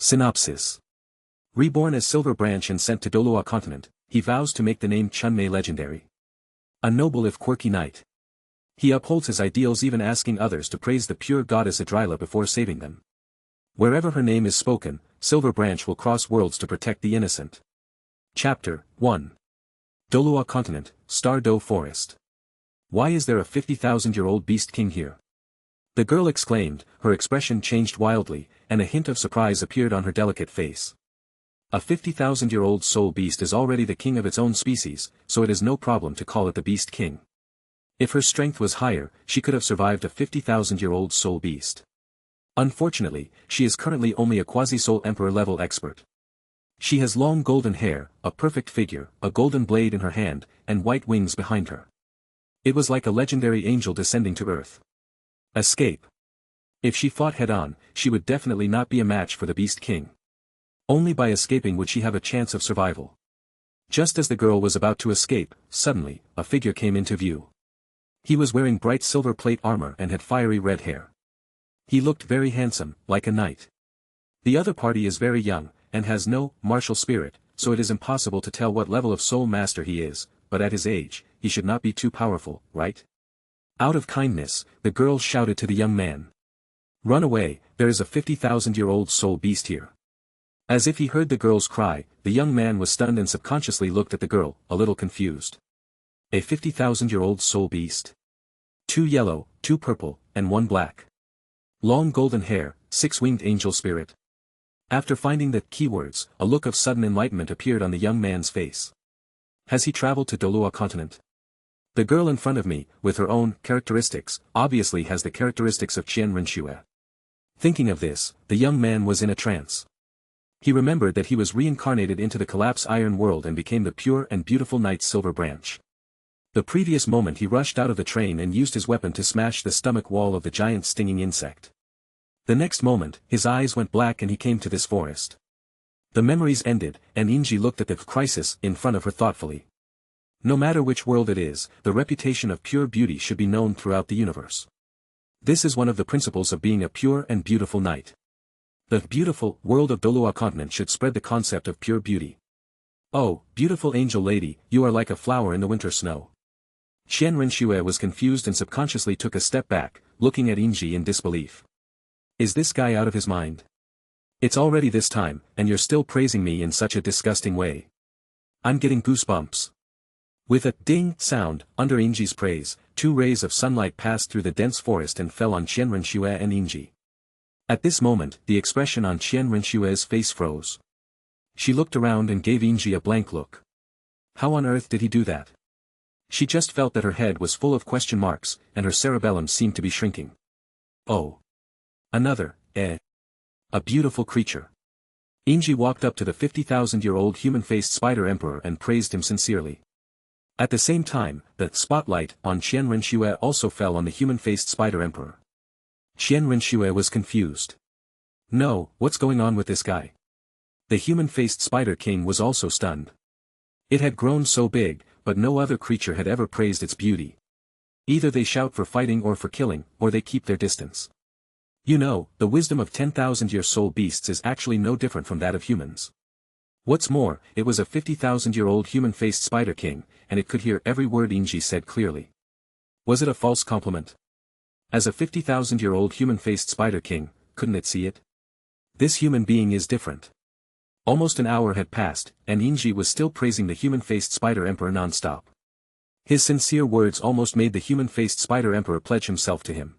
Synopsis. Reborn as Silver Branch and sent to Douluo Continent, he vows to make the name Chunmei legendary. A noble if quirky knight. He upholds his ideals, even asking others to praise the pure goddess Idrila before saving them. Wherever her name is spoken, Silver Branch will cross worlds to protect the innocent. Chapter 1. Douluo Continent, Star Do Forest. Why is there a 50,000-year-old beast king here? The girl exclaimed, her expression changed wildly, and a hint of surprise appeared on her delicate face. A 50,000-year-old soul beast is already the king of its own species, so it is no problem to call it the Beast King. If her strength was higher, she could have survived a 50,000-year-old soul beast. Unfortunately, she is currently only a quasi-soul emperor-level expert. She has long golden hair, a perfect figure, a golden blade in her hand, and white wings behind her. It was like a legendary angel descending to earth. Escape. If she fought head-on, she would definitely not be a match for the Beast King. Only by escaping would she have a chance of survival. Just as the girl was about to escape, suddenly, a figure came into view. He was wearing bright silver plate armor and had fiery red hair. He looked very handsome, like a knight. The other party is very young, and has no martial spirit, so it is impossible to tell what level of soul master he is, but at his age, he should not be too powerful, right? Out of kindness, the girl shouted to the young man. Run away, there is a 50,000-year-old soul beast here. As if he heard the girl's cry, the young man was stunned and subconsciously looked at the girl, a little confused. A 50,000-year-old soul beast. 2 yellow, 2 purple, and 1 black. Long golden hair, 6-winged angel spirit. After finding the keywords, a look of sudden enlightenment appeared on the young man's face. Has he traveled to Douluo Continent? The girl in front of me, with her own characteristics, obviously has the characteristics of Reincarnation. Thinking of this, the young man was in a trance. He remembered that he was reincarnated into the collapsed iron world and became the pure and beautiful knight Silver Branch. The previous moment he rushed out of the train and used his weapon to smash the stomach wall of the giant stinging insect. The next moment, his eyes went black and he came to this forest. The memories ended, and Inji looked at the crisis in front of her thoughtfully. No matter which world it is, the reputation of pure beauty should be known throughout the universe. This is one of the principles of being a pure and beautiful knight. The beautiful world of Douluo Continent should spread the concept of pure beauty. Oh, beautiful angel lady, you are like a flower in the winter snow. Reincarnation was confused and subconsciously took a step back, looking at Inji in disbelief. Is this guy out of his mind? It's already this time, and you're still praising me in such a disgusting way. I'm getting goosebumps. With a ding sound, under Inji's praise, 2 rays of sunlight passed through the dense forest and fell on Reincarnation and Inji. At this moment, the expression on Reincarnation's face froze. She looked around and gave Inji a blank look. How on earth did he do that? She just felt that her head was full of question marks, and her cerebellum seemed to be shrinking. Oh. Another, a beautiful creature. Inji walked up to the 50,000-year-old human-faced spider emperor and praised him sincerely. At the same time, the spotlight on Reincarnation also fell on the human-faced spider emperor. Reincarnation was confused. No, what's going on with this guy? The human-faced spider king was also stunned. It had grown so big, but no other creature had ever praised its beauty. Either they shout for fighting or for killing, or they keep their distance. You know, the wisdom of 10,000-year soul beasts is actually no different from that of humans. What's more, it was a 50,000-year-old human-faced spider king, and it could hear every word Inji said clearly. Was it a false compliment? As a 50,000-year-old human-faced spider king, couldn't it see it? This human being is different. Almost an hour had passed, and Inji was still praising the human-faced spider emperor non-stop. His sincere words almost made the human-faced spider emperor pledge himself to him.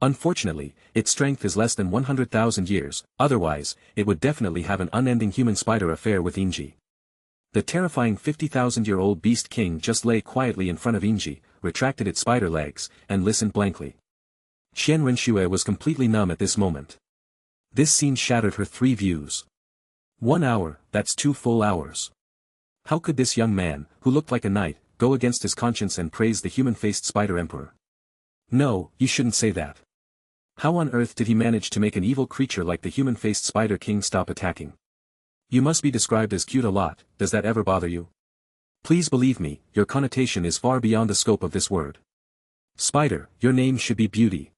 Unfortunately, its strength is less than 100,000 years, otherwise, it would definitely have an unending human-spider affair with Inji. The terrifying 50,000-year-old beast king just lay quietly in front of Inji, retracted its spider legs, and listened blankly. Reincarnation was completely numb at this moment. This scene shattered her 3 views. 1 hour, that's 2 full hours. How could this young man, who looked like a knight, go against his conscience and praise the human-faced spider emperor? No, you shouldn't say that. How on earth did he manage to make an evil creature like the human-faced spider king stop attacking? You must be described as cute a lot, does that ever bother you? Please believe me, your connotation is far beyond the scope of this word. Spider, your name should be Beauty.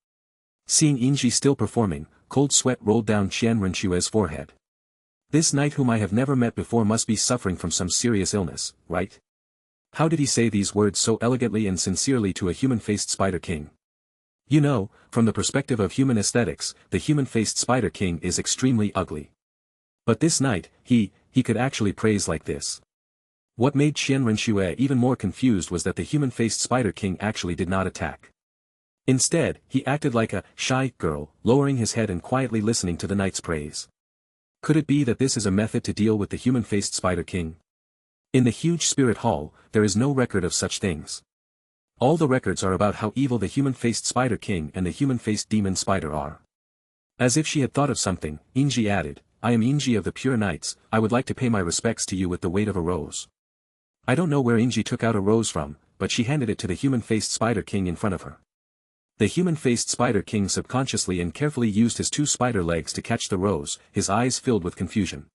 Seeing Inji still performing, cold sweat rolled down Reincarnation's forehead. This knight whom I have never met before must be suffering from some serious illness, right? How did he say these words so elegantly and sincerely to a human-faced Spider King? You know, from the perspective of human aesthetics, the human-faced Spider King is extremely ugly. But this knight, he could actually praise like this. What made Qian Renxue even more confused was that the human-faced Spider King actually did not attack. Instead, he acted like a shy girl, lowering his head and quietly listening to the knight's praise. Could it be that this is a method to deal with the human-faced Spider King? In the huge spirit hall, there is no record of such things. All the records are about how evil the human-faced Spider King and the human-faced Demon Spider are. As if she had thought of something, Inji added, I am Inji of the Pure Knights, I would like to pay my respects to you with the weight of a rose. I don't know where Inji took out a rose from, but she handed it to the human-faced Spider King in front of her. The human-faced Spider King subconsciously and carefully used his two spider legs to catch the rose, his eyes filled with confusion.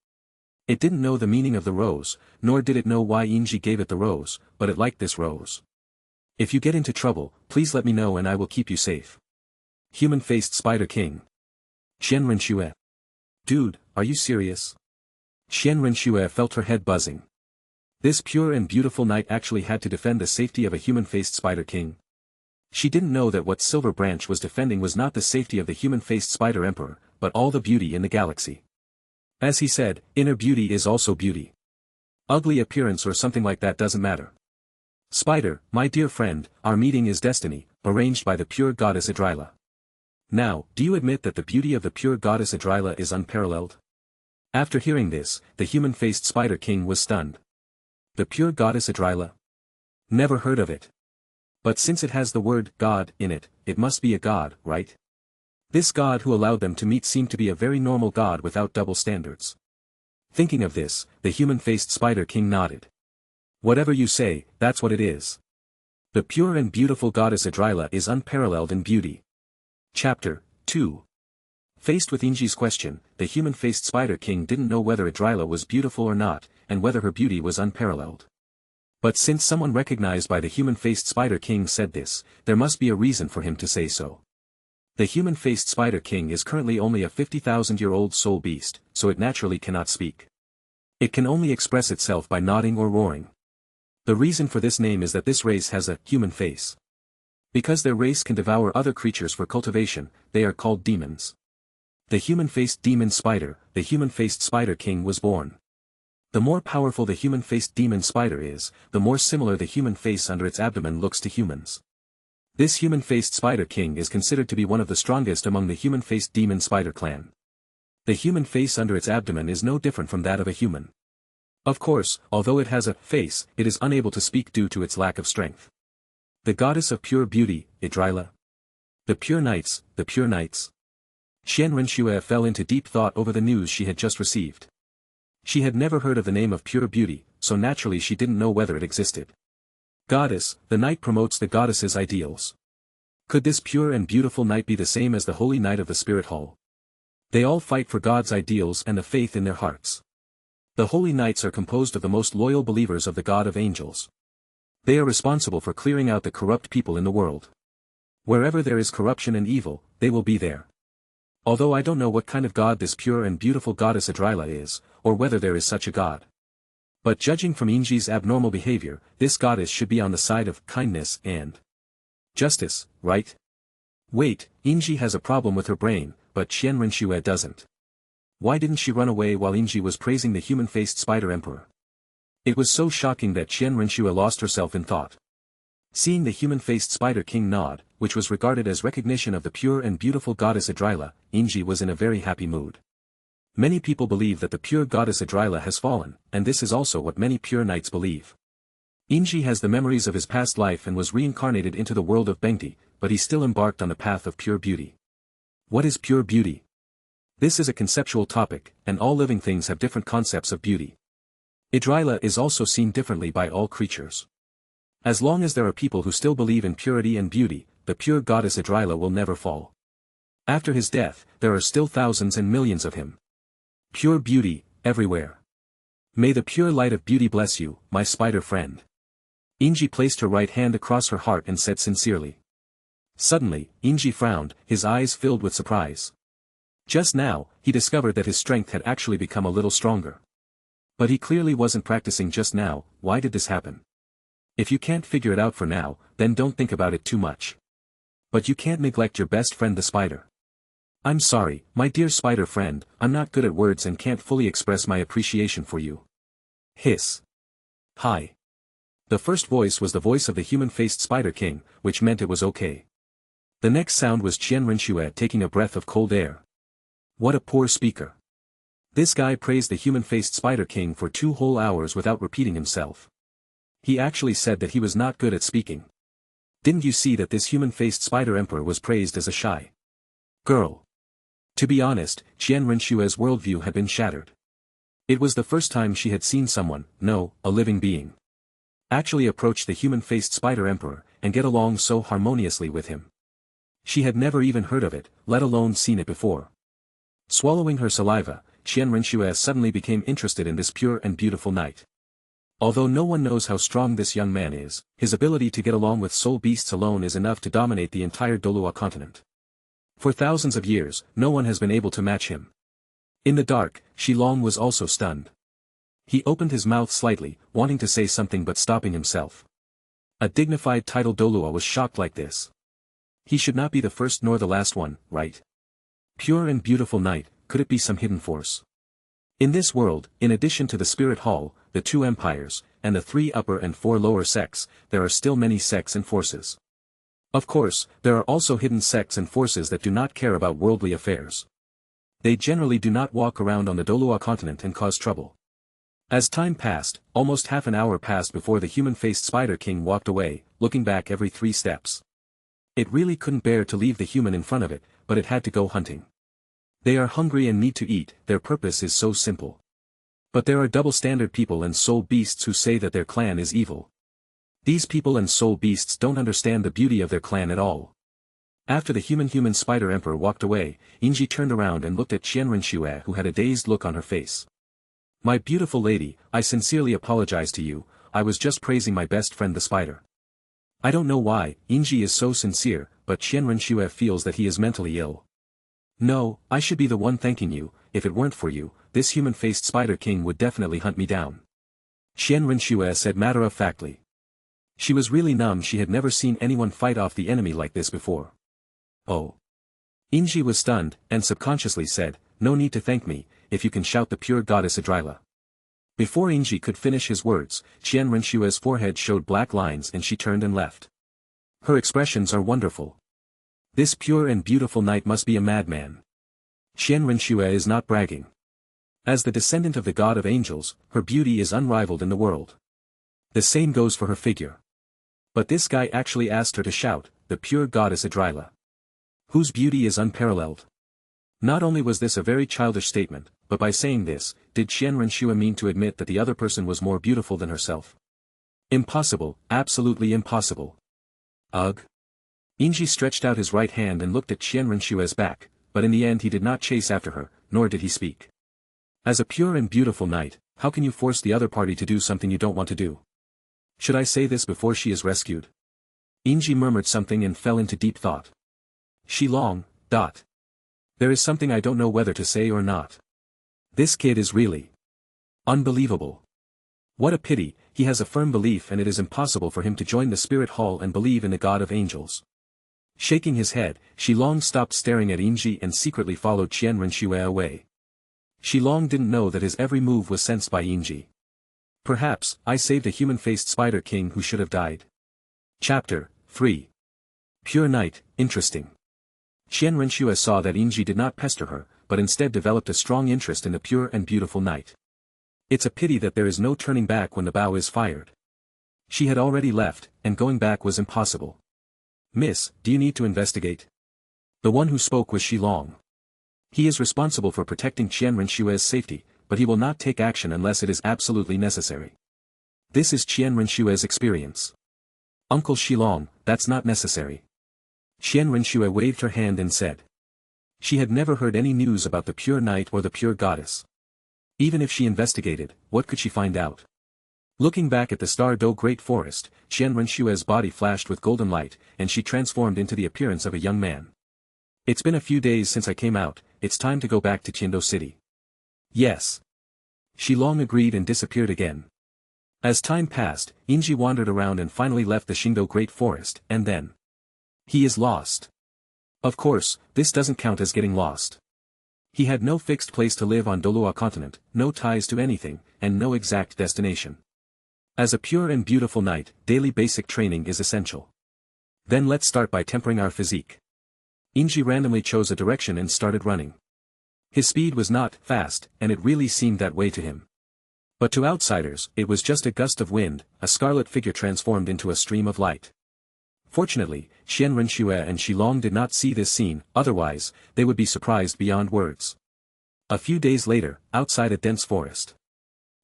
It didn't know the meaning of the rose, nor did it know why Inji gave it the rose, but it liked this rose. If you get into trouble, please let me know and I will keep you safe. Human-faced Spider King. Qian Renxue. Dude, are you serious? Qian Renxue felt her head buzzing. This pure and beautiful knight actually had to defend the safety of a human-faced Spider King. She didn't know that what Silver Branch was defending was not the safety of the human-faced Spider Emperor, but all the beauty in the galaxy. As he said, inner beauty is also beauty. Ugly appearance or something like that doesn't matter. Spider, my dear friend, our meeting is destiny, arranged by the pure goddess Idrila. Now, do you admit that the beauty of the pure goddess Idrila is unparalleled? After hearing this, the human-faced Spider King was stunned. The pure goddess Idrila? Never heard of it. But since it has the word God in it, it must be a god, right? This god who allowed them to meet seemed to be a very normal god without double standards. Thinking of this, the human-faced Spider King nodded. Whatever you say, that's what it is. The pure and beautiful goddess Idrila is unparalleled in beauty. Chapter 2. Faced with Inji's question, the human-faced Spider King didn't know whether Idrila was beautiful or not, and whether her beauty was unparalleled. But since someone recognized by the human-faced Spider King said this, there must be a reason for him to say so. The human-faced Spider King is currently only a 50,000-year-old soul beast, so it naturally cannot speak. It can only express itself by nodding or roaring. The reason for this name is that this race has a human face. Because their race can devour other creatures for cultivation, they are called demons. The human-faced demon spider, the human-faced Spider King was born. The more powerful the human-faced demon spider is, the more similar the human face under its abdomen looks to humans. This human-faced Spider King is considered to be one of the strongest among the human-faced demon spider clan. The human face under its abdomen is no different from that of a human. Of course, although it has a face, it is unable to speak due to its lack of strength. The goddess of pure beauty, Idrila. The pure knights, the pure knights. Qian Renxue fell into deep thought over the news she had just received. She had never heard of the name of pure beauty, so naturally she didn't know whether it existed. Goddess, the knight promotes the goddess's ideals. Could this pure and beautiful knight be the same as the holy knight of the spirit hall? They all fight for God's ideals and the faith in their hearts. The holy knights are composed of the most loyal believers of the God of angels. They are responsible for clearing out the corrupt people in the world. Wherever there is corruption and evil, they will be there. Although I don't know what kind of god this pure and beautiful goddess Idrila is, or whether there is such a god. But judging from Inji's abnormal behavior, this goddess should be on the side of kindness and justice, right? Wait, Inji has a problem with her brain, but Qian Renxue doesn't. Why didn't she run away while Inji was praising the human-faced Spider Emperor? It was so shocking that Qian Renxue lost herself in thought. Seeing the human-faced Spider King nod, which was regarded as recognition of the pure and beautiful goddess Idrila, Inji was in a very happy mood. Many people believe that the pure goddess Idrila has fallen, and this is also what many pure knights believe. Inji has the memories of his past life and was reincarnated into the world of Bengti, but he still embarked on the path of pure beauty. What is pure beauty? This is a conceptual topic, and all living things have different concepts of beauty. Idrila is also seen differently by all creatures. As long as there are people who still believe in purity and beauty, the pure goddess Idrila will never fall. After his death, there are still thousands and millions of him. Pure beauty, everywhere. May the pure light of beauty bless you, my spider friend. Inji placed her right hand across her heart and said sincerely. Suddenly, Inji frowned, his eyes filled with surprise. Just now, he discovered that his strength had actually become a little stronger. But he clearly wasn't practicing just now. Why did this happen? If you can't figure it out for now, then don't think about it too much. But you can't neglect your best friend the spider. I'm sorry, my dear spider friend, I'm not good at words and can't fully express my appreciation for you. Hiss. Hi. The first voice was the voice of the human-faced Spider King, which meant it was okay. The next sound was Qian Renxue taking a breath of cold air. What a poor speaker. This guy praised the human-faced Spider King for 2 whole hours without repeating himself. He actually said that he was not good at speaking. Didn't you see that this human-faced Spider Emperor was praised as a shy girl? To be honest, Qian Renshue's worldview had been shattered. It was the first time she had seen someone, no, a living being, actually approach the human-faced Spider Emperor, and get along so harmoniously with him. She had never even heard of it, let alone seen it before. Swallowing her saliva, Qian Renxue suddenly became interested in this pure and beautiful knight. Although no one knows how strong this young man is, his ability to get along with soul beasts alone is enough to dominate the entire Douluo continent. For thousands of years, no one has been able to match him. In the dark, Shilong was also stunned. He opened his mouth slightly, wanting to say something but stopping himself. A dignified title Douluo was shocked like this. He should not be the first nor the last one, right? Pure and beautiful knight, could it be some hidden force? In this world, in addition to the Spirit Hall, the 2 empires, and the 3 upper and 4 lower sects, there are still many sects and forces. Of course, there are also hidden sects and forces that do not care about worldly affairs. They generally do not walk around on the Douluo continent and cause trouble. As time passed, almost half an hour passed before the human-faced Spider King walked away, looking back every 3 steps. It really couldn't bear to leave the human in front of it, but it had to go hunting. They are hungry and need to eat, their purpose is so simple. But there are double-standard people and soul beasts who say that their clan is evil. These people and soul beasts don't understand the beauty of their clan at all. After the human Spider Emperor walked away, Inji turned around and looked at Qian Renxue, who had a dazed look on her face. My beautiful lady, I sincerely apologize to you, I was just praising my best friend the spider. I don't know why, Inji is so sincere, but Qian Renxue feels that he is mentally ill. No, I should be the one thanking you, if it weren't for you, this human-faced Spider King would definitely hunt me down. Qian Renxue said matter-of-factly. She was really numb, she had never seen anyone fight off the enemy like this before. Oh. Inji was stunned, and subconsciously said, no need to thank me, if you can shout the pure goddess Idrila. Before Inji could finish his words, Qian Renshue's forehead showed black lines and she turned and left. Her expressions are wonderful. This pure and beautiful knight must be a madman. Qian Renxue is not bragging. As the descendant of the god of angels, her beauty is unrivaled in the world. The same goes for her figure. But this guy actually asked her to shout, the pure goddess Idrila, whose beauty is unparalleled. Not only was this a very childish statement, but by saying this, did Qian Renxue mean to admit that the other person was more beautiful than herself? Impossible, absolutely impossible. Ugh. Inji stretched out his right hand and looked at Qian Renshue's back, but in the end he did not chase after her, nor did he speak. As a pure and beautiful knight, how can you force the other party to do something you don't want to do? Should I say this before she is rescued? Inji murmured something and fell into deep thought. Shilong. There is something I don't know whether to say or not. This kid is really unbelievable. What a pity, he has a firm belief and it is impossible for him to join the Spirit Hall and believe in the god of angels. Shaking his head, Shilong stopped staring at Inji and secretly followed Qian Renxue away. Shilong didn't know that his every move was sensed by Inji. Perhaps, I saved a human-faced Spider King who should have died. Chapter 3. Pure Knight, interesting. Qian Renxue saw that Inji did not pester her, but instead developed a strong interest in the pure and beautiful knight. It's a pity that there is no turning back when the bow is fired. She had already left, and going back was impossible. Miss, do you need to investigate? The one who spoke was Shilong. He is responsible for protecting Qian Renshue's safety, but he will not take action unless it is absolutely necessary. This is Qian Renshue's experience. Uncle Shilong, that's not necessary. Qian Renxue waved her hand and said. She had never heard any news about the pure knight or the pure goddess. Even if she investigated, what could she find out? Looking back at the Star Do Great Forest, Qian Renshue's body flashed with golden light, and she transformed into the appearance of a young man. It's been a few days since I came out, it's time to go back to Chindo City. Yes. She long agreed and disappeared again. As time passed, Inji wandered around and finally left the Shindo Great Forest, and then. He is lost. Of course, this doesn't count as getting lost. He had no fixed place to live on Douluo Continent, no ties to anything, and no exact destination. As a pure and beautiful knight, daily basic training is essential. Then let's start by tempering our physique. Inji randomly chose a direction and started running. His speed was not fast, and it really seemed that way to him. But to outsiders, it was just a gust of wind, a scarlet figure transformed into a stream of light. Fortunately, Xian Renxue and Shilong did not see this scene, otherwise, they would be surprised beyond words. A few days later, outside a dense forest.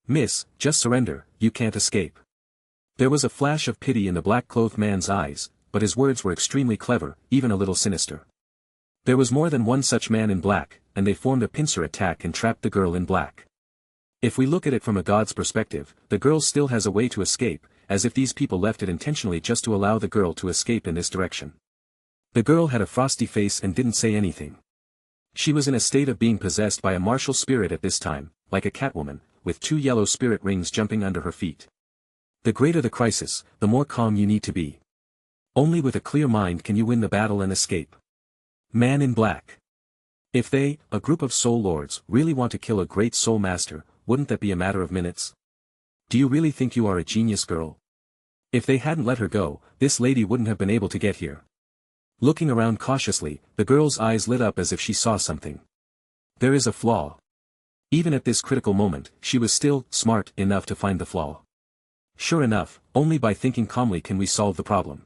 "Miss, just surrender, you can't escape." There was a flash of pity in the black-clothed man's eyes, but his words were extremely clever, even a little sinister. There was more than one such man in black, and they formed a pincer attack and trapped the girl in black. If we look at it from a god's perspective, the girl still has a way to escape, as if these people left it intentionally just to allow the girl to escape in this direction. The girl had a frosty face and didn't say anything. She was in a state of being possessed by a martial spirit at this time, like a catwoman, with 2 yellow spirit rings jumping under her feet. The greater the crisis, the more calm you need to be. Only with a clear mind can you win the battle and escape. Man in black. If they, a group of soul lords, really want to kill a great soul master, wouldn't that be a matter of minutes? Do you really think you are a genius, girl? If they hadn't let her go, this lady wouldn't have been able to get here. Looking around cautiously, the girl's eyes lit up as if she saw something. There is a flaw. Even at this critical moment, she was still smart enough to find the flaw. Sure enough, only by thinking calmly can we solve the problem.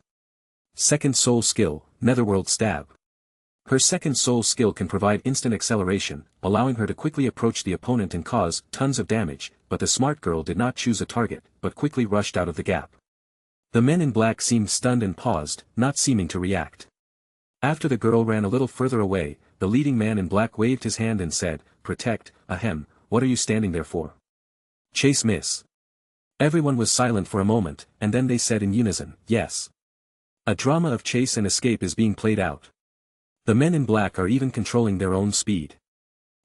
Second soul skill, Netherworld Stab. Her second soul skill can provide instant acceleration, allowing her to quickly approach the opponent and cause tons of damage, but the smart girl did not choose a target, but quickly rushed out of the gap. The men in black seemed stunned and paused, not seeming to react. After the girl ran a little further away, the leading man in black waved his hand and said, "Protect, ahem, what are you standing there for? Chase, miss." Everyone was silent for a moment, and then they said in unison, "Yes." A drama of chase and escape is being played out. The men in black are even controlling their own speed.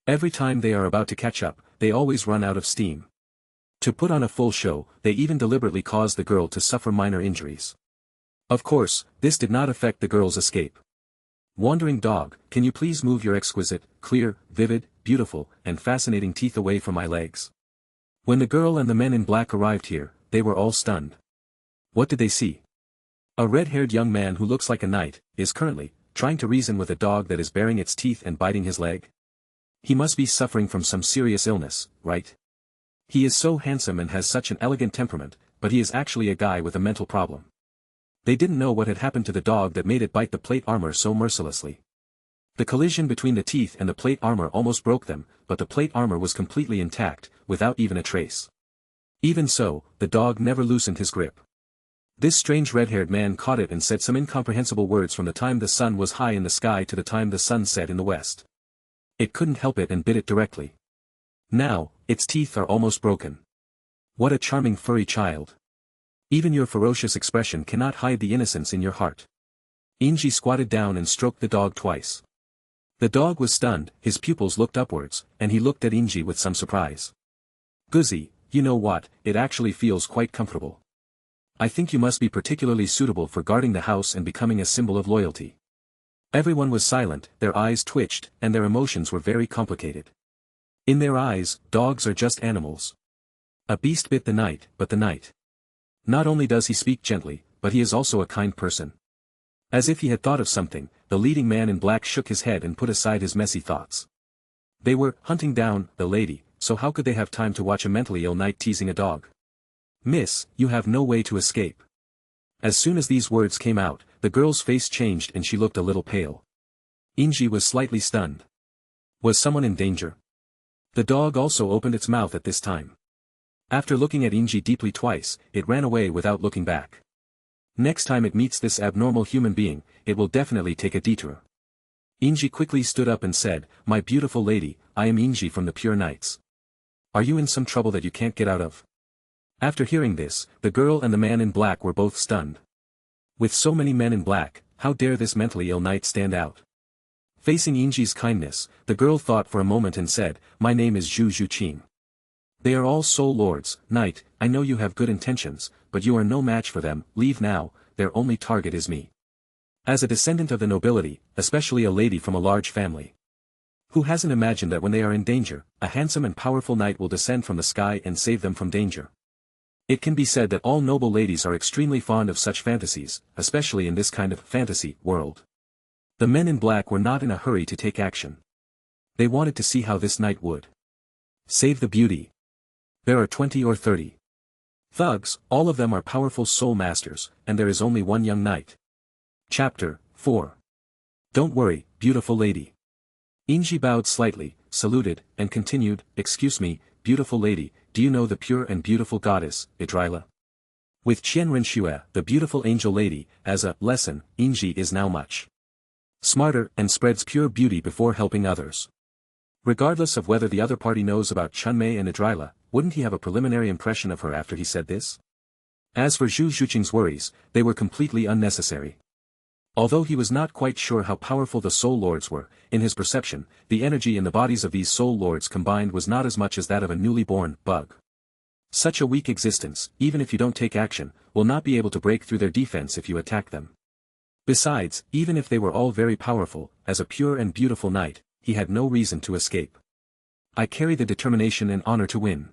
Every time they are about to catch up, they always run out of steam. To put on a full show, they even deliberately cause the girl to suffer minor injuries. Of course, this did not affect the girl's escape. "Wandering dog, can you please move your exquisite, clear, vivid, beautiful, and fascinating teeth away from my legs?" When the girl and the men in black arrived here, they were all stunned. What did they see? A red-haired young man who looks like a knight, is currently trying to reason with a dog that is baring its teeth and biting his leg? He must be suffering from some serious illness, right? He is so handsome and has such an elegant temperament, but he is actually a guy with a mental problem. They didn't know what had happened to the dog that made it bite the plate armor so mercilessly. The collision between the teeth and the plate armor almost broke them, but the plate armor was completely intact, without even a trace. Even so, the dog never loosened his grip. This strange red-haired man caught it and said some incomprehensible words from the time the sun was high in the sky to the time the sun set in the west. It couldn't help it and bit it directly. Now, its teeth are almost broken. What a charming furry child. Even your ferocious expression cannot hide the innocence in your heart. Inji squatted down and stroked the dog twice. The dog was stunned, his pupils looked upwards, and he looked at Inji with some surprise. "Guzzi, you know what, it actually feels quite comfortable. I think you must be particularly suitable for guarding the house and becoming a symbol of loyalty." Everyone was silent, their eyes twitched, and their emotions were very complicated. In their eyes, dogs are just animals. A beast bit the knight, but the knight. Not only does he speak gently, but he is also a kind person. As if he had thought of something, the leading man in black shook his head and put aside his messy thoughts. They were hunting down the lady, so how could they have time to watch a mentally ill knight teasing a dog? "Miss, you have no way to escape." As soon as these words came out, the girl's face changed and she looked a little pale. Inji was slightly stunned. Was someone in danger? The dog also opened its mouth at this time. After looking at Inji deeply twice, it ran away without looking back. Next time it meets this abnormal human being, it will definitely take a detour. Inji quickly stood up and said, "My beautiful lady, I am Inji from the Pure Knights. Are you in some trouble that you can't get out of?" After hearing this, the girl and the man in black were both stunned. With so many men in black, how dare this mentally ill knight stand out? Facing Inji's kindness, the girl thought for a moment and said, "My name is Zhu Zhuqing. They are all soul lords, knight, I know you have good intentions, but you are no match for them, leave now, their only target is me." As a descendant of the nobility, especially a lady from a large family, who hasn't imagined that when they are in danger, a handsome and powerful knight will descend from the sky and save them from danger? It can be said that all noble ladies are extremely fond of such fantasies, especially in this kind of fantasy world. The men in black were not in a hurry to take action. They wanted to see how this knight would save the beauty. There are 20 or 30 thugs, all of them are powerful soul masters, and there is only one young knight. Chapter 4. Don't worry, beautiful lady. Inji bowed slightly, saluted, and continued, "Excuse me, beautiful lady, do you know the pure and beautiful goddess, Idrila?" With Qianren, the beautiful angel lady, as a lesson, Inji is now much smarter and spreads pure beauty before helping others. Regardless of whether the other party knows about Chunmei and Idrila, wouldn't he have a preliminary impression of her after he said this? As for Zhu Zhuqing's worries, they were completely unnecessary. Although he was not quite sure how powerful the soul lords were, in his perception, the energy in the bodies of these soul lords combined was not as much as that of a newly born bug. Such a weak existence, even if you don't take action, will not be able to break through their defense if you attack them. Besides, even if they were all very powerful, as a pure and beautiful knight, he had no reason to escape. I carry the determination and honor to win.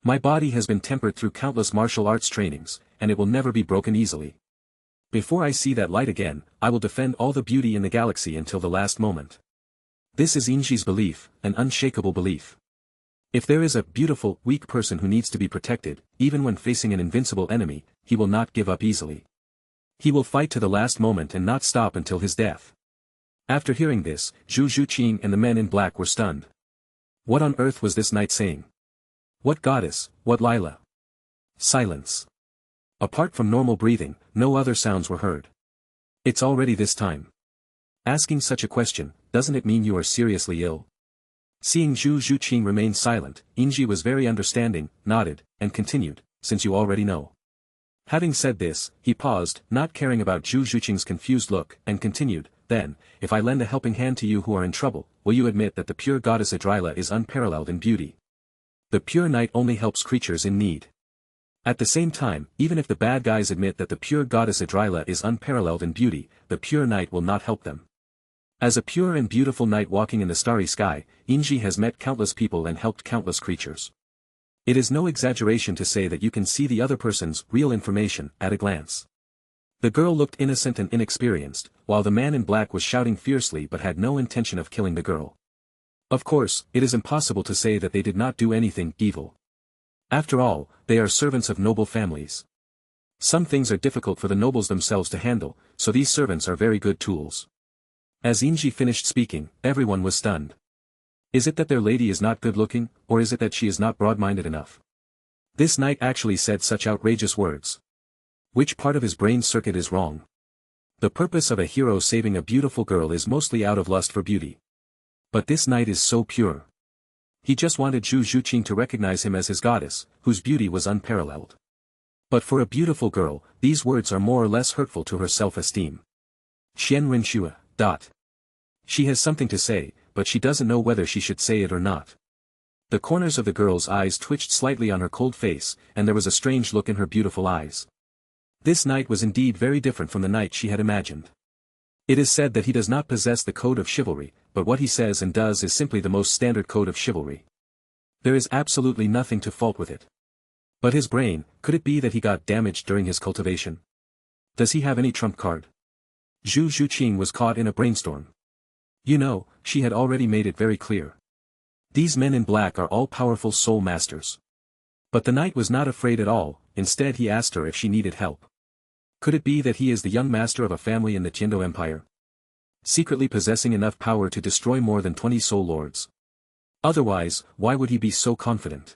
My body has been tempered through countless martial arts trainings, and it will never be broken easily. Before I see that light again, I will defend all the beauty in the galaxy until the last moment. This is Inji's belief, an unshakable belief. If there is a beautiful, weak person who needs to be protected, even when facing an invincible enemy, he will not give up easily. He will fight to the last moment and not stop until his death. After hearing this, Zhu Zhuqing and the men in black were stunned. What on earth was this knight saying? What goddess, what Lila? Silence. Apart from normal breathing, no other sounds were heard. It's already this time. Asking such a question, doesn't it mean you are seriously ill? Seeing Zhu Zhuqing remain silent, Inji was very understanding, nodded, and continued, "Since you already know." Having said this, he paused, not caring about Zhu Zhuqing's confused look, and continued, "Then, if I lend a helping hand to you who are in trouble, will you admit that the pure goddess Idrila is unparalleled in beauty? The pure knight only helps creatures in need. At the same time, even if the bad guys admit that the pure goddess Idrila is unparalleled in beauty, the pure knight will not help them." As a pure and beautiful knight walking in the starry sky, Inji has met countless people and helped countless creatures. It is no exaggeration to say that you can see the other person's real information at a glance. The girl looked innocent and inexperienced, while the man in black was shouting fiercely but had no intention of killing the girl. Of course, it is impossible to say that they did not do anything evil. After all, they are servants of noble families. Some things are difficult for the nobles themselves to handle, so these servants are very good tools. As Inji finished speaking, everyone was stunned. Is it that their lady is not good-looking, or is it that she is not broad-minded enough? This knight actually said such outrageous words. Which part of his brain circuit is wrong? The purpose of a hero saving a beautiful girl is mostly out of lust for beauty. But this knight is so pure. He just wanted Zhu Zhuqing to recognize him as his goddess, whose beauty was unparalleled. But for a beautiful girl, these words are more or less hurtful to her self-esteem. Qianren. She has something to say, but she doesn't know whether she should say it or not. The corners of the girl's eyes twitched slightly on her cold face, and there was a strange look in her beautiful eyes. This knight was indeed very different from the knight she had imagined. It is said that he does not possess the code of chivalry, but what he says and does is simply the most standard code of chivalry. There is absolutely nothing to fault with it. But his brain, could it be that he got damaged during his cultivation? Does he have any trump card? Zhu Zhuqing was caught in a brainstorm. You know, she had already made it very clear. These men in black are all powerful soul masters. But the knight was not afraid at all, instead he asked her if she needed help. Could it be that he is the young master of a family in the Tiendo Empire? Secretly possessing enough power to destroy more than 20 soul lords. Otherwise, why would he be so confident?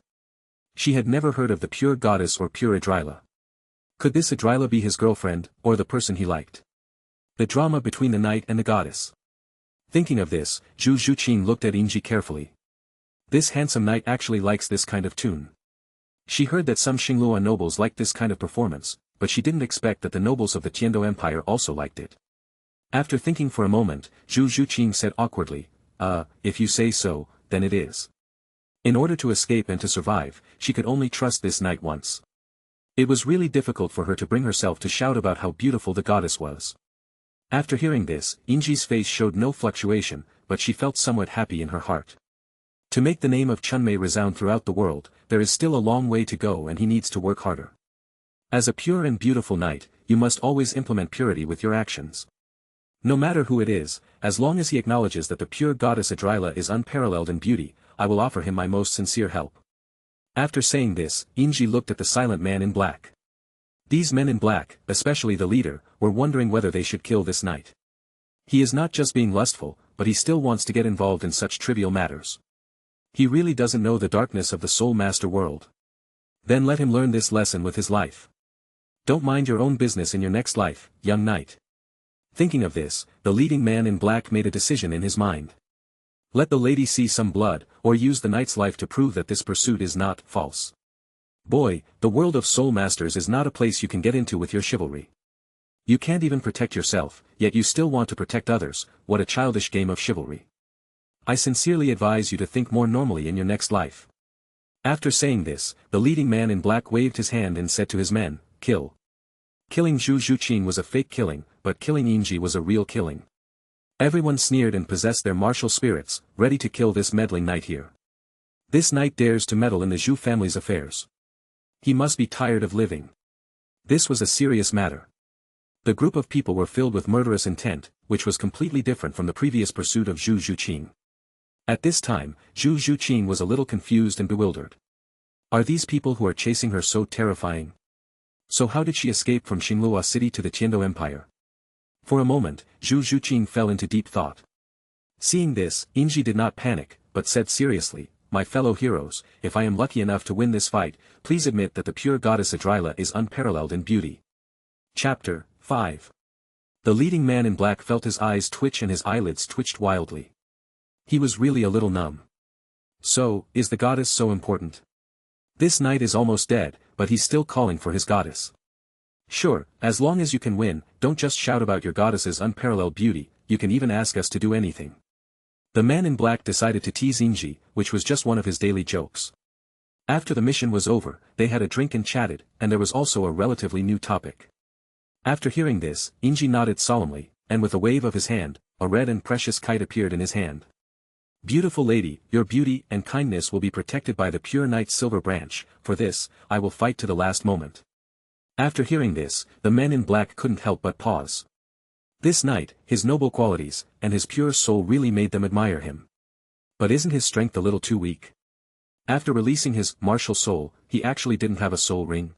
She had never heard of the pure goddess or pure Idrila. Could this Idrila be his girlfriend, or the person he liked? The drama between the knight and the goddess. Thinking of this, Zhu Zhuqing looked at Inji carefully. This handsome knight actually likes this kind of tune. She heard that some Xinglua nobles liked this kind of performance, but she didn't expect that the nobles of the Tiendo Empire also liked it. After thinking for a moment, Zhu Zhuqing said awkwardly, if you say so, then it is. In order to escape and to survive, she could only trust this night once. It was really difficult for her to bring herself to shout about how beautiful the goddess was. After hearing this, Inji's face showed no fluctuation, but she felt somewhat happy in her heart. To make the name of Chunmei resound throughout the world, there is still a long way to go and he needs to work harder. As a pure and beautiful knight, you must always implement purity with your actions. No matter who it is, as long as he acknowledges that the pure goddess Idrila is unparalleled in beauty, I will offer him my most sincere help. After saying this, Inji looked at the silent man in black. These men in black, especially the leader, were wondering whether they should kill this knight. He is not just being lustful, but he still wants to get involved in such trivial matters. He really doesn't know the darkness of the Soul Master world. Then let him learn this lesson with his life. Don't mind your own business in your next life, young knight. Thinking of this, the leading man in black made a decision in his mind. Let the lady see some blood, or use the knight's life to prove that this pursuit is not false. Boy, the world of Soul Masters is not a place you can get into with your chivalry. You can't even protect yourself, yet you still want to protect others. What a childish game of chivalry. I sincerely advise you to think more normally in your next life. After saying this, the leading man in black waved his hand and said to his men, kill. Killing Zhu Zhuqing was a fake killing, but killing Inji was a real killing. Everyone sneered and possessed their martial spirits, ready to kill this meddling knight here. This knight dares to meddle in the Zhu family's affairs. He must be tired of living. This was a serious matter. The group of people were filled with murderous intent, which was completely different from the previous pursuit of Zhu Zhuqing. At this time, Zhu Zhuqing was a little confused and bewildered. Are these people who are chasing her so terrifying? So how did she escape from Xinlua city to the Tiando Empire? For a moment, Zhu Zhuqing fell into deep thought. Seeing this, Inji did not panic, but said seriously, my fellow heroes, if I am lucky enough to win this fight, please admit that the pure goddess Idrila is unparalleled in beauty. Chapter 5. The leading man in black felt his eyes twitch and his eyelids twitched wildly. He was really a little numb. So, is the goddess so important? This knight is almost dead, but he's still calling for his goddess. Sure, as long as you can win, don't just shout about your goddess's unparalleled beauty, you can even ask us to do anything. The man in black decided to tease Inji, which was just one of his daily jokes. After the mission was over, they had a drink and chatted, and there was also a relatively new topic. After hearing this, Inji nodded solemnly, and with a wave of his hand, a red and precious kite appeared in his hand. Beautiful lady, your beauty and kindness will be protected by the pure knight's silver branch, for this, I will fight to the last moment. After hearing this, the men in black couldn't help but pause. This knight, his noble qualities, and his pure soul really made them admire him. But isn't his strength a little too weak? After releasing his martial soul, he actually didn't have a soul ring.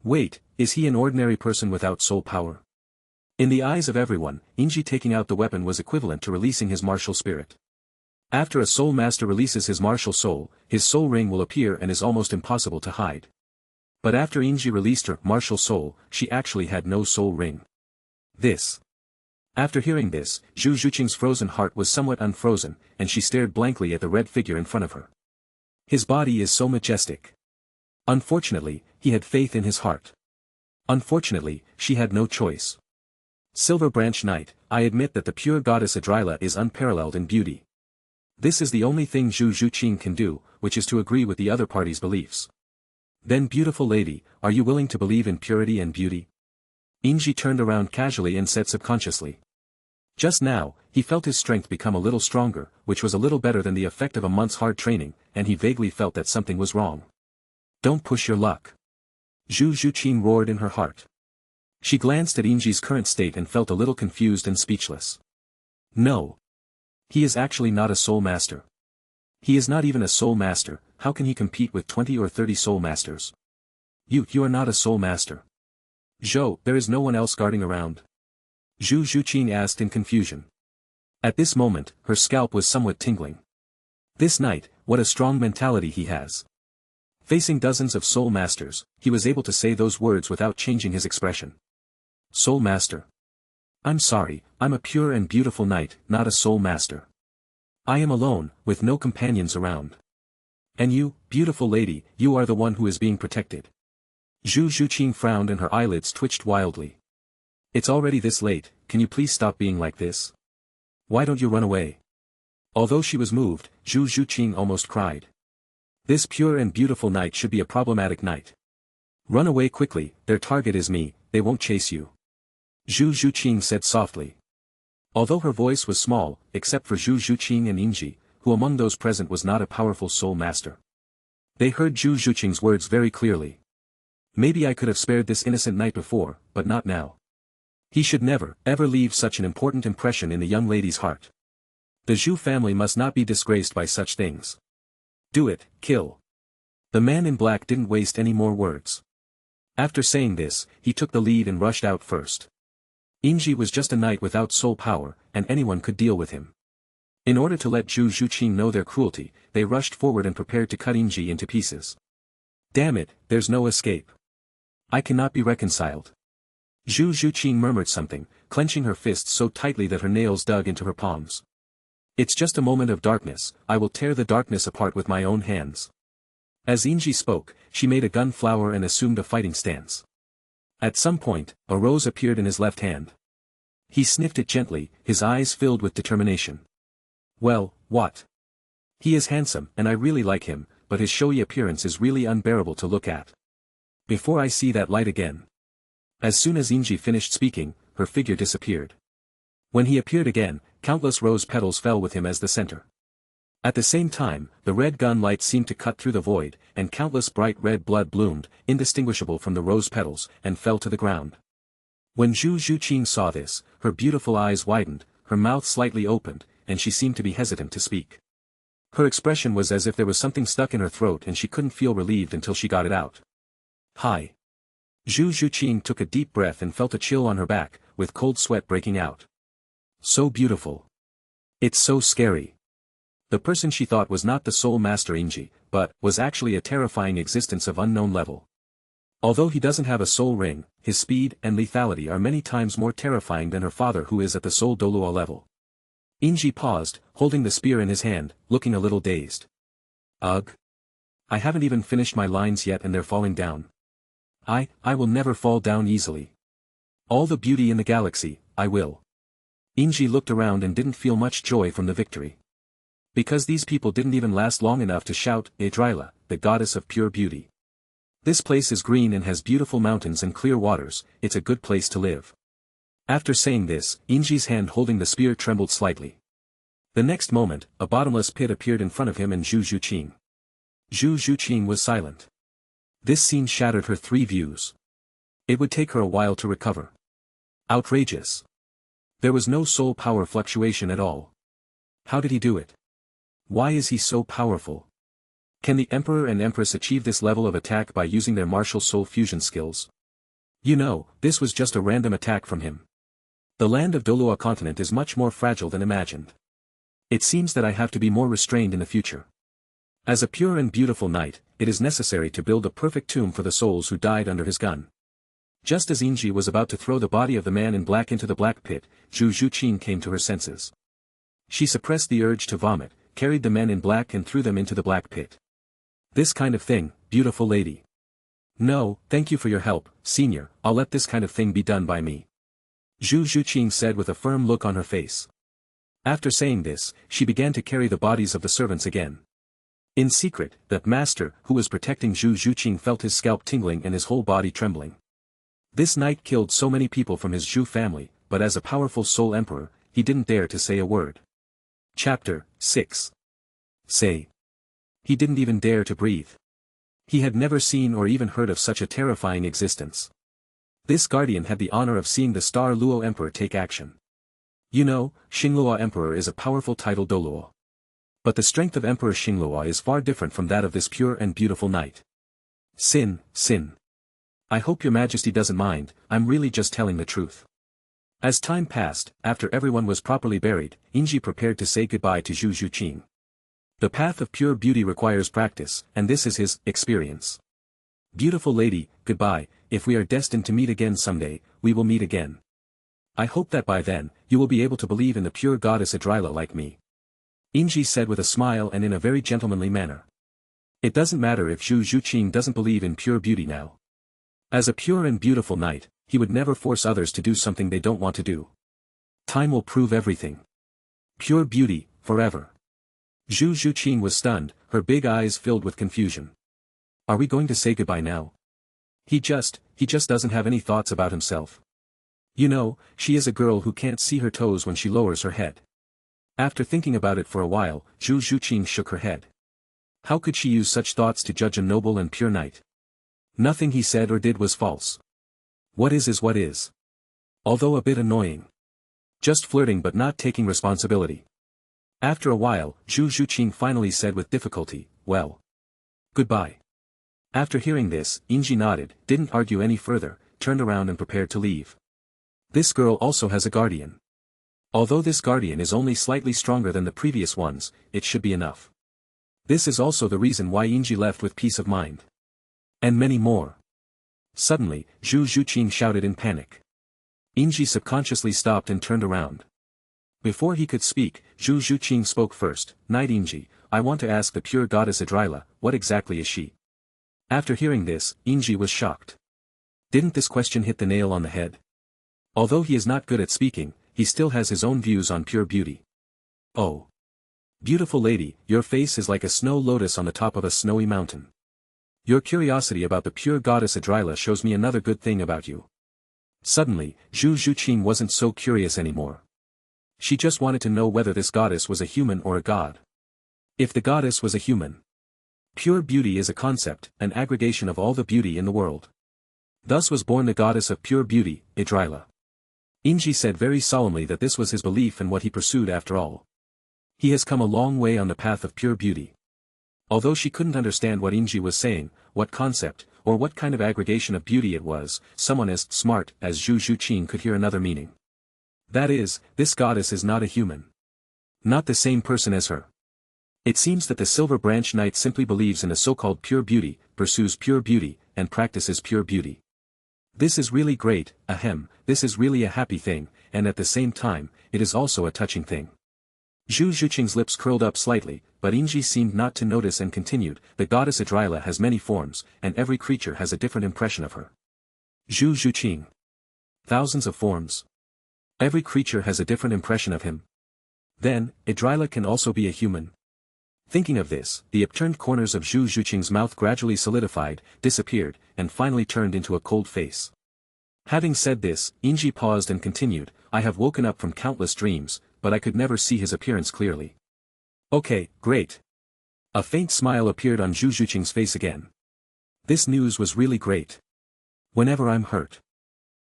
Wait, is he an ordinary person without soul power? In the eyes of everyone, Inji taking out the weapon was equivalent to releasing his martial spirit. After a soul master releases his martial soul, his soul ring will appear and is almost impossible to hide. But after Inji released her martial soul, she actually had no soul ring. After hearing this, Zhu Zhuqing's frozen heart was somewhat unfrozen, and she stared blankly at the red figure in front of her. His body is so majestic. Unfortunately, he had faith in his heart. Unfortunately, she had no choice. Silver Branch Knight, I admit that the pure goddess Idrila is unparalleled in beauty. This is the only thing Zhu Zhuqing can do, which is to agree with the other party's beliefs. Then beautiful lady, are you willing to believe in purity and beauty? Inji turned around casually and said subconsciously. Just now, he felt his strength become a little stronger, which was a little better than the effect of a month's hard training, and he vaguely felt that something was wrong. Don't push your luck. Zhu Zhuqing roared in her heart. She glanced at Inji's current state and felt a little confused and speechless. No. He is actually not a soul master. He is not even a soul master, how can he compete with 20 or 30 soul masters? You are not a soul master. Zhou, there is no one else guarding around? Zhu Zhuqing asked in confusion. At this moment, her scalp was somewhat tingling. This knight, what a strong mentality he has. Facing dozens of soul masters, he was able to say those words without changing his expression. Soul master. I'm sorry, I'm a pure and beautiful knight, not a soul master. I am alone, with no companions around. And you, beautiful lady, you are the one who is being protected. Zhu Zhuqing frowned and her eyelids twitched wildly. It's already this late, can you please stop being like this? Why don't you run away? Although she was moved, Zhu Zhuqing almost cried. This pure and beautiful knight should be a problematic knight. Run away quickly, their target is me, they won't chase you. Zhu Zhuqing said softly. Although her voice was small, except for Zhu Zhuqing and Yingji, who among those present was not a powerful soul master. They heard Zhu Zhuqing's words very clearly. Maybe I could have spared this innocent knight before, but not now. He should never, ever leave such an important impression in the young lady's heart. The Zhu family must not be disgraced by such things. Do it, kill. The man in black didn't waste any more words. After saying this, he took the lead and rushed out first. Yingji was just a knight without soul power, and anyone could deal with him. In order to let Zhu Zhuqing know their cruelty, they rushed forward and prepared to cut Yingji into pieces. Damn it, there's no escape. I cannot be reconciled. Zhu Zhuqing murmured something, clenching her fists so tightly that her nails dug into her palms. It's just a moment of darkness, I will tear the darkness apart with my own hands. As Yingji spoke, she made a gun flower and assumed a fighting stance. At some point, a rose appeared in his left hand. He sniffed it gently, his eyes filled with determination. Well, what? He is handsome, and I really like him, but his showy appearance is really unbearable to look at. Before I see that light again. As soon as Yingji finished speaking, her figure disappeared. When he appeared again, countless rose petals fell with him as the center. At the same time, the red gun light seemed to cut through the void, and countless bright red blood bloomed, indistinguishable from the rose petals, and fell to the ground. When Zhu Zhuqing saw this, her beautiful eyes widened, her mouth slightly opened, and she seemed to be hesitant to speak. Her expression was as if there was something stuck in her throat and she couldn't feel relieved until she got it out. Hi. Zhu Zhuqing took a deep breath and felt a chill on her back, with cold sweat breaking out. So beautiful. It's so scary. The person she thought was not the soul master Yingji, but was actually a terrifying existence of unknown level. Although he doesn't have a soul ring, his speed and lethality are many times more terrifying than her father who is at the soul Douluo level. Yingji paused, holding the spear in his hand, looking a little dazed. Ugh. I haven't even finished my lines yet and they're falling down. I will never fall down easily. All the beauty in the galaxy, I will. Yingji looked around and didn't feel much joy from the victory. Because these people didn't even last long enough to shout, Idrila, the goddess of pure beauty. This place is green and has beautiful mountains and clear waters, it's a good place to live. After saying this, Yingji's hand holding the spear trembled slightly. The next moment, a bottomless pit appeared in front of him and Zhu Zhuqing. Zhu Zhuqing was silent. This scene shattered her three views. It would take her a while to recover. Outrageous. There was no soul power fluctuation at all. How did he do it? Why is he so powerful? Can the Emperor and Empress achieve this level of attack by using their martial soul fusion skills? You know, this was just a random attack from him. The land of Douluo Continent is much more fragile than imagined. It seems that I have to be more restrained in the future. As a pure and beautiful knight, it is necessary to build a perfect tomb for the souls who died under his gun. Just as Yingji was about to throw the body of the man in black into the black pit, Zhu Zhuqing came to her senses. She suppressed the urge to vomit, carried the men in black and threw them into the black pit. This kind of thing, beautiful lady. No, thank you for your help, senior, I'll let this kind of thing be done by me. Zhu Zhuqing said with a firm look on her face. After saying this, she began to carry the bodies of the servants again. In secret, the master, who was protecting Zhu Zhuqing felt his scalp tingling and his whole body trembling. This knight killed so many people from his Zhu family, but as a powerful soul emperor, he didn't dare to say a word. Chapter 6. Say. He didn't even dare to breathe. He had never seen or even heard of such a terrifying existence. This guardian had the honor of seeing the Star Luo Emperor take action. You know, Xingluo Emperor is a powerful title Douluo. But the strength of Emperor Xingluo is far different from that of this pure and beautiful knight. Sin. I hope your majesty doesn't mind, I'm really just telling the truth. As time passed, after everyone was properly buried, Yingji prepared to say goodbye to Zhu Zhuqing. The path of pure beauty requires practice, and this is his experience. Beautiful lady, goodbye, if we are destined to meet again someday, we will meet again. I hope that by then, you will be able to believe in the pure goddess Idrila like me. Yingji said with a smile and in a very gentlemanly manner. It doesn't matter if Zhu Zhuqing doesn't believe in pure beauty now. As a pure and beautiful knight, he would never force others to do something they don't want to do. Time will prove everything. Pure beauty, forever. Zhu Zhuqing was stunned, her big eyes filled with confusion. Are we going to say goodbye now? He just doesn't have any thoughts about himself. You know, she is a girl who can't see her toes when she lowers her head. After thinking about it for a while, Zhu Zhuqing shook her head. How could she use such thoughts to judge a noble and pure knight? Nothing he said or did was false. What is what is. Although a bit annoying. Just flirting but not taking responsibility. After a while, Zhu Zhuqing finally said with difficulty, well. Goodbye. After hearing this, Inji nodded, didn't argue any further, turned around and prepared to leave. This girl also has a guardian. Although this guardian is only slightly stronger than the previous ones, it should be enough. This is also the reason why Inji left with peace of mind. And many more. Suddenly, Zhu Zhuqing shouted in panic. Inji subconsciously stopped and turned around. Before he could speak, Zhu Zhuqing spoke first. Knight Inji, I want to ask the pure goddess Idrila, what exactly is she? After hearing this, Inji was shocked. Didn't this question hit the nail on the head? Although he is not good at speaking, he still has his own views on pure beauty. Oh. Beautiful lady, your face is like a snow lotus on the top of a snowy mountain. Your curiosity about the pure goddess Idrila shows me another good thing about you. Suddenly, Zhu Zhuqing wasn't so curious anymore. She just wanted to know whether this goddess was a human or a god. If the goddess was a human. Pure beauty is a concept, an aggregation of all the beauty in the world. Thus was born the goddess of pure beauty, Idrila. Inji said very solemnly that this was his belief and what he pursued after all. He has come a long way on the path of pure beauty. Although she couldn't understand what Inji was saying, what concept, or what kind of aggregation of beauty it was, someone as smart as Zhu Zhuqing could hear another meaning. That is, this goddess is not a human. Not the same person as her. It seems that the Silver Branch Knight simply believes in a so-called pure beauty, pursues pure beauty, and practices pure beauty. This is really great, ahem, this is really a happy thing, and at the same time, it is also a touching thing. Zhu Zhuqing's lips curled up slightly, but Inji seemed not to notice and continued, the goddess Idrila has many forms, and every creature has a different impression of her. Zhu Zhuqing. Thousands of forms. Every creature has a different impression of him. Then, Idrila can also be a human. Thinking of this, the upturned corners of Zhu Zhuqing's mouth gradually solidified, disappeared, and finally turned into a cold face. Having said this, Inji paused and continued, I have woken up from countless dreams, but I could never see his appearance clearly. Okay, great. A faint smile appeared on Zhu Zhuqing's face again. This news was really great. Whenever I'm hurt.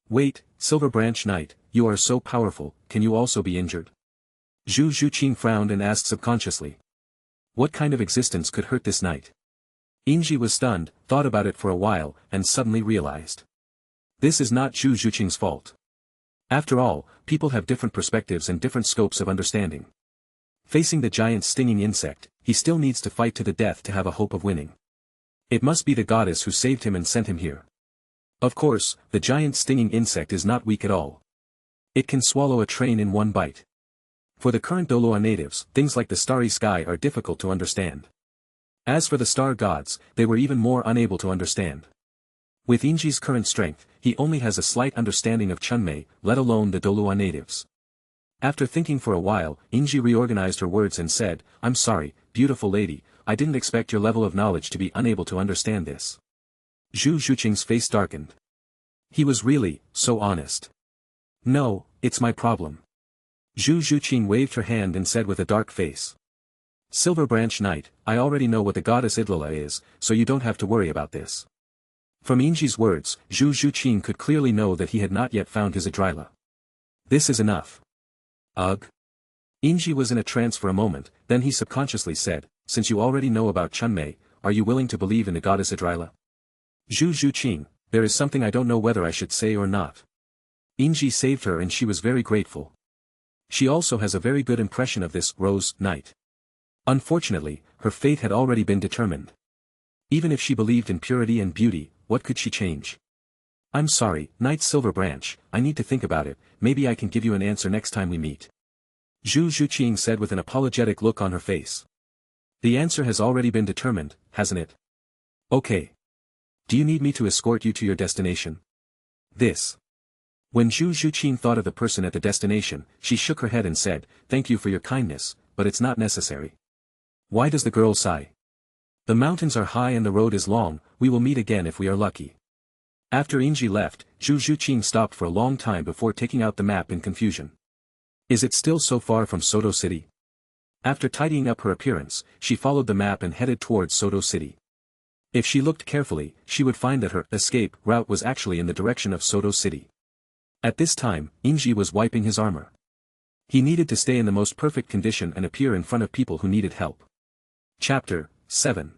Wait, Silver Branch Knight, you are so powerful, can you also be injured? Zhu Zhuqing frowned and asked subconsciously. What kind of existence could hurt this knight? Inji was stunned, thought about it for a while, and suddenly realized. This is not Zhu Zhuqing's fault. After all, people have different perspectives and different scopes of understanding. Facing the giant stinging insect, he still needs to fight to the death to have a hope of winning. It must be the goddess who saved him and sent him here. Of course, the giant stinging insect is not weak at all. It can swallow a train in one bite. For the current Douluo natives, things like the starry sky are difficult to understand. As for the star gods, they were even more unable to understand. With Inji's current strength, he only has a slight understanding of Chunmei, let alone the Douluo natives. After thinking for a while, Inji reorganized her words and said, I'm sorry, beautiful lady, I didn't expect your level of knowledge to be unable to understand this. Zhu Zhuqing's face darkened. He was really, so honest. No, it's my problem. Zhu Zhuqing waved her hand and said with a dark face. Silver Branch Knight, I already know what the goddess Idrila is, so you don't have to worry about this. From Inji's words, Zhu Zhuqing could clearly know that he had not yet found his Idrila. This is enough. Ugh. Inji was in a trance for a moment, then he subconsciously said, since you already know about Chunmei, are you willing to believe in the goddess Idrila? Zhu Zhuqing, there is something I don't know whether I should say or not. Inji saved her and she was very grateful. She also has a very good impression of this Rose Knight. Unfortunately, her fate had already been determined. Even if she believed in purity and beauty, what could she change? I'm sorry, Knight Silver Branch, I need to think about it, maybe I can give you an answer next time we meet. Zhu Zhuqing said with an apologetic look on her face. The answer has already been determined, hasn't it? Okay. Do you need me to escort you to your destination? This. When Zhu Zhuqin thought of the person at the destination, she shook her head and said, "Thank you for your kindness, but it's not necessary." Why does the girl sigh? "The mountains are high and the road is long, we will meet again if we are lucky." After Inji left, Zhu Zhuqin stopped for a long time before taking out the map in confusion. Is it still so far from Soto City? After tidying up her appearance, she followed the map and headed towards Soto City. If she looked carefully, she would find that her escape route was actually in the direction of Soto City. At this time, Inji was wiping his armor. He needed to stay in the most perfect condition and appear in front of people who needed help. Chapter 7.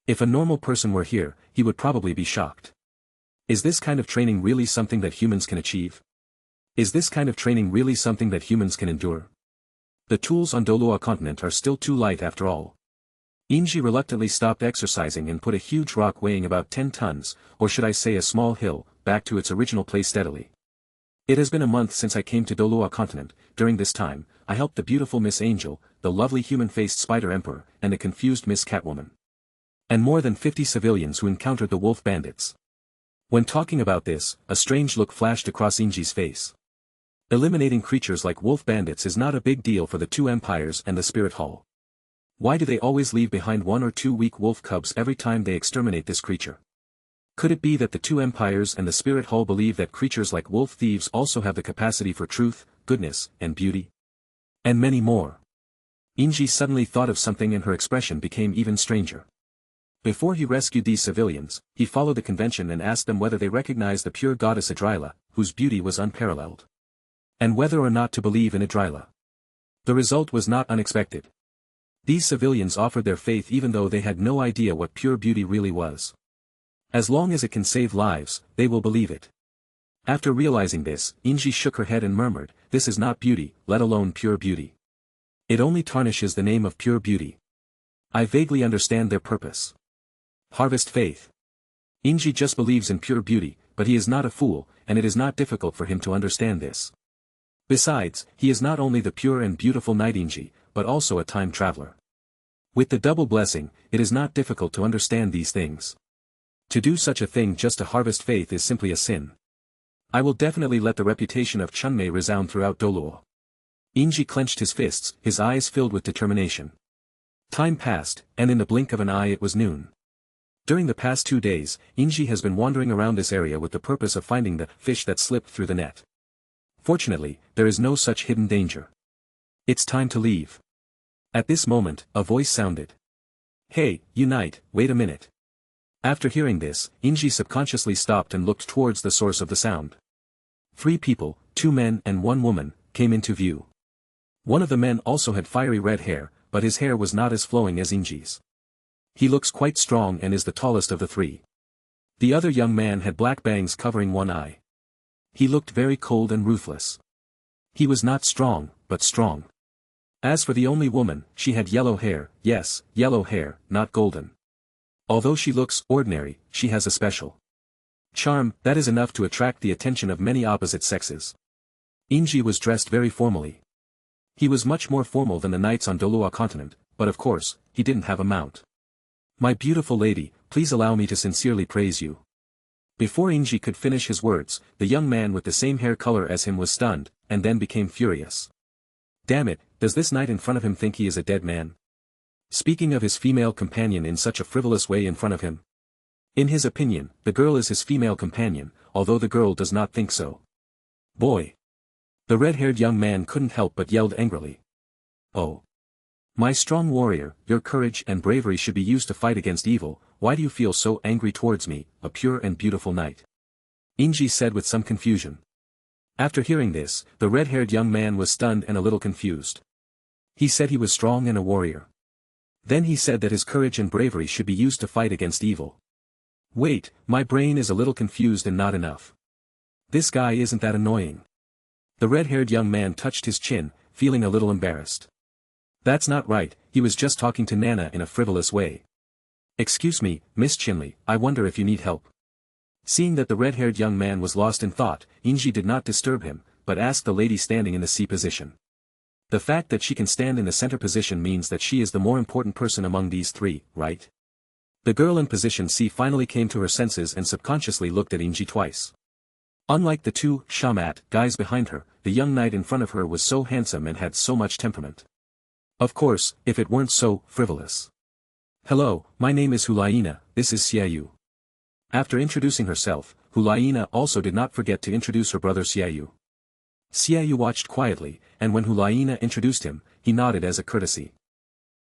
If a normal person were here, he would probably be shocked. Is this kind of training really something that humans can achieve? Is this kind of training really something that humans can endure? The tools on Douluo Continent are still too light after all. Inji reluctantly stopped exercising and put a huge rock weighing about 10 tons, or should I say a small hill, back to its original place steadily. It has been a month since I came to Douluo Continent. During this time, I helped the beautiful Miss Angel, the lovely human-faced Spider Emperor, and the confused Miss Catwoman. And more than 50 civilians who encountered the wolf bandits. When talking about this, a strange look flashed across Inji's face. Eliminating creatures like wolf bandits is not a big deal for the two empires and the Spirit Hall. Why do they always leave behind 1 or 2 weak wolf cubs every time they exterminate this creature? Could it be that the two empires and the Spirit Hall believe that creatures like wolf thieves also have the capacity for truth, goodness, and beauty? And many more. Inji suddenly thought of something and her expression became even stranger. Before he rescued these civilians, he followed the convention and asked them whether they recognized the pure goddess Idrila, whose beauty was unparalleled. And whether or not to believe in Idrila. The result was not unexpected. These civilians offered their faith even though they had no idea what pure beauty really was. As long as it can save lives, they will believe it. After realizing this, Inji shook her head and murmured, "This is not beauty, let alone pure beauty. It only tarnishes the name of pure beauty. I vaguely understand their purpose. Harvest faith." Inji just believes in pure beauty, but he is not a fool, and it is not difficult for him to understand this. Besides, he is not only the pure and beautiful Knight Inji, but also a time traveler. With the double blessing, it is not difficult to understand these things. To do such a thing just to harvest faith is simply a sin. I will definitely let the reputation of Chunmei resound throughout Douluo. Inji clenched his fists, his eyes filled with determination. Time passed, and in the blink of an eye it was noon. During the past 2 days, Inji has been wandering around this area with the purpose of finding the fish that slipped through the net. Fortunately, there is no such hidden danger. It's time to leave. At this moment, a voice sounded. "Hey, you Knight, wait a minute." After hearing this, Inji subconsciously stopped and looked towards the source of the sound. 3 people, 2 men and 1 woman, came into view. One of the men also had fiery red hair, but his hair was not as flowing as Inji's. He looks quite strong and is the tallest of the 3. The other young man had black bangs covering one eye. He looked very cold and ruthless. He was not strong, but strong. As for the only woman, she had yellow hair, yes, yellow hair, not golden. Although she looks ordinary, she has a special charm that is enough to attract the attention of many opposite sexes. Inji was dressed very formally. He was much more formal than the knights on Douluo Continent, but of course, he didn't have a mount. "My beautiful lady, please allow me to sincerely praise you." Before Inji could finish his words, the young man with the same hair color as him was stunned, and then became furious. Damn it, does this knight in front of him think he is a dead man? Speaking of his female companion in such a frivolous way in front of him. In his opinion, the girl is his female companion, although the girl does not think so. Boy! The red-haired young man couldn't help but yelled angrily. "Oh! My strong warrior, your courage and bravery should be used to fight against evil, why do you feel so angry towards me, a pure and beautiful knight?" Inji said with some confusion. After hearing this, the red-haired young man was stunned and a little confused. He said he was strong and a warrior. Then he said that his courage and bravery should be used to fight against evil. Wait, my brain is a little confused and not enough. This guy isn't that annoying. The red-haired young man touched his chin, feeling a little embarrassed. That's not right, he was just talking to Nana in a frivolous way. "Excuse me, Miss Chinley, I wonder if you need help." Seeing that the red-haired young man was lost in thought, Inji did not disturb him, but asked the lady standing in the C position. The fact that she can stand in the center position means that she is the more important person among these 3, right? The girl in position C finally came to her senses and subconsciously looked at Inji twice. Unlike the two shamat guys behind her, the young knight in front of her was so handsome and had so much temperament. Of course, if it weren't so frivolous. Hello, my name is Hulaina, this is Xiaoyu. After introducing herself, Hulaina also did not forget to introduce her brother Xiaoyu. Xiaoyu watched quietly, and when Hulaina introduced him, he nodded as a courtesy.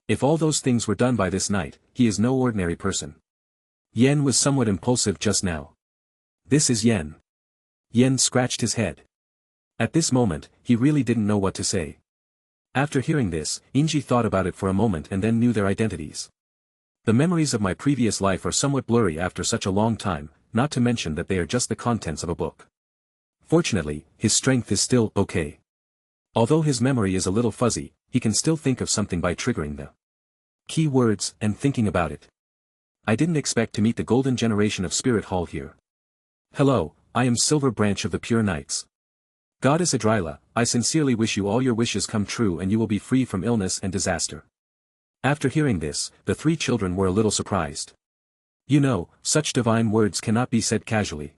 If all those things were done by this knight, he is no ordinary person. Yen was somewhat impulsive just now. This is Yen. Yen scratched his head. At this moment, he really didn't know what to say. After hearing this, Inji thought about it for a moment and then knew their identities. The memories of my previous life are somewhat blurry after such a long time, not to mention that they are just the contents of a book. Fortunately, his strength is still okay. Although his memory is a little fuzzy, he can still think of something by triggering the key words and thinking about it. I didn't expect to meet the golden generation of Spirit Hall here. Hello, I am Silver Branch of the Pure Knights. Goddess Idrila, I sincerely wish you all your wishes come true and you will be free from illness and disaster. After hearing this, the three children were a little surprised. You know, such divine words cannot be said casually.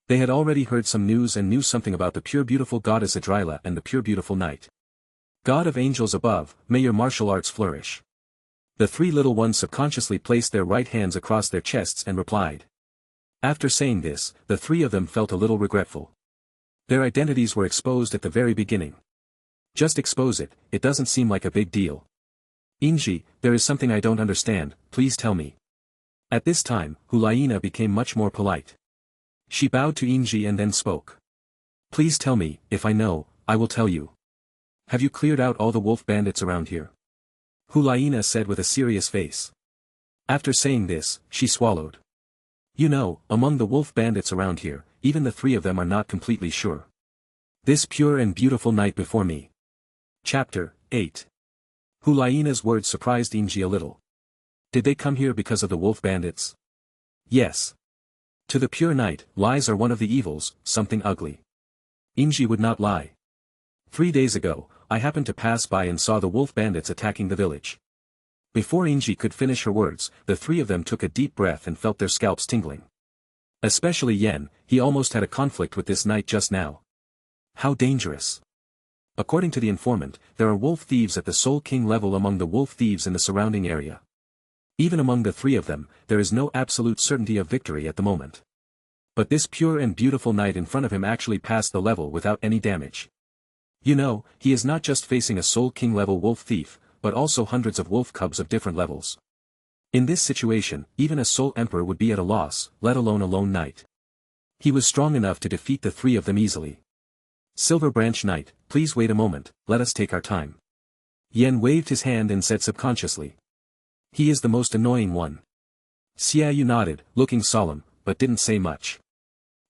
They had already heard some news and knew something about the pure beautiful goddess Idrila and the pure beautiful knight. God of angels above, may your martial arts flourish. The three little ones subconsciously placed their right hands across their chests and replied. After saying this, the three of them felt a little regretful. Their identities were exposed at the very beginning. Just expose it, it doesn't seem like a big deal. Inji, there is something I don't understand, please tell me. At this time, Hulaina became much more polite. She bowed to Inji and then spoke. Please tell me, if I know, I will tell you. Have you cleared out all the wolf bandits around here? Hulaina said with a serious face. After saying this, she swallowed. You know, among the wolf bandits around here, even the three of them are not completely sure. This pure and beautiful night before me. Chapter 8. Hulaina's words surprised Inji a little. Did they come here because of the wolf bandits? Yes. To the pure knight, lies are one of the evils, something ugly. Inji would not lie. 3 days ago, I happened to pass by and saw the wolf bandits attacking the village. Before Inji could finish her words, the three of them took a deep breath and felt their scalps tingling. Especially Yen, he almost had a conflict with this knight just now. How dangerous. According to the informant, there are wolf thieves at the Soul King level among the wolf thieves in the surrounding area. Even among the three of them, there is no absolute certainty of victory at the moment. But this pure and beautiful knight in front of him actually passed the level without any damage. You know, he is not just facing a Soul King level wolf thief, but also hundreds of wolf cubs of different levels. In this situation, even a Soul Emperor would be at a loss, let alone a lone knight. He was strong enough to defeat the three of them easily. Silver Branch Knight, please wait a moment, let us take our time. Yen waved his hand and said subconsciously. He is the most annoying one. Xiaoyu nodded, looking solemn, but didn't say much.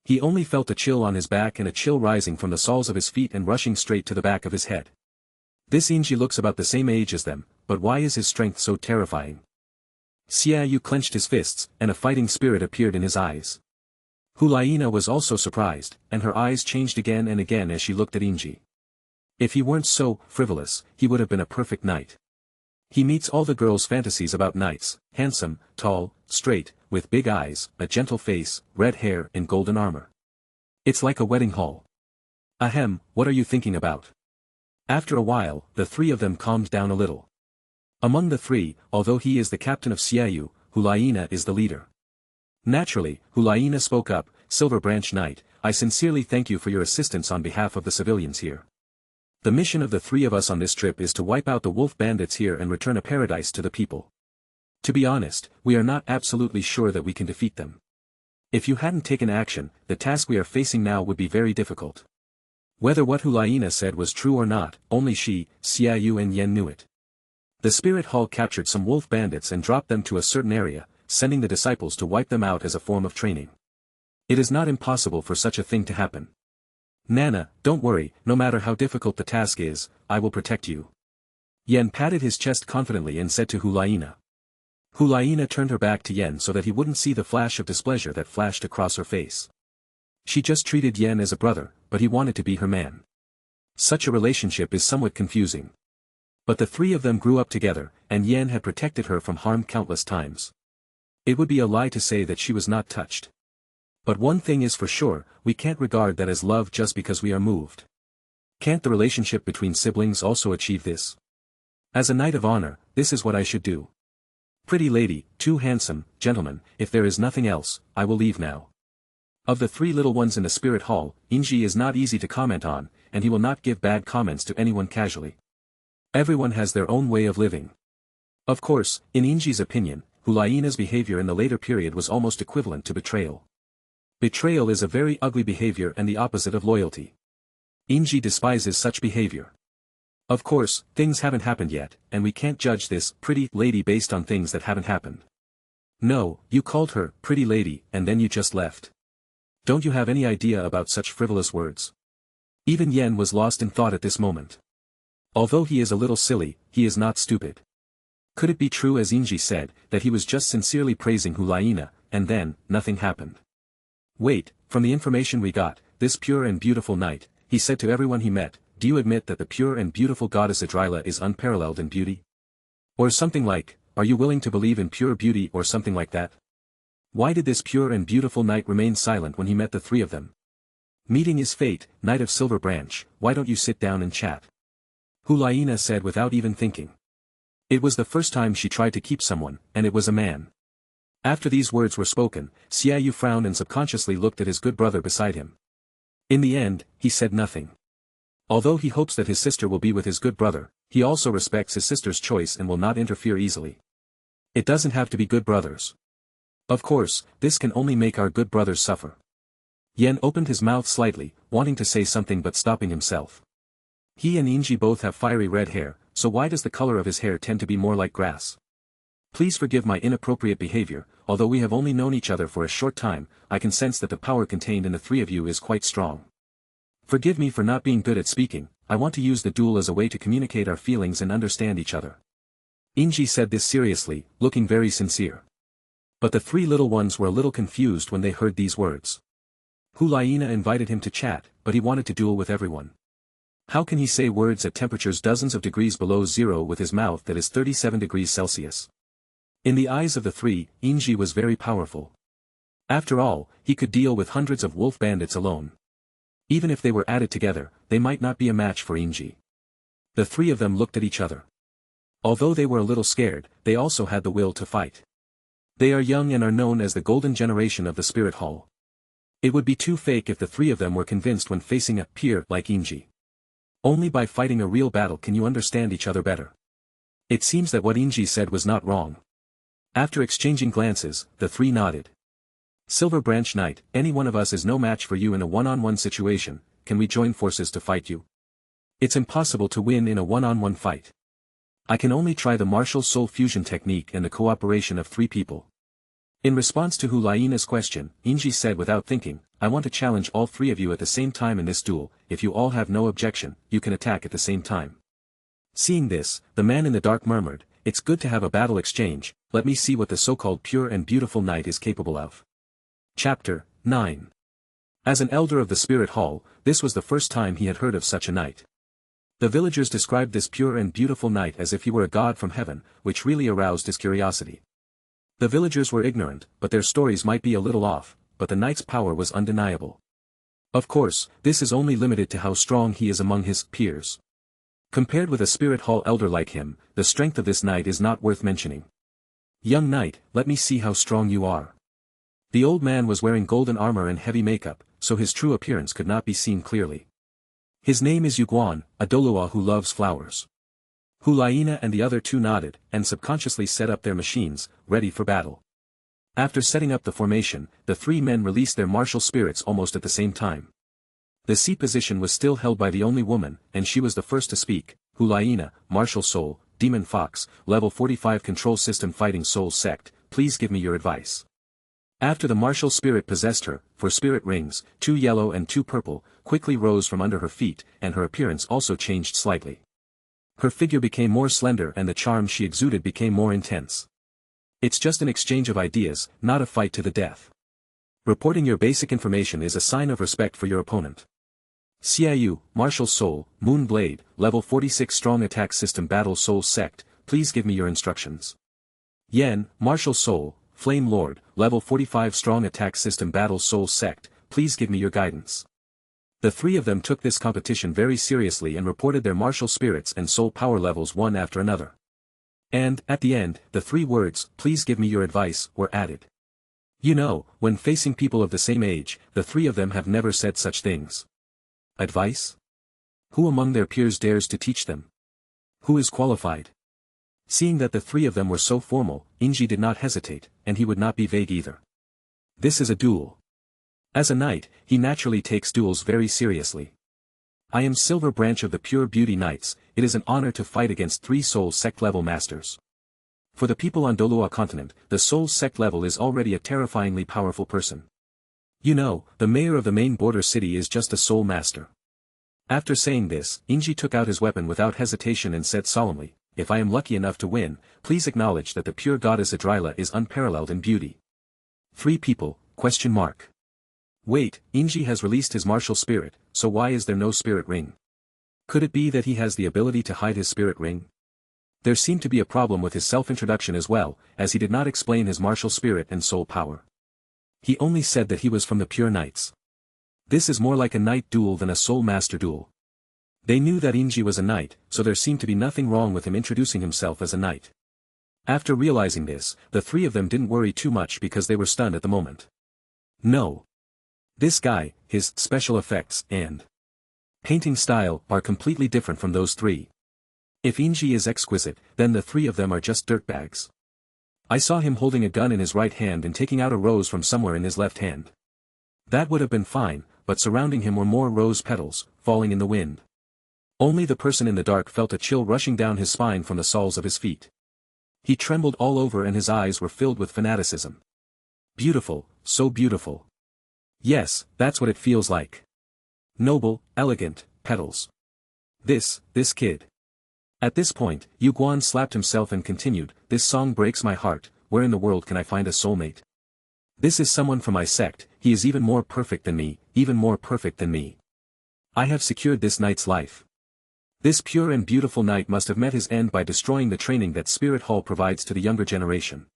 He only felt a chill on his back and a chill rising from the soles of his feet and rushing straight to the back of his head. This Inji looks about the same age as them, but why is his strength so terrifying? Xiaoyu clenched his fists, and a fighting spirit appeared in his eyes. Hulaina was also surprised, and her eyes changed again and again as she looked at Inji. If he weren't so frivolous, he would have been a perfect knight. He meets all the girls' fantasies about knights, handsome, tall, straight, with big eyes, a gentle face, red hair and golden armor. It's like a wedding hall. Ahem, what are you thinking about? After a while, the three of them calmed down a little. Among the three, although he is the captain of Xiaoyu, Hulaina is the leader. Naturally, Hulaina spoke up, Silver Branch Knight, I sincerely thank you for your assistance on behalf of the civilians here. The mission of the three of us on this trip is to wipe out the wolf bandits here and return a paradise to the people. To be honest, we are not absolutely sure that we can defeat them. If you hadn't taken action, the task we are facing now would be very difficult. Whether what Hulaina said was true or not, only she, Xiaoyu and Yen knew it. The Spirit Hall captured some wolf bandits and dropped them to a certain area, sending the disciples to wipe them out as a form of training. It is not impossible for such a thing to happen. Nana, don't worry, no matter how difficult the task is, I will protect you. Yen patted his chest confidently and said to Hulaina. Hulaina turned her back to Yen so that he wouldn't see the flash of displeasure that flashed across her face. She just treated Yen as a brother, but he wanted to be her man. Such a relationship is somewhat confusing. But the three of them grew up together, and Yen had protected her from harm countless times. It would be a lie to say that she was not touched. But one thing is for sure, we can't regard that as love just because we are moved. Can't the relationship between siblings also achieve this? As a knight of honor, this is what I should do. Pretty lady, too handsome, gentlemen, if there is nothing else, I will leave now. Of the three little ones in the spirit hall, Inji is not easy to comment on, and he will not give bad comments to anyone casually. Everyone has their own way of living. Of course, in Inji's opinion, Hulaina's behavior in the later period was almost equivalent to betrayal. Betrayal is a very ugly behavior and the opposite of loyalty. Inji despises such behavior. Of course, things haven't happened yet, and we can't judge this pretty lady based on things that haven't happened. No, you called her pretty lady, and then you just left. Don't you have any idea about such frivolous words? Even Yen was lost in thought at this moment. Although he is a little silly, he is not stupid. Could it be true as Inji said, that he was just sincerely praising Hulaina, and then, nothing happened? Wait, from the information we got, this pure and beautiful knight, he said to everyone he met, do you admit that the pure and beautiful goddess Idrila is unparalleled in beauty? Or something like, are you willing to believe in pure beauty or something like that? Why did this pure and beautiful knight remain silent when he met the three of them? Meeting is fate, Knight of Silver Branch, why don't you sit down and chat? Hulaina said without even thinking. It was the first time she tried to keep someone, and it was a man. After these words were spoken, Xiaoyu frowned and subconsciously looked at his good brother beside him. In the end, he said nothing. Although he hopes that his sister will be with his good brother, he also respects his sister's choice and will not interfere easily. It doesn't have to be good brothers. Of course, this can only make our good brothers suffer. Yen opened his mouth slightly, wanting to say something but stopping himself. He and Inji both have fiery red hair, so why does the color of his hair tend to be more like grass? Please forgive my inappropriate behavior, although we have only known each other for a short time, I can sense that the power contained in the three of you is quite strong. Forgive me for not being good at speaking, I want to use the duel as a way to communicate our feelings and understand each other. Inji said this seriously, looking very sincere. But the three little ones were a little confused when they heard these words. Hulaina invited him to chat, but he wanted to duel with everyone. How can he say words at temperatures dozens of degrees below zero with his mouth that is 37 degrees Celsius? In the eyes of the three, Inji was very powerful. After all, he could deal with hundreds of wolf bandits alone. Even if they were added together, they might not be a match for Inji. The three of them looked at each other. Although they were a little scared, they also had the will to fight. They are young and are known as the golden generation of the spirit hall. It would be too fake if the three of them were convinced when facing a peer like Inji. Only by fighting a real battle can you understand each other better. It seems that what Inji said was not wrong. After exchanging glances, the three nodded. Silver Branch Knight, any one of us is no match for you in a one-on-one situation, can we join forces to fight you? It's impossible to win in a one-on-one fight. I can only try the martial soul fusion technique and the cooperation of three people. In response to Hulaina's question, Inji said without thinking, I want to challenge all three of you at the same time in this duel, if you all have no objection, you can attack at the same time. Seeing this, the man in the dark murmured, it's good to have a battle exchange, let me see what the so-called pure and beautiful knight is capable of. Chapter 9. As an elder of the spirit hall, this was the first time he had heard of such a knight. The villagers described this pure and beautiful knight as if he were a god from heaven, which really aroused his curiosity. The villagers were ignorant, but their stories might be a little off, but the knight's power was undeniable. Of course, this is only limited to how strong he is among his peers. Compared with a spirit hall elder like him, the strength of this knight is not worth mentioning. Young knight, let me see how strong you are. The old man was wearing golden armor and heavy makeup, so his true appearance could not be seen clearly. His name is Yuguan, a Douluo who loves flowers. Hulaina and the other two nodded, and subconsciously set up their machines, ready for battle. After setting up the formation, the three men released their martial spirits almost at the same time. The C position was still held by the only woman, and she was the first to speak. Hulaina, Martial Soul, Demon Fox, Level 45 Control System Fighting Soul Sect, please give me your advice. After the martial spirit possessed her, 4 spirit rings, 2 yellow and 2 purple, quickly rose from under her feet, and her appearance also changed slightly. Her figure became more slender and the charm she exuded became more intense. It's just an exchange of ideas, not a fight to the death. Reporting your basic information is a sign of respect for your opponent. Xiaoyu, Martial Soul, Moon Blade, Level 46 Strong Attack System Battle Soul Sect, please give me your instructions. Yen, Martial Soul, Flame Lord, level 45 strong attack system battle soul sect, please give me your guidance. The three of them took this competition very seriously and reported their martial spirits and soul power levels one after another. And, at the end, the 3 words, please give me your advice, were added. You know, when facing people of the same age, the 3 of them have never said such things. Advice? Who among their peers dares to teach them? Who is qualified? Seeing that the 3 of them were so formal, Inji did not hesitate, and he would not be vague either. This is a duel. As a knight, he naturally takes duels very seriously. I am Silver Branch of the Pure Beauty Knights, it is an honor to fight against 3 soul sect level masters. For the people on Douluo Continent, the soul sect level is already a terrifyingly powerful person. You know, the mayor of the main border city is just a soul master. After saying this, Inji took out his weapon without hesitation and said solemnly, if I am lucky enough to win, please acknowledge that the pure goddess Idrila is unparalleled in beauty. 3 people, ? Wait, Inji has released his martial spirit, so why is there no spirit ring? Could it be that he has the ability to hide his spirit ring? There seemed to be a problem with his self-introduction as well, as he did not explain his martial spirit and soul power. He only said that he was from the pure knights. This is more like a knight duel than a soul master duel. They knew that Inji was a knight, so there seemed to be nothing wrong with him introducing himself as a knight. After realizing this, the 3 of them didn't worry too much because they were stunned at the moment. No. This guy, his special effects and painting style are completely different from those 3. If Inji is exquisite, then the 3 of them are just dirtbags. I saw him holding a gun in his right hand and taking out a rose from somewhere in his left hand. That would have been fine, but surrounding him were more rose petals, falling in the wind. Only the person in the dark felt a chill rushing down his spine from the soles of his feet. He trembled all over and his eyes were filled with fanaticism. Beautiful, so beautiful. Yes, that's what it feels like. Noble, elegant, petals. This kid. At this point, Yu Guan slapped himself and continued, this song breaks my heart, where in the world can I find a soulmate? This is someone from my sect, he is even more perfect than me, even more perfect than me. I have secured this knight's life. This pure and beautiful knight must have met his end by destroying the training that Spirit Hall provides to the younger generation.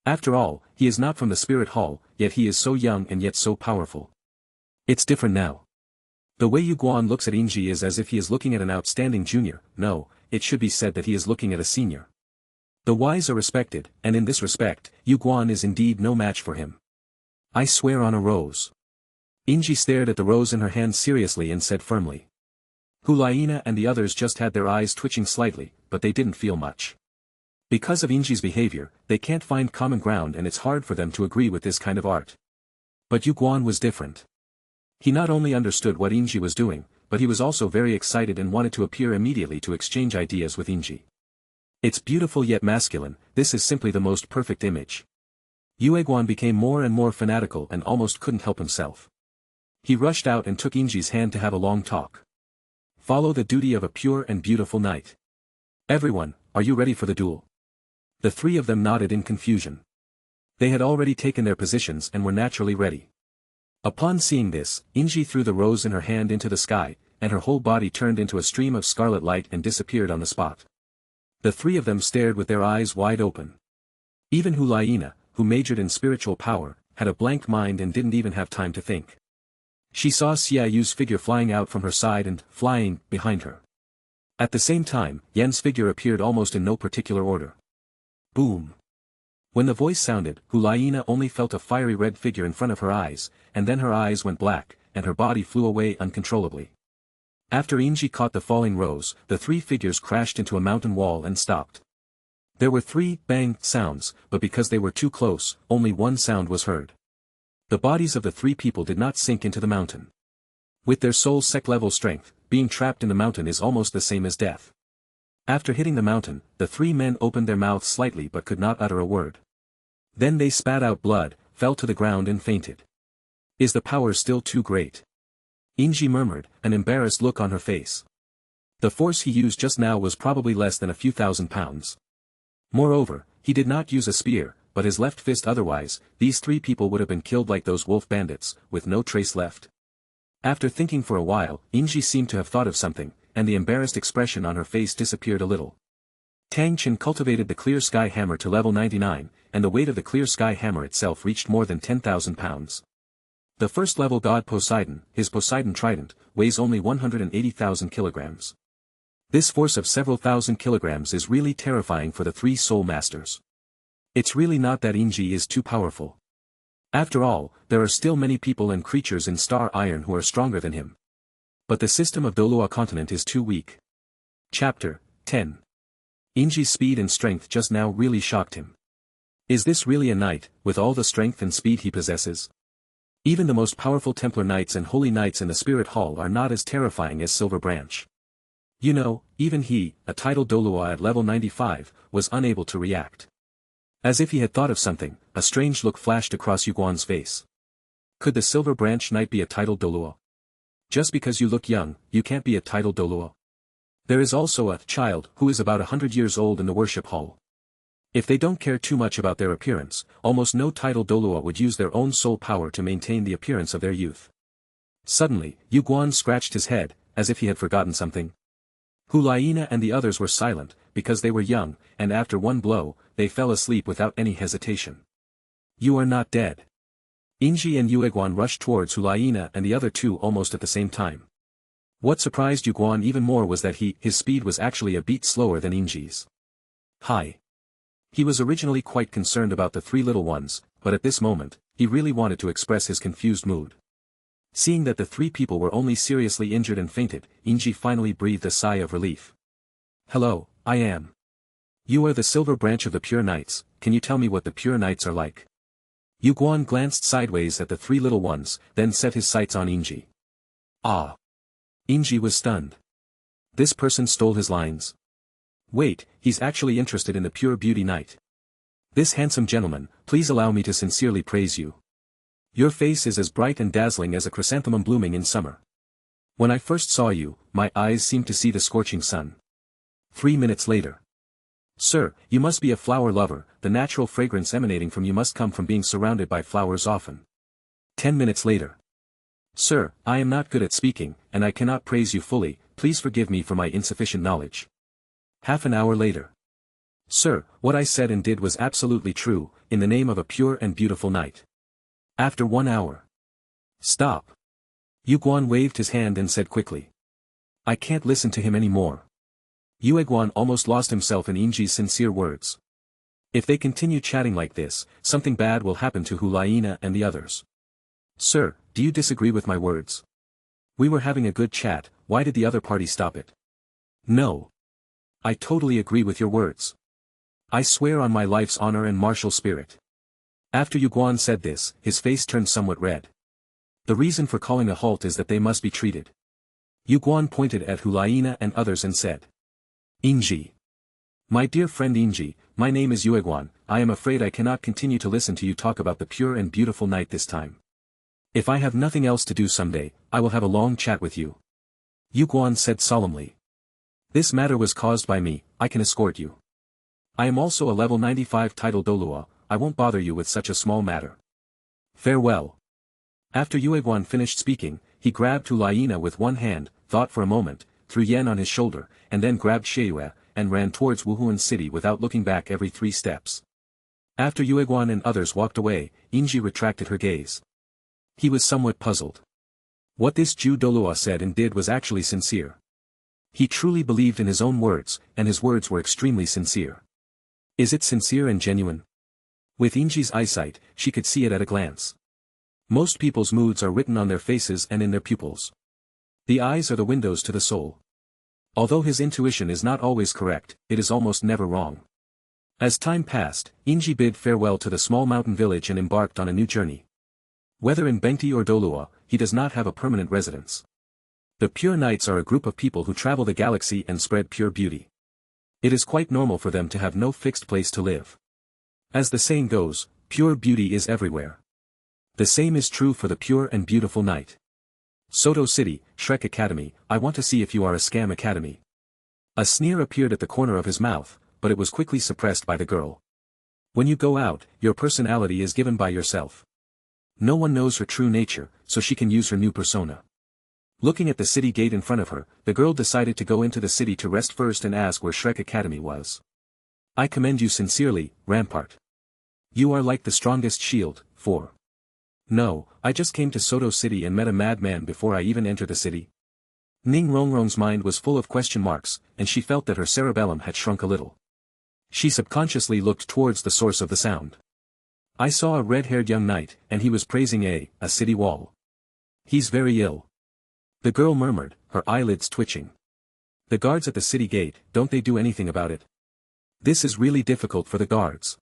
After all, he is not from the Spirit Hall, yet he is so young and yet so powerful. It's different now. The way Yu Guan looks at Inji is as if he is looking at an outstanding junior, no, it should be said that he is looking at a senior. The wise are respected, and in this respect, Yu Guan is indeed no match for him. I swear on a rose. Inji stared at the rose in her hand seriously and said firmly. Hulaina and the others just had their eyes twitching slightly, but they didn't feel much. Because of Inji's behavior, they can't find common ground and it's hard for them to agree with this kind of art. But Yu Guan was different. He not only understood what Inji was doing, but he was also very excited and wanted to appear immediately to exchange ideas with Inji. It's beautiful yet masculine, this is simply the most perfect image. Yu Guan became more and more fanatical and almost couldn't help himself. He rushed out and took Inji's hand to have a long talk. Follow the duty of a pure and beautiful knight. Everyone, are you ready for the duel? The 3 of them nodded in confusion. They had already taken their positions and were naturally ready. Upon seeing this, Inji threw the rose in her hand into the sky, and her whole body turned into a stream of scarlet light and disappeared on the spot. The 3 of them stared with their eyes wide open. Even Hulaina, who majored in spiritual power, had a blank mind and didn't even have time to think. She saw Xiaoyu's figure flying out from her side and, flying, behind her. At the same time, Yan's figure appeared almost in no particular order. Boom. When the voice sounded, Hulaina only felt a fiery red figure in front of her eyes, and then her eyes went black, and her body flew away uncontrollably. After Inji caught the falling rose, the 3 figures crashed into a mountain wall and stopped. There were 3 bang sounds, but because they were too close, only one sound was heard. The bodies of the 3 people did not sink into the mountain. With their soul sect level strength, being trapped in the mountain is almost the same as death. After hitting the mountain, the 3 men opened their mouths slightly but could not utter a word. Then they spat out blood, fell to the ground and fainted. Is the power still too great? Inji murmured, an embarrassed look on her face. The force he used just now was probably less than a few thousand pounds. Moreover, he did not use a spear, but his left fist otherwise, these 3 people would have been killed like those wolf bandits, with no trace left. After thinking for a while, Inji seemed to have thought of something, and the embarrassed expression on her face disappeared a little. Tang Chen cultivated the clear sky hammer to level 99, and the weight of the clear sky hammer itself reached more than 10,000 pounds. The first level god Poseidon, his Poseidon trident, weighs only 180,000 kilograms. This force of several thousand kilograms is really terrifying for the three soul masters. It's really not that Inji is too powerful. After all, there are still many people and creatures in Star Iron who are stronger than him. But the system of Douluo Continent is too weak. Chapter 10. Inji's speed and strength just now really shocked him. Is this really a knight, with all the strength and speed he possesses? Even the most powerful Templar knights and holy knights in the Spirit Hall are not as terrifying as Silver Branch. You know, even he, a titled Douluo at level 95, was unable to react. As if he had thought of something, a strange look flashed across Yuguan's face. Could the Silver Branch Knight be a titled Douluo? Just because you look young, you can't be a titled Douluo. There is also a child who is about 100 years old in the worship hall. If they don't care too much about their appearance, almost no titled Douluo would use their own soul power to maintain the appearance of their youth. Suddenly, Yuguan scratched his head, as if he had forgotten something. Hulaina and the others were silent, because they were young, and after one blow, they fell asleep without any hesitation. You are not dead. Inji and Yuguan rushed towards Hulaina and the other two almost at the same time. What surprised Yuguan even more was that his speed was actually a beat slower than Inji's. Hi. He was originally quite concerned about the three little ones, but at this moment, he really wanted to express his confused mood. Seeing that the three people were only seriously injured and fainted, Inji finally breathed a sigh of relief. Hello, I am. You are the Silver Branch of the Pure Knights, can you tell me what the Pure Knights are like? Yuguan glanced sideways at the three little ones, then set his sights on Inji. Ah! Inji was stunned. This person stole his lines. Wait, he's actually interested in the Pure Beauty Knight. This handsome gentleman, please allow me to sincerely praise you. Your face is as bright and dazzling as a chrysanthemum blooming in summer. When I first saw you, my eyes seemed to see the scorching sun. 3 minutes later. Sir, you must be a flower lover, the natural fragrance emanating from you must come from being surrounded by flowers often. 10 minutes later. Sir, I am not good at speaking, and I cannot praise you fully, please forgive me for my insufficient knowledge. Half an hour later. Sir, what I said and did was absolutely true, in the name of a pure and beautiful knight. After 1 hour. Stop. Yuguan waved his hand and said quickly. I can't listen to him anymore. Yuguan almost lost himself in Inji's sincere words. If they continue chatting like this, something bad will happen to Hulaina and the others. Sir, do you disagree with my words? We were having a good chat, why did the other party stop it? No. I totally agree with your words. I swear on my life's honor and martial spirit. After Yuguan said this, his face turned somewhat red. The reason for calling a halt is that they must be treated. Yuguan pointed at Hulaina and others and said. Inji. My dear friend Inji, my name is Yuguan, I am afraid I cannot continue to listen to you talk about the pure and beautiful night this time. If I have nothing else to do someday, I will have a long chat with you. Yuguan said solemnly. This matter was caused by me, I can escort you. I am also a level 95 titled Douluo, I won't bother you with such a small matter. Farewell. After Yuguan finished speaking, he grabbed Hulaina with one hand, thought for a moment, threw Yen on his shoulder, and then grabbed Sheiyue, and ran towards Wuhuan City without looking back every 3 steps. After Yuguan and others walked away, Inji retracted her gaze. He was somewhat puzzled. What this Jew Douluo said and did was actually sincere. He truly believed in his own words, and his words were extremely sincere. Is it sincere and genuine? With Inji's eyesight, she could see it at a glance. Most people's moods are written on their faces and in their pupils. The eyes are the windows to the soul. Although his intuition is not always correct, it is almost never wrong. As time passed, Inji bid farewell to the small mountain village and embarked on a new journey. Whether in Bengti or Douluo, he does not have a permanent residence. The Pure Knights are a group of people who travel the galaxy and spread pure beauty. It is quite normal for them to have no fixed place to live. As the saying goes, pure beauty is everywhere. The same is true for the pure and beautiful knight. Soto City, Shrek Academy, I want to see if you are a scam academy. A sneer appeared at the corner of his mouth, but it was quickly suppressed by the girl. When you go out, your personality is given by yourself. No one knows her true nature, so she can use her new persona. Looking at the city gate in front of her, the girl decided to go into the city to rest first and ask where Shrek Academy was. I commend you sincerely, Rampart. You are like the strongest shield, for. No, I just came to Soto City and met a madman before I even entered the city. Ning Rongrong's mind was full of question marks, and she felt that her cerebellum had shrunk a little. She subconsciously looked towards the source of the sound. I saw a red-haired young knight, and he was praising a city wall. He's very ill. The girl murmured, her eyelids twitching. The guards at the city gate, don't they do anything about it? This is really difficult for the guards.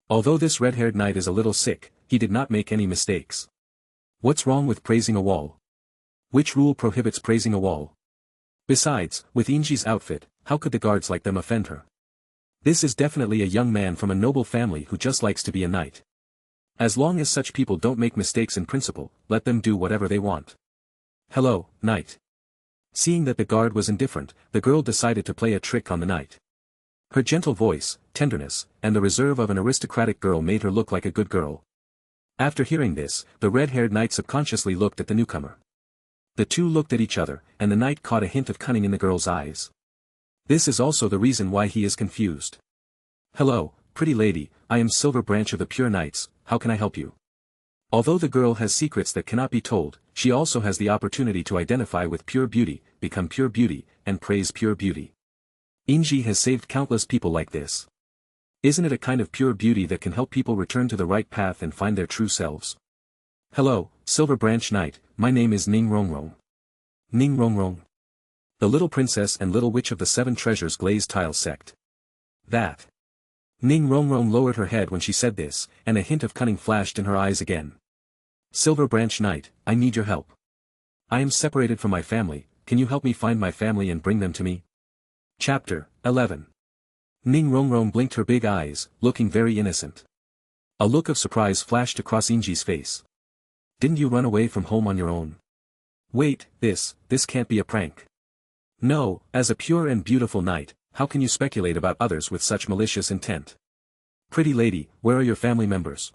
Although this red-haired knight is a little sick, he did not make any mistakes. What's wrong with praising a wall? Which rule prohibits praising a wall? Besides, with Inji's outfit, how could the guards like them offend her? This is definitely a young man from a noble family who just likes to be a knight. As long as such people don't make mistakes in principle, let them do whatever they want. Hello, knight. Seeing that the guard was indifferent, the girl decided to play a trick on the knight. Her gentle voice, tenderness, and the reserve of an aristocratic girl made her look like a good girl. After hearing this, the red-haired knight subconsciously looked at the newcomer. The two looked at each other, and the knight caught a hint of cunning in the girl's eyes. This is also the reason why he is confused. Hello, pretty lady, I am Silver Branch of the Pure Knights, how can I help you? Although the girl has secrets that cannot be told, she also has the opportunity to identify with pure beauty, become pure beauty, and praise pure beauty. Inji has saved countless people like this. Isn't it a kind of pure beauty that can help people return to the right path and find their true selves? Hello, Silver Branch Knight, my name is Ning Rongrong. Ning Rongrong. The little princess and little witch of the 7 treasures glazed tile sect. That. Ning Rongrong lowered her head when she said this, and a hint of cunning flashed in her eyes again. Silver Branch Knight, I need your help. I am separated from my family, can you help me find my family and bring them to me? Chapter 11. Ning Rongrong blinked her big eyes, looking very innocent. A look of surprise flashed across Inji's face. Didn't you run away from home on your own? Wait, this can't be a prank. No, as a pure and beautiful knight, how can you speculate about others with such malicious intent? Pretty lady, where are your family members?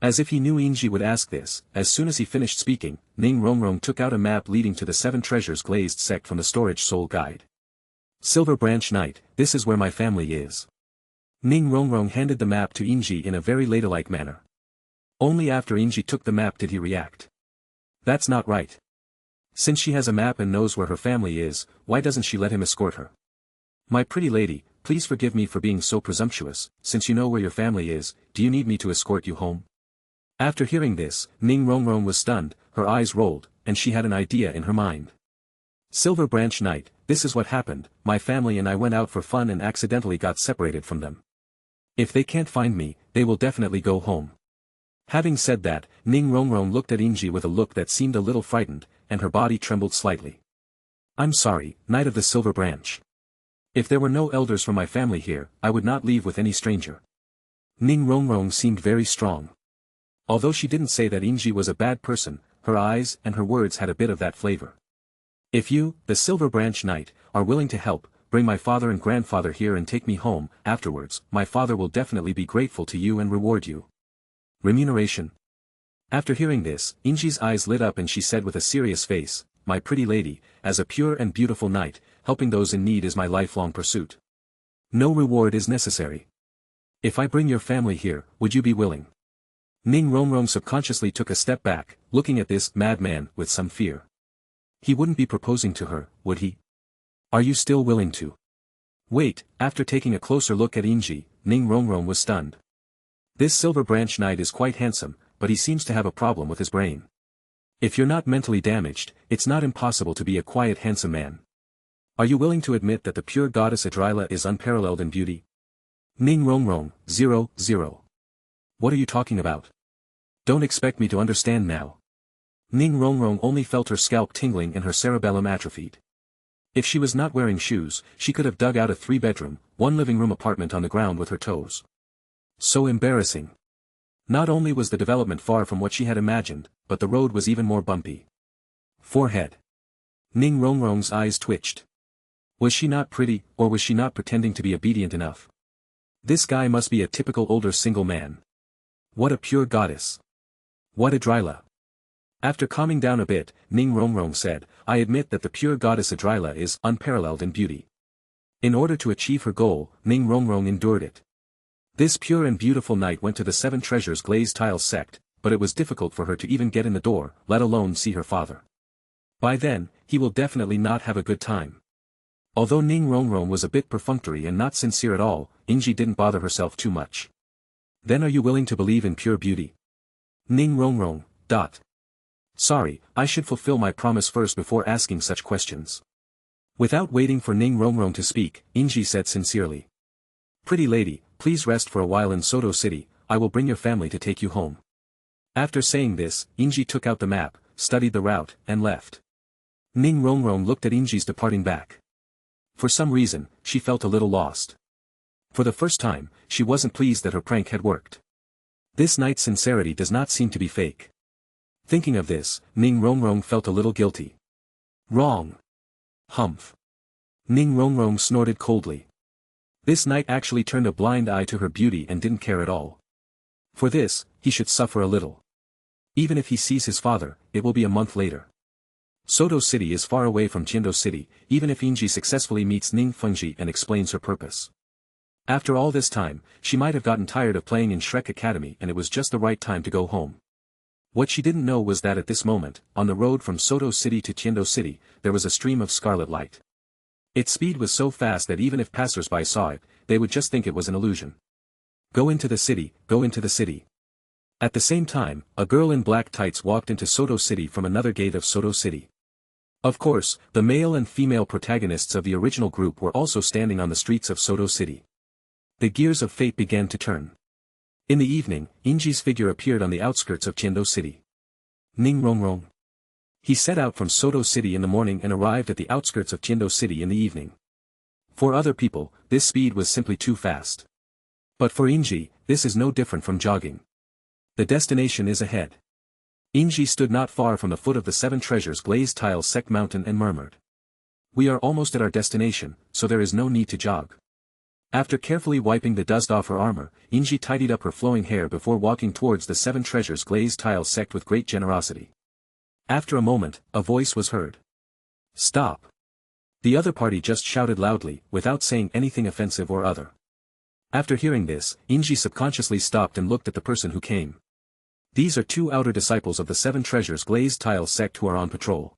As if he knew Inji would ask this, as soon as he finished speaking, Ning Rongrong took out a map leading to the 7 treasures glazed sect from the storage soul guide. Silver Branch Knight, this is where my family is. Ning Rongrong handed the map to Inji in a very ladylike manner. Only after Inji took the map did he react. That's not right. Since she has a map and knows where her family is, why doesn't she let him escort her? My pretty lady, please forgive me for being so presumptuous, since you know where your family is, do you need me to escort you home? After hearing this, Ning Rongrong was stunned, her eyes rolled, and she had an idea in her mind. Silver Branch Knight, this is what happened, my family and I went out for fun and accidentally got separated from them. If they can't find me, they will definitely go home. Having said that, Ning Rongrong looked at Inji with a look that seemed a little frightened, and her body trembled slightly. I'm sorry, Knight of the Silver Branch. If there were no elders from my family here, I would not leave with any stranger. Ning Rongrong seemed very strong. Although she didn't say that Inji was a bad person, her eyes and her words had a bit of that flavor. If you, the Silver Branch Knight, are willing to help, bring my father and grandfather here and take me home, afterwards, my father will definitely be grateful to you and reward you. Remuneration. After hearing this, Inji's eyes lit up and she said with a serious face, my pretty lady, as a pure and beautiful knight, helping those in need is my lifelong pursuit. No reward is necessary. If I bring your family here, would you be willing? Ning Rongrong subconsciously took a step back, looking at this madman with some fear. He wouldn't be proposing to her, would he? Are you still willing to? Wait, after taking a closer look at Inji, Ning Rongrong was stunned. This Silver Branch Knight is quite handsome, but he seems to have a problem with his brain. If you're not mentally damaged, it's not impossible to be a quiet handsome man. Are you willing to admit that the pure goddess Idrila is unparalleled in beauty? Ning Rongrong, 0. What are you talking about? Don't expect me to understand now. Ning Rongrong only felt her scalp tingling and her cerebellum atrophied. If she was not wearing shoes, she could have dug out a 3-bedroom, 1-living-room apartment on the ground with her toes. So embarrassing. Not only was the development far from what she had imagined, but the road was even more bumpy. Forehead. Ning Rongrong's eyes twitched. Was she not pretty, or was she not pretending to be obedient enough? This guy must be a typical older single man. What a pure goddess. What Idrila. After calming down a bit, Ning Rongrong said, I admit that the pure goddess Idrila is unparalleled in beauty. In order to achieve her goal, Ning Rongrong endured it. This pure and beautiful knight went to the Seven Treasures Glazed Tiles sect, but it was difficult for her to even get in the door, let alone see her father. By then, he will definitely not have a good time. Although Ning Rongrong was a bit perfunctory and not sincere at all, Inji didn't bother herself too much. Then are you willing to believe in pure beauty? Ning Rongrong. Sorry, I should fulfill my promise first before asking such questions. Without waiting for Ning Rongrong to speak, Inji said sincerely. Pretty lady, please rest for a while in Soto City, I will bring your family to take you home. After saying this, Inji took out the map, studied the route, and left. Ning Rongrong looked at Inji's departing back. For some reason, she felt a little lost. For the first time, she wasn't pleased that her prank had worked. This knight's sincerity does not seem to be fake. Thinking of this, Ning Rongrong felt a little guilty. Wrong. Humph. Ning Rongrong snorted coldly. This knight actually turned a blind eye to her beauty and didn't care at all. For this, he should suffer a little. Even if he sees his father, it will be a month later. Soto City is far away from Tiendo City, even if Inji successfully meets Ning Fengji and explains her purpose. After all this time, she might have gotten tired of playing in Shrek Academy and it was just the right time to go home. What she didn't know was that at this moment, on the road from Soto City to Tiendo City, there was a stream of scarlet light. Its speed was so fast that even if passers-by saw it, they would just think it was an illusion. Go into the city, go into the city. At the same time, a girl in black tights walked into Soto City from another gate of Soto City. Of course, the male and female protagonists of the original group were also standing on the streets of Soto City. The gears of fate began to turn. In the evening, Inji's figure appeared on the outskirts of Tiendo City. Ning Rongrong. He set out from Soto City in the morning and arrived at the outskirts of Tiendo City in the evening. For other people, this speed was simply too fast. But for Inji, this is no different from jogging. The destination is ahead. Inji stood not far from the foot of the Seven Treasures Glazed Tiles Sect Mountain and murmured. We are almost at our destination, so there is no need to jog. After carefully wiping the dust off her armor, Inji tidied up her flowing hair before walking towards the Seven Treasures Glazed Tiles sect with great generosity. After a moment, a voice was heard. Stop. The other party just shouted loudly, without saying anything offensive or other. After hearing this, Inji subconsciously stopped and looked at the person who came. These are two outer disciples of the Seven Treasures Glazed Tiles sect who are on patrol.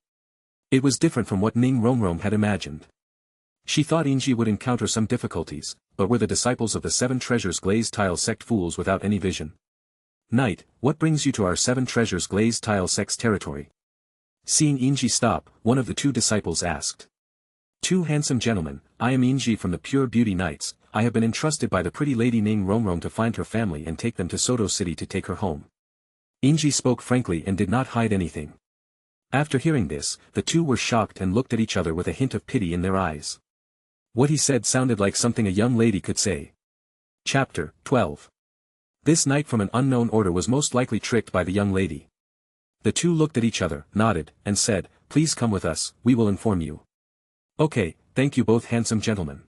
It was different from what Ning Rongrong had imagined. She thought Inji would encounter some difficulties, but were the disciples of the Seven Treasures Glazed Tiles sect fools without any vision? Knight, what brings you to our Seven Treasures Glazed Tiles sect's territory? Seeing Inji stop, one of the two disciples asked. Two handsome gentlemen, I am Inji from the Pure Beauty Knights, I have been entrusted by the pretty lady Ning Rongrong to find her family and take them to Soto City to take her home. Inji spoke frankly and did not hide anything. After hearing this, the two were shocked and looked at each other with a hint of pity in their eyes. What he said sounded like something a young lady could say. Chapter 12. This knight from an unknown order was most likely tricked by the young lady. The two looked at each other, nodded, and said, Please come with us, we will inform you. Okay, thank you both handsome gentlemen.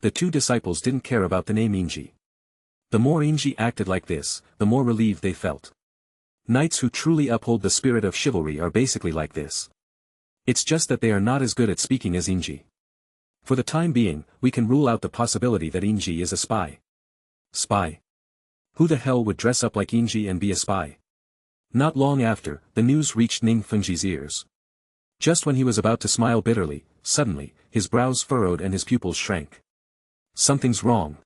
The two disciples didn't care about the name Inji. The more Inji acted like this, the more relieved they felt. Knights who truly uphold the spirit of chivalry are basically like this. It's just that they are not as good at speaking as Inji. For the time being, we can rule out the possibility that Inji is a spy. Spy? Who the hell would dress up like Inji and be a spy? Not long after, the news reached Ning Fengji's ears. Just when he was about to smile bitterly, suddenly, his brows furrowed and his pupils shrank. Something's wrong.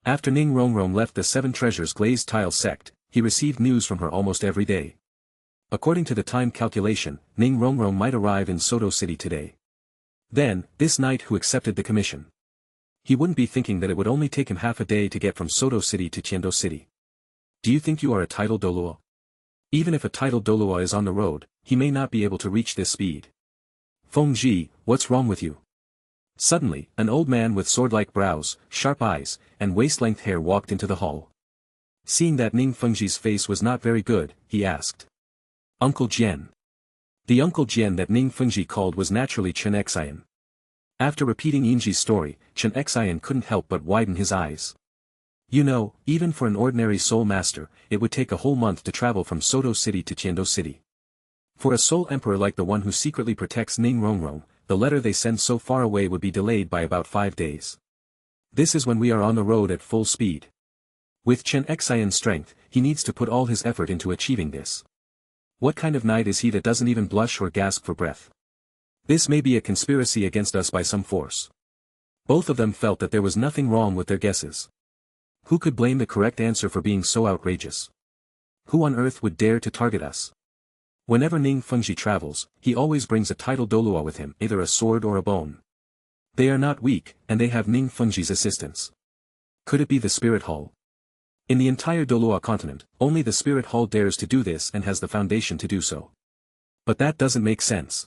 After Ning Rongrong left the Seven Treasures Glazed Tiles sect, he received news from her almost every day. According to the time calculation, Ning Rongrong might arrive in Soto City today. Then, this knight who accepted the commission. He wouldn't be thinking that it would only take him half a day to get from Soto City to Tiendo City. Do you think you are a titled Douluo? Even if a titled Douluo is on the road, he may not be able to reach this speed. Feng Ji, what's wrong with you? Suddenly, an old man with sword-like brows, sharp eyes, and waist-length hair walked into the hall. Seeing that Ning Fengji's face was not very good, he asked. Uncle Jian. The Uncle Jian that Ning Fengji called was naturally Chunmei. After repeating Inji's story, Chunmei couldn't help but widen his eyes. You know, even for an ordinary soul master, it would take a whole month to travel from Soto City to Tiendo City. For a soul emperor like the one who secretly protects Ning Rongrong, the letter they send so far away would be delayed by about 5 days. This is when we are on the road at full speed. With Chunmei's strength, he needs to put all his effort into achieving this. What kind of knight is he that doesn't even blush or gasp for breath? This may be a conspiracy against us by some force. Both of them felt that there was nothing wrong with their guesses. Who could blame the correct answer for being so outrageous? Who on earth would dare to target us? Whenever Ning Fengji travels, he always brings a title Douluo with him, either a sword or a bone. They are not weak, and they have Ning Fengji's assistance. Could it be the Spirit Hall? In the entire Douluo Continent, only the Spirit Hall dares to do this and has the foundation to do so. But that doesn't make sense.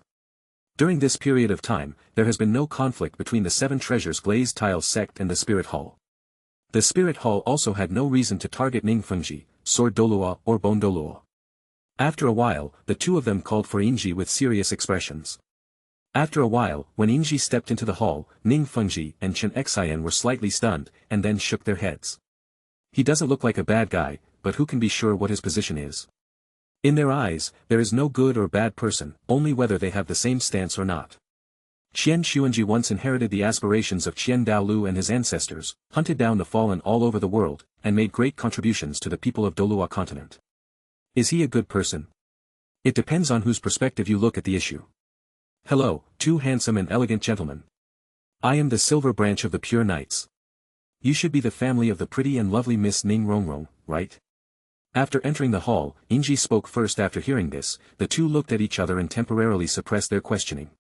During this period of time, there has been no conflict between the Seven Treasures Glazed Tiles sect and the Spirit Hall. The Spirit Hall also had no reason to target Ning Fengji, Sword Douluo or Bone Douluo. After a while, the two of them called for Inji with serious expressions. After a while, when Inji stepped into the hall, Ning Fengji and Chunmei were slightly stunned, and then shook their heads. He doesn't look like a bad guy, but who can be sure what his position is? In their eyes, there is no good or bad person, only whether they have the same stance or not. Qian Xuanji once inherited the aspirations of Qian DALU and his ancestors, hunted down the fallen all over the world, and made great contributions to the people of Douluo Continent. Is he a good person? It depends on whose perspective you look at the issue. Hello, two handsome and elegant gentlemen. I am the Silver Branch of the Pure Knights. You should be the family of the pretty and lovely Miss Ning Rongrong, right? After entering the hall, Inji spoke first. After hearing this, the two looked at each other and temporarily suppressed their questioning.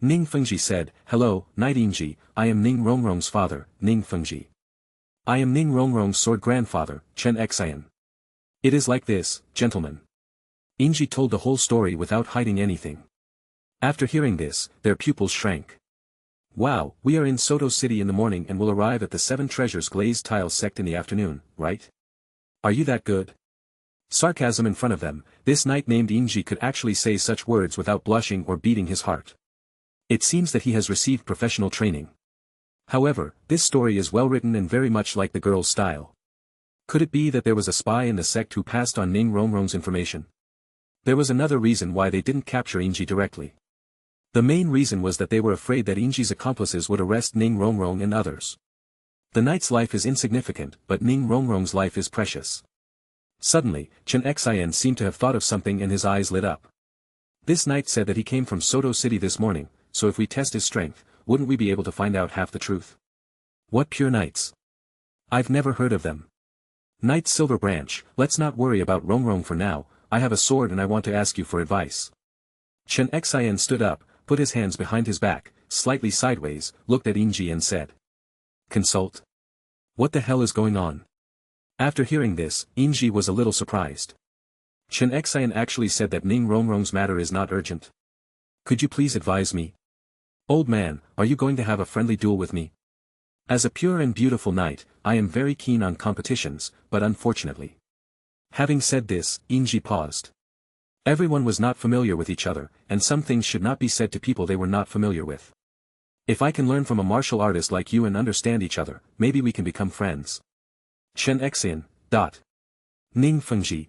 Ning Fengji said, "Hello, Knight Inji, I am Ning Rongrong's father, Ning Fengji. I am Ning Rongrong's sword grandfather, Chunmei. It is like this, gentlemen." Inji told the whole story without hiding anything. After hearing this, their pupils shrank. Wow, we are in Soto City in the morning and will arrive at the Seven Treasures Glazed Tiles sect in the afternoon, right? Are you that good? Sarcasm in front of them, this knight named Inji could actually say such words without blushing or beating his heart. It seems that he has received professional training. However, this story is well written and very much like the girl's style. Could it be that there was a spy in the sect who passed on Ning Rongrong's information? There was another reason why they didn't capture Inji directly. The main reason was that they were afraid that Inji's accomplices would arrest Ning Rongrong and others. The knight's life is insignificant, but Ning Rongrong's life is precious. Suddenly, Chunmei seemed to have thought of something and his eyes lit up. This knight said that he came from Soto City this morning, so if we test his strength, wouldn't we be able to find out half the truth? What pure knights? I've never heard of them. Knight Silver Branch, let's not worry about Rongrong for now, I have a sword and I want to ask you for advice. Chunmei stood up, put his hands behind his back, slightly sideways, looked at Inji and said. Consult? What the hell is going on? After hearing this, Inji was a little surprised. Chunmei actually said that Ning Rongrong's matter is not urgent. Could you please advise me? Old man, are you going to have a friendly duel with me? As a pure and beautiful knight, I am very keen on competitions, but unfortunately. Having said this, Inji paused. Everyone was not familiar with each other, and some things should not be said to people they were not familiar with. If I can learn from a martial artist like you and understand each other, maybe we can become friends. Chunmei. Ning Fengji.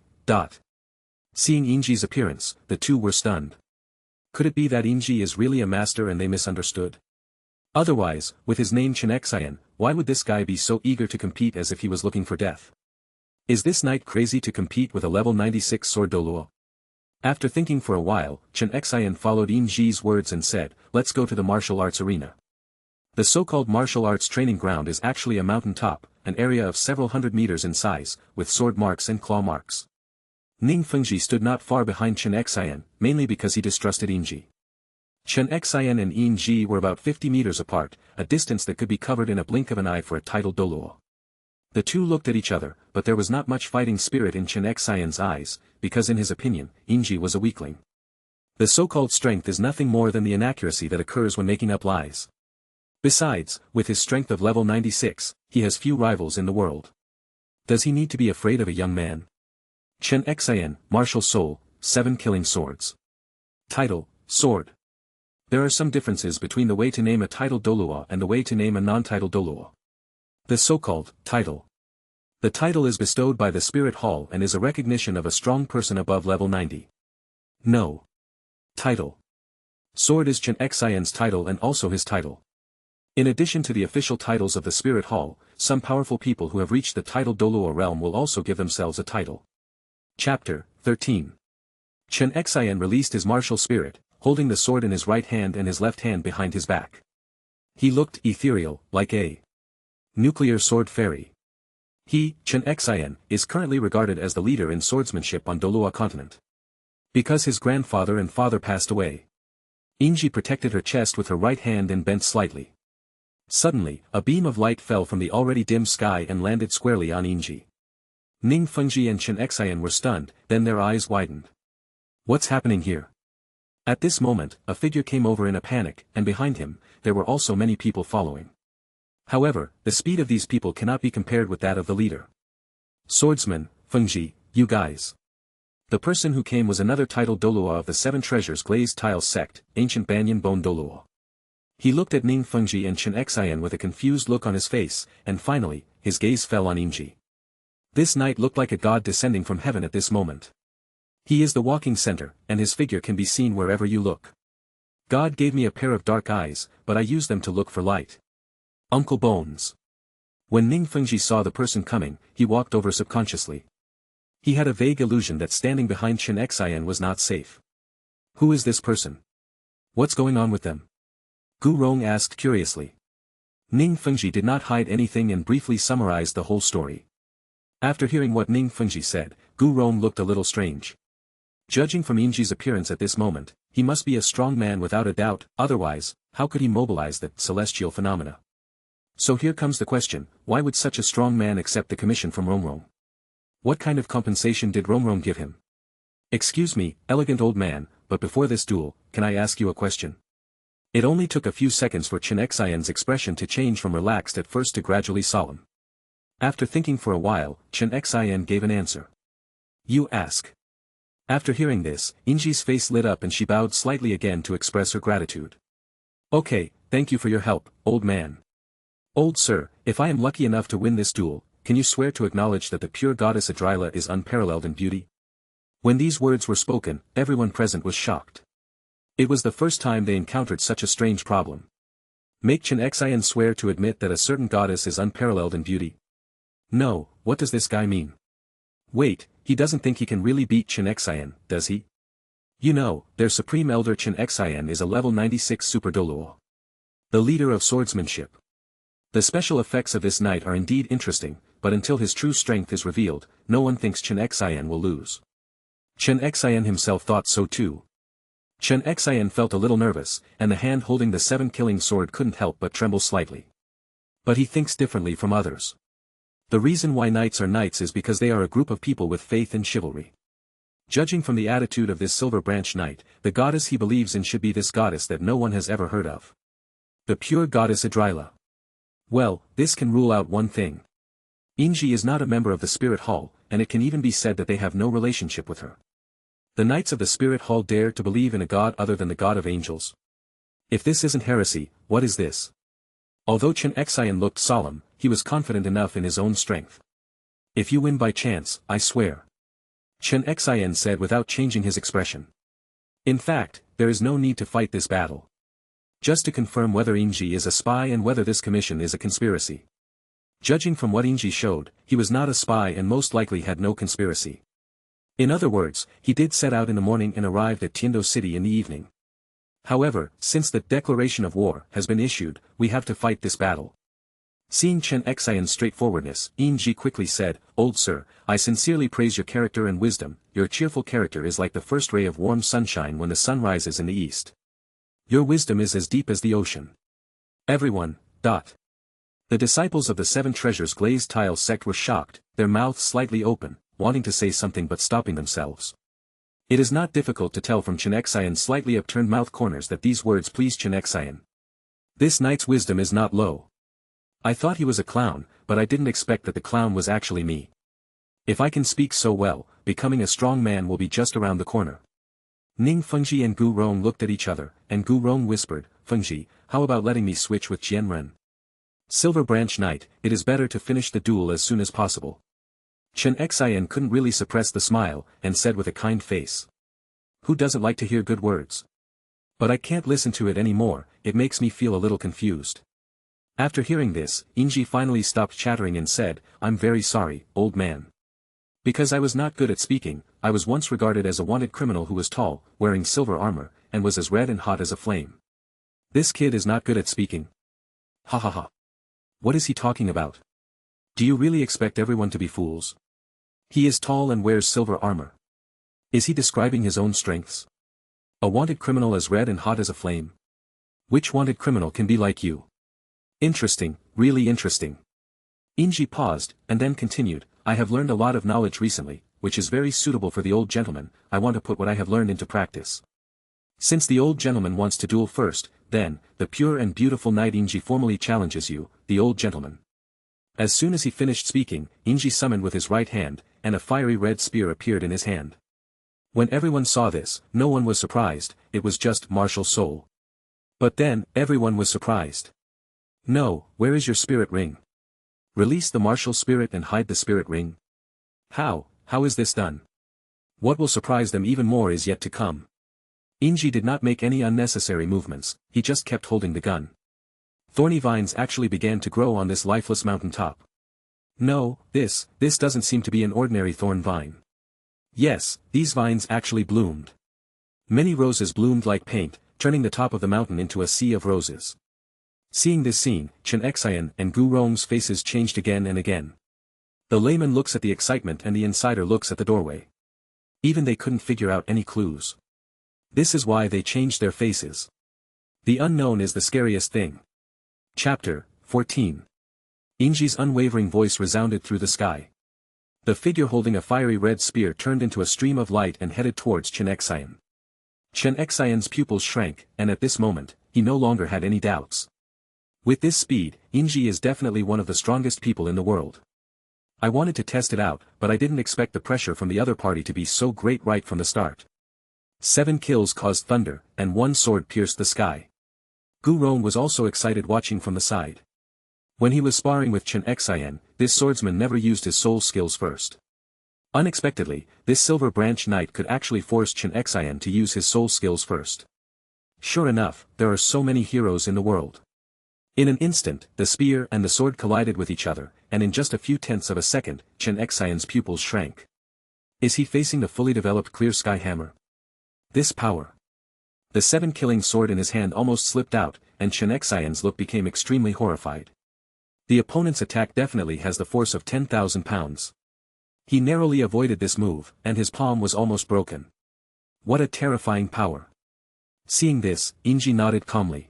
Seeing Inji's appearance, the two were stunned. Could it be that Inji is really a master and they misunderstood? Otherwise, with his name Chunmei, why would this guy be so eager to compete as if he was looking for death? Is this knight crazy to compete with a level 96 sword Douluo? After thinking for a while, Chunmei followed Inji's words and said, let's go to the martial arts arena. The so-called martial arts training ground is actually a mountain top, an area of several hundred meters in size, with sword marks and claw marks. Ning Fengji stood not far behind Chunmei, mainly because he distrusted Inji. Chunmei and Inji were about 50 meters apart, a distance that could be covered in a blink of an eye for a title Douluo. The two looked at each other, but there was not much fighting spirit in Chunmei's eyes, because in his opinion, Inji was a weakling. The so-called strength is nothing more than the inaccuracy that occurs when making up lies. Besides, with his strength of level 96, he has few rivals in the world. Does he need to be afraid of a young man? Chunmei, martial soul, 7 killing swords. Title, sword. There are some differences between the way to name a title Douluo and the way to name a non-title Douluo. The so-called title. The title is bestowed by the Spirit Hall and is a recognition of a strong person above level 90. No. Title. Sword is Chen Xian's title and also his title. In addition to the official titles of the Spirit Hall, some powerful people who have reached the title Douluo realm will also give themselves a title. Chapter 13. Chen Xian released his martial spirit, holding the sword in his right hand and his left hand behind his back. He looked ethereal, like a nuclear sword fairy. He, Chen Xian, is currently regarded as the leader in swordsmanship on Douluo Continent. Because his grandfather and father passed away, Inji protected her chest with her right hand and bent slightly. Suddenly, a beam of light fell from the already dim sky and landed squarely on Inji. Ning Fengji and Chen Xian were stunned, then their eyes widened. What's happening here? At this moment, a figure came over in a panic, and behind him, there were also many people following. However, the speed of these people cannot be compared with that of the leader. Swordsman, Fengji, you guys. The person who came was another titled Douluo of the Seven Treasures Glazed Tiles Sect, Ancient Banyan Bone Douluo. He looked at Ning Fengji and Chen Xian with a confused look on his face, and finally, his gaze fell on Inji. This knight looked like a god descending from heaven at this moment. He is the walking center, and his figure can be seen wherever you look. God gave me a pair of dark eyes, but I use them to look for light. Uncle Bones. When Ning Fengji saw the person coming, he walked over subconsciously. He had a vague illusion that standing behind Chen Xian was not safe. Who is this person? What's going on with them? Gu Rong asked curiously. Ning Fengji did not hide anything and briefly summarized the whole story. After hearing what Ning Fengji said, Gu Rong looked a little strange. Judging from Inji's appearance at this moment, he must be a strong man without a doubt, otherwise, how could he mobilize the celestial phenomena? So here comes the question, why would such a strong man accept the commission from Rongrong? What kind of compensation did Rongrong give him? Excuse me, elegant old man, but before this duel, can I ask you a question? It only took a few seconds for Chen Xian's expression to change from relaxed at first to gradually solemn. After thinking for a while, Chen Xian gave an answer. You ask. After hearing this, Inji's face lit up and she bowed slightly again to express her gratitude. Okay, thank you for your help, old man. Old sir, if I am lucky enough to win this duel, can you swear to acknowledge that the pure goddess Idrila is unparalleled in beauty? When these words were spoken, everyone present was shocked. It was the first time they encountered such a strange problem. Make Chen Xian swear to admit that a certain goddess is unparalleled in beauty? No, what does this guy mean? Wait, he doesn't think he can really beat Chen Xian, does he? You know, their supreme elder Chen Xian is a level 96 Super Douluo. The leader of swordsmanship. The special effects of this knight are indeed interesting, but until his true strength is revealed, no one thinks Chen Xian will lose. Chen Xian himself thought so too. Chen Xian felt a little nervous, and the hand holding the seven-killing sword couldn't help but tremble slightly. But he thinks differently from others. The reason why knights are knights is because they are a group of people with faith and chivalry. Judging from the attitude of this Silver Branch Knight, the goddess he believes in should be this goddess that no one has ever heard of. The pure goddess Idrila. Well, this can rule out one thing. Inji is not a member of the Spirit Hall, and it can even be said that they have no relationship with her. The knights of the Spirit Hall dare to believe in a god other than the god of angels. If this isn't heresy, what is this? Although Chen Xian looked solemn, he was confident enough in his own strength. If you win by chance, I swear. Chen Xian said without changing his expression. In fact, there is no need to fight this battle. Just to confirm whether Inji is a spy and whether this commission is a conspiracy. Judging from what Inji showed, he was not a spy and most likely had no conspiracy. In other words, he did set out in the morning and arrived at Tiando City in the evening. However, since the declaration of war has been issued, we have to fight this battle. Seeing Chen Xian's straightforwardness, Inji quickly said, Old sir, I sincerely praise your character and wisdom. Your cheerful character is like the first ray of warm sunshine when the sun rises in the east. Your wisdom is as deep as the ocean. Everyone. The disciples of the Seven Treasures Glazed Tiles sect were shocked, their mouths slightly open, wanting to say something but stopping themselves. It is not difficult to tell from Chen Xian's slightly upturned mouth corners that these words pleased Chen Xian. This knight's wisdom is not low. I thought he was a clown, but I didn't expect that the clown was actually me. If I can speak so well, becoming a strong man will be just around the corner. Ning Fengji and Gu Rong looked at each other, and Gu Rong whispered, Fengji, how about letting me switch with Jianren? Silver Branch Knight, it is better to finish the duel as soon as possible. Chen Xian couldn't really suppress the smile, and said with a kind face. Who doesn't like to hear good words? But I can't listen to it anymore, it makes me feel a little confused. After hearing this, Inji finally stopped chattering and said, I'm very sorry, old man. Because I was not good at speaking, I was once regarded as a wanted criminal who was tall, wearing silver armor, and was as red and hot as a flame. This kid is not good at speaking. Ha ha ha. What is he talking about? Do you really expect everyone to be fools? He is tall and wears silver armor. Is he describing his own strengths? A wanted criminal as red and hot as a flame? Which wanted criminal can be like you? Interesting, really interesting. Inji paused, and then continued, I have learned a lot of knowledge recently, which is very suitable for the old gentleman. I want to put what I have learned into practice. Since the old gentleman wants to duel first, then, the pure and beautiful knight Inji formally challenges you, the old gentleman. As soon as he finished speaking, Inji summoned with his right hand, and a fiery red spear appeared in his hand. When everyone saw this, no one was surprised, it was just martial soul. But then, everyone was surprised. No, where is your spirit ring? Release the martial spirit and hide the spirit ring. How is this done? What will surprise them even more is yet to come. Inji did not make any unnecessary movements, he just kept holding the gun. Thorny vines actually began to grow on this lifeless mountaintop. No, this doesn't seem to be an ordinary thorn vine. Yes, these vines actually bloomed. Many roses bloomed like paint, turning the top of the mountain into a sea of roses. Seeing this scene, Chunmei and Gu Rong's faces changed again and again. The layman looks at the excitement and the insider looks at the doorway. Even they couldn't figure out any clues. This is why they changed their faces. The unknown is the scariest thing. Chapter 14. Inji's unwavering voice resounded through the sky. The figure holding a fiery red spear turned into a stream of light and headed towards Chunmei. Chunmei's pupils shrank, and at this moment, he no longer had any doubts. With this speed, Inji is definitely one of the strongest people in the world. I wanted to test it out, but I didn't expect the pressure from the other party to be so great right from the start. 7 kills caused thunder, and 1 sword pierced the sky. Gu Rong was also excited watching from the side. When he was sparring with Chunmei, this swordsman never used his soul skills first. Unexpectedly, this silver branch knight could actually force Chunmei to use his soul skills first. Sure enough, there are so many heroes in the world. In an instant, the spear and the sword collided with each other, and in just a few tenths of a second, Chunmei's pupils shrank. Is he facing the fully developed clear sky hammer? This power. The 7-killing sword in his hand almost slipped out, and Chunmei's look became extremely horrified. The opponent's attack definitely has the force of 10,000 pounds. He narrowly avoided this move, and his palm was almost broken. What a terrifying power. Seeing this, Inji nodded calmly.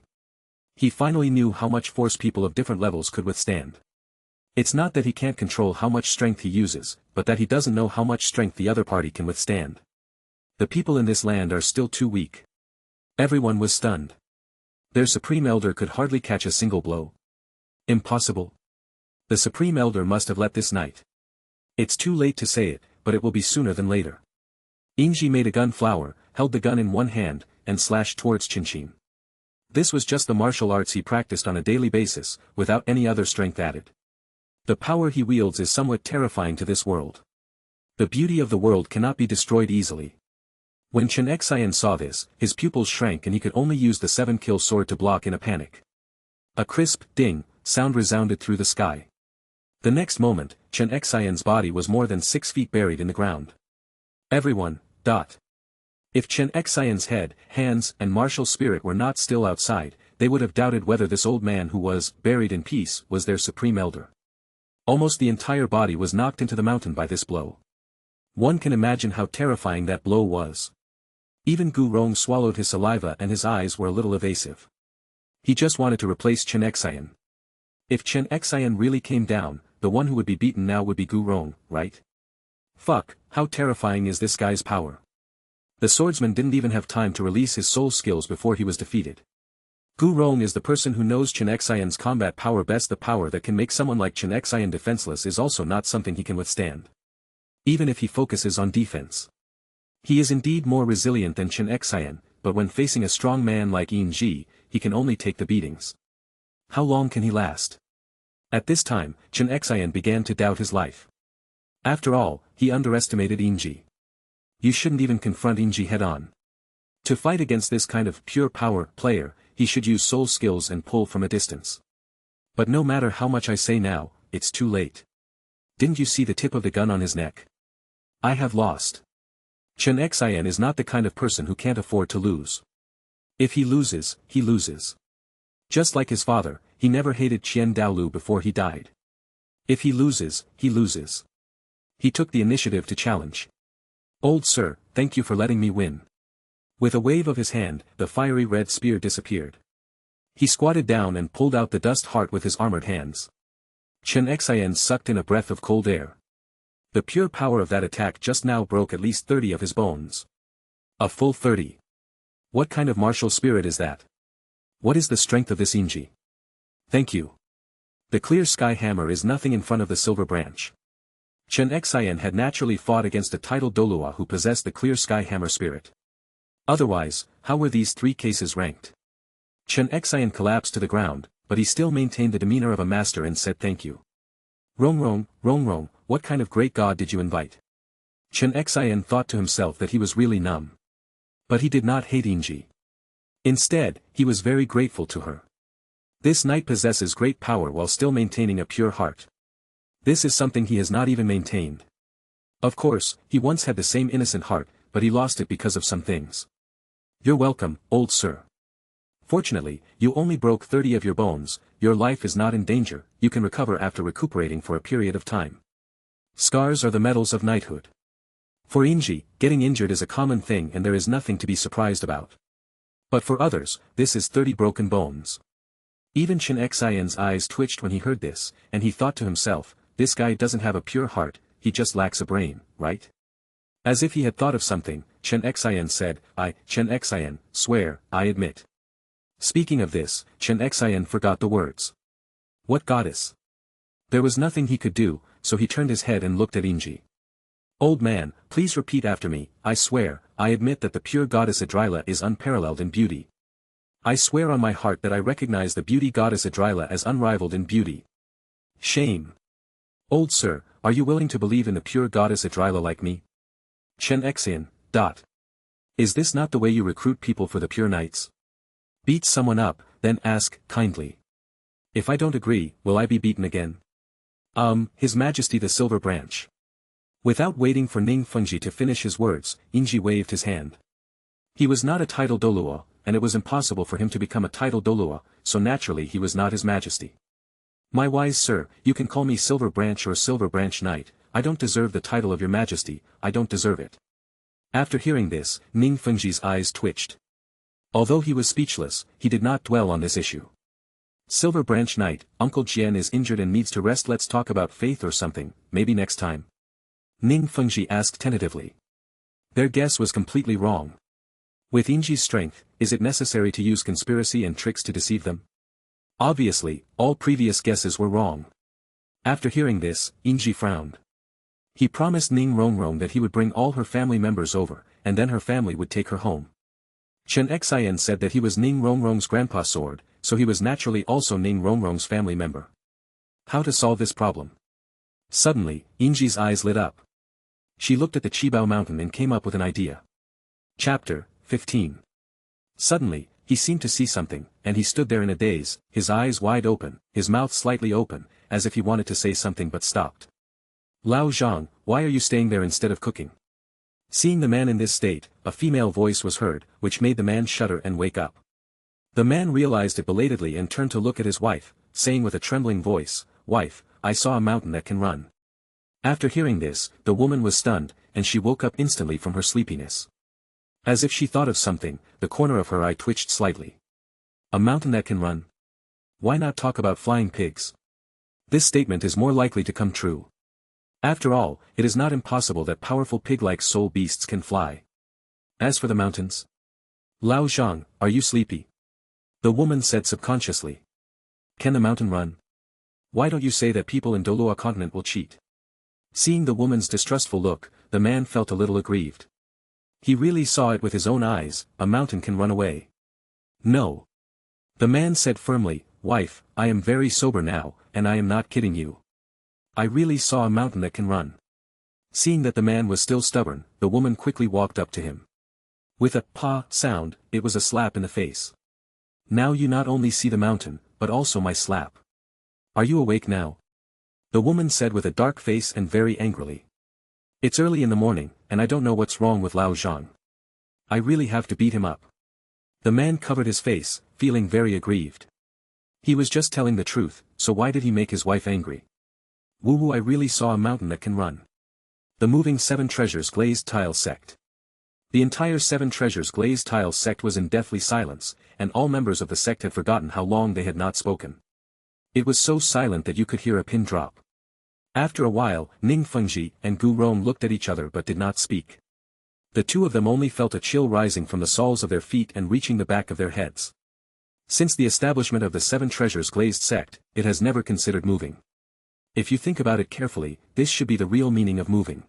He finally knew how much force people of different levels could withstand. It's not that he can't control how much strength he uses, but that he doesn't know how much strength the other party can withstand. The people in this land are still too weak. Everyone was stunned. Their Supreme Elder could hardly catch a single blow. Impossible. The Supreme Elder must have let this knight. It's too late to say it, but it will be sooner than later. Inji made a gun flower, held the gun in one hand, and slashed towards Chunmei. This was just the martial arts he practiced on a daily basis, without any other strength added. The power he wields is somewhat terrifying to this world. The beauty of the world cannot be destroyed easily. When Chunmei saw this, his pupils shrank and he could only use the 7-kill sword to block in a panic. A crisp, ding, sound resounded through the sky. The next moment, Chunmei's body was more than 6 feet buried in the ground. Everyone. If Chunmei's head, hands, and martial spirit were not still outside, they would have doubted whether this old man who was buried in peace was their Supreme Elder. Almost the entire body was knocked into the mountain by this blow. One can imagine how terrifying that blow was. Even Gu Rong swallowed his saliva and his eyes were a little evasive. He just wanted to replace Chunmei. If Chunmei really came down, the one who would be beaten now would be Gu Rong, right? Fuck, how terrifying is this guy's power? The swordsman didn't even have time to release his soul skills before he was defeated. Gu Rong is the person who knows Chunmei's combat power best. The power that can make someone like Chunmei defenseless is also not something he can withstand. Even if he focuses on defense. He is indeed more resilient than Chunmei, but when facing a strong man like Inji, he can only take the beatings. How long can he last? At this time, Chunmei began to doubt his life. After all, he underestimated Inji. You shouldn't even confront Inji head-on. To fight against this kind of pure power player, he should use soul skills and pull from a distance. But no matter how much I say now, it's too late. Didn't you see the tip of the gun on his neck? I have lost. Chunmei is not the kind of person who can't afford to lose. If he loses, he loses. Just like his father, he never hated DALU before he died. If he loses, he loses. He took the initiative to challenge. Old sir, thank you for letting me win. With a wave of his hand, the fiery red spear disappeared. He squatted down and pulled out the dust heart with his armored hands. Chunmei sucked in a breath of cold air. The pure power of that attack just now broke at least 30 of his bones. A full 30. What kind of martial spirit is that? What is the strength of this Inji? Thank you. The clear sky hammer is nothing in front of the silver branch. Chunmei had naturally fought against a titled Douluo who possessed the clear sky hammer spirit. Otherwise, how were these three cases ranked? Chunmei collapsed to the ground, but he still maintained the demeanor of a master and said thank you. Rong, what kind of great god did you invite? Chunmei thought to himself that he was really numb. But he did not hate Inji. Instead, he was very grateful to her. This knight possesses great power while still maintaining a pure heart. This is something he has not even maintained. Of course, he once had the same innocent heart, but he lost it because of some things. You're welcome, old sir. Fortunately, you only broke 30 of your bones, your life is not in danger, you can recover after recuperating for a period of time. Scars are the medals of knighthood. For Inji, getting injured is a common thing and there is nothing to be surprised about. But for others, this is 30 broken bones. Even Chunmei's eyes twitched when he heard this, and he thought to himself, this guy doesn't have a pure heart, he just lacks a brain, right? As if he had thought of something, Chunmei said, Chunmei, swear, I admit. Speaking of this, Chunmei forgot the words. What goddess? There was nothing he could do, so he turned his head and looked at Inji. Old man, please repeat after me, I swear, I admit that the pure goddess Idrila is unparalleled in beauty. I swear on my heart that I recognize the beauty goddess Idrila as unrivaled in beauty. Shame. Old sir, are you willing to believe in the pure goddess Idrila like me? Chunmei. Is this not the way you recruit people for the pure knights? Beat someone up, then ask, kindly. If I don't agree, will I be beaten again? His Majesty the Silver Branch. Without waiting for Ningfengji to finish his words, Inji waved his hand. He was not a titled Douluo, and it was impossible for him to become a titled Douluo, so naturally he was not his Majesty. My wise sir, you can call me Silver Branch or Silver Branch Knight, I don't deserve the title of your Majesty, I don't deserve it. After hearing this, Ningfengji's eyes twitched. Although he was speechless, he did not dwell on this issue. Silver Branch Knight, Uncle Jian is injured and needs to rest, let's talk about faith or something, maybe next time. Ningfengji asked tentatively. Their guess was completely wrong. With Inji's strength, is it necessary to use conspiracy and tricks to deceive them? Obviously, all previous guesses were wrong. After hearing this, Inji frowned. He promised Ning Rongrong that he would bring all her family members over, and then her family would take her home. Chunmei said that he was Ning Rongrong's grandpa's sword, so he was naturally also Ning Rongrong's family member. How to solve this problem? Suddenly, Inji's eyes lit up. She looked at the Qibao mountain and came up with an idea. Chapter 15. Suddenly, he seemed to see something, and he stood there in a daze, his eyes wide open, his mouth slightly open, as if he wanted to say something but stopped. Lao Zhang, why are you staying there instead of cooking? Seeing the man in this state, a female voice was heard, which made the man shudder and wake up. The man realized it belatedly and turned to look at his wife, saying with a trembling voice, Wife, I saw a mountain that can run. After hearing this, the woman was stunned, and she woke up instantly from her sleepiness. As if she thought of something, the corner of her eye twitched slightly. A mountain that can run? Why not talk about flying pigs? This statement is more likely to come true. After all, it is not impossible that powerful pig-like soul beasts can fly. As for the mountains? Lao Zhang, are you sleepy? The woman said subconsciously. Can the mountain run? Why don't you say that people in Douluo Continent will cheat? Seeing the woman's distrustful look, the man felt a little aggrieved. He really saw it with his own eyes, a mountain can run away. No. The man said firmly, Wife, I am very sober now, and I am not kidding you. I really saw a mountain that can run. Seeing that the man was still stubborn, the woman quickly walked up to him. With a pa sound, it was a slap in the face. Now you not only see the mountain, but also my slap. Are you awake now? The woman said with a dark face and very angrily. It's early in the morning, and I don't know what's wrong with Lao Zhang. I really have to beat him up. The man covered his face, feeling very aggrieved. He was just telling the truth, so why did he make his wife angry? Woo-woo, I really saw a mountain that can run. The moving Seven Treasures Glazed Tile Sect. The entire Seven Treasures Glazed Tile Sect was in deathly silence, and all members of the sect had forgotten how long they had not spoken. It was so silent that you could hear a pin drop. After a while, Ning Fengji and Gu Rong looked at each other but did not speak. The two of them only felt a chill rising from the soles of their feet and reaching the back of their heads. Since the establishment of the Seven Treasures Glazed Sect, it has never considered moving. If you think about it carefully, this should be the real meaning of moving.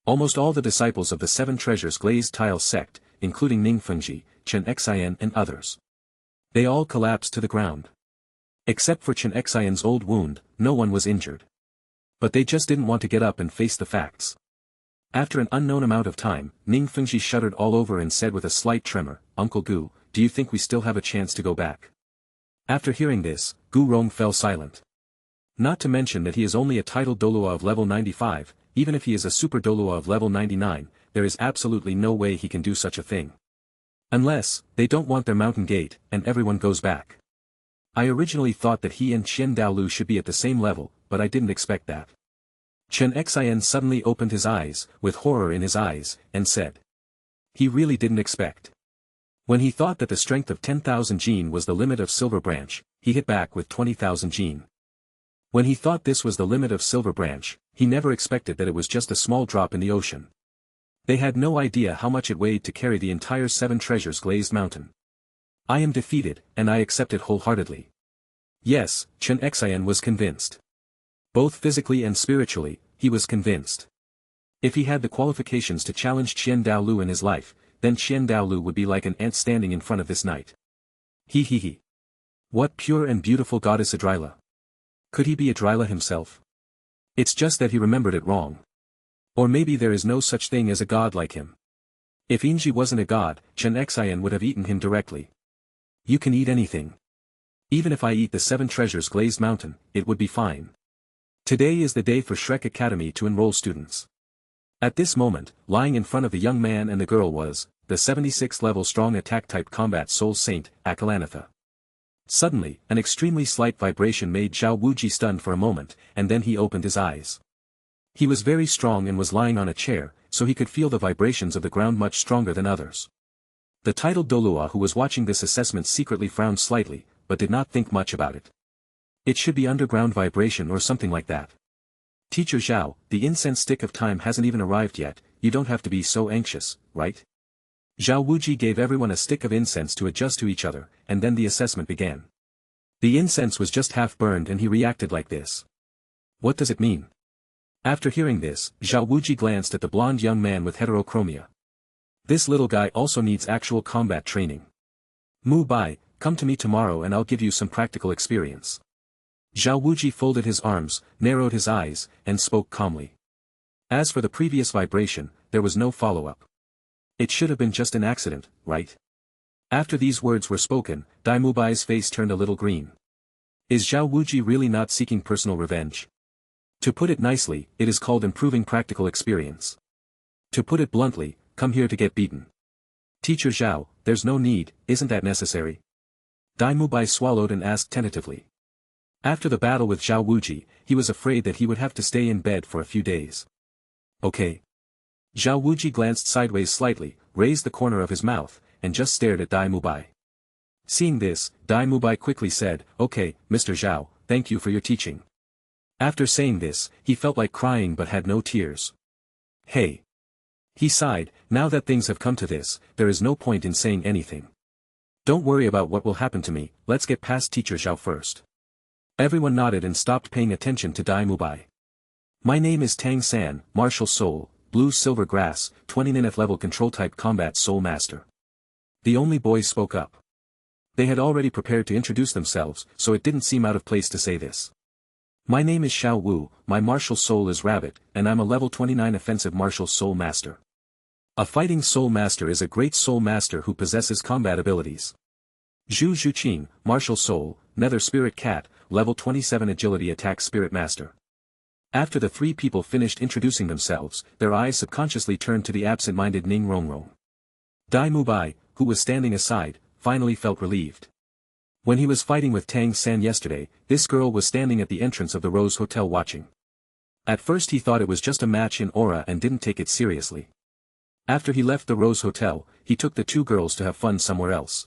Almost all the disciples of the Seven Treasures Glazed Tile Sect, including Ning Fengji, Chen Xian and others. They all collapsed to the ground. Except for Chen Xian's old wound, no one was injured. But they just didn't want to get up and face the facts. After an unknown amount of time, Ning Fengji shuddered all over and said with a slight tremor, Uncle Gu, do you think we still have a chance to go back? After hearing this, Gu Rong fell silent. Not to mention that he is only a titled Douluo of level 95, even if he is a super Douluo of level 99, there is absolutely no way he can do such a thing. Unless, they don't want their mountain gate, and everyone goes back. I originally thought that he and Chen DALU should be at the same level, but I didn't expect that. Chen Xian suddenly opened his eyes, with horror in his eyes, and said. He really didn't expect. When he thought that the strength of 10,000 Jin was the limit of Silver Branch, he hit back with 20,000 Jin. When he thought this was the limit of Silver Branch, he never expected that it was just a small drop in the ocean. They had no idea how much it weighed to carry the entire Seven Treasures Glazed Mountain. I am defeated, and I accept it wholeheartedly. Yes, Chen Xian was convinced. Both physically and spiritually, he was convinced. If he had the qualifications to challenge Chen DALU in his life, then Chen DALU would be like an ant standing in front of this knight. He. What pure and beautiful goddess Idrila. Could he be Idrila himself? It's just that he remembered it wrong. Or maybe there is no such thing as a god like him. If Inji wasn't a god, Chen Xian would have eaten him directly. You can eat anything. Even if I eat the Seven Treasures Glazed Mountain, it would be fine. Today is the day for Shrek Academy to enroll students. At this moment, lying in front of the young man and the girl was, the 76th level strong attack-type combat soul saint, Akalanatha. Suddenly, an extremely slight vibration made Zhao Wuji stunned for a moment, and then he opened his eyes. He was very strong and was lying on a chair, so he could feel the vibrations of the ground much stronger than others. The titled Douluo who was watching this assessment secretly frowned slightly, but did not think much about it. It should be underground vibration or something like that. Teacher Zhao, the incense stick of time hasn't even arrived yet, you don't have to be so anxious, right? Zhao Wuji gave everyone a stick of incense to adjust to each other, and then the assessment began. The incense was just half burned and he reacted like this. What does it mean? After hearing this, Zhao Wuji glanced at the blonde young man with heterochromia. This little guy also needs actual combat training. Mu Bai, come to me tomorrow and I'll give you some practical experience. Zhao Wuji folded his arms, narrowed his eyes, and spoke calmly. As for the previous vibration, there was no follow-up. It should have been just an accident, right? After these words were spoken, Dai Mubai's face turned a little green. Is Zhao Wuji really not seeking personal revenge? To put it nicely, it is called improving practical experience. To put it bluntly, come here to get beaten. Teacher Zhao, there's no need, isn't that necessary? Dai Mubai swallowed and asked tentatively. After the battle with Zhao Wuji, he was afraid that he would have to stay in bed for a few days. Okay. Zhao Wuji glanced sideways slightly, raised the corner of his mouth, and just stared at Dai Mubai. Seeing this, Dai Mubai quickly said, Okay, Mr. Zhao, thank you for your teaching. After saying this, he felt like crying but had no tears. Hey. He sighed, now that things have come to this, there is no point in saying anything. Don't worry about what will happen to me, let's get past Teacher Zhao first. Everyone nodded and stopped paying attention to Dai Mubai. My name is Tang San, Martial Soul, Blue Silver Grass, 29th level Control Type Combat Soul Master. The only boys spoke up. They had already prepared to introduce themselves, so it didn't seem out of place to say this. My name is Xiao Wu, my martial soul is Rabbit, and I'm a level 29 offensive martial soul master. A fighting soul master is a great soul master who possesses combat abilities. Zhu Zhuqing, martial soul, nether spirit cat, level 27 agility attack spirit master. After the three people finished introducing themselves, their eyes subconsciously turned to the absent-minded Ning Rongrong. Dai Mubai, who was standing aside, finally felt relieved. When he was fighting with Tang San yesterday, this girl was standing at the entrance of the Rose Hotel watching. At first he thought it was just a match in aura and didn't take it seriously. After he left the Rose Hotel, he took the two girls to have fun somewhere else.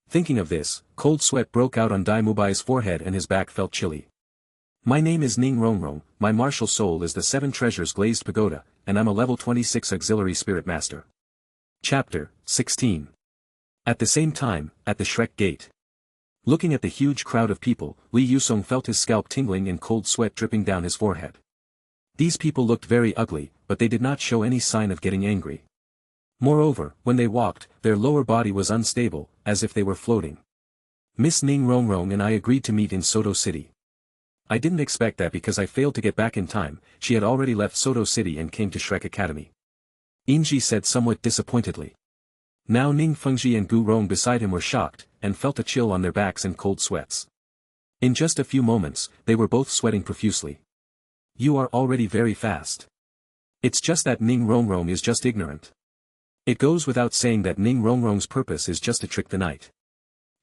Thinking of this, cold sweat broke out on Dai Mubai's forehead and his back felt chilly. My name is Ning Rongrong, my martial soul is the Seven Treasures Glazed Pagoda, and I'm a level 26 auxiliary spirit master. Chapter 16. At the same time, at the Shrek Gate. Looking at the huge crowd of people, Li Yusong felt his scalp tingling and cold sweat dripping down his forehead. These people looked very ugly, but they did not show any sign of getting angry. Moreover, when they walked, their lower body was unstable, as if they were floating. Miss Ning Rongrong and I agreed to meet in Soto City. I didn't expect that because I failed to get back in time, she had already left Soto City and came to Shrek Academy. Inji said somewhat disappointedly. Now Ning Fengji and Gu Rong beside him were shocked, and felt a chill on their backs and cold sweats. In just a few moments, they were both sweating profusely. You are already very fast. It's just that Ning Rongrong is just ignorant. It goes without saying that Ning Rongrong's purpose is just to trick the knight.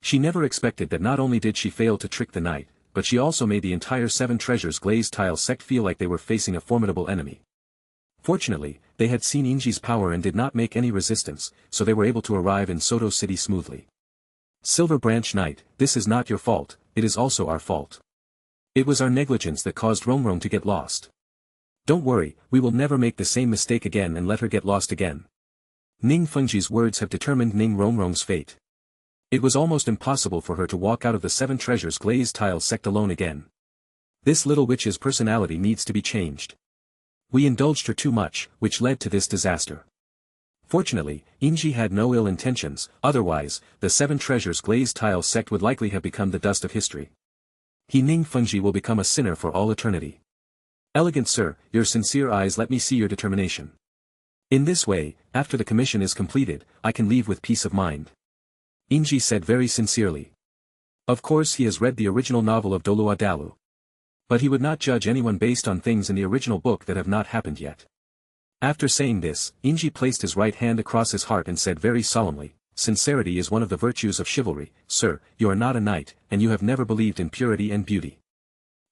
She never expected that not only did she fail to trick the knight, but she also made the entire Seven Treasures Glazed Tile sect feel like they were facing a formidable enemy. Fortunately, they had seen Inji's power and did not make any resistance, so they were able to arrive in Soto City smoothly. Silver Branch Knight, this is not your fault, it is also our fault. It was our negligence that caused Rongrong to get lost. Don't worry, we will never make the same mistake again and let her get lost again. Ning Fengji's words have determined Ning Rongrong's fate. It was almost impossible for her to walk out of the Seven Treasures Glazed Tile sect alone again. This little witch's personality needs to be changed. We indulged her too much, which led to this disaster. Fortunately, Inji had no ill intentions, otherwise, the Seven Treasures Glazed Tile sect would likely have become the dust of history. He Ning Fengji will become a sinner for all eternity. Elegant sir, your sincere eyes let me see your determination. In this way, after the commission is completed, I can leave with peace of mind. Inji said very sincerely. Of course he has read the original novel of Douluo DALU. But he would not judge anyone based on things in the original book that have not happened yet. After saying this, Inji placed his right hand across his heart and said very solemnly, sincerity is one of the virtues of chivalry, sir, you are not a knight, and you have never believed in purity and beauty.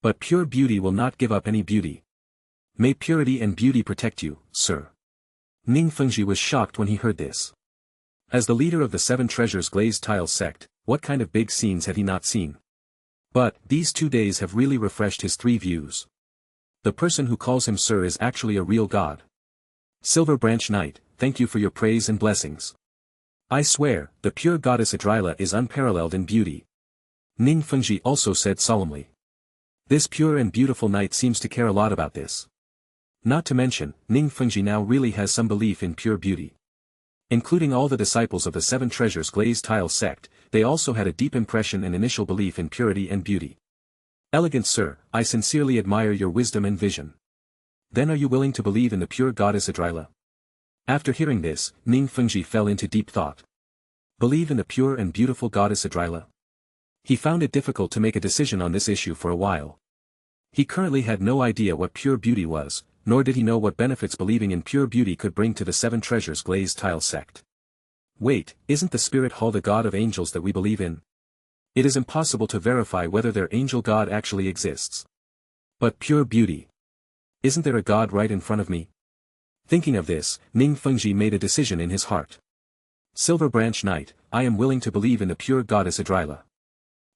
But pure beauty will not give up any beauty. May purity and beauty protect you, sir. Ning Fengji was shocked when he heard this. As the leader of the Seven Treasures Glazed Tile sect, what kind of big scenes had he not seen? But, these 2 days have really refreshed his three views. The person who calls him sir is actually a real god. Silver Branch Knight, thank you for your praise and blessings. I swear, the pure goddess Idrila is unparalleled in beauty. Ning Fengji also said solemnly. This pure and beautiful knight seems to care a lot about this. Not to mention, Ning Fengji now really has some belief in pure beauty. Including all the disciples of the Seven Treasures Glazed Tile sect, they also had a deep impression and initial belief in purity and beauty. Elegant sir, I sincerely admire your wisdom and vision. Then are you willing to believe in the pure goddess Idrila? After hearing this, Ning Fengji fell into deep thought. Believe in the pure and beautiful goddess Idrila? He found it difficult to make a decision on this issue for a while. He currently had no idea what pure beauty was, nor did he know what benefits believing in pure beauty could bring to the Seven Treasures Glazed Tile sect. Wait, isn't the Spirit Hall the god of angels that we believe in? It is impossible to verify whether their angel god actually exists. But pure beauty. Isn't there a god right in front of me? Thinking of this, Ning Fengji made a decision in his heart. Silver Branch Knight, I am willing to believe in the pure goddess Idrila.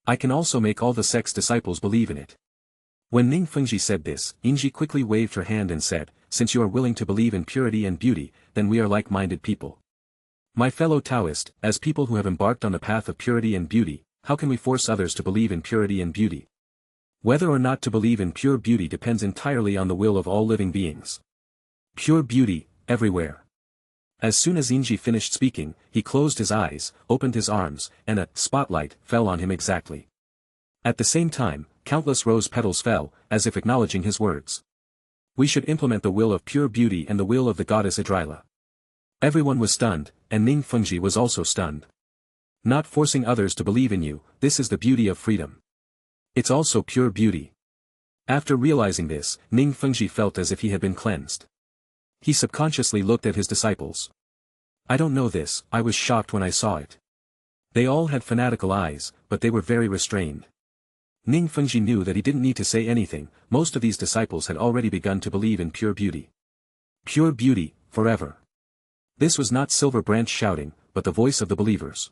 I can also make all the sect's disciples believe in it. When Ning Fengji said this, Inji quickly waved her hand and said, since you are willing to believe in purity and beauty, then we are like-minded people. My fellow Taoist, as people who have embarked on the path of purity and beauty, how can we force others to believe in purity and beauty? Whether or not to believe in pure beauty depends entirely on the will of all living beings. Pure beauty, everywhere. As soon as Inji finished speaking, he closed his eyes, opened his arms, and a spotlight fell on him exactly. At the same time, countless rose petals fell, as if acknowledging his words. We should implement the will of pure beauty and the will of the goddess Idrila. Everyone was stunned, and Ning Fengji was also stunned. Not forcing others to believe in you, this is the beauty of freedom. It's also pure beauty. After realizing this, Ning Fengji felt as if he had been cleansed. He subconsciously looked at his disciples. I don't know this, I was shocked when I saw it. They all had fanatical eyes, but they were very restrained. Ning Fengji knew that he didn't need to say anything, most of these disciples had already begun to believe in pure beauty. Pure beauty, forever. This was not Silver Branch shouting, but the voice of the believers.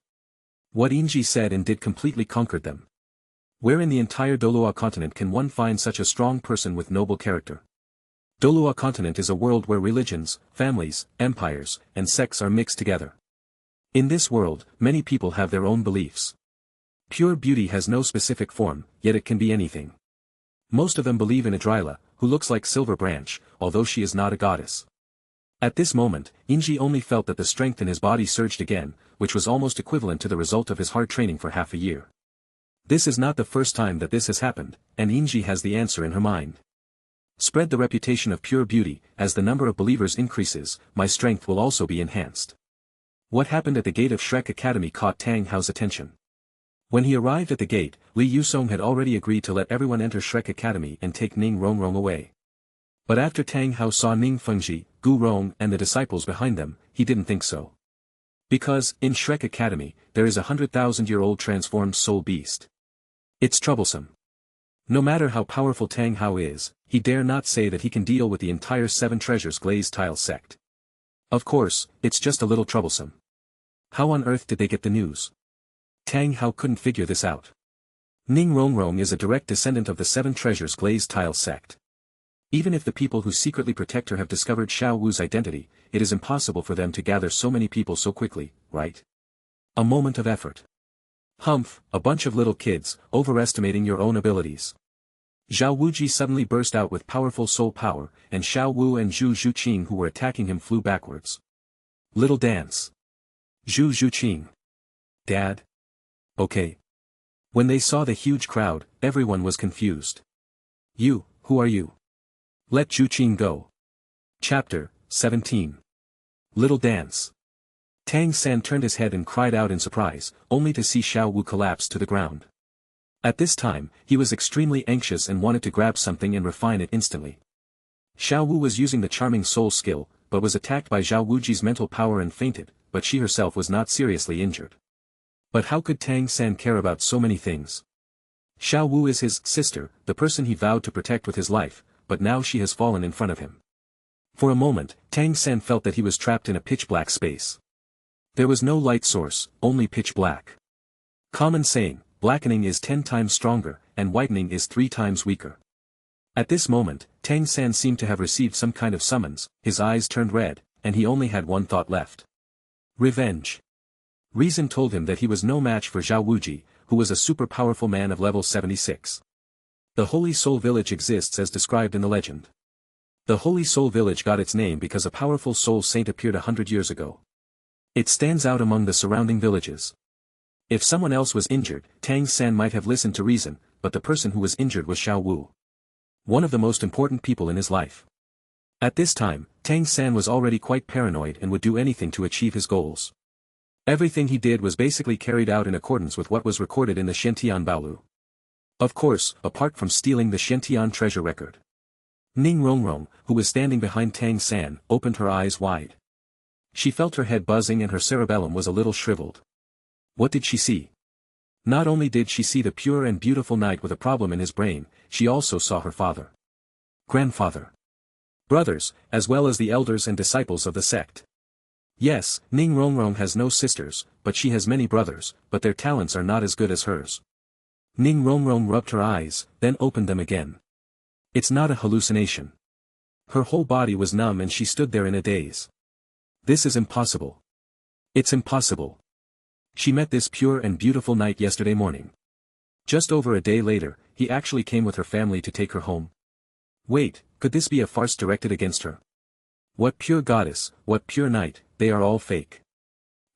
What Inji said and did completely conquered them. Where in the entire Douluo Continent can one find such a strong person with noble character? Douluo Continent is a world where religions, families, empires, and sects are mixed together. In this world, many people have their own beliefs. Pure beauty has no specific form, yet it can be anything. Most of them believe in Idrila, who looks like Silver Branch, although she is not a goddess. At this moment, Inji only felt that the strength in his body surged again, which was almost equivalent to the result of his hard training for half a year. This is not the first time that this has happened, and Inji has the answer in her mind. Spread the reputation of pure beauty, as the number of believers increases, my strength will also be enhanced. What happened at the gate of Shrek Academy caught Tang Hao's attention. When he arrived at the gate, Li Yusong had already agreed to let everyone enter Shrek Academy and take Ning Rongrong away. But after Tang Hao saw Ning Fengji, Gu Rong and the disciples behind them, he didn't think so. Because, in Shrek Academy, there is a 100,000-year-old transformed soul beast. It's troublesome. No matter how powerful Tang Hao is, he dare not say that he can deal with the entire Seven Treasures Glazed Tile sect. Of course, it's just a little troublesome. How on earth did they get the news? Tang Hao couldn't figure this out. Ning Rongrong is a direct descendant of the Seven Treasures Glazed Tile sect. Even if the people who secretly protect her have discovered Xiao Wu's identity, it is impossible for them to gather so many people so quickly, right? A moment of effort. Humph, a bunch of little kids, overestimating your own abilities. Zhao Wuji suddenly burst out with powerful soul power, and Xiao Wu and Zhu Zhuqing who were attacking him flew backwards. Little dance. Zhu Zhuqing. Dad? Okay. When they saw the huge crowd, everyone was confused. You, who are you? Let Zhuqing go. Chapter 17. Little Dance. Tang San turned his head and cried out in surprise, only to see Xiao Wu collapse to the ground. At this time, he was extremely anxious and wanted to grab something and refine it instantly. Xiao Wu was using the charming soul skill, but was attacked by Zhao Wuji's mental power and fainted, but she herself was not seriously injured. But how could Tang San care about so many things? Xiao Wu is his sister, the person he vowed to protect with his life, but now she has fallen in front of him. For a moment, Tang San felt that he was trapped in a pitch-black space. There was no light source, only pitch black. Common saying, blackening is 10 times stronger, and whitening is 3 times weaker. At this moment, Tang San seemed to have received some kind of summons, his eyes turned red, and he only had one thought left. Revenge. Reason told him that he was no match for Zhao Wuji, who was a super powerful man of level 76. The Holy Soul Village exists as described in the legend. The Holy Soul Village got its name because a powerful soul saint appeared 100 years ago. It stands out among the surrounding villages. If someone else was injured, Tang San might have listened to reason, but the person who was injured was Xiao Wu. One of the most important people in his life. At this time, Tang San was already quite paranoid and would do anything to achieve his goals. Everything he did was basically carried out in accordance with what was recorded in the Shentian Baolu. Of course, apart from stealing the Shentian treasure record. Ning Rongrong, who was standing behind Tang San, opened her eyes wide. She felt her head buzzing and her cerebellum was a little shriveled. What did she see? Not only did she see the pure and beautiful knight with a problem in his brain, she also saw her father. Grandfather. Brothers, as well as the elders and disciples of the sect. Yes, Ning Rongrong has no sisters, but she has many brothers, but their talents are not as good as hers. Ning Rongrong rubbed her eyes, then opened them again. It's not a hallucination. Her whole body was numb and she stood there in a daze. This is impossible. It's impossible. She met this pure and beautiful knight yesterday morning. Just over a day later, he actually came with her family to take her home. Wait, could this be a farce directed against her? What pure goddess, what pure knight, they are all fake.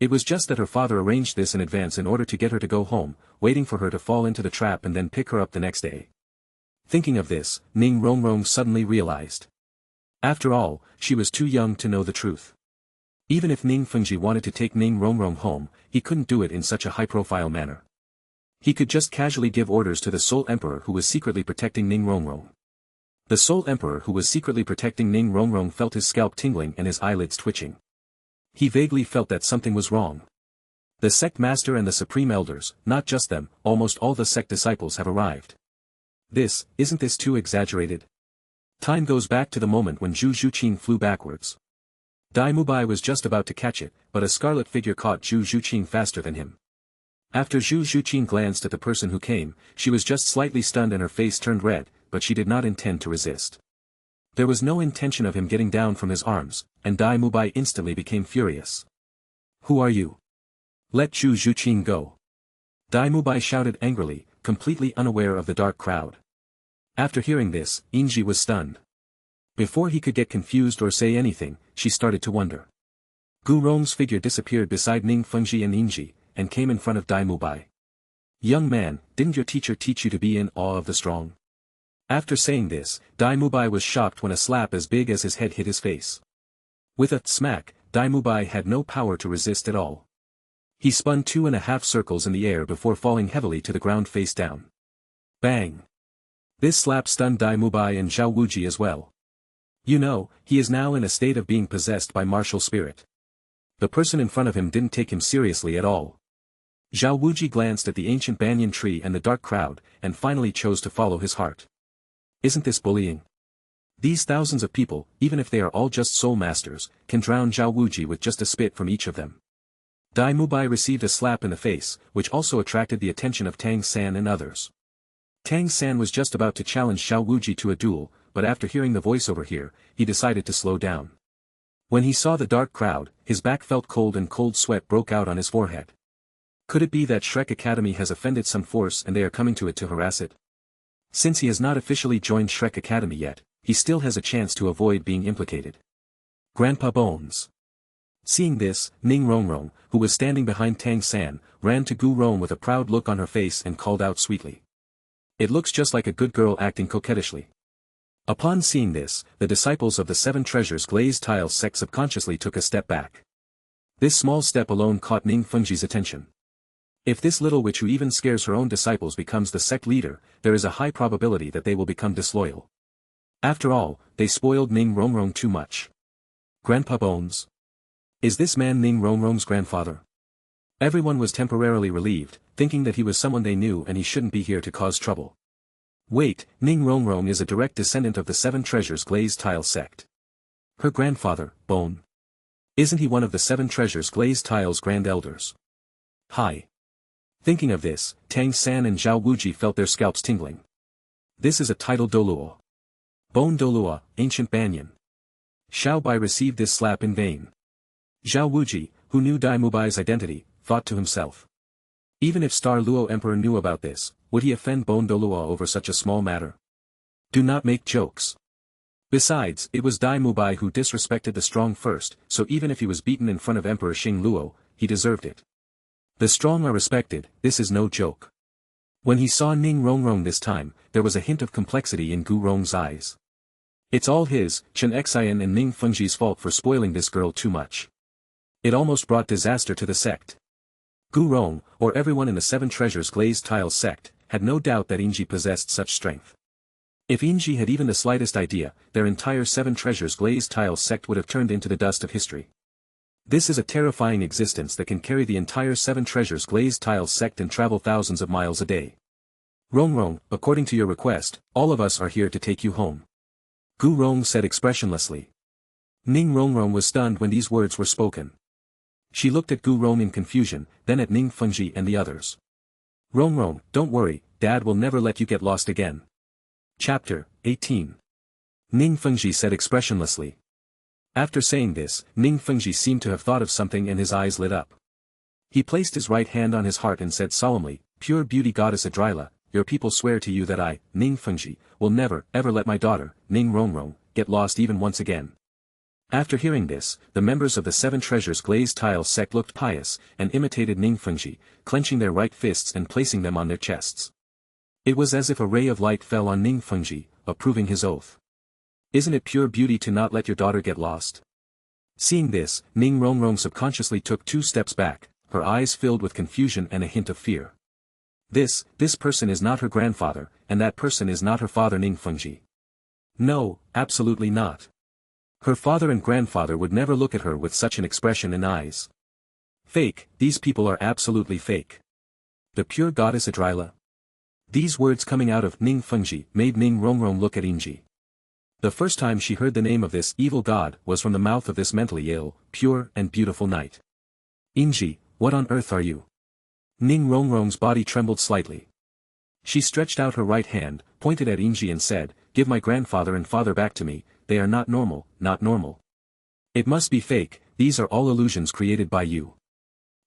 It was just that her father arranged this in advance in order to get her to go home, waiting for her to fall into the trap and then pick her up the next day. Thinking of this, Ning Rongrong suddenly realized. After all, she was too young to know the truth. Even if Ning Fengji wanted to take Ning Rongrong home, he couldn't do it in such a high-profile manner. He could just casually give orders to the sole emperor who was secretly protecting Ning Rongrong. The sole emperor who was secretly protecting Ning Rongrong felt his scalp tingling and his eyelids twitching. He vaguely felt that something was wrong. The sect master and the supreme elders, not just them, almost all the sect disciples have arrived. Isn't this too exaggerated? Time goes back to the moment when Zhu Zhuqing flew backwards. Dai Mubai was just about to catch it, but a scarlet figure caught Zhu Zhuqing faster than him. After Zhu Zhuqing glanced at the person who came, she was just slightly stunned and her face turned red, but she did not intend to resist. There was no intention of him getting down from his arms, and Dai Mubai instantly became furious. "Who are you? Let Zhu Zhuqing go." Dai Mubai shouted angrily, completely unaware of the dark crowd. After hearing this, Yingji was stunned. Before he could get confused or say anything, she started to wonder. Gu Rong's figure disappeared beside Ning Fengji and Yingji, and came in front of Dai Mubai. "Young man, didn't your teacher teach you to be in awe of the strong?" After saying this, Dai Mubai was shocked when a slap as big as his head hit his face. With a smack, Dai Mubai had no power to resist at all. He spun 2.5 circles in the air before falling heavily to the ground face down. Bang! This slap stunned Dai Mubai and Zhao Wuji as well. You know, he is now in a state of being possessed by martial spirit. The person in front of him didn't take him seriously at all. Zhao Wuji glanced at the ancient banyan tree and the dark crowd, and finally chose to follow his heart. Isn't this bullying? These thousands of people, even if they are all just soul masters, can drown Zhao Wuji with just a spit from each of them. Dai Mubai received a slap in the face, which also attracted the attention of Tang San and others. Tang San was just about to challenge Zhao Wuji to a duel, but after hearing the voiceover here, he decided to slow down. When he saw the dark crowd, his back felt cold and cold sweat broke out on his forehead. Could it be that Shrek Academy has offended some force and they are coming to it to harass it? Since he has not officially joined Shrek Academy yet, he still has a chance to avoid being implicated. Grandpa Bones. Seeing this, Ning Rongrong, who was standing behind Tang San, ran to Gu Rong with a proud look on her face and called out sweetly. It looks just like a good girl acting coquettishly. Upon seeing this, the disciples of the Seven Treasures Glazed Tiles sect subconsciously took a step back. This small step alone caught Ning Fengji's attention. If this little witch who even scares her own disciples becomes the sect leader, there is a high probability that they will become disloyal. After all, they spoiled Ning Rongrong too much. Grandpa Bones. Is this man Ning Rongrong's grandfather? Everyone was temporarily relieved, thinking that he was someone they knew and he shouldn't be here to cause trouble. Wait, Ning Rongrong is a direct descendant of the Seven Treasures Glazed Tiles sect. Her grandfather, Bone. Isn't he one of the Seven Treasures Glazed Tiles Grand Elders? Hi. Thinking of this, Tang San and Zhao Wuji felt their scalps tingling. This is a title Douluo. Bone Douluo, ancient banyan. Xiao Bai received this slap in vain. Zhao Wuji, who knew Dai Mubai's identity, thought to himself. Even if Star Luo Emperor knew about this, would he offend Bone Douluo over such a small matter? Do not make jokes. Besides, it was Dai Mubai who disrespected the strong first, so even if he was beaten in front of Emperor Xing Luo, he deserved it. The strong are respected, this is no joke. When he saw Ning Rongrong this time, there was a hint of complexity in Gu Rong's eyes. It's all his, Chen Xian and Ning Fengji's fault for spoiling this girl too much. It almost brought disaster to the sect. Gu Rong, or everyone in the Seven Treasures Glazed Tiles sect, had no doubt that Yingji possessed such strength. If Yingji had even the slightest idea, their entire Seven Treasures Glazed Tiles sect would have turned into the dust of history. This is a terrifying existence that can carry the entire Seven Treasures Glazed Tiles sect and travel thousands of miles a day. Rongrong, according to your request, all of us are here to take you home. Gu Rong said expressionlessly. Ning Rongrong was stunned when these words were spoken. She looked at Gu Rong in confusion, then at Ning Fengji and the others. Rongrong, don't worry, Dad will never let you get lost again. Chapter 18. Ning Fengji said expressionlessly. After saying this, Ning Fengji seemed to have thought of something and his eyes lit up. He placed his right hand on his heart and said solemnly, Pure beauty goddess Idrila, your people swear to you that I, Ning Fengji, will never, ever let my daughter, Ning Rongrong, get lost even once again. After hearing this, the members of the Seven Treasures Glazed Tiles sect looked pious, and imitated Ning Fengji, clenching their right fists and placing them on their chests. It was as if a ray of light fell on Ning Fengji, approving his oath. Isn't it pure beauty to not let your daughter get lost? Seeing this, Ning Rongrong subconsciously took 2 steps back, her eyes filled with confusion and a hint of fear. This person is not her grandfather, and that person is not her father Ning Fengji. No, absolutely not. Her father and grandfather would never look at her with such an expression in eyes. Fake, these people are absolutely fake. The pure goddess Idrila. These words coming out of Ning Fengji made Ning Rongrong look at Inji. The first time she heard the name of this evil god was from the mouth of this mentally ill, pure and beautiful knight. Inji, what on earth are you? Ning Rongrong's body trembled slightly. She stretched out her right hand, pointed at Inji and said, "Give my grandfather and father back to me, they are not normal, not normal. It must be fake, these are all illusions created by you.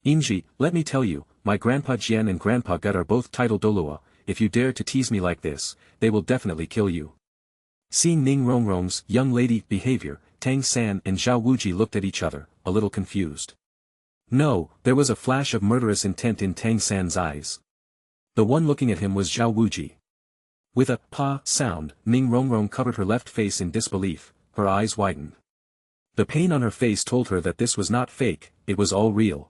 Inji, let me tell you, my grandpa Jian and grandpa Gut are both titled Douluo, if you dare to tease me like this, they will definitely kill you." Seeing Ning Rongrong's young lady behavior, Tang San and Zhao Wuji looked at each other, a little confused. No, there was a flash of murderous intent in Tang San's eyes. The one looking at him was Zhao Wuji. With a "pa" sound, Ning Rongrong covered her left face in disbelief, her eyes widened. The pain on her face told her that this was not fake, it was all real.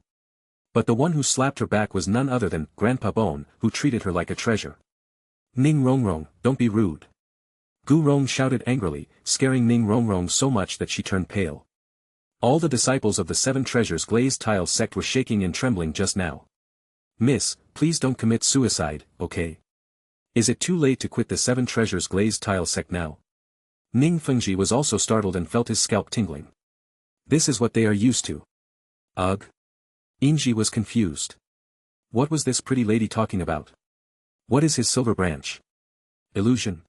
But the one who slapped her back was none other than Grandpa Bone, who treated her like a treasure. "Ning Rongrong, don't be rude." Gu Rong shouted angrily, scaring Ning Rongrong so much that she turned pale. All the disciples of the 7 Treasures Glazed Tile sect were shaking and trembling just now. "Miss, please don't commit suicide, okay? Is it too late to quit the 7 Treasures Glazed Tile sect now?" Ning Fengji was also startled and felt his scalp tingling. This is what they are used to. Ugh. Inji was confused. What was this pretty lady talking about? What is his silver branch? Illusion?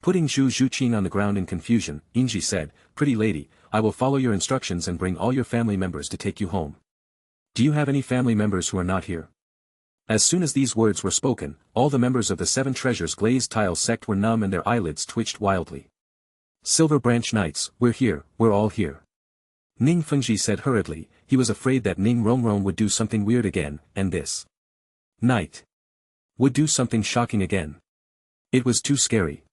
Putting Zhu Zhuqing on the ground in confusion, Inji said, "Pretty lady, I will follow your instructions and bring all your family members to take you home. Do you have any family members who are not here?" As soon as these words were spoken, all the members of the 7 Treasures Glazed Tile sect were numb and their eyelids twitched wildly. "Silver Branch Knights, we're here, we're all here." Ning Fengji said hurriedly, he was afraid that Ning Rongrong would do something weird again, and this knight would do something shocking again. It was too scary.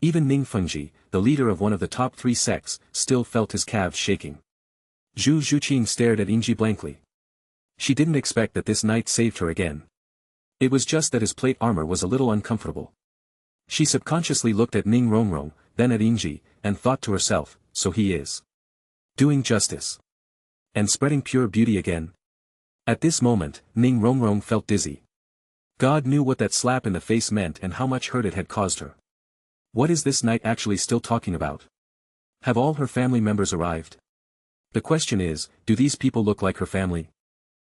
Even Ning Fengji, the leader of one of the top 3 sects, still felt his calves shaking. Zhu Zhuqing stared at Inji blankly. She didn't expect that this knight saved her again. It was just that his plate armor was a little uncomfortable. She subconsciously looked at Ning Rongrong, then at Inji, and thought to herself, so he is doing justice and spreading pure beauty again. At this moment, Ning Rongrong felt dizzy. God knew what that slap in the face meant and how much hurt it had caused her. What is this knight actually still talking about? Have all her family members arrived? The question is, do these people look like her family?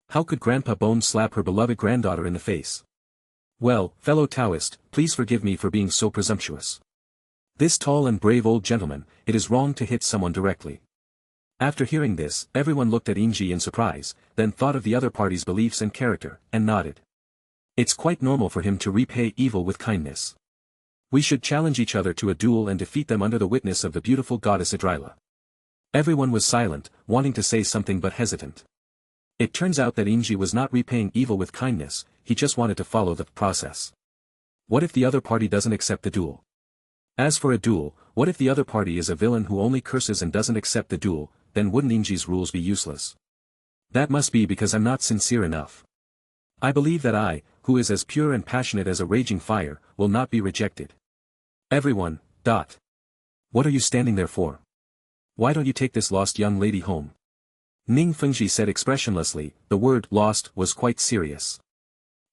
How could Grandpa Bone slap her beloved granddaughter in the face? Well, fellow Taoist, please forgive me for being so presumptuous. This tall and brave old gentleman, it is wrong to hit someone directly. After hearing this, everyone looked at Inji in surprise, then thought of the other party's beliefs and character, and nodded. It's quite normal for him to repay evil with kindness. We should challenge each other to a duel and defeat them under the witness of the beautiful goddess Idrila. Everyone was silent, wanting to say something but hesitant. It turns out that Inji was not repaying evil with kindness, he just wanted to follow the process. What if the other party doesn't accept the duel? As for a duel, what if the other party is a villain who only curses and doesn't accept the duel, then wouldn't Inji's rules be useless? That must be because I'm not sincere enough. I believe that I, who is as pure and passionate as a raging fire, will not be rejected. Everyone, What are you standing there for? Why don't you take this lost young lady home? Ning Fengji said expressionlessly, the word lost was quite serious.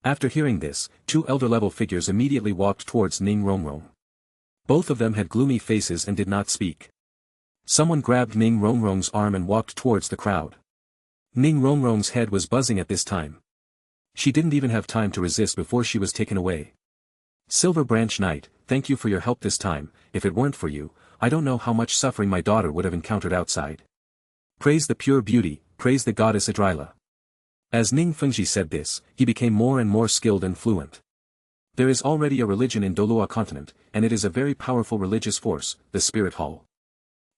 After hearing this, 2 elder-level figures immediately walked towards Ning Rongrong. Both of them had gloomy faces and did not speak. Someone grabbed Ning Rongrong's arm and walked towards the crowd. Ning Rongrong's head was buzzing at this time. She didn't even have time to resist before she was taken away. Silver Branch Knight, thank you for your help this time, if it weren't for you, I don't know how much suffering my daughter would have encountered outside. Praise the pure beauty, praise the goddess Idrila. As Ning Fengji said this, he became more and more skilled and fluent. There is already a religion in Douluo Continent, and it is a very powerful religious force, the Spirit Hall.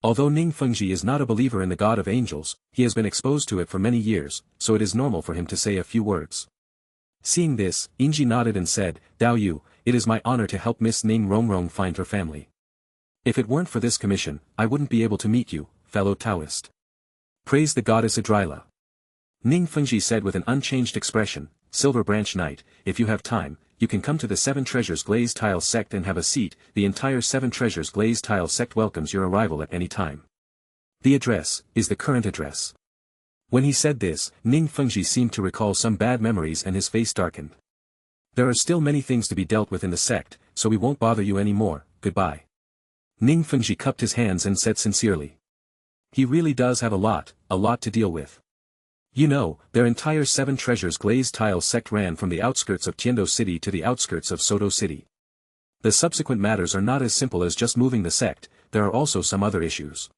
Although Ning Fengji is not a believer in the God of Angels, he has been exposed to it for many years, so it is normal for him to say a few words. Seeing this, Inji nodded and said, DALU, it is my honor to help Miss Ning Rongrong find her family. If it weren't for this commission, I wouldn't be able to meet you, fellow Taoist. Praise the goddess Idrila. Ning Fengji said with an unchanged expression, Silver Branch Knight, if you have time, you can come to the Seven Treasures Glazed Tile sect and have a seat. The entire Seven Treasures Glazed Tile sect welcomes your arrival at any time. The address is the current address. When he said this, Ning Fengji seemed to recall some bad memories and his face darkened. There are still many things to be dealt with in the sect, so we won't bother you anymore, goodbye. Ning Fengji cupped his hands and said sincerely. He really does have a lot to deal with. You know, their entire Seven Treasures Glazed Tile sect ran from the outskirts of Tiendo City to the outskirts of Soto City. The subsequent matters are not as simple as just moving the sect, there are also some other issues.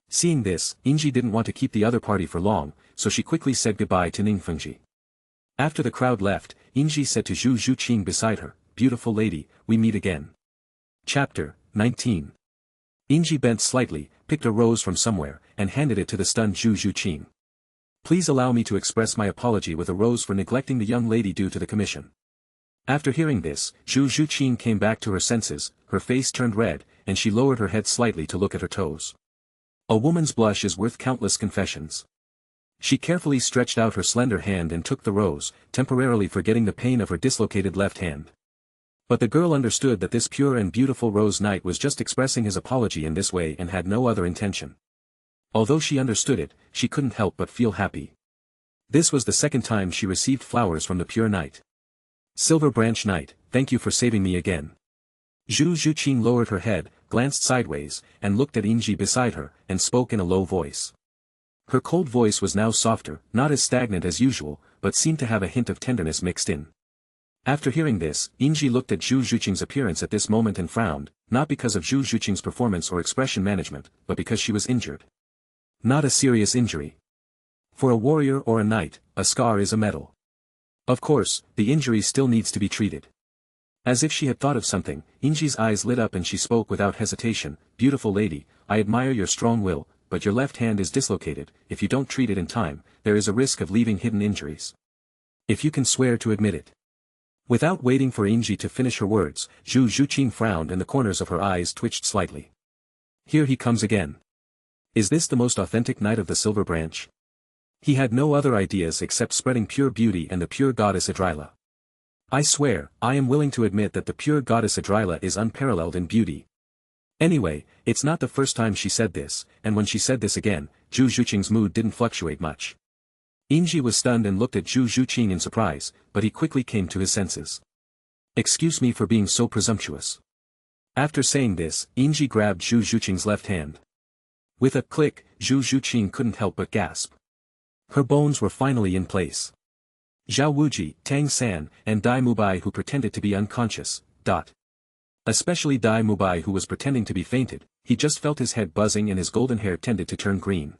Seeing this, Inji didn't want to keep the other party for long, so she quickly said goodbye to Ning Fengji. After the crowd left, Inji said to Zhu Zhuqing beside her, beautiful lady, we meet again. Chapter 19. Inji bent slightly, picked a rose from somewhere, and handed it to the stunned Zhu Zhuqing. Please allow me to express my apology with a rose for neglecting the young lady due to the commission. After hearing this, Zhu Zhuqing came back to her senses, her face turned red, and she lowered her head slightly to look at her toes. A woman's blush is worth countless confessions. She carefully stretched out her slender hand and took the rose, temporarily forgetting the pain of her dislocated left hand. But the girl understood that this pure and beautiful rose knight was just expressing his apology in this way and had no other intention. Although she understood it, she couldn't help but feel happy. This was the second time she received flowers from the pure knight. Silver Branch Knight, thank you for saving me again. Zhu Zhuqing lowered her head, glanced sideways, and looked at Inji beside her, and spoke in a low voice. Her cold voice was now softer, not as stagnant as usual, but seemed to have a hint of tenderness mixed in. After hearing this, Inji looked at Zhu Zhuqing's appearance at this moment and frowned, not because of Zhu Zhuqing's performance or expression management, but because she was injured. Not a serious injury. For a warrior or a knight, a scar is a medal. Of course, the injury still needs to be treated. As if she had thought of something, Inji's eyes lit up and she spoke without hesitation, beautiful lady, I admire your strong will, but your left hand is dislocated, if you don't treat it in time, there is a risk of leaving hidden injuries. If you can swear to admit it. Without waiting for Inji to finish her words, Zhu Zhuqing frowned and the corners of her eyes twitched slightly. Here he comes again. Is this the most authentic knight of the Silver Branch? He had no other ideas except spreading pure beauty and the pure goddess Idrila. I swear, I am willing to admit that the pure goddess Idrila is unparalleled in beauty. Anyway, it's not the first time she said this, and when she said this again, Zhu Zhuqing's mood didn't fluctuate much. Inji was stunned and looked at Zhu Zhuqing in surprise, but he quickly came to his senses. Excuse me for being so presumptuous. After saying this, Inji grabbed Zhu Zhuqing's left hand. With a click, Zhu Zhuqing couldn't help but gasp. Her bones were finally in place. Zhao Wuji, Tang San, and Dai Mubai who pretended to be unconscious, Especially Dai Mubai who was pretending to be fainted, he just felt his head buzzing and his golden hair tended to turn green.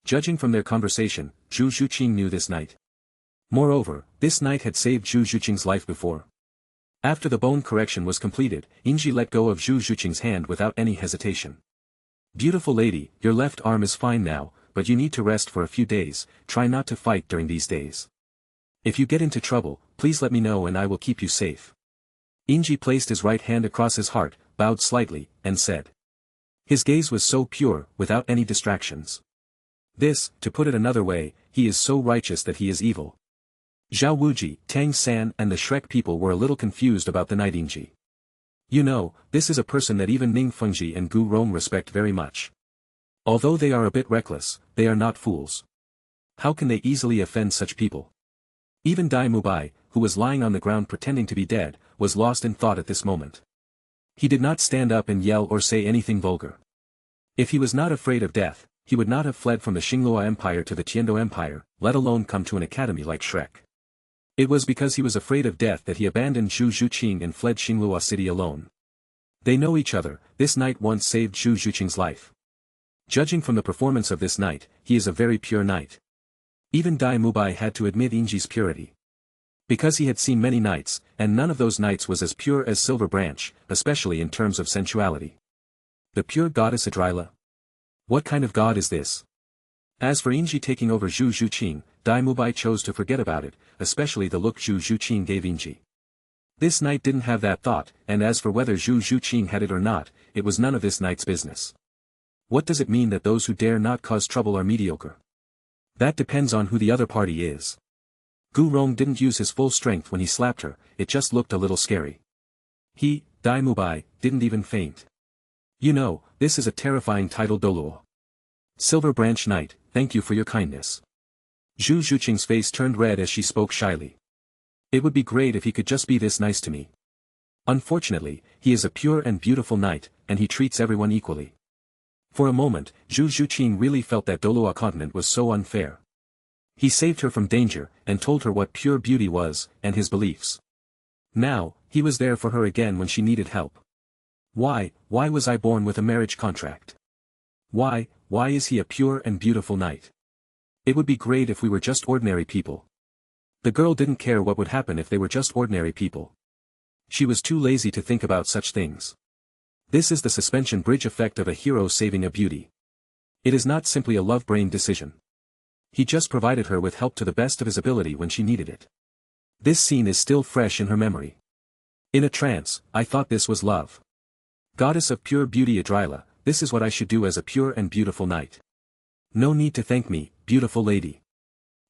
Judging from their conversation, Zhu Zhuqing knew this knight. Moreover, this knight had saved Zhu Zhuqing's life before. After the bone correction was completed, Inji let go of Zhu Zhuqing's hand without any hesitation. Beautiful lady, your left arm is fine now, but you need to rest for a few days, try not to fight during these days. If you get into trouble, please let me know and I will keep you safe. Inji placed his right hand across his heart, bowed slightly, and said. His gaze was so pure, without any distractions. This, to put it another way, he is so righteous that he is evil. Zhao Wuji, Tang San and the Shrek people were a little confused about the knight Inji. You know, this is a person that even Ning Fengji and Gu Rong respect very much. Although they are a bit reckless, they are not fools. How can they easily offend such people? Even Dai Mubai, who was lying on the ground pretending to be dead, was lost in thought at this moment. He did not stand up and yell or say anything vulgar. If he was not afraid of death, he would not have fled from the Xinglua Empire to the Tiendo Empire, let alone come to an academy like Shrek. It was because he was afraid of death that he abandoned Zhu Zhuqing and fled Xinglua City alone. They know each other, this knight once saved Zhu Zhuqing's life. Judging from the performance of this knight, he is a very pure knight. Even Dai Mubai had to admit Inji's purity. Because he had seen many knights, and none of those knights was as pure as Silver Branch, especially in terms of sensuality. The pure goddess Idrila? What kind of god is this? As for Inji taking over Zhu Zhuqing, Dai Mubai chose to forget about it, especially the look Zhu Zhuqing gave Inji. This knight didn't have that thought, and as for whether Zhu Zhuqing had it or not, it was none of this knight's business. What does it mean that those who dare not cause trouble are mediocre? That depends on who the other party is. Gu Rong didn't use his full strength when he slapped her, it just looked a little scary. He, Dai Mubai, didn't even faint. You know, this is a terrifying title Douluo. Silver Branch Knight, thank you for your kindness. Zhu Zhuqing's face turned red as she spoke shyly. It would be great if he could just be this nice to me. Unfortunately, he is a pure and beautiful knight, and he treats everyone equally. For a moment, Zhu Zhuqing really felt that Douluo Continent was so unfair. He saved her from danger, and told her what pure beauty was, and his beliefs. Now, he was there for her again when she needed help. Why was I born with a marriage contract? Why is he a pure and beautiful knight? It would be great if we were just ordinary people. The girl didn't care what would happen if they were just ordinary people. She was too lazy to think about such things. This is the suspension bridge effect of a hero saving a beauty. It is not simply a love-brain decision. He just provided her with help to the best of his ability when she needed it. This scene is still fresh in her memory. In a trance, I thought this was love. Goddess of pure beauty Idrila, this is what I should do as a pure and beautiful knight. No need to thank me, beautiful lady.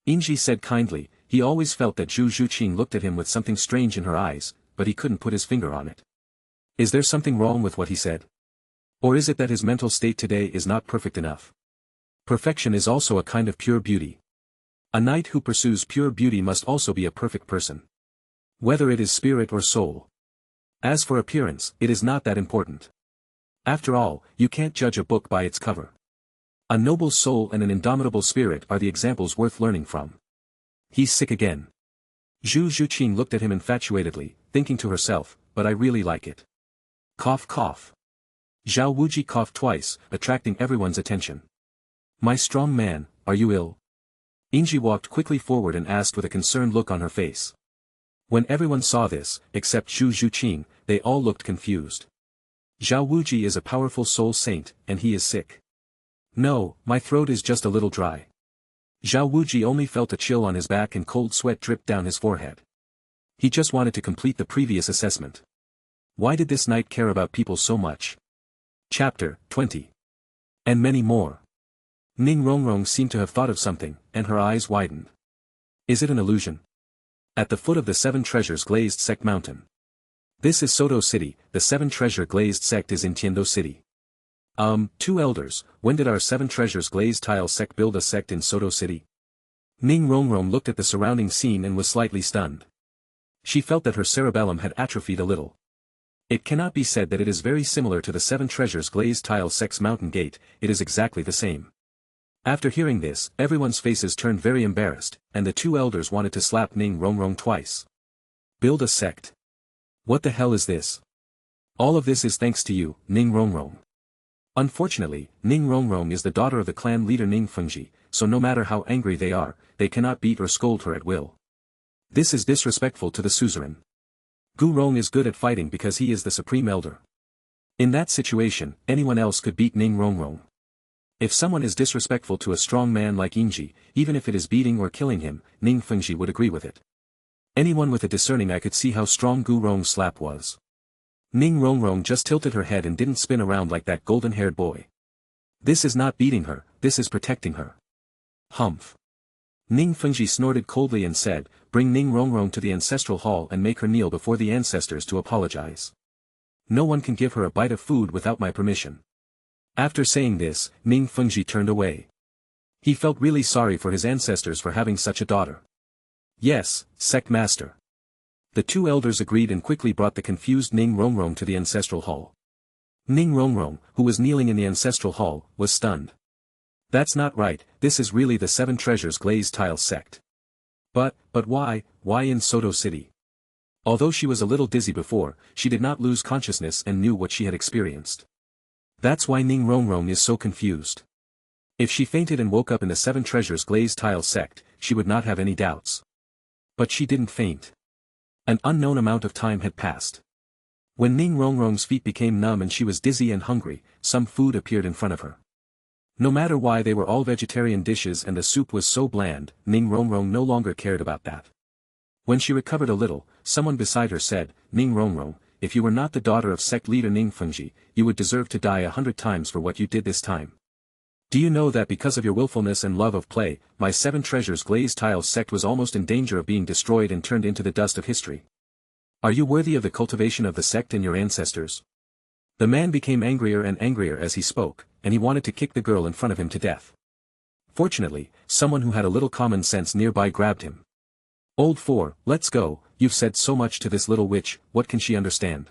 Inji said kindly. He always felt that Zhu Zhuqing looked at him with something strange in her eyes, but he couldn't put his finger on it. Is there something wrong with what he said? Or is it that his mental state today is not perfect enough? Perfection is also a kind of pure beauty. A knight who pursues pure beauty must also be a perfect person. Whether it is spirit or soul. As for appearance, it is not that important. After all, you can't judge a book by its cover. A noble soul and an indomitable spirit are the examples worth learning from. He's sick again. Zhu Zhuqing looked at him infatuatedly, thinking to herself, but I really like it. Cough cough. Zhao Wuji coughed twice, attracting everyone's attention. My strong man, are you ill? Inji walked quickly forward and asked with a concerned look on her face. When everyone saw this, except Zhu Zhuqing, they all looked confused. Zhao Wuji is a powerful soul saint, and he is sick. No, my throat is just a little dry. Zhao Wuji only felt a chill on his back and cold sweat dripped down his forehead. He just wanted to complete the previous assessment. Why did this knight care about people so much? Chapter 20. And many more. Ning Rongrong seemed to have thought of something, and her eyes widened. Is it an illusion? At the foot of the Seven Treasures Glazed Sect Mountain. This is Soto City, the Seven Treasure Glazed Sect is in Tiando City. Two elders, when did our Seven Treasures Glazed Tile Sect build a sect in Soto City? Ning Rongrong looked at the surrounding scene and was slightly stunned. She felt that her cerebellum had atrophied a little. It cannot be said that it is very similar to the Seven Treasures Glazed Tile Sect's mountain gate, it is exactly the same. After hearing this, everyone's faces turned very embarrassed, and the two elders wanted to slap Ning Rongrong twice. Build a sect. What the hell is this? All of this is thanks to you, Ning Rongrong. Unfortunately, Ning Rongrong is the daughter of the clan leader Ning Fengji, so no matter how angry they are, they cannot beat or scold her at will. This is disrespectful to the suzerain. Gu Rong is good at fighting because he is the supreme elder. In that situation, anyone else could beat Ning Rongrong. If someone is disrespectful to a strong man like Inji, even if it is beating or killing him, Ning Fengji would agree with it. Anyone with a discerning eye could see how strong Gu Rong's slap was. Ning Rongrong just tilted her head and didn't spin around like that golden-haired boy. This is not beating her, this is protecting her. Humph. Ning Fengji snorted coldly and said, bring Ning Rongrong to the ancestral hall and make her kneel before the ancestors to apologize. No one can give her a bite of food without my permission. After saying this, Ning Fengji turned away. He felt really sorry for his ancestors for having such a daughter. Yes, sect master. The two elders agreed and quickly brought the confused Ning Rongrong to the ancestral hall. Ning Rongrong, who was kneeling in the ancestral hall, was stunned. That's not right, this is really the Seven Treasures Glazed Tile Sect. But why in Soto City? Although she was a little dizzy before, she did not lose consciousness and knew what she had experienced. That's why Ning Rongrong is so confused. If she fainted and woke up in the Seven Treasures Glazed Tile Sect, she would not have any doubts. But she didn't faint. An unknown amount of time had passed. When Ning Rongrong's feet became numb and she was dizzy and hungry, some food appeared in front of her. No matter why they were all vegetarian dishes and the soup was so bland, Ning Rongrong no longer cared about that. When she recovered a little, someone beside her said, Ning Rongrong, if you were not the daughter of sect leader Ningfengji, you would deserve to die 100 times for what you did this time. Do you know that because of your willfulness and love of play, my 7 treasures glazed tiles sect was almost in danger of being destroyed and turned into the dust of history? Are you worthy of the cultivation of the sect and your ancestors? The man became angrier and angrier as he spoke, and he wanted to kick the girl in front of him to death. Fortunately, someone who had a little common sense nearby grabbed him. Old four, let's go, you've said so much to this little witch, what can she understand?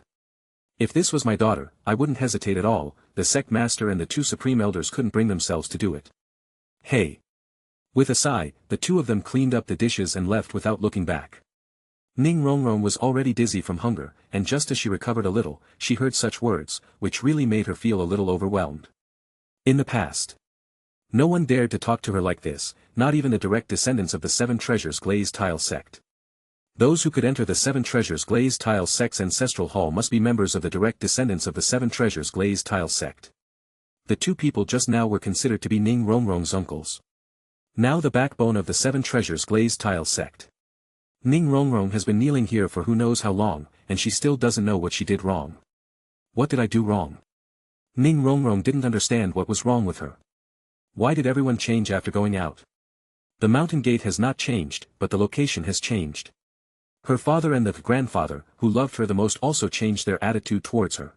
If this was my daughter, I wouldn't hesitate at all, the sect master and the 2 supreme elders couldn't bring themselves to do it. Hey! With a sigh, the 2 of them cleaned up the dishes and left without looking back. Ning Rongrong was already dizzy from hunger, and just as she recovered a little, she heard such words, which really made her feel a little overwhelmed. In the past, no one dared to talk to her like this, not even the direct descendants of the 7 treasures glazed tile sect. Those who could enter the 7 treasures glazed tile sect's ancestral hall must be members of the direct descendants of the 7 treasures glazed tile sect. The 2 people just now were considered to be Ning Rongrong's uncles. Now the backbone of the 7 treasures glazed tile sect. Ning Rongrong has been kneeling here for who knows how long, and she still doesn't know what she did wrong. What did I do wrong? Ning Rongrong didn't understand what was wrong with her. Why did everyone change after going out? The mountain gate has not changed, but the location has changed. Her father and the grandfather, who loved her the most, also changed their attitude towards her.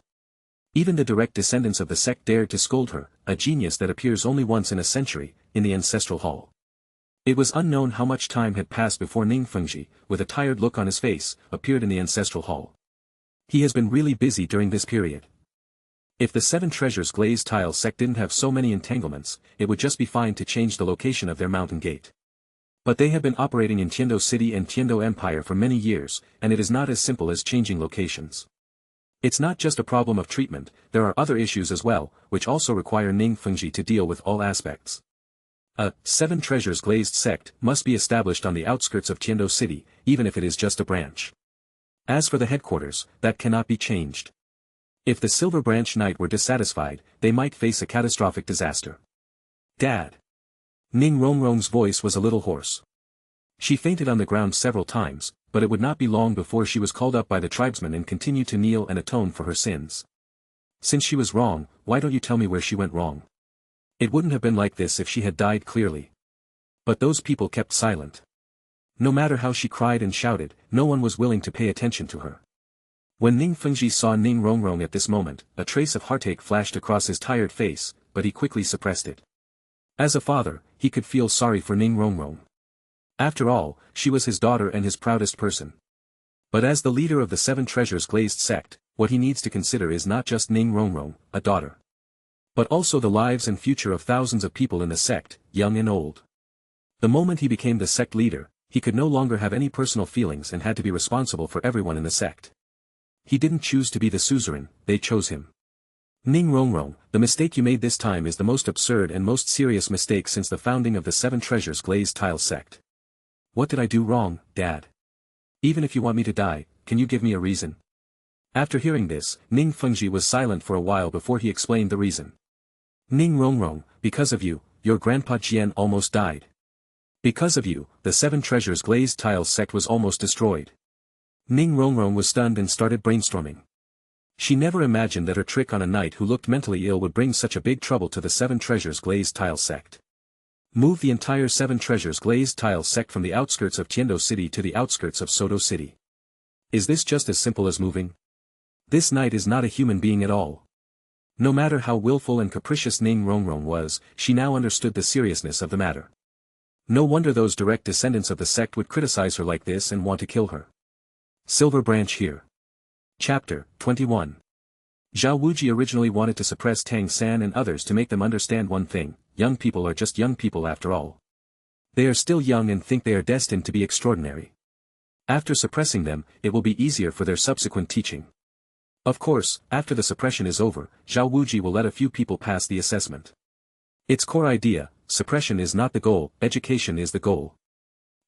Even the direct descendants of the sect dared to scold her, a genius that appears only once in a century, in the ancestral hall. It was unknown how much time had passed before Ningfengji, with a tired look on his face, appeared in the ancestral hall. He has been really busy during this period. If the 7 treasures glazed tile sect didn't have so many entanglements, it would just be fine to change the location of their mountain gate. But they have been operating in Tiando City and Tiando Empire for many years, and it is not as simple as changing locations. It's not just a problem of treatment, there are other issues as well, which also require Ningfengji to deal with all aspects. A 7 treasures glazed sect must be established on the outskirts of Tiando City, even if it is just a branch. As for the headquarters, that cannot be changed. If the Silver Branch Knight were dissatisfied, they might face a catastrophic disaster. Dad! Ning Rongrong's voice was a little hoarse. She fainted on the ground several times, but it would not be long before she was called up by the tribesmen and continued to kneel and atone for her sins. Since she was wrong, why don't you tell me where she went wrong? It wouldn't have been like this if she had died clearly. But those people kept silent. No matter how she cried and shouted, no one was willing to pay attention to her. When Ningfengji saw Ning Rongrong at this moment, a trace of heartache flashed across his tired face, but he quickly suppressed it. As a father, he could feel sorry for Ning Rongrong. After all, she was his daughter and his proudest person. But as the leader of the 7 treasures glazed sect, what he needs to consider is not just Ning Rongrong, a daughter, but also the lives and future of thousands of people in the sect, young and old. The moment he became the sect leader, he could no longer have any personal feelings and had to be responsible for everyone in the sect. He didn't choose to be the suzerain, they chose him. Ning Rongrong, the mistake you made this time is the most absurd and most serious mistake since the founding of the 7 treasures glazed tile sect. What did I do wrong, Dad? Even if you want me to die, can you give me a reason? After hearing this, Ningfengji was silent for a while before he explained the reason. Ning Rongrong, because of you, your grandpa Jian almost died. Because of you, the 7 treasures glazed tile sect was almost destroyed. Ning Rongrong was stunned and started brainstorming. She never imagined that her trick on a knight who looked mentally ill would bring such a big trouble to the 7 treasures glazed tile sect. Move the entire 7 treasures glazed tile sect from the outskirts of Tiando City to the outskirts of Soto City. Is this just as simple as moving? This knight is not a human being at all. No matter how willful and capricious Ning Rongrong was, she now understood the seriousness of the matter. No wonder those direct descendants of the sect would criticize her like this and want to kill her. Silver Branch here. Chapter 21. Zhao Wuji originally wanted to suppress Tang San and others to make them understand one thing: young people are just young people after all. They are still young and think they are destined to be extraordinary. After suppressing them, it will be easier for their subsequent teaching. Of course, after the suppression is over, Zhao Wuji will let a few people pass the assessment. Its core idea: suppression is not the goal, education is the goal.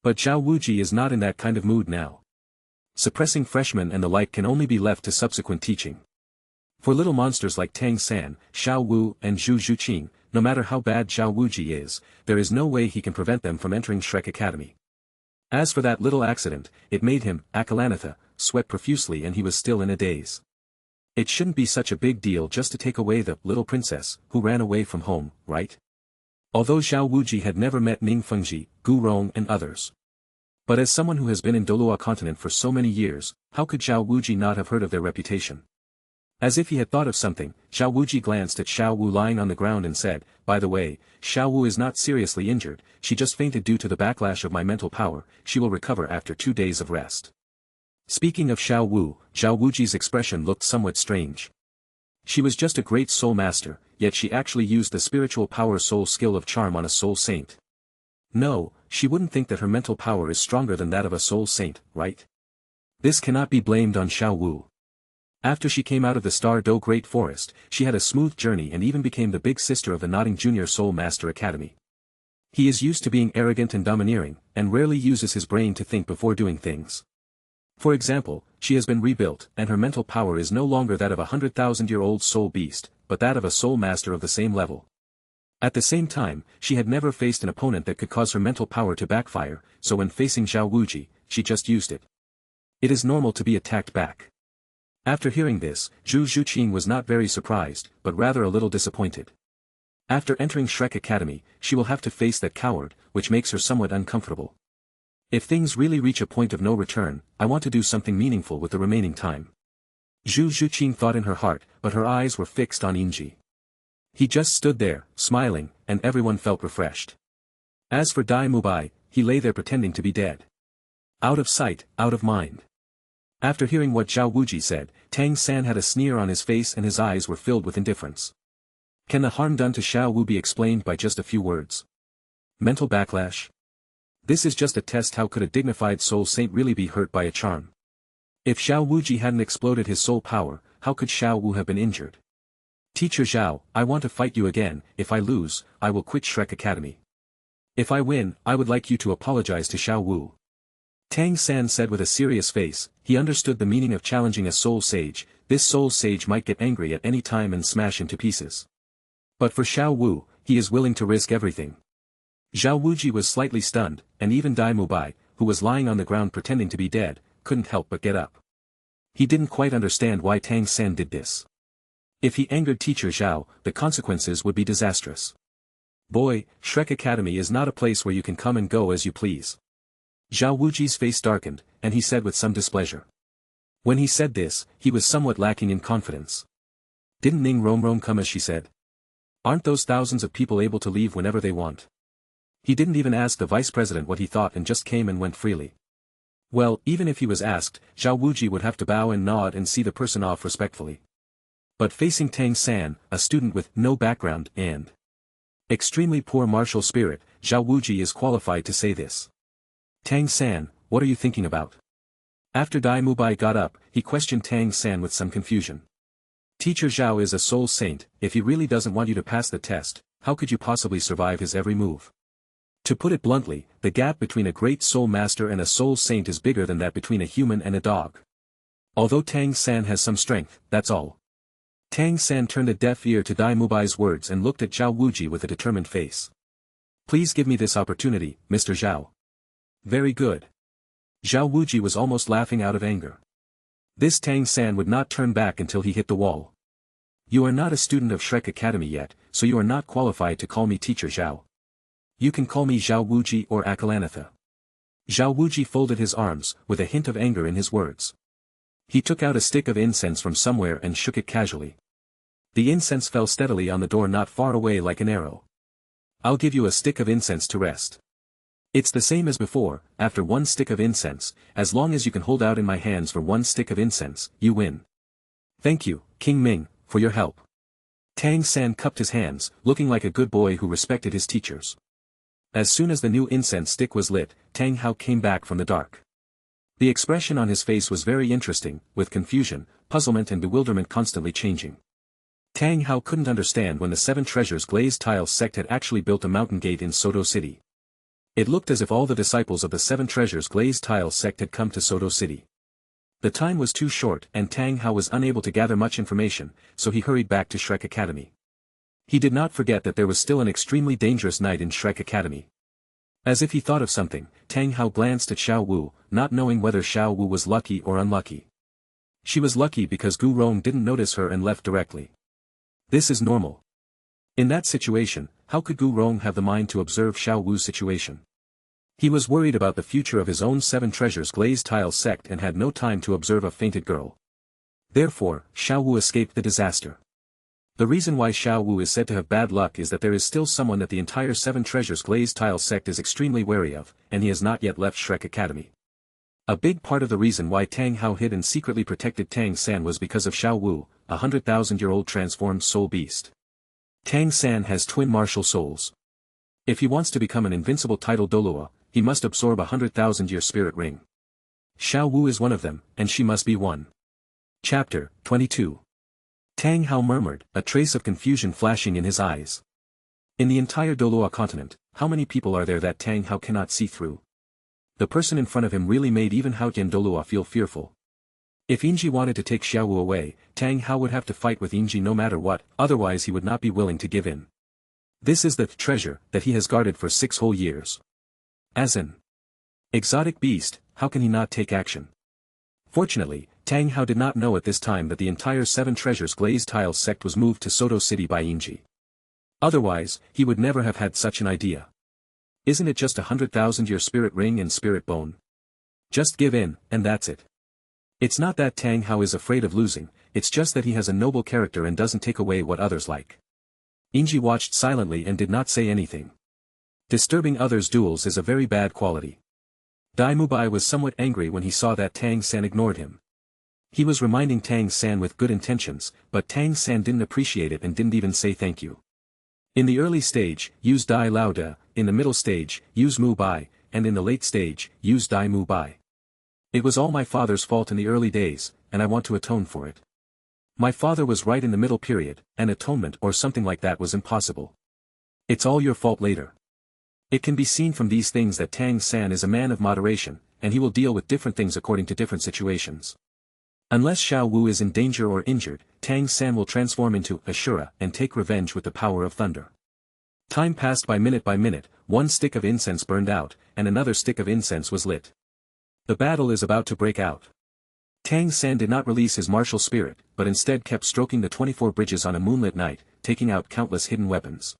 But Zhao Wuji is not in that kind of mood now. Suppressing freshmen and the like can only be left to subsequent teaching. For little monsters like Tang San, Xiao Wu and Zhu Zhuqing, no matter how bad Zhao Wuji is, there is no way he can prevent them from entering Shrek Academy. As for that little accident, it made him, Akalanatha, sweat profusely and he was still in a daze. It shouldn't be such a big deal just to take away the little princess who ran away from home, right? Although Zhao Wuji had never met Ning Fengji, Gu Rong and others. But as someone who has been in Douluo Continent for so many years, how could Zhao Wuji not have heard of their reputation? As if he had thought of something, Zhao Wuji glanced at Xiao Wu lying on the ground and said, "By the way, Xiao Wu is not seriously injured, she just fainted due to the backlash of my mental power, she will recover after 2 days of rest." Speaking of Xiao Wu, Zhao Wuji's expression looked somewhat strange. She was just a great soul master, yet she actually used the spiritual power soul skill of charm on a soul saint. No, she wouldn't think that her mental power is stronger than that of a soul saint, right? This cannot be blamed on Xiao Wu. After she came out of the Star Do Great Forest, she had a smooth journey and even became the big sister of the Nodding Junior Soul Master Academy. He is used to being arrogant and domineering, and rarely uses his brain to think before doing things. For example, she has been rebuilt, and her mental power is no longer that of a 100,000-year-old soul beast, but that of a soul master of the same level. At the same time, she had never faced an opponent that could cause her mental power to backfire, so when facing Zhao Wuji, she just used it. It is normal to be attacked back. After hearing this, Zhu Zhuqing was not very surprised, but rather a little disappointed. After entering Shrek Academy, she will have to face that coward, which makes her somewhat uncomfortable. If things really reach a point of no return, I want to do something meaningful with the remaining time. Zhu Zhuqing thought in her heart, but her eyes were fixed on Yingji. He just stood there, smiling, and everyone felt refreshed. As for Dai Mubai, he lay there pretending to be dead. Out of sight, out of mind. After hearing what Zhao Wuji said, Tang San had a sneer on his face and his eyes were filled with indifference. Can the harm done to Xiao Wu be explained by just a few words? Mental backlash? This is just a test. How could a dignified soul saint really be hurt by a charm? If Xiao Wuji hadn't exploded his soul power, how could Xiao Wu have been injured? Teacher Zhao, I want to fight you again. If I lose, I will quit Shrek Academy. If I win, I would like you to apologize to Xiao Wu. Tang San said with a serious face. He understood the meaning of challenging a soul sage. This soul sage might get angry at any time and smash into pieces. But for Xiao Wu, he is willing to risk everything. Zhao Wuji was slightly stunned, and even Dai Mubai, who was lying on the ground pretending to be dead, couldn't help but get up. He didn't quite understand why Tang San did this. If he angered Teacher Zhao, the consequences would be disastrous. Boy, Shrek Academy is not a place where you can come and go as you please. Zhao Wuji's face darkened, and he said with some displeasure. When he said this, he was somewhat lacking in confidence. Didn't Ning Romrom come as she said? Aren't those thousands of people able to leave whenever they want? He didn't even ask the vice president what he thought and just came and went freely. Well, even if he was asked, Zhao Wuji would have to bow and nod and see the person off respectfully. But facing Tang San, a student with no background and extremely poor martial spirit, Zhao Wuji is qualified to say this. Tang San, what are you thinking about? After Dai Mubai got up, he questioned Tang San with some confusion. Teacher Zhao is a soul saint. If he really doesn't want you to pass the test, how could you possibly survive his every move? To put it bluntly, the gap between a great soul master and a soul saint is bigger than that between a human and a dog. Although Tang San has some strength, that's all. Tang San turned a deaf ear to Dai Mubai's words and looked at Zhao Wuji with a determined face. Please give me this opportunity, Mr. Zhao. Very good. Zhao Wuji was almost laughing out of anger. This Tang San would not turn back until he hit the wall. You are not a student of Shrek Academy yet, so you are not qualified to call me Teacher Zhao. You can call me Zhao Wuji or Akalanatha. Zhao Wuji folded his arms, with a hint of anger in his words. He took out a stick of incense from somewhere and shook it casually. The incense fell steadily on the door not far away like an arrow. I'll give you a stick of incense to rest. It's the same as before. After one stick of incense, as long as you can hold out in my hands for one stick of incense, you win. Thank you, King Ming, for your help. Tang San cupped his hands, looking like a good boy who respected his teachers. As soon as the new incense stick was lit, Tang Hao came back from the dark. The expression on his face was very interesting, with confusion, puzzlement and bewilderment constantly changing. Tang Hao couldn't understand when the Seven Treasures Glazed Tiles sect had actually built a mountain gate in Soto City. It looked as if all the disciples of the Seven Treasures Glazed Tiles sect had come to Soto City. The time was too short and Tang Hao was unable to gather much information, so he hurried back to Shrek Academy. He did not forget that there was still an extremely dangerous night in Shrek Academy. As if he thought of something, Tang Hao glanced at Xiao Wu, not knowing whether Xiao Wu was lucky or unlucky. She was lucky because Gu Rong didn't notice her and left directly. This is normal. In that situation, how could Gu Rong have the mind to observe Xiao Wu's situation? He was worried about the future of his own Seven Treasures glazed tile sect and had no time to observe a fainted girl. Therefore, Xiao Wu escaped the disaster. The reason why Xiao Wu is said to have bad luck is that there is still someone that the entire Seven Treasures glazed tile sect is extremely wary of, and he has not yet left Shrek Academy. A big part of the reason why Tang Hao hid and secretly protected Tang San was because of Xiao Wu, a 100,000-year-old transformed soul beast. Tang San has twin martial souls. If he wants to become an invincible title Douluo, he must absorb a 100,000-year spirit ring. Xiao Wu is one of them, and she must be one. Chapter 22. Tang Hao murmured, a trace of confusion flashing in his eyes. In the entire Douluo Continent, how many people are there that Tang Hao cannot see through? The person in front of him really made even Haotian Douluo feel fearful. If Yingji wanted to take Xiao Wu away, Tang Hao would have to fight with Yingji no matter what, otherwise he would not be willing to give in. This is the treasure that he has guarded for 6 whole years. As an exotic beast, how can he not take action? Fortunately, Tang Hao did not know at this time that the entire Seven Treasures glazed tile sect was moved to Soto City by Yingji. Otherwise, he would never have had such an idea. Isn't it just 100,000-year spirit ring and spirit bone? Just give in, and that's it. It's not that Tang Hao is afraid of losing, it's just that he has a noble character and doesn't take away what others like. Yingji watched silently and did not say anything. Disturbing others' duels is a very bad quality. Dai Mubai was somewhat angry when he saw that Tang San ignored him. He was reminding Tang San with good intentions, but Tang San didn't appreciate it and didn't even say thank you. In the early stage, use Dai Lao De, in the middle stage, use Mu Bai, and in the late stage, use Dai Mu Bai. It was all my father's fault in the early days, and I want to atone for it. My father was right in the middle period, and atonement or something like that was impossible. It's all your fault later. It can be seen from these things that Tang San is a man of moderation, and he will deal with different things according to different situations. Unless Xiao Wu is in danger or injured, Tang San will transform into Ashura and take revenge with the power of thunder. Time passed by minute, one stick of incense burned out, and another stick of incense was lit. The battle is about to break out. Tang San did not release his martial spirit, but instead kept stroking the 24 bridges on a moonlit night, taking out countless hidden weapons.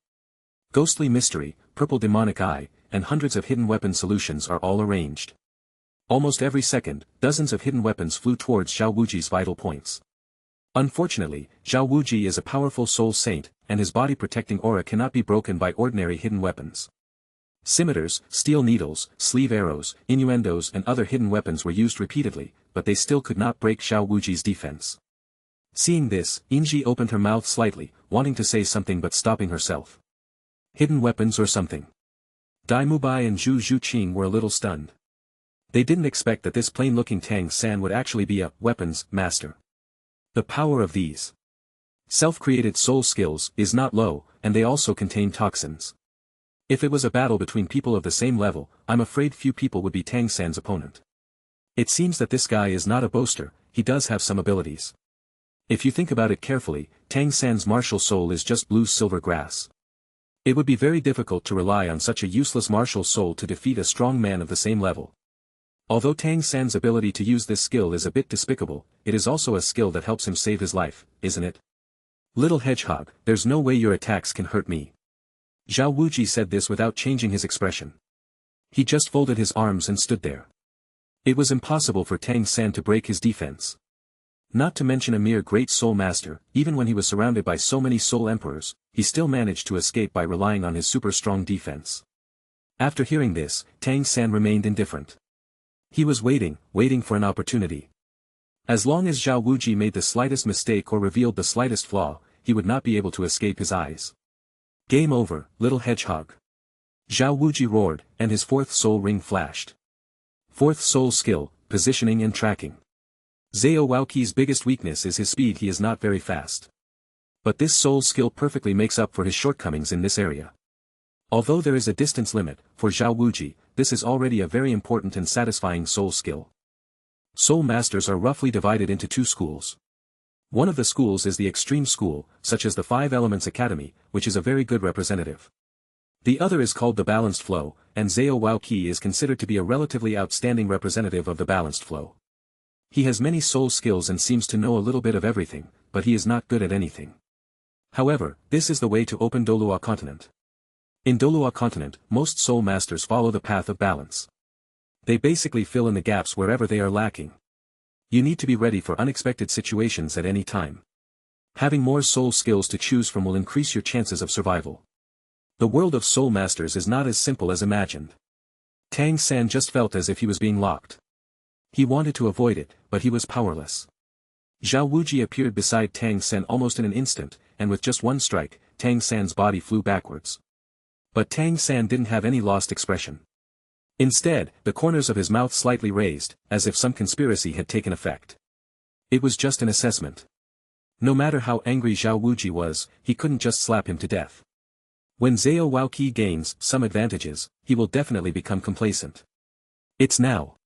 Ghostly mystery, purple demonic eye, and hundreds of hidden weapon solutions are all arranged. Almost every second, dozens of hidden weapons flew towards Xiao Wuji's vital points. Unfortunately, Xiao Wuji is a powerful soul saint, and his body-protecting aura cannot be broken by ordinary hidden weapons. Scimitars, steel needles, sleeve arrows, innuendos and other hidden weapons were used repeatedly, but they still could not break Xiao Wuji's defense. Seeing this, Yingji opened her mouth slightly, wanting to say something but stopping herself. Hidden weapons or something. Dai Mubai and Zhu Zhuqing were a little stunned. They didn't expect that this plain-looking Tang San would actually be a weapons master. The power of these self-created soul skills is not low, and they also contain toxins. If it was a battle between people of the same level, I'm afraid few people would be Tang San's opponent. It seems that this guy is not a boaster, he does have some abilities. If you think about it carefully, Tang San's martial soul is just blue silver grass. It would be very difficult to rely on such a useless martial soul to defeat a strong man of the same level. Although Tang San's ability to use this skill is a bit despicable, it is also a skill that helps him save his life, isn't it? Little hedgehog, there's no way your attacks can hurt me. Xiao Wuji said this without changing his expression. He just folded his arms and stood there. It was impossible for Tang San to break his defense. Not to mention a mere great soul master, even when he was surrounded by so many soul emperors, he still managed to escape by relying on his super strong defense. After hearing this, Tang San remained indifferent. He was waiting for an opportunity. As long as Xiao Wuji made the slightest mistake or revealed the slightest flaw, he would not be able to escape his eyes. Game over, little hedgehog. Xiao Wuji roared, and his fourth soul ring flashed. Fourth soul skill, positioning and tracking. Zhao Waoqi's biggest weakness is his speed. He is not very fast. But this soul skill perfectly makes up for his shortcomings in this area. Although there is a distance limit, for Xiao Wuji, this is already a very important and satisfying soul skill. Soul masters are roughly divided into 2 schools. One of the schools is the extreme school, such as the 5 Elements Academy, which is a very good representative. The other is called the balanced flow, and Zhao Waoqi is considered to be a relatively outstanding representative of the balanced flow. He has many soul skills and seems to know a little bit of everything, but he is not good at anything. However, this is the way to open Douluo Continent. In Douluo Continent, most soul masters follow the path of balance. They basically fill in the gaps wherever they are lacking. You need to be ready for unexpected situations at any time. Having more soul skills to choose from will increase your chances of survival. The world of soul masters is not as simple as imagined. Tang San just felt as if he was being locked. He wanted to avoid it, but he was powerless. Zhao Wuji appeared beside Tang San almost in an instant, and with just one strike, Tang San's body flew backwards. But Tang San didn't have any lost expression. Instead, the corners of his mouth slightly raised, as if some conspiracy had taken effect. It was just an assessment. No matter how angry Zhao Wuji was, he couldn't just slap him to death. When Zhao Waoqi gains some advantages, he will definitely become complacent. It's now.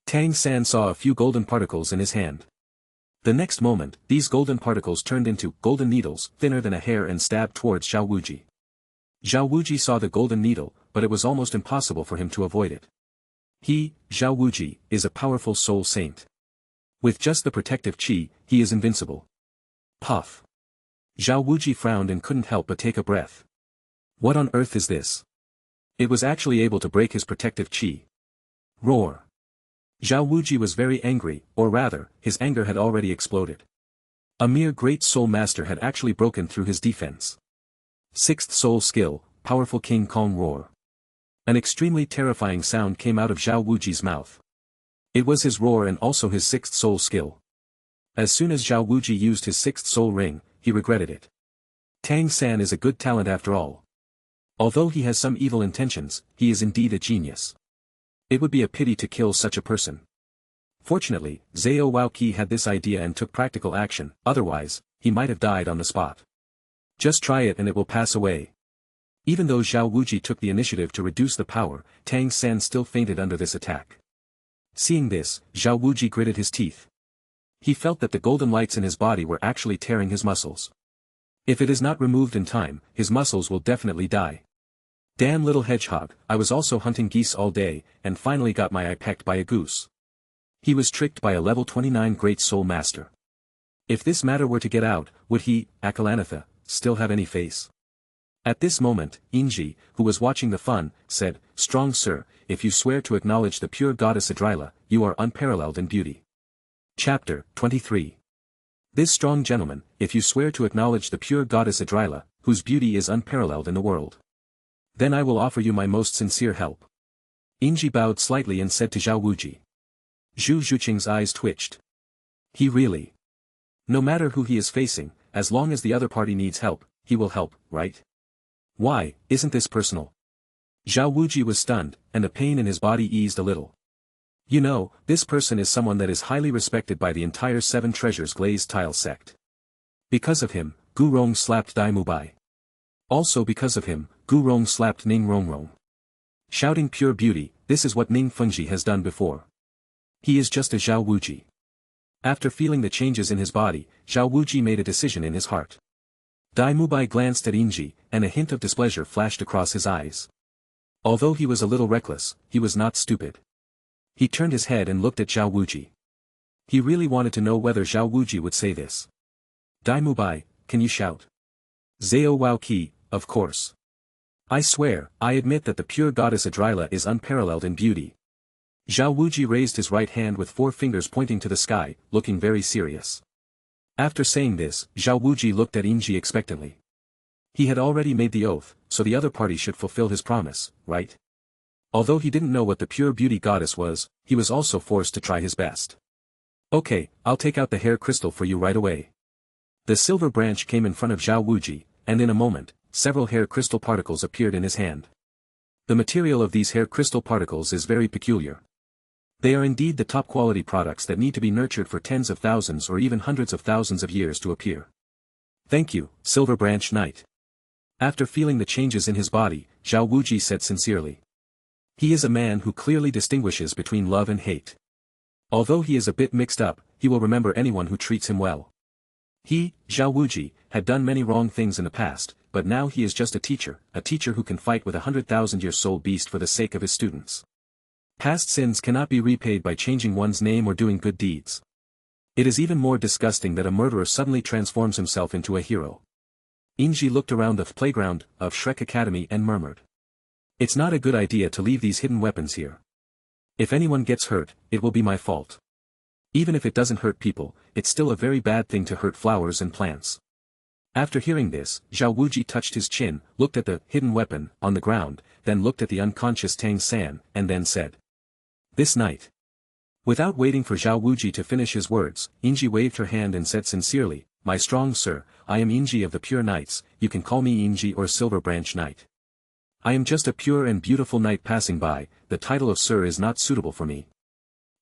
Tang San saw a few golden particles in his hand. The next moment, these golden particles turned into golden needles, thinner than a hair, and stabbed towards Zhao Wuji. Zhao Wuji saw the golden needle, but it was almost impossible for him to avoid it. He, Zhao Wuji, is a powerful soul saint. With just the protective chi, he is invincible. Puff. Zhao Wuji frowned and couldn't help but take a breath. What on earth is this? It was actually able to break his protective chi. Roar. Zhao Wuji was very angry, or rather, his anger had already exploded. A mere great soul master had actually broken through his defense. Sixth soul skill, powerful King Kong roar. An extremely terrifying sound came out of Zhao Wuji's mouth. It was his roar and also his sixth soul skill. As soon as Zhao Wuji used his sixth soul ring, he regretted it. Tang San is a good talent after all. Although he has some evil intentions, he is indeed a genius. It would be a pity to kill such a person. Fortunately, Zhao Waoqi had this idea and took practical action, otherwise, he might have died on the spot. Just try it and it will pass away. Even though Zhao Wuji took the initiative to reduce the power, Tang San still fainted under this attack. Seeing this, Zhao Wuji gritted his teeth. He felt that the golden lights in his body were actually tearing his muscles. If it is not removed in time, his muscles will definitely die. Damn little hedgehog, I was also hunting geese all day, and finally got my eye pecked by a goose. He was tricked by a level 29 great soul master. If this matter were to get out, would he, Akalanatha, still have any face? At this moment, Inji, who was watching the fun, said, "Strong sir, if you swear to acknowledge the pure goddess Idrila, you are unparalleled in beauty." Chapter 23. This strong gentleman, if you swear to acknowledge the pure goddess Idrila, whose beauty is unparalleled in the world, then I will offer you my most sincere help. Inji bowed slightly and said to Zhao Wuji. Zhu Zhuqing's eyes twitched. He really? No matter who he is facing, as long as the other party needs help, he will help, right? Why, isn't this personal? Zhao Wuji was stunned, and the pain in his body eased a little. You know, this person is someone that is highly respected by the entire Seven Treasures glazed tile sect. Because of him, Gu Rong slapped Dai Mubai. Also because of him, Gu Rong slapped Ning Rongrong. Shouting pure beauty, this is what Ning Fengji has done before. He is just a Zhao Wuji. After feeling the changes in his body, Zhao Wuji made a decision in his heart. Dai Mubai glanced at Inji, and a hint of displeasure flashed across his eyes. Although he was a little reckless, he was not stupid. He turned his head and looked at Zhao Wuji. He really wanted to know whether Zhao Wuji would say this. Dai Mubai, can you shout? Zhao Waoqi, of course. I swear, I admit that the pure goddess Idrila is unparalleled in beauty. Zhao Wuji raised his right hand with 4 fingers pointing to the sky, looking very serious. After saying this, Zhao Wuji looked at Inji expectantly. He had already made the oath, so the other party should fulfill his promise, right? Although he didn't know what the pure beauty goddess was, he was also forced to try his best. Okay, I'll take out the hair crystal for you right away. The silver branch came in front of Zhao Wuji, and in a moment, several hair crystal particles appeared in his hand. The material of these hair crystal particles is very peculiar. They are indeed the top quality products that need to be nurtured for tens of thousands or even hundreds of thousands of years to appear. Thank you, Silver Branch Knight. After feeling the changes in his body, Zhao Wuji said sincerely. He is a man who clearly distinguishes between love and hate. Although he is a bit mixed up, he will remember anyone who treats him well. He, Zhao Wuji, had done many wrong things in the past, but now he is just a teacher who can fight with a 100,000-year-old beast for the sake of his students. Past sins cannot be repaid by changing one's name or doing good deeds. It is even more disgusting that a murderer suddenly transforms himself into a hero. Inji looked around the playground of Shrek Academy and murmured. It's not a good idea to leave these hidden weapons here. If anyone gets hurt, it will be my fault. Even if it doesn't hurt people, it's still a very bad thing to hurt flowers and plants. After hearing this, Zhao Wuji touched his chin, looked at the hidden weapon on the ground, then looked at the unconscious Tang San, and then said, "This night." Without waiting for Zhao Wuji to finish his words, Inji waved her hand and said sincerely, "My strong sir, I am Inji of the Pure Knights, you can call me Inji or Silver Branch Knight. I am just a pure and beautiful knight passing by, the title of sir is not suitable for me."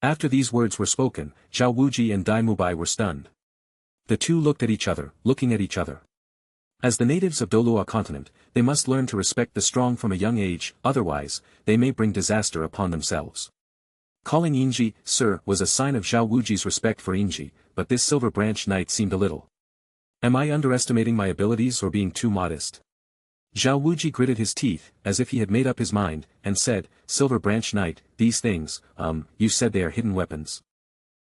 After these words were spoken, Zhao Wuji and Dai Mubai were stunned. The two looked at each other, looking at each other. As the natives of Douluo Continent, they must learn to respect the strong from a young age, otherwise, they may bring disaster upon themselves. Calling Inji, sir, was a sign of Zhao Wuji's respect for Inji, but this Silver Branch Knight seemed a little. Am I underestimating my abilities or being too modest? Zhao Wuji gritted his teeth, as if he had made up his mind, and said, Silver Branch Knight, these things, you said they are hidden weapons.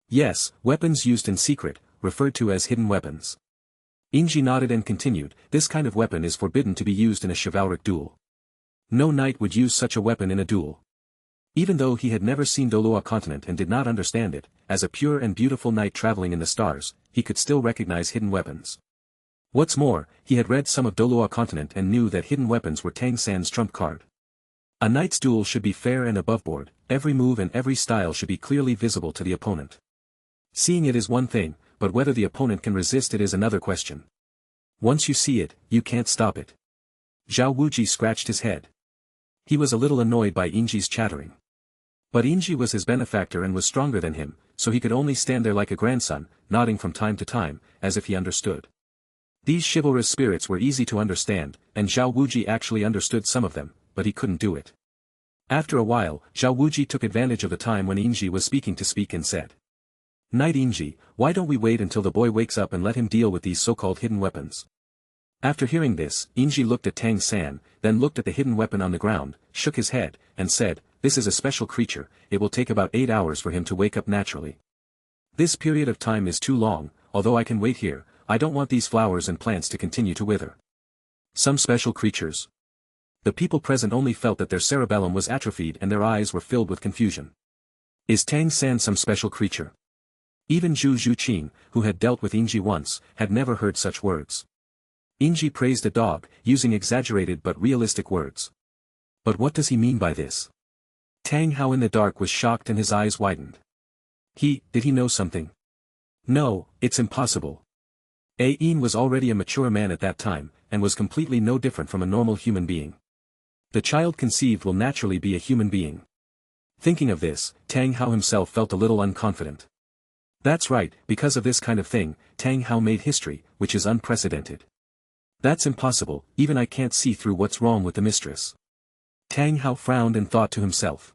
Yes, weapons used in secret, referred to as hidden weapons. Inji nodded and continued, this kind of weapon is forbidden to be used in a chivalric duel. No knight would use such a weapon in a duel. Even though he had never seen Douluo Continent and did not understand it, as a pure and beautiful knight traveling in the stars, he could still recognize hidden weapons. What's more, he had read some of Douluo Continent and knew that hidden weapons were Tang San's trump card. A knight's duel should be fair and aboveboard, every move and every style should be clearly visible to the opponent. Seeing it is one thing, but whether the opponent can resist it is another question. Once you see it, you can't stop it. Zhao Wuji scratched his head. He was a little annoyed by Inji's chattering. But Inji was his benefactor and was stronger than him, so he could only stand there like a grandson, nodding from time to time, as if he understood. These chivalrous spirits were easy to understand, and Zhao Wuji actually understood some of them, but he couldn't do it. After a while, Zhao Wuji took advantage of the time when Inji was speaking to speak and said, Knight Inji, why don't we wait until the boy wakes up and let him deal with these so-called hidden weapons? After hearing this, Inji looked at Tang San, then looked at the hidden weapon on the ground, shook his head, and said, this is a special creature, it will take about 8 hours for him to wake up naturally. This period of time is too long, although I can wait here, I don't want these flowers and plants to continue to wither. Some special creatures. The people present only felt that their cerebellum was atrophied and their eyes were filled with confusion. Is Tang San some special creature? Even Zhu Zhuqing, who had dealt with Inji once, had never heard such words. Inji praised a dog, using exaggerated but realistic words. But what does he mean by this? Tang Hao in the dark was shocked and his eyes widened. Did he know something? No, it's impossible. Yin was already a mature man at that time, and was completely no different from a normal human being. The child conceived will naturally be a human being. Thinking of this, Tang Hao himself felt a little unconfident. That's right, because of this kind of thing, Tang Hao made history, which is unprecedented. That's impossible, even I can't see through what's wrong with the mistress. Tang Hao frowned and thought to himself.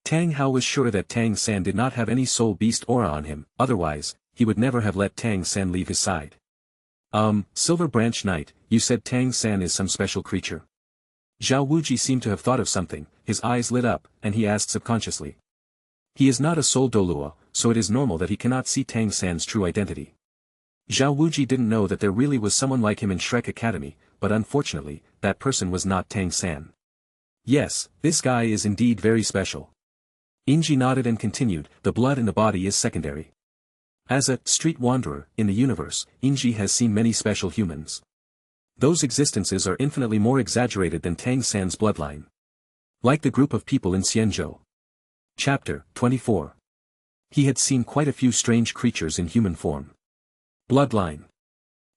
Tang Hao was sure that Tang San did not have any soul beast aura on him, otherwise, he would never have let Tang San leave his side. Silver Branch Knight, you said Tang San is some special creature. Zhao Wuji seemed to have thought of something, his eyes lit up, and he asked subconsciously. He is not a soul Douluo, so it is normal that he cannot see Tang San's true identity. Zhao Wuji didn't know that there really was someone like him in Shrek Academy, but unfortunately, that person was not Tang San. Yes, this guy is indeed very special. Inji nodded and continued, the blood in the body is secondary. As a street wanderer in the universe, Inji has seen many special humans. Those existences are infinitely more exaggerated than Tang San's bloodline. Like the group of people in Xianzhou. Chapter 24. He had seen quite a few strange creatures in human form. Bloodline.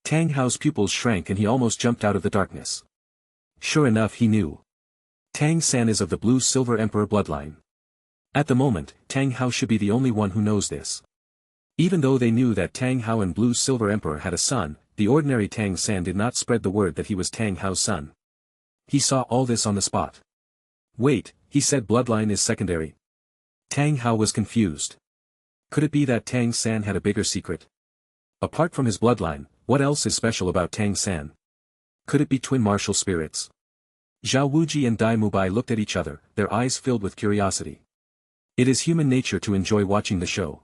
Tang Hao's pupils shrank and he almost jumped out of the darkness. Sure enough, he knew. Tang San is of the Blue Silver Emperor bloodline. At the moment, Tang Hao should be the only one who knows this. Even though they knew that Tang Hao and Blue Silver Emperor had a son, the ordinary Tang San did not spread the word that he was Tang Hao's son. He saw all this on the spot. Wait, he said bloodline is secondary. Tang Hao was confused. Could it be that Tang San had a bigger secret? Apart from his bloodline, what else is special about Tang San? Could it be twin martial spirits? Zhao Wuji and Dai Mubai looked at each other, their eyes filled with curiosity. It is human nature to enjoy watching the show.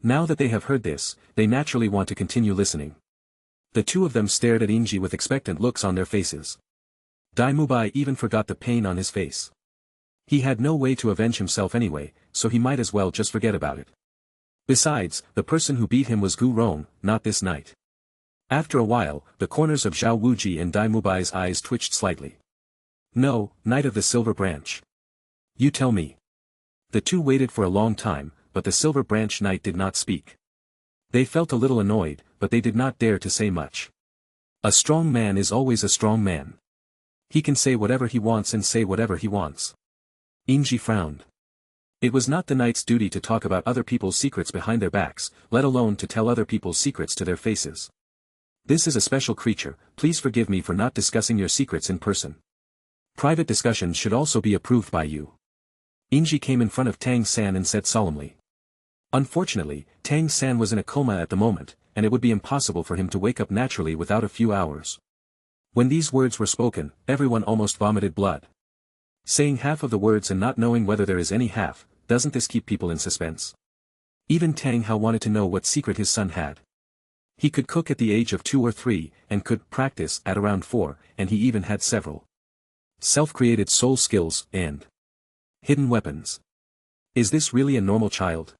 Now that they have heard this, they naturally want to continue listening. The two of them stared at Inji with expectant looks on their faces. Dai Mubai even forgot the pain on his face. He had no way to avenge himself anyway, so he might as well just forget about it. Besides, the person who beat him was Gu Rong, not this knight. After a while, the corners of Zhao Wuji and Dai Mubai's eyes twitched slightly. No, Knight of the Silver Branch. You tell me. The two waited for a long time, but the Silver Branch Knight did not speak. They felt a little annoyed, but they did not dare to say much. A strong man is always a strong man. He can say whatever he wants and say whatever he wants. Inji frowned. It was not the knight's duty to talk about other people's secrets behind their backs, let alone to tell other people's secrets to their faces. This is a special creature, please forgive me for not discussing your secrets in person. Private discussions should also be approved by you. Inji came in front of Tang San and said solemnly. Unfortunately, Tang San was in a coma at the moment, and it would be impossible for him to wake up naturally without a few hours. When these words were spoken, everyone almost vomited blood. Saying half of the words and not knowing whether there is any half, doesn't this keep people in suspense? Even Tang Hao wanted to know what secret his son had. He could cook at the age of 2 or 3, and could practice at around 4, and he even had several self-created soul skills, and hidden weapons. Is this really a normal child?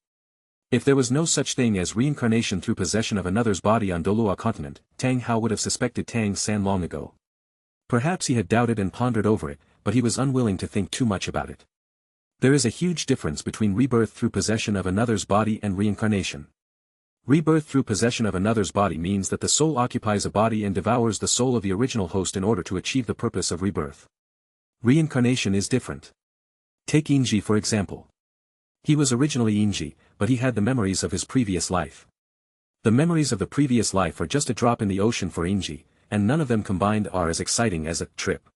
If there was no such thing as reincarnation through possession of another's body on Douluo Continent, Tang Hao would have suspected Tang San long ago. Perhaps he had doubted and pondered over it, but he was unwilling to think too much about it. There is a huge difference between rebirth through possession of another's body and reincarnation. Rebirth through possession of another's body means that the soul occupies a body and devours the soul of the original host in order to achieve the purpose of rebirth. Reincarnation is different. Take Inji for example. He was originally Inji, but he had the memories of his previous life. The memories of the previous life are just a drop in the ocean for Inji, and none of them combined are as exciting as a trip.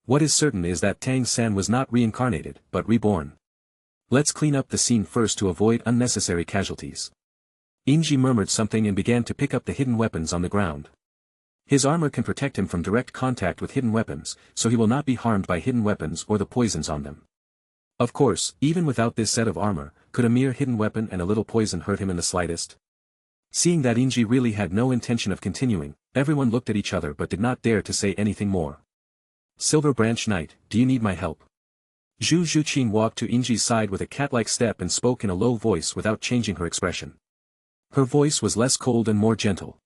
What is certain is that Tang San was not reincarnated, but reborn. Let's clean up the scene first to avoid unnecessary casualties. Inji murmured something and began to pick up the hidden weapons on the ground. His armor can protect him from direct contact with hidden weapons, so he will not be harmed by hidden weapons or the poisons on them. Of course, even without this set of armor, could a mere hidden weapon and a little poison hurt him in the slightest? Seeing that Inji really had no intention of continuing, everyone looked at each other but did not dare to say anything more. Silver Branch Knight, do you need my help? Zhu Zhuqing walked to Inji's side with a cat-like step and spoke in a low voice without changing her expression. Her voice was less cold and more gentle.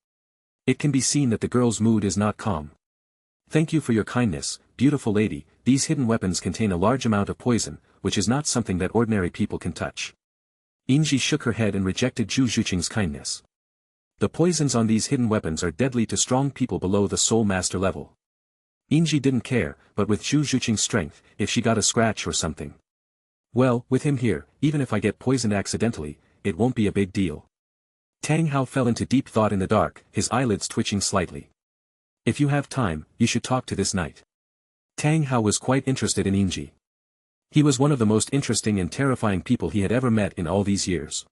It can be seen that the girl's mood is not calm. Thank you for your kindness, beautiful lady, these hidden weapons contain a large amount of poison, which is not something that ordinary people can touch. Inji shook her head and rejected Zhu Zhuqing's kindness. The poisons on these hidden weapons are deadly to strong people below the soul master level. Inji didn't care, but with Zhu Zhuqing's strength, if she got a scratch or something. Well, with him here, even if I get poisoned accidentally, it won't be a big deal. Tang Hao fell into deep thought in the dark, his eyelids twitching slightly. If you have time, you should talk to this knight. Tang Hao was quite interested in Inji. He was one of the most interesting and terrifying people he had ever met in all these years.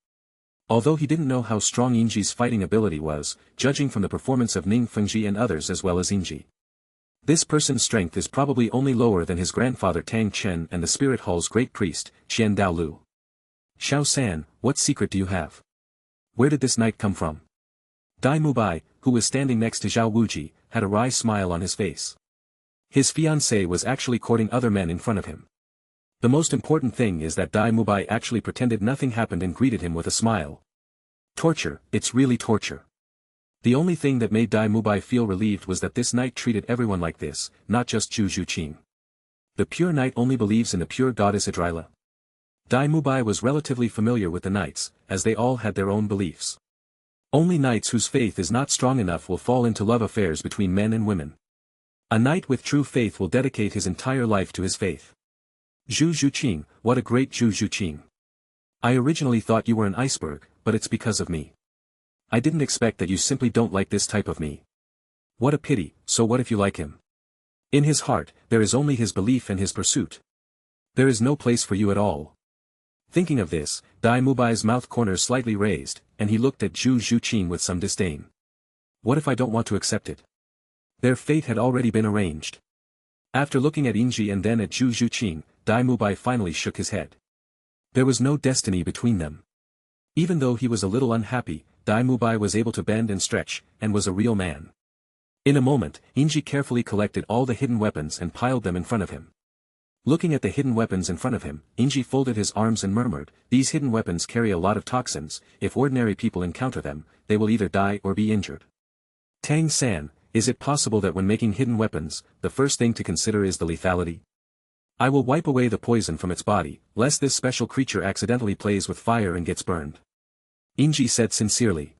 Although he didn't know how strong Inji's fighting ability was, judging from the performance of Ning Fengji and others as well as Inji. This person's strength is probably only lower than his grandfather Tang Chen and the Spirit Hall's great priest, Qian Daolu. Xiao San, what secret do you have? Where did this knight come from? Dai Mubai, who was standing next to Zhao Wuji, had a wry smile on his face. His fiancée was actually courting other men in front of him. The most important thing is that Dai Mubai actually pretended nothing happened and greeted him with a smile. Torture, it's really torture. The only thing that made Dai Mubai feel relieved was that this knight treated everyone like this, not just Zhu Zhuqing. The pure knight only believes in the pure goddess Idrila. Dai Mubai was relatively familiar with the knights, as they all had their own beliefs. Only knights whose faith is not strong enough will fall into love affairs between men and women. A knight with true faith will dedicate his entire life to his faith. Zhu Zhuqing, what a great Zhu Zhuqing. I originally thought you were an iceberg, but it's because of me. I didn't expect that you simply don't like this type of me. What a pity, so what if you like him? In his heart, there is only his belief and his pursuit. There is no place for you at all. Thinking of this, Dai Mubai's mouth corners slightly raised, and he looked at Zhu Zhuqing with some disdain. What if I don't want to accept it? Their fate had already been arranged. After looking at Inji and then at Zhu Zhuqing, Dai Mubai finally shook his head. There was no destiny between them. Even though he was a little unhappy, Dai Mubai was able to bend and stretch, and was a real man. In a moment, Inji carefully collected all the hidden weapons and piled them in front of him. Looking at the hidden weapons in front of him, Inji folded his arms and murmured, "These hidden weapons carry a lot of toxins. If ordinary people encounter them, they will either die or be injured. Tang-san, is it possible that when making hidden weapons, the first thing to consider is the lethality? I will wipe away the poison from its body, lest this special creature accidentally plays with fire and gets burned." Inji said sincerely.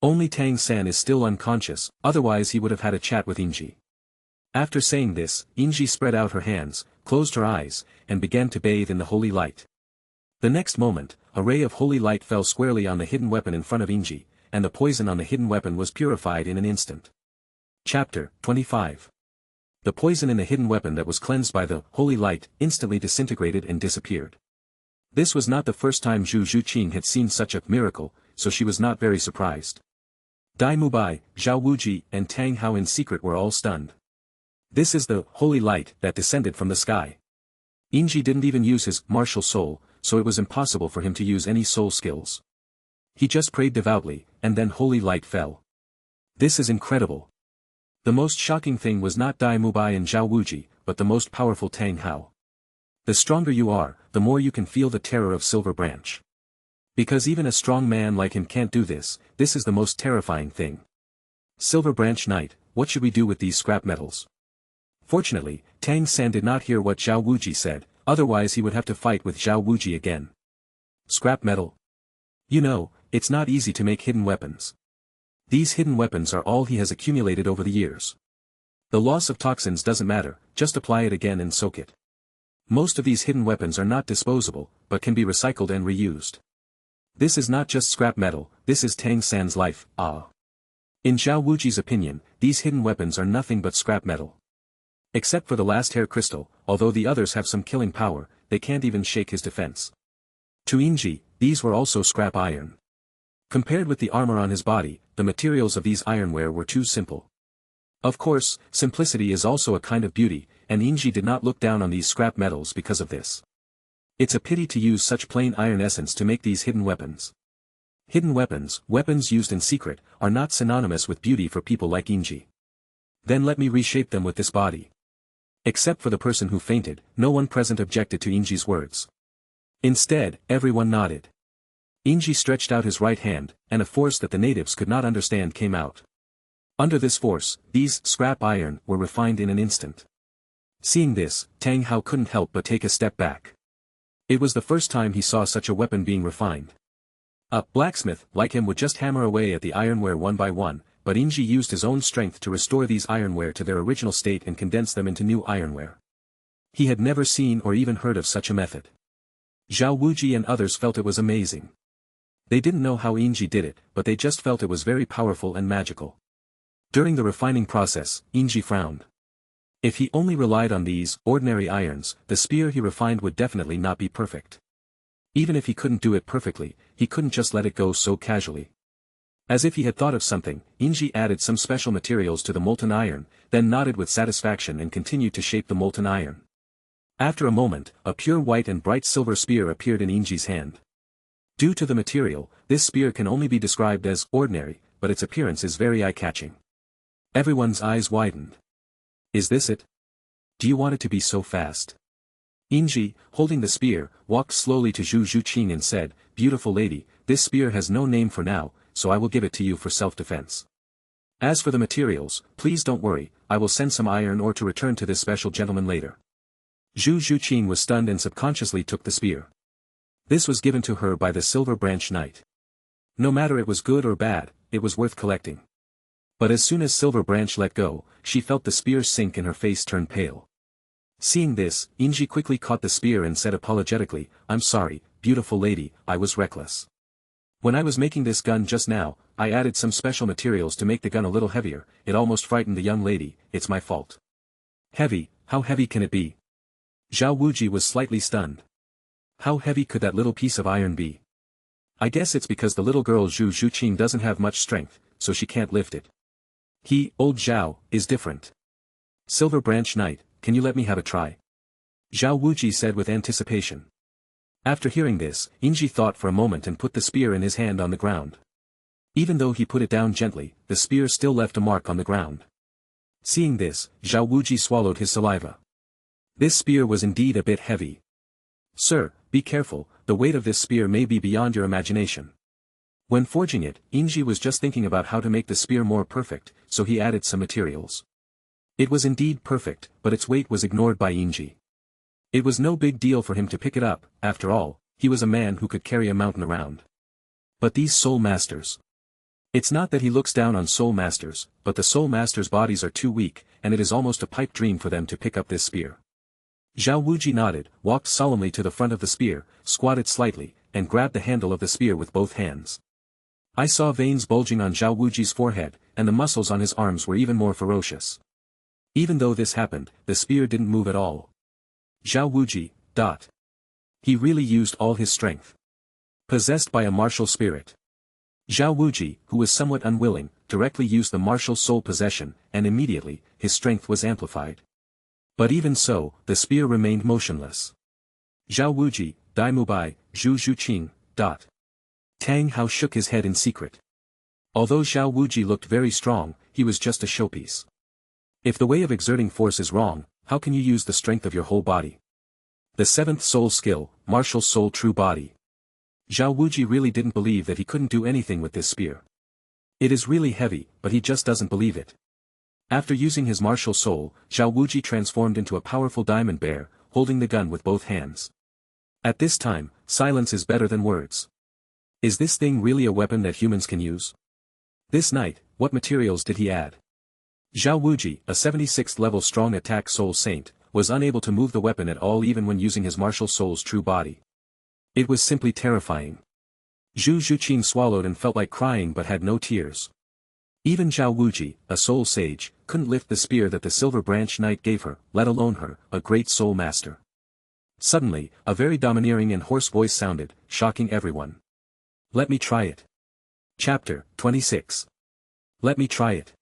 Only Tang-san is still unconscious, otherwise he would have had a chat with Inji. After saying this, Inji spread out her hands, closed her eyes, and began to bathe in the holy light. The next moment, a ray of holy light fell squarely on the hidden weapon in front of Inji, and the poison on the hidden weapon was purified in an instant. Chapter 25. The poison in the hidden weapon that was cleansed by the holy light instantly disintegrated and disappeared. This was not the first time Zhu Zhuqing had seen such a miracle, so she was not very surprised. Dai Mubai, Zhao Wuji, and Tang Hao in secret were all stunned. This is the holy light that descended from the sky. Inji didn't even use his martial soul, so it was impossible for him to use any soul skills. He just prayed devoutly, and then holy light fell. This is incredible. The most shocking thing was not Dai Mubai and Zhao Wuji, but the most powerful Tang Hao. The stronger you are, the more you can feel the terror of Silver Branch. Because even a strong man like him can't do this, this is the most terrifying thing. Silver Branch Knight, what should we do with these scrap metals? Fortunately, Tang San did not hear what Zhao Wuji said, otherwise he would have to fight with Zhao Wuji again. Scrap metal? You know, it's not easy to make hidden weapons. These hidden weapons are all he has accumulated over the years. The loss of toxins doesn't matter, just apply it again and soak it. Most of these hidden weapons are not disposable, but can be recycled and reused. This is not just scrap metal, this is Tang San's life, ah. In Zhao Wuji's opinion, these hidden weapons are nothing but scrap metal. Except for the last hair crystal, although the others have some killing power, they can't even shake his defense. To Inji, these were also scrap iron. Compared with the armor on his body, the materials of these ironware were too simple. Of course, simplicity is also a kind of beauty, and Inji did not look down on these scrap metals because of this. It's a pity to use such plain iron essence to make these hidden weapons. Hidden weapons, weapons used in secret, are not synonymous with beauty for people like Inji. Then let me reshape them with this body. Except for the person who fainted, no one present objected to Inji's words. Instead, everyone nodded. Inji stretched out his right hand, and a force that the natives could not understand came out. Under this force, these scrap iron were refined in an instant. Seeing this, Tang Hao couldn't help but take a step back. It was the first time he saw such a weapon being refined. A blacksmith like him would just hammer away at the ironware one by one, but Inji used his own strength to restore these ironware to their original state and condense them into new ironware. He had never seen or even heard of such a method. Zhao Wuji and others felt it was amazing. They didn't know how Inji did it, but they just felt it was very powerful and magical. During the refining process, Inji frowned. If he only relied on these ordinary irons, the spear he refined would definitely not be perfect. Even if he couldn't do it perfectly, he couldn't just let it go so casually. As if he had thought of something, Inji added some special materials to the molten iron, then nodded with satisfaction and continued to shape the molten iron. After a moment, a pure white and bright silver spear appeared in Inji's hand. Due to the material, this spear can only be described as ordinary, but its appearance is very eye-catching. Everyone's eyes widened. Is this it? Do you want it to be so fast? Inji, holding the spear, walked slowly to Zhu Zhuqing and said, "Beautiful lady, this spear has no name for now, so I will give it to you for self-defense. As for the materials, please don't worry, I will send some iron ore to return to this special gentleman later." Zhu Zhuqing was stunned and subconsciously took the spear. This was given to her by the Silver Branch Knight. No matter it was good or bad, it was worth collecting. But as soon as Silver Branch let go, she felt the spear sink and her face turn pale. Seeing this, Inji quickly caught the spear and said apologetically, "I'm sorry, beautiful lady, I was reckless. When I was making this gun just now, I added some special materials to make the gun a little heavier, it almost frightened the young lady, it's my fault." Heavy, how heavy can it be? Zhao Wuji was slightly stunned. How heavy could that little piece of iron be? I guess it's because the little girl Zhu Zhuqing doesn't have much strength, so she can't lift it. Old Zhao, is different. Silver Branch Knight, can you let me have a try? Zhao Wuji said with anticipation. After hearing this, Inji thought for a moment and put the spear in his hand on the ground. Even though he put it down gently, the spear still left a mark on the ground. Seeing this, Zhao Wuji swallowed his saliva. This spear was indeed a bit heavy. Sir, be careful, the weight of this spear may be beyond your imagination. When forging it, Inji was just thinking about how to make the spear more perfect, so he added some materials. It was indeed perfect, but its weight was ignored by Inji. It was no big deal for him to pick it up, after all, he was a man who could carry a mountain around. But these soul masters. It's not that he looks down on soul masters, but the soul masters' bodies are too weak, and it is almost a pipe dream for them to pick up this spear. Zhao Wuji nodded, walked solemnly to the front of the spear, squatted slightly, and grabbed the handle of the spear with both hands. I saw veins bulging on Zhao Wuji's forehead, and the muscles on his arms were even more ferocious. Even though this happened, the spear didn't move at all. Zhao Wuji. He really used all his strength. Possessed by a martial spirit. Zhao Wuji, who was somewhat unwilling, directly used the martial soul possession, and immediately, his strength was amplified. But even so, the spear remained motionless. Zhao Wuji, Dai Mubai, Zhu Zhuqing. Tang Hao shook his head in secret. Although Zhao Wuji looked very strong, he was just a showpiece. If the way of exerting force is wrong, how can you use the strength of your whole body? The seventh soul skill, martial soul true body. Zhao Wuji really didn't believe that he couldn't do anything with this spear. It is really heavy, but he just doesn't believe it. After using his martial soul, Zhao Wuji transformed into a powerful diamond bear, holding the gun with both hands. At this time, silence is better than words. Is this thing really a weapon that humans can use? This night, what materials did he add? Zhao Wuji, a 76th level strong attack soul saint, was unable to move the weapon at all even when using his martial soul's true body. It was simply terrifying. Zhu Zhuqing swallowed and felt like crying but had no tears. Even Zhao Wuji, a soul sage, couldn't lift the spear that the Silver Branch Knight gave her, let alone her, a great soul master. Suddenly, a very domineering and hoarse voice sounded, shocking everyone. Let me try it. Chapter 26. Let me try it.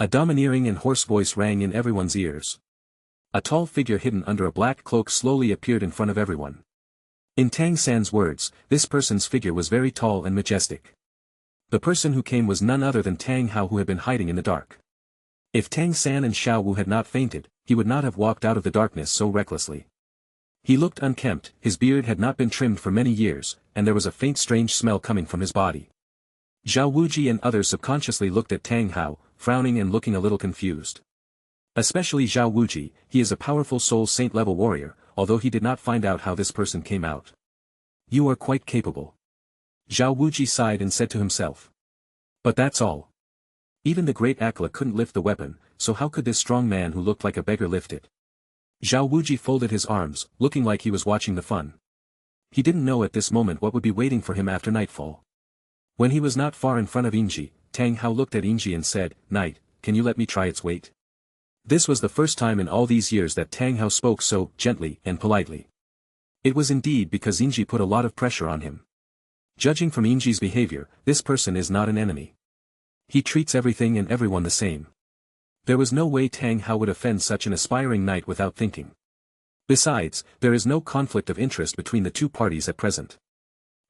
A domineering and hoarse voice rang in everyone's ears. A tall figure hidden under a black cloak slowly appeared in front of everyone. In Tang San's words, this person's figure was very tall and majestic. The person who came was none other than Tang Hao, who had been hiding in the dark. If Tang San and Xiao Wu had not fainted, he would not have walked out of the darkness so recklessly. He looked unkempt, his beard had not been trimmed for many years, and there was a faint strange smell coming from his body. Zhao Wuji and others subconsciously looked at Tang Hao, frowning and looking a little confused. Especially Zhao Wuji, he is a powerful soul saint level warrior, although he did not find out how this person came out. You are quite capable. Zhao Wuji sighed and said to himself. But that's all. Even the great Akla couldn't lift the weapon, so how could this strong man who looked like a beggar lift it? Zhao Wuji folded his arms, looking like he was watching the fun. He didn't know at this moment what would be waiting for him after nightfall. When he was not far in front of Inji, Tang Hao looked at Inji and said, Knight, can you let me try its weight? This was the first time in all these years that Tang Hao spoke so gently and politely. It was indeed because Inji put a lot of pressure on him. Judging from Inji's behavior, this person is not an enemy. He treats everything and everyone the same. There was no way Tang Hao would offend such an aspiring knight without thinking. Besides, there is no conflict of interest between the two parties at present.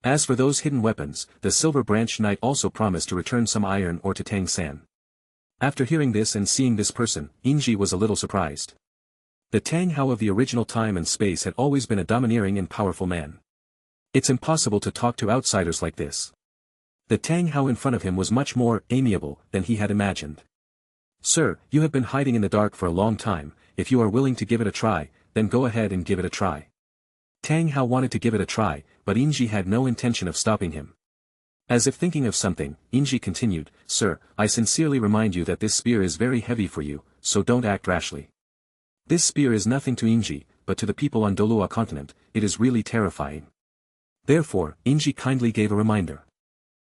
As for those hidden weapons, the Silver Branch Knight also promised to return some iron ore to Tang San. After hearing this and seeing this person, Inji was a little surprised. The Tang Hao of the original time and space had always been a domineering and powerful man. It's impossible to talk to outsiders like this. The Tang Hao in front of him was much more amiable than he had imagined. Sir, you have been hiding in the dark for a long time, if you are willing to give it a try, then go ahead and give it a try. Tang Hao wanted to give it a try, but Inji had no intention of stopping him. As if thinking of something, Inji continued, Sir, I sincerely remind you that this spear is very heavy for you, so don't act rashly. This spear is nothing to Inji, but to the people on Douluo Continent, it is really terrifying. Therefore, Inji kindly gave a reminder.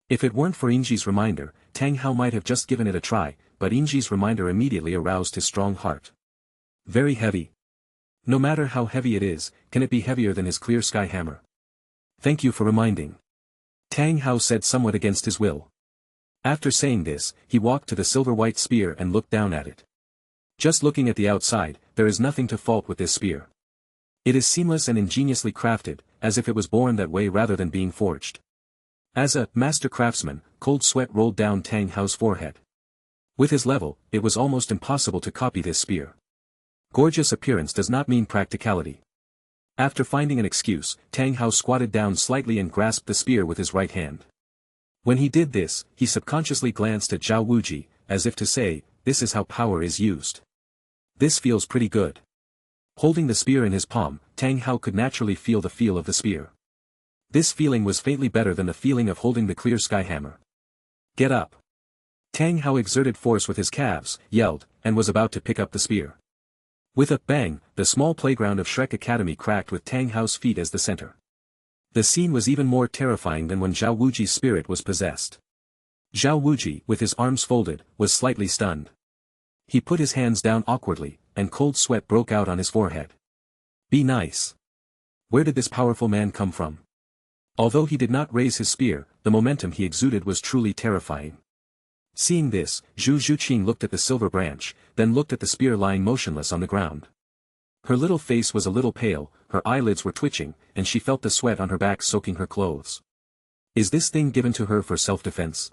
If it weren't for Inji's reminder, Tang Hao might have just given it a try, but Inji's reminder immediately aroused his strong heart. Very heavy. No matter how heavy it is, can it be heavier than his clear sky hammer? Thank you for reminding. Tang Hao said somewhat against his will. After saying this, he walked to the silver-white spear and looked down at it. Just looking at the outside, there is nothing to fault with this spear. It is seamless and ingeniously crafted, as if it was born that way rather than being forged. As a master craftsman, cold sweat rolled down Tang Hao's forehead. With his level, it was almost impossible to copy this spear. Gorgeous appearance does not mean practicality. After finding an excuse, Tang Hao squatted down slightly and grasped the spear with his right hand. When he did this, he subconsciously glanced at Zhao Wuji, as if to say, this is how power is used. This feels pretty good. Holding the spear in his palm, Tang Hao could naturally feel the feel of the spear. This feeling was faintly better than the feeling of holding the clear sky hammer. Get up. Tang Hao exerted force with his calves, yelled, and was about to pick up the spear. With a bang, the small playground of Shrek Academy cracked with Tang Hao's feet as the center. The scene was even more terrifying than when Zhao Wuji's spirit was possessed. Zhao Wuji, with his arms folded, was slightly stunned. He put his hands down awkwardly, and cold sweat broke out on his forehead. Be nice. Where did this powerful man come from? Although he did not raise his spear, the momentum he exuded was truly terrifying. Seeing this, Zhu Zhuqing looked at the silver branch, then looked at the spear lying motionless on the ground. Her little face was a little pale, her eyelids were twitching, and she felt the sweat on her back soaking her clothes. Is this thing given to her for self-defense?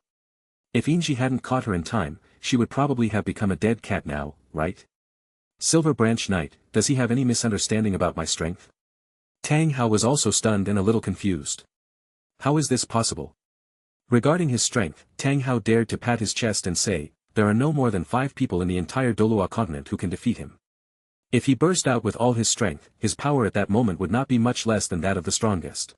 If Inji hadn't caught her in time, she would probably have become a dead cat now, right? Silver Branch Knight, does he have any misunderstanding about my strength? Tang Hao was also stunned and a little confused. How is this possible? Regarding his strength, Tang Hao dared to pat his chest and say, there are no more than 5 people in the entire Douluo Continent who can defeat him. If he burst out with all his strength, his power at that moment would not be much less than that of the strongest.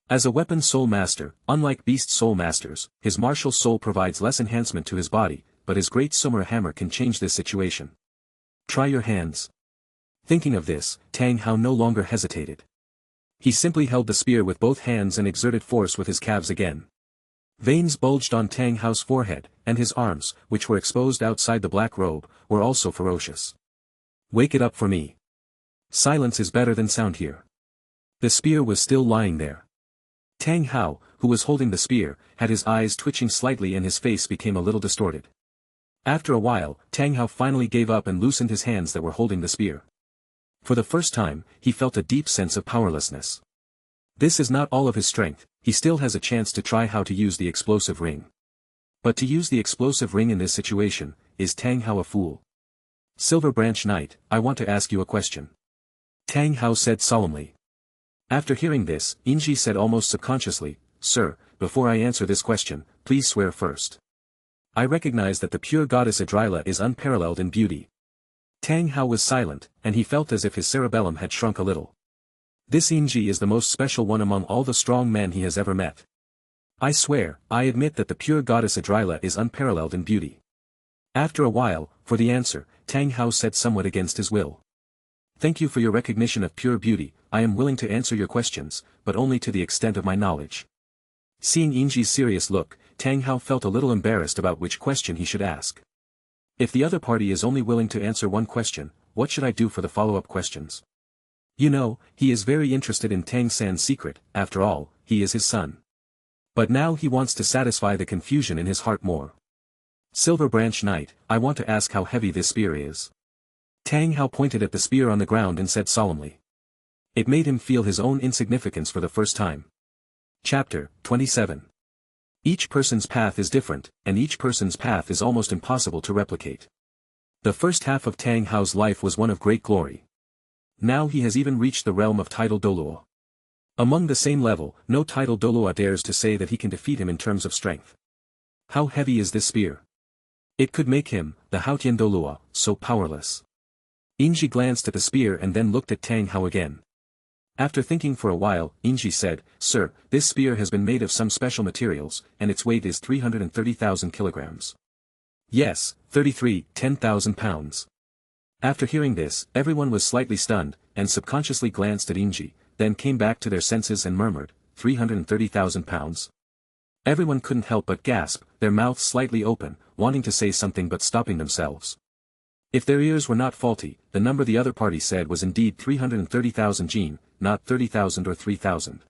As a weapon soul master, unlike beast soul masters, his martial soul provides less enhancement to his body, but his great Summer hammer can change this situation. Try your hands. Thinking of this, Tang Hao no longer hesitated. He simply held the spear with both hands and exerted force with his calves again. Veins bulged on Tang Hao's forehead, and his arms, which were exposed outside the black robe, were also ferocious. Wake it up for me. Silence is better than sound here. The spear was still lying there. Tang Hao, who was holding the spear, had his eyes twitching slightly and his face became a little distorted. After a while, Tang Hao finally gave up and loosened his hands that were holding the spear. For the first time, he felt a deep sense of powerlessness. This is not all of his strength, he still has a chance to try how to use the explosive ring. But to use the explosive ring in this situation, is Tang Hao a fool? Silver Branch Knight, I want to ask you a question. Tang Hao said solemnly. After hearing this, Inji said almost subconsciously, Sir, before I answer this question, please swear first. I recognize that the pure goddess Idrila is unparalleled in beauty. Tang Hao was silent, and he felt as if his cerebellum had shrunk a little. This Inji is the most special one among all the strong men he has ever met. I swear, I admit that the pure goddess Idrila is unparalleled in beauty. After a while, for the answer, Tang Hao said somewhat against his will. Thank you for your recognition of pure beauty, I am willing to answer your questions, but only to the extent of my knowledge. Seeing Inji's serious look, Tang Hao felt a little embarrassed about which question he should ask. If the other party is only willing to answer one question, what should I do for the follow-up questions? You know, he is very interested in Tang San's secret, after all, he is his son. But now he wants to satisfy the confusion in his heart more. Silver Branch Knight, I want to ask how heavy this spear is. Tang Hao pointed at the spear on the ground and said solemnly. It made him feel his own insignificance for the first time. Chapter 27. Each person's path is different, and each person's path is almost impossible to replicate. The first half of Tang Hao's life was one of great glory. Now he has even reached the realm of title Douluo. Among the same level, no title Douluo dares to say that he can defeat him in terms of strength. How heavy is this spear? It could make him, the Haotian Douluo, so powerless. Inji glanced at the spear and then looked at Tang Hao again. After thinking for a while, Inji said, Sir, this spear has been made of some special materials, and its weight is 330,000 kilograms. Yes, 10,000 pounds. After hearing this, everyone was slightly stunned, and subconsciously glanced at Inji, then came back to their senses and murmured, 330,000 pounds? Everyone couldn't help but gasp, their mouths slightly open, wanting to say something but stopping themselves. If their ears were not faulty, the number the other party said was indeed 330,000 jin, not 30,000 or 3,000.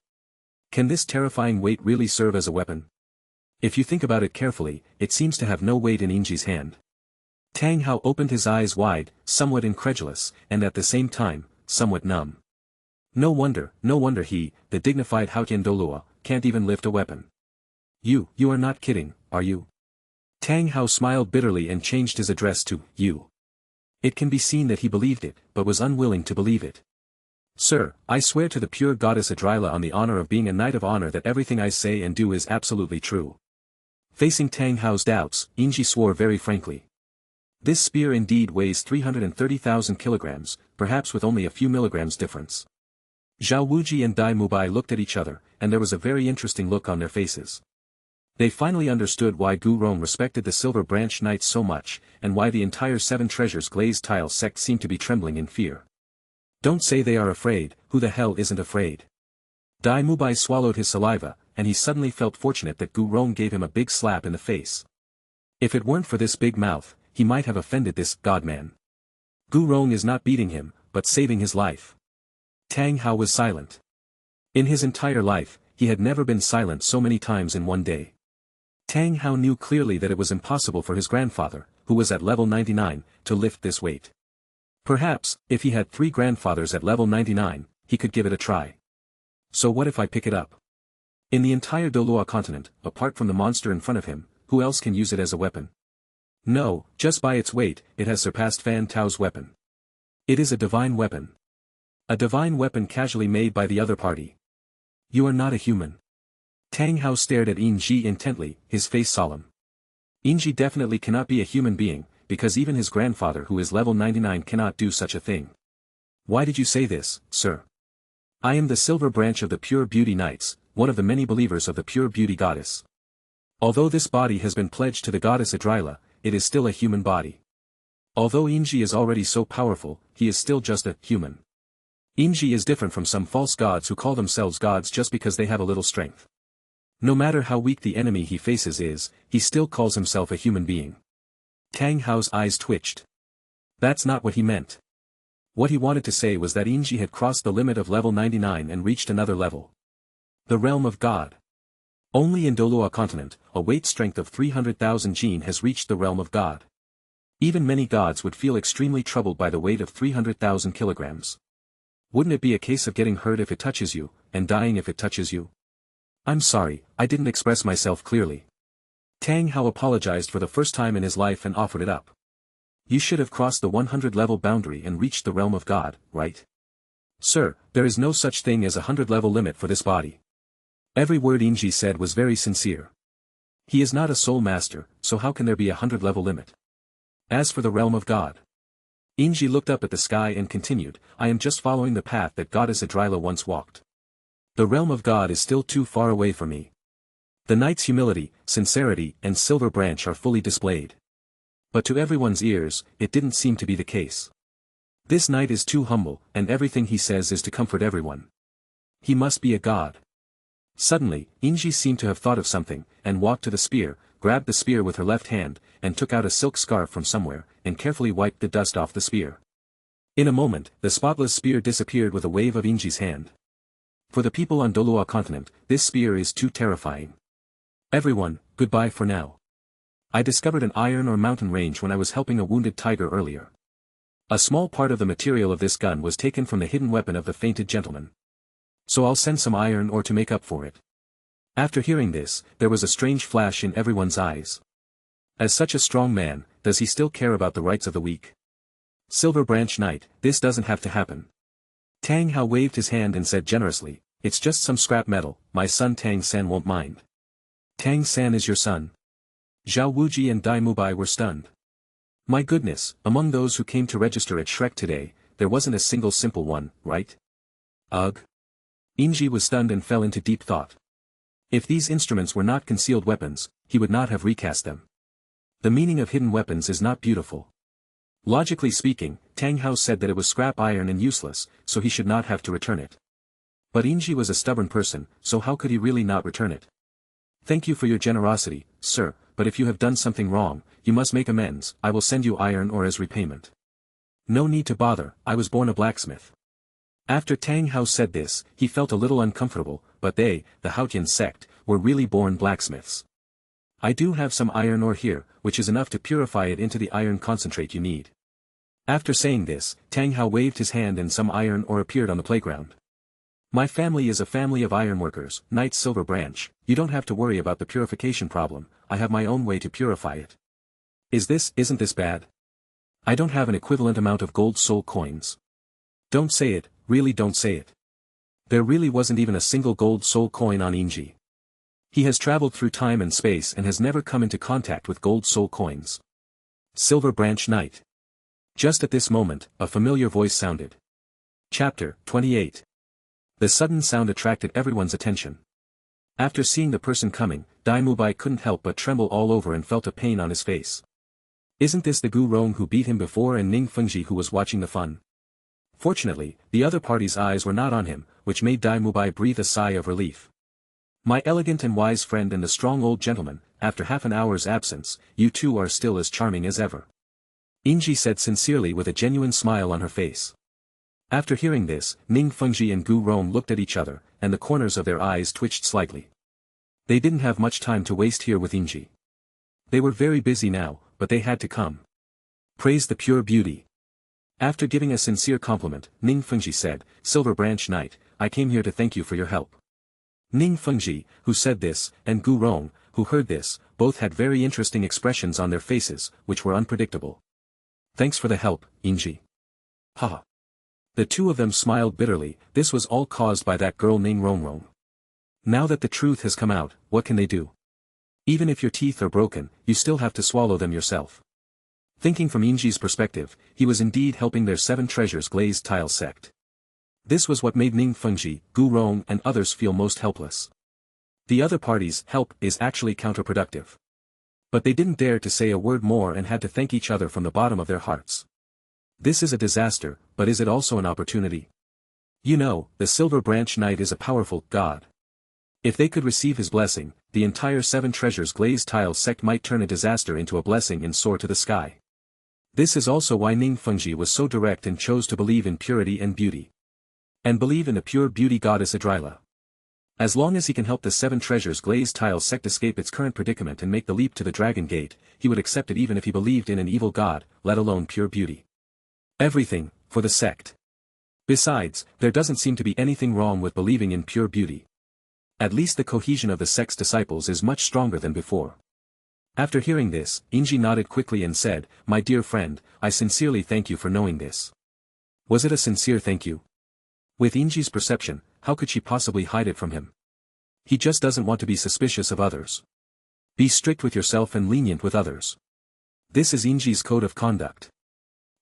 Can this terrifying weight really serve as a weapon? If you think about it carefully, it seems to have no weight in Inji's hand. Tang Hao opened his eyes wide, somewhat incredulous, and at the same time, somewhat numb. No wonder he, the dignified Hautian Douluo, can't even lift a weapon. You are not kidding, are you? Tang Hao smiled bitterly and changed his address to you. It can be seen that he believed it, but was unwilling to believe it. Sir, I swear to the pure goddess Idrila on the honor of being a knight of honor that everything I say and do is absolutely true. Facing Tang Hao's doubts, Inji swore very frankly. This spear indeed weighs 330,000 kilograms, perhaps with only a few milligrams difference. Zhao Wuji and Dai Mubai looked at each other, and there was a very interesting look on their faces. They finally understood why Gu Rong respected the Silver Branch Knights so much, and why the entire Seven Treasures Glazed Tile sect seemed to be trembling in fear. Don't say they are afraid, who the hell isn't afraid? Dai Mubai swallowed his saliva, and he suddenly felt fortunate that Gu Rong gave him a big slap in the face. If it weren't for this big mouth, he might have offended this godman. Gu Rong is not beating him, but saving his life. Tang Hao was silent. In his entire life, he had never been silent so many times in one day. Tang Hao knew clearly that it was impossible for his grandfather, who was at level 99, to lift this weight. Perhaps, if he had 3 grandfathers at level 99, he could give it a try. So what if I pick it up? In the entire Douluo Continent, apart from the monster in front of him, who else can use it as a weapon? No, just by its weight, it has surpassed Fan Tao's weapon. It is a divine weapon. A divine weapon casually made by the other party. You are not a human. Tang Hao stared at Inji intently, his face solemn. Inji definitely cannot be a human being, because even his grandfather who is level 99 cannot do such a thing. Why did you say this, sir? I am the Silver Branch of the Pure Beauty Knights, one of the many believers of the Pure Beauty Goddess. Although this body has been pledged to the goddess Idrila, it is still a human body. Although Inji is already so powerful, he is still just a human. Inji is different from some false gods who call themselves gods just because they have a little strength. No matter how weak the enemy he faces is, he still calls himself a human being. Tang Hao's eyes twitched. That's not what he meant. What he wanted to say was that Inji had crossed the limit of level 99 and reached another level. The realm of God. Only in Douluo Continent, a weight strength of 300,000 jin has reached the realm of God. Even many gods would feel extremely troubled by the weight of 300,000 kilograms. Wouldn't it be a case of getting hurt if it touches you, and dying if it touches you? I'm sorry, I didn't express myself clearly. Tang Hao apologized for the first time in his life and offered it up. You should have crossed the 100-level boundary and reached the realm of God, right? Sir, there is no such thing as a 100-level limit for this body. Every word Inji said was very sincere. He is not a soul master, so how can there be a 100-level limit? As for the realm of God. Inji looked up at the sky and continued, I am just following the path that goddess Idrila once walked. The realm of God is still too far away for me. The knight's humility, sincerity, and silver branch are fully displayed. But to everyone's ears, it didn't seem to be the case. This knight is too humble, and everything he says is to comfort everyone. He must be a god. Suddenly, Inji seemed to have thought of something, and walked to the spear, grabbed the spear with her left hand, and took out a silk scarf from somewhere, and carefully wiped the dust off the spear. In a moment, the spotless spear disappeared with a wave of Inji's hand. For the people on Douluo Continent, this spear is too terrifying. Everyone, goodbye for now. I discovered an iron or mountain range when I was helping a wounded tiger earlier. A small part of the material of this gun was taken from the hidden weapon of the fainted gentleman. So I'll send some iron ore to make up for it. After hearing this, there was a strange flash in everyone's eyes. As such a strong man, does he still care about the rights of the weak? Silver Branch Knight, this doesn't have to happen. Tang Hao waved his hand and said generously, it's just some scrap metal, my son Tang-san won't mind. Tang-san is your son? Zhao Wuji and Dai Mubai were stunned. My goodness, among those who came to register at Shrek today, there wasn't a single simple one, right? Ugh. Inji was stunned and fell into deep thought. If these instruments were not concealed weapons, he would not have recast them. The meaning of hidden weapons is not beautiful. Logically speaking, Tang Hao said that it was scrap iron and useless, so he should not have to return it. But Inji was a stubborn person, so how could he really not return it? Thank you for your generosity, sir, but if you have done something wrong, you must make amends, I will send you iron ore as repayment. No need to bother, I was born a blacksmith. After Tang Hao said this, he felt a little uncomfortable, but they, the Hautian sect, were really born blacksmiths. I do have some iron ore here, which is enough to purify it into the iron concentrate you need. After saying this, Tang Hao waved his hand and some iron ore appeared on the playground. My family is a family of ironworkers, Knight's Silver Branch, you don't have to worry about the purification problem, I have my own way to purify it. Isn't this bad? I don't have an equivalent amount of gold soul coins. Don't say it, really don't say it. There really wasn't even a single gold soul coin on Inji. He has traveled through time and space and has never come into contact with gold soul coins. Silver Branch Knight. Just at this moment, a familiar voice sounded. Chapter 28. The sudden sound attracted everyone's attention. After seeing the person coming, Dai Mubai couldn't help but tremble all over and felt a pain on his face. Isn't this the Gu Rong who beat him before and Ning Fengji who was watching the fun? Fortunately, the other party's eyes were not on him, which made Dai Mubai breathe a sigh of relief. My elegant and wise friend and the strong old gentleman, after half an hour's absence, you two are still as charming as ever. Inji said sincerely with a genuine smile on her face. After hearing this, Ning Fengji and Gu Rong looked at each other, and the corners of their eyes twitched slightly. They didn't have much time to waste here with Inji. They were very busy now, but they had to come. Praise the pure beauty. After giving a sincere compliment, Ning Fengji said, Silver Branch Knight, I came here to thank you for your help. Ning Fengji, who said this, and Gu Rong, who heard this, both had very interesting expressions on their faces, which were unpredictable. Thanks for the help, Inji. Haha. The two of them smiled bitterly, this was all caused by that girl Ning Rongrong. Now that the truth has come out, what can they do? Even if your teeth are broken, you still have to swallow them yourself. Thinking from Inji's perspective, he was indeed helping their seven treasures glazed tile sect. This was what made Ning Fengji, Gu Rong and others feel most helpless. The other party's help is actually counterproductive. But they didn't dare to say a word more and had to thank each other from the bottom of their hearts. This is a disaster, but is it also an opportunity? You know, the Silver Branch Knight is a powerful god. If they could receive his blessing, the entire seven treasures glazed tile sect might turn a disaster into a blessing and soar to the sky. This is also why Ning Fengji was so direct and chose to believe in purity and beauty. And believe in the pure beauty goddess Idrila. As long as he can help the seven treasures glazed tile sect escape its current predicament and make the leap to the Dragon Gate, he would accept it even if he believed in an evil god, let alone pure beauty. Everything, for the sect. Besides, there doesn't seem to be anything wrong with believing in pure beauty. At least the cohesion of the sect's disciples is much stronger than before. After hearing this, Inji nodded quickly and said, My dear friend, I sincerely thank you for knowing this. Was it a sincere thank you? With Inji's perception, how could she possibly hide it from him? He just doesn't want to be suspicious of others. Be strict with yourself and lenient with others. This is Inji's code of conduct.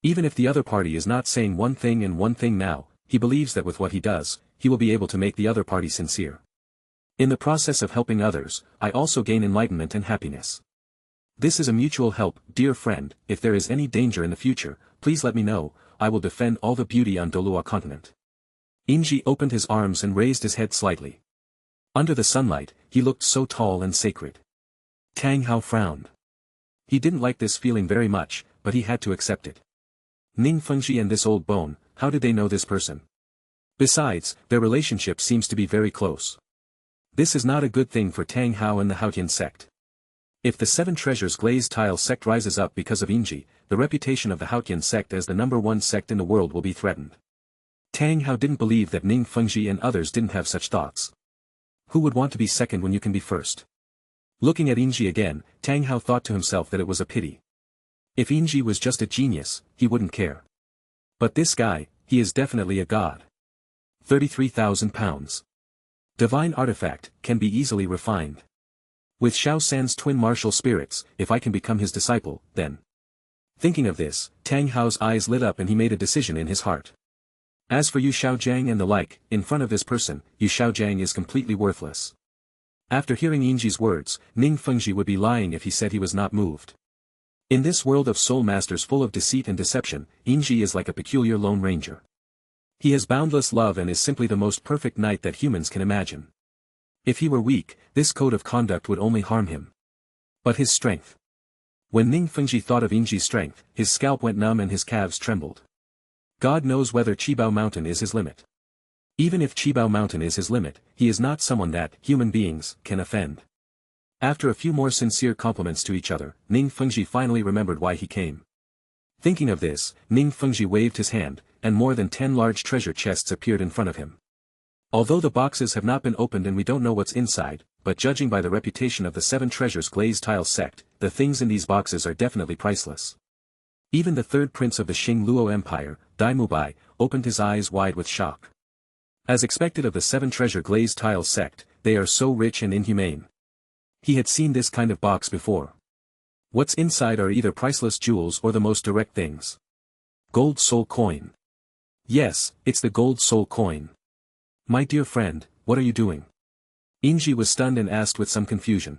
Even if the other party is not saying one thing and one thing now, he believes that with what he does, he will be able to make the other party sincere. In the process of helping others, I also gain enlightenment and happiness. This is a mutual help, dear friend, if there is any danger in the future, please let me know, I will defend all the beauty on Douluo Continent. Inji opened his arms and raised his head slightly. Under the sunlight, he looked so tall and sacred. Tang Hao frowned. He didn't like this feeling very much, but he had to accept it. Ning Fengji and this old bone, how did they know this person? Besides, their relationship seems to be very close. This is not a good thing for Tang Hao and the Haotian sect. If the seven treasures glazed tile sect rises up because of Inji, the reputation of the Haotian sect as the #1 sect in the world will be threatened. Tang Hao didn't believe that Ning Fengji and others didn't have such thoughts. Who would want to be second when you can be first? Looking at Inji again, Tang Hao thought to himself that it was a pity. If Inji was just a genius, he wouldn't care. But this guy, he is definitely a god. 33,000 pounds. Divine artifact, can be easily refined. With Xiao San's twin martial spirits, if I can become his disciple, then. Thinking of this, Tang Hao's eyes lit up and he made a decision in his heart. As for Yu Xiaojiang and the like, in front of this person, Yu Xiaojiang is completely worthless. After hearing Inji's words, Ning Fengji would be lying if he said he was not moved. In this world of soul masters full of deceit and deception, Inji is like a peculiar lone ranger. He has boundless love and is simply the most perfect knight that humans can imagine. If he were weak, this code of conduct would only harm him. But his strength. When Ning Fengji thought of Inji's strength, his scalp went numb and his calves trembled. God knows whether Qibao Mountain is his limit. Even if Qibao Mountain is his limit, he is not someone that, human beings, can offend. After a few more sincere compliments to each other, Ning Fengji finally remembered why he came. Thinking of this, Ning Fengji waved his hand, and more than 10 large treasure chests appeared in front of him. Although the boxes have not been opened and we don't know what's inside, but judging by the reputation of the 7 Treasures Glazed Tile sect, the things in these boxes are definitely priceless. Even the third prince of the Xing Luo Empire, Dai Mubai, opened his eyes wide with shock. As expected of the 7 Treasure Glazed Tile sect, they are so rich and inhumane. He had seen this kind of box before. What's inside are either priceless jewels or the most direct things. Gold soul coin. Yes, it's the gold soul coin. My dear friend, what are you doing? Inji was stunned and asked with some confusion.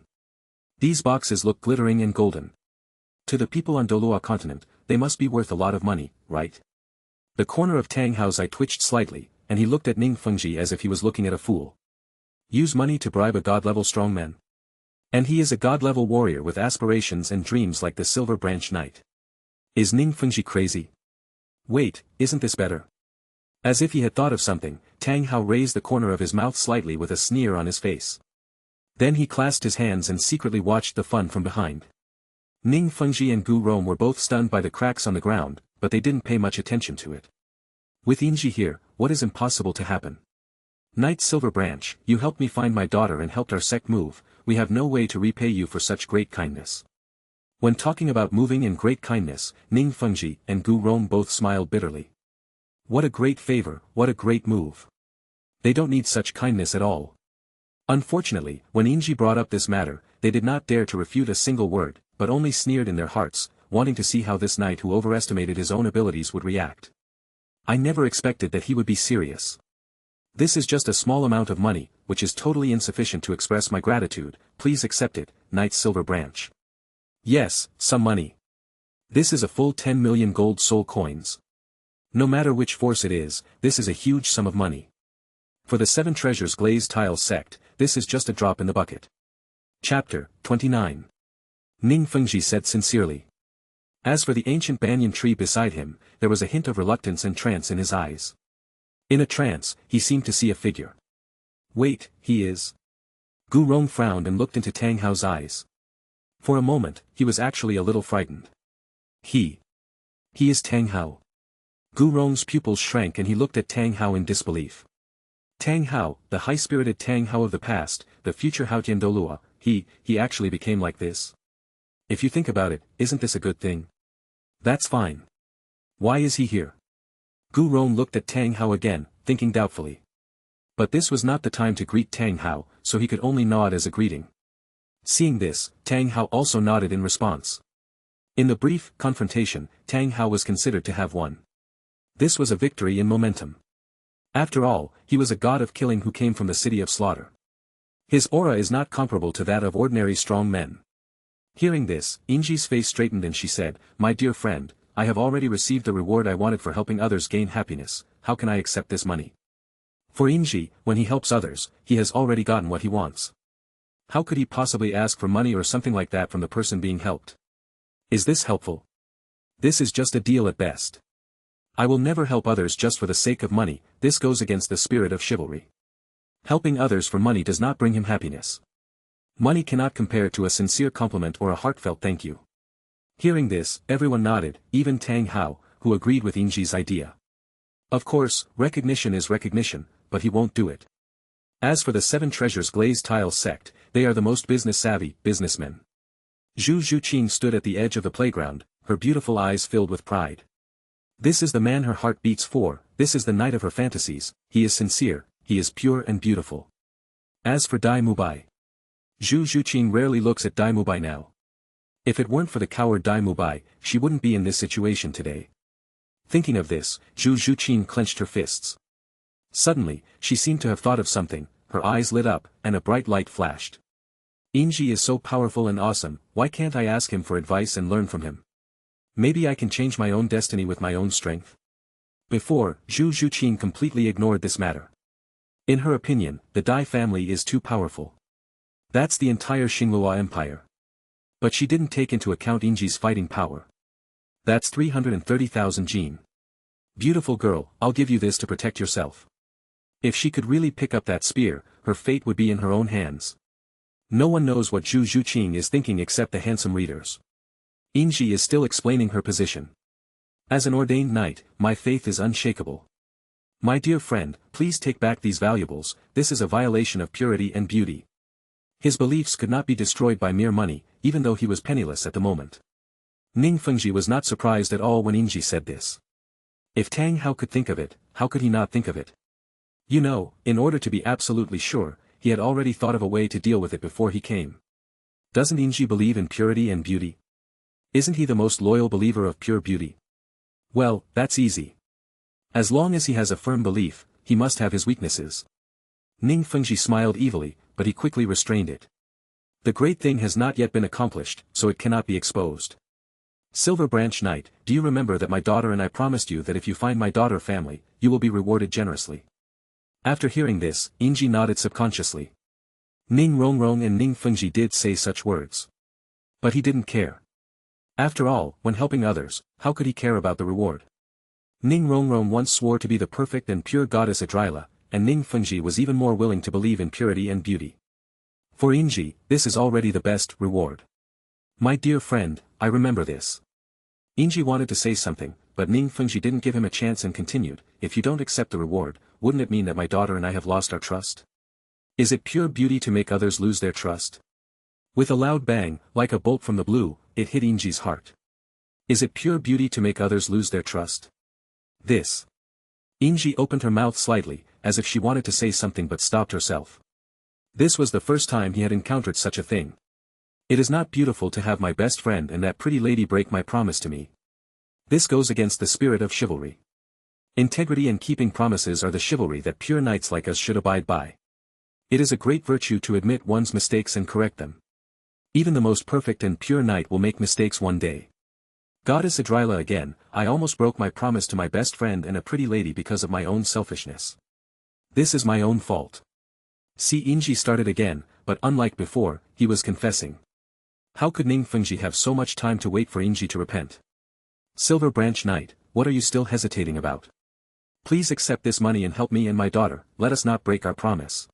These boxes look glittering and golden. To the people on Douluo Continent, they must be worth a lot of money, right? The corner of Tang Hao's eye twitched slightly, and he looked at Ning Fengji as if he was looking at a fool. Use money to bribe a god-level strongman? And he is a god-level warrior with aspirations and dreams like the Silver Branch Knight. Is Ning Fengji crazy? Wait, isn't this better? As if he had thought of something, Tang Hao raised the corner of his mouth slightly with a sneer on his face. Then he clasped his hands and secretly watched the fun from behind. Ning Fengji and Gu Rome were both stunned by the cracks on the ground, but they didn't pay much attention to it. With Inji here, what is impossible to happen? Knight Silver Branch, you helped me find my daughter and helped our sect move, we have no way to repay you for such great kindness. When talking about moving in great kindness, Ning Fengji and Gu Rome both smiled bitterly. What a great favor, what a great move. They don't need such kindness at all. Unfortunately, when Inji brought up this matter, they did not dare to refute a single word, but only sneered in their hearts, wanting to see how this knight who overestimated his own abilities would react. I never expected that he would be serious. This is just a small amount of money, which is totally insufficient to express my gratitude, please accept it, Knight Silver Branch. Yes, some money. This is a full 10 million gold soul coins. No matter which force it is, this is a huge sum of money. For the 7 Treasures Glazed Tile sect, this is just a drop in the bucket. Chapter 29. Ning Fengji said sincerely. As for the ancient banyan tree beside him, there was a hint of reluctance and trance in his eyes. In a trance, he seemed to see a figure. Wait, he is. Gu Rong frowned and looked into Tang Hao's eyes. For a moment, he was actually a little frightened. He is Tang Hao. Gu Rong's pupils shrank and he looked at Tang Hao in disbelief. Tang Hao, the high-spirited Tang Hao of the past, the future Haotian Douluo, he actually became like this. If you think about it, isn't this a good thing? That's fine. Why is he here? Gu Rong looked at Tang Hao again, thinking doubtfully. But this was not the time to greet Tang Hao, so he could only nod as a greeting. Seeing this, Tang Hao also nodded in response. In the brief confrontation, Tang Hao was considered to have won. This was a victory in momentum. After all, he was a god of killing who came from the city of slaughter. His aura is not comparable to that of ordinary strong men. Hearing this, Inji's face straightened and she said, My dear friend, I have already received the reward I wanted for helping others gain happiness, how can I accept this money? For Inji, when he helps others, he has already gotten what he wants. How could he possibly ask for money or something like that from the person being helped? Is this helpful? This is just a deal at best. I will never help others just for the sake of money, this goes against the spirit of chivalry. Helping others for money does not bring him happiness. Money cannot compare to a sincere compliment or a heartfelt thank you. Hearing this, everyone nodded, even Tang Hao, who agreed with Inji's idea. Of course, recognition is recognition, but he won't do it. As for the 7 Treasures Glazed Tile sect, they are the most business-savvy businessmen. Zhu Zhuqing stood at the edge of the playground, her beautiful eyes filled with pride. This is the man her heart beats for, this is the knight of her fantasies, he is sincere, he is pure and beautiful. As for Dai Mubai. Zhu Zhuqing rarely looks at Dai Mubai now. If it weren't for the coward Dai Mubai, she wouldn't be in this situation today. Thinking of this, Zhu Zhuqing clenched her fists. Suddenly, she seemed to have thought of something, her eyes lit up, and a bright light flashed. Inji is so powerful and awesome, why can't I ask him for advice and learn from him? Maybe I can change my own destiny with my own strength? Before, Zhu Zhuqing completely ignored this matter. In her opinion, the Dai family is too powerful. That's the entire Xinghua Empire. But she didn't take into account Inji's fighting power. That's 330,000 Jin. Beautiful girl, I'll give you this to protect yourself. If she could really pick up that spear, her fate would be in her own hands. No one knows what Zhu Zhuqing is thinking except the handsome readers. Yingji is still explaining her position. As an ordained knight, my faith is unshakable. My dear friend, please take back these valuables, this is a violation of purity and beauty. His beliefs could not be destroyed by mere money, even though he was penniless at the moment. Ning Fengji was not surprised at all when Yingji said this. If Tang Hao could think of it, how could he not think of it? You know, in order to be absolutely sure, he had already thought of a way to deal with it before he came. Doesn't Yingji believe in purity and beauty? Isn't he the most loyal believer of pure beauty? Well, that's easy. As long as he has a firm belief, he must have his weaknesses. Ning Fengji smiled evilly, but he quickly restrained it. The great thing has not yet been accomplished, so it cannot be exposed. Silver Branch Knight, do you remember that my daughter and I promised you that if you find my daughter family, you will be rewarded generously? After hearing this, Yingji nodded subconsciously. Ning Rongrong and Ning Fengji did say such words. But he didn't care. After all, when helping others, how could he care about the reward? Ning Rongrong once swore to be the perfect and pure goddess Idrila, and Ning Fengji was even more willing to believe in purity and beauty. For Yingji, this is already the best reward. My dear friend, I remember this. Yingji wanted to say something, but Ning Fengji didn't give him a chance and continued, if you don't accept the reward, wouldn't it mean that my daughter and I have lost our trust? Is it pure beauty to make others lose their trust? With a loud bang, like a bolt from the blue, it hit Yingji's heart. Is it pure beauty to make others lose their trust? This. Yingji opened her mouth slightly, as if she wanted to say something but stopped herself. This was the first time he had encountered such a thing. It is not beautiful to have my best friend and that pretty lady break my promise to me. This goes against the spirit of chivalry. Integrity and keeping promises are the chivalry that pure knights like us should abide by. It is a great virtue to admit one's mistakes and correct them. Even the most perfect and pure knight will make mistakes one day. Goddess Idrila again, I almost broke my promise to my best friend and a pretty lady because of my own selfishness. This is my own fault. See, Yingji started again, but unlike before, he was confessing. How could Ning Fengji have so much time to wait for Yingji to repent? Silver Branch Knight, what are you still hesitating about? Please accept this money and help me and my daughter, let us not break our promise.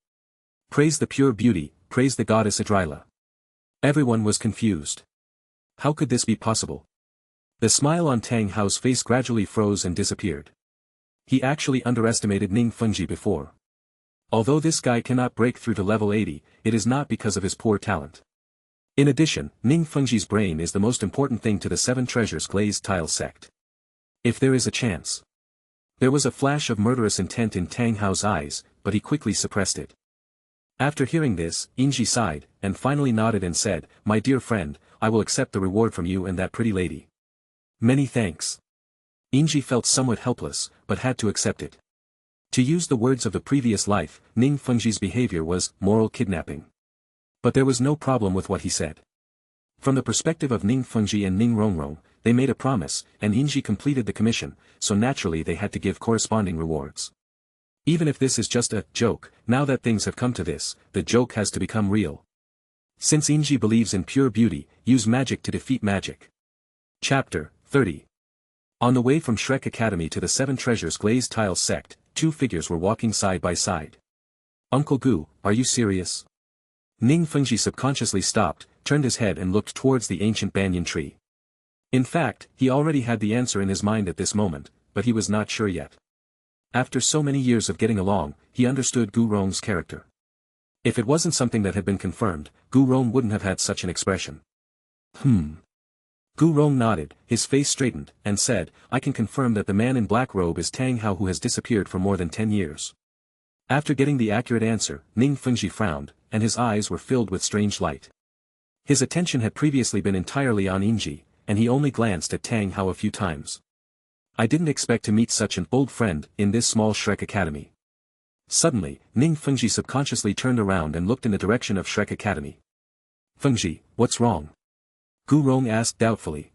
Praise the pure beauty, praise the goddess Idrila. Everyone was confused. How could this be possible? The smile on Tang Hao's face gradually froze and disappeared. He actually underestimated Ning Fengji before. Although this guy cannot break through to level 80, it is not because of his poor talent. In addition, Ning Fengji's brain is the most important thing to the Seven Treasures Glazed Tile sect. If there is a chance. There was a flash of murderous intent in Tang Hao's eyes, but he quickly suppressed it. After hearing this, Yingji sighed, and finally nodded and said, my dear friend, I will accept the reward from you and that pretty lady. Many thanks. Yingji felt somewhat helpless, but had to accept it. To use the words of the previous life, Ning Fengji's behavior was moral kidnapping. But there was no problem with what he said. From the perspective of Ning Fengji and Ning Rongrong, they made a promise, and Yingji completed the commission, so naturally they had to give corresponding rewards. Even if this is just a joke, now that things have come to this, the joke has to become real. Since Yingji believes in pure beauty, use magic to defeat magic. Chapter 30. On the way from Shrek Academy to the Seven Treasures Glazed Tile sect, two figures were walking side by side. Uncle Gu, are you serious? Ning Fengji subconsciously stopped, turned his head and looked towards the ancient banyan tree. In fact, he already had the answer in his mind at this moment, but he was not sure yet. After so many years of getting along, he understood Gu Rong's character. If it wasn't something that had been confirmed, Gu Rong wouldn't have had such an expression. Gu Rong nodded, his face straightened, and said, I can confirm that the man in black robe is Tang Hao who has disappeared for more than 10 years. After getting the accurate answer, Ning Fengji frowned, and his eyes were filled with strange light. His attention had previously been entirely on Yingji, and he only glanced at Tang Hao a few times. I didn't expect to meet such an old friend in this small Shrek Academy. Suddenly, Ning Fengji subconsciously turned around and looked in the direction of Shrek Academy. Fengji, what's wrong? Gu Rong asked doubtfully.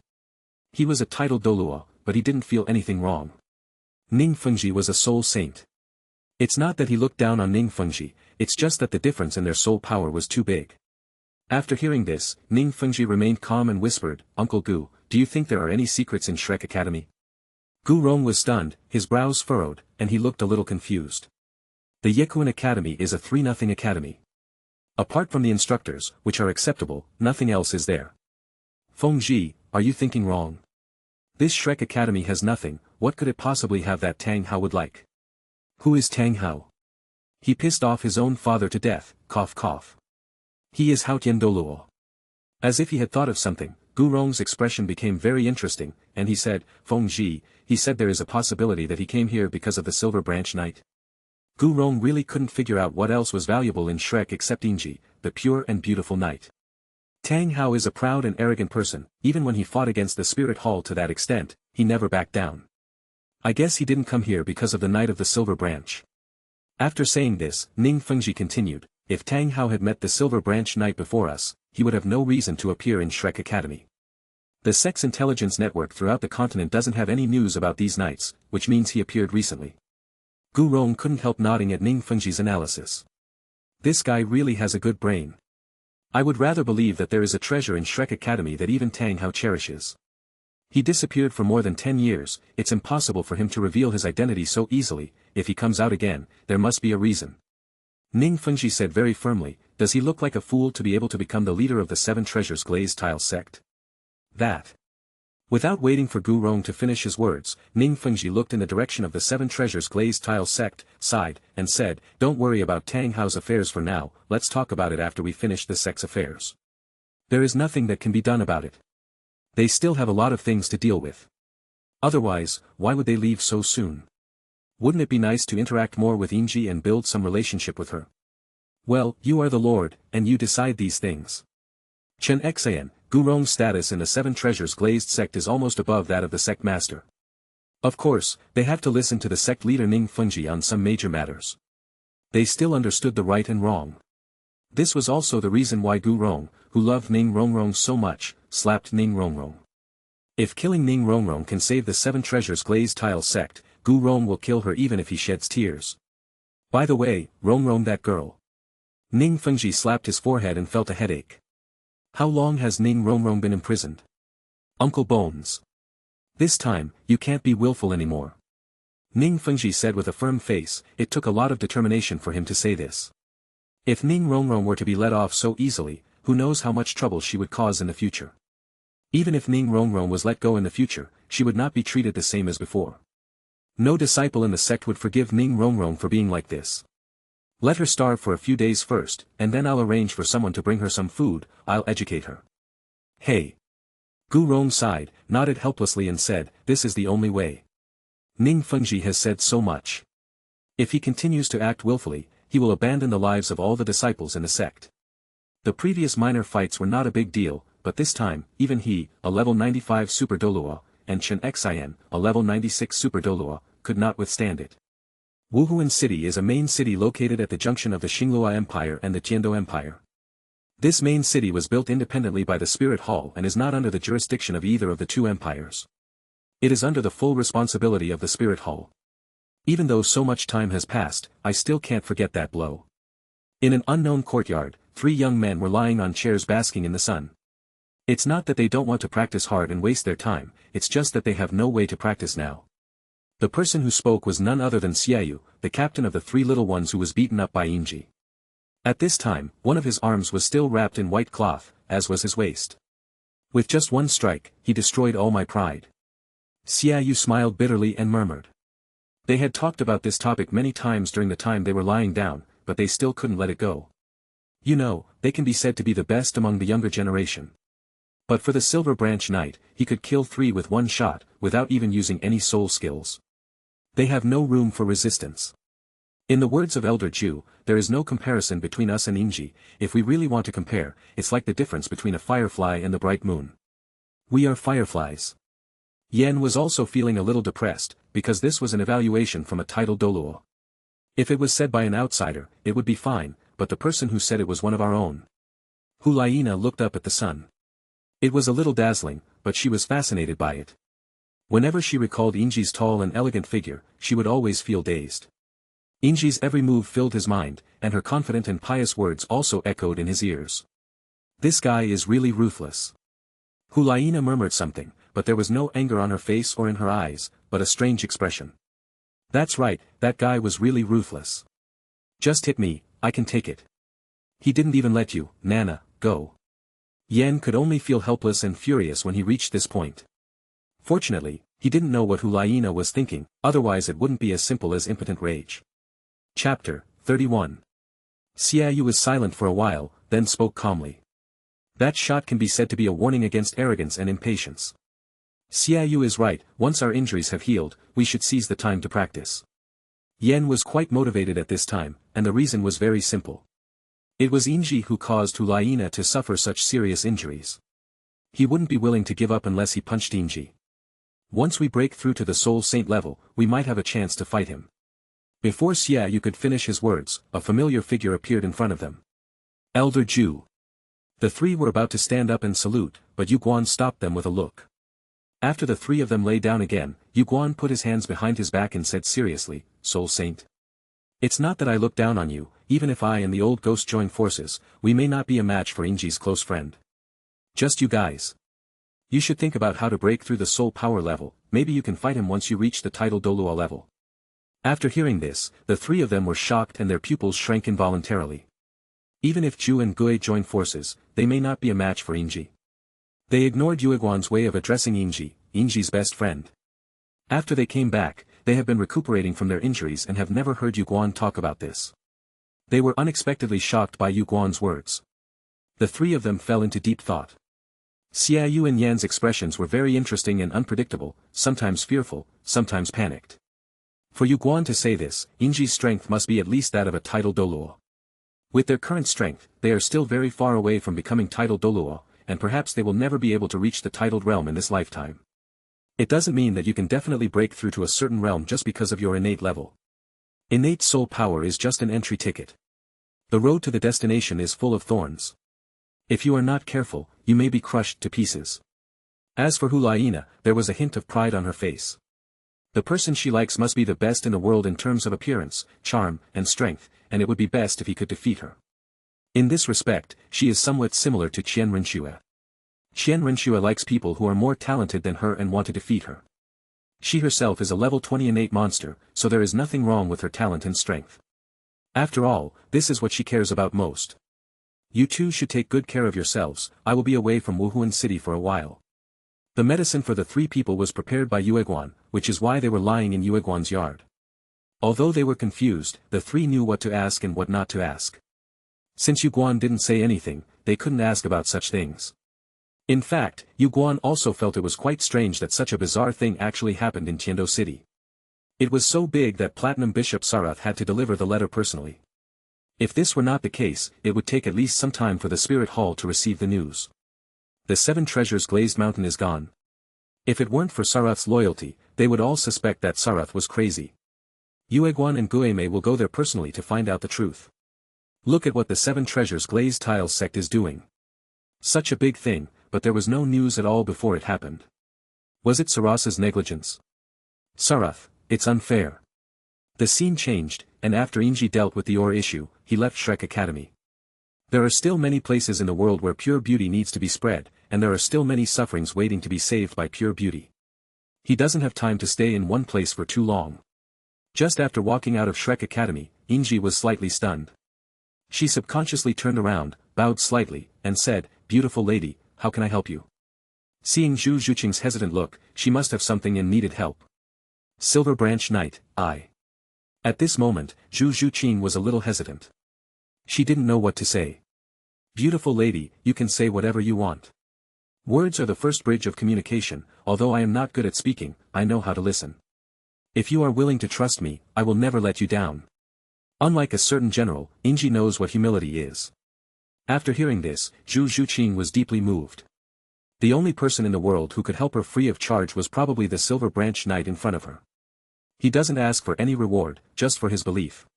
He was a titled Douluo, but he didn't feel anything wrong. Ning Fengji was a soul saint. It's not that he looked down on Ning Fengji, it's just that the difference in their soul power was too big. After hearing this, Ning Fengji remained calm and whispered, Uncle Gu, do you think there are any secrets in Shrek Academy? Gu Rong was stunned, his brows furrowed, and he looked a little confused. The Yekuan Academy is a 3-0 academy. Apart from the instructors, which are acceptable, nothing else is there. Feng Ji, are you thinking wrong? This Shrek Academy has nothing, what could it possibly have that Tang Hao would like? Who is Tang Hao? He pissed off his own father to death, cough cough. He is Haotian Douluo. As if he had thought of something, Gu Rong's expression became very interesting, and he said, Feng Ji, he said there is a possibility that he came here because of the Silver Branch Knight. Gu Rong really couldn't figure out what else was valuable in Shrek except Inji, the pure and beautiful knight. Tang Hao is a proud and arrogant person, even when he fought against the Spirit Hall to that extent, he never backed down. I guess he didn't come here because of the Knight of the Silver Branch. After saying this, Ning Fengji continued, if Tang Hao had met the Silver Branch Knight before us, he would have no reason to appear in Shrek Academy. The Sex Intelligence Network throughout the continent doesn't have any news about these knights, which means he appeared recently. Gu Rong couldn't help nodding at Ning Fengji's analysis. This guy really has a good brain. I would rather believe that there is a treasure in Shrek Academy that even Tang Hao cherishes. He disappeared for more than 10 years, it's impossible for him to reveal his identity so easily, if he comes out again, there must be a reason. Ning Fengji said very firmly, does he look like a fool to be able to become the leader of the Seven Treasures Glazed Tile sect? That. Without waiting for Gu Rong to finish his words, Ning Fengji looked in the direction of the Seven Treasures Glazed Tile sect, sighed, and said, don't worry about Tang Hao's affairs for now, let's talk about it after we finish the sect's affairs. There is nothing that can be done about it. They still have a lot of things to deal with. Otherwise, why would they leave so soon? Wouldn't it be nice to interact more with Inji and build some relationship with her? Well, you are the Lord, and you decide these things. Chunmei, Gu Rong's status in the Seven Treasures Glazed sect is almost above that of the sect master. Of course, they have to listen to the sect leader Ning Fengji on some major matters. They still understood the right and wrong. This was also the reason why Gu Rong, who loved Ning Rongrong so much, slapped Ning Rongrong. If killing Ning Rongrong can save the Seven Treasures Glazed Tile sect, Gu Rong will kill her even if he sheds tears. By the way, Rongrong that girl. Ning Fengji slapped his forehead and felt a headache. How long has Ning Rongrong been imprisoned? Uncle Bones. This time, you can't be willful anymore. Ning Fengji said with a firm face, it took a lot of determination for him to say this. If Ning Rongrong were to be let off so easily, who knows how much trouble she would cause in the future. Even if Ning Rongrong was let go in the future, she would not be treated the same as before. No disciple in the sect would forgive Ning Rongrong for being like this. Let her starve for a few days first, and then I'll arrange for someone to bring her some food, I'll educate her. Hey. Gu Rong sighed, nodded helplessly and said, this is the only way. Ning Fengji has said so much. If he continues to act willfully, he will abandon the lives of all the disciples in the sect. The previous minor fights were not a big deal, but this time, even he, a level 95 Super Douluo, and Chunmei, a level 96 Super Douluo, could not withstand it. Wuhuan City is a main city located at the junction of the Xinglua Empire and the Tiando Empire. This main city was built independently by the Spirit Hall and is not under the jurisdiction of either of the two empires. It is under the full responsibility of the Spirit Hall. Even though so much time has passed, I still can't forget that blow. In an unknown courtyard, 3 young men were lying on chairs basking in the sun. It's not that they don't want to practice hard and waste their time, it's just that they have no way to practice now. The person who spoke was none other than Xiaoyu, the captain of the 3 little ones who was beaten up by Inji. At this time, one of his arms was still wrapped in white cloth, as was his waist. With just one strike, he destroyed all my pride. Xiaoyu smiled bitterly and murmured. They had talked about this topic many times during the time they were lying down, but they still couldn't let it go. You know, they can be said to be the best among the younger generation. But for the Silver Branch Knight, he could kill 3 with one shot, without even using any soul skills. They have no room for resistance. In the words of Elder Ju, there is no comparison between us and Inji. If we really want to compare, it's like the difference between a firefly and the bright moon. We are fireflies. Yen was also feeling a little depressed, because this was an evaluation from a titled Douluo. If it was said by an outsider, it would be fine, but the person who said it was one of our own. Hulaina looked up at the sun. It was a little dazzling, but she was fascinated by it. Whenever she recalled Inji's tall and elegant figure, she would always feel dazed. Inji's every move filled his mind, and her confident and pious words also echoed in his ears. This guy is really ruthless. Hulaina murmured something, but there was no anger on her face or in her eyes, but a strange expression. That's right, that guy was really ruthless. Just hit me, I can take it. He didn't even let you, Nana, go. Yan could only feel helpless and furious when he reached this point. Fortunately, he didn't know what Hyena was thinking, otherwise it wouldn't be as simple as impotent rage. Chapter 31. Xiaoyu was silent for a while, then spoke calmly. That shot can be said to be a warning against arrogance and impatience. Xiaoyu is right, once our injuries have healed, we should seize the time to practice. Yan was quite motivated at this time, and the reason was very simple. It was Inji who caused Hyena to suffer such serious injuries. He wouldn't be willing to give up unless he punched Inji. Once we break through to the Soul Saint level, we might have a chance to fight him. Before Xiaoyu could finish his words, a familiar figure appeared in front of them. Elder Ju. The three were about to stand up and salute, but Yu Guan stopped them with a look. After the three of them lay down again, Yu Guan put his hands behind his back and said seriously, Soul Saint. It's not that I look down on you, even if I and the old ghost join forces, we may not be a match for Inji's close friend. Just you guys. You should think about how to break through the soul power level, maybe you can fight him once you reach the title Douluo level. After hearing this, the three of them were shocked and their pupils shrank involuntarily. Even if Ju and Gui join forces, they may not be a match for Inji. They ignored Yueguan's way of addressing Inji, Inji's best friend. After they came back, they have been recuperating from their injuries and have never heard Yu Guan talk about this. They were unexpectedly shocked by Yu Guan's words. The three of them fell into deep thought. Xiaoyu and Yan's expressions were very interesting and unpredictable, sometimes fearful, sometimes panicked. For Yu Guan to say this, Inji's strength must be at least that of a title Douluo. With their current strength, they are still very far away from becoming title Douluo, and perhaps they will never be able to reach the titled realm in this lifetime. It doesn't mean that you can definitely break through to a certain realm just because of your innate level. Innate soul power is just an entry ticket. The road to the destination is full of thorns. If you are not careful, you may be crushed to pieces. As for Hyena, there was a hint of pride on her face. The person she likes must be the best in the world in terms of appearance, charm, and strength, and it would be best if he could defeat her. In this respect, she is somewhat similar to Qian Renxue. Qian Renxue likes people who are more talented than her and want to defeat her. She herself is a level 20 innate monster, so there is nothing wrong with her talent and strength. After all, this is what she cares about most. You two should take good care of yourselves, I will be away from Wuhuan City for a while. The medicine for the three people was prepared by Yueguan, which is why they were lying in Yueguan's yard. Although they were confused, the three knew what to ask and what not to ask. Since Yueguan didn't say anything, they couldn't ask about such things. In fact, Yueguan also felt it was quite strange that such a bizarre thing actually happened in Tiando City. It was so big that Platinum Bishop Sarath had to deliver the letter personally. If this were not the case, it would take at least some time for the Spirit Hall to receive the news. The Seven Treasures Glazed Mountain is gone. If it weren't for Sarath's loyalty, they would all suspect that Sarath was crazy. Yueguan and Guemei will go there personally to find out the truth. Look at what the Seven Treasures Glazed Tiles sect is doing. Such a big thing, but there was no news at all before it happened. Was it Sarath's negligence? Sarath, it's unfair. The scene changed, and after Inji dealt with the ore issue, he left Shrek Academy. There are still many places in the world where pure beauty needs to be spread, and there are still many sufferings waiting to be saved by pure beauty. He doesn't have time to stay in one place for too long. Just after walking out of Shrek Academy, Inji was slightly stunned. She subconsciously turned around, bowed slightly, and said, "Beautiful lady, how can I help you?" Seeing Zhu Zhuqing's hesitant look, she must have something and needed help. Silver Branch Knight, I. At this moment, Zhu Zhuqing was a little hesitant. She didn't know what to say. Beautiful lady, you can say whatever you want. Words are the first bridge of communication, although I am not good at speaking, I know how to listen. If you are willing to trust me, I will never let you down. Unlike a certain general, Inji knows what humility is. After hearing this, Zhu Zhuqing was deeply moved. The only person in the world who could help her free of charge was probably the Silver Branch Knight in front of her. He doesn't ask for any reward, just for his belief.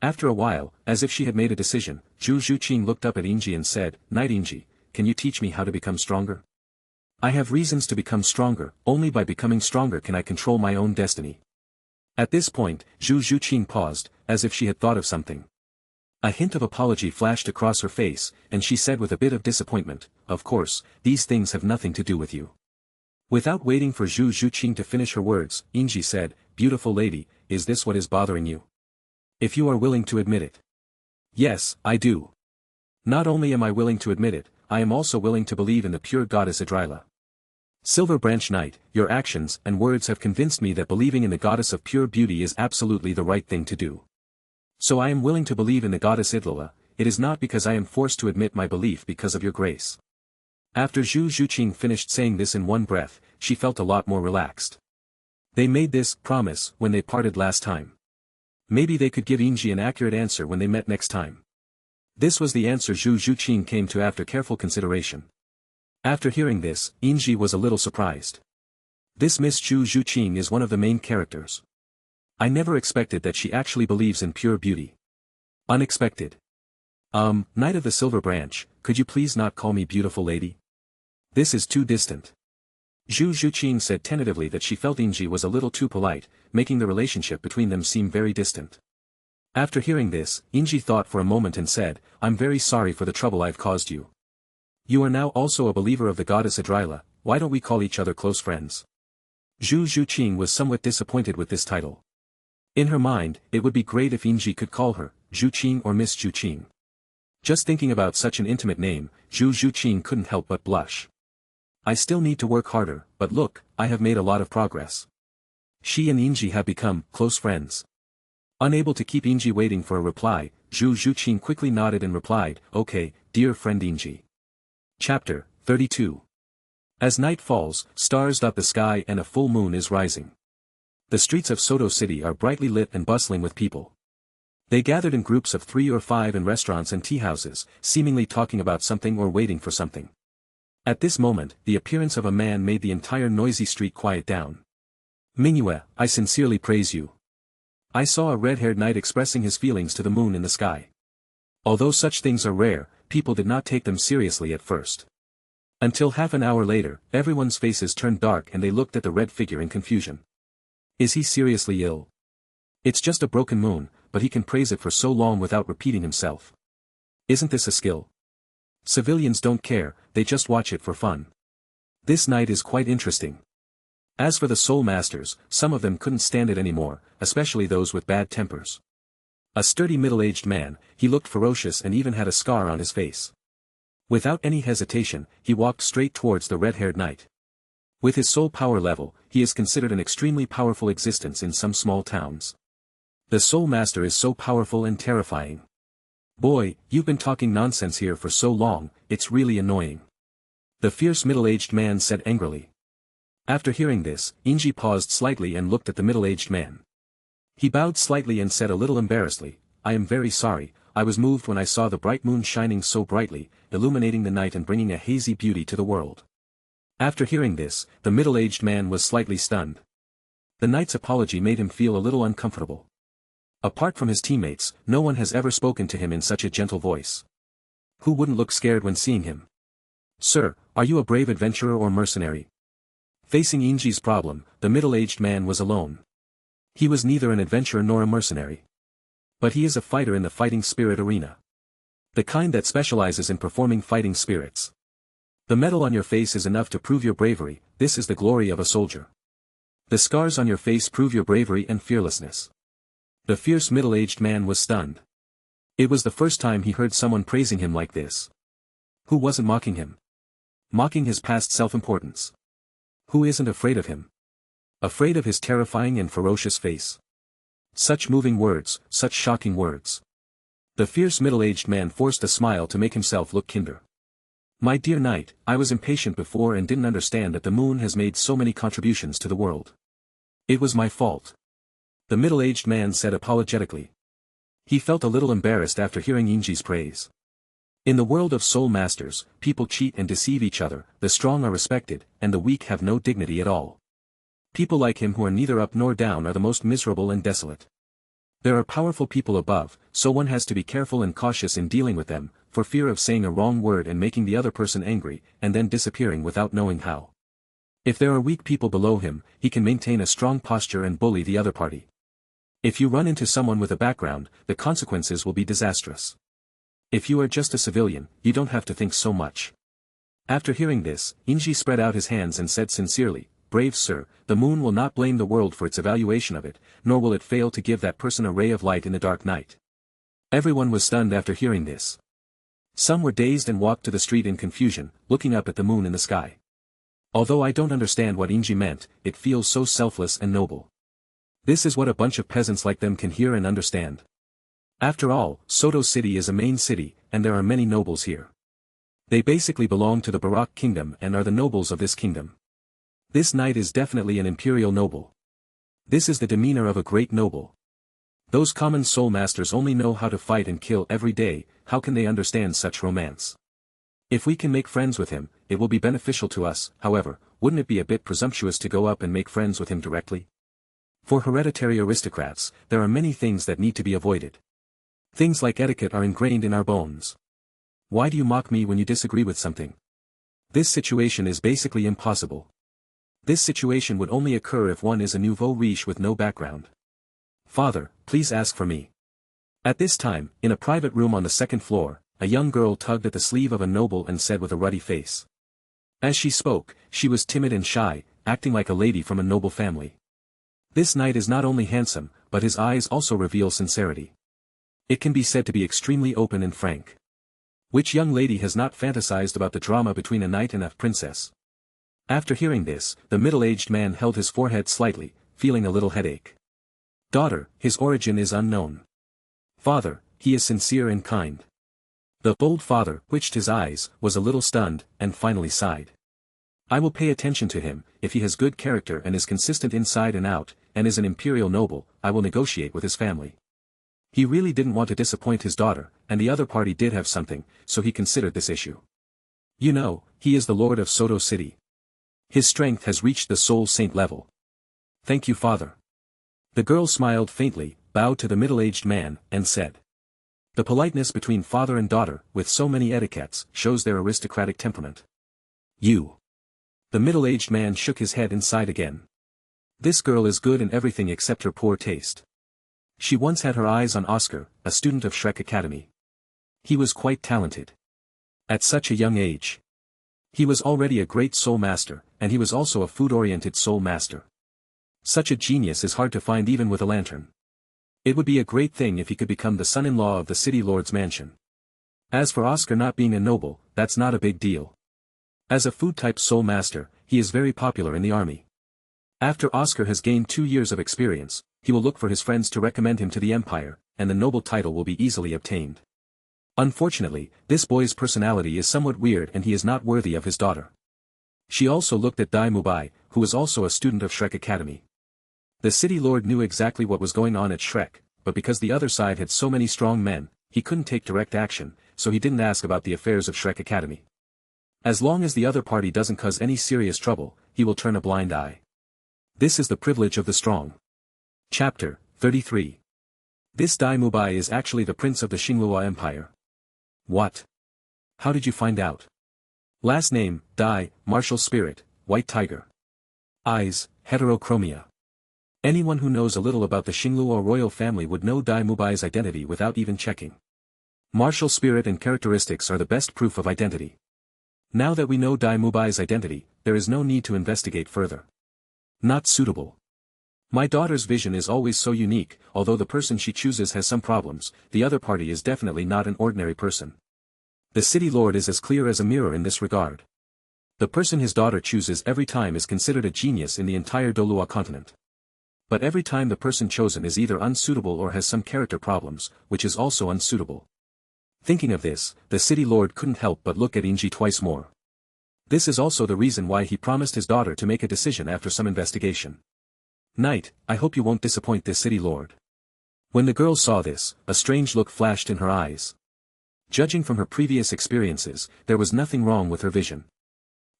After a while, as if she had made a decision, Zhu Zhuqing looked up at Inji and said, "Knight Inji, can you teach me how to become stronger? I have reasons to become stronger, only by becoming stronger can I control my own destiny." At this point, Zhu Zhuqing paused, as if she had thought of something. A hint of apology flashed across her face, and she said with a bit of disappointment, "Of course, these things have nothing to do with you." Without waiting for Zhu Zhuqing to finish her words, Inji said, "Beautiful lady, is this what is bothering you? If you are willing to admit it." "Yes, I do. Not only am I willing to admit it, I am also willing to believe in the pure goddess Idrila. Silver Branch Knight, your actions and words have convinced me that believing in the goddess of pure beauty is absolutely the right thing to do. So I am willing to believe in the goddess Idrila. It is not because I am forced to admit my belief because of your grace. After Zhu Zhuqing finished saying this in one breath, she felt a lot more relaxed. They made this promise when they parted last time. Maybe they could give Yingji an accurate answer when they met next time. This was the answer Zhu Zhuqing came to after careful consideration. After hearing this, Yingji was a little surprised. This Miss Zhu Zhuqing is one of the main characters. I never expected that she actually believes in pure beauty. Unexpected. Knight of the Silver Branch, could you please not call me beautiful lady? This is too distant. Zhu Zhuqing said tentatively that she felt Yingji was a little too polite, making the relationship between them seem very distant. After hearing this, Yingji thought for a moment and said, I'm very sorry for the trouble I've caused you. You are now also a believer of the goddess Idrila, why don't we call each other close friends? Zhu Zhuqing was somewhat disappointed with this title. In her mind, it would be great if Yingji could call her, Zhuqing or Miss Zhuqing. Just thinking about such an intimate name, Zhu Zhuqing couldn't help but blush. I still need to work harder, but look, I have made a lot of progress. She and Yingji have become close friends. Unable to keep Yingji waiting for a reply, Zhu Zhuqing quickly nodded and replied, okay, dear friend Yingji. Chapter 32. As night falls, stars dot the sky and a full moon is rising. The streets of Soto City are brightly lit and bustling with people. They gathered in groups of 3 or 5 in restaurants and tea houses, seemingly talking about something or waiting for something. At this moment, the appearance of a man made the entire noisy street quiet down. Mingyue, I sincerely praise you. I saw a red-haired knight expressing his feelings to the moon in the sky. Although such things are rare, people did not take them seriously at first. Until half an hour later, everyone's faces turned dark and they looked at the red figure in confusion. Is he seriously ill? It's just a broken moon, but he can praise it for so long without repeating himself. Isn't this a skill? Civilians don't care, they just watch it for fun. This knight is quite interesting. As for the soul masters, some of them couldn't stand it anymore, especially those with bad tempers. A sturdy middle-aged man, he looked ferocious and even had a scar on his face. Without any hesitation, he walked straight towards the red-haired knight. With his soul power level, he is considered an extremely powerful existence in some small towns. The soul master is so powerful and terrifying. Boy, you've been talking nonsense here for so long, it's really annoying. The fierce middle-aged man said angrily. After hearing this, Yingji paused slightly and looked at the middle-aged man. He bowed slightly and said a little embarrassedly, I am very sorry, I was moved when I saw the bright moon shining so brightly, illuminating the night and bringing a hazy beauty to the world. After hearing this, the middle-aged man was slightly stunned. The knight's apology made him feel a little uncomfortable. Apart from his teammates, no one has ever spoken to him in such a gentle voice. Who wouldn't look scared when seeing him? Sir, are you a brave adventurer or mercenary? Facing Yingji's problem, the middle-aged man was alone. He was neither an adventurer nor a mercenary. But he is a fighter in the fighting spirit arena. The kind that specializes in performing fighting spirits. The medal on your face is enough to prove your bravery, this is the glory of a soldier. The scars on your face prove your bravery and fearlessness. The fierce middle-aged man was stunned. It was the first time he heard someone praising him like this. Who wasn't mocking him? Mocking his past self-importance. Who isn't afraid of him? Afraid of his terrifying and ferocious face. Such moving words, such shocking words. The fierce middle-aged man forced a smile to make himself look kinder. My dear knight, I was impatient before and didn't understand that the moon has made so many contributions to the world. It was my fault. The middle-aged man said apologetically. He felt a little embarrassed after hearing Yingji's praise. In the world of soul masters, people cheat and deceive each other, the strong are respected, and the weak have no dignity at all. People like him who are neither up nor down are the most miserable and desolate. There are powerful people above, so one has to be careful and cautious in dealing with them, for fear of saying a wrong word and making the other person angry, and then disappearing without knowing how. If there are weak people below him, he can maintain a strong posture and bully the other party. If you run into someone with a background, the consequences will be disastrous. If you are just a civilian, you don't have to think so much. After hearing this, Yingji spread out his hands and said sincerely, Brave sir, the moon will not blame the world for its evaluation of it, nor will it fail to give that person a ray of light in the dark night. Everyone was stunned after hearing this. Some were dazed and walked to the street in confusion, looking up at the moon in the sky. Although I don't understand what Inji meant, it feels so selfless and noble. This is what a bunch of peasants like them can hear and understand. After all, Soto City is a main city, and there are many nobles here. They basically belong to the Barak kingdom and are the nobles of this kingdom. This knight is definitely an imperial noble. This is the demeanor of a great noble. Those common soul masters only know how to fight and kill every day, how can they understand such romance? If we can make friends with him, it will be beneficial to us, however, wouldn't it be a bit presumptuous to go up and make friends with him directly? For hereditary aristocrats, there are many things that need to be avoided. Things like etiquette are ingrained in our bones. Why do you mock me when you disagree with something? This situation is basically impossible. This situation would only occur if one is a nouveau riche with no background. Father, please ask for me. At this time, in a private room on the second floor, a young girl tugged at the sleeve of a noble and said with a ruddy face. As she spoke, she was timid and shy, acting like a lady from a noble family. This knight is not only handsome, but his eyes also reveal sincerity. It can be said to be extremely open and frank. Which young lady has not fantasized about the drama between a knight and a princess? After hearing this, the middle-aged man held his forehead slightly, feeling a little headache. Daughter, his origin is unknown. Father, he is sincere and kind. The bold father twitched his eyes, was a little stunned, and finally sighed. I will pay attention to him. If he has good character and is consistent inside and out, and is an imperial noble, I will negotiate with his family. He really didn't want to disappoint his daughter, and the other party did have something, so he considered this issue. You know, he is the lord of Soto City. His strength has reached the soul saint level. Thank you, father. The girl smiled faintly, bowed to the middle-aged man, and said. The politeness between father and daughter, with so many etiquettes, shows their aristocratic temperament. You. The middle-aged man shook his head and sighed again. This girl is good in everything except her poor taste. She once had her eyes on Oscar, a student of Shrek Academy. He was quite talented. At such a young age. He was already a great soul master, and he was also a food-oriented soul master. Such a genius is hard to find even with a lantern. It would be a great thing if he could become the son-in-law of the city lord's mansion. As for Oscar not being a noble, that's not a big deal. As a food-type soul master, he is very popular in the army. After Oscar has gained 2 years of experience, he will look for his friends to recommend him to the empire, and the noble title will be easily obtained. Unfortunately, this boy's personality is somewhat weird and he is not worthy of his daughter. She also looked at Dai Mubai, who was also a student of Shrek Academy. The city lord knew exactly what was going on at Shrek, but because the other side had so many strong men, he couldn't take direct action, so he didn't ask about the affairs of Shrek Academy. As long as the other party doesn't cause any serious trouble, he will turn a blind eye. This is the privilege of the strong. Chapter 33. This Dai Mubai is actually the prince of the Xinglua Empire. What? How did you find out? Last name, Dai, martial spirit, white tiger. Eyes, heterochromia. Anyone who knows a little about the Xinglua royal family would know Dai Mubai's identity without even checking. Martial spirit and characteristics are the best proof of identity. Now that we know Dai Mubai's identity, there is no need to investigate further. Not suitable. My daughter's vision is always so unique, although the person she chooses has some problems, the other party is definitely not an ordinary person. The city lord is as clear as a mirror in this regard. The person his daughter chooses every time is considered a genius in the entire Douluo Continent. But every time the person chosen is either unsuitable or has some character problems, which is also unsuitable. Thinking of this, the city lord couldn't help but look at Inji twice more. This is also the reason why he promised his daughter to make a decision after some investigation. Knight, I hope you won't disappoint this city lord. When the girl saw this, a strange look flashed in her eyes. Judging from her previous experiences, there was nothing wrong with her vision.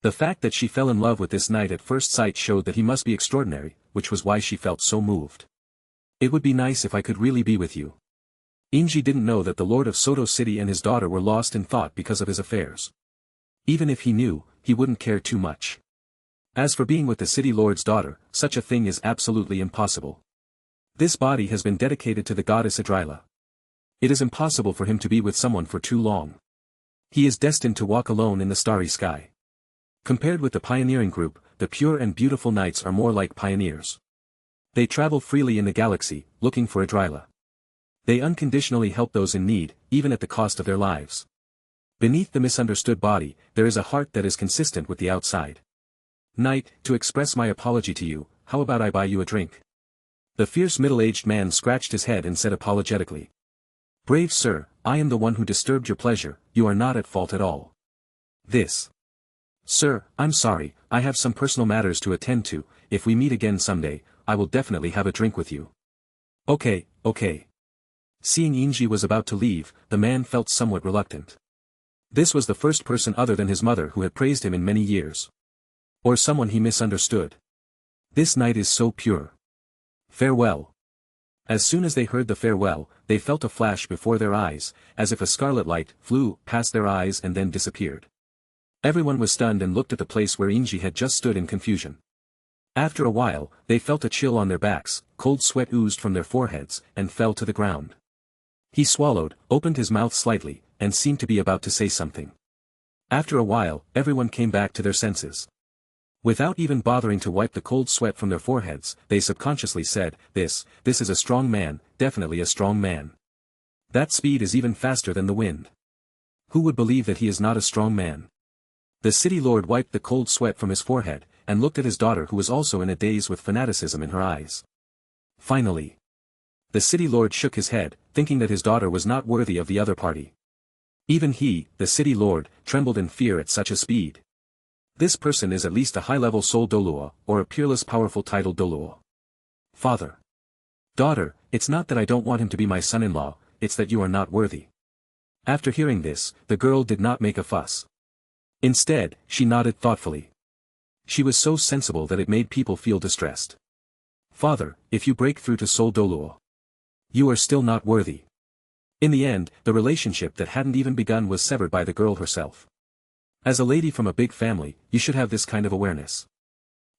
The fact that she fell in love with this knight at first sight showed that he must be extraordinary, which was why she felt so moved. It would be nice if I could really be with you. Inji didn't know that the lord of Soto City and his daughter were lost in thought because of his affairs. Even if he knew, he wouldn't care too much. As for being with the city lord's daughter, such a thing is absolutely impossible. This body has been dedicated to the goddess Idrila. It is impossible for him to be with someone for too long. He is destined to walk alone in the starry sky. Compared with the pioneering group, the pure and beautiful knights are more like pioneers. They travel freely in the galaxy, looking for Idrila. They unconditionally help those in need, even at the cost of their lives. Beneath the misunderstood body, there is a heart that is consistent with the outside. Knight, to express my apology to you, how about I buy you a drink? The fierce middle-aged man scratched his head and said apologetically. Brave sir, I am the one who disturbed your pleasure, you are not at fault at all. This. Sir, I'm sorry, I have some personal matters to attend to, if we meet again someday, I will definitely have a drink with you. Okay. Seeing Inji was about to leave, the man felt somewhat reluctant. This was the first person other than his mother who had praised him in many years. Or someone he misunderstood. This night is so pure. Farewell. As soon as they heard the farewell, they felt a flash before their eyes, as if a scarlet light flew past their eyes and then disappeared. Everyone was stunned and looked at the place where Inji had just stood in confusion. After a while, they felt a chill on their backs, cold sweat oozed from their foreheads, and fell to the ground. He swallowed, opened his mouth slightly, and seemed to be about to say something. After a while, everyone came back to their senses. Without even bothering to wipe the cold sweat from their foreheads, they subconsciously said, this is a strong man, definitely a strong man. That speed is even faster than the wind. Who would believe that he is not a strong man? The city lord wiped the cold sweat from his forehead, and looked at his daughter who was also in a daze with fanaticism in her eyes. Finally. The city lord shook his head, thinking that his daughter was not worthy of the other party. Even he, the city lord, trembled in fear at such a speed. This person is at least a high-level soul Douluo, or a peerless powerful titled Douluo. Father. Daughter, it's not that I don't want him to be my son-in-law, it's that you are not worthy. After hearing this, the girl did not make a fuss. Instead, she nodded thoughtfully. She was so sensible that it made people feel distressed. Father, if you break through to soul Douluo, you are still not worthy. In the end, the relationship that hadn't even begun was severed by the girl herself. As a lady from a big family, you should have this kind of awareness.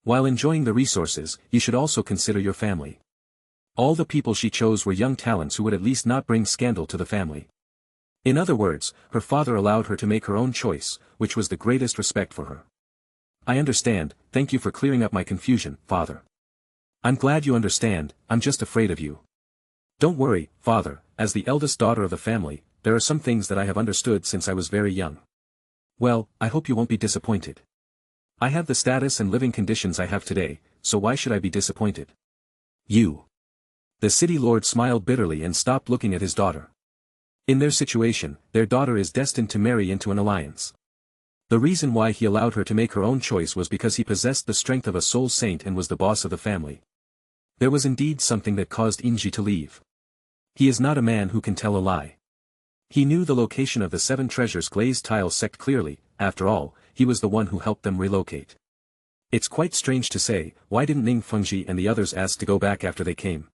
While enjoying the resources, you should also consider your family. All the people she chose were young talents who would at least not bring scandal to the family. In other words, her father allowed her to make her own choice, which was the greatest respect for her. I understand, thank you for clearing up my confusion, father. I'm glad you understand, I'm just afraid of you. Don't worry, father, as the eldest daughter of the family, there are some things that I have understood since I was very young. Well, I hope you won't be disappointed. I have the status and living conditions I have today, so why should I be disappointed? You. The city lord smiled bitterly and stopped looking at his daughter. In their situation, their daughter is destined to marry into an alliance. The reason why he allowed her to make her own choice was because he possessed the strength of a soul saint and was the boss of the family. There was indeed something that caused Inji to leave. He is not a man who can tell a lie. He knew the location of the Seven Treasures glazed tile sect clearly, after all, he was the one who helped them relocate. It's quite strange to say, why didn't Ning Fengji and the others ask to go back after they came?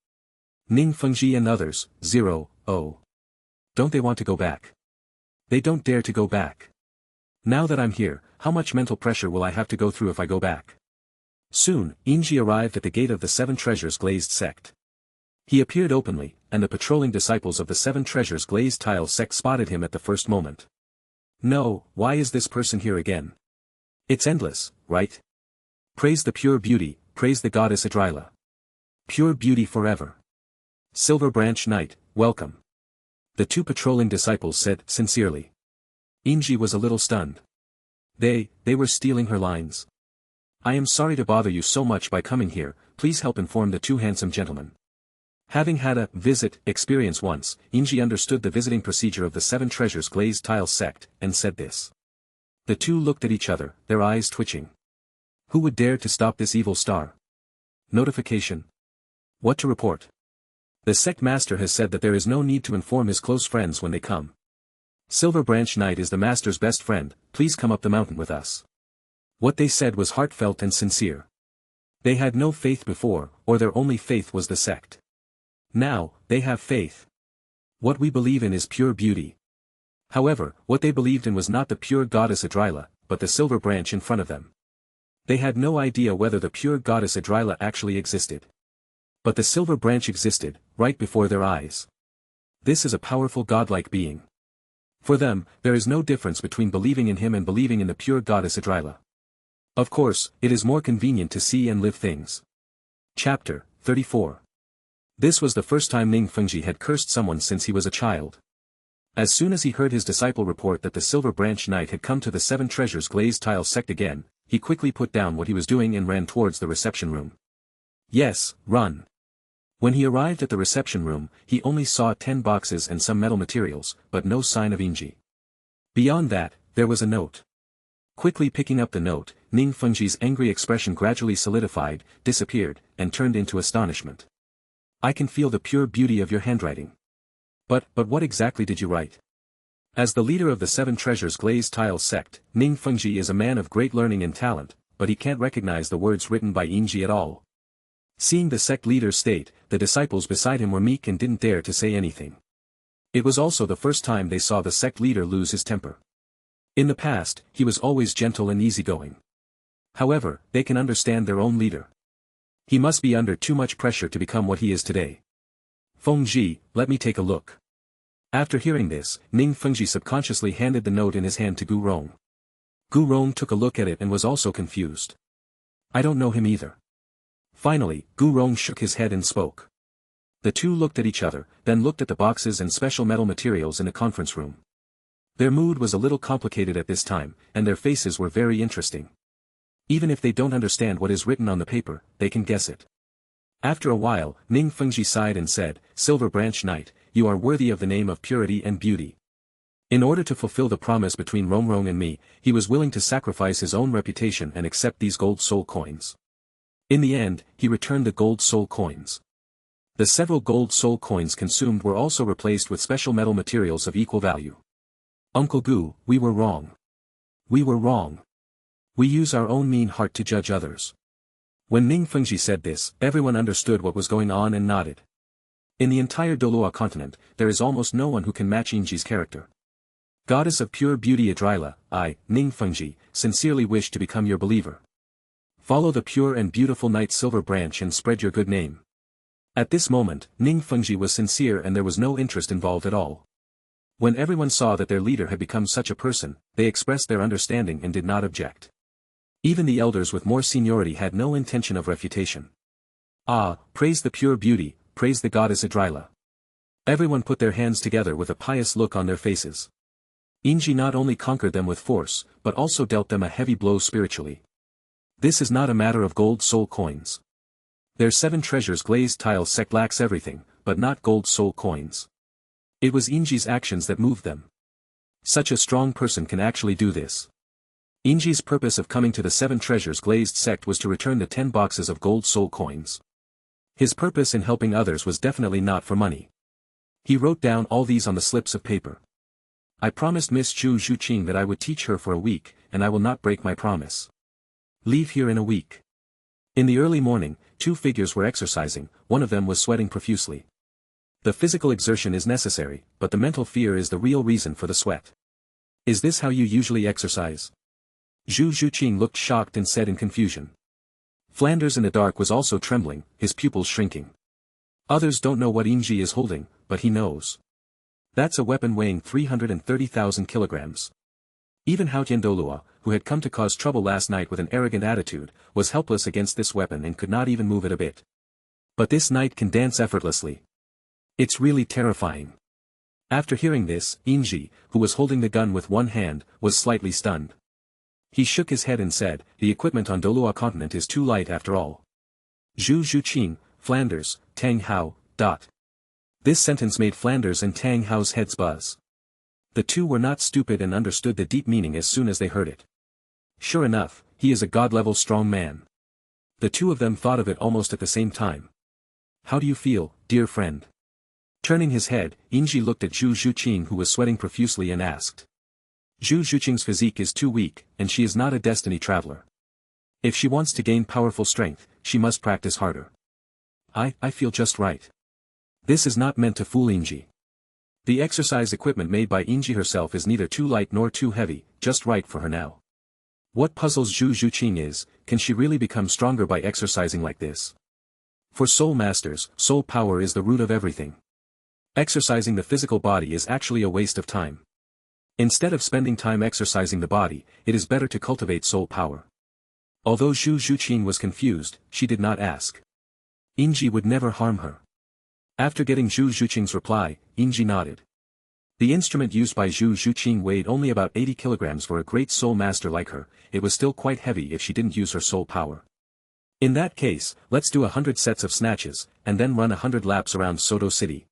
Ning Fengji and others, 0, oh. Don't they want to go back? They don't dare to go back. Now that I'm here, how much mental pressure will I have to go through if I go back? Soon, Inji arrived at the gate of the Seven Treasures glazed sect. He appeared openly, and the patrolling disciples of the Seven Treasures glazed tile sect spotted him at the first moment. No, why is this person here again? It's endless, right? Praise the pure beauty, praise the goddess Idrila. Pure beauty forever. Silver Branch Knight, welcome. The two patrolling disciples said sincerely. Inji was a little stunned. They were stealing her lines. I am sorry to bother you so much by coming here, please help inform the two handsome gentlemen. Having had a visit experience once, Inji understood the visiting procedure of the Seven Treasures glazed tile sect, and said this. The two looked at each other, their eyes twitching. Who would dare to stop this evil star? Notification. What to report? The sect master has said that there is no need to inform his close friends when they come. Silver Branch Knight is the master's best friend, please come up the mountain with us. What they said was heartfelt and sincere. They had no faith before, or their only faith was the sect. Now, they have faith. What we believe in is pure beauty. However, what they believed in was not the pure goddess Idrila, but the silver branch in front of them. They had no idea whether the pure goddess Idrila actually existed. But the silver branch existed, right before their eyes. This is a powerful godlike being. For them, there is no difference between believing in him and believing in the pure goddess Idrila. Of course, it is more convenient to see and live things. Chapter 34. This was the first time Ning Fengji had cursed someone since he was a child. As soon as he heard his disciple report that the Silver Branch Knight had come to the Seven Treasures Glazed Tile sect again, he quickly put down what he was doing and ran towards the reception room. Yes, run. When he arrived at the reception room, he only saw 10 boxes and some metal materials, but no sign of Inji. Beyond that, there was a note. Quickly picking up the note, Ning Fengji's angry expression gradually solidified, disappeared, and turned into astonishment. I can feel the pure beauty of your handwriting. But what exactly did you write? As the leader of the Seven Treasures Glazed Tile sect, Ning Fengji is a man of great learning and talent, but he can't recognize the words written by Inji at all. Seeing the sect leader's state, the disciples beside him were meek and didn't dare to say anything. It was also the first time they saw the sect leader lose his temper. In the past, he was always gentle and easygoing. However, they can understand their own leader. He must be under too much pressure to become what he is today. Fengji, let me take a look. After hearing this, Ning Fengji subconsciously handed the note in his hand to Gu Rong. Gu Rong took a look at it and was also confused. I don't know him either. Finally, Gu Rong shook his head and spoke. The two looked at each other, then looked at the boxes and special metal materials in the conference room. Their mood was a little complicated at this time, and their faces were very interesting. Even if they don't understand what is written on the paper, they can guess it. After a while, Ning Fengji sighed and said, Silver Branch Knight, you are worthy of the name of purity and beauty. In order to fulfill the promise between Rongrong and me, he was willing to sacrifice his own reputation and accept these gold soul coins. In the end, he returned the gold soul coins. The several gold soul coins consumed were also replaced with special metal materials of equal value. Uncle Gu, we were wrong. We were wrong. We use our own mean heart to judge others. When Ning Fengji said this, everyone understood what was going on and nodded. In the entire Douluo Continent, there is almost no one who can match Inji's character. Goddess of pure beauty Idrila, I, Ning Fengji, sincerely wish to become your believer. Follow the pure and beautiful Knight Silver Branch and spread your good name. At this moment, Ning Fengji was sincere and there was no interest involved at all. When everyone saw that their leader had become such a person, they expressed their understanding and did not object. Even the elders with more seniority had no intention of refutation. Ah, praise the pure beauty, praise the goddess Idrila. Everyone put their hands together with a pious look on their faces. Inji not only conquered them with force, but also dealt them a heavy blow spiritually. This is not a matter of gold soul coins. Their Seven Treasures Glazed Tile sect lacks everything, but not gold soul coins. It was Inji's actions that moved them. Such a strong person can actually do this. Inji's purpose of coming to the Seven Treasures Glazed sect was to return the 10 boxes of gold soul coins. His purpose in helping others was definitely not for money. He wrote down all these on the slips of paper. I promised Miss Zhu Zhuqing that I would teach her for a week, and I will not break my promise. Leave here in a week. In the early morning, 2 figures were exercising, one of them was sweating profusely. The physical exertion is necessary, but the mental fear is the real reason for the sweat. Is this how you usually exercise? Zhu Zhuqing looked shocked and said in confusion. Flanders in the dark was also trembling, his pupils shrinking. Others don't know what Inji is holding, but he knows. That's a weapon weighing 330,000 kilograms. Even Haotian Douluo, who had come to cause trouble last night with an arrogant attitude, was helpless against this weapon and could not even move it a bit. But this knight can dance effortlessly. It's really terrifying. After hearing this, Inji, who was holding the gun with one hand, was slightly stunned. He shook his head and said, the equipment on Douluo Continent is too light after all. Zhu Zhuqing, Flanders, Tang Hao, ... This sentence made Flanders and Tang Hao's heads buzz. The two were not stupid and understood the deep meaning as soon as they heard it. Sure enough, he is a god-level strong man. The two of them thought of it almost at the same time. How do you feel, dear friend? Turning his head, Inji looked at Zhu Zhuqing who was sweating profusely and asked. Zhu Zhuqing's physique is too weak, and she is not a destiny traveler. If she wants to gain powerful strength, she must practice harder. I feel just right. This is not meant to fool Inji. The exercise equipment made by Inji herself is neither too light nor too heavy, just right for her now. What puzzles Zhu Zhuqing is, can she really become stronger by exercising like this? For soul masters, soul power is the root of everything. Exercising the physical body is actually a waste of time. Instead of spending time exercising the body, it is better to cultivate soul power. Although Zhu Zhuqing was confused, she did not ask. Inji would never harm her. After getting Zhu Zhuqing's reply, Inji nodded. The instrument used by Zhu Zhuqing weighed only about 80 kilograms for a great soul master like her. It was still quite heavy if she didn't use her soul power. In that case, let's do 100 sets of snatches, and then run 100 laps around Soto City.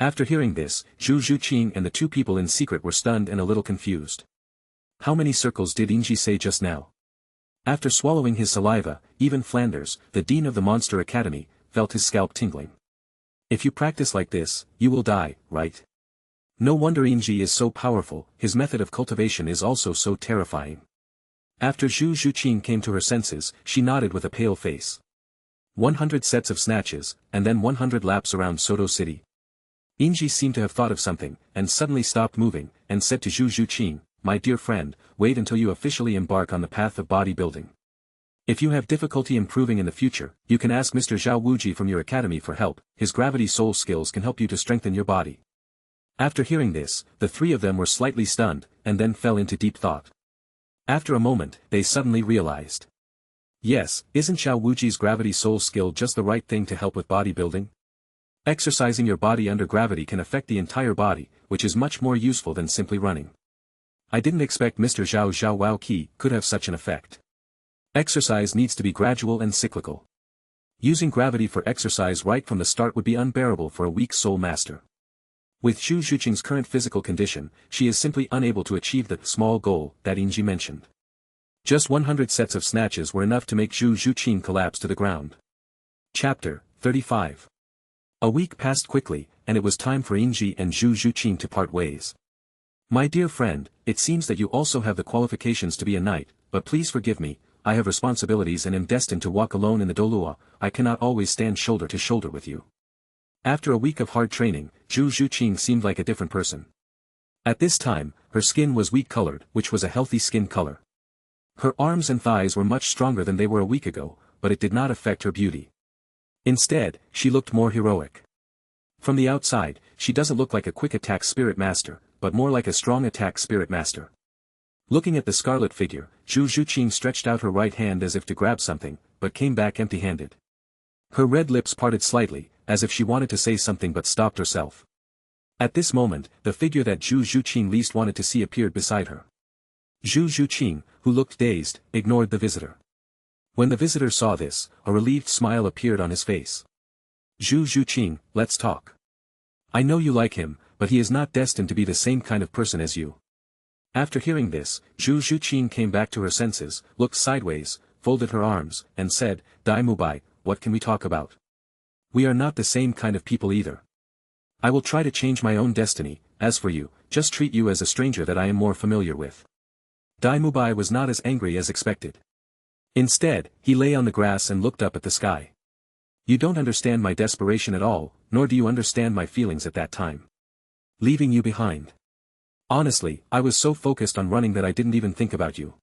After hearing this, Zhu Zhuqing and the two people in secret were stunned and a little confused. How many circles did Inji say just now? After swallowing his saliva, even Flanders, the dean of the Monster Academy, felt his scalp tingling. If you practice like this, you will die, right? No wonder Inji is so powerful, his method of cultivation is also so terrifying. After Zhu Zhuqing came to her senses, she nodded with a pale face. 100 sets of snatches, and then 100 laps around Soto City. Inji seemed to have thought of something, and suddenly stopped moving, and said to Zhu Zhuqing, "My dear friend, wait until you officially embark on the path of bodybuilding. If you have difficulty improving in the future, you can ask Mr. Zhao Wuji from your academy for help. His gravity soul skills can help you to strengthen your body." After hearing this, the three of them were slightly stunned, and then fell into deep thought. After a moment, they suddenly realized. Yes, isn't Zhao Wuji's gravity soul skill just the right thing to help with bodybuilding? Exercising your body under gravity can affect the entire body, which is much more useful than simply running. I didn't expect Mr. Zhao Wao Qi could have such an effect. Exercise needs to be gradual and cyclical. Using gravity for exercise right from the start would be unbearable for a weak soul master. With Zhu Zhuqing's current physical condition, she is simply unable to achieve the small goal that Inji mentioned. Just 100 sets of snatches were enough to make Zhu Zhuqing collapse to the ground. Chapter 35. A week passed quickly, and it was time for Inji and Zhu Zhuqing to part ways. My dear friend, it seems that you also have the qualifications to be a knight, but please forgive me, I have responsibilities and am destined to walk alone in the Douluo. I cannot always stand shoulder to shoulder with you. After a week of hard training, Zhu Zhuqing seemed like a different person. At this time, her skin was wheat-colored, which was a healthy skin color. Her arms and thighs were much stronger than they were a week ago, but it did not affect her beauty. Instead, she looked more heroic. From the outside, she doesn't look like a quick attack spirit master, but more like a strong attack spirit master. Looking at the scarlet figure, Zhu Zhuqing stretched out her right hand as if to grab something, but came back empty-handed. Her red lips parted slightly, as if she wanted to say something but stopped herself. At this moment, the figure that Zhu Zhuqing least wanted to see appeared beside her. Zhu Zhuqing, who looked dazed, ignored the visitor. When the visitor saw this, a relieved smile appeared on his face. Zhu Zhuqing, let's talk. I know you like him, but he is not destined to be the same kind of person as you. After hearing this, Zhu Zhuqing came back to her senses, looked sideways, folded her arms, and said, Dai Mubai, what can we talk about? We are not the same kind of people either. I will try to change my own destiny. As for you, just treat you as a stranger that I am more familiar with. Dai Mubai was not as angry as expected. Instead, he lay on the grass and looked up at the sky. You don't understand my desperation at all, nor do you understand my feelings at that time. Leaving you behind. Honestly, I was so focused on running that I didn't even think about you.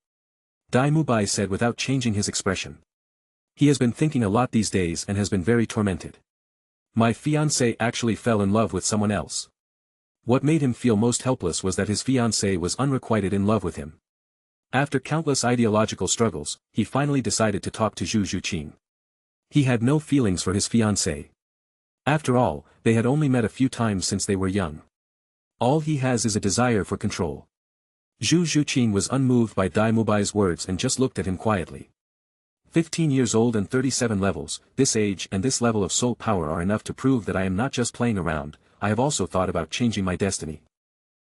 Dai Mubai said without changing his expression. He has been thinking a lot these days and has been very tormented. My fiancé actually fell in love with someone else. What made him feel most helpless was that his fiancé was unrequited in love with him. After countless ideological struggles, he finally decided to talk to Zhu Zhuqing. He had no feelings for his fiancé. After all, they had only met a few times since they were young. All he has is a desire for control. Zhu Zhuqing was unmoved by Dai Mubai's words and just looked at him quietly. 15 years old and 37 levels, this age and this level of soul power are enough to prove that I am not just playing around, I have also thought about changing my destiny.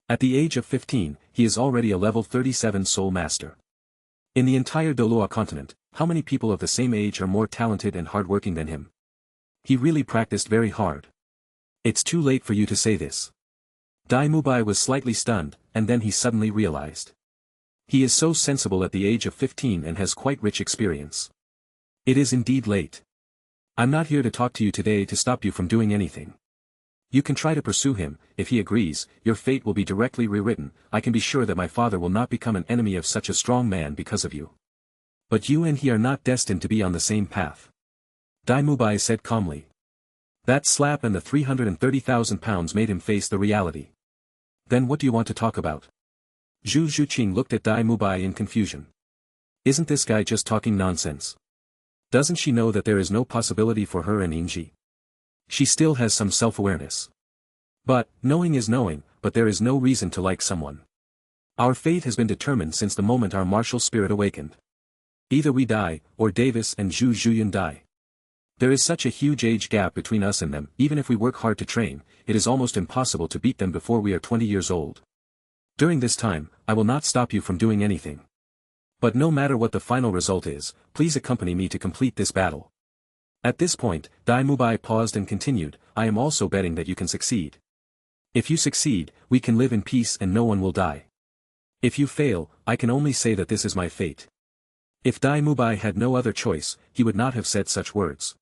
At the age of 15, he is already a level 37 soul master. In the entire Douluo Continent, how many people of the same age are more talented and hardworking than him? He really practiced very hard. It's too late for you to say this. Dai Mubai was slightly stunned, and then he suddenly realized. He is so sensible at the age of 15 and has quite rich experience. It is indeed late. I'm not here to talk to you today to stop you from doing anything. You can try to pursue him. If he agrees, your fate will be directly rewritten. I can be sure that my father will not become an enemy of such a strong man because of you. But you and he are not destined to be on the same path. Dai Mubai said calmly. That slap and the 330,000 pounds made him face the reality. Then what do you want to talk about? Zhu Zhuqing looked at Dai Mubai in confusion. Isn't this guy just talking nonsense? Doesn't she know that there is no possibility for her and Inji? She still has some self-awareness. But, knowing is knowing, but there is no reason to like someone. Our fate has been determined since the moment our martial spirit awakened. Either we die, or Davis and Zhu Zhuyan die. There is such a huge age gap between us and them. Even if we work hard to train, it is almost impossible to beat them before we are 20 years old. During this time, I will not stop you from doing anything. But no matter what the final result is, please accompany me to complete this battle. At this point, Dai Mubai paused and continued, I am also betting that you can succeed. If you succeed, we can live in peace and no one will die. If you fail, I can only say that this is my fate. If Dai Mubai had no other choice, he would not have said such words.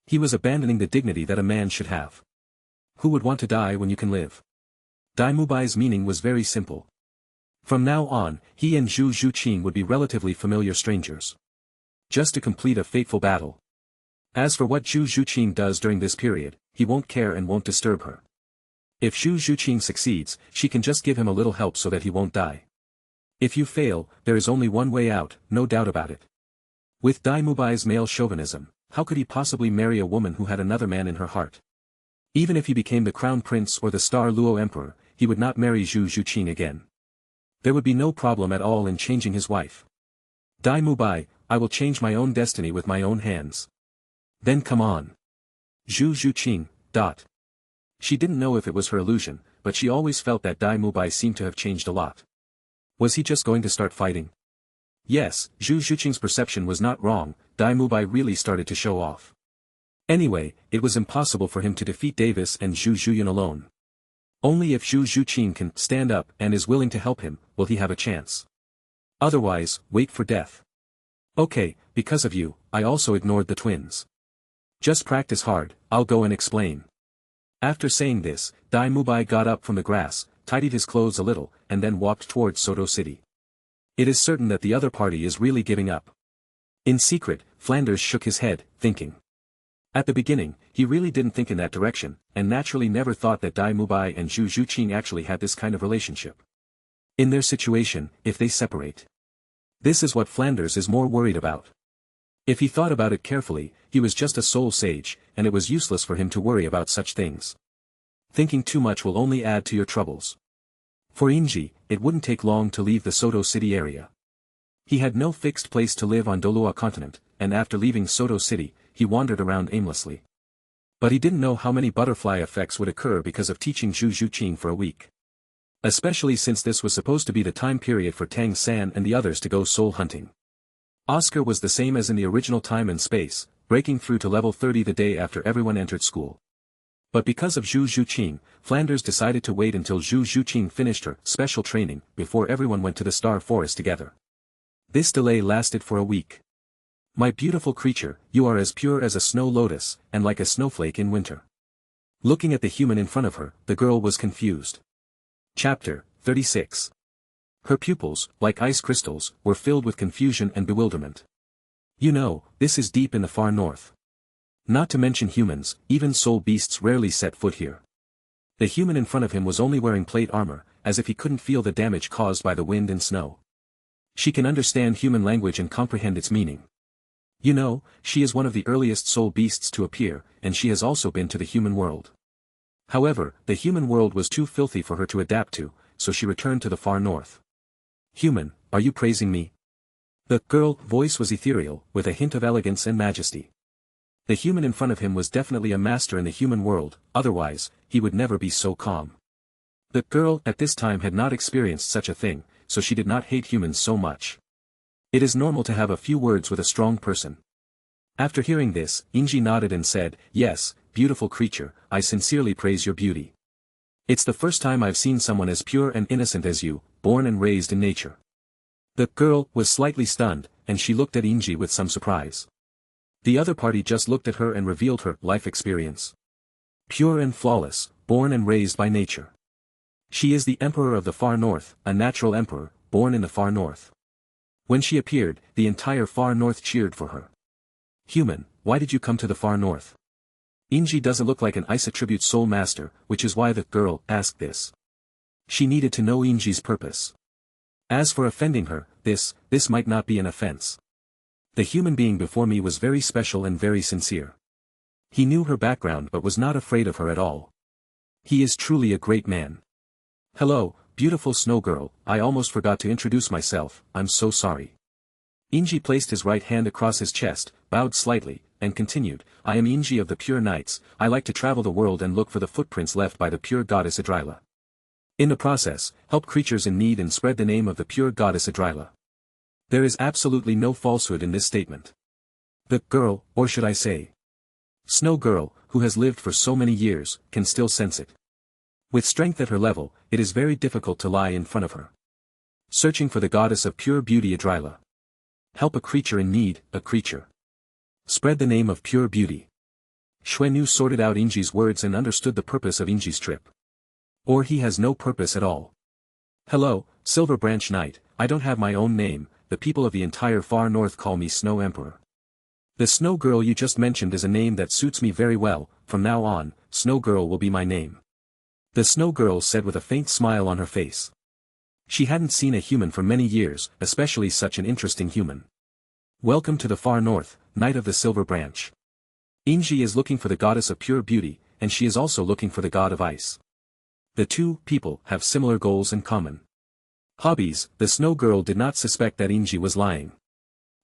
He was abandoning the dignity that a man should have. Who would want to die when you can live? Dai Mubai's meaning was very simple. From now on, he and Zhu Zhuqing would be relatively familiar strangers. Just to complete a fateful battle. As for what Zhu Zhuqing does during this period, he won't care and won't disturb her. If Zhu Zhuqing succeeds, she can just give him a little help so that he won't die. If you fail, there is only one way out, no doubt about it. With Dai Mubai's male chauvinism, how could he possibly marry a woman who had another man in her heart? Even if he became the crown prince or the Star Luo emperor, he would not marry Zhu Zhuqing again. There would be no problem at all in changing his wife. Dai Mubai, I will change my own destiny with my own hands. Then come on. Zhu Zhuqing. She didn't know if it was her illusion, but she always felt that Dai Mubai seemed to have changed a lot. Was he just going to start fighting? Yes, Zhu Zhuqing's perception was not wrong, Dai Mubai really started to show off. Anyway, it was impossible for him to defeat Davis and Zhu Zhuyan alone. Only if Zhu Zhuqing can stand up and is willing to help him, will he have a chance. Otherwise, wait for death. Okay, because of you, I also ignored the twins. Just practice hard, I'll go and explain. After saying this, Dai Mubai got up from the grass, tidied his clothes a little, and then walked towards Soto City. It is certain that the other party is really giving up. In secret, Flanders shook his head, thinking. At the beginning, he really didn't think in that direction, and naturally never thought that Dai Mubai and Zhu Zhuqing actually had this kind of relationship. In their situation, if they separate. This is what Flanders is more worried about. If he thought about it carefully, he was just a soul sage, and it was useless for him to worry about such things. Thinking too much will only add to your troubles. For Inji, it wouldn't take long to leave the Soto City area. He had no fixed place to live on Douluo Continent, and after leaving Soto City, he wandered around aimlessly. But he didn't know how many butterfly effects would occur because of teaching Zhu Zhuqing for a week. Especially since this was supposed to be the time period for Tang San and the others to go soul hunting. Oscar was the same as in the original time and space, breaking through to level 30 the day after everyone entered school. But because of Zhu Zhuqing, Flanders decided to wait until Zhu Zhuqing finished her special training before everyone went to the Star Forest together. This delay lasted for a week. My beautiful creature, you are as pure as a snow lotus, and like a snowflake in winter. Looking at the human in front of her, the girl was confused. Chapter 36. Her pupils, like ice crystals, were filled with confusion and bewilderment. You know, this is deep in the far north. Not to mention humans, even soul beasts rarely set foot here. The human in front of him was only wearing plate armor, as if he couldn't feel the damage caused by the wind and snow. She can understand human language and comprehend its meaning. You know, she is one of the earliest soul beasts to appear, and she has also been to the human world. However, the human world was too filthy for her to adapt to, so she returned to the far north. Human, are you praising me? The girl's voice was ethereal, with a hint of elegance and majesty. The human in front of him was definitely a master in the human world, otherwise, he would never be so calm. The girl at this time had not experienced such a thing, so she did not hate humans so much. It is normal to have a few words with a strong person. After hearing this, Inji nodded and said, yes, beautiful creature, I sincerely praise your beauty. It's the first time I've seen someone as pure and innocent as you, born and raised in nature. The girl was slightly stunned, and she looked at Inji with some surprise. The other party just looked at her and revealed her life experience. Pure and flawless, born and raised by nature. She is the Emperor of the Far North, a natural emperor, born in the Far North. When she appeared, the entire Far North cheered for her. Human, why did you come to the Far North? Inji doesn't look like an ice attribute soul master, which is why the girl asked this. She needed to know Inji's purpose. As for offending her, this might not be an offense. The human being before me was very special and very sincere. He knew her background but was not afraid of her at all. He is truly a great man. Hello, beautiful snow girl, I almost forgot to introduce myself, I'm so sorry. Inji placed his right hand across his chest, bowed slightly, and continued, I am Inji of the Pure Knights, I like to travel the world and look for the footprints left by the pure goddess Idrila. In the process, help creatures in need and spread the name of the pure goddess Idrila. There is absolutely no falsehood in this statement. The girl, or should I say, Snow Girl, who has lived for so many years, can still sense it. With strength at her level, it is very difficult to lie in front of her. Searching for the goddess of pure beauty Idrila. Help a creature in need, a creature. Spread the name of pure beauty. Xuanyu sorted out Inji's words and understood the purpose of Inji's trip. Or he has no purpose at all. Hello, Silver Branch Knight, I don't have my own name, the people of the entire far north call me Snow Emperor. The Snow Girl you just mentioned is a name that suits me very well, from now on, Snow Girl will be my name. The Snow Girl said with a faint smile on her face. She hadn't seen a human for many years, especially such an interesting human. Welcome to the far north, Knight of the Silver Branch. Inji is looking for the goddess of pure beauty, and she is also looking for the god of ice. The two people have similar goals in common. Hobbies, the Snow Girl did not suspect that Inji was lying.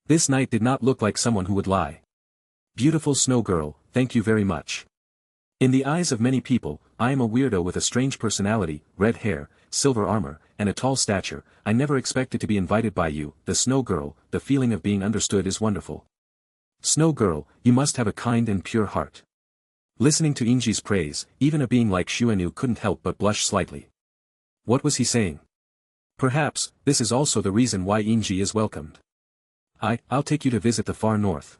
This knight did not look like someone who would lie. Beautiful Snow Girl, thank you very much. In the eyes of many people, I am a weirdo with a strange personality, red hair, silver armor, and a tall stature. I never expected to be invited by you, the Snow Girl, the feeling of being understood is wonderful. Snow Girl, you must have a kind and pure heart. Listening to Inji's praise, even a being like Xuanyu couldn't help but blush slightly. What was he saying? Perhaps, this is also the reason why Inji is welcomed. I'll take you to visit the far north.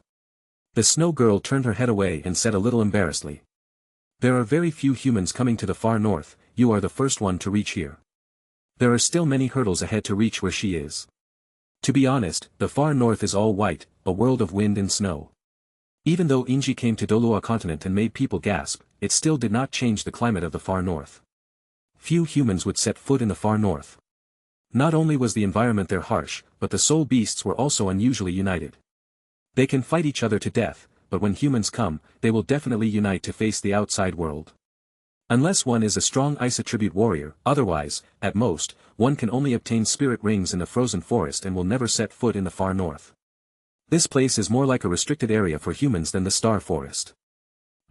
The Snow Girl turned her head away and said a little embarrassedly. There are very few humans coming to the far north, you are the first one to reach here. There are still many hurdles ahead to reach where she is. To be honest, the far north is all white, a world of wind and snow. Even though Inji came to Douluo Continent and made people gasp, it still did not change the climate of the far north. Few humans would set foot in the far north. Not only was the environment there harsh, but the soul beasts were also unusually united. They can fight each other to death, but when humans come, they will definitely unite to face the outside world. Unless one is a strong ice attribute warrior, otherwise, at most, one can only obtain spirit rings in the frozen forest and will never set foot in the far north. This place is more like a restricted area for humans than the star forest.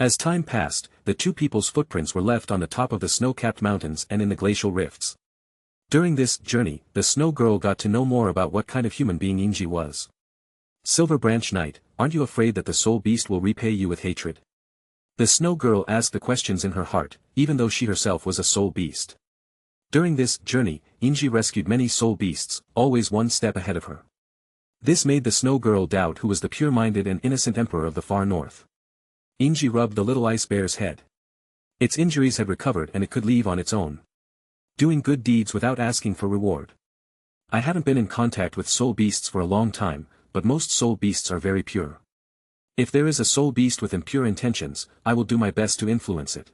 As time passed, the two people's footprints were left on the top of the snow-capped mountains and in the glacial rifts. During this journey, the Snow Girl got to know more about what kind of human being Inji was. Silver Branch Knight, aren't you afraid that the soul beast will repay you with hatred? The Snow Girl asked the questions in her heart, even though she herself was a soul beast. During this journey, Inji rescued many soul beasts, always one step ahead of her. This made the Snow Girl doubt who was the pure-minded and innocent emperor of the far north. Inji rubbed the little ice bear's head. Its injuries had recovered and it could leave on its own. Doing good deeds without asking for reward. I haven't been in contact with soul beasts for a long time, but most soul beasts are very pure. If there is a soul beast with impure intentions, I will do my best to influence it.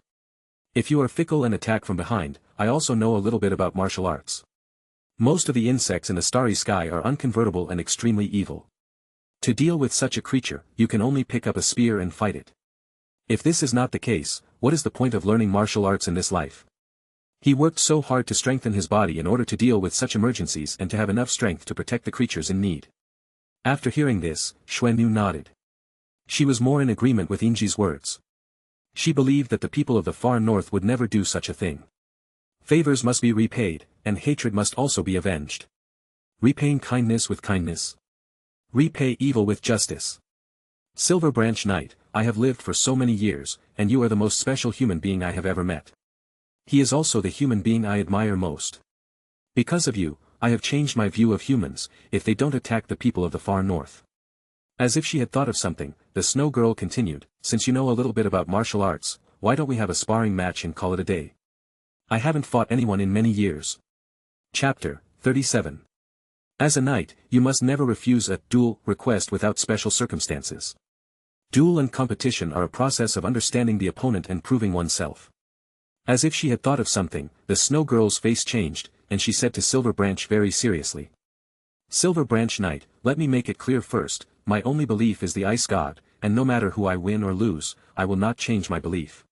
If you are fickle and attack from behind, I also know a little bit about martial arts. Most of the insects in the starry sky are unconvertible and extremely evil. To deal with such a creature, you can only pick up a spear and fight it. If this is not the case, what is the point of learning martial arts in this life? He worked so hard to strengthen his body in order to deal with such emergencies and to have enough strength to protect the creatures in need. After hearing this, Xuanyu nodded. She was more in agreement with Inji's words. She believed that the people of the far north would never do such a thing. Favors must be repaid, and hatred must also be avenged. Repaying kindness with kindness. Repay evil with justice. Silver Branch Knight, I have lived for so many years, and you are the most special human being I have ever met. He is also the human being I admire most. Because of you, I have changed my view of humans, if they don't attack the people of the far north. As if she had thought of something, the Snow Girl continued, since you know a little bit about martial arts, why don't we have a sparring match and call it a day? I haven't fought anyone in many years. Chapter 37. As a knight, you must never refuse a duel request without special circumstances. Duel and competition are a process of understanding the opponent and proving oneself. As if she had thought of something, the Snow Girl's face changed, and she said to Silver Branch very seriously. Silver Branch Knight, let me make it clear first, my only belief is the Ice God, and no matter who I win or lose, I will not change my belief.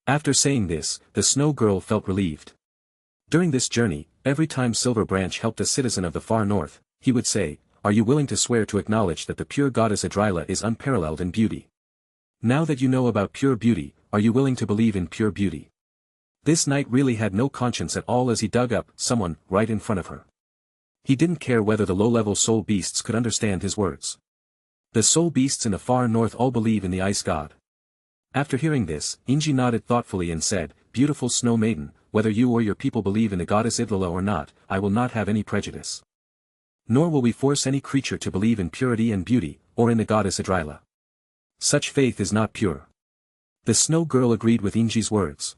After saying this, the snow girl felt relieved. During this journey, every time Silver Branch helped a citizen of the far north, he would say, "Are you willing to swear to acknowledge that the pure goddess Idrila is unparalleled in beauty? Now that you know about pure beauty, are you willing to believe in pure beauty?" This knight really had no conscience at all as he dug up someone right in front of her. He didn't care whether the low-level soul beasts could understand his words. The soul beasts in the far north all believe in the ice god. After hearing this, Inji nodded thoughtfully and said, "Beautiful snow maiden, whether you or your people believe in the goddess Idrila or not, I will not have any prejudice. Nor will we force any creature to believe in purity and beauty, or in the goddess Idrila. Such faith is not pure." The snow girl agreed with Inji's words.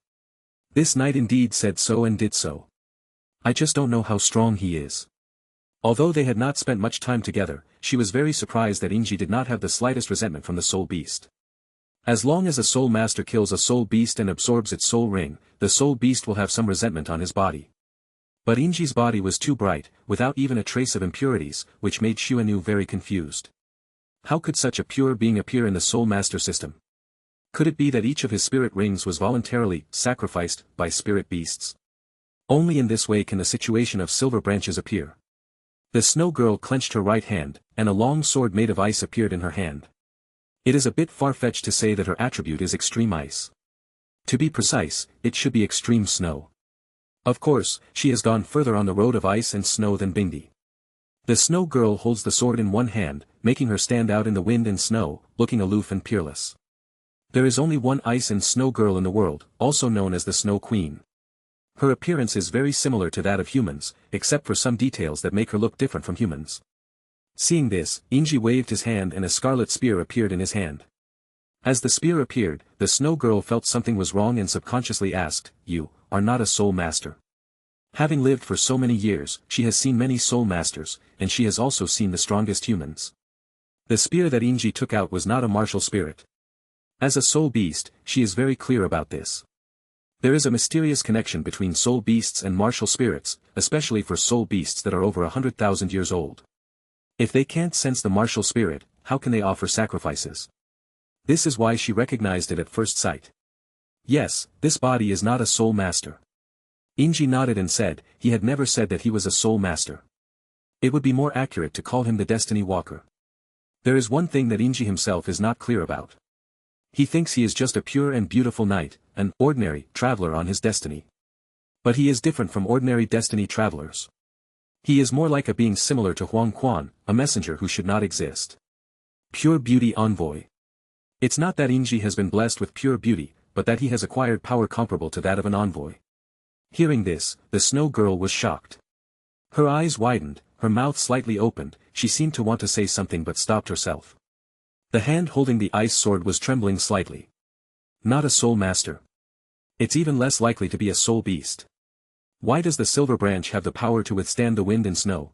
This knight indeed said so and did so. "I just don't know how strong he is." Although they had not spent much time together, she was very surprised that Inji did not have the slightest resentment from the soul beast. As long as a soul master kills a soul beast and absorbs its soul ring, the soul beast will have some resentment on his body. But Inji's body was too bright, without even a trace of impurities, which made Xuanyu very confused. How could such a pure being appear in the soul master system? Could it be that each of his spirit rings was voluntarily sacrificed by spirit beasts? Only in this way can the situation of Silver Branches appear. The snow girl clenched her right hand, and a long sword made of ice appeared in her hand. It is a bit far-fetched to say that her attribute is extreme ice. To be precise, it should be extreme snow. Of course, she has gone further on the road of ice and snow than Bindi. The snow girl holds the sword in one hand, making her stand out in the wind and snow, looking aloof and peerless. There is only one ice and snow girl in the world, also known as the Snow Queen. Her appearance is very similar to that of humans, except for some details that make her look different from humans. Seeing this, Inji waved his hand and a scarlet spear appeared in his hand. As the spear appeared, the snow girl felt something was wrong and subconsciously asked, "You are not a soul master?" Having lived for so many years, she has seen many soul masters, and she has also seen the strongest humans. The spear that Inji took out was not a martial spirit. As a soul beast, she is very clear about this. There is a mysterious connection between soul beasts and martial spirits, especially for soul beasts that are over 100,000 years old. If they can't sense the martial spirit, how can they offer sacrifices? This is why she recognized it at first sight. Yes, this body is not a soul master. Inji nodded and said, he had never said that he was a soul master. It would be more accurate to call him the Destiny Walker. There is one thing that Inji himself is not clear about. He thinks he is just a pure and beautiful knight, an ordinary traveler on his destiny. But he is different from ordinary destiny travelers. He is more like a being similar to Huang Quan, a messenger who should not exist. Pure beauty envoy. It's not that Inji has been blessed with pure beauty, but that he has acquired power comparable to that of an envoy. Hearing this, the snow girl was shocked. Her eyes widened, her mouth slightly opened, she seemed to want to say something but stopped herself. The hand holding the ice sword was trembling slightly. Not a soul master. It's even less likely to be a soul beast. Why does the Silver Branch have the power to withstand the wind and snow?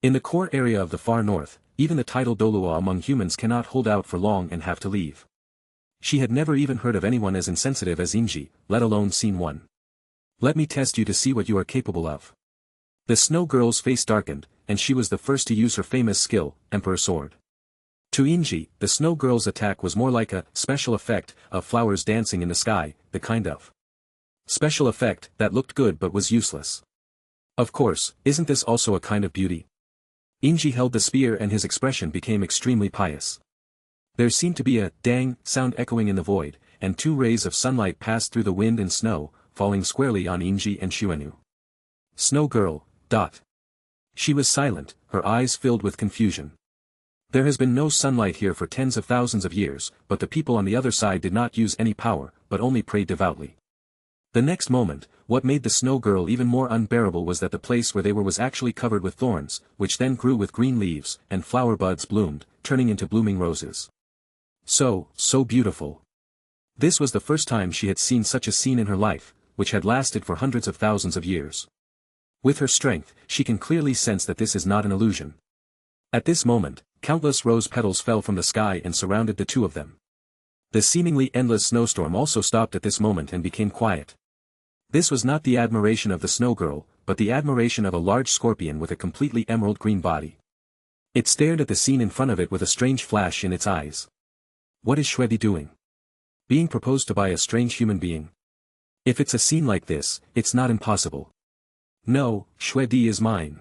In the core area of the far north, even the title Douluo among humans cannot hold out for long and have to leave. She had never even heard of anyone as insensitive as Inji, let alone seen one. Let me test you to see what you are capable of. The snow girl's face darkened, and she was the first to use her famous skill, Emperor Sword. To Inji, the snow girl's attack was more like a special effect of flowers dancing in the sky, the kind of special effect that looked good but was useless. Of course, isn't this also a kind of beauty? Inji held the spear and his expression became extremely pious. There seemed to be a dang sound echoing in the void, and 2 rays of sunlight passed through the wind and snow, falling squarely on Inji and Xuanyu. Snow girl, dot. She was silent, her eyes filled with confusion. There has been no sunlight here for tens of thousands of years, but the people on the other side did not use any power, but only prayed devoutly. The next moment, what made the snow girl even more unbearable was that the place where they were was actually covered with thorns, which then grew with green leaves, and flower buds bloomed, turning into blooming roses. So beautiful. This was the first time she had seen such a scene in her life, which had lasted for hundreds of thousands of years. With her strength, she can clearly sense that this is not an illusion. At this moment, countless rose petals fell from the sky and surrounded the two of them. The seemingly endless snowstorm also stopped at this moment and became quiet. This was not the admiration of the snow girl, but the admiration of a large scorpion with a completely emerald green body. It stared at the scene in front of it with a strange flash in its eyes. What is Shwedi doing? Being proposed to by a strange human being. If it's a scene like this, it's not impossible. No, Shui Di is mine.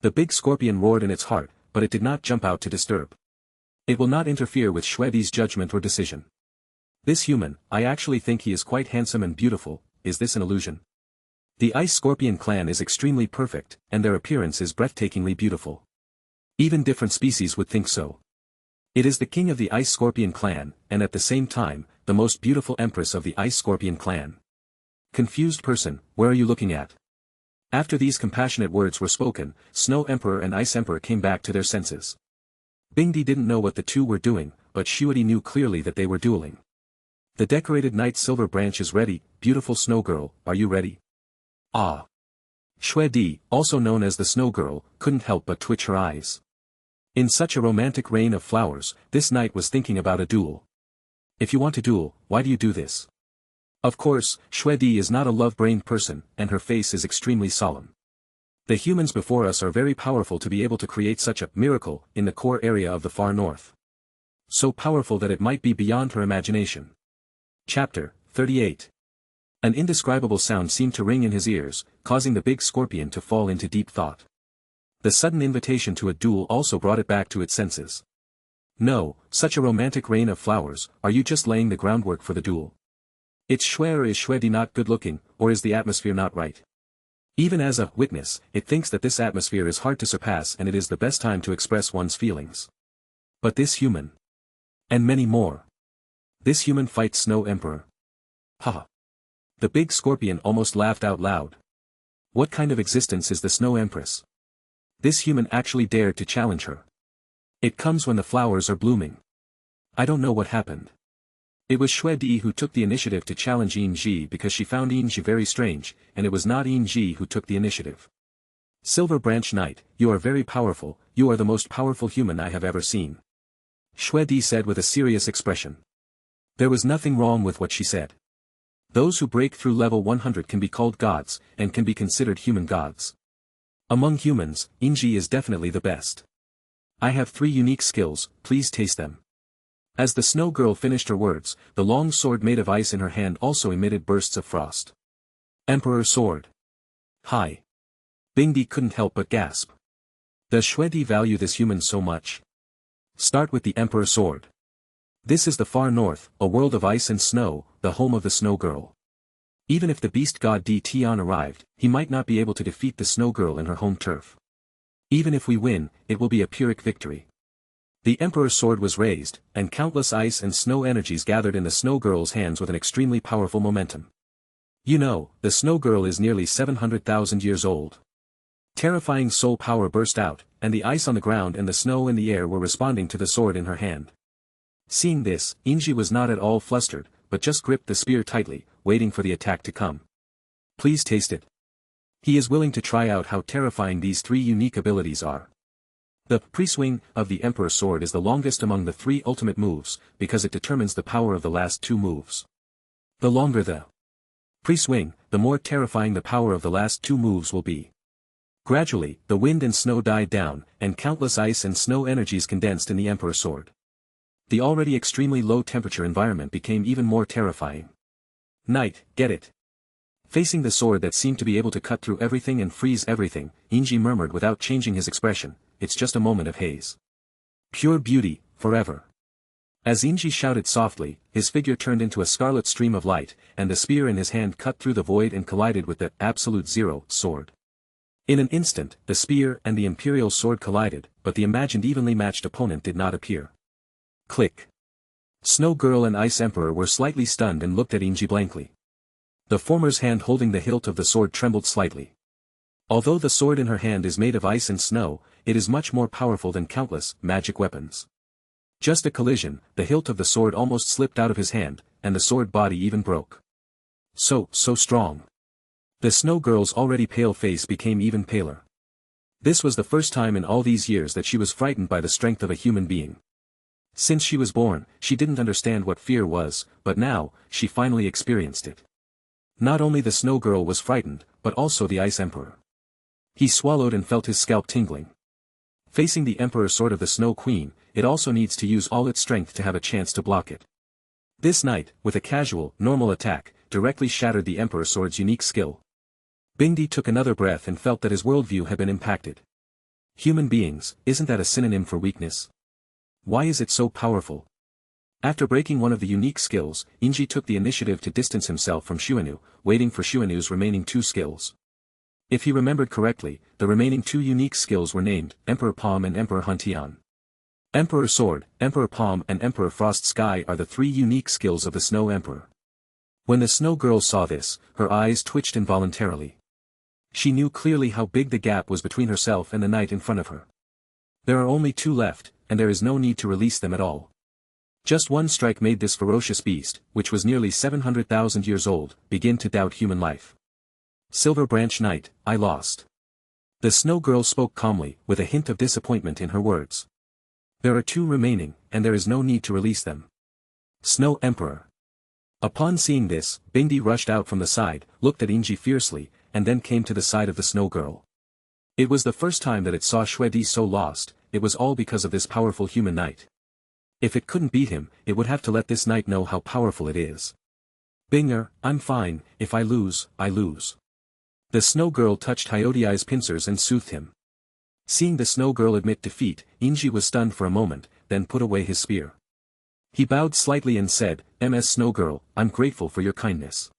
The big scorpion roared in its heart, but it did not jump out to disturb. It will not interfere with Shui Di's judgment or decision. This human, I actually think he is quite handsome and beautiful. Is this an illusion? The Ice Scorpion clan is extremely perfect, and their appearance is breathtakingly beautiful. Even different species would think so. It is the king of the Ice Scorpion clan, and at the same time, the most beautiful empress of the Ice Scorpion clan. Confused person, where are you looking at? After these compassionate words were spoken, Snow Emperor and Ice Emperor came back to their senses. Bingdi didn't know what the two were doing, but Shuadi knew clearly that they were dueling. The decorated night silver branch is ready, beautiful snow girl, are you ready? Ah. Shui Di, also known as the Snow Girl, couldn't help but twitch her eyes. In such a romantic rain of flowers, this knight was thinking about a duel. If you want to duel, why do you do this? Of course, Shui Di is not a love-brained person, and her face is extremely solemn. The humans before us are very powerful to be able to create such a miracle in the core area of the far north. So powerful that it might be beyond her imagination. Chapter 38. An indescribable sound seemed to ring in his ears, causing the big scorpion to fall into deep thought. The sudden invitation to a duel also brought it back to its senses. No, such a romantic rain of flowers, are you just laying the groundwork for the duel? It's Shui or is Shui Di not good looking, or is the atmosphere not right? Even as a witness, it thinks that this atmosphere is hard to surpass and it is the best time to express one's feelings. But this human. And many more. This human fights Snow Emperor. Haha. The big scorpion almost laughed out loud. What kind of existence is the Snow Empress? This human actually dared to challenge her. It comes when the flowers are blooming. I don't know what happened. It was Shui Di who took the initiative to challenge Yinji because she found Yinji very strange, and it was not Yinji who took the initiative. Silver Branch Knight, you are very powerful, you are the most powerful human I have ever seen. Shui Di said with a serious expression. There was nothing wrong with what she said. Those who break through level 100 can be called gods, and can be considered human gods. Among humans, Yinji is definitely the best. I have 3 unique skills, please taste them. As the snow girl finished her words, the long sword made of ice in her hand also emitted bursts of frost. Emperor Sword. Hi. Bingdi couldn't help but gasp. Does Shui Di value this human so much? Start with the Emperor Sword. This is the far north, a world of ice and snow, the home of the snow girl. Even if the beast god Di Tian arrived, he might not be able to defeat the snow girl in her home turf. Even if we win, it will be a Pyrrhic victory. The Emperor's sword was raised, and countless ice and snow energies gathered in the snow girl's hands with an extremely powerful momentum. You know, the snow girl is nearly 700,000 years old. Terrifying soul power burst out, and the ice on the ground and the snow in the air were responding to the sword in her hand. Seeing this, Yinji was not at all flustered, but just gripped the spear tightly, waiting for the attack to come. Please taste it. He is willing to try out how terrifying these 3 unique abilities are. The pre-swing of the Emperor's Sword is the longest among the 3 ultimate moves, because it determines the power of the last 2 moves. The longer the pre-swing, the more terrifying the power of the last 2 moves will be. Gradually, the wind and snow died down, and countless ice and snow energies condensed in the Emperor's Sword. The already extremely low temperature environment became even more terrifying. Knight, get it. Facing the sword that seemed to be able to cut through everything and freeze everything, Yinji murmured without changing his expression, it's just a moment of haze. Pure beauty, forever. As Yinji shouted softly, his figure turned into a scarlet stream of light, and the spear in his hand cut through the void and collided with the Absolute Zero sword. In an instant, the spear and the Imperial sword collided, but the imagined evenly matched opponent did not appear. Click. Snow Girl and Ice Emperor were slightly stunned and looked at Yinji blankly. The former's hand holding the hilt of the sword trembled slightly. Although the sword in her hand is made of ice and snow, it is much more powerful than countless magic weapons. Just a collision, the hilt of the sword almost slipped out of his hand, and the sword body even broke. So strong. The snow girl's already pale face became even paler. This was the first time in all these years that she was frightened by the strength of a human being. Since she was born, she didn't understand what fear was, but now, she finally experienced it. Not only the snow girl was frightened, but also the Ice Emperor. He swallowed and felt his scalp tingling. Facing the Emperor's sword of the Snow Queen, it also needs to use all its strength to have a chance to block it. This knight, with a casual, normal attack, directly shattered the Emperor Sword's unique skill. Bingdi took another breath and felt that his worldview had been impacted. Human beings, isn't that a synonym for weakness? Why is it so powerful? After breaking one of the unique skills, Inji took the initiative to distance himself from Xuanu, waiting for Xuanu's remaining 2 skills. If he remembered correctly, the remaining 2 unique skills were named Emperor Palm and Emperor Huntian. Emperor Sword, Emperor Palm and Emperor Frost Sky are the 3 unique skills of the Snow Emperor. When the Snow Girl saw this, her eyes twitched involuntarily. She knew clearly how big the gap was between herself and the knight in front of her. There are only 2 left, and there is no need to release them at all. Just one strike made this ferocious beast, which was nearly 700,000 years old, begin to doubt human life. Silver Branch Knight, I lost. The Snow Girl spoke calmly, with a hint of disappointment in her words. There are 2 remaining, and there is no need to release them. Snow Emperor. Upon seeing this, Bingdi rushed out from the side, looked at Inji fiercely, and then came to the side of the Snow Girl. It was the first time that it saw Xuedi so lost, it was all because of this powerful human knight. If it couldn't beat him, it would have to let this knight know how powerful it is. Binger, I'm fine, if I lose, I lose. The Snow Girl touched HIATUS' pincers and soothed him. Seeing the Snow Girl admit defeat, Inji was stunned for a moment, then put away his spear. He bowed slightly and said, "Ms. Snow Girl, I'm grateful for your kindness."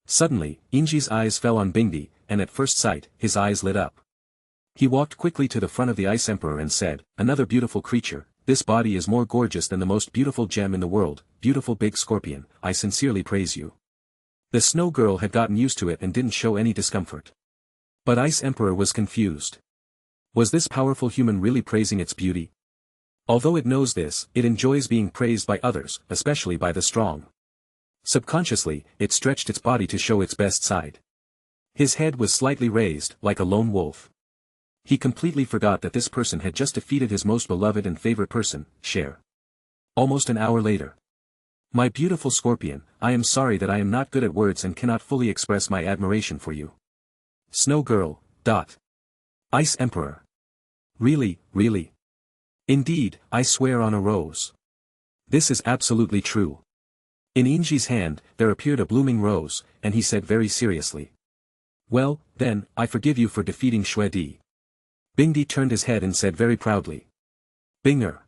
Suddenly, Inji's eyes fell on Bingdi, and at first sight, his eyes lit up. He walked quickly to the front of the Ice Emperor and said, "Another beautiful creature, this body is more gorgeous than the most beautiful gem in the world, beautiful big scorpion, I sincerely praise you." The Snow Girl had gotten used to it and didn't show any discomfort. But Ice Emperor was confused. Was this powerful human really praising its beauty? Although it knows this, it enjoys being praised by others, especially by the strong. Subconsciously, it stretched its body to show its best side. His head was slightly raised, like a lone wolf. He completely forgot that this person had just defeated his most beloved and favorite person, Cher. Almost an hour later. My beautiful scorpion, I am sorry that I am not good at words and cannot fully express my admiration for you. Snow Girl, Ice Emperor. Really, really. Indeed, I swear on a rose. This is absolutely true. In Inji's hand, there appeared a blooming rose, and he said very seriously. Well, then, I forgive you for defeating Xuedi. Bingdi turned his head and said very proudly. Binger.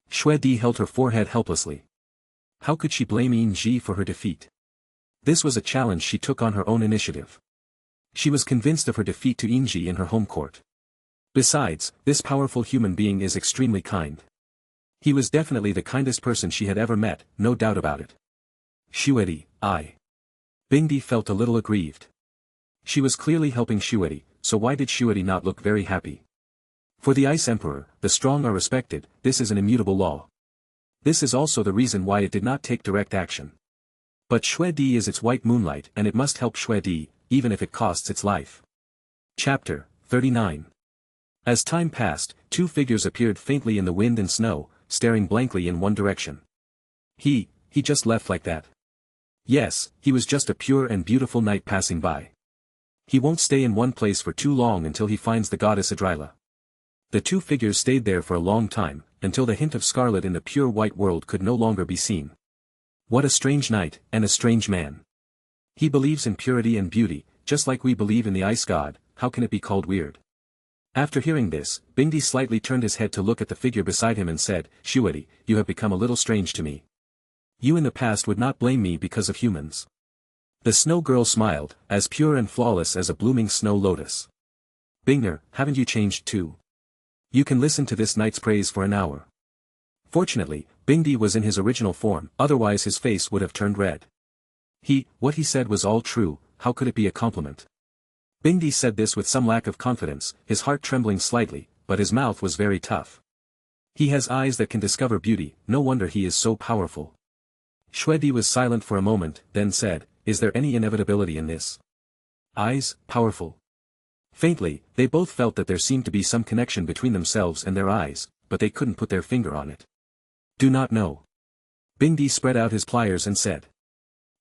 Xuedi held her forehead helplessly. How could she blame Inji for her defeat? This was a challenge she took on her own initiative. She was convinced of her defeat to Inji in her home court. Besides, this powerful human being is extremely kind. He was definitely the kindest person she had ever met, no doubt about it. Xuedi, Bingdi felt a little aggrieved. She was clearly helping Xuedi, so why did Xuedi not look very happy? For the Ice Emperor, the strong are respected, this is an immutable law. This is also the reason why it did not take direct action. But Xuedi is its white moonlight and it must help Xuedi, even if it costs its life. Chapter 39. As time passed, 2 figures appeared faintly in the wind and snow, staring blankly in one direction. He just left like that. Yes, he was just a pure and beautiful knight passing by. He won't stay in one place for too long until he finds the goddess Idrila. The 2 figures stayed there for a long time, until the hint of scarlet in the pure white world could no longer be seen. What a strange knight, and a strange man. He believes in purity and beauty, just like we believe in the ice god, how can it be called weird? After hearing this, Bingdi slightly turned his head to look at the figure beside him and said, Xuedi, you have become a little strange to me. You in the past would not blame me because of humans. The Snow Girl smiled, as pure and flawless as a blooming snow lotus. Binger, haven't you changed too? You can listen to this knight's praise for an hour. Fortunately, Bingdi was in his original form, otherwise his face would have turned red. What he said was all true, how could it be a compliment? Bingdi said this with some lack of confidence, his heart trembling slightly, but his mouth was very tough. He has eyes that can discover beauty, no wonder he is so powerful. Xuedi was silent for a moment, then said, is there any inevitability in this? Eyes, powerful. Faintly, they both felt that there seemed to be some connection between themselves and their eyes, but they couldn't put their finger on it. Do not know. Bingdi spread out his pliers and said.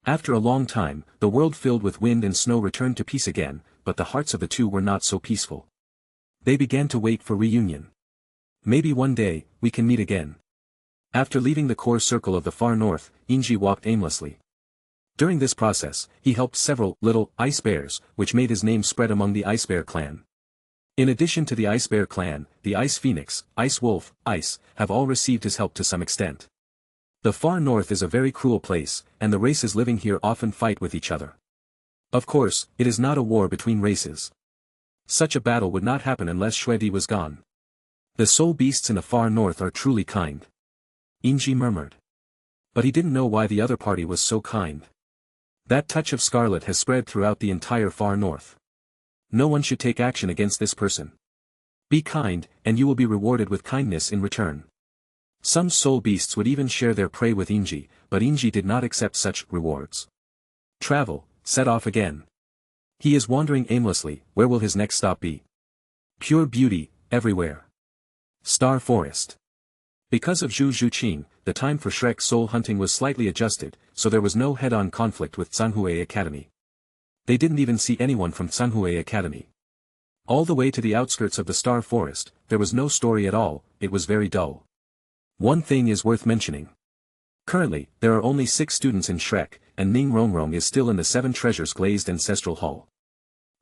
After a long time, the world filled with wind and snow returned to peace again, but the hearts of the 2 were not so peaceful. They began to wait for reunion. Maybe one day, we can meet again. After leaving the core circle of the far north, Inji walked aimlessly. During this process, he helped several little ice bears, which made his name spread among the Ice Bear clan. In addition to the Ice Bear clan, the Ice Phoenix, Ice Wolf, Ice, have all received his help to some extent. The far north is a very cruel place, and the races living here often fight with each other. Of course, it is not a war between races. Such a battle would not happen unless Shwedi was gone. The soul beasts in the far north are truly kind. Inji murmured. But he didn't know why the other party was so kind. That touch of scarlet has spread throughout the entire far north. No one should take action against this person. Be kind, and you will be rewarded with kindness in return. Some soul beasts would even share their prey with Inji, but Inji did not accept such rewards. Travel, set off again. He is wandering aimlessly, where will his next stop be? Pure beauty, everywhere. Star Forest. Because of Zhu Zhuqing, the time for Shrek soul hunting was slightly adjusted, so there was no head-on conflict with Zhanhui Academy. They didn't even see anyone from Zhanhui Academy. All the way to the outskirts of the Star Forest, there was no story at all, it was very dull. One thing is worth mentioning. Currently, there are only 6 students in Shrek, and Ning Rongrong is still in the 7 Treasures Glazed Ancestral Hall.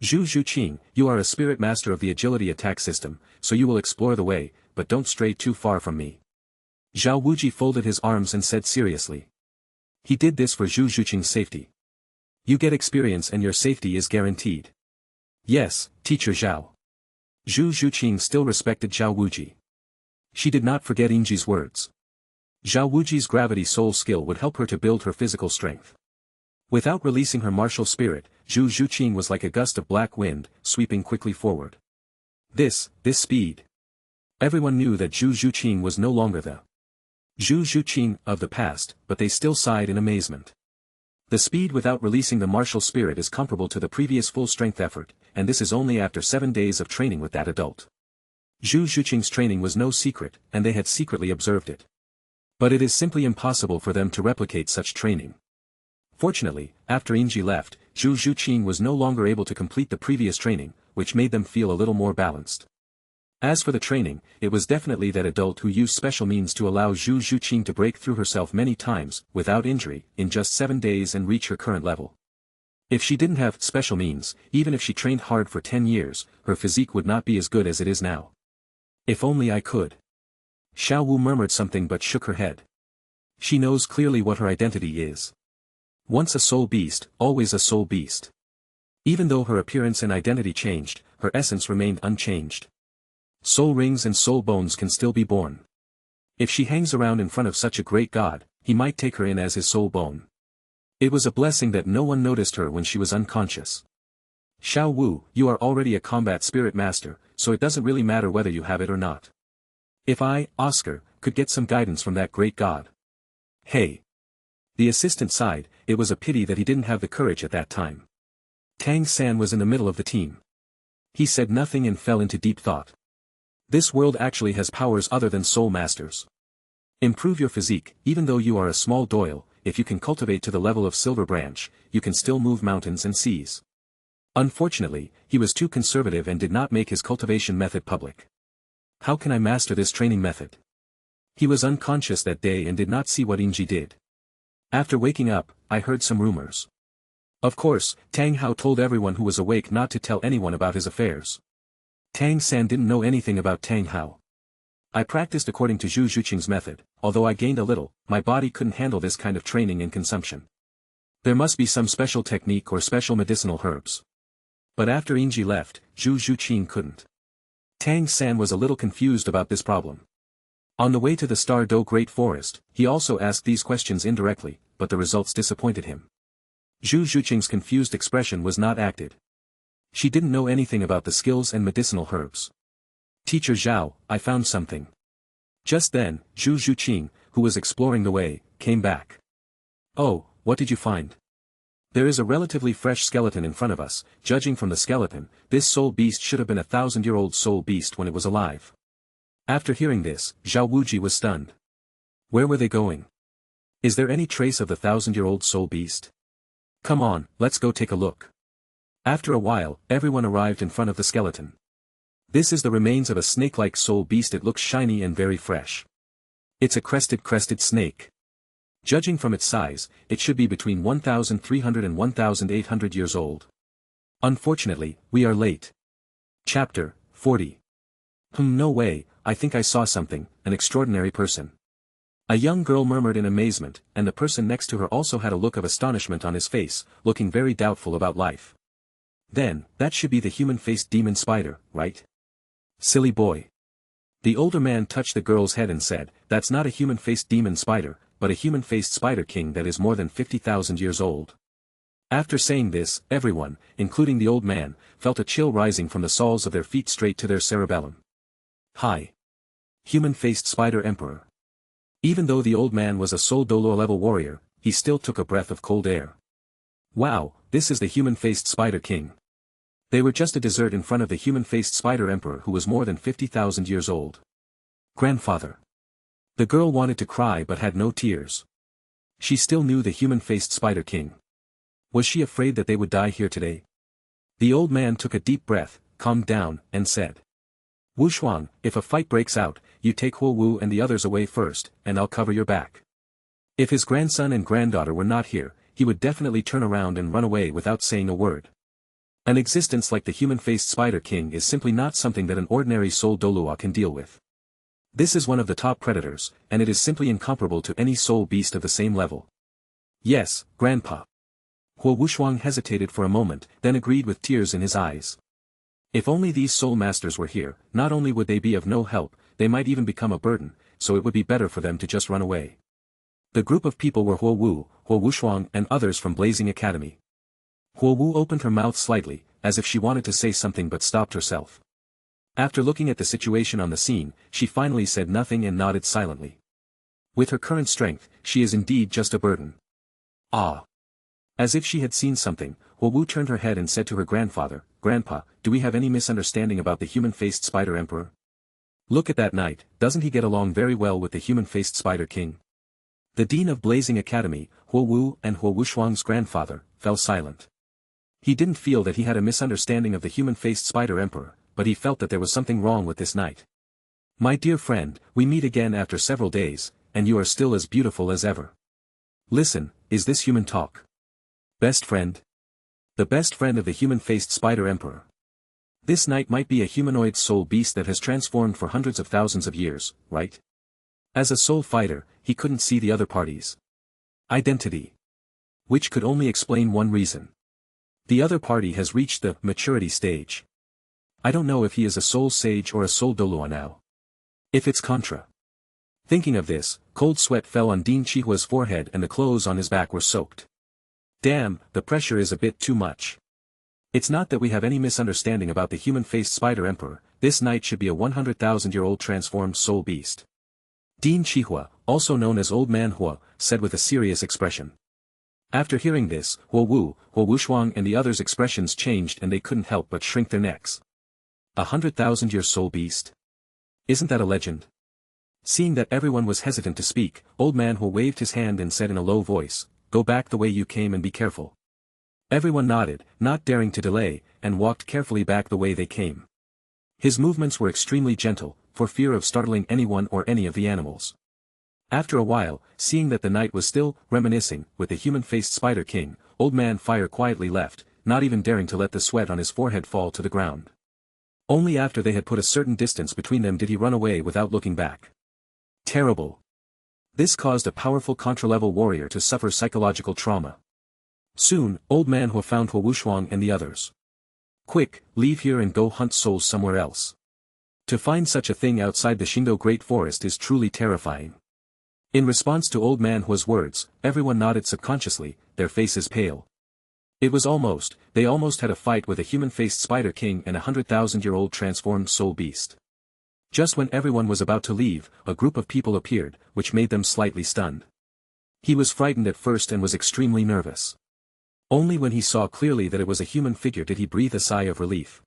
Zhu Zhuqing, you are a spirit master of the agility attack system, so you will explore the way, but don't stray too far from me. Zhao Wuji folded his arms and said seriously. He did this for Zhu Zhuqing's safety. You get experience and your safety is guaranteed. Yes, Teacher Zhao. Zhu Zhuqing still respected Zhao Wuji. She did not forget Inji's words. Zhao Wuji's gravity soul skill would help her to build her physical strength. Without releasing her martial spirit, Zhu Zhuqing was like a gust of black wind, sweeping quickly forward. This speed. Everyone knew that Zhu Zhuqing was no longer the Zhu Zhuqing of the past, but they still sighed in amazement. The speed without releasing the martial spirit is comparable to the previous full-strength effort, and this is only after 7 days of training with that adult. Zhu Zhuqing's training was no secret, and they had secretly observed it. But it is simply impossible for them to replicate such training. Fortunately, after Inji left, Zhu Zhuqing was no longer able to complete the previous training, which made them feel a little more balanced. As for the training, it was definitely that adult who used special means to allow Zhu Zhuqing to break through herself many times, without injury, in just 7 days and reach her current level. If she didn't have special means, even if she trained hard for 10 years, her physique would not be as good as it is now. If only I could. Xiao Wu murmured something but shook her head. She knows clearly what her identity is. Once a soul beast, always a soul beast. Even though her appearance and identity changed, her essence remained unchanged. Soul rings and soul bones can still be born. If she hangs around in front of such a great god, he might take her in as his soul bone. It was a blessing that no one noticed her when she was unconscious. Xiao Wu, you are already a combat spirit master, so it doesn't really matter whether you have it or not. If I, Oscar, could get some guidance from that great god. Hey. The assistant sighed, it was a pity that he didn't have the courage at that time. Tang San was in the middle of the team. He said nothing and fell into deep thought. This world actually has powers other than soul masters. Improve your physique, even though you are a small doyle, if you can cultivate to the level of Silver Branch, you can still move mountains and seas. Unfortunately, he was too conservative and did not make his cultivation method public. How can I master this training method? He was unconscious that day and did not see what Inji did. After waking up, I heard some rumors. Of course, Tang Hao told everyone who was awake not to tell anyone about his affairs. Tang San didn't know anything about Tang Hao. I practiced according to Zhu Zhuqing's method, although I gained a little, my body couldn't handle this kind of training and consumption. There must be some special technique or special medicinal herbs. But after Inji left, Zhu Zhuqing couldn't. Tang San was a little confused about this problem. On the way to the Star Do Great Forest, he also asked these questions indirectly, but the results disappointed him. Zhu Zhuqing's confused expression was not acted. She didn't know anything about the skills and medicinal herbs. Teacher Zhao, I found something. Just then, Zhu Zhuqing, who was exploring the way, came back. Oh, what did you find? There is a relatively fresh skeleton in front of us. Judging from the skeleton, this soul beast should have been a 1,000-year-old soul beast when it was alive. After hearing this, Zhao Wuji was stunned. Where were they going? Is there any trace of the 1,000-year-old soul beast? Come on, let's go take a look. After a while, everyone arrived in front of the skeleton. This is the remains of a snake-like soul beast. It looks shiny and very fresh. It's a crested snake. Judging from its size, it should be between 1,300 and 1,800 years old. Unfortunately, we are late. Chapter 40. No way, I think I saw something, an extraordinary person. A young girl murmured in amazement, and the person next to her also had a look of astonishment on his face, looking very doubtful about life. Then, that should be the human-faced demon spider, right? Silly boy. The older man touched the girl's head and said, that's not a human-faced demon spider, but a human-faced spider king that is more than 50,000 years old. After saying this, everyone, including the old man, felt a chill rising from the soles of their feet straight to their cerebellum. Hi. Human-faced spider emperor. Even though the old man was a soul DOLOU level warrior, he still took a breath of cold air. Wow, this is the human-faced spider king. They were just a dessert in front of the human-faced spider emperor who was more than 50,000 years old. Grandfather. The girl wanted to cry but had no tears. She still knew the human-faced spider king. Was she afraid that they would die here today? The old man took a deep breath, calmed down, and said. Wushuang, if a fight breaks out, you take Huo Wu and the others away first, and I'll cover your back. If his grandson and granddaughter were not here, he would definitely turn around and run away without saying a word. An existence like the human-faced spider king is simply not something that an ordinary soul DOLOU can deal with. This is one of the top predators, and it is simply incomparable to any soul beast of the same level. Yes, Grandpa. Huo Wushuang hesitated for a moment, then agreed with tears in his eyes. If only these soul masters were here, not only would they be of no help, they might even become a burden, so it would be better for them to just run away. The group of people were Huo Wu, Huo Wushuang and others from Blazing Academy. Huo Wu opened her mouth slightly, as if she wanted to say something but stopped herself. After looking at the situation on the scene, she finally said nothing and nodded silently. With her current strength, she is indeed just a burden. Ah. As if she had seen something, Huo Wu turned her head and said to her grandfather, Grandpa, do we have any misunderstanding about the human-faced spider emperor? Look at that knight, doesn't he get along very well with the human-faced spider king? The dean of Blazing Academy, Huo Wu and Huo Wushuang's grandfather, fell silent. He didn't feel that he had a misunderstanding of the human-faced spider emperor, but he felt that there was something wrong with this knight. My dear friend, we meet again after several days, and you are still as beautiful as ever. Listen, is this human talk? Best friend? The best friend of the human-faced spider emperor. This knight might be a humanoid soul beast that has transformed for hundreds of thousands of years, right? As a soul fighter, he couldn't see the other party's identity. Which could only explain one reason. The other party has reached the maturity stage. I don't know if he is a soul sage or a soul DOLOU now. If it's contra. Thinking of this, cold sweat fell on Dean Chihua's forehead and the clothes on his back were soaked. Damn, the pressure is a bit too much. It's not that we have any misunderstanding about the human-faced spider emperor, this knight should be a 100,000-year-old transformed soul beast. Dean Chihua, also known as Old Man Hua, said with a serious expression. After hearing this, Huo Wu, Huo Wushuang and the others' expressions changed and they couldn't help but shrink their necks. 100,000-year soul beast? Isn't that a legend? Seeing that everyone was hesitant to speak, Old Man Hua waved his hand and said in a low voice, Go back the way you came and be careful. Everyone nodded, not daring to delay, and walked carefully back the way they came. His movements were extremely gentle, for fear of startling anyone or any of the animals. After a while, seeing that the knight was still reminiscing with the human-faced spider king, Old Man Fire quietly left, not even daring to let the sweat on his forehead fall to the ground. Only after they had put a certain distance between them did he run away without looking back. Terrible. This caused a powerful contra-level warrior to suffer psychological trauma. Soon, Old Man Hua found Huo Wushuang and the others. Quick, leave here and go hunt souls somewhere else. To find such a thing outside the Shindo Great Forest is truly terrifying. In response to Old Man Hua's words, everyone nodded subconsciously, their faces pale. They almost had a fight with a human-faced spider king and a 100,000-year-old transformed soul beast. Just when everyone was about to leave, a group of people appeared, which made them slightly stunned. He was frightened at first and was extremely nervous. Only when he saw clearly that it was a human figure did he breathe a sigh of relief.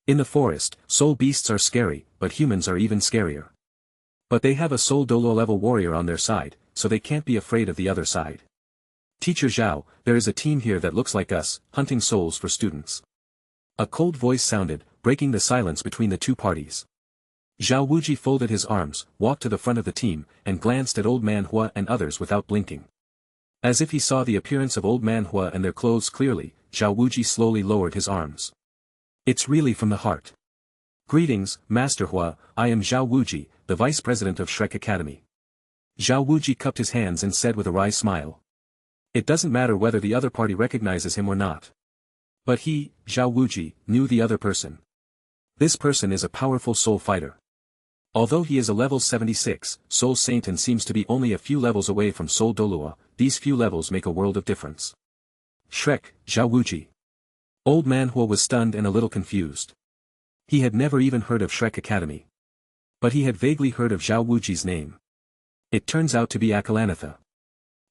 In the forest, soul beasts are scary, but humans are even scarier. But they have a soul DOLOU level warrior on their side, so they can't be afraid of the other side. Teacher Zhao, there is a team here that looks like us, hunting souls for students. A cold voice sounded, breaking the silence between the two parties. Zhao Wuji folded his arms, walked to the front of the team, and glanced at Old Man Hua and others without blinking. As if he saw the appearance of Old Man Hua and their clothes clearly, Zhao Wuji slowly lowered his arms. It's really from the heart. Greetings, Master Hua, I am Zhao Wuji, the Vice President of Shrek Academy. Zhao Wuji cupped his hands and said with a wry smile. It doesn't matter whether the other party recognizes him or not. But he, Zhao Wuji, knew the other person. This person is a powerful soul fighter. Although he is a level 76, Soul Saint and seems to be only a few levels away from Soul Douluo, these few levels make a world of difference. Shrek, Zhao Wuji. Old Man Hua was stunned and a little confused. He had never even heard of Shrek Academy. But he had vaguely heard of Zhao Wuji's name. It turns out to be Akalanatha.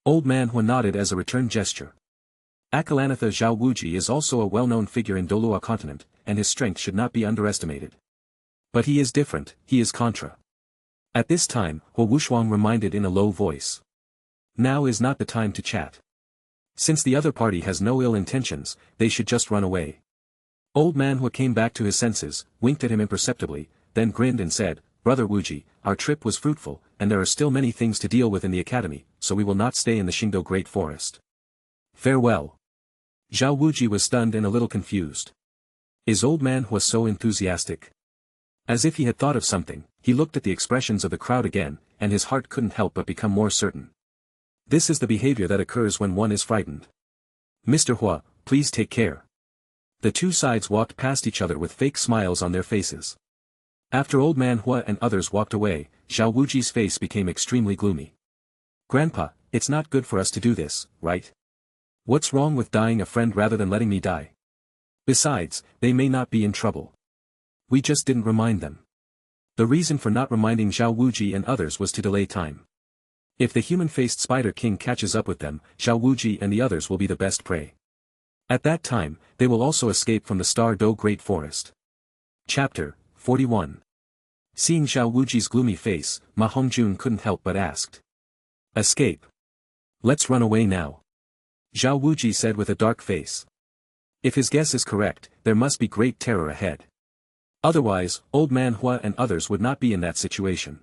Old Man Hua nodded as a return gesture. Akalanatha Zhao Wuji is also a well-known figure in Douluo Continent, and his strength should not be underestimated. But he is different, he is Contra. At this time, Hua Wushuang reminded in a low voice. Now is not the time to chat. Since the other party has no ill intentions, they should just run away. Old Man Hua came back to his senses, winked at him imperceptibly, then grinned and said, Brother Wuji, our trip was fruitful, and there are still many things to deal with in the academy, so we will not stay in the Xingdou Great Forest. Farewell. Zhao Wuji was stunned and a little confused. Is Old Man Hua so enthusiastic? As if he had thought of something, he looked at the expressions of the crowd again, and his heart couldn't help but become more certain. This is the behavior that occurs when one is frightened. Mr. Hua, please take care. The two sides walked past each other with fake smiles on their faces. After Old Man Hua and others walked away, Zhao Wuji's face became extremely gloomy. Grandpa, it's not good for us to do this, right? What's wrong with dying a friend rather than letting me die? Besides, they may not be in trouble. We just didn't remind them. The reason for not reminding Zhao Wuji and others was to delay time. If the human-faced Spider King catches up with them, Zhao Wuji and the others will be the best prey. At that time, they will also escape from the Star Do Great Forest. Chapter 41. Seeing Zhao Wuji's gloomy face, Ma Hongjun couldn't help but asked. Escape. Let's run away now. Zhao Wuji said with a dark face. If his guess is correct, there must be great terror ahead. Otherwise, Old Man Hua and others would not be in that situation.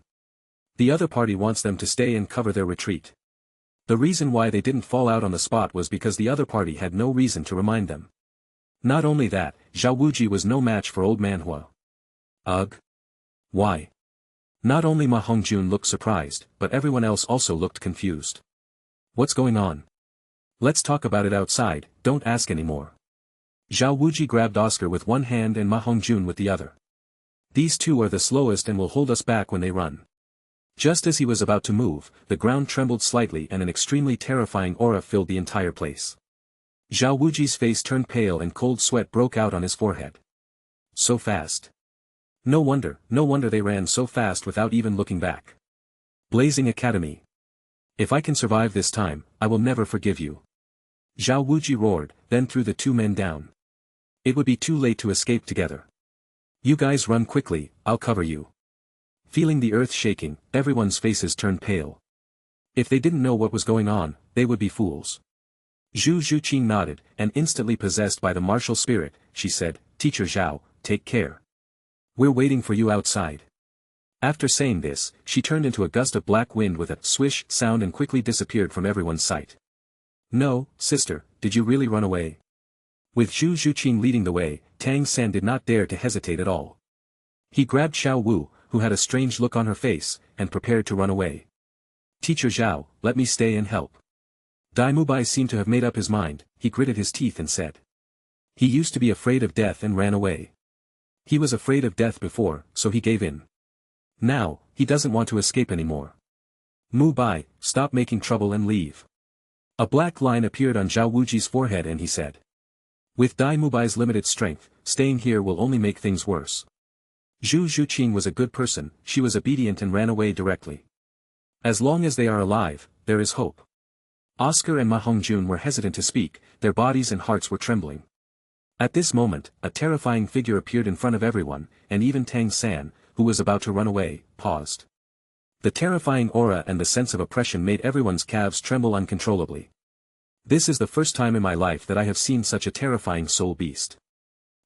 The other party wants them to stay and cover their retreat. The reason why they didn't fall out on the spot was because the other party had no reason to remind them. Not only that, Zhao Wuji was no match for Old Man Hua. Ugh. Why? Not only Ma Hongjun looked surprised, but everyone else also looked confused. What's going on? Let's talk about it outside, don't ask anymore. Zhao Wuji grabbed Oscar with one hand and Ma Hongjun with the other. These two are the slowest and will hold us back when they run. Just as he was about to move, the ground trembled slightly and an extremely terrifying aura filled the entire place. Zhao Wuji's face turned pale and cold sweat broke out on his forehead. So fast. No wonder they ran so fast without even looking back. Blazing Academy. If I can survive this time, I will never forgive you. Zhao Wuji roared, then threw the two men down. It would be too late to escape together. You guys run quickly, I'll cover you. Feeling the earth shaking, everyone's faces turned pale. If they didn't know what was going on, they would be fools. Zhu Zhuqing nodded, and instantly possessed by the martial spirit, she said, Teacher Zhao, take care. We're waiting for you outside. After saying this, she turned into a gust of black wind with a swish sound and quickly disappeared from everyone's sight. No, sister, did you really run away? With Zhu Zhuqing leading the way, Tang San did not dare to hesitate at all. He grabbed Xiao Wu, who had a strange look on her face, and prepared to run away. Teacher Zhao, let me stay and help. Dai Mubai seemed to have made up his mind, he gritted his teeth and said. He used to be afraid of death and ran away. He was afraid of death before, so he gave in. Now, he doesn't want to escape anymore. Mubai, stop making trouble and leave. A black line appeared on Zhao Wuji's forehead and he said. With Dai Mubai's limited strength, staying here will only make things worse. Zhu Zhuqing was a good person, she was obedient and ran away directly. As long as they are alive, there is hope. Oscar and Ma Hongjun were hesitant to speak, their bodies and hearts were trembling. At this moment, a terrifying figure appeared in front of everyone, and even Tang San, who was about to run away, paused. The terrifying aura and the sense of oppression made everyone's calves tremble uncontrollably. This is the first time in my life that I have seen such a terrifying soul beast.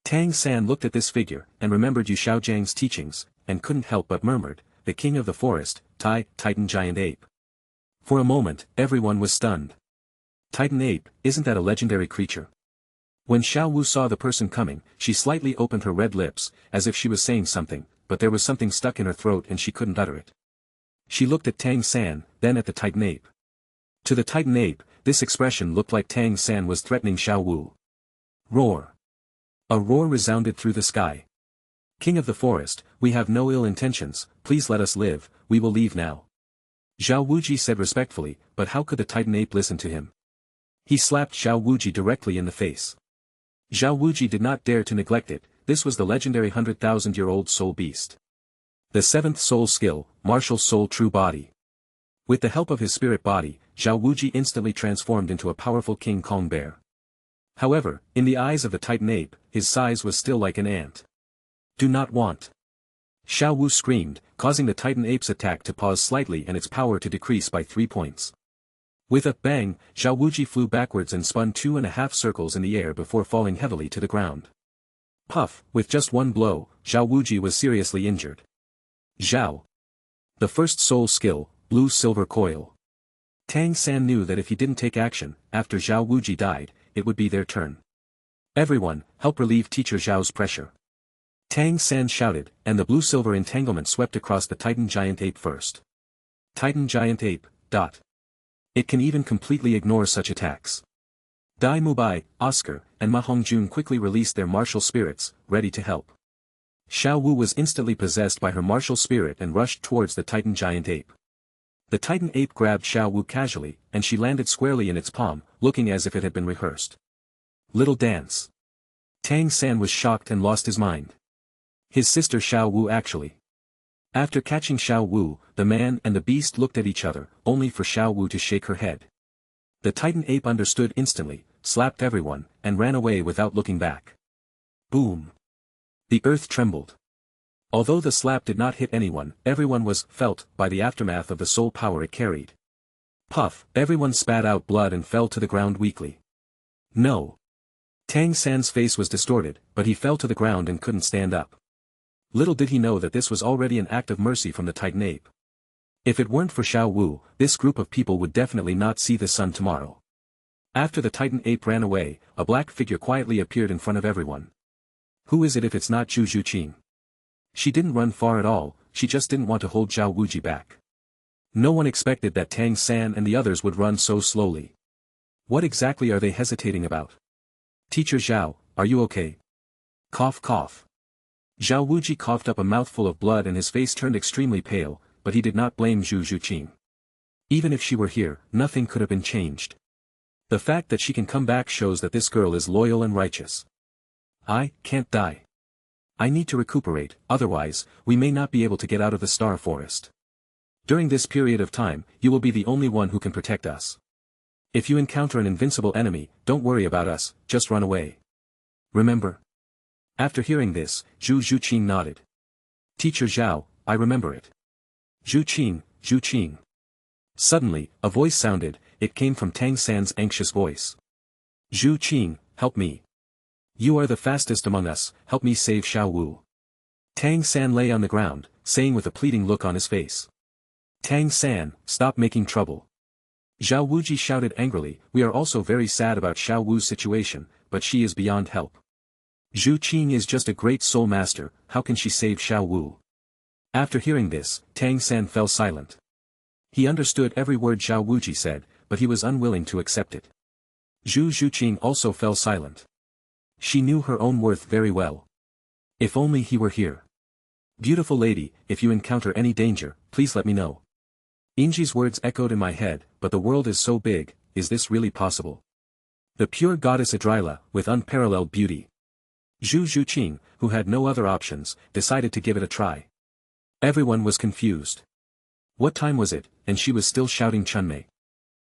Tang San looked at this figure, and remembered Yu Xiaojiang's teachings, and couldn't help but murmured, "The king of the forest, Titan giant ape." For a moment, everyone was stunned. Titan ape, isn't that a legendary creature? When Xiao Wu saw the person coming, she slightly opened her red lips, as if she was saying something, but there was something stuck in her throat and she couldn't utter it. She looked at Tang San, then at the Titan ape. To the Titan ape, this expression looked like Tang San was threatening Xiao Wu. Roar. A roar resounded through the sky. "King of the forest, we have no ill intentions, please let us live, we will leave now." Zhao Wuji said respectfully, but how could the Titan ape listen to him? He slapped Zhao Wuji directly in the face. Zhao Wuji did not dare to neglect it, this was the legendary 100,000-year-old soul beast. The 7th soul skill, martial soul true body. With the help of his spirit body, Zhao Wuji instantly transformed into a powerful King Kong bear. However, in the eyes of the Titan ape, his size was still like an ant. "Do not want." Xiao Wu screamed, causing the Titan ape's attack to pause slightly and its power to decrease by 3 points. With a bang, Zhao Wuji flew backwards and spun 2.5 circles in the air before falling heavily to the ground. Puff, with just one blow, Zhao Wuji was seriously injured. Zhao. The first soul skill, blue silver coil. Tang San knew that if he didn't take action, after Zhao Wuji died, it would be their turn. "Everyone, help relieve Teacher Zhao's pressure." Tang San shouted, and the blue-silver entanglement swept across the Titan giant ape first. Titan giant ape, dot. It can even completely ignore such attacks. Dai Mubai, Oscar, and Ma Hongjun quickly released their martial spirits, ready to help. Xiao Wu was instantly possessed by her martial spirit and rushed towards the Titan giant ape. The Titan ape grabbed Xiao Wu casually, and she landed squarely in its palm, looking as if it had been rehearsed. Little dance. Tang San was shocked and lost his mind. His sister Xiao Wu actually. After catching Xiao Wu, the man and the beast looked at each other, only for Xiao Wu to shake her head. The Titan ape understood instantly, slapped everyone, and ran away without looking back. Boom. The earth trembled. Although the slap did not hit anyone, everyone was felt by the aftermath of the soul power it carried. Puff, everyone spat out blood and fell to the ground weakly. No. Tang San's face was distorted, but he fell to the ground and couldn't stand up. Little did he know that this was already an act of mercy from the Titan ape. If it weren't for Xiao Wu, this group of people would definitely not see the sun tomorrow. After the Titan ape ran away, a black figure quietly appeared in front of everyone. Who is it if it's not Zhu Zhuqing? She didn't run far at all, she just didn't want to hold Zhao Wuji back. No one expected that Tang San and the others would run so slowly. What exactly are they hesitating about? Teacher Zhao, are you okay? Cough cough. Zhao Wuji coughed up a mouthful of blood and his face turned extremely pale, but he did not blame Zhu Zhuqing. Even if she were here, nothing could have been changed. The fact that she can come back shows that this girl is loyal and righteous. I can't die. I need to recuperate, otherwise, we may not be able to get out of the Star Forest. During this period of time, you will be the only one who can protect us. If you encounter an invincible enemy, don't worry about us, just run away. Remember? After hearing this, Zhu Zhuqing nodded. Teacher Zhao, I remember it. Zhuqing. Suddenly, a voice sounded, it came from Tang San's anxious voice. Zhuqing, help me. You are the fastest among us, help me save Xiao Wu. Tang San lay on the ground, saying with a pleading look on his face. Tang San, stop making trouble. Zhao Wuji shouted angrily, we are also very sad about Xiao Wu's situation, but she is beyond help. Zhu Qing is just a great soul master, how can she save Xiao Wu? After hearing this, Tang San fell silent. He understood every word Zhao Wuji said, but he was unwilling to accept it. Zhu Zhuqing also fell silent. She knew her own worth very well. If only he were here. Beautiful lady, if you encounter any danger, please let me know. Inji's words echoed in my head, but the world is so big, is this really possible? The pure goddess Idrila, with unparalleled beauty. Zhu Zhuqing, who had no other options, decided to give it a try. Everyone was confused. What time was it, and she was still shouting Chunmei.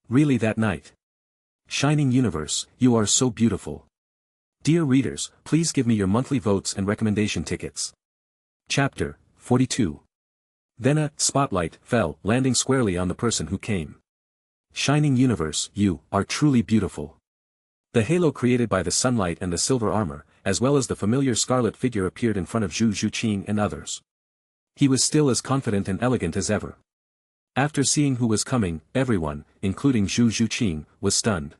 Really that night? Shining Universe, you are so beautiful. Dear readers, please give me your monthly votes and recommendation tickets. Chapter 42. Then a spotlight fell, landing squarely on the person who came. Shining Universe, you are truly beautiful. The halo created by the sunlight and the silver armor, as well as the familiar scarlet figure appeared in front of Zhu Zhuqing and others. He was still as confident and elegant as ever. After seeing who was coming, everyone, including Zhu Zhuqing, was stunned.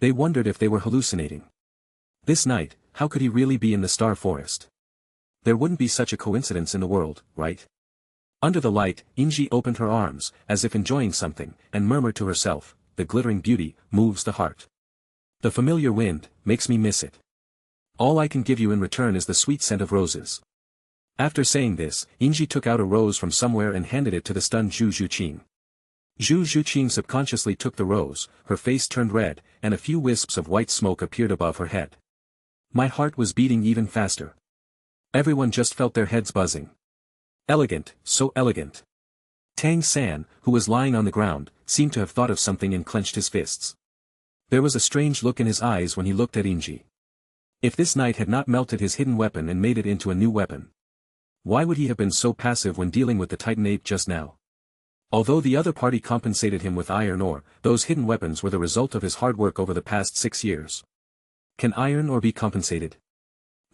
They wondered if they were hallucinating. This night, how could he really be in the Star Forest? There wouldn't be such a coincidence in the world, right? Under the light, Inji opened her arms, as if enjoying something, and murmured to herself, "The glittering beauty, moves the heart. The familiar wind, makes me miss it. All I can give you in return is the sweet scent of roses." After saying this, Inji took out a rose from somewhere and handed it to the stunned Zhu Zhuqing. Zhu Zhuqing subconsciously took the rose, her face turned red, and a few wisps of white smoke appeared above her head. My heart was beating even faster. Everyone just felt their heads buzzing. Elegant, so elegant. Tang San, who was lying on the ground, seemed to have thought of something and clenched his fists. There was a strange look in his eyes when he looked at Inji. If this knight had not melted his hidden weapon and made it into a new weapon, why would he have been so passive when dealing with the Titan ape just now? Although the other party compensated him with iron ore, those hidden weapons were the result of his hard work over the past 6 years. Can iron ore be compensated?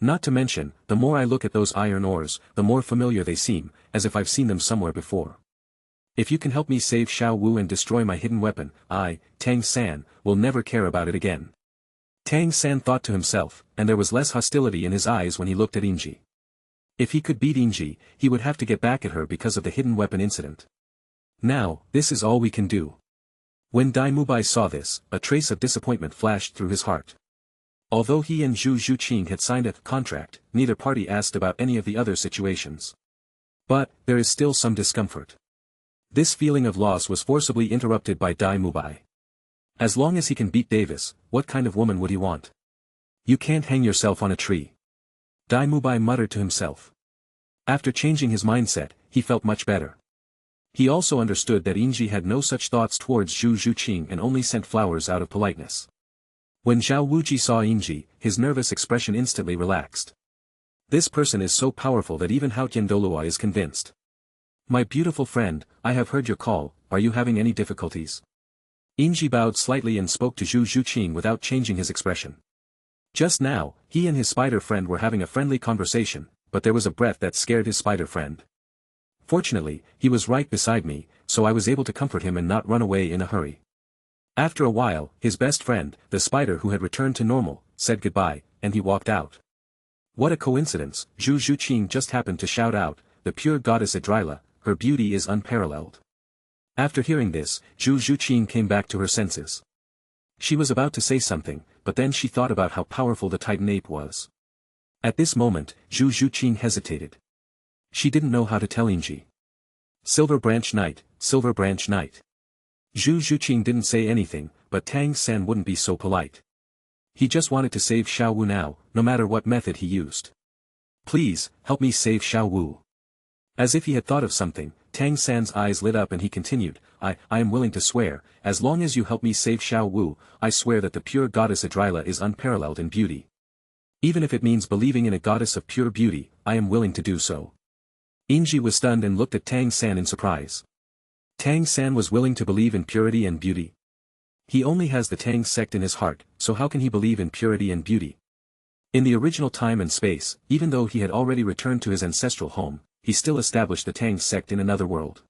Not to mention, the more I look at those iron ores, the more familiar they seem, as if I've seen them somewhere before. If you can help me save Xiao Wu and destroy my hidden weapon, I, Tang San, will never care about it again. Tang San thought to himself, and there was less hostility in his eyes when he looked at Inji. If he could beat Inji, he would have to get back at her because of the hidden weapon incident. Now, this is all we can do. When Dai Mubai saw this, a trace of disappointment flashed through his heart. Although he and Zhu Zhuqing had signed a contract, neither party asked about any of the other situations. But, there is still some discomfort. This feeling of loss was forcibly interrupted by Dai Mubai. As long as he can beat Davis, what kind of woman would he want? You can't hang yourself on a tree. Dai Mubai muttered to himself. After changing his mindset, he felt much better. He also understood that Inji had no such thoughts towards Zhu Zhuqing and only sent flowers out of politeness. When Zhao Wuji saw Inji, his nervous expression instantly relaxed. This person is so powerful that even Haotian Douluo is convinced. My beautiful friend, I have heard your call, are you having any difficulties? Inji bowed slightly and spoke to Zhu Zhuqing without changing his expression. Just now, he and his spider friend were having a friendly conversation, but there was a breath that scared his spider friend. Fortunately, he was right beside me, so I was able to comfort him and not run away in a hurry. After a while, his best friend, the spider who had returned to normal, said goodbye, and he walked out. What a coincidence, Zhu Zhuqing just happened to shout out, the pure goddess Idrila, her beauty is unparalleled. After hearing this, Zhu Zhuqing came back to her senses. She was about to say something, but then she thought about how powerful the Titan ape was. At this moment, Zhu Zhuqing hesitated. She didn't know how to tell Inji. Silver Branch Knight, Silver Branch Knight. Zhu Zhuqing didn't say anything, but Tang San wouldn't be so polite. He just wanted to save Xiao Wu now, no matter what method he used. Please, help me save Xiao Wu. As if he had thought of something, Tang San's eyes lit up and he continued, I am willing to swear, as long as you help me save Xiao Wu, I swear that the pure goddess Idrila is unparalleled in beauty. Even if it means believing in a goddess of pure beauty, I am willing to do so. Inji was stunned and looked at Tang San in surprise. Tang San was willing to believe in purity and beauty. He only has the Tang sect in his heart, so how can he believe in purity and beauty? In the original time and space, even though he had already returned to his ancestral home, he still established the Tang sect in another world.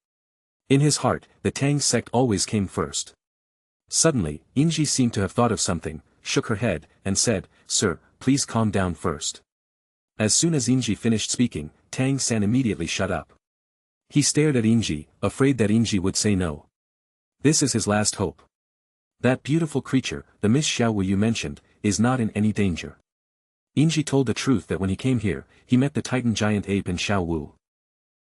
In his heart, the Tang sect always came first. Suddenly, Inji seemed to have thought of something, shook her head, and said, Sir, please calm down first. As soon as Inji finished speaking, Tang San immediately shut up. He stared at Inji, afraid that Inji would say no. This is his last hope. That beautiful creature, the Miss Xiao Wu you mentioned, is not in any danger. Inji told the truth that when he came here, he met the Titan giant ape in Xiao Wu.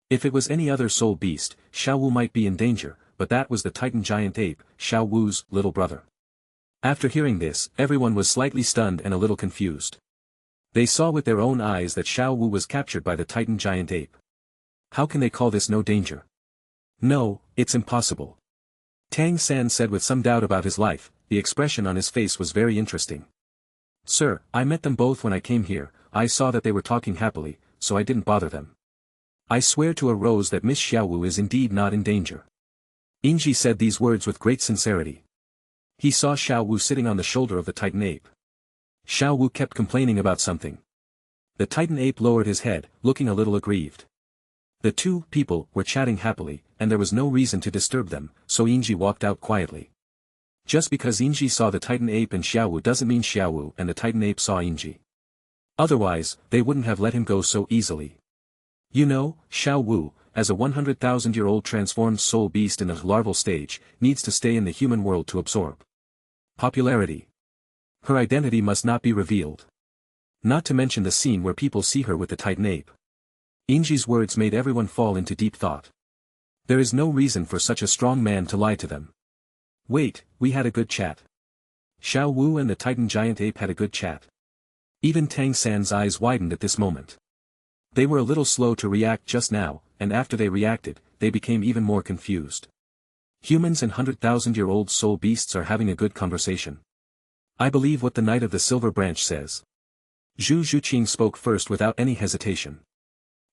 If it was any other soul beast, Xiao Wu might be in danger, but that was the Titan giant ape, Xiao Wu's little brother. After hearing this, everyone was slightly stunned and a little confused. They saw with their own eyes that Xiao Wu was captured by the Titan giant ape. How can they call this no danger? No, it's impossible. Tang San said with some doubt about his life, the expression on his face was very interesting. Sir, I met them both when I came here, I saw that they were talking happily, so I didn't bother them. I swear to a rose that Miss Xiao Wu is indeed not in danger. Inji said these words with great sincerity. He saw Xiao Wu sitting on the shoulder of the Titan ape. Xiao Wu kept complaining about something. The Titan ape lowered his head, looking a little aggrieved. The two people were chatting happily, and there was no reason to disturb them, so Inji walked out quietly. Just because Inji saw the Titan Ape and Xiaowu doesn't mean Xiaowu and the Titan Ape saw Inji. Otherwise, they wouldn't have let him go so easily. You know, Xiaowu, as a 100,000-year-old transformed soul beast in the larval stage, needs to stay in the human world to absorb popularity. Her identity must not be revealed. Not to mention the scene where people see her with the Titan Ape. Inji's words made everyone fall into deep thought. There is no reason for such a strong man to lie to them. Wait, we had a good chat. Xiao Wu and the Titan giant ape had a good chat. Even Tang San's eyes widened at this moment. They were a little slow to react just now, and after they reacted, they became even more confused. Humans and 100,000-year-old soul beasts are having a good conversation. I believe what the Knight of the Silver Branch says. Zhu Zhuqing spoke first without any hesitation.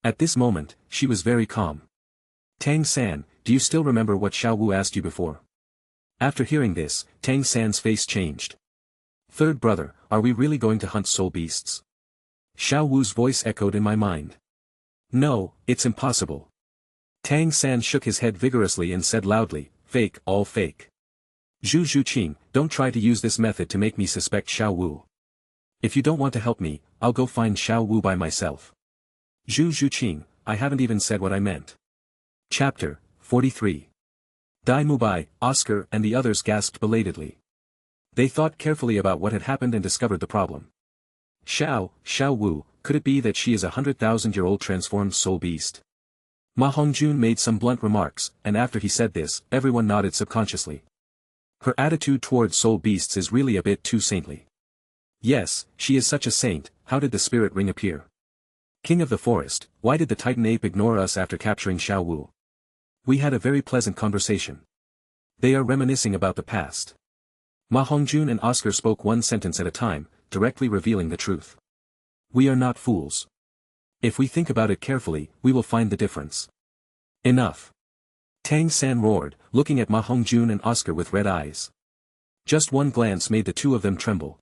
At this moment, she was very calm. Tang San, do you still remember what Xiao Wu asked you before? After hearing this, Tang San's face changed. Third brother, are we really going to hunt soul beasts? Xiao Wu's voice echoed in my mind. No, it's impossible. Tang San shook his head vigorously and said loudly, fake, all fake. Zhu Zhuqing, don't try to use this method to make me suspect Xiao Wu. If you don't want to help me, I'll go find Xiao Wu by myself. Zhu Zhuqing, I haven't even said what I meant. Chapter 43. Dai Mubai, Oscar and the others gasped belatedly. They thought carefully about what had happened and discovered the problem. Xiao Wu, could it be that she is a 100,000-year-old transformed soul beast? Ma Hongjun made some blunt remarks, and after he said this, everyone nodded subconsciously. Her attitude towards soul beasts is really a bit too saintly. Yes, she is such a saint. How did the spirit ring appear? King of the forest, why did the Titan Ape ignore us after capturing Xiao Wu? We had a very pleasant conversation. They are reminiscing about the past. Ma Hongjun and Oscar spoke one sentence at a time, directly revealing the truth. We are not fools. If we think about it carefully, we will find the difference. Enough. Tang San roared, looking at Ma Hongjun and Oscar with red eyes. Just one glance made the two of them tremble.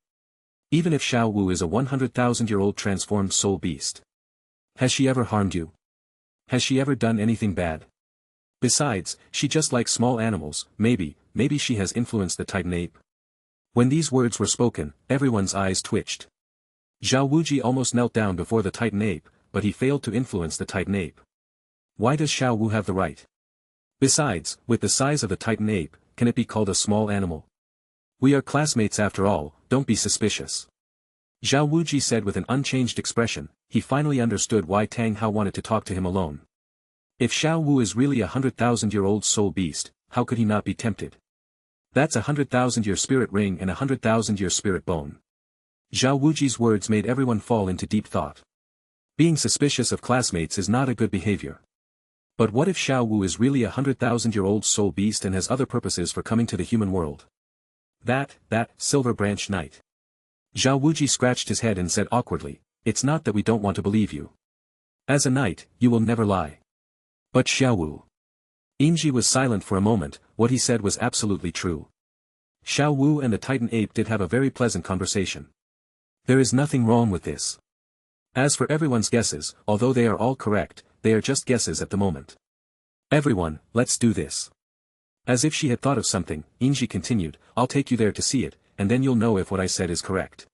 Even if Xiao Wu is a 100,000-year-old transformed soul beast. Has she ever harmed you? Has she ever done anything bad? Besides, she just likes small animals, maybe she has influenced the Titan Ape. When these words were spoken, everyone's eyes twitched. Zhao Wuji almost knelt down before the Titan Ape, but he failed to influence the Titan Ape. Why does Xiao Wu have the right? Besides, with the size of the Titan Ape, can it be called a small animal? We are classmates after all, don't be suspicious. Zhao Wuji said with an unchanged expression. He finally understood why Tang Hao wanted to talk to him alone. If Xiao Wu is really a 100,000-year-old soul beast, how could he not be tempted? That's a 100,000-year spirit ring and a 100,000-year spirit bone. Zhao Wuji's words made everyone fall into deep thought. Being suspicious of classmates is not a good behavior. But what if Xiao Wu is really a 100,000-year-old soul beast and has other purposes for coming to the human world? That Silver Branch Knight. Zhao Wuji scratched his head and said awkwardly, it's not that we don't want to believe you. As a knight, you will never lie. But Xiao Wu. Inji was silent for a moment, what he said was absolutely true. Xiao Wu and the Titan Ape did have a very pleasant conversation. There is nothing wrong with this. As for everyone's guesses, although they are all correct, they are just guesses at the moment. Everyone, let's do this. As if she had thought of something, Inji continued, I'll take you there to see it, and then you'll know if what I said is correct.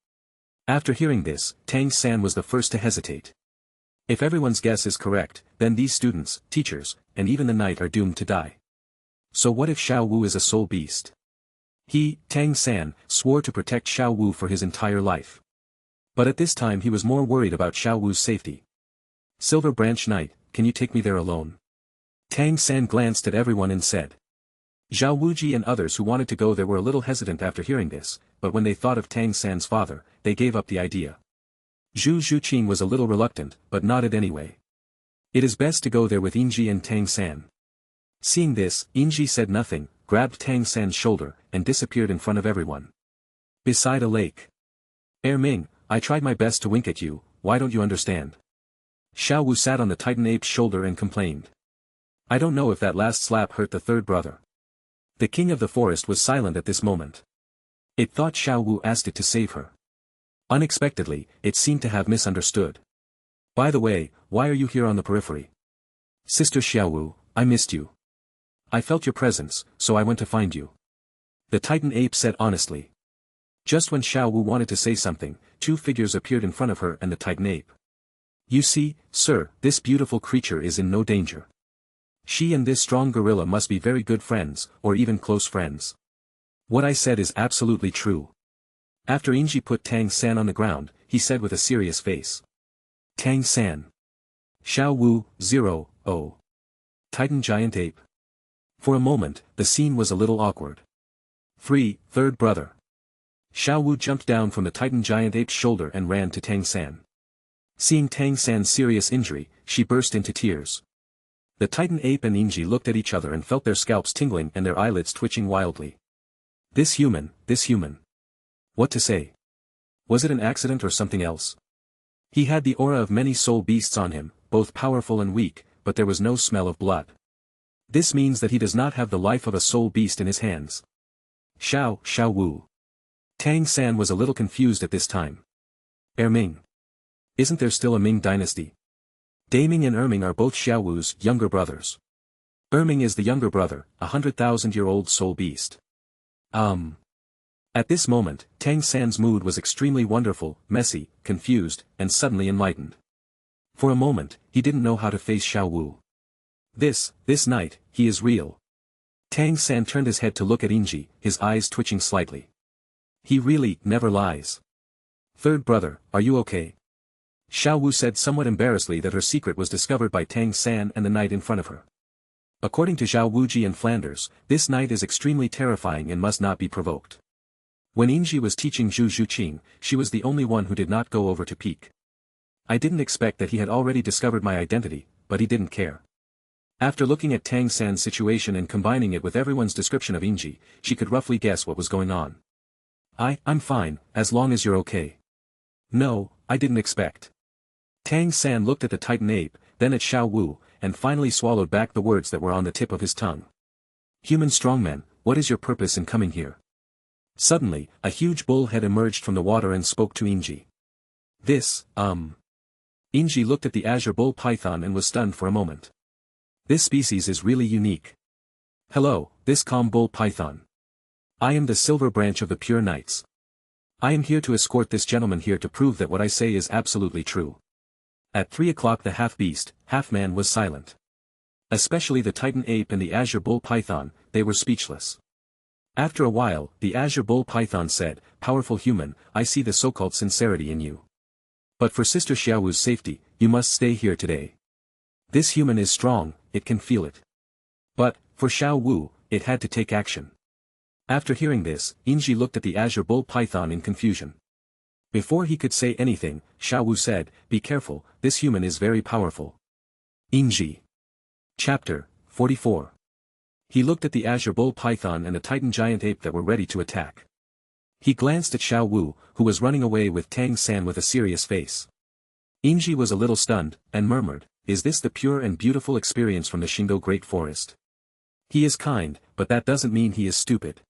After hearing this, Tang San was the first to hesitate. If everyone's guess is correct, then these students, teachers, and even the knight are doomed to die. So what if Xiao Wu is a soul beast? He, Tang San, swore to protect Xiao Wu for his entire life. But at this time he was more worried about Xiao Wu's safety. Silver Branch Knight, can you take me there alone? Tang San glanced at everyone and said. Zhao Wuji and others who wanted to go there were a little hesitant after hearing this, but when they thought of Tang San's father, they gave up the idea. Zhu Zhuqing was a little reluctant, but nodded anyway. It is best to go there with Inji and Tang San. Seeing this, Inji said nothing, grabbed Tang San's shoulder, and disappeared in front of everyone. Beside a lake. Ming, I tried my best to wink at you, why don't you understand? Xiao Wu sat on the Titan Ape's shoulder and complained. I don't know if that last slap hurt the third brother. The king of the forest was silent at this moment. It thought Xiao Wu asked it to save her. Unexpectedly, it seemed to have misunderstood. By the way, why are you here on the periphery? Sister Xiaowu, I missed you. I felt your presence, so I went to find you. The Titan ape said honestly. Just when Xiaowu wanted to say something, two figures appeared in front of her and the Titan ape. You see, sir, this beautiful creature is in no danger. She and this strong gorilla must be very good friends, or even close friends. What I said is absolutely true. After Inji put Tang-san on the ground, he said with a serious face. Tang-san. Xiaowu, 0, Titan giant ape. For a moment, the scene was a little awkward. Third brother. Xiaowu jumped down from the Titan giant ape's shoulder and ran to Tang-san. Seeing Tang-san's serious injury, she burst into tears. The Titan ape and Inji looked at each other and felt their scalps tingling and their eyelids twitching wildly. This human. What to say? Was it an accident or something else? He had the aura of many soul beasts on him, both powerful and weak, but there was no smell of blood. This means that he does not have the life of a soul beast in his hands. Xiaowu. Tang-san was a little confused at this time. Ming. Isn't there still a Ming dynasty? Daming and Ming are both Xiaowu's younger brothers. Ming is the younger brother, 100,000-year-old soul beast. At this moment, Tang-san's mood was extremely wonderful, messy, confused, and suddenly enlightened. For a moment, he didn't know how to face Xiaowu. This night, he is real. Tang-san turned his head to look at Inji, his eyes twitching slightly. He really never lies. Third brother, are you okay? Xiaowu said somewhat embarrassedly that her secret was discovered by Tang-san and the knight in front of her. According to Zhao Wuji and Flanders, this knight is extremely terrifying and must not be provoked. When Inji was teaching Zhu Zhuqing, she was the only one who did not go over to peek. I didn't expect that he had already discovered my identity, but he didn't care. After looking at Tang-san's situation and combining it with everyone's description of Inji, she could roughly guess what was going on. I'm fine, as long as you're okay. No, I didn't expect. Tang-san looked at the Titan ape, then at Xiaowu, and finally swallowed back the words that were on the tip of his tongue. Human strongman, what is your purpose in coming here? Suddenly, a huge bull head emerged from the water and spoke to Inji. Inji looked at the azure bull python and was stunned for a moment. This species is really unique. Hello, this calm bull python. I am the silver branch of the pure knights. I am here to escort this gentleman here to prove that what I say is absolutely true. At 3 o'clock the half-beast, half-man was silent. Especially the Titan ape and the azure bull python, they were speechless. After a while, the azure bull python said, Powerful human, I see the so-called sincerity in you. But for Sister Xiaowu's safety, you must stay here today. This human is strong, it can feel it. But, for Xiaowu, it had to take action. After hearing this, Inji looked at the azure bull python in confusion. Before he could say anything, Xiaowu said, Be careful, this human is very powerful. Inji. Chapter 44. He looked at the azure bull python and the Titan giant ape that were ready to attack. He glanced at Xiaowu, who was running away with Tang-san with a serious face. Inji was a little stunned, and murmured, Is this the pure and beautiful experience from the Xingdou Great Forest? He is kind, but that doesn't mean he is stupid.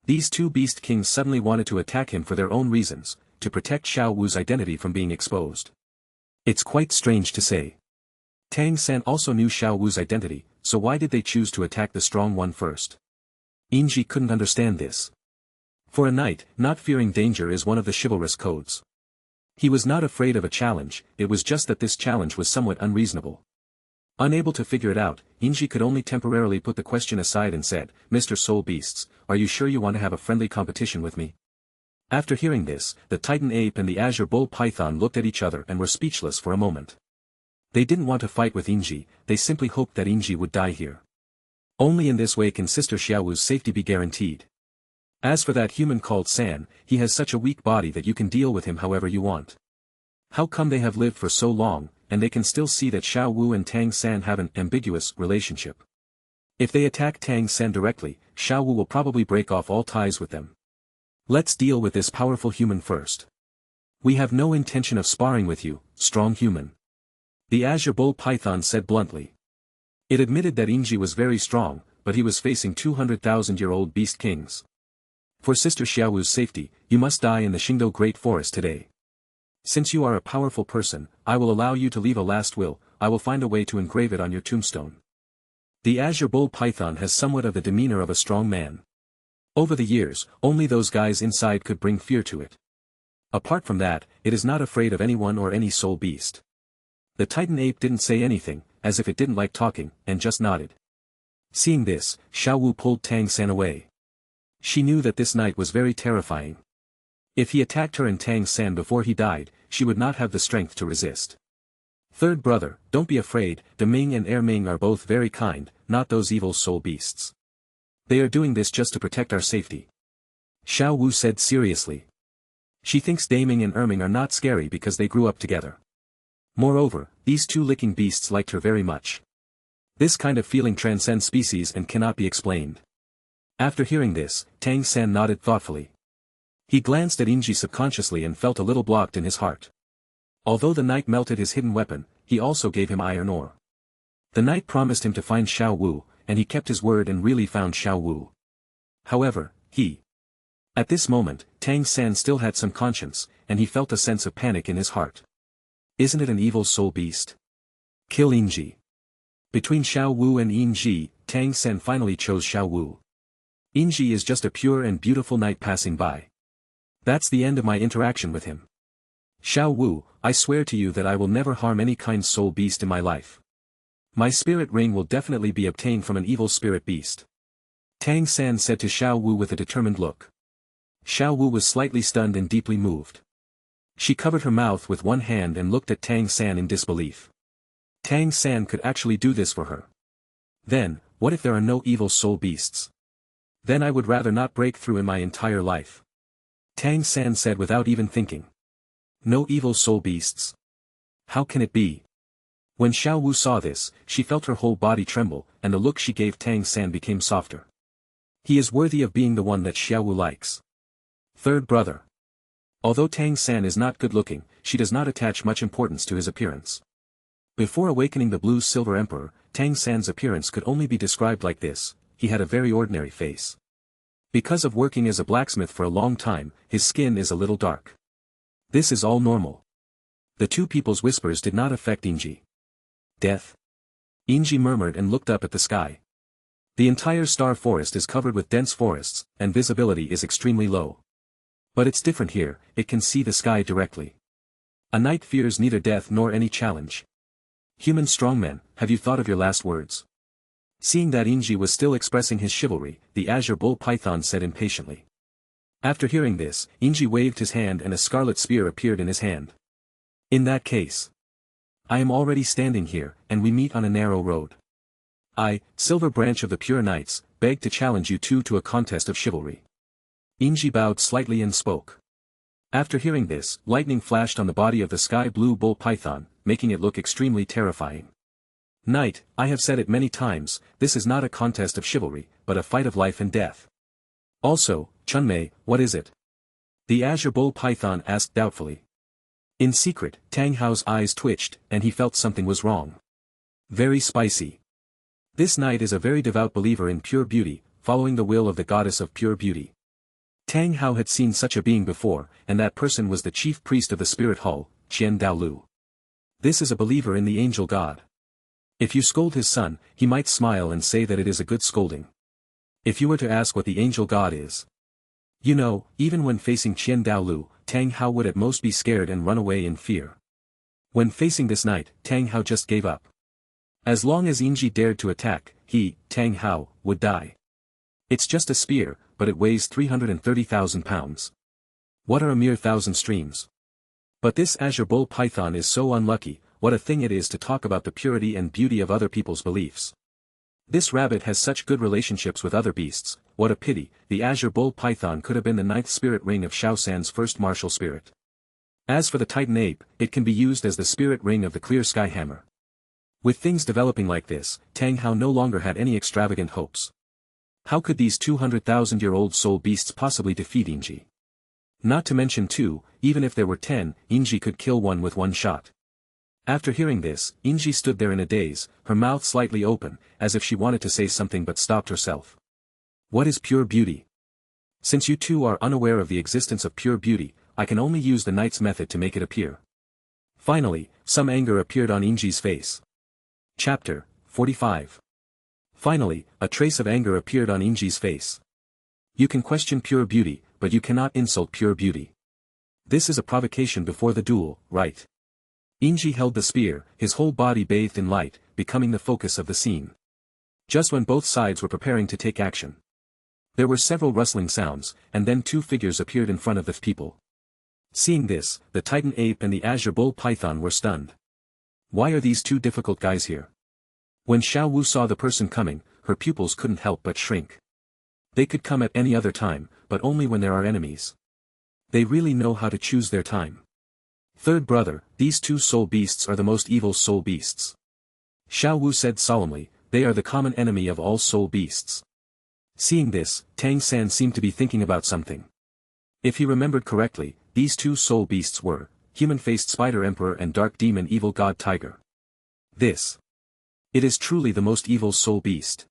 These two beast kings suddenly wanted to attack him for their own reasons, to protect Xiaowu's identity from being exposed. It's quite strange to say. Tang-san also knew Xiaowu's identity, so why did they choose to attack the strong one first? Inji couldn't understand this. For a knight, not fearing danger is one of the chivalrous codes. He was not afraid of a challenge, it was just that this challenge was somewhat unreasonable. Unable to figure it out, Inji could only temporarily put the question aside and said, Mr. Soul Beasts, are you sure you want to have a friendly competition with me? After hearing this, the Titan ape and the azure bull python looked at each other and were speechless for a moment. They didn't want to fight with Inji, they simply hoped that Inji would die here. Only in this way can Sister Xiaowu's safety be guaranteed. As for that human called San, he has such a weak body that you can deal with him however you want. How come they have lived for so long, and they can still see that Xiaowu and Tang-san have an ambiguous relationship? If they attack Tang-san directly, Xiaowu will probably break off all ties with them. Let's deal with this powerful human first. We have no intention of sparring with you, strong human. The azure bull python said bluntly. It admitted that Inji was very strong, but he was facing 200,000-year-old beast kings. For Sister Xiaowu's safety, you must die in the Xingdou Great Forest today. Since you are a powerful person, I will allow you to leave a last will, I will find a way to engrave it on your tombstone. The azure bull python has somewhat of the demeanor of a strong man. Over the years, only those guys inside could bring fear to it. Apart from that, it is not afraid of anyone or any soul beast. The Titan ape didn't say anything, as if it didn't like talking, and just nodded. Seeing this, Xiao Wu pulled Tang San away. She knew that this knight was very terrifying. If he attacked her and Tang San before he died, she would not have the strength to resist. Third brother, don't be afraid, De Ming and Er Ming are both very kind, not those evil soul beasts. They are doing this just to protect our safety. Xiao Wu said seriously. She thinks Daming and Erming are not scary because they grew up together. Moreover, these two licking beasts liked her very much. This kind of feeling transcends species and cannot be explained. After hearing this, Tang San nodded thoughtfully. He glanced at Inji subconsciously and felt a little blocked in his heart. Although the knight melted his hidden weapon, he also gave him iron ore. The knight promised him to find Xiao Wu, and he kept his word and really found Xiao Wu. However, At this moment, Tang San still had some conscience, and he felt a sense of panic in his heart. Isn't it an evil soul beast? Kill Inji. Between Xiao Wu and Inji, Tang San finally chose Xiao Wu. Inji is just a pure and beautiful knight passing by. That's the end of my interaction with him. Xiao Wu, I swear to you that I will never harm any kind soul beast in my life. My spirit ring will definitely be obtained from an evil spirit beast. Tang San said to Xiao Wu with a determined look. Xiao Wu was slightly stunned and deeply moved. She covered her mouth with one hand and looked at Tang San in disbelief. Tang San could actually do this for her. Then, what if there are no evil soul beasts? Then I would rather not break through in my entire life. Tang San said without even thinking. No evil soul beasts. How can it be? When Xiao Wu saw this, she felt her whole body tremble, and the look she gave Tang San became softer. He is worthy of being the one that Xiao Wu likes. Third brother. Although Tang San is not good-looking, she does not attach much importance to his appearance. Before awakening the Blue-Silver Emperor, Tang San's appearance could only be described like this: he had a very ordinary face. Because of working as a blacksmith for a long time, his skin is a little dark. This is all normal. The two people's whispers did not affect Inji. Death? Inji murmured and looked up at the sky. The entire star forest is covered with dense forests, and visibility is extremely low. But it's different here, it can see the sky directly. A knight fears neither death nor any challenge. Human strongmen, have you thought of your last words? Seeing that Inji was still expressing his chivalry, the azure bull python said impatiently. After hearing this, Inji waved his hand and a scarlet spear appeared in his hand. In that case, I am already standing here, and we meet on a narrow road. I, Silver Branch of the Pure Knights, beg to challenge you two to a contest of chivalry. Inji bowed slightly and spoke. After hearing this, lightning flashed on the body of the sky blue bull python, making it look extremely terrifying. Knight, I have said it many times, this is not a contest of chivalry, but a fight of life and death. Also, Chunmei, what is it? The azure bull python asked doubtfully. In secret, Tang Hao's eyes twitched, and he felt something was wrong. Very spicy. This knight is a very devout believer in pure beauty, following the will of the goddess of pure beauty. Tang Hao had seen such a being before, and that person was the chief priest of the spirit hall, DALU. This is a believer in the angel god. If you scold his son, he might smile and say that it is a good scolding. If you were to ask what the angel god is. You know, even when facing DALU, Tang Hao would at most be scared and run away in fear. When facing this knight, Tang Hao just gave up. As long as Inji dared to attack, he, Tang Hao, would die. It's just a spear, but it weighs 330,000 pounds. What are a mere 1,000 streams? But this azure bull python is so unlucky, what a thing it is to talk about the purity and beauty of other people's beliefs. This rabbit has such good relationships with other beasts, what a pity, the azure bull python could have been the ninth spirit ring of Shaosan's first martial spirit. As for the Titan ape, it can be used as the spirit ring of the clear sky hammer. With things developing like this, Tang Hao no longer had any extravagant hopes. How could these 200,000-year-old soul beasts possibly defeat Inji? Not to mention two, even if there were 10, Inji could kill one with one shot. After hearing this, Inji stood there in a daze, her mouth slightly open, as if she wanted to say something but stopped herself. What is pure beauty? Since you two are unaware of the existence of pure beauty, I can only use the knight's method to make it appear. Finally, some anger appeared on Inji's face. Chapter 45. Finally, a trace of anger appeared on Inji's face. You can question pure beauty, but you cannot insult pure beauty. This is a provocation before the duel, right? Inji held the spear, his whole body bathed in light, becoming the focus of the scene. Just when both sides were preparing to take action. There were several rustling sounds, and then two figures appeared in front of the people. Seeing this, the Titan ape and the Azure Bull Python were stunned. Why are these two difficult guys here? When Xiao Wu saw the person coming, her pupils couldn't help but shrink. They could come at any other time, but only when there are enemies. They really know how to choose their time. Third brother, these two soul beasts are the most evil soul beasts. Xiao Wu said solemnly, they are the common enemy of all soul beasts. Seeing this, Tang San seemed to be thinking about something. If he remembered correctly, these two soul beasts were, human-faced spider emperor and dark demon evil god tiger. It is truly the most evil soul beast.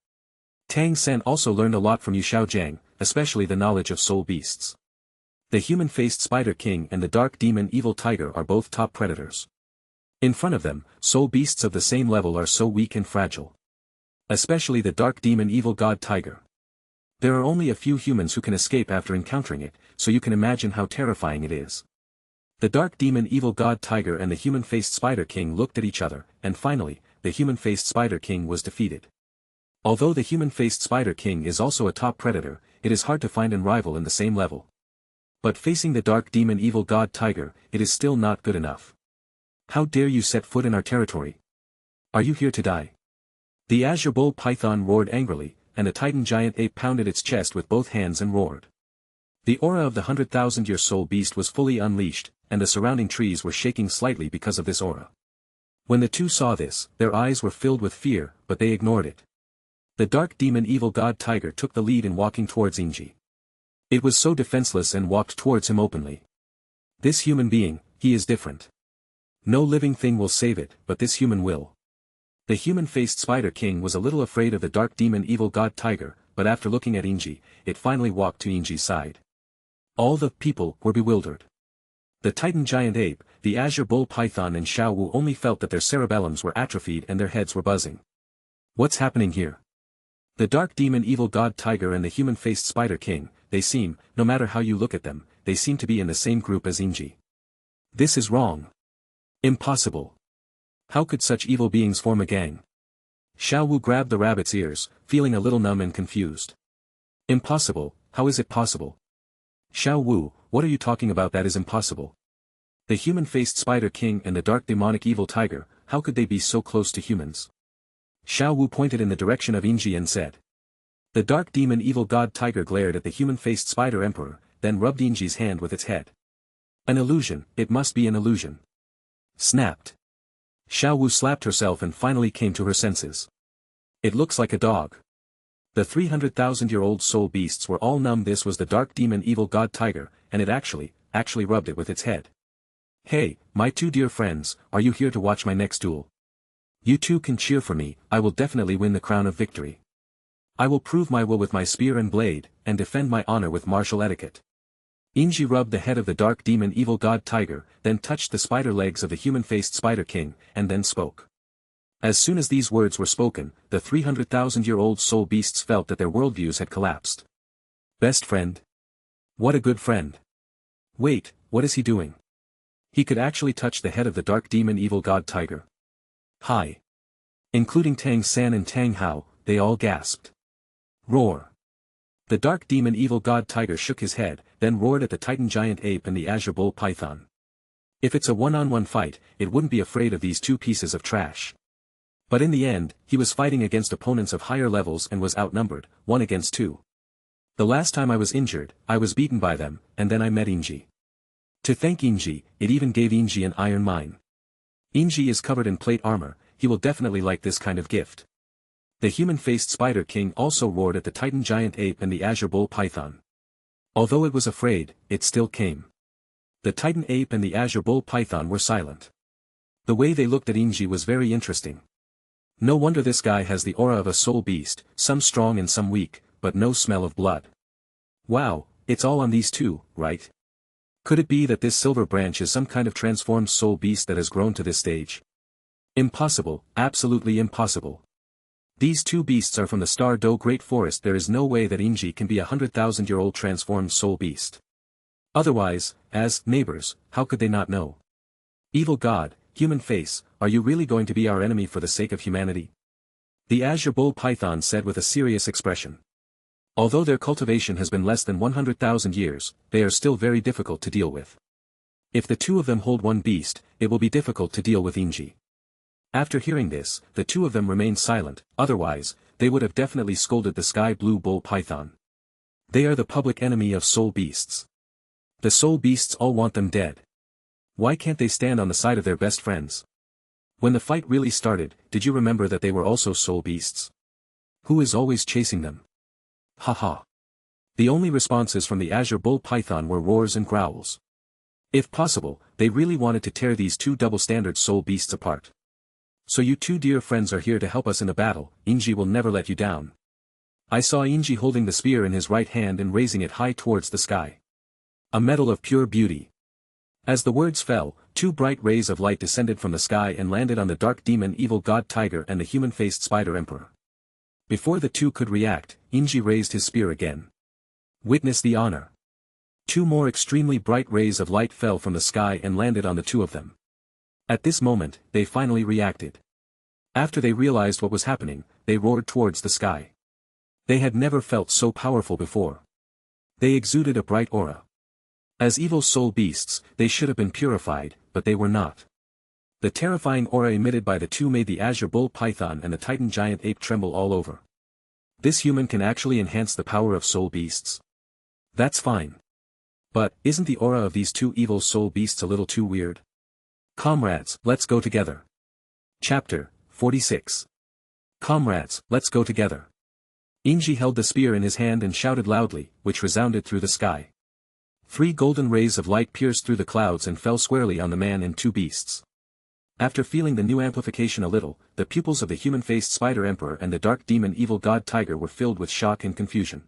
Tang San also learned a lot from Yu Xiaojiang, especially the knowledge of soul beasts. The human-faced spider king and the dark demon evil tiger are both top predators. In front of them, soul beasts of the same level are so weak and fragile. Especially the dark demon evil god tiger. There are only a few humans who can escape after encountering it, so you can imagine how terrifying it is. The dark demon evil god tiger and the human-faced spider king looked at each other, and finally, the human-faced spider king was defeated. Although the human-faced spider king is also a top predator, it is hard to find a rival in the same level. But facing the dark demon evil god tiger, it is still not good enough. How dare you set foot in our territory? Are you here to die? The Azure Bull Python roared angrily, and the Titan giant ape pounded its chest with both hands and roared. The aura of the 100,000-year soul beast was fully unleashed, and the surrounding trees were shaking slightly because of this aura. When the two saw this, their eyes were filled with fear, but they ignored it. The dark demon evil god tiger took the lead in walking towards Inji. It was so defenseless and walked towards him openly. This human being, he is different. No living thing will save it, but this human will. The human-faced spider king was a little afraid of the dark demon evil god tiger, but after looking at Inji, it finally walked to Inji's side. All the people were bewildered. The Titan giant ape, the Azure Bull Python and Xiao Wu only felt that their cerebellums were atrophied and their heads were buzzing. What's happening here? The dark demon evil god tiger and the human-faced spider king, they seem, no matter how you look at them, they seem to be in the same group as Inji. This is wrong. Impossible. How could such evil beings form a gang? Xiao Wu grabbed the rabbit's ears, feeling a little numb and confused. Impossible, how is it possible? Xiao Wu, what are you talking about that is impossible? The human-faced spider king and the dark demonic evil tiger, how could they be so close to humans? Xiao Wu pointed in the direction of Inji and said. The dark demon evil god tiger glared at the human-faced spider emperor, then rubbed Inji's hand with its head. An illusion, it must be an illusion. Snapped. Xiao Wu slapped herself and finally came to her senses. It looks like a dog. The 300,000-year-old soul beasts were all numb. This was the dark demon evil god tiger, and it actually rubbed it with its head. Hey, my two dear friends, are you here to watch my next duel? You two can cheer for me, I will definitely win the crown of victory. I will prove my will with my spear and blade, and defend my honor with martial etiquette. Inji rubbed the head of the dark demon evil god tiger, then touched the spider legs of the human-faced spider king, and then spoke. As soon as these words were spoken, the 300,000-year-old soul beasts felt that their worldviews had collapsed. Best friend? What a good friend. Wait, what is he doing? He could actually touch the head of the dark demon evil god tiger. Hi. Including Tang San and Tang Hao, they all gasped. Roar. The dark demon evil god tiger shook his head, then roared at the Titan giant ape and the Azure Bull Python. If it's a one-on-one fight, it wouldn't be afraid of these two pieces of trash. But in the end, he was fighting against opponents of higher levels and was outnumbered, 1 against 2. The last time I was injured, I was beaten by them, and then I met Inji. To thank Inji, it even gave Inji an iron mine. Inji is covered in plate armor, he will definitely like this kind of gift. The human-faced spider king also roared at the Titan giant ape and the Azure Bull Python. Although it was afraid, it still came. The Titan ape and the Azure Bull Python were silent. The way they looked at Inji was very interesting. No wonder this guy has the aura of a soul beast, some strong and some weak, but no smell of blood. Wow, it's all on these two, right? Could it be that this silver branch is some kind of transformed soul beast that has grown to this stage? Impossible, absolutely impossible. These two beasts are from the star Do Great Forest. There is no way that Inji can be a 100,000-year-old transformed soul beast. Otherwise, as neighbors, how could they not know? Evil God, human face, are you really going to be our enemy for the sake of humanity? The Azure Bull Python said with a serious expression. Although their cultivation has been less than 100,000 years, they are still very difficult to deal with. If the two of them hold one beast, it will be difficult to deal with Inji. After hearing this, the two of them remained silent, otherwise, they would have definitely scolded the Sky Blue Bull Python. They are the public enemy of soul beasts. The soul beasts all want them dead. Why can't they stand on the side of their best friends? When the fight really started, did you remember that they were also soul beasts? Who is always chasing them? Haha. The only responses from the Azure Bull Python were roars and growls. If possible, they really wanted to tear these two double-standard soul beasts apart. So you two dear friends are here to help us in the battle. Inji will never let you down. I saw Inji holding the spear in his right hand and raising it high towards the sky. A medal of pure beauty. As the words fell, two bright rays of light descended from the sky and landed on the dark demon evil god tiger and the human-faced spider emperor. Before the two could react, Inji raised his spear again. Witness the honor. Two more extremely bright rays of light fell from the sky and landed on the two of them. At this moment, they finally reacted. After they realized what was happening, they roared towards the sky. They had never felt so powerful before. They exuded a bright aura. As evil soul beasts, they should have been purified, but they were not. The terrifying aura emitted by the two made the Azure Bull Python and the Titan Giant Ape tremble all over. This human can actually enhance the power of soul beasts. That's fine. But, isn't the aura of these two evil soul beasts a little too weird? Comrades, let's go together. Chapter 46. Comrades, let's go together. Inji held the spear in his hand and shouted loudly, which resounded through the sky. 3 golden rays of light pierced through the clouds and fell squarely on the man and two beasts. After feeling the new amplification a little, the pupils of the human-faced spider emperor and the dark demon evil god tiger were filled with shock and confusion.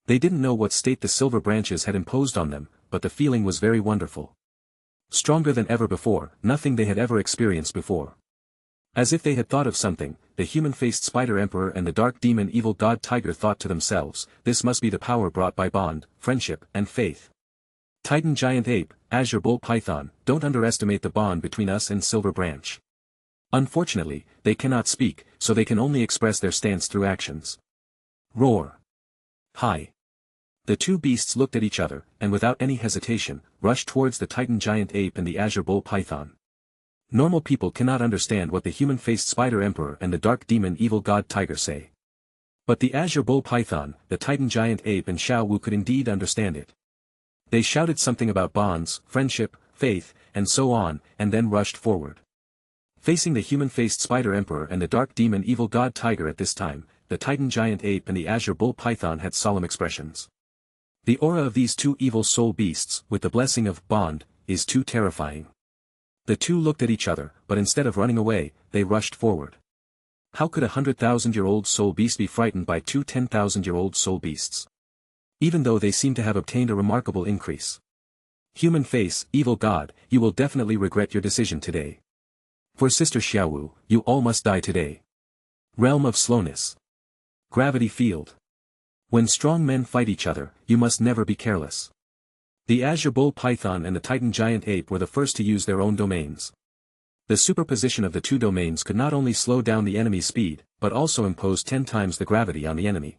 They didn't know what state the silver branches had imposed on them, but the feeling was very wonderful. Stronger than ever before, nothing they had ever experienced before. As if they had thought of something, the human-faced spider emperor and the dark demon evil god tiger thought to themselves, this must be the power brought by bond, friendship, and faith. Titan Giant Ape, Azure Bull Python, don't underestimate the bond between us and Silver Branch. Unfortunately, they cannot speak, so they can only express their stance through actions. Roar. Hi. The two beasts looked at each other, and without any hesitation, rushed towards the Titan Giant Ape and the Azure Bull Python. Normal people cannot understand what the human-faced spider emperor and the dark demon evil god tiger say. But the Azure Bull Python, the Titan Giant Ape and Xiao Wu could indeed understand it. They shouted something about bonds, friendship, faith, and so on, and then rushed forward. Facing the human-faced spider emperor and the dark demon evil god tiger at this time, the Titan Giant Ape and the Azure Bull Python had solemn expressions. The aura of these two evil soul beasts, with the blessing of bond, is too terrifying. The two looked at each other, but instead of running away, they rushed forward. How could a 100,000-year-old soul beast be frightened by two 10,000-year-old soul beasts? Even though they seem to have obtained a remarkable increase. Human face, evil god, you will definitely regret your decision today. For Sister Xiaowu, you all must die today. Realm of slowness. Gravity field. When strong men fight each other, you must never be careless. The Azure Bull Python and the Titan Giant Ape were the first to use their own domains. The superposition of the two domains could not only slow down the enemy's speed, but also impose 10 times the gravity on the enemy.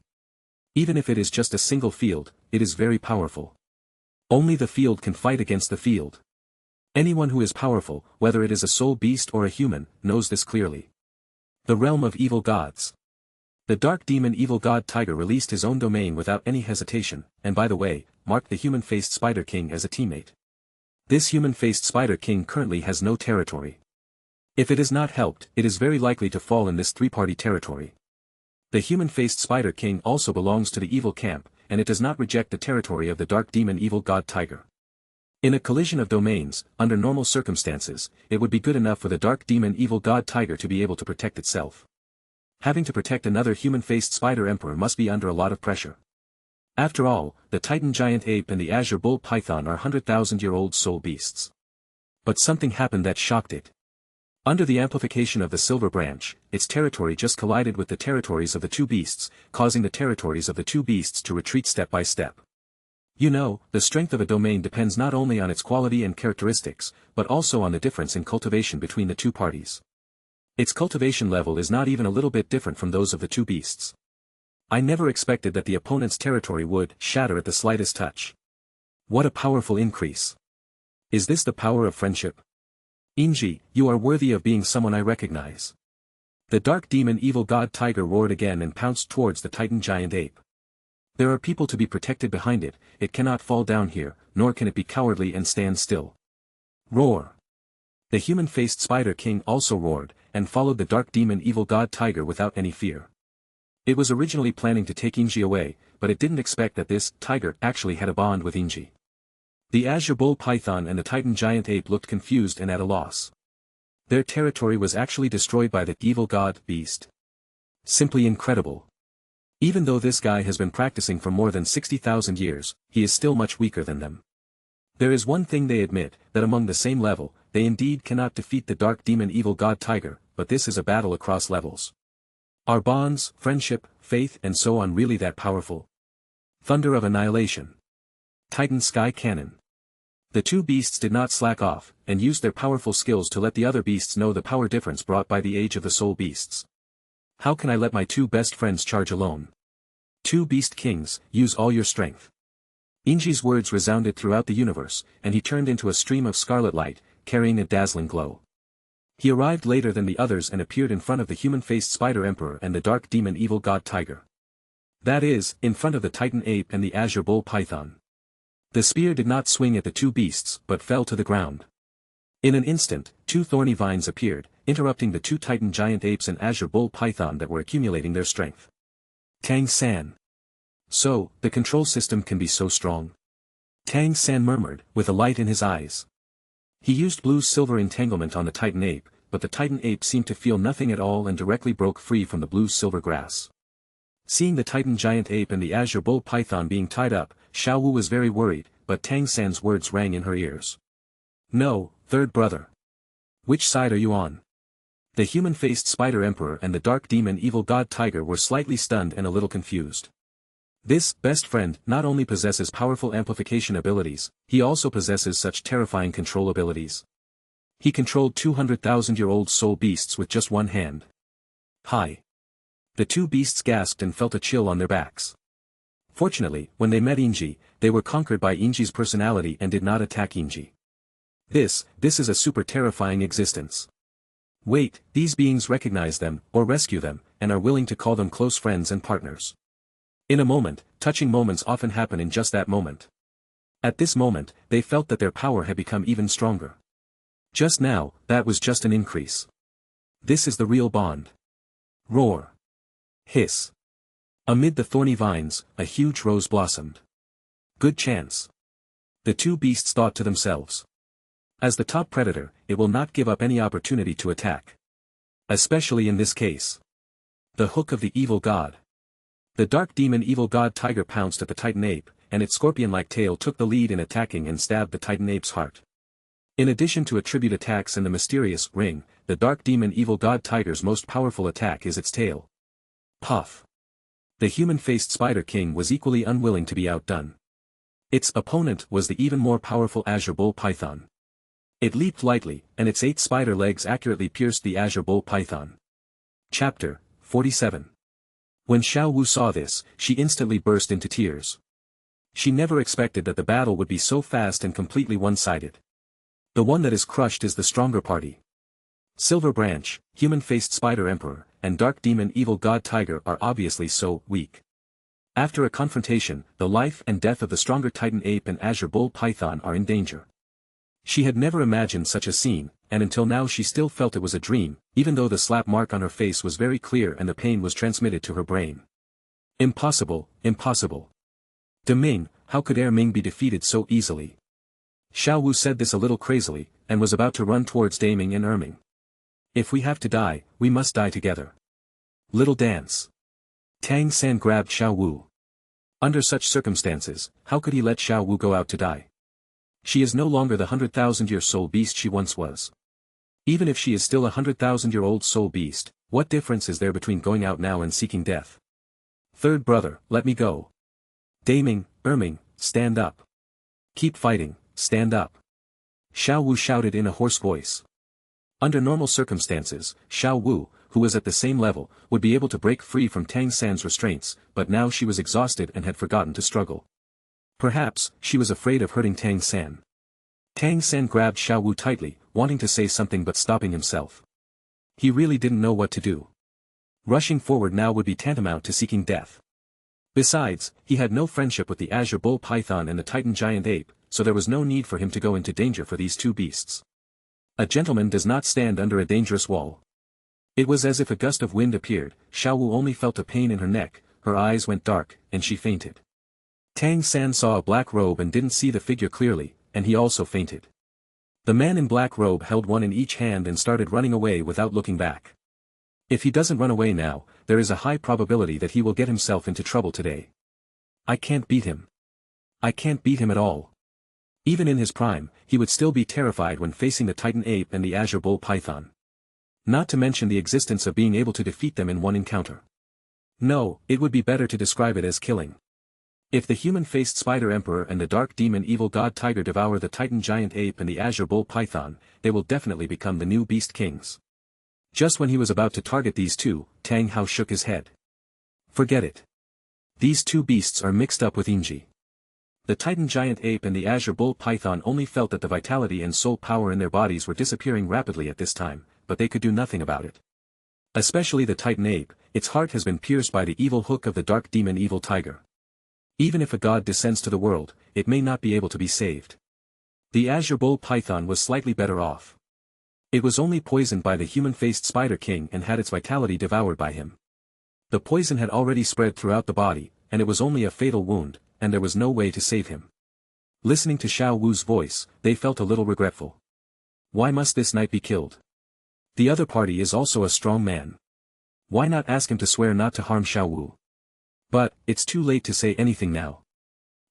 Even if it is just a single field, it is very powerful. Only the field can fight against the field. Anyone who is powerful, whether it is a soul beast or a human, knows this clearly. The realm of evil gods. The dark demon evil god tiger released his own domain without any hesitation, and by the way, marked the human-faced spider king as a teammate. This human-faced spider king currently has no territory. If it is not helped, it is very likely to fall in this three-party territory. The human-faced spider king also belongs to the evil camp, and it does not reject the territory of the dark demon evil god tiger. In a collision of domains, under normal circumstances, it would be good enough for the dark demon evil god tiger to be able to protect itself. Having to protect another human-faced spider emperor must be under a lot of pressure. After all, the Titan Giant Ape and the Azure Bull Python are 100,000-year-old soul beasts. But something happened that shocked it. Under the amplification of the Silver Branch, its territory just collided with the territories of the two beasts, causing the territories of the two beasts to retreat step by step. You know, the strength of a domain depends not only on its quality and characteristics, but also on the difference in cultivation between the two parties. Its cultivation level is not even a little bit different from those of the two beasts. I never expected that the opponent's territory would shatter at the slightest touch. What a powerful increase. Is this the power of friendship? Inji, you are worthy of being someone I recognize. The dark demon evil god tiger roared again and pounced towards the titan giant ape. There are people to be protected behind it, it cannot fall down here, nor can it be cowardly and stand still. Roar. The human-faced spider king also roared, and followed the dark demon evil god tiger without any fear. It was originally planning to take Inji away, but it didn't expect that this tiger actually had a bond with Inji. The azure bull python and the titan giant ape looked confused and at a loss. Their territory was actually destroyed by the evil god beast. Simply incredible. Even though this guy has been practicing for more than 60,000 years, he is still much weaker than them. There is one thing they admit, that among the same level, they indeed cannot defeat the dark demon evil god tiger, but this is a battle across levels. Are bonds, friendship, faith and so on really that powerful? Thunder of annihilation. Titan sky cannon. The two beasts did not slack off, and used their powerful skills to let the other beasts know the power difference brought by the age of the soul beasts. How can I let my two best friends charge alone? Two beast kings, use all your strength. Inji's words resounded throughout the universe, and he turned into a stream of scarlet light, carrying a dazzling glow. He arrived later than the others and appeared in front of the human-faced spider emperor and the dark demon evil god tiger. That is, in front of the titan ape and the azure bull python. The spear did not swing at the two beasts but fell to the ground. In an instant, two thorny vines appeared, interrupting the two titan giant apes and azure bull python that were accumulating their strength. Tang-san. So, the control system can be so strong. Tang-san murmured, with a light in his eyes. He used blue-silver entanglement on the titan ape, but the titan ape seemed to feel nothing at all and directly broke free from the blue-silver grass. Seeing the titan giant ape and the azure bull python being tied up, Xiao Wu was very worried, but Tang-san's words rang in her ears. No, third brother. Which side are you on? The human-faced spider emperor and the dark demon evil god tiger were slightly stunned and a little confused. This best friend not only possesses powerful amplification abilities, he also possesses such terrifying control abilities. He controlled 200,000-year-old soul beasts with just one hand. Hi. The two beasts gasped and felt a chill on their backs. Fortunately, when they met Inji, they were conquered by Inji's personality and did not attack Inji. This is a super terrifying existence. Wait, these beings recognize them, or rescue them, and are willing to call them close friends and partners. In a moment, touching moments often happen in just that moment. At this moment, they felt that their power had become even stronger. Just now, that was just an increase. This is the real bond. Roar. Hiss. Amid the thorny vines, a huge rose blossomed. Good chance. The two beasts thought to themselves. As the top predator, it will not give up any opportunity to attack. Especially in this case. The hook of the evil god. The dark demon evil god tiger pounced at the titan ape, and its scorpion-like tail took the lead in attacking and stabbed the titan ape's heart. In addition to attribute attacks and the mysterious ring, the dark demon evil god tiger's most powerful attack is its tail. Puff. The human-faced spider king was equally unwilling to be outdone. Its opponent was the even more powerful azure bull python. It leaped lightly, and its 8 spider legs accurately pierced the azure bull python. Chapter 47. When Xiao Wu saw this, she instantly burst into tears. She never expected that the battle would be so fast and completely one-sided. The one that is crushed is the stronger party. Silver Branch, human-faced spider emperor, and dark demon evil god tiger are obviously so weak. After a confrontation, the life and death of the stronger titan ape and azure bull python are in danger. She had never imagined such a scene, and until now she still felt it was a dream, even though the slap mark on her face was very clear and the pain was transmitted to her brain. Impossible, impossible. Deming, how could Ming be defeated so easily? Xiao Wu said this a little crazily, and was about to run towards Daming and Ming. If we have to die, we must die together. Little dance. Tang-san grabbed Xiao Wu. Under such circumstances, how could he let Xiao Wu go out to die? She is no longer the 100,000-year soul beast she once was. Even if she is still 100,000-year-old soul beast, what difference is there between going out now and seeking death? Third brother, let me go. Daming, Erming, stand up. Keep fighting, stand up. Xiao Wu shouted in a hoarse voice. Under normal circumstances, Xiao Wu, who was at the same level, would be able to break free from Tang San's restraints, but now she was exhausted and had forgotten to struggle. Perhaps, she was afraid of hurting Tang San. Tang San grabbed Xiao Wu tightly, wanting to say something but stopping himself. He really didn't know what to do. Rushing forward now would be tantamount to seeking death. Besides, he had no friendship with the Azure Bull Python and the Titan Giant Ape, so there was no need for him to go into danger for these two beasts. A gentleman does not stand under a dangerous wall. It was as if a gust of wind appeared. Xiao Wu only felt a pain in her neck, her eyes went dark, and she fainted. Tang San saw a black robe and didn't see the figure clearly, and he also fainted. The man in black robe held one in each hand and started running away without looking back. If he doesn't run away now, there is a high probability that he will get himself into trouble today. I can't beat him. I can't beat him at all. Even in his prime, he would still be terrified when facing the Titan Ape and the Azure Bull Python. Not to mention the existence of being able to defeat them in one encounter. No, it would be better to describe it as killing. If the human-faced Spider Emperor and the Dark Demon Evil God Tiger devour the Titan Giant Ape and the Azure Bull Python, they will definitely become the new Beast Kings. Just when he was about to target these two, Tang Hao shook his head. Forget it. These two beasts are mixed up with Inji. The Titan Giant Ape and the Azure Bull Python only felt that the vitality and soul power in their bodies were disappearing rapidly at this time, but they could do nothing about it. Especially the Titan Ape, its heart has been pierced by the evil hook of the Dark Demon Evil Tiger. Even if a god descends to the world, it may not be able to be saved. The Azure Bull Python was slightly better off. It was only poisoned by the human-faced Spider King and had its vitality devoured by him. The poison had already spread throughout the body, and it was only a fatal wound, and there was no way to save him. Listening to Xiao Wu's voice, they felt a little regretful. Why must this knight be killed? The other party is also a strong man. Why not ask him to swear not to harm Xiao Wu? But, it's too late to say anything now.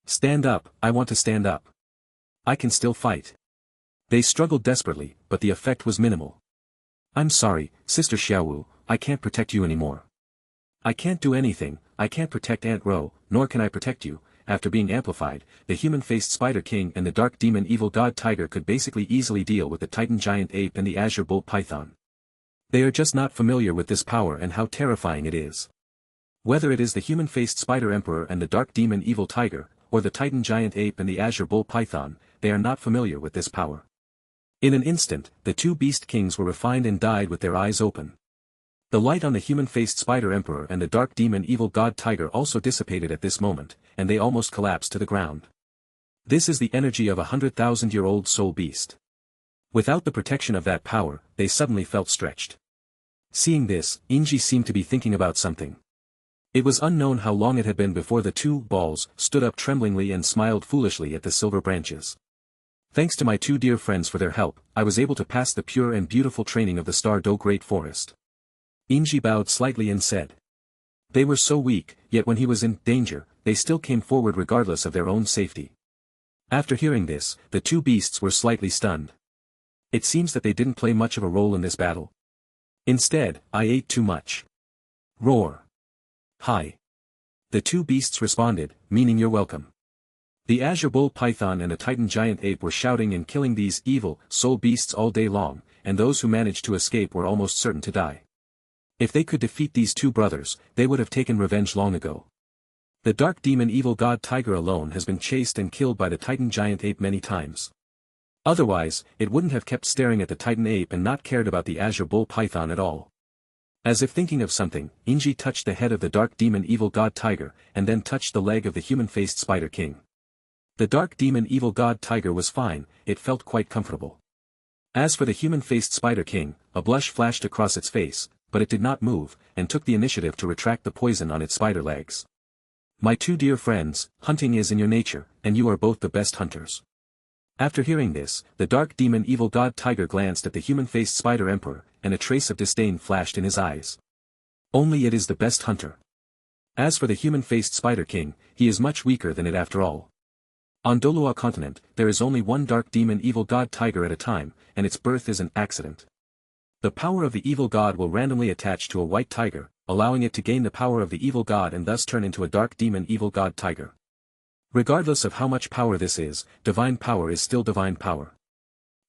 Stand up, I want to stand up. I can still fight. They struggled desperately, but the effect was minimal. I'm sorry, Sister Xiao Wu, I can't protect you anymore. I can't do anything, I can't protect Aunt Ro, nor can I protect you. After being amplified, the human-faced Spider King and the Dark Demon Evil God Tiger could basically easily deal with the Titan Giant Ape and the Azure Bull Python. They are just not familiar with this power and how terrifying it is. Whether it is the human-faced Spider Emperor and the Dark Demon Evil Tiger, or the Titan Giant Ape and the Azure Bull Python, they are not familiar with this power. In an instant, the two Beast Kings were refined and died with their eyes open. The light on the human-faced Spider Emperor and the Dark Demon Evil God Tiger also dissipated at this moment, and they almost collapsed to the ground. This is the energy of a 100,000-year-old soul beast. Without the protection of that power, they suddenly felt stretched. Seeing this, Inji seemed to be thinking about something. It was unknown how long it had been before the two balls stood up tremblingly and smiled foolishly at the silver branches. Thanks to my two dear friends for their help, I was able to pass the pure and beautiful training of the Star Do Great Forest. Inji bowed slightly and said. They were so weak, yet when he was in danger, they still came forward regardless of their own safety. After hearing this, the two beasts were slightly stunned. It seems that they didn't play much of a role in this battle. Instead, I ate too much. Roar. Hi. The two beasts responded, meaning you're welcome. The Azure Bull Python and the Titan Giant Ape were shouting and killing these evil, soul beasts all day long, and those who managed to escape were almost certain to die. If they could defeat these two brothers, they would have taken revenge long ago. The Dark Demon Evil God Tiger alone has been chased and killed by the Titan Giant Ape many times. Otherwise, it wouldn't have kept staring at the Titan Ape and not cared about the Azure Bull Python at all. As if thinking of something, Inji touched the head of the Dark Demon Evil God Tiger, and then touched the leg of the human-faced Spider King. The Dark Demon Evil God Tiger was fine, it felt quite comfortable. As for the human-faced Spider King, a blush flashed across its face, but it did not move, and took the initiative to retract the poison on its spider legs. My two dear friends, hunting is in your nature, and you are both the best hunters. After hearing this, the Dark Demon Evil God Tiger glanced at the human-faced Spider Emperor, and a trace of disdain flashed in his eyes. Only it is the best hunter. As for the human-faced Spider King, he is much weaker than it after all. On Douluo Continent, there is only one Dark Demon Evil God Tiger at a time, and its birth is an accident. The power of the evil god will randomly attach to a white tiger, allowing it to gain the power of the evil god and thus turn into a dark demon evil god tiger. Regardless of how much power this is, divine power is still divine power.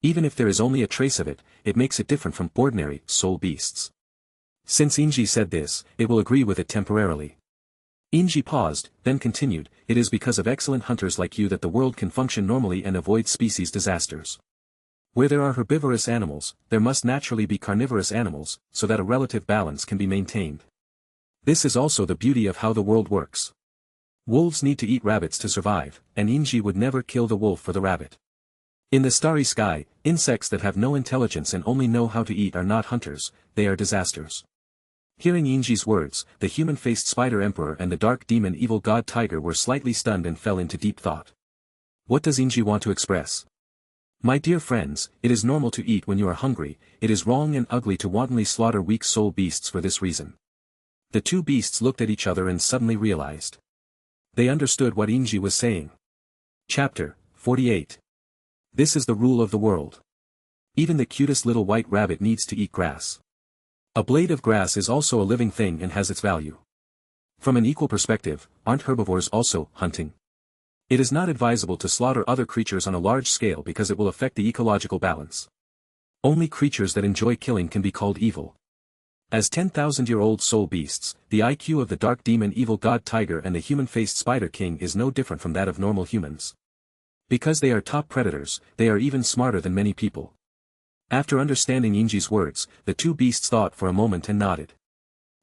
Even if there is only a trace of it, it makes it different from ordinary soul beasts. Since Inji said this, it will agree with it temporarily. Inji paused, then continued, it is because of excellent hunters like you that the world can function normally and avoid species disasters. Where there are herbivorous animals, there must naturally be carnivorous animals, so that a relative balance can be maintained. This is also the beauty of how the world works. Wolves need to eat rabbits to survive, and Inji would never kill the wolf for the rabbit. In the starry sky, insects that have no intelligence and only know how to eat are not hunters, they are disasters. Hearing Inji's words, the human-faced spider emperor and the dark demon evil god tiger were slightly stunned and fell into deep thought. What does Inji want to express? My dear friends, it is normal to eat when you are hungry, it is wrong and ugly to wantonly slaughter weak soul beasts for this reason. The two beasts looked at each other and suddenly realized. They understood what Inji was saying. Chapter 48. This is the rule of the world. Even the cutest little white rabbit needs to eat grass. A blade of grass is also a living thing and has its value. From an equal perspective, aren't herbivores also hunting? It is not advisable to slaughter other creatures on a large scale because it will affect the ecological balance. Only creatures that enjoy killing can be called evil. As 10,000-year-old soul beasts, the IQ of the dark demon evil god tiger and the human-faced spider king is no different from that of normal humans. Because they are top predators, they are even smarter than many people. After understanding Inji's words, the two beasts thought for a moment and nodded.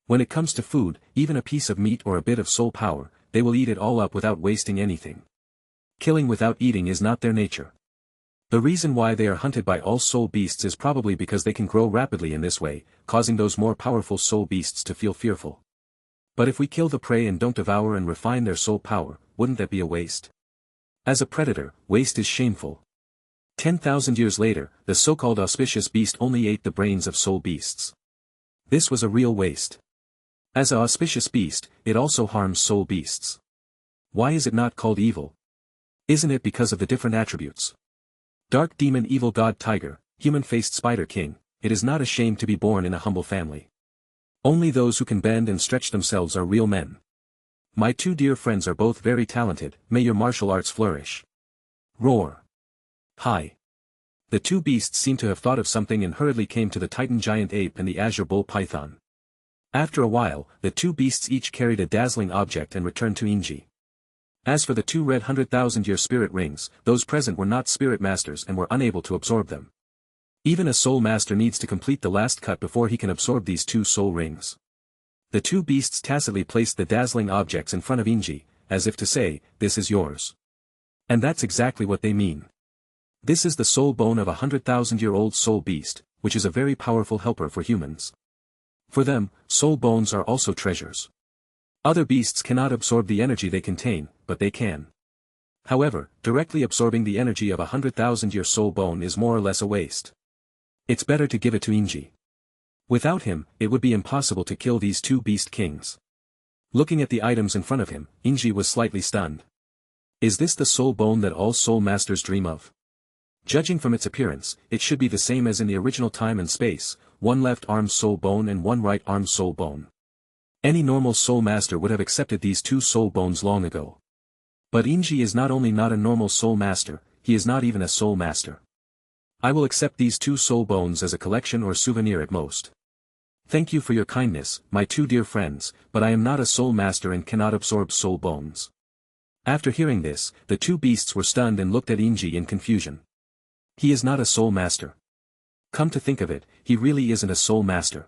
When it comes to food, even a piece of meat or a bit of soul power, they will eat it all up without wasting anything. Killing without eating is not their nature. The reason why they are hunted by all soul beasts is probably because they can grow rapidly in this way, causing those more powerful soul beasts to feel fearful. But if we kill the prey and don't devour and refine their soul power, wouldn't that be a waste? As a predator, waste is shameful. 10,000 years later, the so-called auspicious beast only ate the brains of soul beasts. This was a real waste. As an auspicious beast, it also harms soul beasts. Why is it not called evil? Isn't it because of the different attributes? Dark demon evil god tiger, human-faced spider king, it is not a shame to be born in a humble family. Only those who can bend and stretch themselves are real men. My two dear friends are both very talented, may your martial arts flourish. Roar. Hi. The two beasts seemed to have thought of something and hurriedly came to the Titan giant ape and the azure bull python. After a while, the two beasts each carried a dazzling object and returned to Inji. As for the two red 100,000-year spirit rings, those present were not spirit masters and were unable to absorb them. Even a soul master needs to complete the last cut before he can absorb these two soul rings. The two beasts tacitly placed the dazzling objects in front of Inji, as if to say, this is yours. And that's exactly what they mean. This is the soul bone of a 100,000-year-old soul beast, which is a very powerful helper for humans. For them, soul bones are also treasures. Other beasts cannot absorb the energy they contain, but they can. However, directly absorbing the energy of a 100,000-year soul bone is more or less a waste. It's better to give it to Inji. Without him, it would be impossible to kill these two beast kings. Looking at the items in front of him, Inji was slightly stunned. Is this the soul bone that all soul masters dream of? Judging from its appearance, it should be the same as in the original time and space, one left arm soul bone and one right arm soul bone. Any normal soul master would have accepted these two soul bones long ago. But Inji is not only not a normal soul master, he is not even a soul master. I will accept these two soul bones as a collection or souvenir at most. Thank you for your kindness, my two dear friends, but I am not a soul master and cannot absorb soul bones. After hearing this, the two beasts were stunned and looked at Inji in confusion. He is not a soul master. Come to think of it, he really isn't a soul master.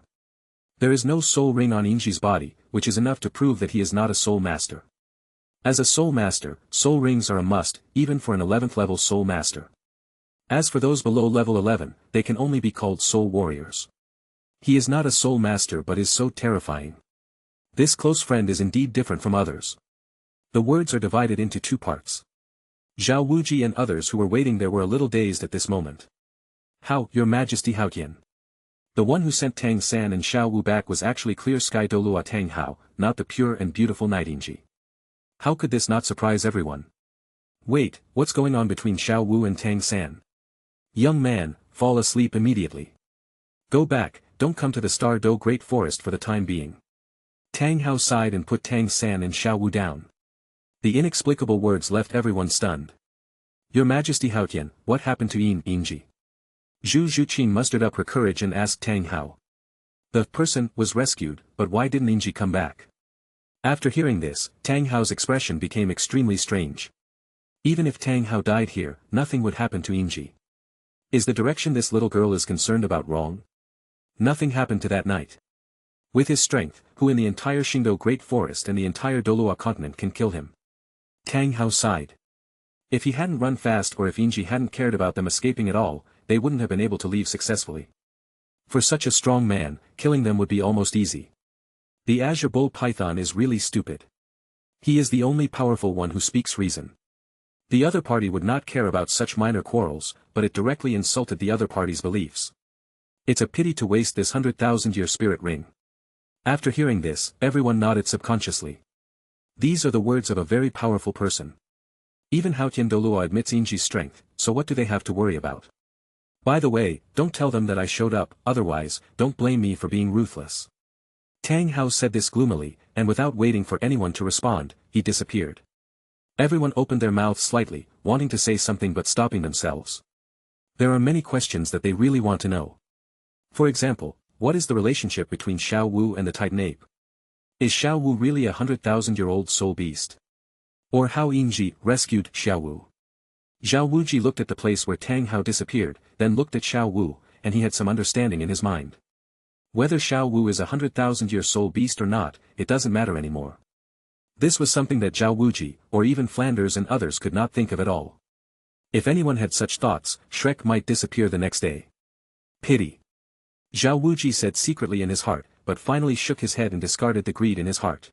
There is no soul ring on Inji's body, which is enough to prove that he is not a soul master. As a soul master, soul rings are a must, even for an 11th level soul master. As for those below level 11, they can only be called soul warriors. He is not a soul master but is so terrifying. This close friend is indeed different from others. The words are divided into two parts. Zhao Wuji and others who were waiting there were a little dazed at this moment. How, your majesty Haotian? The one who sent Tang San and Xiao Wu back was actually Clear Sky Douluo Tang Hao, not the pure and beautiful Night Inji. How could this not surprise everyone? Wait, what's going on between Xiao Wu and Tang San? Young man, fall asleep immediately. Go back, don't come to the Star Do Great Forest for the time being. Tang Hao sighed and put Tang San and Xiao Wu down. The inexplicable words left everyone stunned. Your Majesty Haotian, what happened to Yinji? Zhu Zhuqin mustered up her courage and asked Tang Hao. The person was rescued, but why didn't Yinji come back? After hearing this, Tang Hao's expression became extremely strange. Even if Tang Hao died here, nothing would happen to Yinji. Is the direction this little girl is concerned about wrong? Nothing happened to that night. With his strength, who in the entire Xingdou Great Forest and the entire Douluo Continent can kill him? Tang Hao sighed. If he hadn't run fast or if Yinji hadn't cared about them escaping at all, they wouldn't have been able to leave successfully. For such a strong man, killing them would be almost easy. The Azure Bull Python is really stupid. He is the only powerful one who speaks reason. The other party would not care about such minor quarrels, but it directly insulted the other party's beliefs. It's a pity to waste this 100,000-year spirit ring. After hearing this, everyone nodded subconsciously. These are the words of a very powerful person. Even Haotian Douluo admits Yinji's strength, so what do they have to worry about? By the way, don't tell them that I showed up, otherwise, don't blame me for being ruthless. Tang Hao said this gloomily, and without waiting for anyone to respond, he disappeared. Everyone opened their mouths slightly, wanting to say something but stopping themselves. There are many questions that they really want to know. For example, what is the relationship between Xiao Wu and the Titan Ape? Is Xiao Wu really a 100,000-year-old soul beast? Or how Yinji rescued Xiao Wu? Zhao Wuji looked at the place where Tang Hao disappeared, then looked at Xiao Wu, and he had some understanding in his mind. Whether Xiao Wu is a 100,000-year soul beast or not, it doesn't matter anymore. This was something that Zhao Wuji, or even Flanders and others could not think of at all. If anyone had such thoughts, Shrek might disappear the next day. Pity. Zhao Wuji said secretly in his heart, but finally shook his head and discarded the greed in his heart.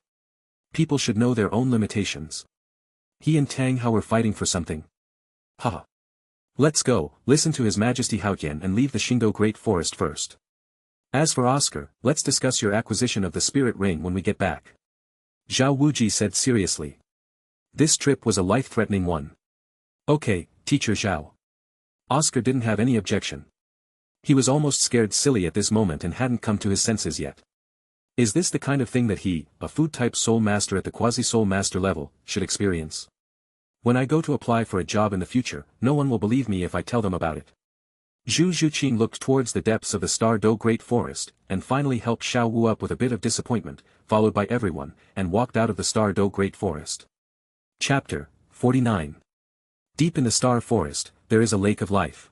People should know their own limitations. He and Tang Hao were fighting for something. Haha. Let's go, listen to His Majesty Haotian and leave the Xingdou Great Forest first. As for Oscar, let's discuss your acquisition of the spirit ring when we get back. Zhao Wuji said seriously. This trip was a life-threatening one. Okay, Teacher Zhao. Oscar didn't have any objection. He was almost scared silly at this moment and hadn't come to his senses yet. Is this the kind of thing that he, a food-type soul master at the quasi-soul master level, should experience? When I go to apply for a job in the future, no one will believe me if I tell them about it. Zhu Zhuqin looked towards the depths of the Star Do Great Forest, and finally helped Xiao Wu up with a bit of disappointment, followed by everyone, and walked out of the Star Do Great Forest. Chapter 49. Deep in the Star Forest, there is a lake of life.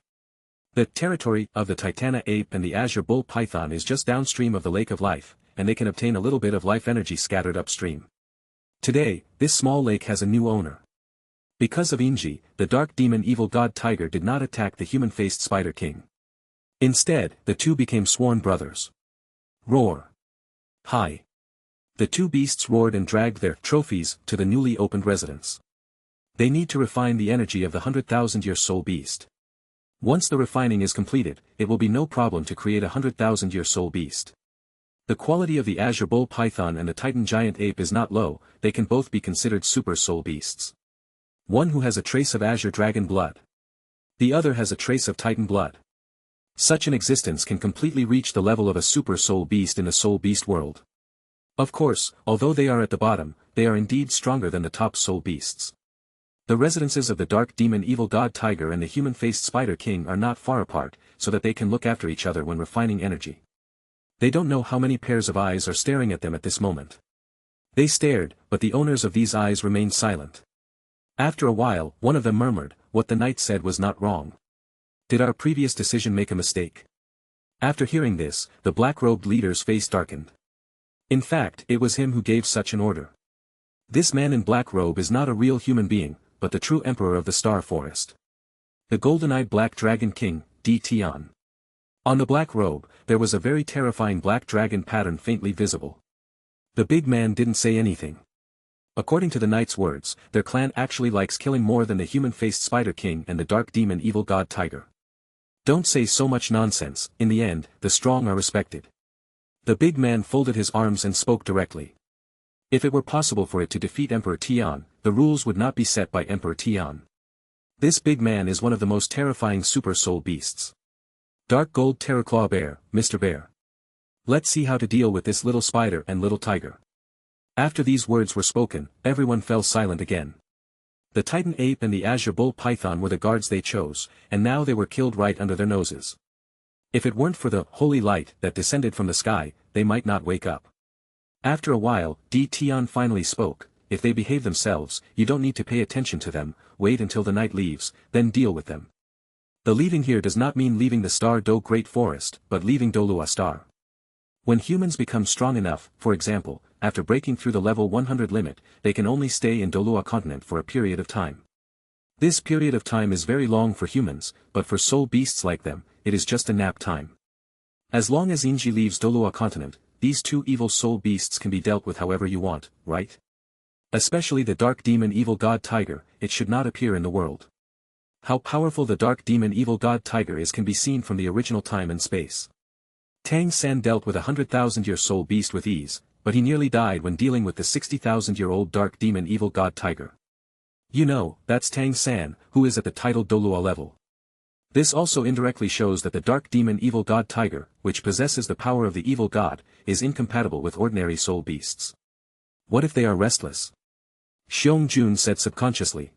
The territory of the Titana ape and the Azure Bull Python is just downstream of the Lake of Life, and they can obtain a little bit of life energy scattered upstream. Today, this small lake has a new owner. Because of Yinji, the dark demon evil god tiger did not attack the human-faced spider king. Instead, the two became sworn brothers. Roar. Hi. The two beasts roared and dragged their trophies to the newly opened residence. They need to refine the energy of the 100,000-year soul beast. Once the refining is completed, it will be no problem to create a 100,000-year soul beast. The quality of the Azure Bull Python and the Titan Giant Ape is not low, they can both be considered super soul beasts. One who has a trace of Azure Dragon blood. The other has a trace of Titan blood. Such an existence can completely reach the level of a super soul beast in the soul beast world. Of course, although they are at the bottom, they are indeed stronger than the top soul beasts. The residences of the dark demon evil god tiger and the human-faced spider king are not far apart, so that they can look after each other when refining energy. They don't know how many pairs of eyes are staring at them at this moment. They stared, but the owners of these eyes remained silent. After a while, one of them murmured, "What the knight said was not wrong. Did our previous decision make a mistake?" After hearing this, the black-robed leader's face darkened. In fact, it was him who gave such an order. This man in black robe is not a real human being, but the true emperor of the Star Forest. The golden-eyed black dragon king, Tian. On the black robe, there was a very terrifying black dragon pattern faintly visible. The big man didn't say anything. According to the knight's words, their clan actually likes killing more than the human-faced spider king and the dark demon evil god tiger. Don't say so much nonsense, in the end, the strong are respected. The big man folded his arms and spoke directly. If it were possible for it to defeat Emperor Tian, the rules would not be set by Emperor Tian. This big man is one of the most terrifying super soul beasts. Dark Gold Terrorclaw Bear, Mr. Bear. Let's see how to deal with this little spider and little tiger. After these words were spoken, everyone fell silent again. The Titan Ape and the Azure Bull Python were the guards they chose, and now they were killed right under their noses. If it weren't for the holy light that descended from the sky, they might not wake up. After a while, Tian finally spoke. If they behave themselves, you don't need to pay attention to them, wait until the night leaves, then deal with them. The leaving here does not mean leaving the Star Do Great Forest, but leaving Douluo Star. When humans become strong enough, for example, after breaking through the level 100 limit, they can only stay in Douluo Continent for a period of time. This period of time is very long for humans, but for soul beasts like them, it is just a nap time. As long as Inji leaves Douluo Continent, these two evil soul beasts can be dealt with however you want, right? Especially the dark demon evil god tiger, it should not appear in the world. How powerful the dark demon evil god tiger is can be seen from the original time and space. Tang San dealt with a 100,000-year soul beast with ease, but he nearly died when dealing with the 60,000-year-old dark demon evil god tiger. You know, that's Tang San, who is at the titled Douluo level. This also indirectly shows that the dark demon evil god tiger, which possesses the power of the evil god, is incompatible with ordinary soul beasts. What if they are restless? Xiong Jun said subconsciously.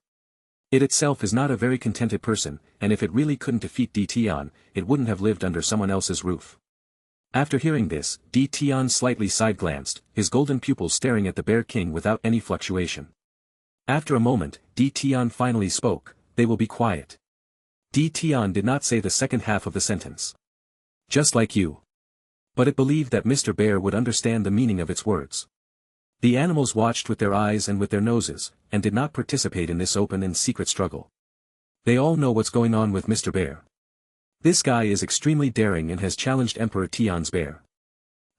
It itself is not a very contented person, and if it really couldn't defeat Tian, it wouldn't have lived under someone else's roof. After hearing this, Tian slightly side-glanced, his golden pupils staring at the Bear King without any fluctuation. After a moment, Tian finally spoke, "They will be quiet." Tian did not say the second half of the sentence. "Just like you." But it believed that Mr. Bear would understand the meaning of its words. The animals watched with their eyes and with their noses, and did not participate in this open and secret struggle. They all know what's going on with Mr. Bear. This guy is extremely daring and has challenged Emperor Tian's bear.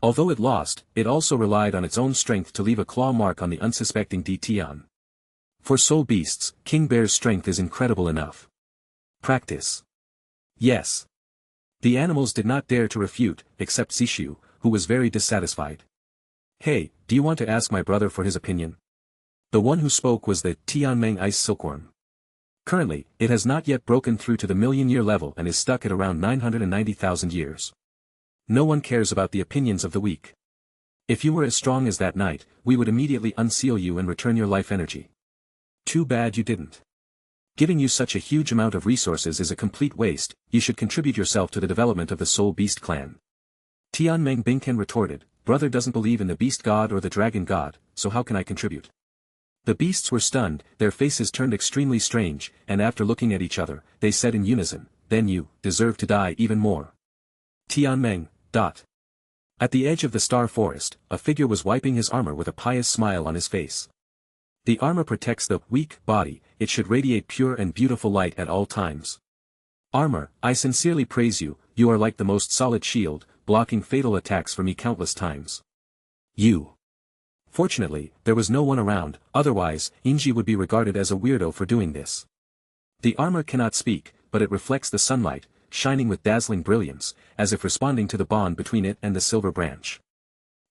Although it lost, it also relied on its own strength to leave a claw mark on the unsuspecting Tian. For soul beasts, King Bear's strength is incredible enough. Practice. Yes. The animals did not dare to refute, except Zishu, who was very dissatisfied. "Hey, do you want to ask my brother for his opinion?" The one who spoke was the Tianmeng Ice Silkworm. Currently, it has not yet broken through to the million-year level and is stuck at around 990,000 years. No one cares about the opinions of the weak. If you were as strong as that knight, we would immediately unseal you and return your life energy. Too bad you didn't. Giving you such a huge amount of resources is a complete waste, you should contribute yourself to the development of the Soul Beast clan. Tianmeng Bingken retorted, "Brother doesn't believe in the beast god or the dragon god, so how can I contribute?" The beasts were stunned, their faces turned extremely strange, and after looking at each other, they said in unison, "Then you deserve to die even more." Tianmeng. At the edge of the Star Forest, a figure was wiping his armor with a pious smile on his face. The armor protects the weak body, it should radiate pure and beautiful light at all times. Armor, I sincerely praise you, you are like the most solid shield, blocking fatal attacks for me countless times. You. Fortunately, there was no one around, otherwise, Inji would be regarded as a weirdo for doing this. The armor cannot speak, but it reflects the sunlight, shining with dazzling brilliance, as if responding to the bond between it and the silver branch.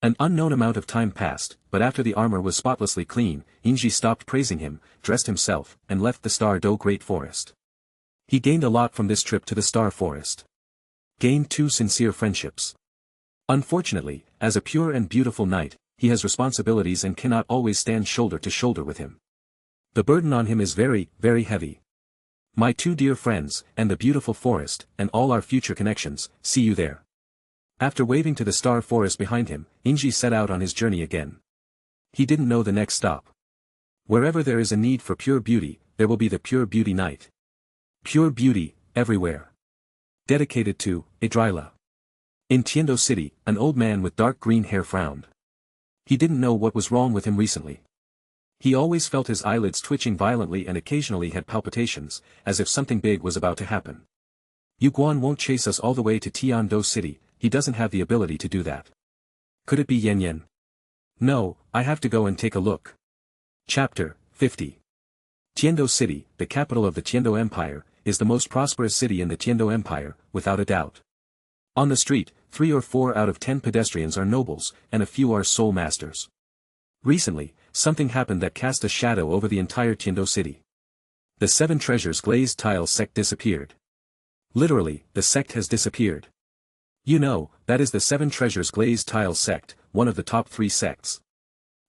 An unknown amount of time passed, but after the armor was spotlessly clean, Inji stopped praising him, dressed himself, and left the Star Do Great Forest. He gained a lot from this trip to the Star Forest. Gained 2 sincere friendships. Unfortunately, as a pure and beautiful knight, he has responsibilities and cannot always stand shoulder to shoulder with him. The burden on him is very, very heavy. My 2 dear friends, and the beautiful forest, and all our future connections, see you there. After waving to the Star Forest behind him, Inji set out on his journey again. He didn't know the next stop. Wherever there is a need for pure beauty, there will be the Pure Beauty Knight. Pure beauty, everywhere. Dedicated to Idrila. In Tiendo City, an old man with dark green hair frowned. He didn't know what was wrong with him recently. He always felt his eyelids twitching violently and occasionally had palpitations, as if something big was about to happen. Yu Guan won't chase us all the way to Tiendo City, he doesn't have the ability to do that. Could it be Yen Yen? No, I have to go and take a look. Chapter 50. Tiendo City, the capital of the Tiendo Empire, is the most prosperous city in the Tiendo Empire, without a doubt. On the street, 3 or 4 out of 10 pedestrians are nobles, and a few are soul masters. Recently, something happened that cast a shadow over the entire Tiendo City. The 7 treasures glazed tile sect disappeared. Literally, the sect has disappeared. You know, that is the Seven Treasures Glazed Tiles sect, one of the top 3 sects.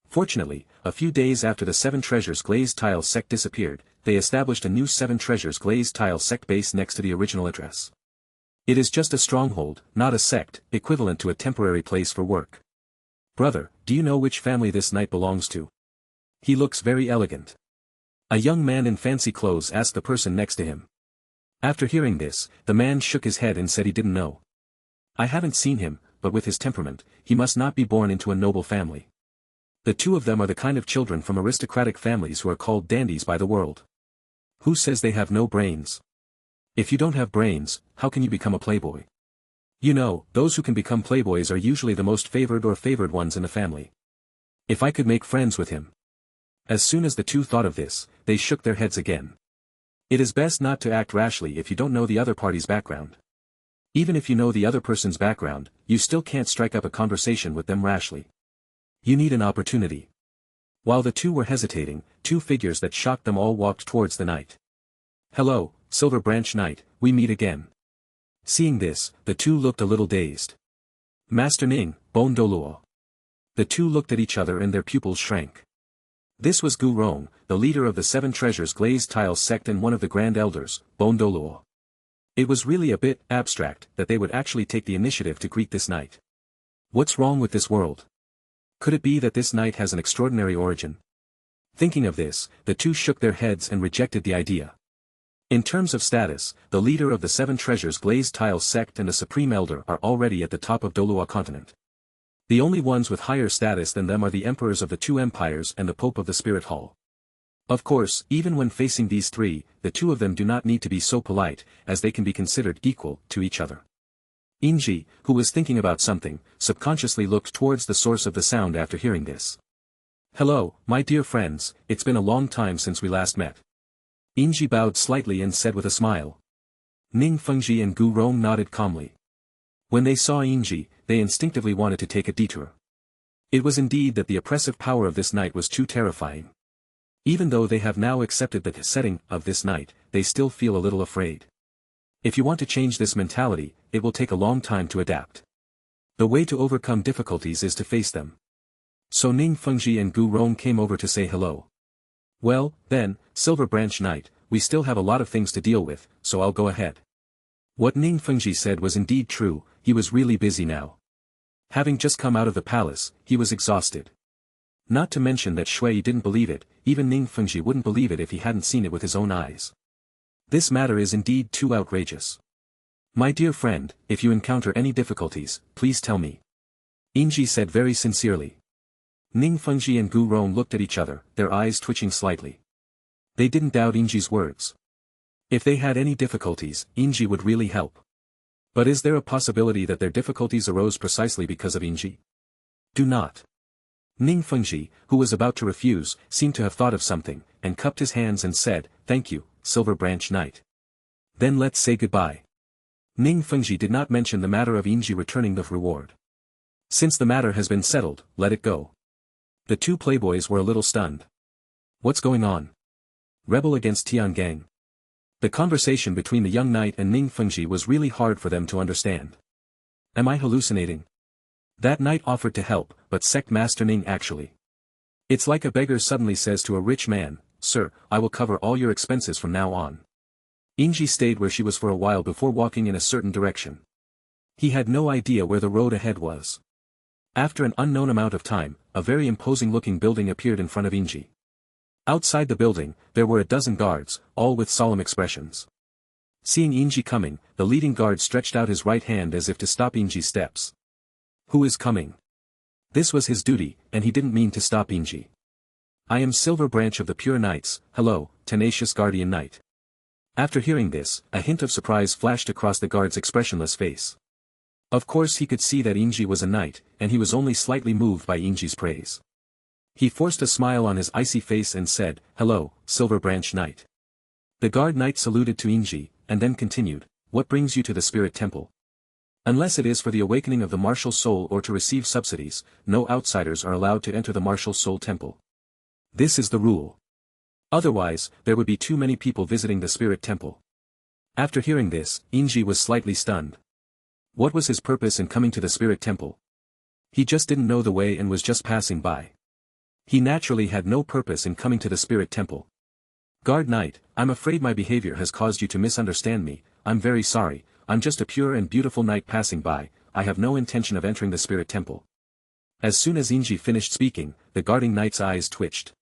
Fortunately, a few days after the Seven Treasures Glazed Tiles sect disappeared, they established a new Seven Treasures Glazed Tiles sect base next to the original address. It is just a stronghold, not a sect, equivalent to a temporary place for work. Brother, do you know which family this knight belongs to? He looks very elegant. A young man in fancy clothes asked the person next to him. After hearing this, the man shook his head and said he didn't know. I haven't seen him, but with his temperament, he must not be born into a noble family. The two of them are the kind of children from aristocratic families who are called dandies by the world. Who says they have no brains? If you don't have brains, how can you become a playboy? You know, those who can become playboys are usually the most favored or favored ones in the family. If I could make friends with him. As soon as the two thought of this, they shook their heads again. It is best not to act rashly if you don't know the other party's background. Even if you know the other person's background, you still can't strike up a conversation with them rashly. You need an opportunity. While the two were hesitating, two figures that shocked them all walked towards the knight. Hello, Silver Branch Knight, we meet again. Seeing this, the two looked a little dazed. Master Ning, Bon Douluo. The two looked at each other and their pupils shrank. This was Gu Rong, the leader of the Seven Treasures Glazed Tiles sect and one of the Grand Elders, Bon Douluo. It was really a bit abstract that they would actually take the initiative to greet this knight. What's wrong with this world? Could it be that this knight has an extraordinary origin? Thinking of this, the two shook their heads and rejected the idea. In terms of status, the leader of the Seven Treasures Glazed Tiles sect and the Supreme Elder are already at the top of Douluo Continent. The only ones with higher status than them are the emperors of the two empires and the Pope of the Spirit Hall. Of course, even when facing these three, the two of them do not need to be so polite, as they can be considered equal to each other. Inji, who was thinking about something, subconsciously looked towards the source of the sound after hearing this. Hello, my dear friends, it's been a long time since we last met. Inji bowed slightly and said with a smile. Ning Fengji and Gu Rong nodded calmly. When they saw Inji, they instinctively wanted to take a detour. It was indeed that the oppressive power of this knight was too terrifying. Even though they have now accepted the setting of this knight, they still feel a little afraid. If you want to change this mentality, it will take a long time to adapt. The way to overcome difficulties is to face them. So Ning Fengji and Gu Rong came over to say hello. Well, then, Silver Branch Knight, we still have a lot of things to deal with, so I'll go ahead. What Ning Fengji said was indeed true, he was really busy now. Having just come out of the palace, he was exhausted. Not to mention that Shui didn't believe it, even Ning Fengji wouldn't believe it if he hadn't seen it with his own eyes. This matter is indeed too outrageous. My dear friend, if you encounter any difficulties, please tell me. Inji said very sincerely. Ning Fengji and Gu Rong looked at each other, their eyes twitching slightly. They didn't doubt Inji's words. If they had any difficulties, Inji would really help. But is there a possibility that their difficulties arose precisely because of Inji? Do not. Ning Fengji, who was about to refuse, seemed to have thought of something, and cupped his hands and said, Thank you, Silver Branch Knight. Then let's say goodbye. Ning Fengji did not mention the matter of Inji returning the reward. Since the matter has been settled, let it go. The two playboys were a little stunned. What's going on? Rebel against Tiangang. The conversation between the young knight and Ning Fengji was really hard for them to understand. Am I hallucinating? That knight offered to help, but Sect Master Ning actually. It's like a beggar suddenly says to a rich man, Sir, I will cover all your expenses from now on. Inji stayed where she was for a while before walking in a certain direction. He had no idea where the road ahead was. After an unknown amount of time, a very imposing-looking building appeared in front of Inji. Outside the building, there were a dozen guards, all with solemn expressions. Seeing Inji coming, the leading guard stretched out his right hand as if to stop Inji's steps. Who is coming? This was his duty, and he didn't mean to stop Inji. I am Silver Branch of the Pure Knights, hello, tenacious guardian knight. After hearing this, a hint of surprise flashed across the guard's expressionless face. Of course he could see that Inji was a knight, and he was only slightly moved by Inji's praise. He forced a smile on his icy face and said, Hello, Silver Branch Knight. The guard knight saluted to Inji, and then continued, What brings you to the Spirit Temple? Unless it is for the awakening of the martial soul or to receive subsidies, no outsiders are allowed to enter the martial soul temple. This is the rule. Otherwise, there would be too many people visiting the Spirit Temple. After hearing this, Inji was slightly stunned. What was his purpose in coming to the spirit temple? He just didn't know the way and was just passing by. He naturally had no purpose in coming to the spirit temple. Guard Knight, I'm afraid my behavior has caused you to misunderstand me. I'm very sorry, I'm just a pure and beautiful knight passing by, I have no intention of entering the spirit temple. As soon as Inji finished speaking, the guarding knight's eyes twitched.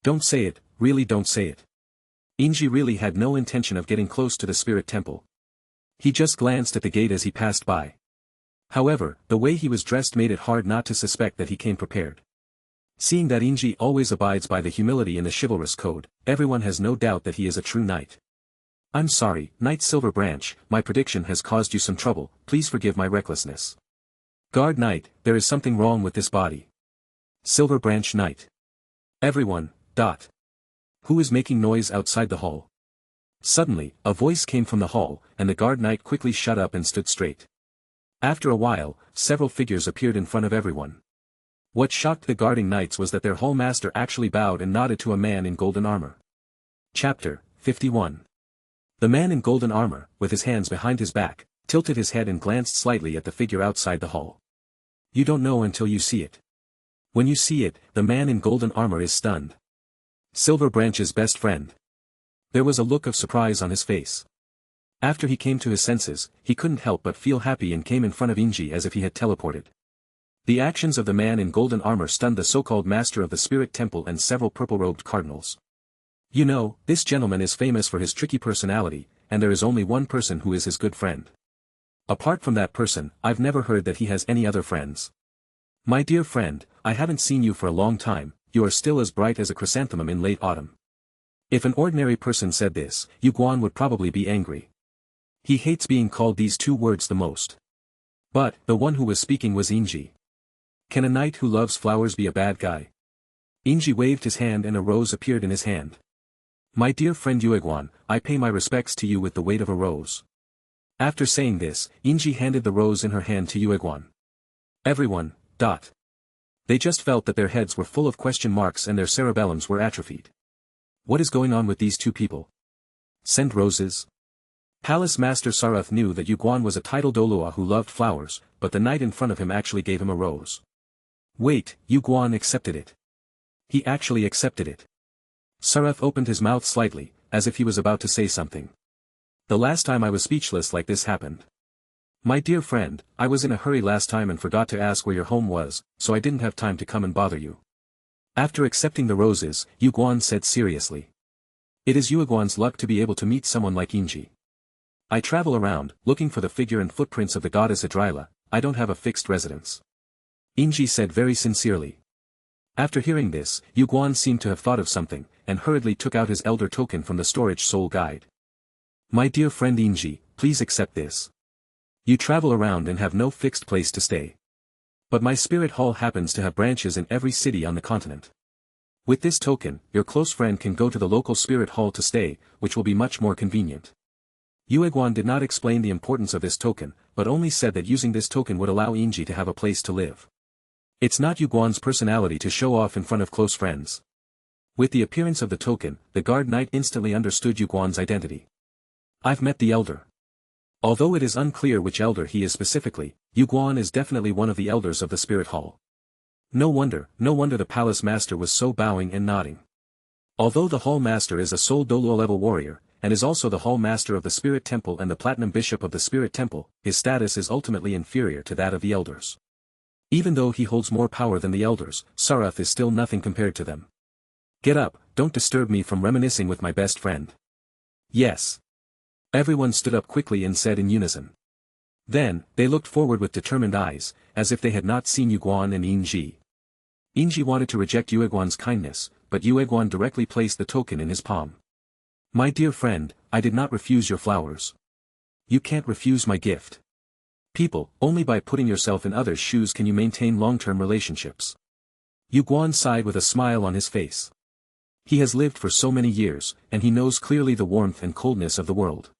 Don't say it, really don't say it. Inji really had no intention of getting close to the spirit temple. He just glanced at the gate as he passed by. However, the way he was dressed made it hard not to suspect that he came prepared. Seeing that Inji always abides by the humility in the chivalrous code, everyone has no doubt that he is a true knight. I'm sorry, Knight Silver Branch, my prediction has caused you some trouble, please forgive my recklessness. Guard Knight, there is something wrong with this body. Silver Branch Knight. Everyone, Who is making noise outside the hall? Suddenly, a voice came from the hall, and the guard knight quickly shut up and stood straight. After a while, several figures appeared in front of everyone. What shocked the guarding knights was that their hall master actually bowed and nodded to a man in golden armor. Chapter 51. The man in golden armor, with his hands behind his back, tilted his head and glanced slightly at the figure outside the hall. You don't know until you see it. When you see it, the man in golden armor is stunned. Silver Branch's best friend. There was a look of surprise on his face. After he came to his senses, he couldn't help but feel happy and came in front of Inji as if he had teleported. The actions of the man in golden armor stunned the so-called master of the spirit temple and several purple-robed cardinals. You know, this gentleman is famous for his tricky personality, and there is only one person who is his good friend. Apart from that person, I've never heard that he has any other friends. My dear friend, I haven't seen you for a long time, you are still as bright as a chrysanthemum in late autumn. If an ordinary person said this, Yu Guan would probably be angry. He hates being called these two words the most. But, the one who was speaking was Inji. Can a knight who loves flowers be a bad guy? Inji waved his hand and a rose appeared in his hand. My dear friend Yueguan, I pay my respects to you with the weight of a rose. After saying this, Inji handed the rose in her hand to Yueguan. Everyone, They just felt that their heads were full of question marks and their cerebellums were atrophied. What is going on with these two people? Send roses? Palace Master Sarath knew that Yu Guan was a title Douluo who loved flowers, but the knight in front of him actually gave him a rose. Wait, Yu Guan accepted it. He actually accepted it. Sarath opened his mouth slightly, as if he was about to say something. The last time I was speechless like this happened. My dear friend, I was in a hurry last time and forgot to ask where your home was, so I didn't have time to come and bother you. After accepting the roses, Yu Guan said seriously. It is Yueguan's luck to be able to meet someone like Inji. I travel around, looking for the figure and footprints of the goddess Idrila, I don't have a fixed residence. Inji said very sincerely. After hearing this, Yu Guan seemed to have thought of something, and hurriedly took out his elder token from the storage soul guide. My dear friend Inji, please accept this. You travel around and have no fixed place to stay. But my spirit hall happens to have branches in every city on the continent. With this token, your close friend can go to the local spirit hall to stay, which will be much more convenient. Yueguan did not explain the importance of this token, but only said that using this token would allow Inji to have a place to live. It's not Yu Guan's personality to show off in front of close friends. With the appearance of the token, the guard knight instantly understood Yu Guan's identity. I've met the elder. Although it is unclear which elder he is specifically, Yu Guan is definitely one of the elders of the spirit hall. No wonder the palace master was so bowing and nodding. Although the hall master is a sole Douluo level warrior, and is also the hall master of the spirit temple and the platinum bishop of the spirit temple, his status is ultimately inferior to that of the elders. Even though he holds more power than the elders, Sarath is still nothing compared to them. Get up, don't disturb me from reminiscing with my best friend. Yes. Everyone stood up quickly and said in unison. Then, they looked forward with determined eyes, as if they had not seen Yu Guan and Inji. Inji wanted to reject Yueguan's kindness, but Yueguan directly placed the token in his palm. My dear friend, I did not refuse your flowers. You can't refuse my gift. People, only by putting yourself in others' shoes can you maintain long-term relationships. Yu Guan sighed with a smile on his face. He has lived for so many years, and he knows clearly the warmth and coldness of the world.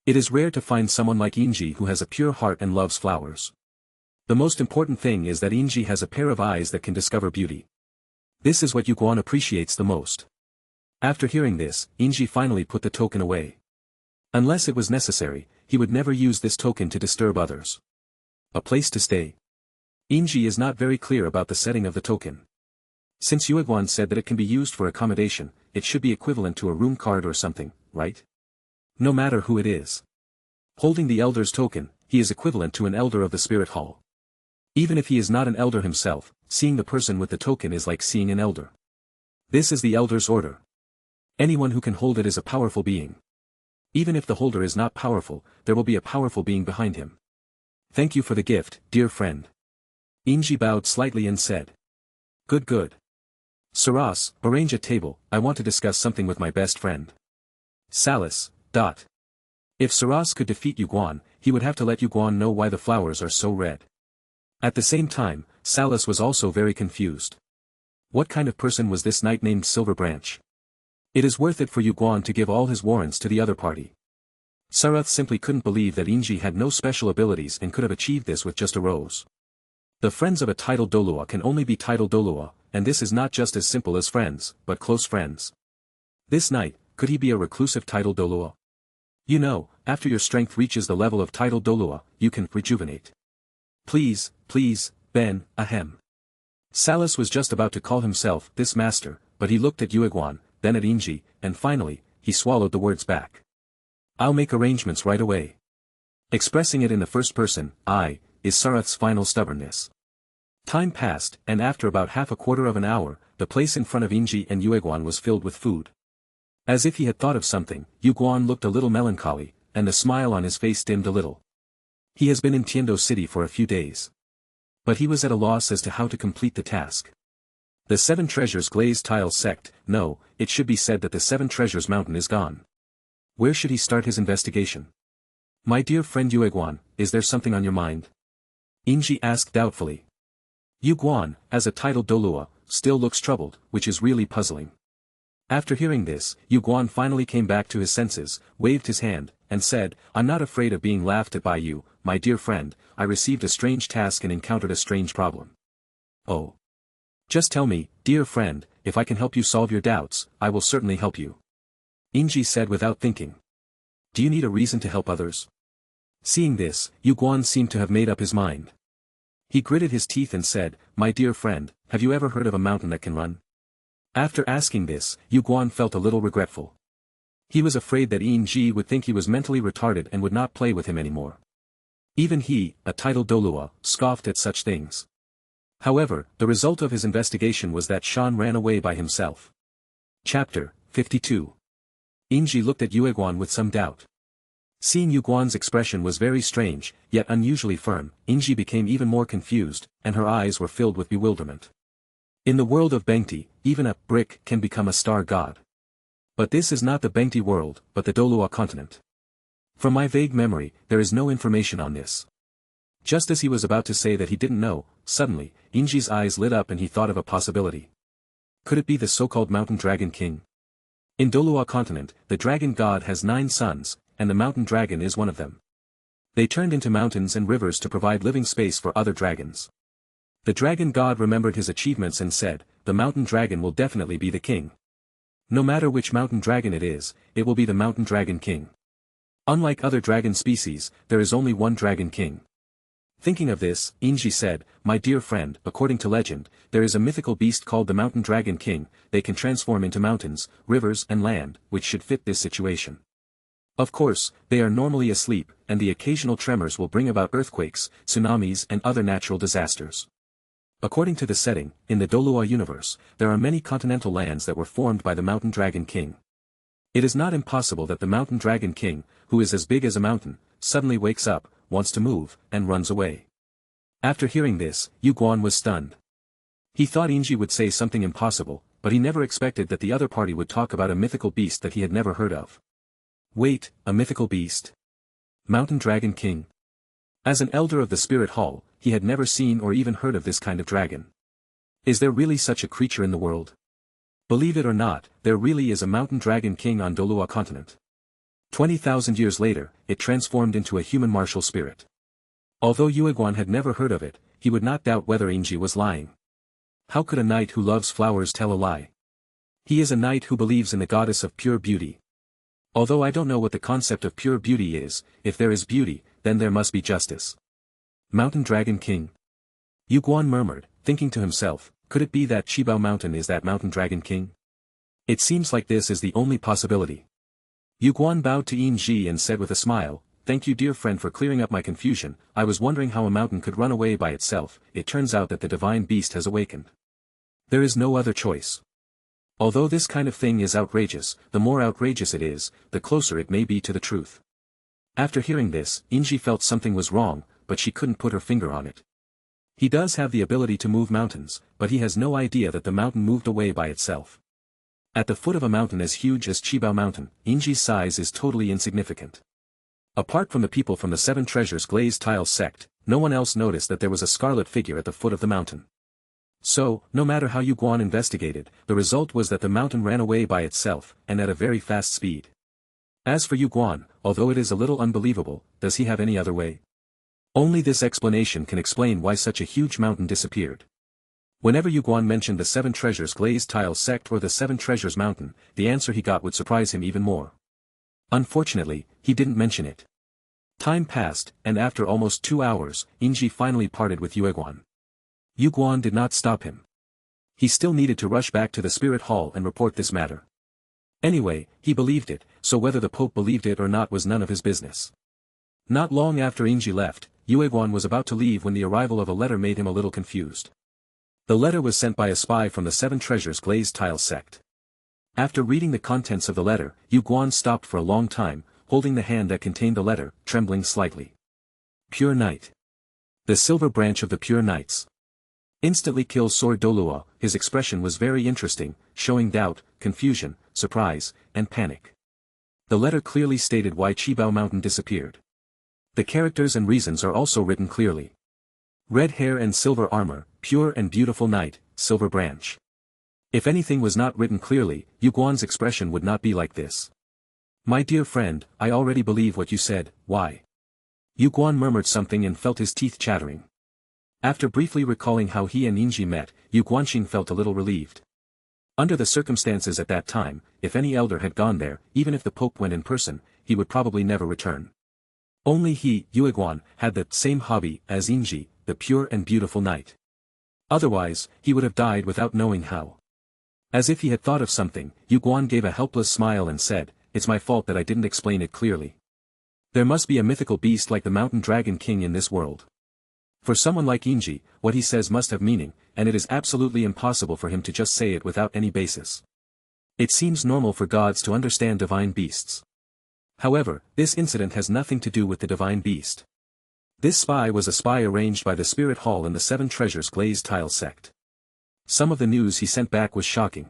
It is rare to find someone like Inji who has a pure heart and loves flowers. The most important thing is that Inji has a pair of eyes that can discover beauty. This is what Yu Guan appreciates the most. After hearing this, Inji finally put the token away. Unless it was necessary, he would never use this token to disturb others. A place to stay. Inji is not very clear about the setting of the token. Since Yueguan said that it can be used for accommodation, it should be equivalent to a room card or something, right? No matter who it is. Holding the elder's token, he is equivalent to an elder of the spirit hall. Even if he is not an elder himself, seeing the person with the token is like seeing an elder. This is the elder's order. Anyone who can hold it is a powerful being. Even if the holder is not powerful, there will be a powerful being behind him. Thank you for the gift, dear friend. Inji bowed slightly and said. Good. Saras, arrange a table, I want to discuss something with my best friend. Salas. If Saras could defeat Yuguan, he would have to let Yuguan know why the flowers are so red. At the same time, Salas was also very confused. What kind of person was this knight named Silver Branch? It is worth it for Yuguan to give all his warrants to the other party. Sarath simply couldn't believe that Inji had no special abilities and could have achieved this with just a rose. The friends of a titled Douluo can only be titled Douluo, and this is not just as simple as friends, but close friends. This knight, could he be a reclusive titled Douluo? You know, after your strength reaches the level of titled Douluo, you can rejuvenate. Please, Ben, ahem. Salas was just about to call himself this master, but he looked at Yueguan, then at Inji, and finally, he swallowed the words back. I'll make arrangements right away. Expressing it in the first person, I, is Sarath's final stubbornness. Time passed, and after about half a quarter of an hour, the place in front of Inji and Yueguan was filled with food. As if he had thought of something, Yueguan looked a little melancholy, and the smile on his face dimmed a little. He has been in Tiendo City for a few days. But he was at a loss as to how to complete the task. The Seven Treasures Glazed Tile Sect, no, it should be said that the Seven Treasures Mountain is gone. Where should he start his investigation? My dear friend Yueguan, is there something on your mind? Inji asked doubtfully. Yueguan, as a titled Douluo, still looks troubled, which is really puzzling. After hearing this, Yueguan finally came back to his senses, waved his hand, and said, I'm not afraid of being laughed at by you, my dear friend, I received a strange task and encountered a strange problem. Oh. Just tell me, dear friend, if I can help you solve your doubts, I will certainly help you. Inji said without thinking. Do you need a reason to help others? Seeing this, Yueguan seemed to have made up his mind. He gritted his teeth and said, my dear friend, have you ever heard of a mountain that can run? After asking this, Yueguan felt a little regretful. He was afraid that Inji would think he was mentally retarded and would not play with him anymore. Even he, a titled Douluo, scoffed at such things. However, the result of his investigation was that Shan ran away by himself. Chapter 52. Inji looked at Yueguan with some doubt. Seeing Yueguan's expression was very strange, yet unusually firm, Inji became even more confused, and her eyes were filled with bewilderment. In the world of Bengti, even a brick can become a star god. But this is not the Bengti world, but the Douluo Continent. From my vague memory, there is no information on this. Just as he was about to say that he didn't know, suddenly, Inji's eyes lit up and he thought of a possibility. Could it be the so-called Mountain Dragon King? In Douluo Continent, the dragon god has 9 sons, and the mountain dragon is one of them. They turned into mountains and rivers to provide living space for other dragons. The dragon god remembered his achievements and said, the mountain dragon will definitely be the king. No matter which mountain dragon it will be the mountain dragon king. Unlike other dragon species, there is only one dragon king. Thinking of this, Inji said, my dear friend, according to legend, there is a mythical beast called the mountain dragon king, they can transform into mountains, rivers and land, which should fit this situation. Of course, they are normally asleep, and the occasional tremors will bring about earthquakes, tsunamis and other natural disasters. According to the setting, in the Douluo universe, there are many continental lands that were formed by the Mountain Dragon King. It is not impossible that the Mountain Dragon King, who is as big as a mountain, suddenly wakes up, wants to move, and runs away. After hearing this, Yueguan was stunned. He thought Inji would say something impossible, but he never expected that the other party would talk about a mythical beast that he had never heard of. Wait, a mythical beast? Mountain Dragon King? As an elder of the Spirit Hall, he had never seen or even heard of this kind of dragon. Is there really such a creature in the world? Believe it or not, there really is a Mountain Dragon King on Douluo Continent. 20,000 years later, it transformed into a human martial spirit. Although Yueguan had never heard of it, he would not doubt whether Inji was lying. How could a knight who loves flowers tell a lie? He is a knight who believes in the goddess of pure beauty. Although I don't know what the concept of pure beauty is, if there is beauty, then there must be justice. Mountain Dragon King. Yu Guan murmured, thinking to himself, could it be that Qibao Mountain is that Mountain Dragon King? It seems like this is the only possibility. Yu Guan bowed to Yin Ji and said with a smile, thank you dear friend for clearing up my confusion. I was wondering how a mountain could run away by itself. It turns out that the divine beast has awakened. There is no other choice. Although this kind of thing is outrageous, the more outrageous it is, the closer it may be to the truth. After hearing this, Inji felt something was wrong, but she couldn't put her finger on it. He does have the ability to move mountains, but he has no idea that the mountain moved away by itself. At the foot of a mountain as huge as Qibao Mountain, Inji's size is totally insignificant. Apart from the people from the Seven Treasures Glazed Tiles sect, no one else noticed that there was a scarlet figure at the foot of the mountain. So, no matter how Yu Guan investigated, the result was that the mountain ran away by itself, and at a very fast speed. As for Yu Guan, although it is a little unbelievable, does he have any other way? Only this explanation can explain why such a huge mountain disappeared. Whenever Yu Guan mentioned the Seven Treasures Glazed Tiles sect or the Seven Treasures Mountain, the answer he got would surprise him even more. Unfortunately, he didn't mention it. Time passed, and after almost 2 hours, Inji finally parted with Yu Guan. Yu Guan did not stop him. He still needed to rush back to the Spirit Hall and report this matter. Anyway, he believed it, so whether the Pope believed it or not was none of his business. Not long after Inji left, Yu Guan was about to leave when the arrival of a letter made him a little confused. The letter was sent by a spy from the Seven Treasures Glazed Tiles sect. After reading the contents of the letter, Yu Guan stopped for a long time, holding the hand that contained the letter, trembling slightly. Pure Knight. The Silver Branch of the Pure Knights. Instantly kills Sword Douluo. His expression was very interesting, showing doubt, confusion, surprise, and panic. The letter clearly stated why Qibao Mountain disappeared. The characters and reasons are also written clearly. Red hair and silver armor, pure and beautiful knight, silver branch. If anything was not written clearly, Yu Guan's expression would not be like this. My dear friend, I already believe what you said, why? Yu Guan murmured something and felt his teeth chattering. After briefly recalling how he and Inji met, Yu Guanxing felt a little relieved. Under the circumstances at that time, if any elder had gone there, even if the Pope went in person, he would probably never return. Only he, Yu Guan, had the same hobby as Inji, the pure and beautiful knight. Otherwise, he would have died without knowing how. As if he had thought of something, Yu Guan gave a helpless smile and said, it's my fault that I didn't explain it clearly. There must be a mythical beast like the Mountain Dragon King in this world. For someone like Inji, what he says must have meaning, and it is absolutely impossible for him to just say it without any basis. It seems normal for gods to understand divine beasts. However, this incident has nothing to do with the divine beast. This spy was a spy arranged by the Spirit Hall and the Seven Treasures Glazed Tiles sect. Some of the news he sent back was shocking.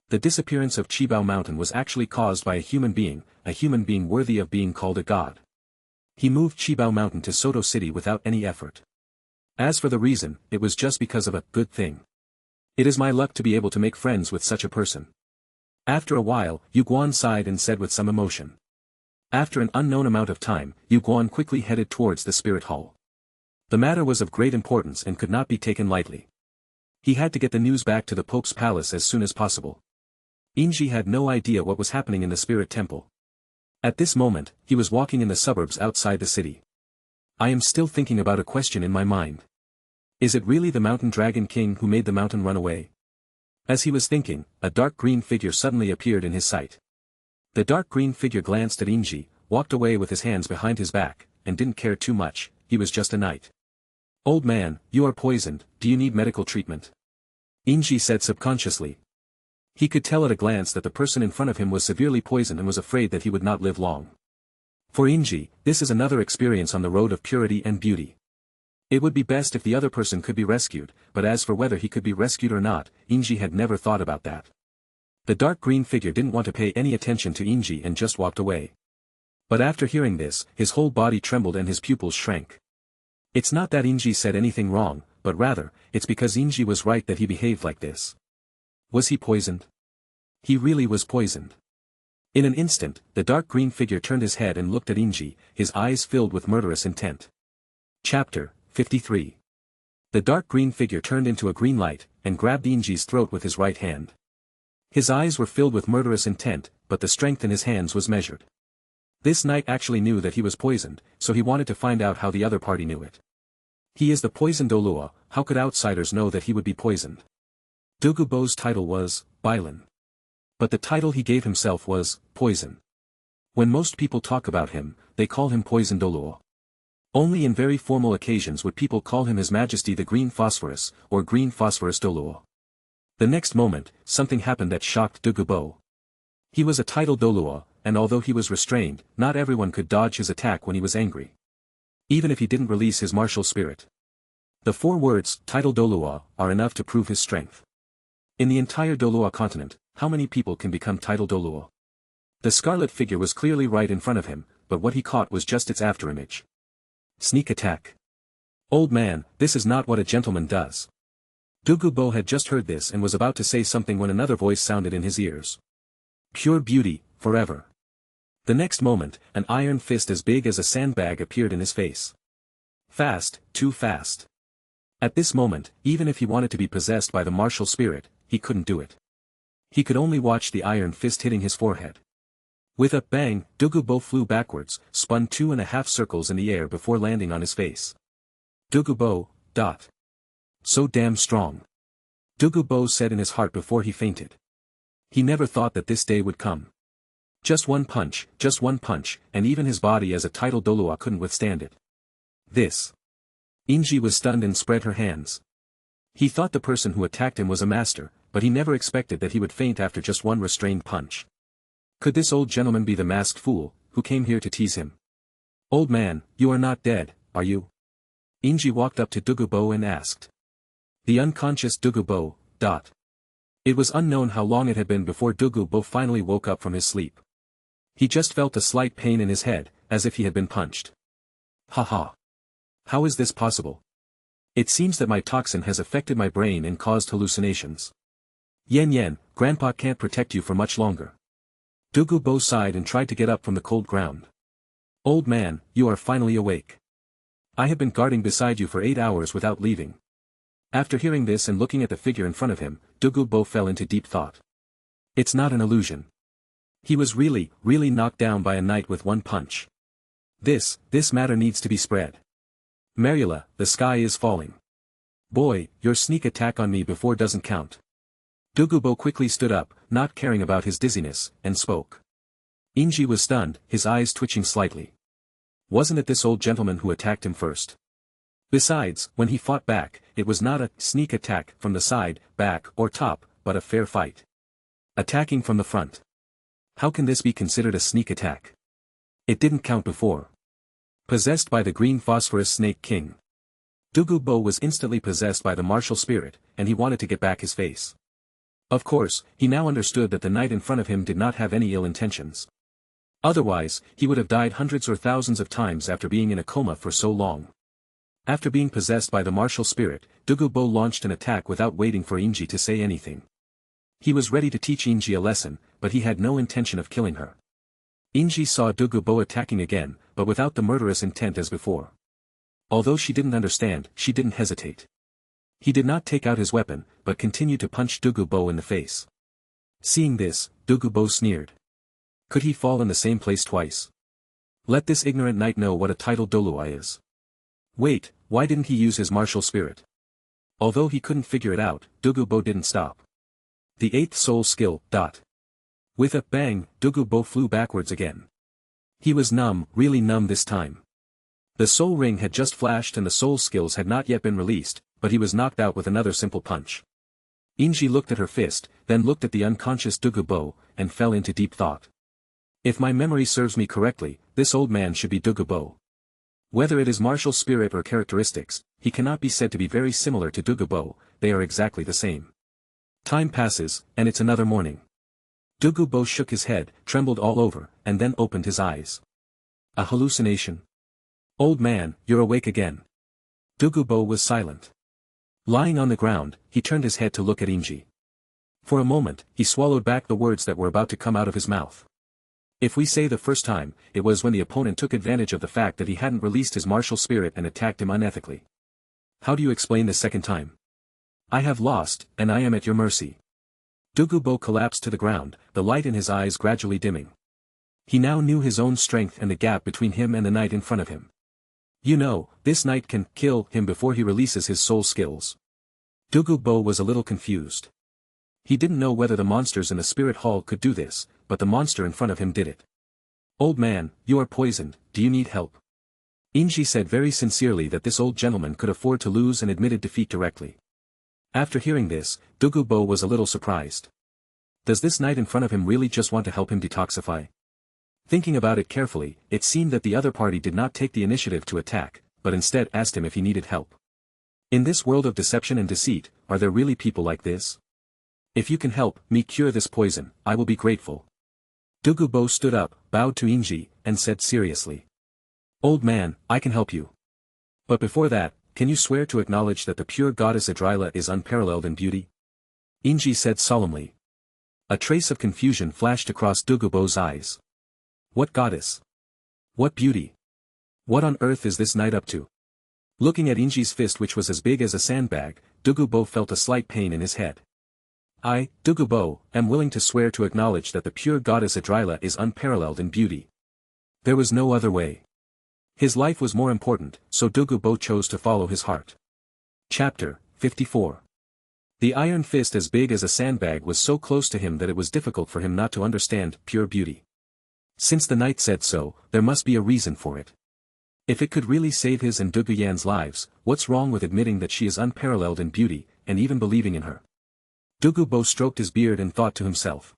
The disappearance of Qibao Mountain was actually caused by a human being worthy of being called a god. He moved Qibao Mountain to Soto City without any effort. As for the reason, it was just because of a good thing. It is my luck to be able to make friends with such a person. After a while, Yu Guan sighed and said with some emotion. After an unknown amount of time, Yu Guan quickly headed towards the Spirit Hall. The matter was of great importance and could not be taken lightly. He had to get the news back to the Pope's palace as soon as possible. Inji had no idea what was happening in the Spirit Temple. At this moment, he was walking in the suburbs outside the city. I am still thinking about a question in my mind. Is it really the Mountain Dragon King who made the mountain run away? As he was thinking, a dark green figure suddenly appeared in his sight. The dark green figure glanced at Inji, walked away with his hands behind his back, and didn't care too much. He was just a knight. Old man, you are poisoned, do you need medical treatment? Inji said subconsciously. He could tell at a glance that the person in front of him was severely poisoned and was afraid that he would not live long. For Inji, this is another experience on the road of purity and beauty. It would be best if the other person could be rescued, but as for whether he could be rescued or not, Inji had never thought about that. The dark green figure didn't want to pay any attention to Inji and just walked away. But after hearing this, his whole body trembled and his pupils shrank. It's not that Inji said anything wrong, but rather, it's because Inji was right that he behaved like this. Was he poisoned? He really was poisoned. In an instant, the dark green figure turned his head and looked at Inji, his eyes filled with murderous intent. Chapter 53. The dark green figure turned into a green light, and grabbed Inji's throat with his right hand. His eyes were filled with murderous intent, but the strength in his hands was measured. This knight actually knew that he was poisoned, so he wanted to find out how the other party knew it. He is the poisoned Douluo, how could outsiders know that he would be poisoned? Dogubo's title was, Bailan. But the title he gave himself was, Poison. When most people talk about him, they call him Poison Douluo. Only in very formal occasions would people call him His Majesty the Green Phosphorus, or Green Phosphorus Douluo. The next moment, something happened that shocked Dogubo. He was a titled Douluo, and although he was restrained, not everyone could dodge his attack when he was angry. Even if he didn't release his martial spirit. The 4 words, titled Douluo, are enough to prove his strength. In the entire Douluo continent, how many people can become titled Douluo? The scarlet figure was clearly right in front of him, but what he caught was just its afterimage. Sneak attack. Old man, this is not what a gentleman does. Dogubo had just heard this and was about to say something when another voice sounded in his ears. Pure beauty, forever. The next moment, an iron fist as big as a sandbag appeared in his face. Fast, too fast. At this moment, even if he wanted to be possessed by the martial spirit, he couldn't do it. He could only watch the iron fist hitting his forehead. With a bang, Dogubo flew backwards, spun 2.5 circles in the air before landing on his face. Dogubo, so damn strong. Dogubo said in his heart before he fainted. He never thought that this day would come. Just one punch, and even his body as a titled Douluo couldn't withstand it. This. Inji was stunned and spread her hands. He thought the person who attacked him was a master, but he never expected that he would faint after just one restrained punch. Could this old gentleman be the masked fool, who came here to tease him? Old man, you are not dead, are you? Inji walked up to Dogubo and asked. The unconscious Dogubo, It was unknown how long it had been before Dogubo finally woke up from his sleep. He just felt a slight pain in his head, as if he had been punched. Haha. How is this possible? It seems that my toxin has affected my brain and caused hallucinations. Yen, Grandpa can't protect you for much longer. Dogubo sighed and tried to get up from the cold ground. Old man, you are finally awake. I have been guarding beside you for 8 hours without leaving. After hearing this and looking at the figure in front of him, Dogubo fell into deep thought. It's not an illusion. He was really knocked down by a knight with one punch. This matter needs to be spread. Marula, the sky is falling. Boy, your sneak attack on me before doesn't count. Dogubo quickly stood up, not caring about his dizziness, and spoke. Inji was stunned, his eyes twitching slightly. Wasn't it this old gentleman who attacked him first? Besides, when he fought back, it was not a sneak attack from the side, back, or top, but a fair fight. Attacking from the front. How can this be considered a sneak attack? It didn't count before. Possessed by the green phosphorus snake king. Dogubo was instantly possessed by the martial spirit, and he wanted to get back his face. Of course, he now understood that the knight in front of him did not have any ill intentions. Otherwise, he would have died hundreds or thousands of times after being in a coma for so long. After being possessed by the martial spirit, Dogubo launched an attack without waiting for Inji to say anything. He was ready to teach Inji a lesson, but he had no intention of killing her. Inji saw Dogubo attacking again, but without the murderous intent as before. Although she didn't understand, she didn't hesitate. He did not take out his weapon, but continued to punch Dogubo in the face. Seeing this, Dogubo sneered. Could he fall in the same place twice? Let this ignorant knight know what a titled Douluo is. Wait, why didn't he use his martial spirit? Although he couldn't figure it out, Dogubo didn't stop. The 8th soul skill, With a bang, Dogubo flew backwards again. He was numb, really numb this time. The soul ring had just flashed and the soul skills had not yet been released, but he was knocked out with another simple punch. Inji looked at her fist, then looked at the unconscious Dogubo, and fell into deep thought. If my memory serves me correctly, this old man should be Dogubo. Whether it is martial spirit or characteristics, he cannot be said to be very similar to Dogubo, they are exactly the same. Time passes, and it's another morning. Dogubo shook his head, trembled all over, and then opened his eyes. A hallucination? Old man, you're awake again. Dogubo was silent. Lying on the ground, he turned his head to look at Inji. For a moment, he swallowed back the words that were about to come out of his mouth. If we say the first time, it was when the opponent took advantage of the fact that he hadn't released his martial spirit and attacked him unethically. How do you explain the second time? I have lost, and I am at your mercy. Douluo collapsed to the ground, the light in his eyes gradually dimming. He now knew his own strength and the gap between him and the knight in front of him. You know, this knight can kill him before he releases his soul skills. Douluo was a little confused. He didn't know whether the monsters in the spirit hall could do this, but the monster in front of him did it. Old man, you are poisoned, do you need help? Inji said very sincerely that this old gentleman could afford to lose and admitted defeat directly. After hearing this, Douluo was a little surprised. Does this knight in front of him really just want to help him detoxify? Thinking about it carefully, it seemed that the other party did not take the initiative to attack, but instead asked him if he needed help. In this world of deception and deceit, are there really people like this? If you can help me cure this poison, I will be grateful. Douluo stood up, bowed to Inji, and said seriously. Old man, I can help you. But before that, can you swear to acknowledge that the pure goddess Idrila is unparalleled in beauty? Inji said solemnly. A trace of confusion flashed across Douluo's eyes. What goddess? What beauty? What on earth is this knight up to? Looking at Inji's fist which was as big as a sandbag, Douluo felt a slight pain in his head. I, Douluo, am willing to swear to acknowledge that the pure goddess Idrila is unparalleled in beauty. There was no other way. His life was more important, so Douluo chose to follow his heart. Chapter 54. The iron fist as big as a sandbag was so close to him that it was difficult for him not to understand pure beauty. Since the knight said so, there must be a reason for it. If it could really save his and Douluo's lives, what's wrong with admitting that she is unparalleled in beauty, and even believing in her? Douluo stroked his beard and thought to himself.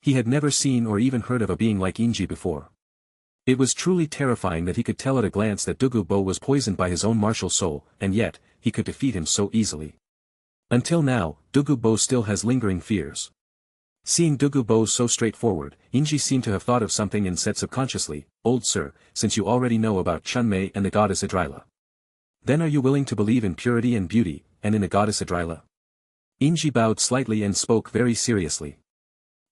He had never seen or even heard of a being like Inji before. It was truly terrifying that he could tell at a glance that Douluo was poisoned by his own martial soul, and yet, he could defeat him so easily. Until now, Douluo still has lingering fears. Seeing Douluo so straightforward, Inji seemed to have thought of something and said subconsciously, Old sir, since you already know about Chunmei and the goddess Idrila. Then are you willing to believe in purity and beauty, and in the goddess Idrila? Inji bowed slightly and spoke very seriously.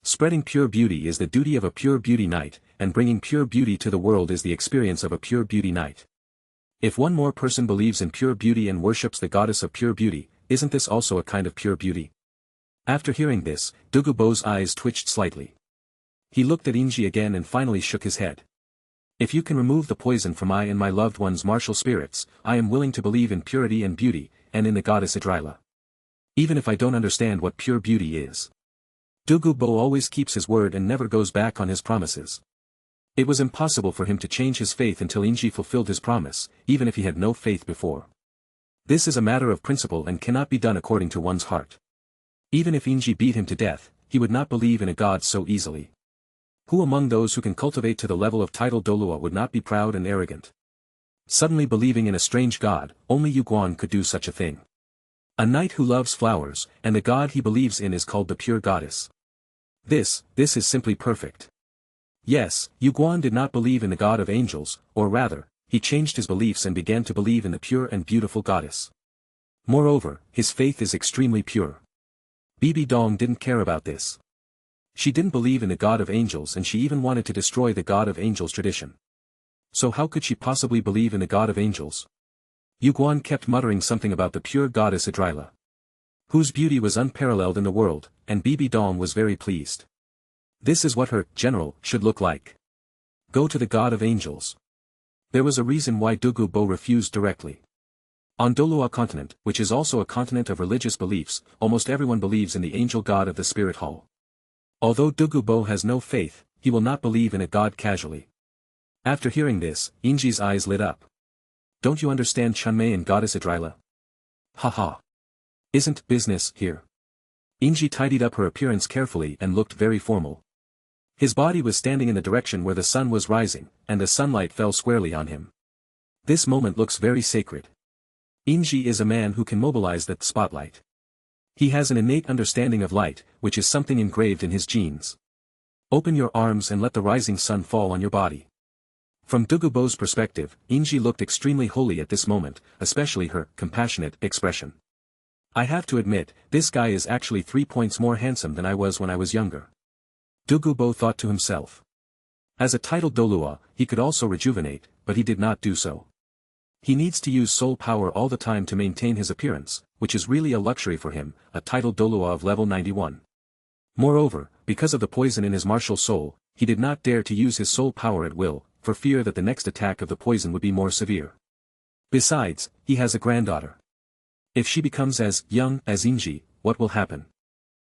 Spreading pure beauty is the duty of a pure beauty knight, and bringing pure beauty to the world is the experience of a pure beauty knight. If one more person believes in pure beauty and worships the goddess of pure beauty, isn't this also a kind of pure beauty? After hearing this, Douluo's eyes twitched slightly. He looked at Inji again and finally shook his head. If you can remove the poison from I and my loved one's martial spirits, I am willing to believe in purity and beauty, and in the goddess Idrila. Even if I don't understand what pure beauty is. Douluo always keeps his word and never goes back on his promises. It was impossible for him to change his faith until Inji fulfilled his promise, even if he had no faith before. This is a matter of principle and cannot be done according to one's heart. Even if Inji beat him to death, he would not believe in a god so easily. Who among those who can cultivate to the level of title Douluo would not be proud and arrogant? Suddenly believing in a strange god, only Yuguan could do such a thing. A knight who loves flowers, and the god he believes in is called the pure goddess. This is simply perfect. Yes, Yuguan did not believe in the god of angels, or rather, he changed his beliefs and began to believe in the pure and beautiful goddess. Moreover, his faith is extremely pure. Bibi Dong didn't care about this. She didn't believe in the god of angels and she even wanted to destroy the god of angels tradition. So how could she possibly believe in the god of angels? Yuguan kept muttering something about the pure goddess Idrila, whose beauty was unparalleled in the world, and Bibi Dong was very pleased. This is what her general should look like. Go to the god of angels. There was a reason why Douluo refused directly. On Douluo Continent, which is also a continent of religious beliefs, almost everyone believes in the angel god of the spirit hall. Although Douluo has no faith, he will not believe in a god casually. After hearing this, Inji's eyes lit up. Don't you understand Chunmei and goddess Idrila? Haha. Isn't business here? Inji tidied up her appearance carefully and looked very formal. His body was standing in the direction where the sun was rising, and the sunlight fell squarely on him. This moment looks very sacred. Inji is a man who can mobilize that spotlight. He has an innate understanding of light, which is something engraved in his genes. Open your arms and let the rising sun fall on your body. From Douluo's perspective, Inji looked extremely holy at this moment, especially her compassionate expression. I have to admit, this guy is actually 3 points more handsome than I was when I was younger. Douluo thought to himself. As a titled Douluo, he could also rejuvenate, but he did not do so. He needs to use soul power all the time to maintain his appearance, which is really a luxury for him, a titled Douluo of level 91. Moreover, because of the poison in his martial soul, he did not dare to use his soul power at will, for fear that the next attack of the poison would be more severe. Besides, he has a granddaughter. If she becomes as young as Inji, what will happen?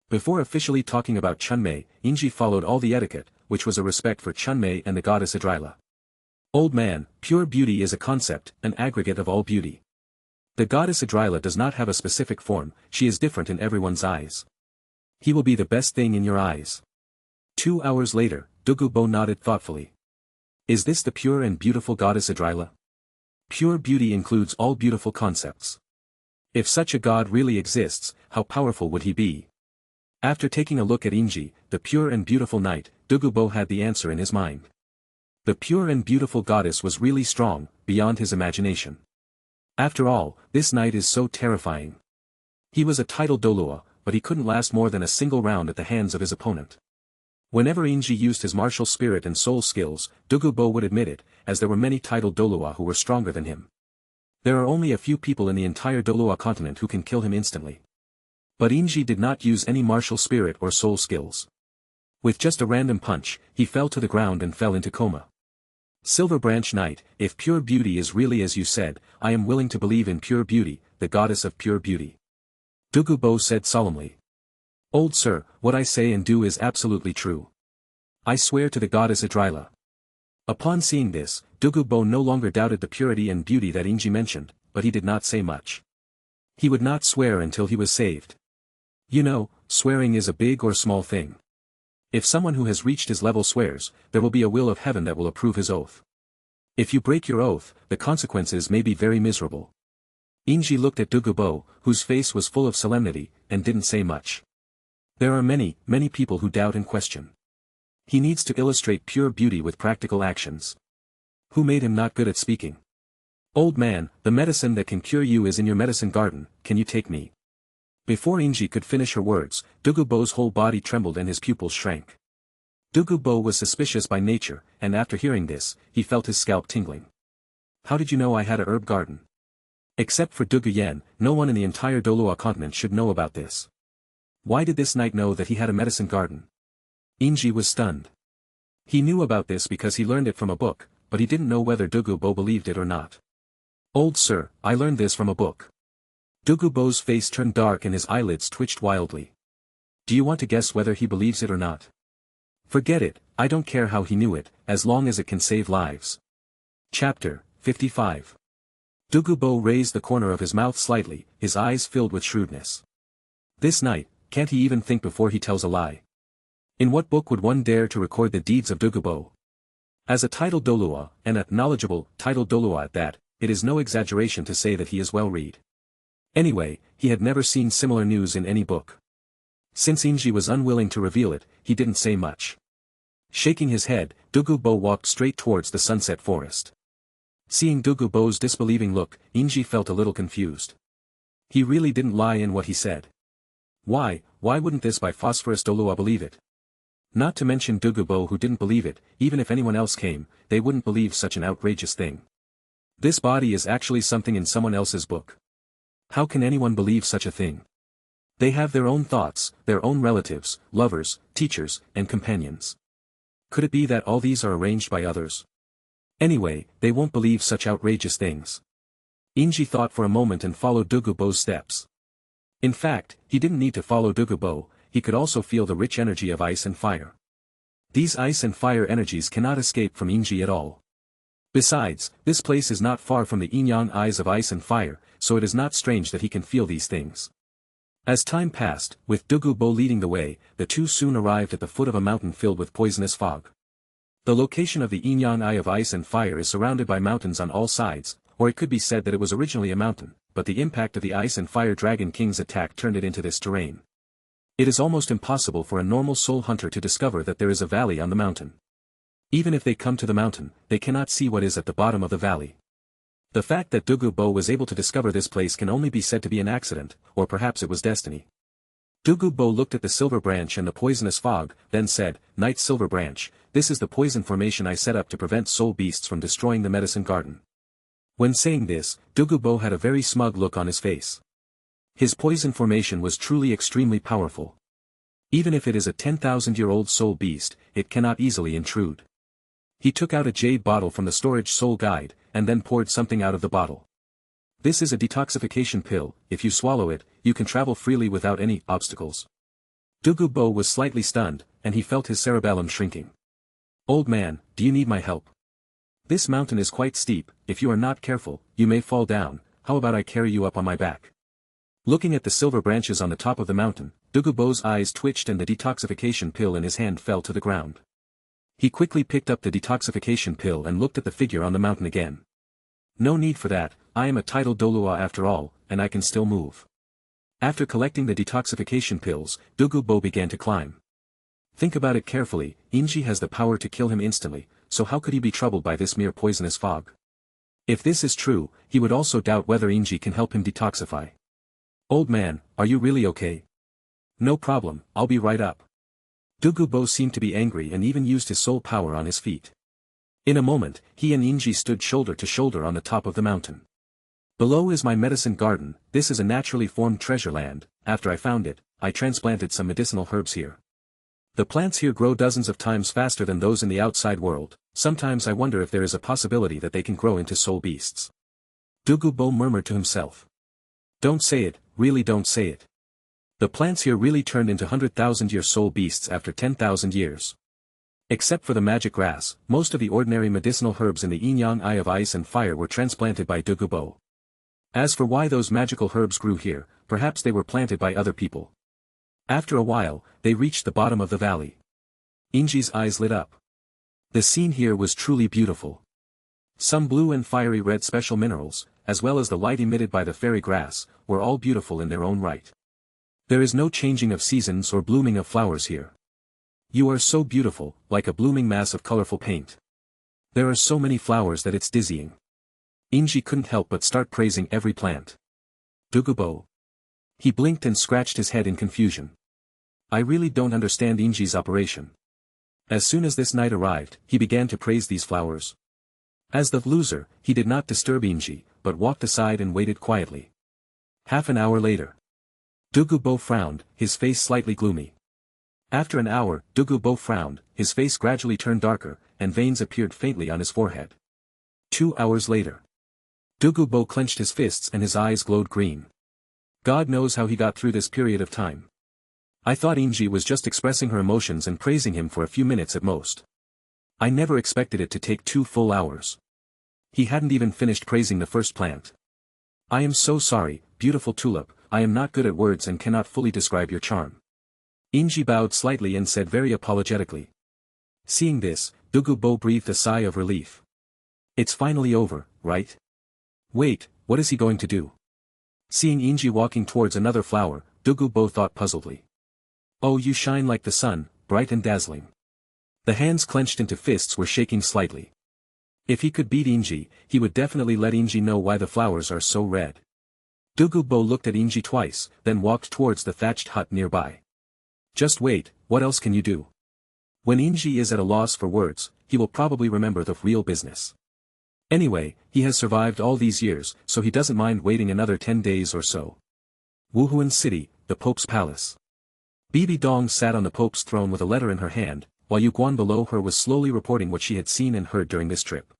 Before officially talking about Chunmei, Inji followed all the etiquette, which was a respect for Chunmei and the goddess Idrila. Old man, pure beauty is a concept, an aggregate of all beauty. The goddess Idrila does not have a specific form, she is different in everyone's eyes. He will be the best thing in your eyes. 2 hours later, Douluo nodded thoughtfully. Is this the pure and beautiful goddess Idrila? Pure beauty includes all beautiful concepts. If such a god really exists, how powerful would he be? After taking a look at Inji, the pure and beautiful knight, Douluo had the answer in his mind. The pure and beautiful goddess was really strong, beyond his imagination. After all, this knight is so terrifying. He was a titled Douluo, but he couldn't last more than a single round at the hands of his opponent. Whenever Inji used his martial spirit and soul skills, Douluo would admit it, as there were many titled Douluo who were stronger than him. There are only a few people in the entire Douluo continent who can kill him instantly. But Inji did not use any martial spirit or soul skills. With just a random punch, he fell to the ground and fell into coma. Silver Branch Knight, if pure beauty is really as you said, I am willing to believe in pure beauty, the goddess of pure beauty. Douluo said solemnly. Old sir, what I say and do is absolutely true. I swear to the goddess Idrila. Upon seeing this, Douluo no longer doubted the purity and beauty that Inji mentioned, but he did not say much. He would not swear until he was saved. You know, swearing is a big or small thing. If someone who has reached his level swears, there will be a will of heaven that will approve his oath. If you break your oath, the consequences may be very miserable. Inji looked at Douluo, whose face was full of solemnity, and didn't say much. There are many, many people who doubt and question. He needs to illustrate pure beauty with practical actions. Who made him not good at speaking? Old man, the medicine that can cure you is in your medicine garden, can you take me? Before Inji could finish her words, Douluo's whole body trembled and his pupils shrank. Douluo was suspicious by nature, and after hearing this, he felt his scalp tingling. How did you know I had a herb garden? Except for Douluo, no one in the entire Douluo continent should know about this. Why did this knight know that he had a medicine garden? Inji was stunned. He knew about this because he learned it from a book, but he didn't know whether Douluo believed it or not. Old sir, I learned this from a book. Douluo's face turned dark and his eyelids twitched wildly. Do you want to guess whether he believes it or not? Forget it, I don't care how he knew it, as long as it can save lives. Chapter 55. Douluo raised the corner of his mouth slightly, his eyes filled with shrewdness. This knight, can't he even think before he tells a lie? In what book would one dare to record the deeds of Douluo? As a titled Douluo, and a knowledgeable, titled Douluo at that, it is no exaggeration to say that he is well read. Anyway, he had never seen similar news in any book. Since Inji was unwilling to reveal it, he didn't say much. Shaking his head, Douluo walked straight towards the sunset forest. Seeing Douluo's disbelieving look, Inji felt a little confused. He really didn't lie in what he said. Why wouldn't this by phosphorus Douluo believe it? Not to mention Douluo who didn't believe it, even if anyone else came, they wouldn't believe such an outrageous thing. This body is actually something in someone else's book. How can anyone believe such a thing? They have their own thoughts, their own relatives, lovers, teachers, and companions. Could it be that all these are arranged by others? Anyway, they won't believe such outrageous things. Inji thought for a moment and followed Douluo's steps. In fact, he didn't need to follow Douluo, he could also feel the rich energy of ice and fire. These ice and fire energies cannot escape from Inji at all. Besides, this place is not far from the yin-yang eyes of ice and fire, so it is not strange that he can feel these things. As time passed, with Douluo leading the way, the two soon arrived at the foot of a mountain filled with poisonous fog. The location of the yin-yang eye of ice and fire is surrounded by mountains on all sides, or it could be said that it was originally a mountain, but the impact of the ice and fire dragon king's attack turned it into this terrain. It is almost impossible for a normal soul hunter to discover that there is a valley on the mountain. Even if they come to the mountain, they cannot see what is at the bottom of the valley. The fact that Douluo was able to discover this place can only be said to be an accident, or perhaps it was destiny. Douluo looked at the silver branch and the poisonous fog, then said, Knight Silver Branch, this is the poison formation I set up to prevent soul beasts from destroying the medicine garden. When saying this, Douluo had a very smug look on his face. His poison formation was truly extremely powerful. Even if it is a 10,000-year-old soul beast, it cannot easily intrude. He took out a jade bottle from the storage soul guide, and then poured something out of the bottle. This is a detoxification pill. If you swallow it, you can travel freely without any obstacles. Douluo was slightly stunned, and he felt his cerebellum shrinking. Old man, do you need my help? This mountain is quite steep. If you are not careful, you may fall down. How about I carry you up on my back? Looking at the silver branches on the top of the mountain, Douluo's eyes twitched and the detoxification pill in his hand fell to the ground. He quickly picked up the detoxification pill and looked at the figure on the mountain again. No need for that, I am a titled Douluo after all, and I can still move. After collecting the detoxification pills, Douluo began to climb. Think about it carefully, Inji has the power to kill him instantly, so how could he be troubled by this mere poisonous fog? If this is true, he would also doubt whether Inji can help him detoxify. Old man, are you really okay? No problem, I'll be right up. Douluo seemed to be angry and even used his soul power on his feet. In a moment, he and Inji stood shoulder to shoulder on the top of the mountain. Below is my medicine garden. This is a naturally formed treasure land. After I found it, I transplanted some medicinal herbs here. The plants here grow dozens of times faster than those in the outside world. Sometimes I wonder if there is a possibility that they can grow into soul beasts. Douluo murmured to himself. Don't say it, really don't say it. The plants here really turned into 100,000-year soul beasts after 10,000 years. Except for the magic grass, most of the ordinary medicinal herbs in the Yin-Yang Eye of Ice and Fire were transplanted by Douluo. As for why those magical herbs grew here, perhaps they were planted by other people. After a while, they reached the bottom of the valley. Inji's eyes lit up. The scene here was truly beautiful. Some blue and fiery red special minerals, as well as the light emitted by the fairy grass, were all beautiful in their own right. There is no changing of seasons or blooming of flowers here. You are so beautiful, like a blooming mass of colorful paint. There are so many flowers that it's dizzying. Inji couldn't help but start praising every plant. Douluo. He blinked and scratched his head in confusion. I really don't understand Inji's operation. As soon as this night arrived, he began to praise these flowers. As the loser, he did not disturb Inji, but walked aside and waited quietly. Half an hour later. Douluo frowned, his face slightly gloomy. After an hour, Douluo frowned, his face gradually turned darker, and veins appeared faintly on his forehead. 2 hours later. Douluo clenched his fists and his eyes glowed green. God knows how he got through this period of time. I thought Inji was just expressing her emotions and praising him for a few minutes at most. I never expected it to take 2 full hours. He hadn't even finished praising the first plant. I am so sorry, beautiful tulip, I am not good at words and cannot fully describe your charm. Inji bowed slightly and said very apologetically. Seeing this, Douluo breathed a sigh of relief. It's finally over, right? Wait, what is he going to do? Seeing Inji walking towards another flower, Douluo thought puzzledly. Oh, you shine like the sun, bright and dazzling. The hands clenched into fists were shaking slightly. If he could beat Inji, he would definitely let Inji know why the flowers are so red. Douluo looked at Inji twice, then walked towards the thatched hut nearby. Just wait, what else can you do? When Inji is at a loss for words, he will probably remember the real business. Anyway, he has survived all these years, so he doesn't mind waiting another 10 days or so. Wuhuan City, the Pope's Palace. Bibi Dong sat on the Pope's throne with a letter in her hand, while Yuguan below her was slowly reporting what she had seen and heard during this trip.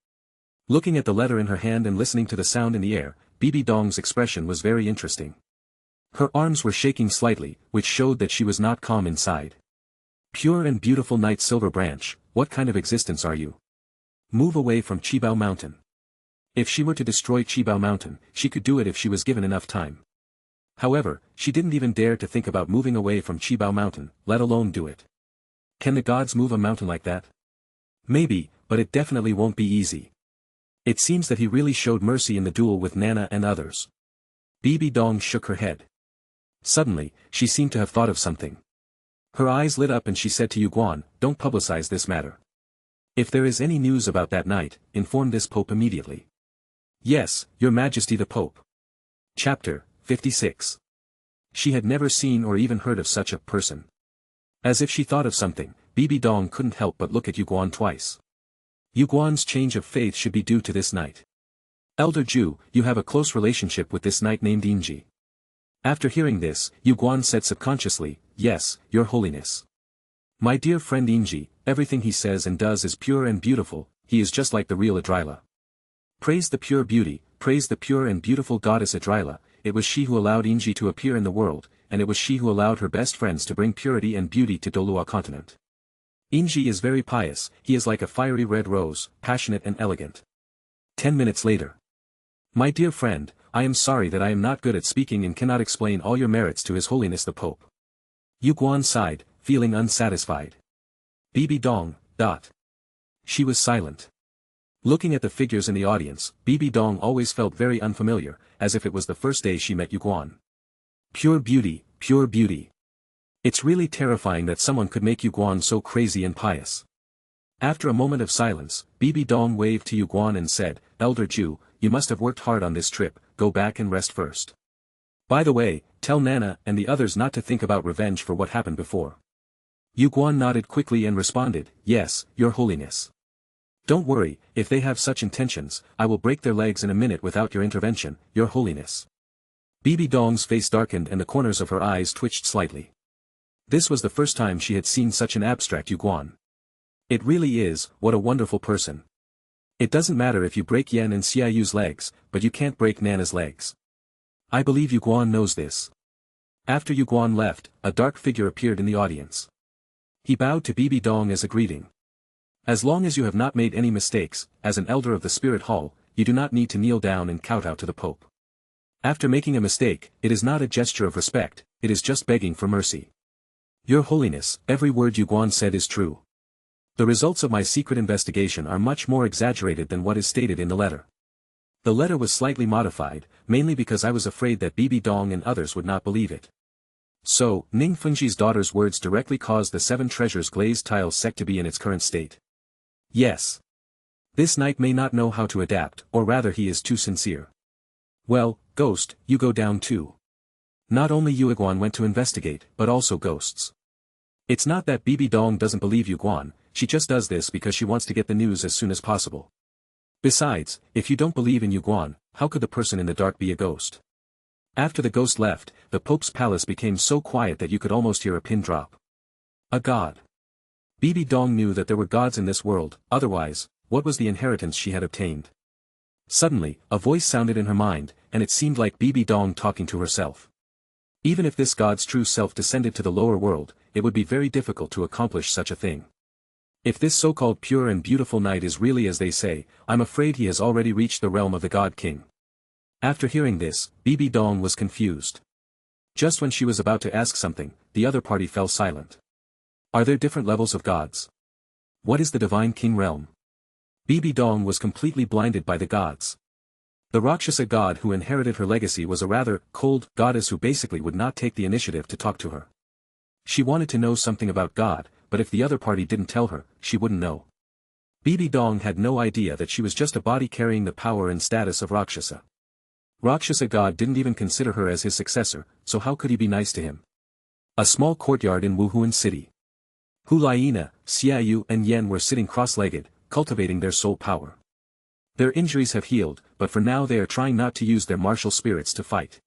Looking at the letter in her hand and listening to the sound in the air, Bibi Dong's expression was very interesting. Her arms were shaking slightly, which showed that she was not calm inside. Pure and beautiful Night Silver Branch, what kind of existence are you? Move away from Qibao Mountain. If she were to destroy Qibao Mountain, she could do it if she was given enough time. However, she didn't even dare to think about moving away from Qibao Mountain, let alone do it. Can the gods move a mountain like that? Maybe, but it definitely won't be easy. It seems that he really showed mercy in the duel with Nana and others. Bibi Dong shook her head. Suddenly, she seemed to have thought of something. Her eyes lit up and she said to Yuguan, don't publicize this matter. If there is any news about that night, inform this Pope immediately. Yes, Your Majesty the Pope. Chapter 56. She had never seen or even heard of such a person. As if she thought of something, Bibi Dong couldn't help but look at Yuguan twice. Yuguan's change of faith should be due to this knight. Elder Ju, you have a close relationship with this knight named Inji. After hearing this, Yuguan said subconsciously, "Yes, your holiness. My dear friend Inji, everything he says and does is pure and beautiful, he is just like the real Idrila. Praise the pure beauty, praise the pure and beautiful goddess Idrila, it was she who allowed Inji to appear in the world, and it was she who allowed her best friends to bring purity and beauty to Douluo Continent. Inji is very pious, he is like a fiery red rose, passionate and elegant." 10 minutes later. "My dear friend, I am sorry that I am not good at speaking and cannot explain all your merits to His Holiness the Pope." Yu Guan sighed, feeling unsatisfied. "Bibi Dong, dot." She was silent. Looking at the figures in the audience, Bibi Dong always felt very unfamiliar, as if it was the first day she met Yu Guan. Pure beauty, pure beauty. It's really terrifying that someone could make Yu Guan so crazy and pious. After a moment of silence, Bibi Dong waved to Yu Guan and said, "Elder Ju, you must have worked hard on this trip, go back and rest first. By the way, tell Nana and the others not to think about revenge for what happened before." Yu Guan nodded quickly and responded, "Yes, your holiness. Don't worry, if they have such intentions, I will break their legs in a minute without your intervention, your holiness." Bibi Dong's face darkened and the corners of her eyes twitched slightly. This was the first time she had seen such an abstract Yu Guan. It really is, what a wonderful person. It doesn't matter if you break Yan and Xiaoyu's legs, but you can't break Nana's legs. I believe Yu Guan knows this. After Yu Guan left, a dark figure appeared in the audience. He bowed to Bibi Dong as a greeting. "As long as you have not made any mistakes, as an elder of the Spirit Hall, you do not need to kneel down and kowtow to the Pope. After making a mistake, it is not a gesture of respect, it is just begging for mercy." "Your Holiness, every word Yu Guan said is true. The results of my secret investigation are much more exaggerated than what is stated in the letter. The letter was slightly modified, mainly because I was afraid that Bibi Dong and others would not believe it. So, Ning Fengji's daughter's words directly caused the 7 treasures glazed tiles sect to be in its current state. Yes. This knight may not know how to adapt, or rather he is too sincere. Well, Ghost, you go down too. Not only Yu Guan went to investigate, but also ghosts. It's not that Bibi Dong doesn't believe Yu Guan, she just does this because she wants to get the news as soon as possible. Besides, if you don't believe in Yu Guan, how could the person in the dark be a ghost? After the ghost left, the Pope's palace became so quiet that you could almost hear a pin drop. A god. Bibi Dong knew that there were gods in this world, otherwise, what was the inheritance she had obtained? Suddenly, a voice sounded in her mind, and it seemed like Bibi Dong talking to herself. Even if this god's true self descended to the lower world, it would be very difficult to accomplish such a thing. If this so-called pure and beautiful knight is really as they say, I'm afraid he has already reached the realm of the God King. After hearing this, Bibi Dong was confused. Just when she was about to ask something, the other party fell silent. Are there different levels of gods? What is the Divine King realm? Bibi Dong was completely blinded by the gods. The Rakshasa god who inherited her legacy was a rather cold goddess who basically would not take the initiative to talk to her. She wanted to know something about God, but if the other party didn't tell her, she wouldn't know. Bibi Dong had no idea that she was just a body carrying the power and status of Rakshasa. Rakshasa god didn't even consider her as his successor, so how could he be nice to him? A small courtyard in Wuhuan City. Huliena, Xiaoyu and Yen were sitting cross-legged, cultivating their soul power. Their injuries have healed, but for now they are trying not to use their martial spirits to fight.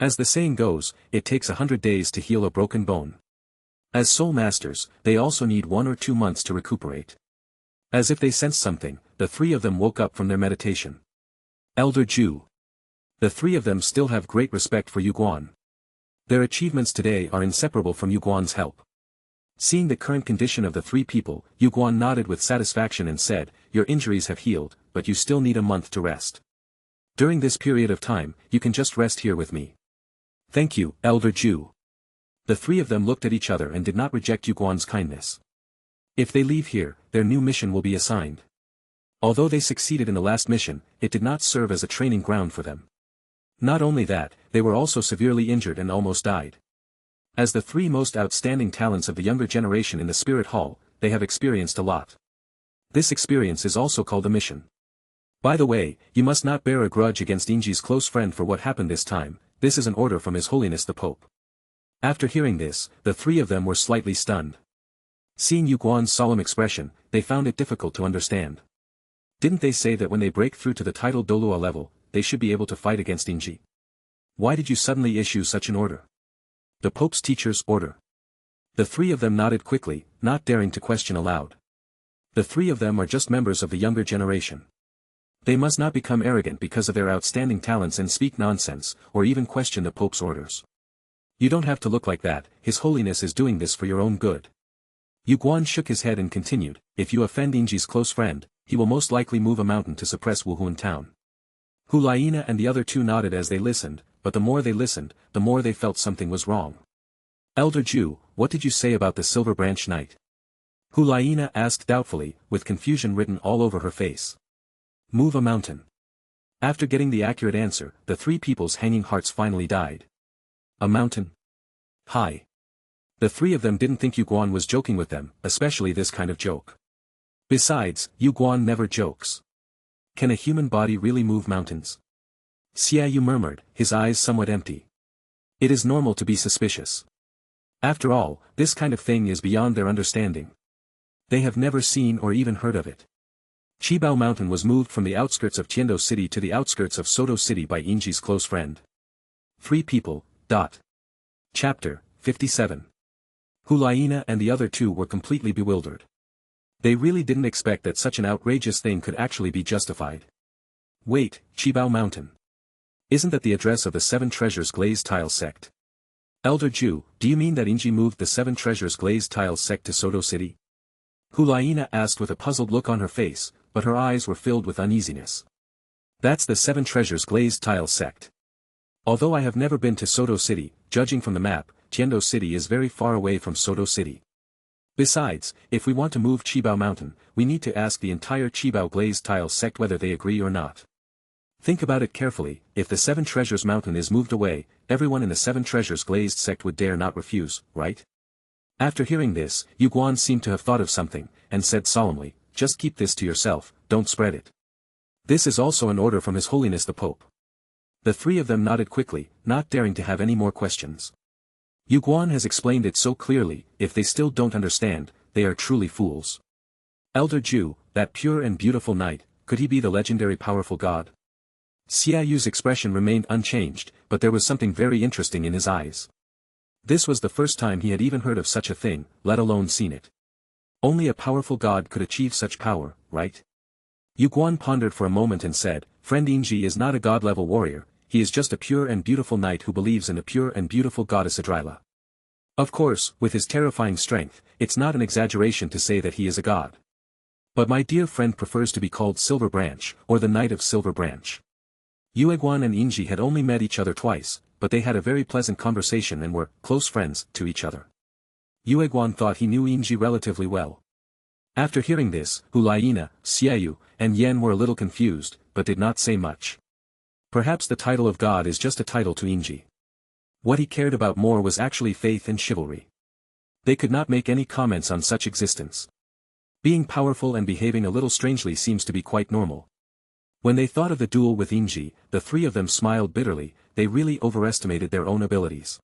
As the saying goes, it takes 100 days to heal a broken bone. As soul masters, they also need 1 or 2 months to recuperate. As if they sensed something, the 3 of them woke up from their meditation. Elder Ju. The 3 of them still have great respect for Yu Guan. Their achievements today are inseparable from Yu Guan's help. Seeing the current condition of the 3 people, Yu Guan nodded with satisfaction and said, "Your injuries have healed, but you still need a month to rest. During this period of time, you can just rest here with me." "Thank you, Elder Ju." The 3 of them looked at each other and did not reject Yu Guan's kindness. If they leave here, their new mission will be assigned. Although they succeeded in the last mission, it did not serve as a training ground for them. Not only that, they were also severely injured and almost died. As the 3 most outstanding talents of the younger generation in the Spirit Hall, they have experienced a lot. This experience is also called a mission. By the way, you must not bear a grudge against Inji's close friend for what happened this time, this is an order from His Holiness the Pope. After hearing this, the 3 of them were slightly stunned. Seeing Yu Guan's solemn expression, they found it difficult to understand. Didn't they say that when they break through to the title Douluo level, they should be able to fight against Inji? Why did you suddenly issue such an order? The Pope's teacher's order. The three of them nodded quickly, not daring to question aloud. The three of them are just members of the younger generation. They must not become arrogant because of their outstanding talents and speak nonsense, or even question the Pope's orders. You don't have to look like that, His Holiness is doing this for your own good. Yu Guan shook his head and continued, if you offend Inji's close friend, he will most likely move a mountain to suppress Wuhuan town. Hu Laina and the other two nodded as they listened, but the more they listened, the more they felt something was wrong. Elder Ju, what did you say about the Silver Branch Knight? Hu Laina asked doubtfully, with confusion written all over her face. Move a mountain. After getting the accurate answer, the three people's hanging hearts finally died. A mountain? Hi. The three of them didn't think Yu Guan was joking with them, especially this kind of joke. Besides, Yu Guan never jokes. Can a human body really move mountains? Xiaoyu murmured, his eyes somewhat empty. It is normal to be suspicious. After all, this kind of thing is beyond their understanding. They have never seen or even heard of it. Qibao Mountain was moved from the outskirts of Tiando City to the outskirts of Soto City by Inji's close friend. Three people. Chapter 57. Hu Laina and the other two were completely bewildered. They really didn't expect that such an outrageous thing could actually be justified. Wait, Qibao Mountain. Isn't that the address of the Seven Treasures Glazed Tile sect? Elder Ju, do you mean that Inji moved the Seven Treasures Glazed Tile sect to Soto City? Hu Laina asked with a puzzled look on her face, but her eyes were filled with uneasiness. That's the Seven Treasures Glazed Tile sect. Although I have never been to Soto City, judging from the map, Tiando City is very far away from Soto City. Besides, if we want to move Qibao Mountain, we need to ask the entire Qibao Glazed Tile sect whether they agree or not. Think about it carefully, if the Seven Treasures Mountain is moved away, everyone in the Seven Treasures Glazed sect would dare not refuse, right? After hearing this, Yu Guan seemed to have thought of something, and said solemnly, just keep this to yourself, don't spread it. This is also an order from His Holiness the Pope. The three of them nodded quickly, not daring to have any more questions. Yu Guan has explained it so clearly, if they still don't understand, they are truly fools. Elder Ju, that pure and beautiful knight, could he be the legendary powerful god? Xiaoyu's expression remained unchanged, but there was something very interesting in his eyes. This was the first time he had even heard of such a thing, let alone seen it. Only a powerful god could achieve such power, right? Yu Guan pondered for a moment and said, Friend Inji is not a god-level warrior, he is just a pure and beautiful knight who believes in a pure and beautiful goddess Idrila. Of course, with his terrifying strength, it's not an exaggeration to say that he is a god. But my dear friend prefers to be called Silver Branch, or the Knight of Silver Branch. Yueguan and Inji had only met each other twice, but they had a very pleasant conversation and were close friends to each other. Yueguan thought he knew Inji relatively well. After hearing this, Hu Laina, Xiaoyu, and Yan were a little confused, but did not say much. Perhaps the title of God is just a title to Inji. What he cared about more was actually faith and chivalry. They could not make any comments on such existence. Being powerful and behaving a little strangely seems to be quite normal. When they thought of the duel with Inji, the three of them smiled bitterly, they really overestimated their own abilities.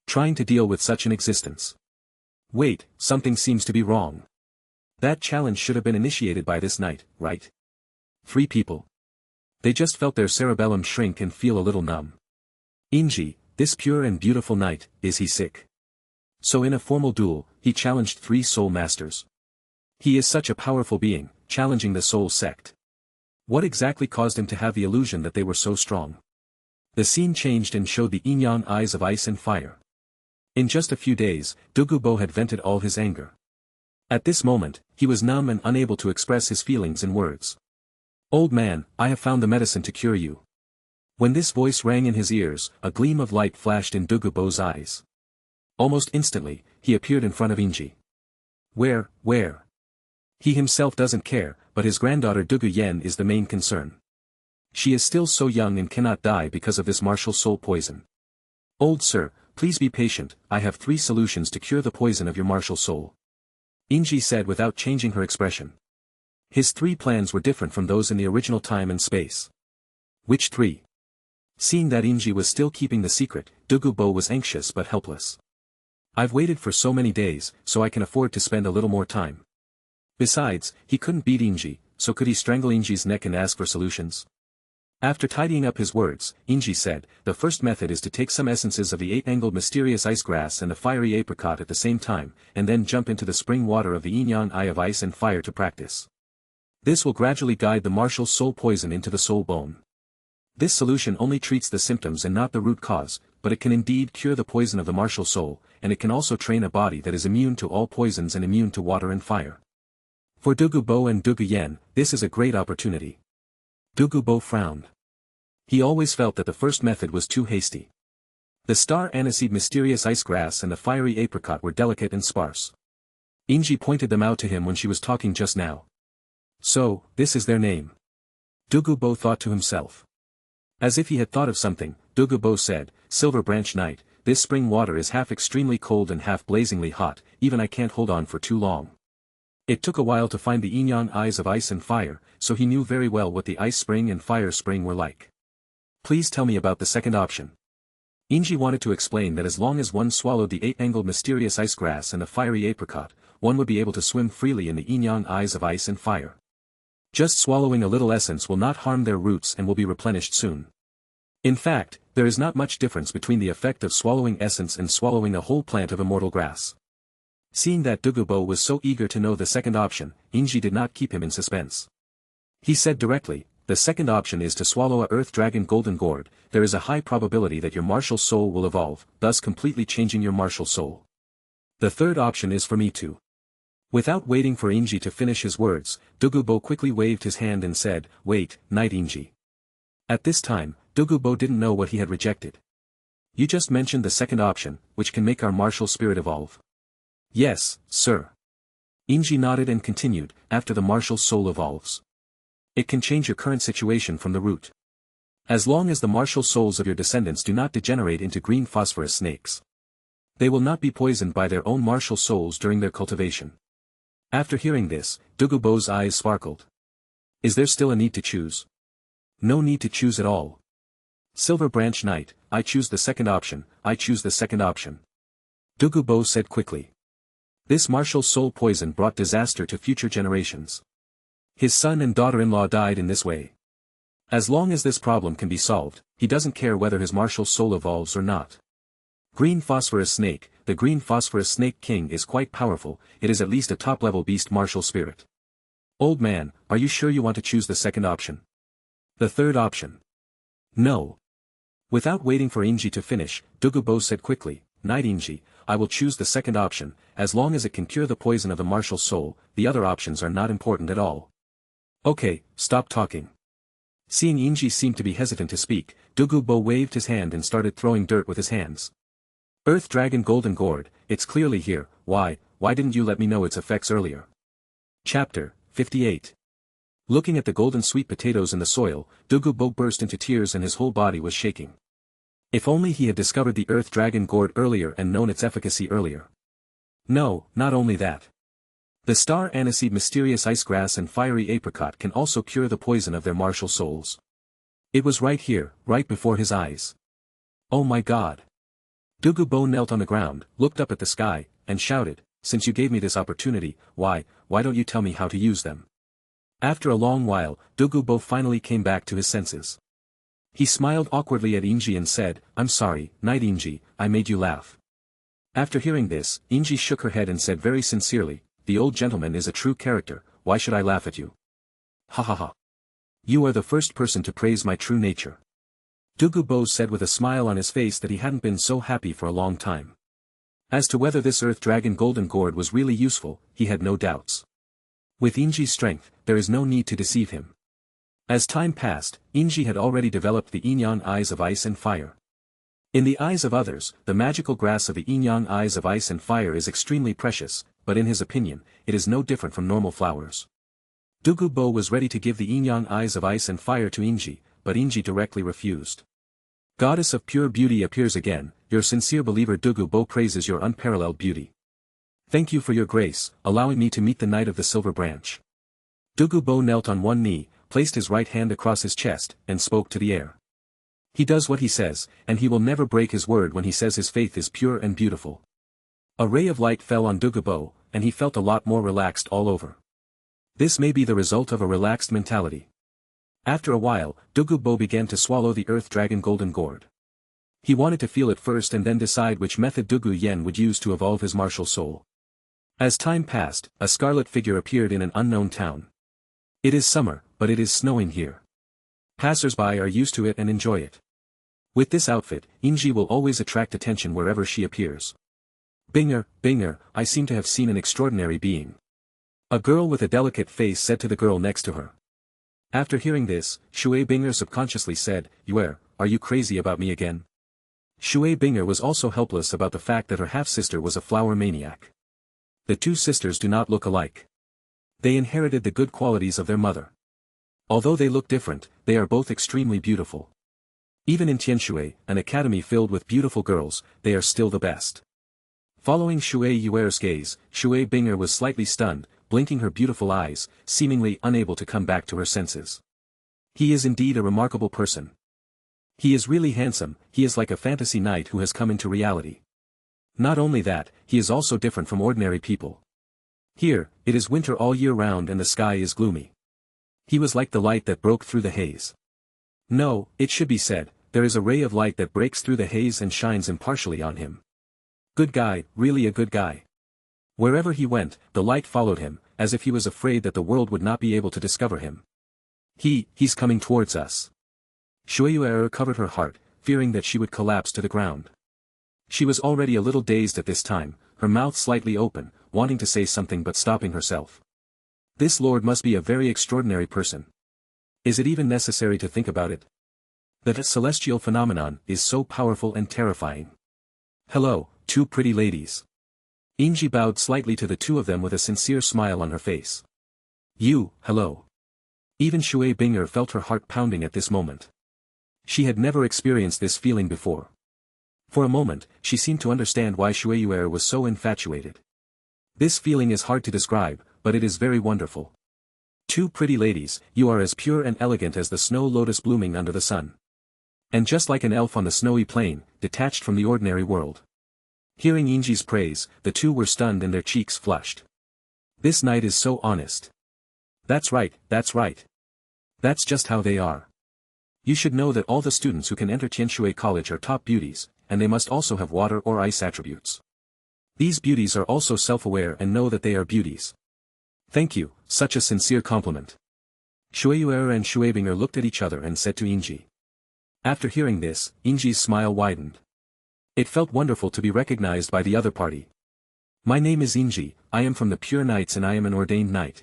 Trying to deal with such an existence. Wait, something seems to be wrong. That challenge should have been initiated by this knight, right? Three people. They just felt their cerebellum shrink and feel a little numb. Inji, this pure and beautiful knight, is he sick? So in a formal duel, he challenged three soul masters. He is such a powerful being, challenging the soul sect. What exactly caused him to have the illusion that they were so strong? The scene changed and showed the yin-yang eyes of ice and fire. In just a few days, Dugubo had vented all his anger. At this moment, he was numb and unable to express his feelings in words. Old man, I have found the medicine to cure you. When this voice rang in his ears, a gleam of light flashed in Dugubo's eyes. Almost instantly, he appeared in front of Inji. Where? He himself doesn't care, but his granddaughter Dugu Yen is the main concern. She is still so young and cannot die because of this martial soul poison. Old sir, please be patient, I have 3 solutions to cure the poison of your martial soul. Inji said without changing her expression. His 3 plans were different from those in the original time and space. Which 3? Seeing that Inji was still keeping the secret, Dugubo was anxious but helpless. I've waited for so many days, so I can afford to spend a little more time. Besides, he couldn't beat Inji, so could he strangle Inji's neck and ask for solutions? After tidying up his words, Inji said, the first method is to take some essences of the eight-angled mysterious ice grass and the fiery apricot at the same time, and then jump into the spring water of the yin-yang eye of ice and fire to practice. This will gradually guide the martial soul poison into the soul bone. This solution only treats the symptoms and not the root cause, but it can indeed cure the poison of the martial soul, and it can also train a body that is immune to all poisons and immune to water and fire. For Dogu Bo and Dogu Yen, this is a great opportunity. Dogu Bo frowned. He always felt that the first method was too hasty. The star aniseed mysterious ice grass and the fiery apricot were delicate and sparse. Inji pointed them out to him when she was talking just now. So, this is their name. Dogu Bo thought to himself. As if he had thought of something, Dogu Bo said, Silver Branch Knight, this spring water is half extremely cold and half blazingly hot, even I can't hold on for too long. It took a while to find the yin-yang eyes of ice and fire, so he knew very well what the ice spring and fire spring were like. Please tell me about the second option. Inji wanted to explain that as long as one swallowed the eight-angled mysterious ice grass and the fiery apricot, one would be able to swim freely in the yin-yang eyes of ice and fire. Just swallowing a little essence will not harm their roots and will be replenished soon. In fact, there is not much difference between the effect of swallowing essence and swallowing a whole plant of immortal grass. Seeing that Dogu Bo was so eager to know the second option, Inji did not keep him in suspense. He said directly, the second option is to swallow a earth dragon golden gourd. There is a high probability that your martial soul will evolve, thus completely changing your martial soul. The third option is for me to. Without waiting for Inji to finish his words, Dogu Bo quickly waved his hand and said, wait, Knight Inji. At this time, Dogu Bo didn't know what he had rejected. You just mentioned the second option, which can make our martial spirit evolve. Yes, sir. Inji nodded and continued, after the martial soul evolves. It can change your current situation from the root. As long as the martial souls of your descendants do not degenerate into green phosphorus snakes. They will not be poisoned by their own martial souls during their cultivation. After hearing this, Dogu Bo's eyes sparkled. Is there still a need to choose? No need to choose at all. Silver Branch Knight, I choose the second option, I choose the second option. Dogu Bo said quickly. This martial soul poison brought disaster to future generations. His son and daughter-in-law died in this way. As long as this problem can be solved, he doesn't care whether his martial soul evolves or not. Green Phosphorus Snake, the Green Phosphorus Snake King is quite powerful, it is at least a top-level beast martial spirit. Old man, are you sure you want to choose the second option? The third option? No. Without waiting for Inji to finish, Dogu Bo said quickly, Knight Inji, I will choose the second option, as long as it can cure the poison of the martial soul, the other options are not important at all. Okay, stop talking. Seeing Inji seemed to be hesitant to speak, Dogu Bo waved his hand and started throwing dirt with his hands. Earth Dragon Golden Gourd, it's clearly here, why didn't you let me know its effects earlier? Chapter 58. Looking at the golden sweet potatoes in the soil, Dogu Bo burst into tears and his whole body was shaking. If only he had discovered the Earth Dragon Gourd earlier and known its efficacy earlier. No, not only that. The star aniseed mysterious ice grass and fiery apricot can also cure the poison of their martial souls. It was right here, right before his eyes. Oh my god. Dogu Bo knelt on the ground, looked up at the sky, and shouted, since you gave me this opportunity, why don't you tell me how to use them? After a long while, Dogu Bo finally came back to his senses. He smiled awkwardly at Inji and said, I'm sorry, Knight Inji, I made you laugh. After hearing this, Inji shook her head and said very sincerely, the old gentleman is a true character, why should I laugh at you? Ha ha ha. You are the first person to praise my true nature. Dogu Bo said with a smile on his face that he hadn't been so happy for a long time. As to whether this Earth Dragon Golden Gourd was really useful, he had no doubts. With Inji's strength, there is no need to deceive him. As time passed, Inji had already developed the yin-yang eyes of ice and fire. In the eyes of others, the magical grass of the yin-yang eyes of ice and fire is extremely precious, but in his opinion, it is no different from normal flowers. Dogu Bo was ready to give the yin-yang eyes of ice and fire to Inji, but Inji directly refused. Goddess of pure beauty appears again, your sincere believer Dogu Bo praises your unparalleled beauty. Thank you for your grace, allowing me to meet the Knight of the Silver Branch. Dogu Bo knelt on one knee, placed his right hand across his chest, and spoke to the air. He does what he says, and he will never break his word when he says his faith is pure and beautiful. A ray of light fell on Dogu Bo, and he felt a lot more relaxed all over. This may be the result of a relaxed mentality. After a while, Douluo began to swallow the earth dragon golden gourd. He wanted to feel it first and then decide which method Douluo would use to evolve his martial soul. As time passed, a scarlet figure appeared in an unknown town. It is summer, but it is snowing here. Passers-by are used to it and enjoy it. With this outfit, Inji will always attract attention wherever she appears. Binger, I seem to have seen an extraordinary being. A girl with a delicate face said to the girl next to her. After hearing this, Shui Binger subconsciously said, are you crazy about me again? Shui Binger was also helpless about the fact that her half-sister was a flower maniac. The two sisters do not look alike. They inherited the good qualities of their mother. Although they look different, they are both extremely beautiful. Even in Tianshui, an academy filled with beautiful girls, they are still the best. Following Shui Yuer's gaze, Shui Binger was slightly stunned, blinking her beautiful eyes, seemingly unable to come back to her senses. He is indeed a remarkable person. He is really handsome, he is like a fantasy knight who has come into reality. Not only that, he is also different from ordinary people. Here, it is winter all year round and the sky is gloomy. He was like the light that broke through the haze. No, it should be said, there is a ray of light that breaks through the haze and shines impartially on him. Good guy, really a good guy. Wherever he went, the light followed him, as if he was afraid that the world would not be able to discover him. He's coming towards us. Shui Yuer covered her heart, fearing that she would collapse to the ground. She was already a little dazed at this time, her mouth slightly open, wanting to say something but stopping herself. This lord must be a very extraordinary person. Is it even necessary to think about it? That celestial phenomenon is so powerful and terrifying. Hello, two pretty ladies. Inji bowed slightly to the two of them with a sincere smile on her face. Hello. Even Shui Binger felt her heart pounding at this moment. She had never experienced this feeling before. For a moment, she seemed to understand why Shui Yuer was so infatuated. This feeling is hard to describe, but it is very wonderful. Two pretty ladies, you are as pure and elegant as the snow lotus blooming under the sun. And just like an elf on the snowy plain, detached from the ordinary world. Hearing Inji's praise, the two were stunned and their cheeks flushed. This knight is so honest. That's right. That's just how they are. You should know that all the students who can enter Tianshui College are top beauties, and they must also have water or ice attributes. These beauties are also self-aware and know that they are beauties. Thank you, such a sincere compliment. Shui Yuer and Shui Binger looked at each other and said to Inji. After hearing this, Inji's smile widened. It felt wonderful to be recognized by the other party. My name is Inji, I am from the Pure Knights and I am an ordained knight.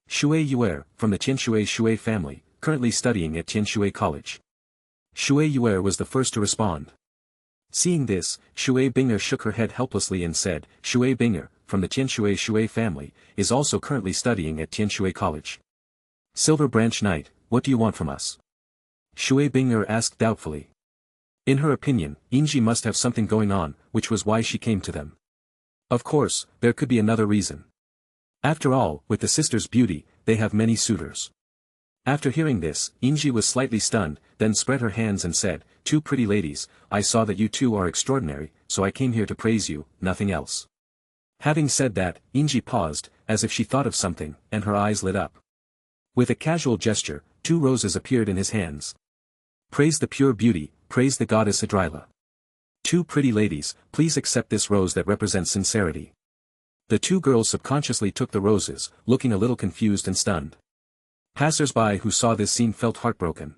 Shui Yuer, from the Tianshui Shui family, currently studying at Tianshui College. Shui Yuer was the first to respond. Seeing this, Shui Binger shook her head helplessly and said, Shui Binger, from the Tianshui Shui family, is also currently studying at Tianshui College. Silver Branch Knight, what do you want from us? Shui Binger asked doubtfully. In her opinion, Inji must have something going on, which was why she came to them. Of course, there could be another reason. After all, with the sisters' beauty, they have many suitors. After hearing this, Inji was slightly stunned, then spread her hands and said, Two pretty ladies, I saw that you two are extraordinary, so I came here to praise you, nothing else. Having said that, Inji paused, as if she thought of something, and her eyes lit up. With a casual gesture, 2 roses appeared in his hands. Praise the pure beauty, praise the goddess Idrila. 2 pretty ladies, please accept this rose that represents sincerity. The 2 girls subconsciously took the roses, looking a little confused and stunned. Passers-by who saw this scene felt heartbroken.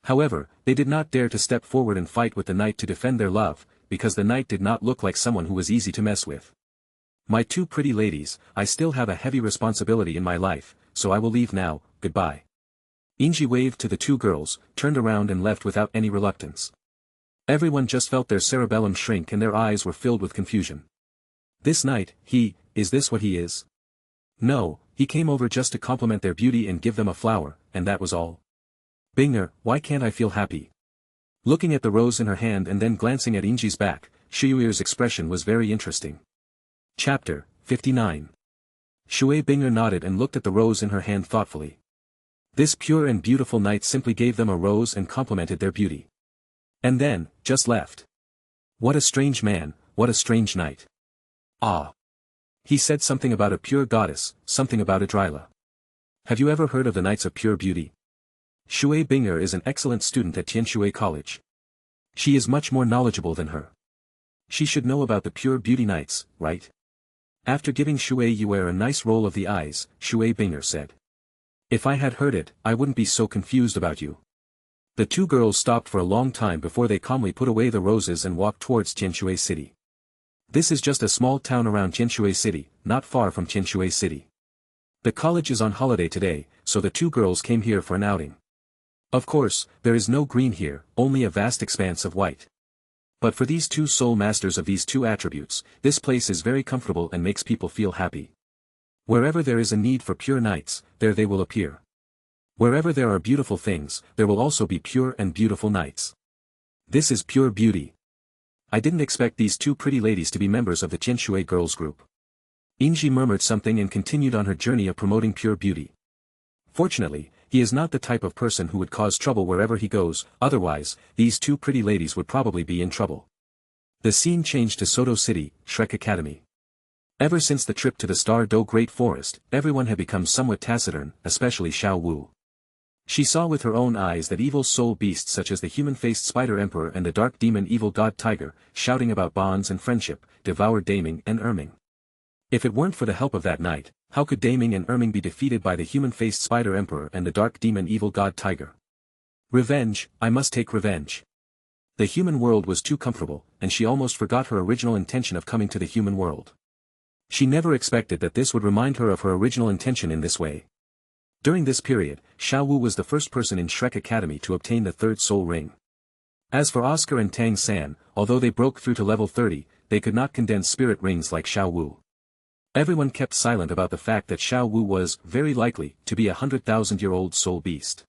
However, they did not dare to step forward and fight with the knight to defend their love, because the knight did not look like someone who was easy to mess with. My 2 pretty ladies, I still have a heavy responsibility in my life, so I will leave now, goodbye. Inji waved to the 2 girls, turned around and left without any reluctance. Everyone just felt their cerebellum shrink and their eyes were filled with confusion. This knight, is this what he is? No, he came over just to compliment their beauty and give them a flower, and that was all. Binger, why can't I feel happy? Looking at the rose in her hand and then glancing at Inji's back, Shuyuir's expression was very interesting. Chapter 59. Shui Binger nodded and looked at the rose in her hand thoughtfully. This pure and beautiful knight simply gave them a rose and complimented their beauty. And then, just left. What a strange man, what a strange knight. Ah. He said something about a pure goddess, something about Idrila. Have you ever heard of the knights of pure beauty? Shui Binger is an excellent student at Tianshui College. She is much more knowledgeable than her. She should know about the pure beauty nights, right? After giving Shui Yuer a nice roll of the eyes, Shui Binger said. If I had heard it, I wouldn't be so confused about you. The two girls stopped for a long time before they calmly put away the roses and walked towards Tianshui City. This is just a small town around Tianshui City, not far from Tianshui City. The college is on holiday today, so the two girls came here for an outing. Of course, there is no green here, only a vast expanse of white. But for these two soul masters of these two attributes, this place is very comfortable and makes people feel happy. Wherever there is a need for pure nights, there they will appear. Wherever there are beautiful things, there will also be pure and beautiful nights. This is pure beauty. I didn't expect these two pretty ladies to be members of the Tianshui girls group. Inji murmured something and continued on her journey of promoting pure beauty. Fortunately, he is not the type of person who would cause trouble wherever he goes, otherwise, these two pretty ladies would probably be in trouble. The scene changed to Soto City, Shrek Academy. Ever since the trip to the Star Do Great Forest, everyone had become somewhat taciturn, especially Xiao Wu. She saw with her own eyes that evil soul beasts such as the human-faced spider emperor and the dark demon evil god tiger, shouting about bonds and friendship, devoured Daming and Erming. If it weren't for the help of that night, how could Daming and Erming be defeated by the human-faced spider emperor and the dark demon evil god tiger? Revenge, I must take revenge. The human world was too comfortable, and she almost forgot her original intention of coming to the human world. She never expected that this would remind her of her original intention in this way. During this period, Xiao Wu was the first person in Shrek Academy to obtain the third soul ring. As for Oscar and Tang San, although they broke through to level 30, they could not condense spirit rings like Xiao Wu. Everyone kept silent about the fact that Xiao Wu was, very likely, to be a 100,000-year-old soul beast.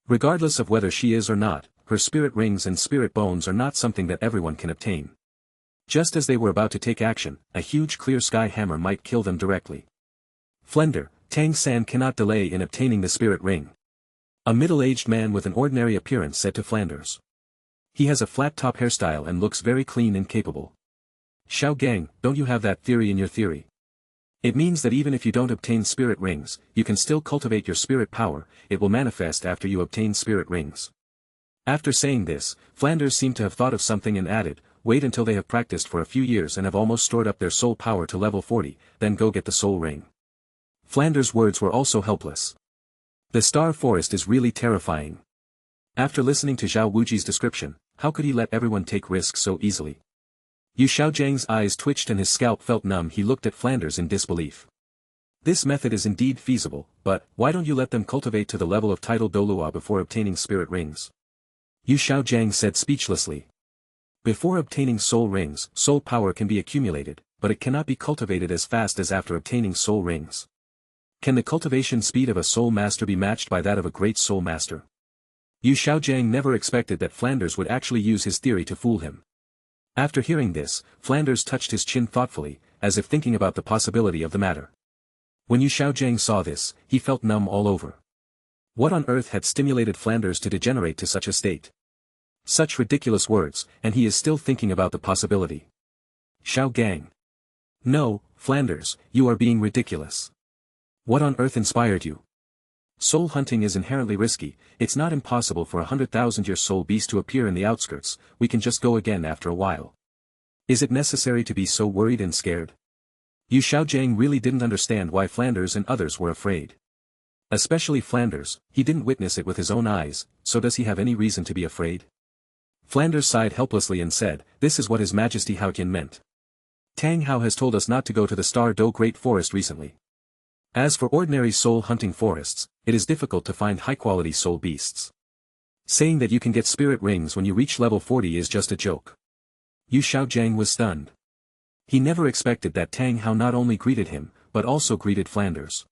Regardless of whether she is or not, her spirit rings and spirit bones are not something that everyone can obtain. Just as they were about to take action, a huge clear sky hammer might kill them directly. Flender, Tang San cannot delay in obtaining the spirit ring. A middle-aged man with an ordinary appearance said to Flanders. He has a flat-top hairstyle and looks very clean and capable. Xiao Gang, don't you have that theory in your theory? It means that even if you don't obtain spirit rings, you can still cultivate your spirit power, it will manifest after you obtain spirit rings. After saying this, Flanders seemed to have thought of something and added, wait until they have practiced for a few years and have almost stored up their soul power to level 40, then go get the soul ring. Flanders' words were also helpless. The Star Forest is really terrifying. After listening to Zhao Wuji's description, how could he let everyone take risks so easily? Yu Xiaojiang's eyes twitched and his scalp felt numb. He looked at Flanders in disbelief. This method is indeed feasible, but why don't you let them cultivate to the level of title Douluo before obtaining spirit rings? Yu Xiaojiang said speechlessly. Before obtaining soul rings, soul power can be accumulated, but it cannot be cultivated as fast as after obtaining soul rings. Can the cultivation speed of a soul master be matched by that of a great soul master? Yu Xiaojiang never expected that Flanders would actually use his theory to fool him. After hearing this, Flanders touched his chin thoughtfully, as if thinking about the possibility of the matter. When Yu Xiaojiang saw this, he felt numb all over. What on earth had stimulated Flanders to degenerate to such a state? Such ridiculous words, and he is still thinking about the possibility. Xiao Gang. No, Flanders, you are being ridiculous. What on earth inspired you? Soul hunting is inherently risky, it's not impossible for a 100,000-year soul beast to appear in the outskirts, we can just go again after a while. Is it necessary to be so worried and scared? Yu Xiaojiang really didn't understand why Flanders and others were afraid. Especially Flanders, he didn't witness it with his own eyes, so does he have any reason to be afraid? Flanders sighed helplessly and said, this is what His Majesty Haotian meant. Tang Hao has told us not to go to the Star Do Great Forest recently. As for ordinary soul hunting forests, it is difficult to find high-quality soul beasts. Saying that you can get spirit rings when you reach level 40 is just a joke. Yu Xiaojiang was stunned. He never expected that Tang Hao not only greeted him, but also greeted Flanders.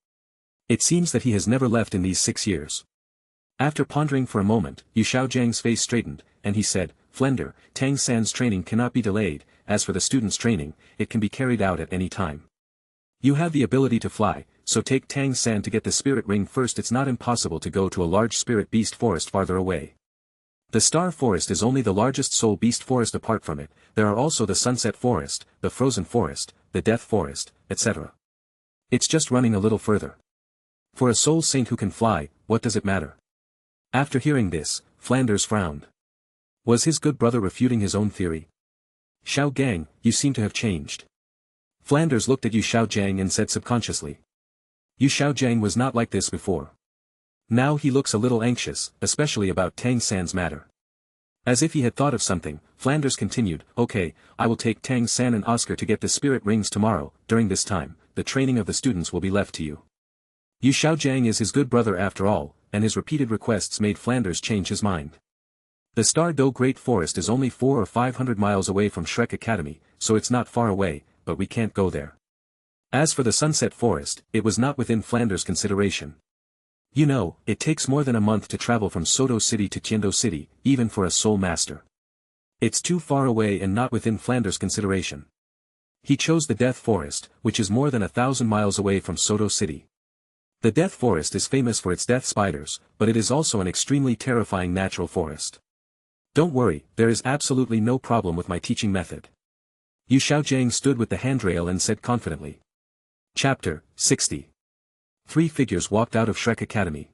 It seems that he has never left in these 6 years. After pondering for a moment, Yu Xiaojiang's face straightened, and he said, Flender, Tang San's training cannot be delayed, as for the student's training, it can be carried out at any time. You have the ability to fly, so take Tang San to get the spirit ring first. It's not impossible to go to a large spirit beast forest farther away. The Star Forest is only the largest soul beast forest. Apart from it, there are also the Sunset Forest, the Frozen Forest, the Death Forest, etc. It's just running a little further. For a soul saint who can fly, what does it matter? After hearing this, Flanders frowned. Was his good brother refuting his own theory? Xiao Gang, you seem to have changed. Flanders looked at Yu Xiaojiang and said subconsciously. Yu Xiaojiang was not like this before. Now he looks a little anxious, especially about Tang San's matter. As if he had thought of something, Flanders continued, okay, I will take Tang San and Oscar to get the spirit rings tomorrow. During this time, the training of the students will be left to you. Yu Xiaojiang is his good brother after all, and his repeated requests made Flanders change his mind. The Star Do Great Forest is only 400 or 500 miles away from Shrek Academy, so it's not far away, but we can't go there. As for the Sunset Forest, it was not within Flanders' consideration. You know, it takes more than a month to travel from Soto City to Tiendo City, even for a soul master. It's too far away and not within Flanders' consideration. He chose the Death Forest, which is more than 1,000 miles away from Soto City. The Death Forest is famous for its death spiders, but it is also an extremely terrifying natural forest. Don't worry, there is absolutely no problem with my teaching method. Yu Xiaojiang stood with the handrail and said confidently. Chapter 60. Three figures walked out of Shrek Academy.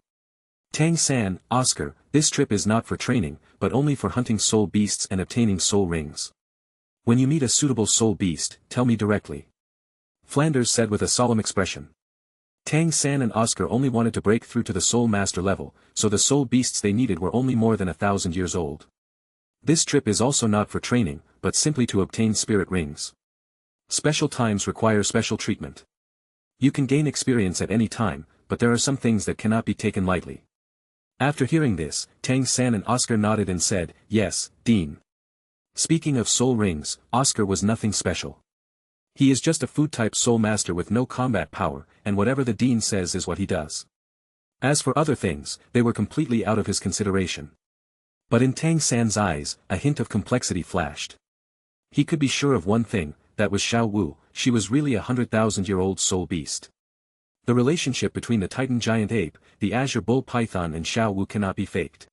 Tang San, Oscar, this trip is not for training, but only for hunting soul beasts and obtaining soul rings. When you meet a suitable soul beast, tell me directly. Flanders said with a solemn expression. Tang San and Oscar only wanted to break through to the soul master level, so the soul beasts they needed were only more than 1,000 years old. This trip is also not for training, but simply to obtain spirit rings. Special times require special treatment. You can gain experience at any time, but there are some things that cannot be taken lightly. After hearing this, Tang San and Oscar nodded and said, yes, Dean. Speaking of soul rings, Oscar was nothing special. He is just a food-type soul master with no combat power, and whatever the Dean says is what he does. As for other things, they were completely out of his consideration. But in Tang San's eyes, a hint of complexity flashed. He could be sure of one thing, that was Xiao Wu, she was really a 100,000-year-old soul beast. The relationship between the Titan giant ape, the Azure bull python and Xiao Wu cannot be faked.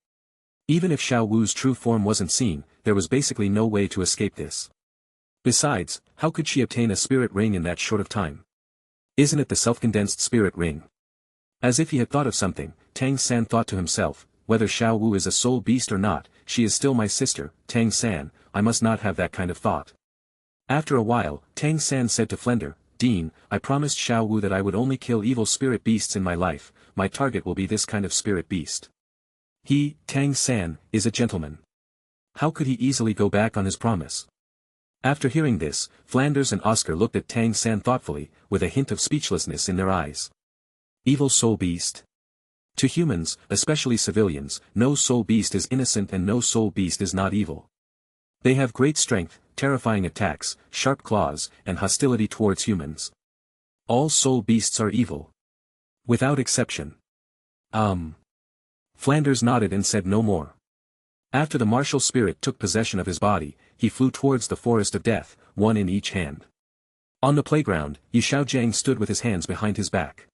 Even if Xiao Wu's true form wasn't seen, there was basically no way to escape this. Besides, how could she obtain a spirit ring in that short of time? Isn't it the self-condensed spirit ring? As if he had thought of something, Tang San thought to himself, whether Xiao Wu is a soul beast or not, she is still my sister, Tang San, I must not have that kind of thought. After a while, Tang San said to Flender, Dean, I promised Xiao Wu that I would only kill evil spirit beasts in my life, my target will be this kind of spirit beast. He, Tang San, is a gentleman. How could he easily go back on his promise? After hearing this, Flanders and Oscar looked at Tang San thoughtfully, with a hint of speechlessness in their eyes. Evil soul beast? To humans, especially civilians, no soul beast is innocent and no soul beast is not evil. They have great strength, terrifying attacks, sharp claws, and hostility towards humans. All soul beasts are evil. Without exception. Flanders nodded and said no more. After the martial spirit took possession of his body, he flew towards the forest of death, one in each hand. On the playground, Yu Xiaojiang stood with his hands behind his back.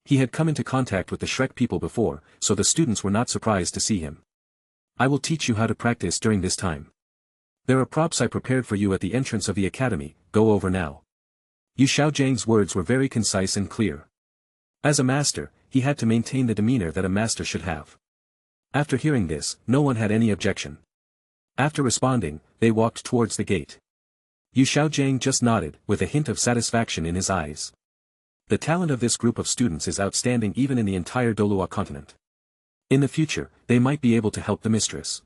He had come into contact with the Shrek people before, so the students were not surprised to see him. I will teach you how to practice during this time. There are props I prepared for you at the entrance of the academy, go over now. Yu Xiaojiang's words were very concise and clear. As a master, he had to maintain the demeanor that a master should have. After hearing this, no one had any objection. After responding, they walked towards the gate. Yu Xiaojiang just nodded, with a hint of satisfaction in his eyes. The talent of this group of students is outstanding even in the entire Douluo Continent. In the future, they might be able to help the mistress.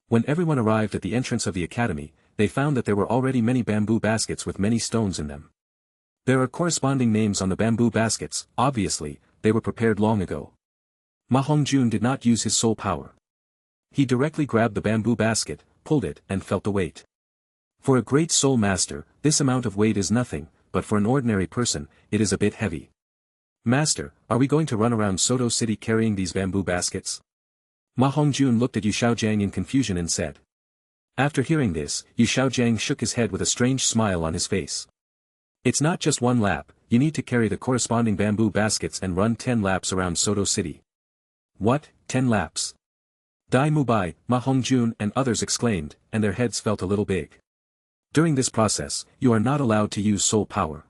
When everyone arrived at the entrance of the academy, they found that there were already many bamboo baskets with many stones in them. There are corresponding names on the bamboo baskets, obviously, they were prepared long ago. Ma Hongjun did not use his soul power. He directly grabbed the bamboo basket, pulled it, and felt the weight. For a great soul master, this amount of weight is nothing, but for an ordinary person, it is a bit heavy. Master, are we going to run around Soto City carrying these bamboo baskets? Ma Hongjun looked at Yu Xiaojiang in confusion and said. After hearing this, Yu Xiaojiang shook his head with a strange smile on his face. It's not just one lap, you need to carry the corresponding bamboo baskets and run 10 laps around Soto City. What, 10 laps? Dai Mubai, Ma Hongjun and others exclaimed, and their heads felt a little big. During this process, you are not allowed to use soul power.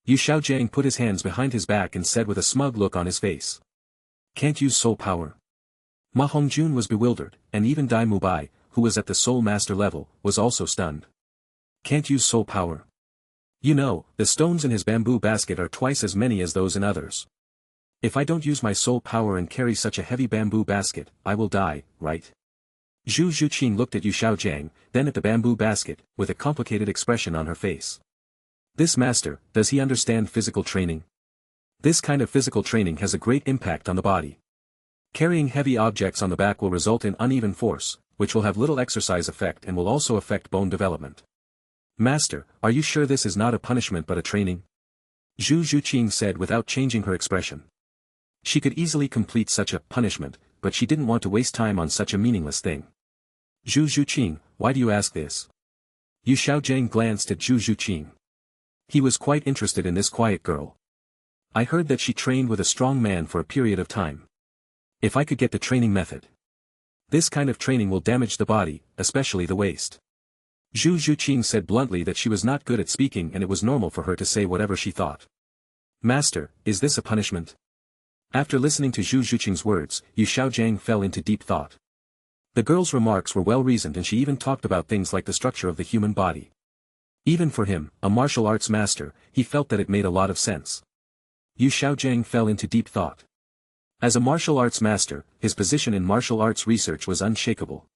Yu Xiaojiang put his hands behind his back and said with a smug look on his face. Can't use soul power. Ma Hongjun was bewildered, and even Dai Mubai, who was at the Soul Master level, was also stunned. Can't use soul power. You know, the stones in his bamboo basket are twice as many as those in others. If I don't use my soul power and carry such a heavy bamboo basket, I will die, right? Zhu Zhuqing looked at Yu Xiaojiang, then at the bamboo basket, with a complicated expression on her face. This master, does he understand physical training? This kind of physical training has a great impact on the body. Carrying heavy objects on the back will result in uneven force, which will have little exercise effect and will also affect bone development. Master, are you sure this is not a punishment but a training? Zhu Zhuqing said without changing her expression. She could easily complete such a punishment, but she didn't want to waste time on such a meaningless thing. Zhu Zhuqing, why do you ask this? Yu Xiaojiang glanced at Zhu Zhuqing. He was quite interested in this quiet girl. I heard that she trained with a strong man for a period of time. If I could get the training method. This kind of training will damage the body, especially the waist. Zhu Zhuqing said bluntly that she was not good at speaking and it was normal for her to say whatever she thought. Master, is this a punishment? After listening to Zhu Zhuqing's words, Yu Xiaojiang fell into deep thought. The girl's remarks were well reasoned and she even talked about things like the structure of the human body. Even for him, a martial arts master, he felt that it made a lot of sense. Yu Xiaojiang fell into deep thought. As a martial arts master, his position in martial arts research was unshakable.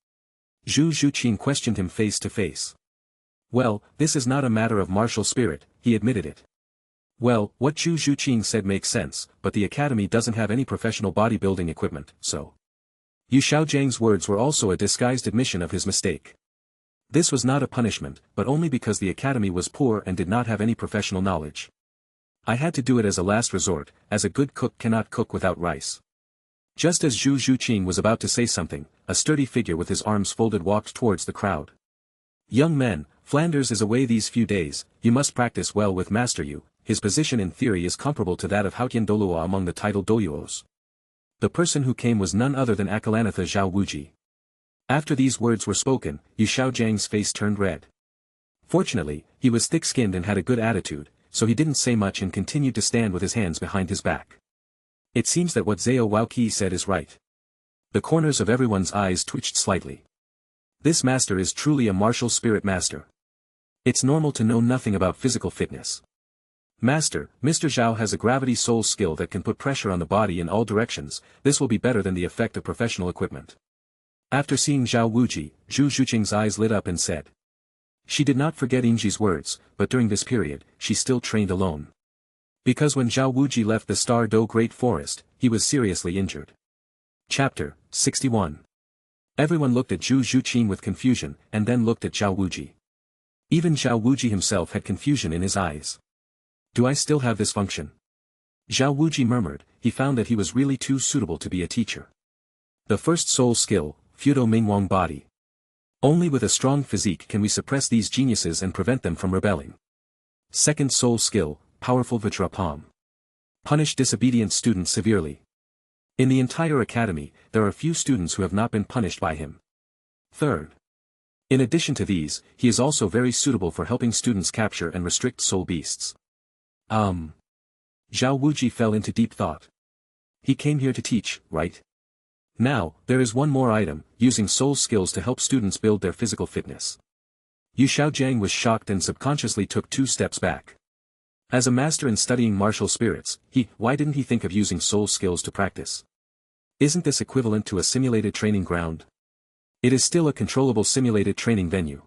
Zhu Zhuqing questioned him face to face. Well, this is not a matter of martial spirit, he admitted it. Well, what Zhu Zhuqing said makes sense, but the academy doesn't have any professional bodybuilding equipment, so. Yu Xiaojiang's words were also a disguised admission of his mistake. This was not a punishment, but only because the academy was poor and did not have any professional knowledge. I had to do it as a last resort, as a good cook cannot cook without rice. Just as Zhu Zhuqing was about to say something, a sturdy figure with his arms folded walked towards the crowd. Young men, Flanders is away these few days, you must practice well with Master Yu, his position in theory is comparable to that of Hautian Douluo among the titled Douluos. The person who came was none other than Akalanatha Zhao Wuji. After these words were spoken, Yu Xiaojiang's face turned red. Fortunately, he was thick-skinned and had a good attitude, so he didn't say much and continued to stand with his hands behind his back. It seems that what Zhao Waoqi said is right. The corners of everyone's eyes twitched slightly. This master is truly a martial spirit master. It's normal to know nothing about physical fitness. Master, Mr. Zhao has a gravity soul skill that can put pressure on the body in all directions, this will be better than the effect of professional equipment. After seeing Zhao Wuji, Zhu Zhuqing's eyes lit up and said. She did not forget Yingji's words, but during this period, she still trained alone. Because when Zhao Wuji left the Star Do Great Forest, he was seriously injured. Chapter 61. Everyone looked at Zhu Zhuqing with confusion, and then looked at Zhao Wuji. Even Zhao Wuji himself had confusion in his eyes. Do I still have this function? Zhao Wuji murmured, he found that he was really too suitable to be a teacher. The first soul skill, Fudo Mingwang body. Only with a strong physique can we suppress these geniuses and prevent them from rebelling. Second soul skill, powerful Vajra palm. Punish disobedient students severely. In the entire academy, there are few students who have not been punished by him. Third. In addition to these, he is also very suitable for helping students capture and restrict soul beasts. Zhao Wuji fell into deep thought. He came here to teach, right? Now, there is one more item, using soul skills to help students build their physical fitness. Yu Xiaojiang was shocked and subconsciously took 2 steps back. As a master in studying martial spirits, why didn't he think of using soul skills to practice? Isn't this equivalent to a simulated training ground? It is still a controllable simulated training venue.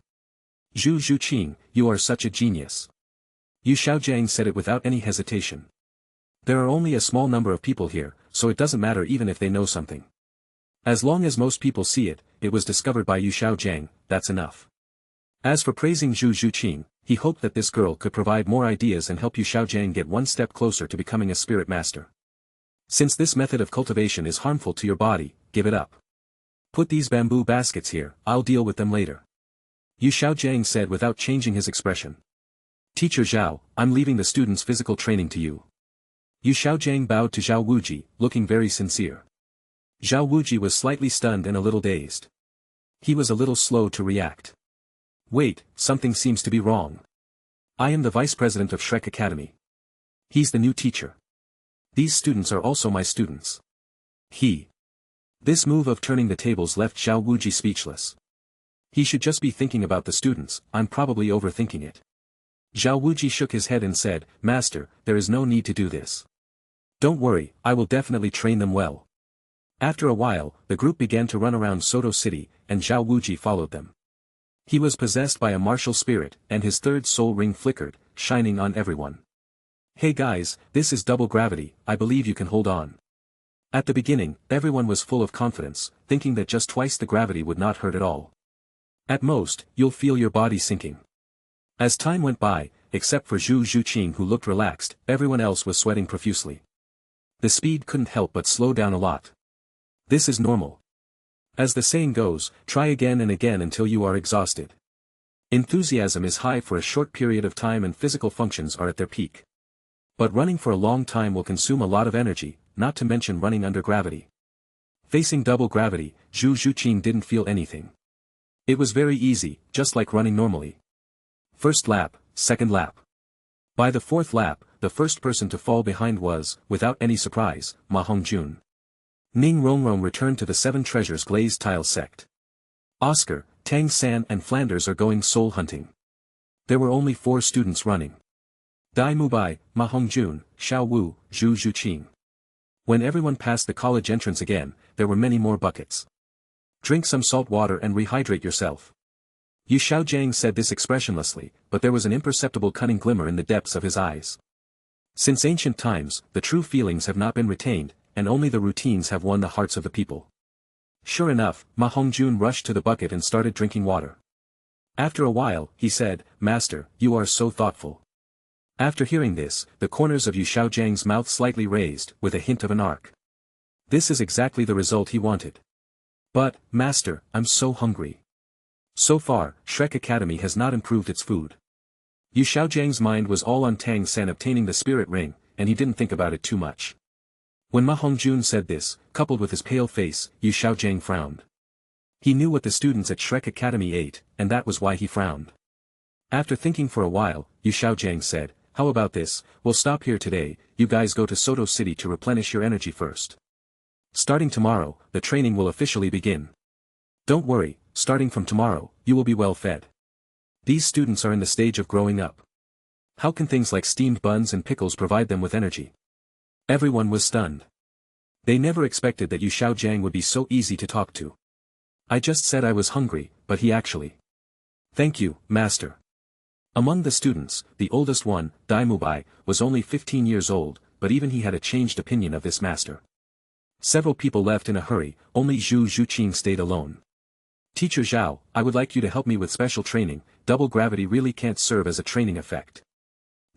Zhu Zhuqing, you are such a genius. Yu Xiaojiang said it without any hesitation. There are only a small number of people here, so it doesn't matter even if they know something. As long as most people see it, it was discovered by Yu Xiaojiang, that's enough. As for praising Zhu Zhuqing, he hoped that this girl could provide more ideas and help Yu Xiaojiang get one step closer to becoming a spirit master. Since this method of cultivation is harmful to your body, give it up. Put these bamboo baskets here, I'll deal with them later. Yu Xiaojiang said without changing his expression. Teacher Zhao, I'm leaving the students' physical training to you. Yu Xiaojiang bowed to Zhao Wuji, looking very sincere. Zhao Wuji was slightly stunned and a little dazed. He was a little slow to react. Wait, something seems to be wrong. I am the vice president of Shrek Academy. He's the new teacher. These students are also my students. This move of turning the tables left Zhao Wuji speechless. He should just be thinking about the students, I'm probably overthinking it. Zhao Wuji shook his head and said, Master, there is no need to do this. Don't worry, I will definitely train them well. After a while, the group began to run around Soto City, and Zhao Wuji followed them. He was possessed by a martial spirit, and his third soul ring flickered, shining on everyone. Hey guys, this is double gravity, I believe you can hold on. At the beginning, everyone was full of confidence, thinking that just twice the gravity would not hurt at all. At most, you'll feel your body sinking. As time went by, except for Zhu Zhuqing who looked relaxed, everyone else was sweating profusely. The speed couldn't help but slow down a lot. This is normal. As the saying goes, try again and again until you are exhausted. Enthusiasm is high for a short period of time and physical functions are at their peak. But running for a long time will consume a lot of energy, not to mention running under gravity. Facing double gravity, Zhu Zhuqing didn't feel anything. It was very easy, just like running normally. First lap, second lap. By the fourth lap, the first person to fall behind was, without any surprise, Ma Hongjun. Ning Rongrong returned to the Seven Treasures glazed tile sect. Oscar, Tang San and Flanders are going soul hunting. There were only 4 students running. Dai Mubai, Ma Hongjun, Xiao Wu, Zhu Zhuqing. When everyone passed the college entrance again, there were many more buckets. Drink some salt water and rehydrate yourself. Yu Xiaojiang said this expressionlessly, but there was an imperceptible cunning glimmer in the depths of his eyes. Since ancient times, the true feelings have not been retained, and only the routines have won the hearts of the people. Sure enough, Ma Hongjun rushed to the bucket and started drinking water. After a while, he said, Master, you are so thoughtful. After hearing this, the corners of Yu Xiaojiang's mouth slightly raised, with a hint of an arc. This is exactly the result he wanted. But, Master, I'm so hungry. So far, Shrek Academy has not improved its food. Yu Xiaojiang's mind was all on Tang San obtaining the spirit ring, and he didn't think about it too much. When Ma Hongjun said this, coupled with his pale face, Yu Xiaojiang frowned. He knew what the students at Shrek Academy ate, and that was why he frowned. After thinking for a while, Yu Xiaojiang said, How about this, we'll stop here today, you guys go to Soto City to replenish your energy first. Starting tomorrow, the training will officially begin. Don't worry, starting from tomorrow, you will be well fed. These students are in the stage of growing up. How can things like steamed buns and pickles provide them with energy? Everyone was stunned. They never expected that Yu Xiaojiang would be so easy to talk to. I just said I was hungry, but he actually. Thank you, Master. Among the students, the oldest one, Dai Mubai, was only 15 years old, but even he had a changed opinion of this master. Several people left in a hurry, only Zhu Zhuqing stayed alone. Teacher Zhao, I would like you to help me with special training, double gravity really can't serve as a training effect.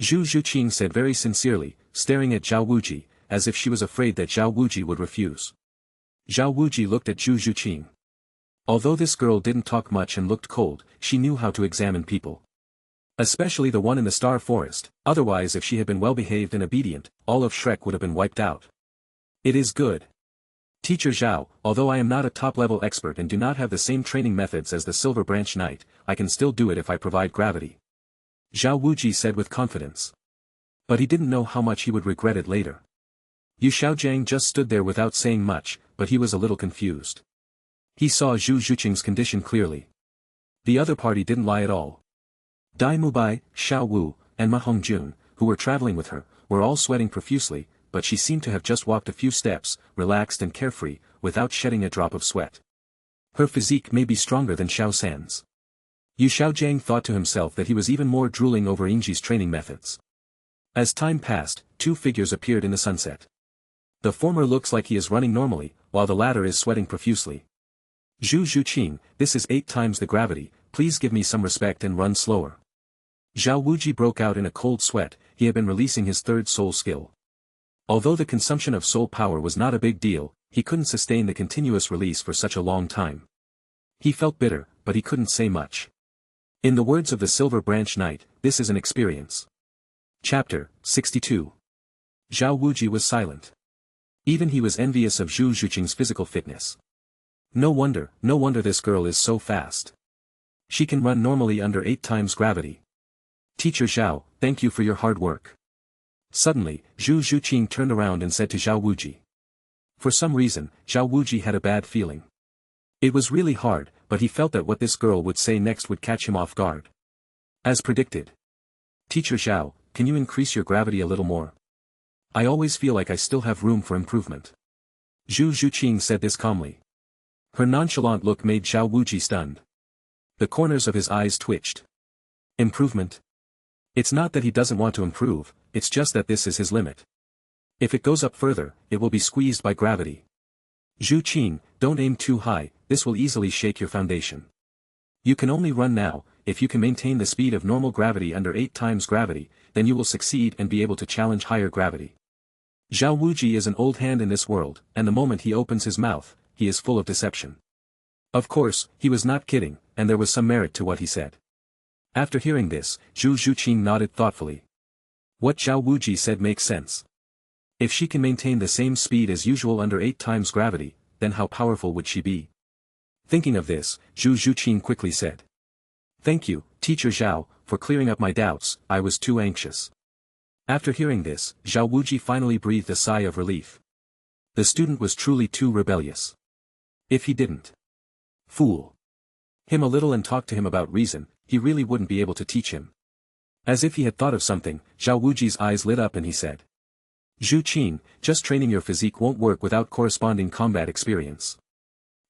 Zhu Zhuqing said very sincerely, staring at Zhao Wuji, as if she was afraid that Zhao Wuji would refuse. Zhao Wuji looked at Zhu Zhuqing. Although this girl didn't talk much and looked cold, she knew how to examine people. Especially the one in the Star Forest, otherwise if she had been well-behaved and obedient, all of Shrek would have been wiped out. It is good. Teacher Zhao, although I am not a top-level expert and do not have the same training methods as the Silver Branch Knight, I can still do it if I provide gravity. Zhao Wuji said with confidence. But he didn't know how much he would regret it later. Yu Xiaojiang just stood there without saying much, but he was a little confused. He saw Zhu Zhuqing's condition clearly. The other party didn't lie at all. Dai Mubai, Xiao Wu, and Ma Hongjun, who were traveling with her, were all sweating profusely, but she seemed to have just walked a few steps, relaxed and carefree, without shedding a drop of sweat. Her physique may be stronger than Xiao San's. Yu Xiaojiang thought to himself that he was even more drooling over Yingji's training methods. As time passed, 2 figures appeared in the sunset. The former looks like he is running normally, while the latter is sweating profusely. Zhu Zhuqing, this is 8 times the gravity, please give me some respect and run slower. Zhao Wuji broke out in a cold sweat, he had been releasing his third soul skill. Although the consumption of soul power was not a big deal, he couldn't sustain the continuous release for such a long time. He felt bitter, but he couldn't say much. In the words of the Silver Branch Knight, this is an experience. Chapter 62. Zhao Wuji was silent. Even he was envious of Zhu Zhuqing's physical fitness. No wonder this girl is so fast. She can run normally under 8 times gravity. Teacher Zhao, thank you for your hard work. Suddenly, Zhu Zhuqing turned around and said to Zhao Wuji. For some reason, Zhao Wuji had a bad feeling. It was really hard, but he felt that what this girl would say next would catch him off guard. As predicted. Teacher Zhao, can you increase your gravity a little more? I always feel like I still have room for improvement. Zhu Zhuqing said this calmly. Her nonchalant look made Zhao Wuji stunned. The corners of his eyes twitched. Improvement? It's not that he doesn't want to improve, it's just that this is his limit. If it goes up further, it will be squeezed by gravity. Zhu Qing, don't aim too high, this will easily shake your foundation. You can only run now. If you can maintain the speed of normal gravity under 8 times gravity, then you will succeed and be able to challenge higher gravity. Zhao Wuji is an old hand in this world, and the moment he opens his mouth, he is full of deception. Of course, he was not kidding, and there was some merit to what he said. After hearing this, Zhu Zhuqing nodded thoughtfully. What Zhao Wuji said makes sense. If she can maintain the same speed as usual under 8 times gravity, then how powerful would she be? Thinking of this, Zhu Zhuqing quickly said. Thank you, Teacher Zhao, for clearing up my doubts, I was too anxious. After hearing this, Zhao Wuji finally breathed a sigh of relief. The student was truly too rebellious. If he didn't fool him a little and talk to him about reason, he really wouldn't be able to teach him. As if he had thought of something, Zhao Wuji's eyes lit up and he said. Zhu Qing, just training your physique won't work without corresponding combat experience.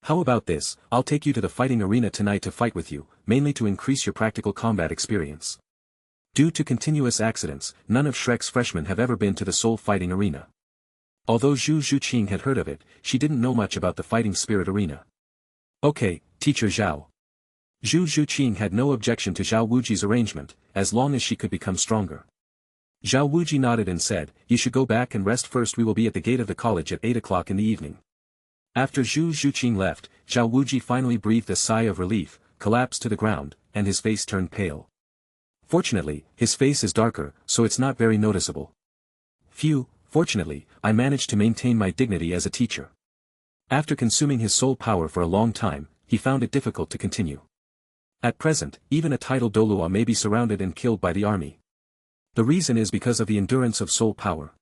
How about this, I'll take you to the fighting arena tonight to fight with you, mainly to increase your practical combat experience. Due to continuous accidents, none of Shrek's freshmen have ever been to the Soul Fighting Arena. Although Zhu Zhuqing had heard of it, she didn't know much about the Fighting Spirit Arena. Okay, Teacher Zhao. Zhu Zhuqing had no objection to Zhao Wuji's arrangement, as long as she could become stronger. Zhao Wuji nodded and said, you should go back and rest first, we will be at the gate of the college at 8 o'clock in the evening. After Zhu Zhuqing left, Zhao Wuji finally breathed a sigh of relief, collapsed to the ground, and his face turned pale. Fortunately, his face is darker, so it's not very noticeable. Phew, fortunately, I managed to maintain my dignity as a teacher. After consuming his soul power for a long time, he found it difficult to continue. At present, even a titled Douluo may be surrounded and killed by the army. The reason is because of the endurance of soul power.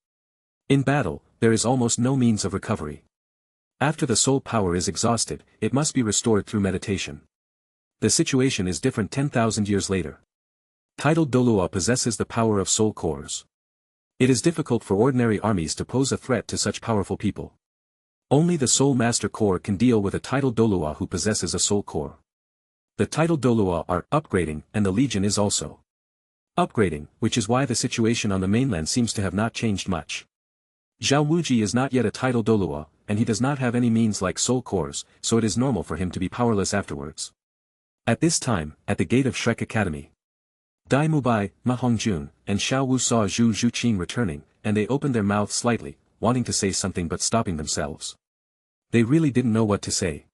In battle, there is almost no means of recovery. After the soul power is exhausted, it must be restored through meditation. The situation is different 10,000 years later. Titled Douluo possesses the power of soul cores. It is difficult for ordinary armies to pose a threat to such powerful people. Only the Soul Master Core can deal with a titled Douluo who possesses a soul core. The titled Douluo are upgrading, and the Legion is also upgrading, which is why the situation on the mainland seems to have not changed much. Zhao Wuji is not yet a titled Douluo, and he does not have any means like soul cores, so it is normal for him to be powerless afterwards. At this time, at the gate of Shrek Academy, Dai Mubai, Ma Hongjun, and Xiao Wu saw Zhu Zhuqing returning, and they opened their mouths slightly, wanting to say something but stopping themselves. They really didn't know what to say.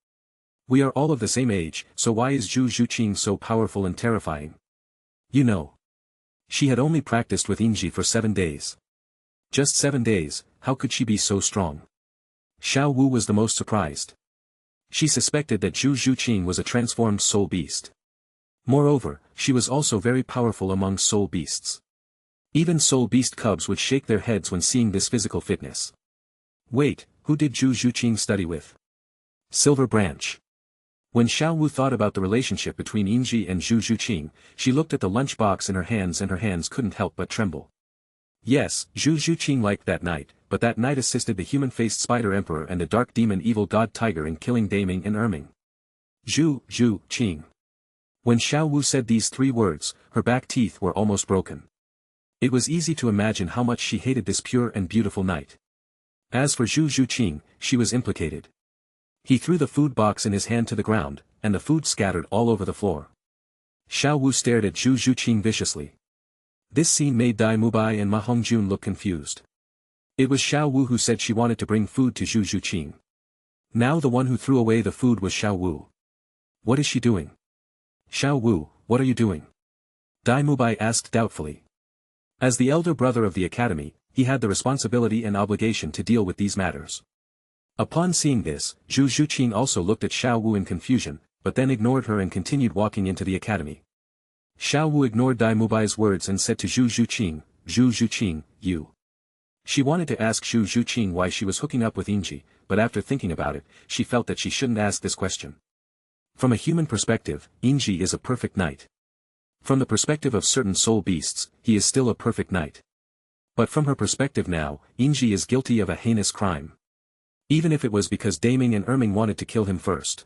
We are all of the same age, so why is Zhu Zhuqing so powerful and terrifying? You know. She had only practiced with Yingji for 7 days. Just 7 days, how could she be so strong? Xiao Wu was the most surprised. She suspected that Zhu Zhuqing was a transformed soul beast. Moreover, she was also very powerful among soul beasts. Even soul beast cubs would shake their heads when seeing this physical fitness. Wait, who did Zhu Zhuqing study with? Silver Branch. When Xiao Wu thought about the relationship between Yingji and Zhu Zhuqing, she looked at the lunch box in her hands and her hands couldn't help but tremble. Yes, Zhu Zhuqing liked that knight, but that knight assisted the human-faced spider emperor and the dark demon evil god tiger in killing Daming and Erming. Zhu Qing. When Xiao Wu said these 3 words, her back teeth were almost broken. It was easy to imagine how much she hated this pure and beautiful knight. As for Zhu Zhuqing, she was implicated. He threw the food box in his hand to the ground, and the food scattered all over the floor. Xiao Wu stared at Zhu Zhuqing viciously. This scene made Dai Mubai and Ma Hongjun look confused. It was Xiao Wu who said she wanted to bring food to Zhu Zhuqing. Now the one who threw away the food was Xiao Wu. What is she doing? Xiao Wu, what are you doing? Dai Mubai asked doubtfully. As the elder brother of the academy, he had the responsibility and obligation to deal with these matters. Upon seeing this, Zhu Zhuqing also looked at Xiao Wu in confusion, but then ignored her and continued walking into the academy. Xiao Wu ignored Dai Mubai's words and said to Zhu Zhuqing, you. She wanted to ask Zhu Zhuqing why she was hooking up with Yingji, but after thinking about it, she felt that she shouldn't ask this question. From a human perspective, Yingji is a perfect knight. From the perspective of certain soul beasts, he is still a perfect knight. But from her perspective now, Yingji is guilty of a heinous crime. Even if it was because Daming and Erming wanted to kill him first.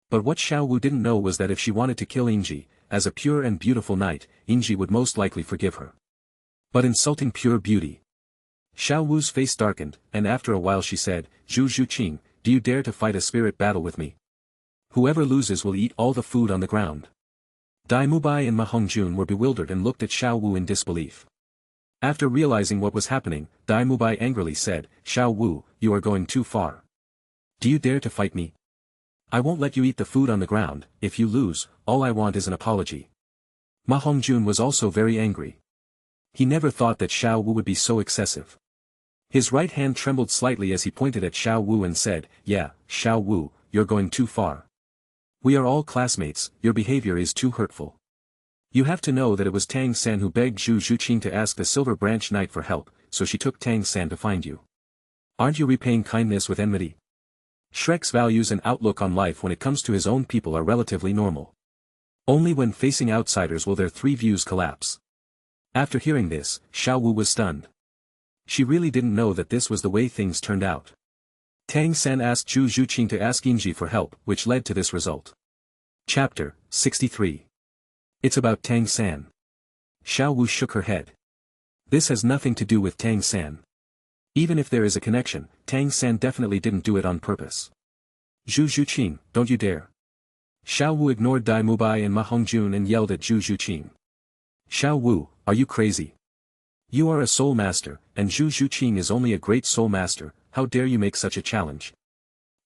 But what Xiao Wu didn't know was that if she wanted to kill Yingji, as a pure and beautiful knight, Yingji would most likely forgive her. But insulting pure beauty. Xiao Wu's face darkened, and after a while she said, Zhu Zhuqing, do you dare to fight a spirit battle with me? Whoever loses will eat all the food on the ground. Dai Mubai and Ma Hongjun were bewildered and looked at Xiao Wu in disbelief. After realizing what was happening, Dai Mubai angrily said, Xiao Wu, you are going too far. Do you dare to fight me? I won't let you eat the food on the ground. If you lose, all I want is an apology. Ma Hongjun was also very angry. He never thought that Xiao Wu would be so excessive. His right hand trembled slightly as he pointed at Xiao Wu and said, yeah, Xiao Wu, you're going too far. We are all classmates, your behavior is too hurtful. You have to know that it was Tang San who begged Zhu Zhuqing to ask the Silver Branch Knight for help, so she took Tang San to find you. Aren't you repaying kindness with enmity? Shrek's values and outlook on life when it comes to his own people are relatively normal. Only when facing outsiders will their three views collapse. After hearing this, Xiao Wu was stunned. She really didn't know that this was the way things turned out. Tang San asked Zhu Zhuqing to ask Yingji for help, which led to this result. Chapter 63. It's about Tang San. Xiao Wu shook her head. This has nothing to do with Tang San. Even if there is a connection, Tang San definitely didn't do it on purpose. Zhu Zhuqing, don't you dare. Xiao Wu ignored Dai Mubai and Ma Hongjun and yelled at Zhu Zhuqing. Xiao Wu, are you crazy? You are a soul master, and Zhu Zhuqing is only a great soul master, how dare you make such a challenge?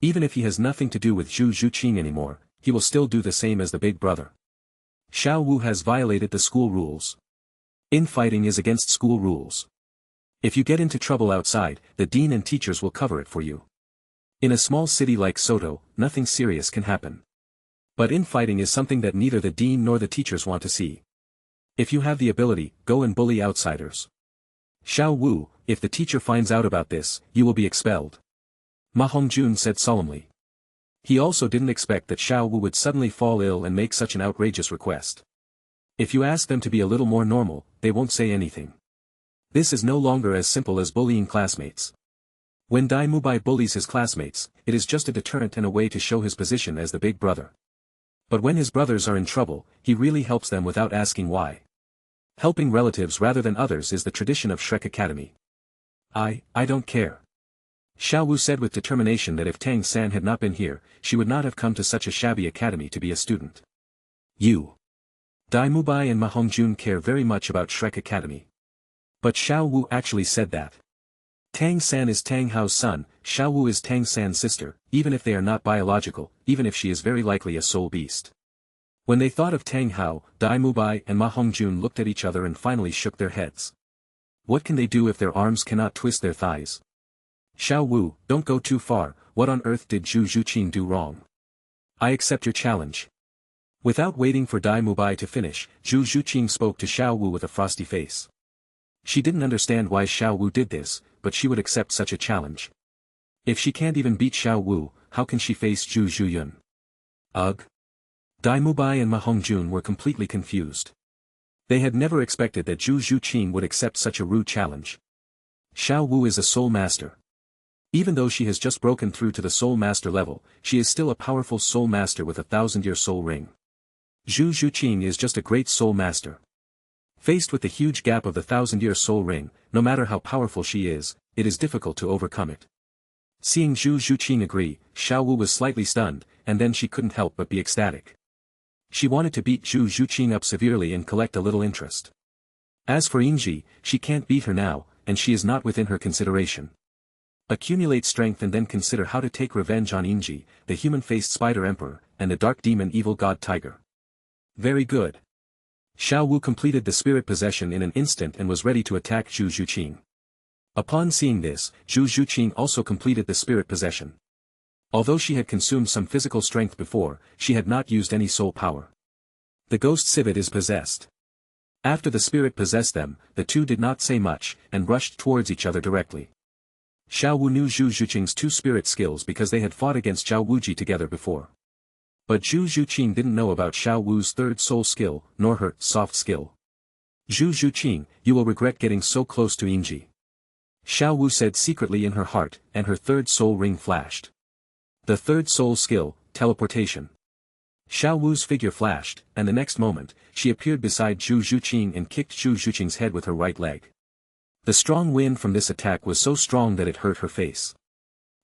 Even if he has nothing to do with Zhu Zhuqing anymore, he will still do the same as the big brother. Xiao Wu has violated the school rules. Infighting is against school rules. If you get into trouble outside, the dean and teachers will cover it for you. In a small city like Soto, nothing serious can happen. But infighting is something that neither the dean nor the teachers want to see. If you have the ability, go and bully outsiders. Xiao Wu, if the teacher finds out about this, you will be expelled. Ma Hongjun said solemnly. He also didn't expect that Xiao Wu would suddenly fall ill and make such an outrageous request. If you ask them to be a little more normal, they won't say anything. This is no longer as simple as bullying classmates. When Dai Mubai bullies his classmates, it is just a deterrent and a way to show his position as the big brother. But when his brothers are in trouble, he really helps them without asking why. Helping relatives rather than others is the tradition of Shrek Academy. I don't care. Xiao Wu said with determination that if Tang San had not been here, she would not have come to such a shabby academy to be a student. You. Dai Mubai and Ma Hongjun care very much about Shrek Academy. But Xiao Wu actually said that. Tang San is Tang Hao's son, Xiao Wu is Tang San's sister, even if they are not biological, even if she is very likely a soul beast. When they thought of Tang Hao, Dai Mubai and Ma Hongjun looked at each other and finally shook their heads. What can they do if their arms cannot twist their thighs? Xiao Wu, don't go too far, what on earth did Zhu Zhuqing do wrong? I accept your challenge. Without waiting for Dai Mubai to finish, Zhu Zhuqing spoke to Xiao Wu with a frosty face. She didn't understand why Xiao Wu did this, but she would accept such a challenge. If she can't even beat Xiao Wu, how can she face Zhu Zhuyun? Ugh. Dai Mubai and Ma Hongjun were completely confused. They had never expected that Zhu Zhuqing would accept such a rude challenge. Xiao Wu is a soul master. Even though she has just broken through to the soul master level, she is still a powerful soul master with a 1,000-year soul ring. Zhu Zhuqing is just a great soul master. Faced with the huge gap of the 1,000-year soul ring, no matter how powerful she is, it is difficult to overcome it. Seeing Zhu Zhuqing agree, Xiao Wu was slightly stunned, and then she couldn't help but be ecstatic. She wanted to beat Zhu Zhuqing up severely and collect a little interest. As for Yingji, she can't beat her now, and she is not within her consideration. Accumulate strength and then consider how to take revenge on Yingji, the human-faced spider emperor, and the dark demon evil god tiger. Very good. Xiao Wu completed the spirit possession in an instant and was ready to attack Zhu Zhuqing. Upon seeing this, Zhu Zhuqing also completed the spirit possession. Although she had consumed some physical strength before, she had not used any soul power. The ghost civet is possessed. After the spirit possessed them, the two did not say much, and rushed towards each other directly. Xiao Wu knew Zhu Zhuqing's two spirit skills because they had fought against Zhao Wuji together before. But Zhu Zhuqing didn't know about Xiao Wu's third soul skill, nor her soft skill. Zhu Zhuqing, you will regret getting so close to Yingji. Xiao Wu said secretly in her heart, and her third soul ring flashed. The third soul skill, teleportation. Xiao Wu's figure flashed, and the next moment, she appeared beside Zhu Zhuqing and kicked Zhu Zhuqing's head with her right leg. The strong wind from this attack was so strong that it hurt her face.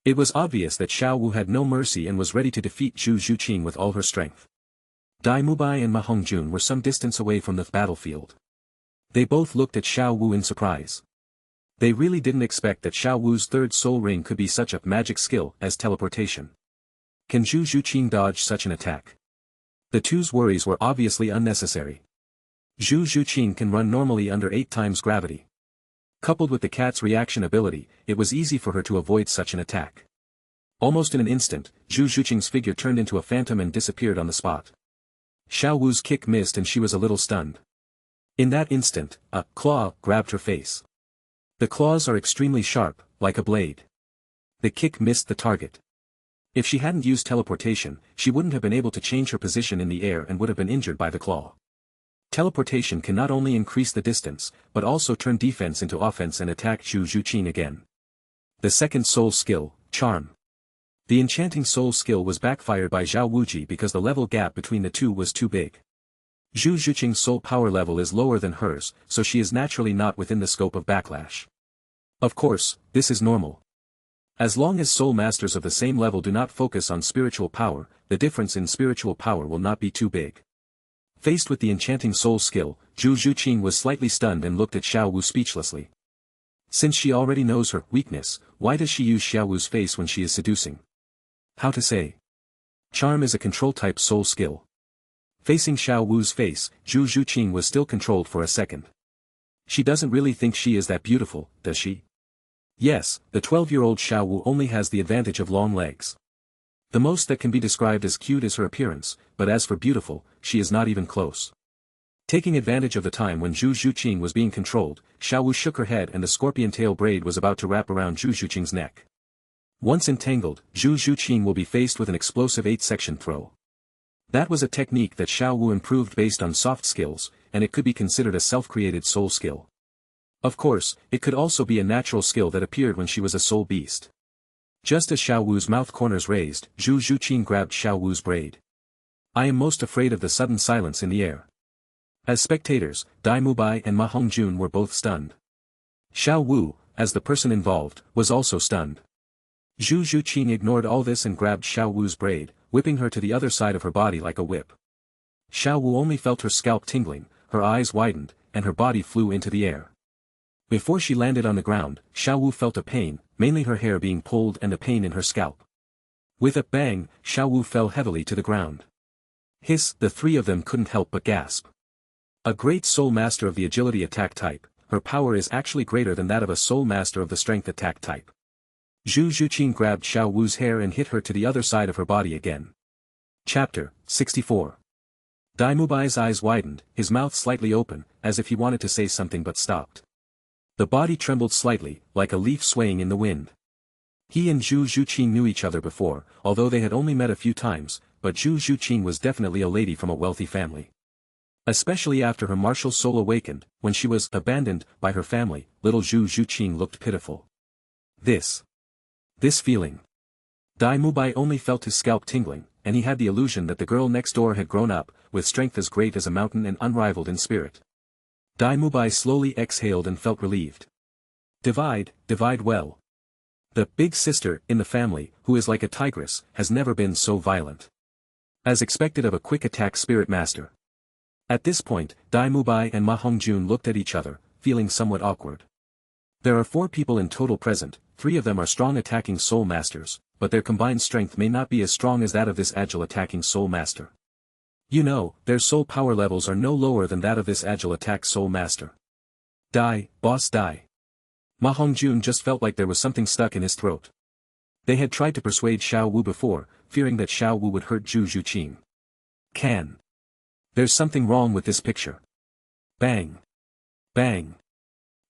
It was obvious that Xiao Wu had no mercy and was ready to defeat Zhu Zhuqing with all her strength. Dai Mubai and Ma Hongjun were some distance away from the battlefield. They both looked at Xiao Wu in surprise. They really didn't expect that Xiao Wu's third soul ring could be such a magic skill as teleportation. Can Zhu Zhuqing dodge such an attack? The two's worries were obviously unnecessary. Zhu Zhuqing can run normally under 8 times gravity. Coupled with the cat's reaction ability, it was easy for her to avoid such an attack. Almost in an instant, Zhu Zhuqing's figure turned into a phantom and disappeared on the spot. Xiao Wu's kick missed and she was a little stunned. In that instant, a claw grabbed her face. The claws are extremely sharp, like a blade. The kick missed the target. If she hadn't used teleportation, she wouldn't have been able to change her position in the air and would have been injured by the claw. Teleportation can not only increase the distance, but also turn defense into offense and attack Zhu Zhuqing again. The second soul skill, charm. The enchanting soul skill was backfired by Zhao Wuji because the level gap between the two was too big. Zhu Zhuqing's soul power level is lower than hers, so she is naturally not within the scope of backlash. Of course, this is normal. As long as soul masters of the same level do not focus on spiritual power, the difference in spiritual power will not be too big. Faced with the enchanting soul skill, Zhu Zhuqing was slightly stunned and looked at Xiao Wu speechlessly. Since she already knows her weakness, why does she use Xiao Wu's face when she is seducing? How to say? Charm is a control-type soul skill. Facing Xiao Wu's face, Zhu Zhuqing was still controlled for a second. She doesn't really think she is that beautiful, does she? Yes, the 12-year-old Xiao Wu only has the advantage of long legs. The most that can be described as cute is her appearance, but as for beautiful, she is not even close. Taking advantage of the time when Zhu Zhuqing was being controlled, Xiao Wu shook her head and the scorpion tail braid was about to wrap around Zhu Zhuqing's neck. Once entangled, Zhu Zhuqing will be faced with an explosive 8-section throw. That was a technique that Xiao Wu improved based on soft skills, and it could be considered a self-created soul skill. Of course, it could also be a natural skill that appeared when she was a soul beast. Just as Xiao Wu's mouth corners raised, Zhu Zhuqing grabbed Xiao Wu's braid. I am most afraid of the sudden silence in the air. As spectators, Dai Mubai and Ma Hongjun were both stunned. Xiao Wu, as the person involved, was also stunned. Zhu Zhuqing ignored all this and grabbed Xiao Wu's braid, whipping her to the other side of her body like a whip. Xiao Wu only felt her scalp tingling, her eyes widened, and her body flew into the air. Before she landed on the ground, Xiao Wu felt a pain, mainly her hair being pulled and a pain in her scalp. With a bang, Xiao Wu fell heavily to the ground. Hiss, the three of them couldn't help but gasp. A great soul master of the agility attack type, her power is actually greater than that of a soul master of the strength attack type. Zhu Zhuqing grabbed Xiao Wu's hair and hit her to the other side of her body again. Chapter 64. Dai Mubai's eyes widened, his mouth slightly open, as if he wanted to say something but stopped. The body trembled slightly, like a leaf swaying in the wind. He and Zhu Zhuqing knew each other before, although they had only met a few times, but Zhu Zhuqing was definitely a lady from a wealthy family. Especially after her martial soul awakened, when she was abandoned by her family, little Zhu Zhuqing looked pitiful. This feeling. Dai Mubai only felt his scalp tingling, and he had the illusion that the girl next door had grown up, with strength as great as a mountain and unrivaled in spirit. Dai Mubai slowly exhaled and felt relieved. Divide well. The big sister in the family, who is like a tigress, has never been so violent. As expected of a quick attack spirit master. At this point, Dai Mubai and Ma Hongjun looked at each other, feeling somewhat awkward. There are 4 people in total present, 3 of them are strong attacking soul masters, but their combined strength may not be as strong as that of this agile attacking soul master. You know, their soul power levels are no lower than that of this agile attack soul master. Dai, boss Dai. Ma Hongjun just felt like there was something stuck in his throat. They had tried to persuade Xiao Wu before, fearing that Xiao Wu would hurt Zhu Zhuqing. There's something wrong with this picture. Bang! Bang!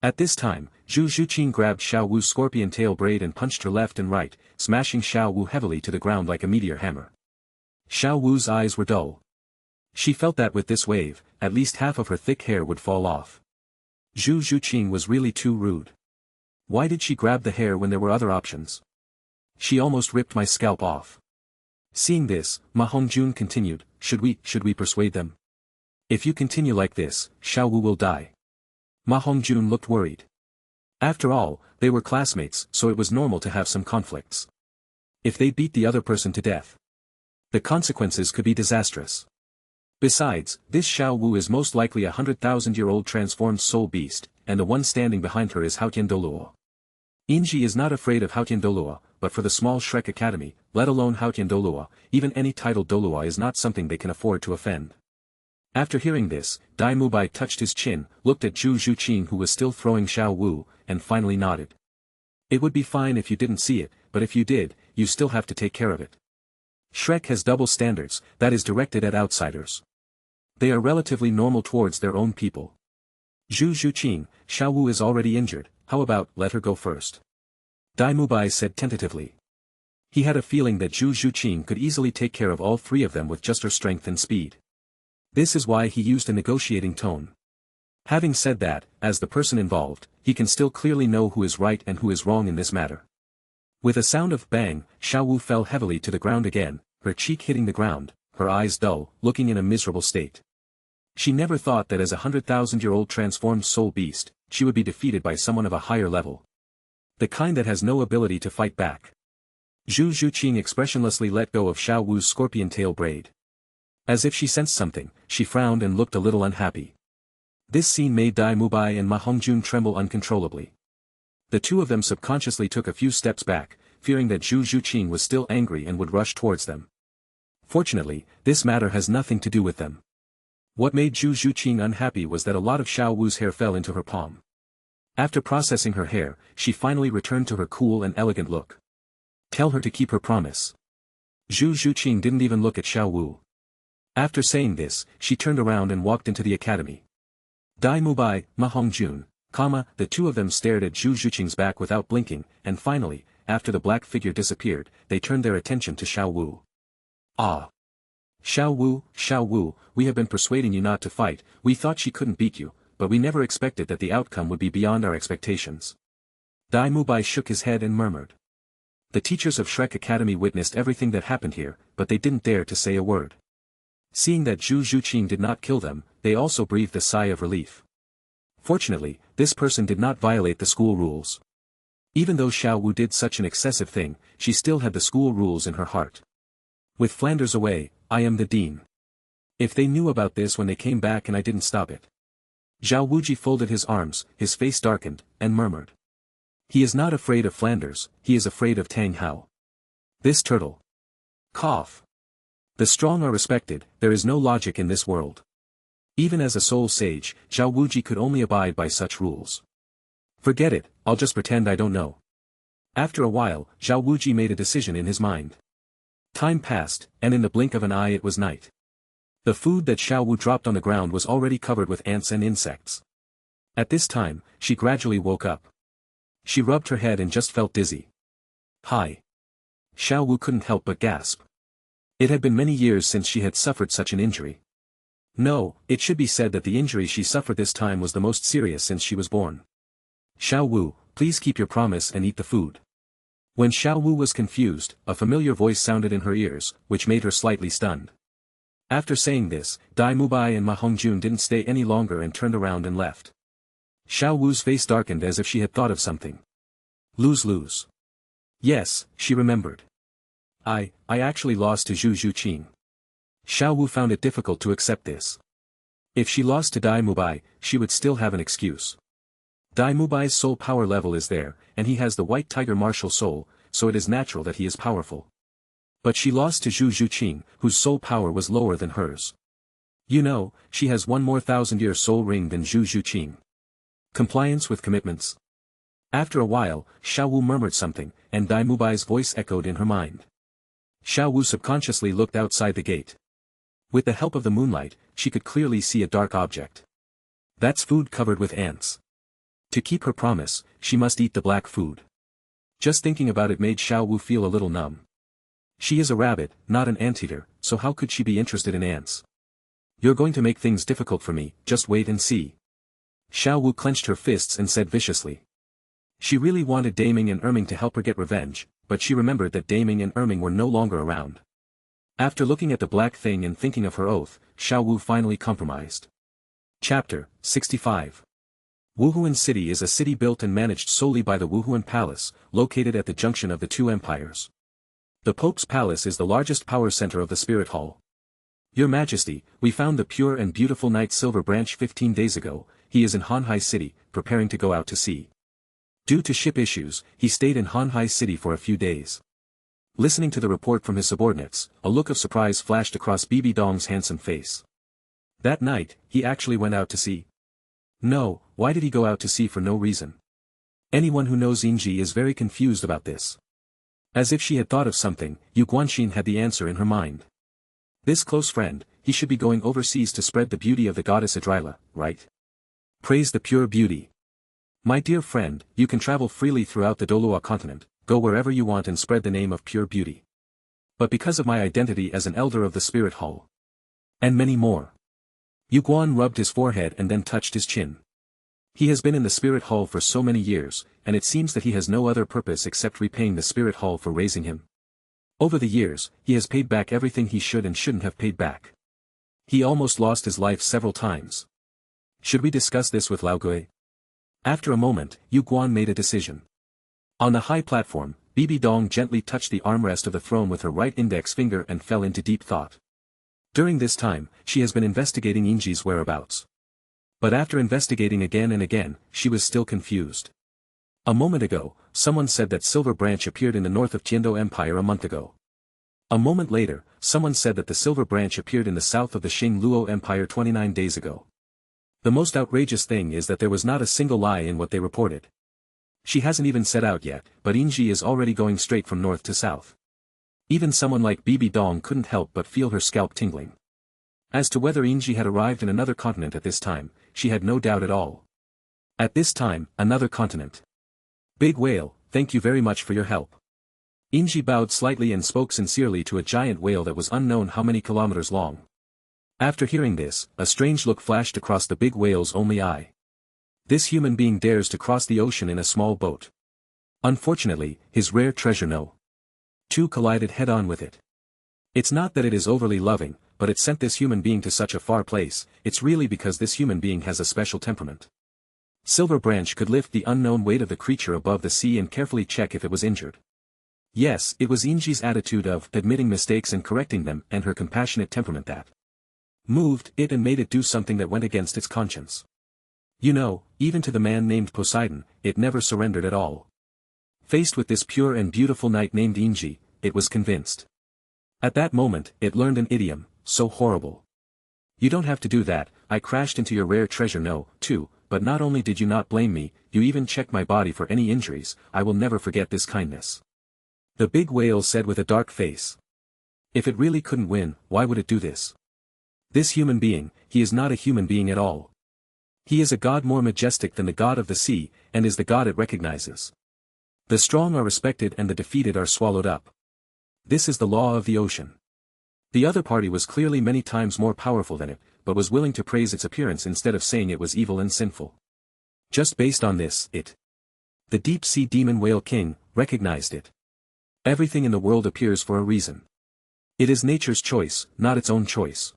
At this time, Zhu Zhuqing grabbed Xiao Wu's scorpion tail braid and punched her left and right, smashing Xiao Wu heavily to the ground like a meteor hammer. Xiao Wu's eyes were dull. She felt that with this wave, at least half of her thick hair would fall off. Zhu Zhuqing was really too rude. Why did she grab the hair when there were other options? She almost ripped my scalp off. Seeing this, Ma Hongjun continued, should we persuade them? If you continue like this, Xiao Wu will die. Ma Hongjun looked worried. After all, they were classmates, so it was normal to have some conflicts. If they beat the other person to death, the consequences could be disastrous. Besides, this Xiao Wu is most likely a 100,000-year-old transformed soul beast, and the one standing behind her is Douluo. Inji is not afraid of Douluo, but for the small Shrek Academy, let alone Douluo, even any titled Douluo is not something they can afford to offend. After hearing this, Dai Mubai touched his chin, looked at Zhu Zhuqing who was still throwing Xiao Wu, and finally nodded. It would be fine if you didn't see it, but if you did, you still have to take care of it. Shrek has double standards, that is directed at outsiders. They are relatively normal towards their own people. Zhu Zhuqing, Xiao Wu is already injured, how about let her go first? Dai Mubai said tentatively. He had a feeling that Zhu Zhuqing could easily take care of all three of them with just her strength and speed. This is why he used a negotiating tone. Having said that, as the person involved, he can still clearly know who is right and who is wrong in this matter. With a sound of bang, Xiao Wu fell heavily to the ground again, her cheek hitting the ground, her eyes dull, looking in a miserable state. She never thought that as a 100,000-year-old transformed soul beast, she would be defeated by someone of a higher level. The kind that has no ability to fight back. Zhu Zhuqing expressionlessly let go of Xiao Wu's scorpion tail braid. As if she sensed something, she frowned and looked a little unhappy. This scene made Dai Mubai and Ma Hongjun tremble uncontrollably. The two of them subconsciously took a few steps back, fearing that Zhu Zhuqing was still angry and would rush towards them. Fortunately, this matter has nothing to do with them. What made Zhu Zhuqing unhappy was that a lot of Xiao Wu's hair fell into her palm. After processing her hair, she finally returned to her cool and elegant look. Tell her to keep her promise. Zhu Zhuqing didn't even look at Xiao Wu. After saying this, she turned around and walked into the academy. Dai Mubai, Ma Hongjun, the two of them stared at Zhu Zhuqing's back without blinking, and finally, after the black figure disappeared, they turned their attention to Xiao Wu. Ah! Xiao Wu, we have been persuading you not to fight, we thought she couldn't beat you, but we never expected that the outcome would be beyond our expectations. Dai Mubai shook his head and murmured. The teachers of Shrek Academy witnessed everything that happened here, but they didn't dare to say a word. Seeing that Zhu Zhuqing did not kill them, they also breathed a sigh of relief. Fortunately, this person did not violate the school rules. Even though Xiao Wu did such an excessive thing, she still had the school rules in her heart. With Flanders away, I am the dean. If they knew about this when they came back and I didn't stop it. Zhao Wuji folded his arms, his face darkened, and murmured. He is not afraid of Flanders, he is afraid of Tang Hao. This turtle. Cough. The strong are respected, there is no logic in this world. Even as a soul sage, Zhao Wuji could only abide by such rules. Forget it, I'll just pretend I don't know. After a while, Zhao Wuji made a decision in his mind. Time passed, and in the blink of an eye it was night. The food that Xiao Wu dropped on the ground was already covered with ants and insects. At this time, she gradually woke up. She rubbed her head and just felt dizzy. Hi. Xiao Wu couldn't help but gasp. It had been many years since she had suffered such an injury. No, it should be said that the injury she suffered this time was the most serious since she was born. Xiao Wu, please keep your promise and eat the food. When Xiao Wu was confused, a familiar voice sounded in her ears, which made her slightly stunned. After saying this, Dai Mubai and Ma Hongjun didn't stay any longer and turned around and left. Xiao Wu's face darkened as if she had thought of something. Lose. Yes, she remembered. I actually lost to Zhu Zhuqing. Xiao Wu found it difficult to accept this. If she lost to Dai Mubai, she would still have an excuse. Dai Mubai's soul power level is there, and he has the white tiger martial soul, so it is natural that he is powerful. But she lost to Zhu Zhuqing, whose soul power was lower than hers. You know, she has one more 1,000-year soul ring than Zhu Zhuqing. Compliance with commitments. After a while, Xiao Wu murmured something, and Dai Mubai's voice echoed in her mind. Xiao Wu subconsciously looked outside the gate. With the help of the moonlight, she could clearly see a dark object. That's food covered with ants. To keep her promise, she must eat the black food. Just thinking about it made Xiao Wu feel a little numb. She is a rabbit, not an anteater, so how could she be interested in ants? You're going to make things difficult for me, just wait and see. Xiao Wu clenched her fists and said viciously. She really wanted Daming and Erming to help her get revenge, but she remembered that Daming and Erming were no longer around. After looking at the black thing and thinking of her oath, Xiao Wu finally compromised. Chapter 65. Wuhuan City is a city built and managed solely by the Wuhuan Palace, located at the junction of the two empires. The Pope's Palace is the largest power center of the Spirit Hall. Your Majesty, we found the pure and beautiful Knight Silver Branch 15 days ago. He is in Hanhai City, preparing to go out to sea. Due to ship issues, he stayed in Hanhai City for a few days. Listening to the report from his subordinates, a look of surprise flashed across Bibi Dong's handsome face. That night, he actually went out to sea. No, why did he go out to sea for no reason? Anyone who knows Yingji is very confused about this. As if she had thought of something, Yu Guanxin had the answer in her mind. This close friend, he should be going overseas to spread the beauty of the goddess Idrila, right? Praise the pure beauty. My dear friend, you can travel freely throughout the Douluo Continent, go wherever you want and spread the name of pure beauty. But because of my identity as an elder of the Spirit Hall. And many more. Yu Guan rubbed his forehead and then touched his chin. He has been in the Spirit Hall for so many years, and it seems that he has no other purpose except repaying the Spirit Hall for raising him. Over the years, he has paid back everything he should and shouldn't have paid back. He almost lost his life several times. Should we discuss this with Lao Gui? After a moment, Yu Guan made a decision. On the high platform, Bibi Dong gently touched the armrest of the throne with her right index finger and fell into deep thought. During this time, she has been investigating Yingji's whereabouts. But after investigating again and again, she was still confused. A moment ago, someone said that Silver Branch appeared in the north of Tiando Empire a month ago. A moment later, someone said that the Silver Branch appeared in the south of the Xing Luo Empire 29 days ago. The most outrageous thing is that there was not a single lie in what they reported. She hasn't even set out yet, but Yingji is already going straight from north to south. Even someone like Bibi Dong couldn't help but feel her scalp tingling. As to whether Yingji had arrived in another continent at this time, she had no doubt at all. At this time, another continent. Big whale, thank you very much for your help. Yingji bowed slightly and spoke sincerely to a giant whale that was unknown how many kilometers long. After hearing this, a strange look flashed across the big whale's only eye. This human being dares to cross the ocean in a small boat. Unfortunately, his rare treasure no. Two collided head-on with it. It's not that it is overly loving, but it sent this human being to such a far place, it's really because this human being has a special temperament. Silver Branch could lift the unknown weight of the creature above the sea and carefully check if it was injured. Yes, it was Yingji's attitude of admitting mistakes and correcting them and her compassionate temperament that moved it and made it do something that went against its conscience. You know, even to the man named Poseidon, it never surrendered at all. Faced with this pure and beautiful knight named Yingji, it was convinced. At that moment, it learned an idiom, so horrible. You don't have to do that, I crashed into your rare treasure no, too, but not only did you not blame me, you even checked my body for any injuries, I will never forget this kindness. The big whale said with a dark face. If it really couldn't win, why would it do this? This human being, he is not a human being at all. He is a god more majestic than the god of the sea, and is the god it recognizes. The strong are respected and the defeated are swallowed up. This is the law of the ocean. The other party was clearly many times more powerful than it, but was willing to praise its appearance instead of saying it was evil and sinful. Just based on this, the deep-sea demon whale king, recognized it. Everything in the world appears for a reason. It is nature's choice, not its own choice.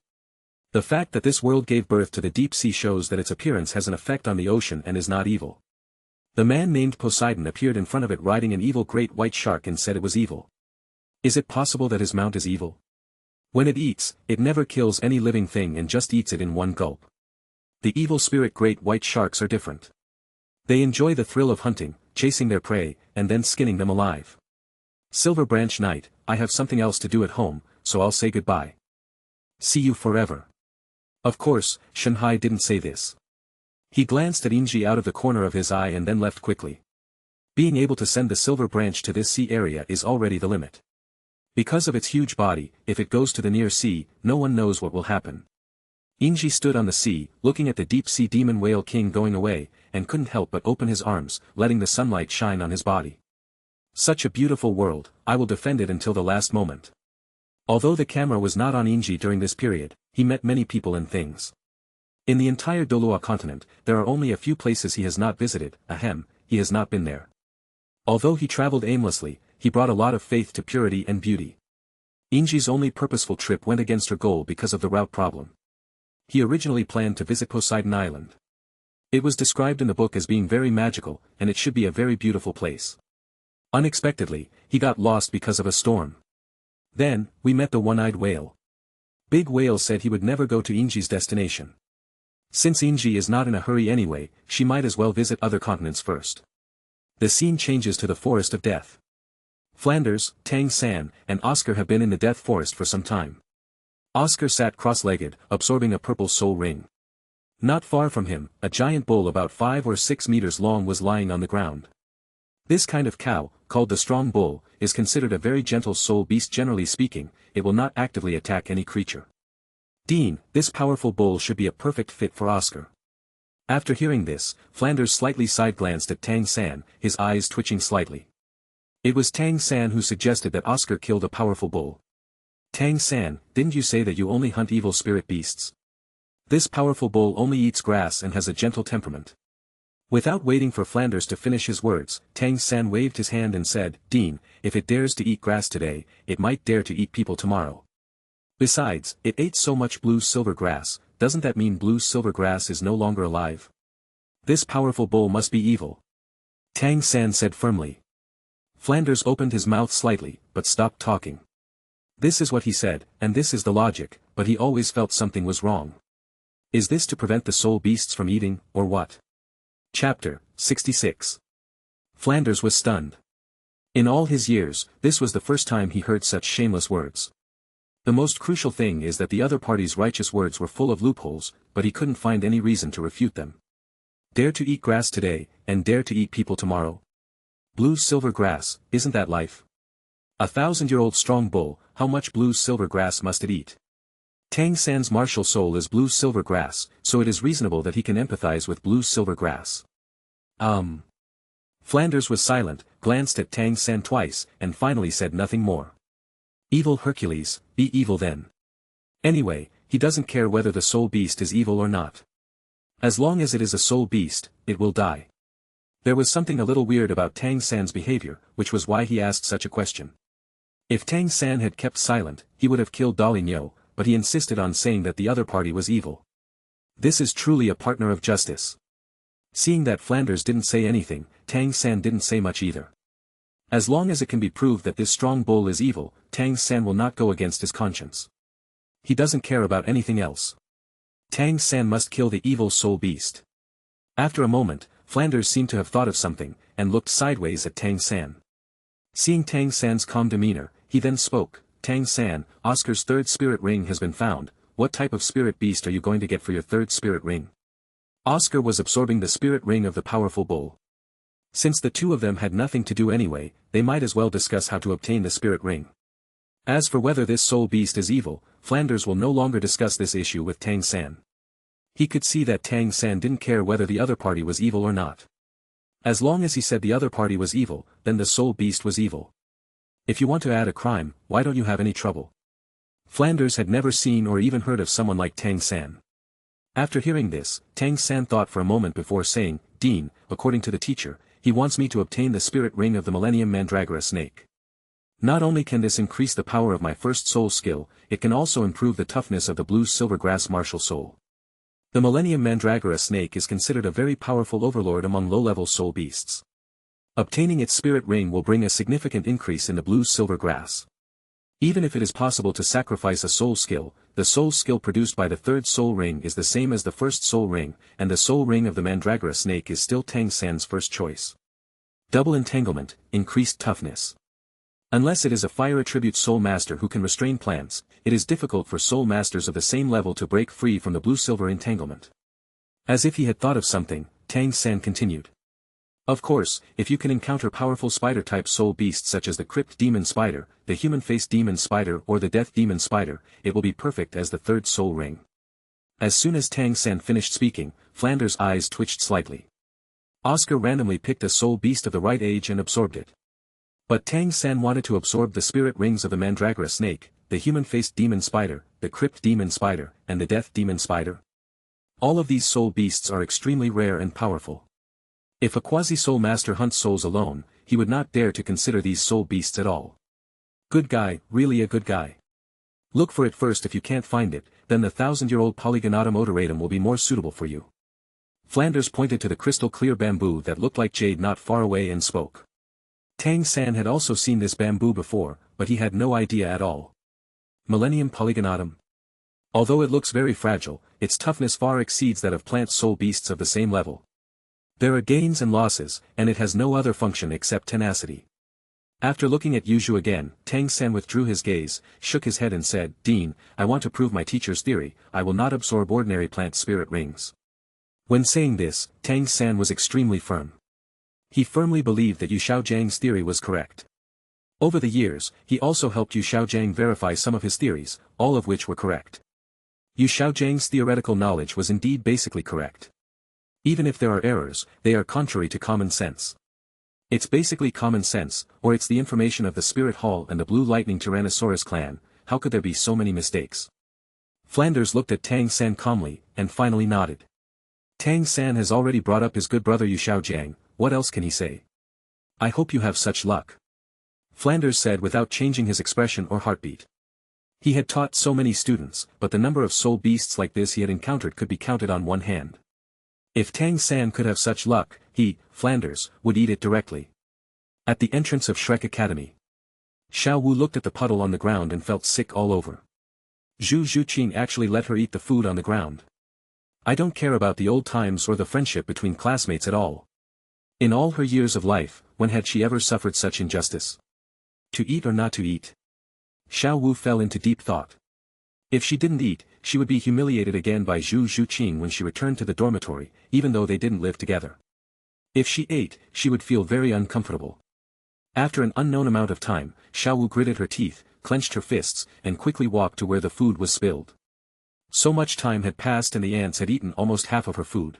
The fact that this world gave birth to the deep sea shows that its appearance has an effect on the ocean and is not evil. The man named Poseidon appeared in front of it riding an evil great white shark and said it was evil. Is it possible that his mount is evil? When it eats, it never kills any living thing and just eats it in one gulp. The evil spirit great white sharks are different. They enjoy the thrill of hunting, chasing their prey, and then skinning them alive. Silver Branch Knight, I have something else to do at home, so I'll say goodbye. See you forever. Of course, Shanghai didn't say this. He glanced at Yingji out of the corner of his eye and then left quickly. Being able to send the Silver Branch to this sea area is already the limit. Because of its huge body, if it goes to the near sea, no one knows what will happen. Inji stood on the sea, looking at the deep-sea demon whale king going away, and couldn't help but open his arms, letting the sunlight shine on his body. Such a beautiful world, I will defend it until the last moment. Although the camera was not on Inji during this period, he met many people and things. In the entire Douluo Continent, there are only a few places he has not visited, he has not been there. Although he traveled aimlessly, he brought a lot of faith to purity and beauty. Inji's only purposeful trip went against her goal because of the route problem. He originally planned to visit Poseidon Island. It was described in the book as being very magical, and it should be a very beautiful place. Unexpectedly, he got lost because of a storm. Then, we met the one-eyed whale. Big Whale said he would never go to Inji's destination. Since Inji is not in a hurry anyway, she might as well visit other continents first. The scene changes to the Forest of Death. Flanders, Tang San, and Oscar have been in the Death Forest for some time. Oscar sat cross-legged, absorbing a purple soul ring. Not far from him, a giant bull about 5 or 6 meters long was lying on the ground. This kind of cow, called the strong bull, is considered a very gentle soul beast. Generally speaking, it will not actively attack any creature. Dean, this powerful bull should be a perfect fit for Oscar. After hearing this, Flanders slightly side-glanced at Tang San, his eyes twitching slightly. It was Tang San who suggested that Oscar killed a powerful bull. Tang San, didn't you say that you only hunt evil spirit beasts? This powerful bull only eats grass and has a gentle temperament. Without waiting for Flanders to finish his words, Tang San waved his hand and said, Dean, if it dares to eat grass today, it might dare to eat people tomorrow. Besides, it ate so much blue-silver grass, doesn't that mean blue-silver grass is no longer alive? This powerful bull must be evil. Tang San said firmly. Flanders opened his mouth slightly, but stopped talking. This is what he said, and this is the logic, but he always felt something was wrong. Is this to prevent the soul beasts from eating, or what? Chapter 66. Flanders was stunned. In all his years, this was the first time he heard such shameless words. The most crucial thing is that the other party's righteous words were full of loopholes, but he couldn't find any reason to refute them. Dare to eat grass today, and dare to eat people tomorrow? Blue-silver grass, isn't that life? 1,000-year-old strong bull, how much blue-silver grass must it eat? Tang San's martial soul is blue-silver grass, so it is reasonable that he can empathize with blue-silver grass. Flanders was silent, glanced at Tang San twice, and finally said nothing more. Evil Hercules, be evil then. Anyway, he doesn't care whether the soul beast is evil or not. As long as it is a soul beast, it will die. There was something a little weird about Tang San's behavior, which was why he asked such a question. If Tang San had kept silent, he would have killed Douluo, but he insisted on saying that the other party was evil. This is truly a partner of justice. Seeing that Flanders didn't say anything, Tang San didn't say much either. As long as it can be proved that this strong bull is evil, Tang San will not go against his conscience. He doesn't care about anything else. Tang San must kill the evil soul beast. After a moment, Flanders seemed to have thought of something, and looked sideways at Tang San. Seeing Tang San's calm demeanor, he then spoke, Tang San, Oscar's third spirit ring has been found, what type of spirit beast are you going to get for your third spirit ring? Oscar was absorbing the spirit ring of the powerful bull. Since the two of them had nothing to do anyway, they might as well discuss how to obtain the spirit ring. As for whether this soul beast is evil, Flanders will no longer discuss this issue with Tang San. He could see that Tang San didn't care whether the other party was evil or not. As long as he said the other party was evil, then the soul beast was evil. If you want to add a crime, why don't you have any trouble? Flanders had never seen or even heard of someone like Tang San. After hearing this, Tang San thought for a moment before saying, Dean, according to the teacher, he wants me to obtain the spirit ring of the Millennium Mandragora snake. Not only can this increase the power of my first soul skill, it can also improve the toughness of the blue-silver grass martial soul. The Millennium Mandragora snake is considered a very powerful overlord among low-level soul beasts. Obtaining its spirit ring will bring a significant increase in the blue-silver grass. Even if it is possible to sacrifice a soul skill, the soul skill produced by the third soul ring is the same as the first soul ring, and the soul ring of the Mandragora snake is still Tang San's first choice. Double entanglement, increased toughness. Unless it is a fire attribute soul master who can restrain plants, it is difficult for soul masters of the same level to break free from the blue-silver entanglement. As if he had thought of something, Tang San continued. Of course, if you can encounter powerful spider-type soul beasts such as the crypt demon spider, the human-faced demon spider or the death demon spider, it will be perfect as the third soul ring. As soon as Tang San finished speaking, Flanders' eyes twitched slightly. Oscar randomly picked a soul beast of the right age and absorbed it. But Tang San wanted to absorb the spirit rings of the Mandragora snake, the human-faced demon spider, the crypt demon spider, and the death demon spider. All of these soul beasts are extremely rare and powerful. If a quasi-soul master hunts souls alone, he would not dare to consider these soul beasts at all. Good guy, really a good guy. Look for it first. If you can't find it, then the 1000-year-old Polygonatum oderatum will be more suitable for you. Flanders pointed to the crystal-clear bamboo that looked like jade not far away and spoke. Tang San had also seen this bamboo before, but he had no idea at all. Millennium Polygonatum. Although it looks very fragile, its toughness far exceeds that of plant soul beasts of the same level. There are gains and losses, and it has no other function except tenacity. After looking at Yuzhu again, Tang San withdrew his gaze, shook his head and said, "Dean, I want to prove my teacher's theory. I will not absorb ordinary plant spirit rings." When saying this, Tang San was extremely firm. He firmly believed that Yu Xiaojiang's theory was correct. Over the years, he also helped Yu Xiaojiang verify some of his theories, all of which were correct. Yu Xiaojiang's theoretical knowledge was indeed basically correct. Even if there are errors, they are contrary to common sense. It's basically common sense, or it's the information of the Spirit Hall and the Blue Lightning Tyrannosaurus clan. How could there be so many mistakes? Flanders looked at Tang San calmly, and finally nodded. Tang San has already brought up his good brother Yu Xiaojiang. What else can he say? I hope you have such luck. Flanders said without changing his expression or heartbeat. He had taught so many students, but the number of soul beasts like this he had encountered could be counted on one hand. If Tang San could have such luck, he, Flanders, would eat it directly. At the entrance of Shrek Academy, Xiao Wu looked at the puddle on the ground and felt sick all over. Zhu Zhuqing actually let her eat the food on the ground. I don't care about the old times or the friendship between classmates at all. In all her years of life, when had she ever suffered such injustice? To eat or not to eat? Xiao Wu fell into deep thought. If she didn't eat, she would be humiliated again by Zhu Zhuqing when she returned to the dormitory, even though they didn't live together. If she ate, she would feel very uncomfortable. After an unknown amount of time, Xiao Wu gritted her teeth, clenched her fists, and quickly walked to where the food was spilled. So much time had passed and the ants had eaten almost half of her food.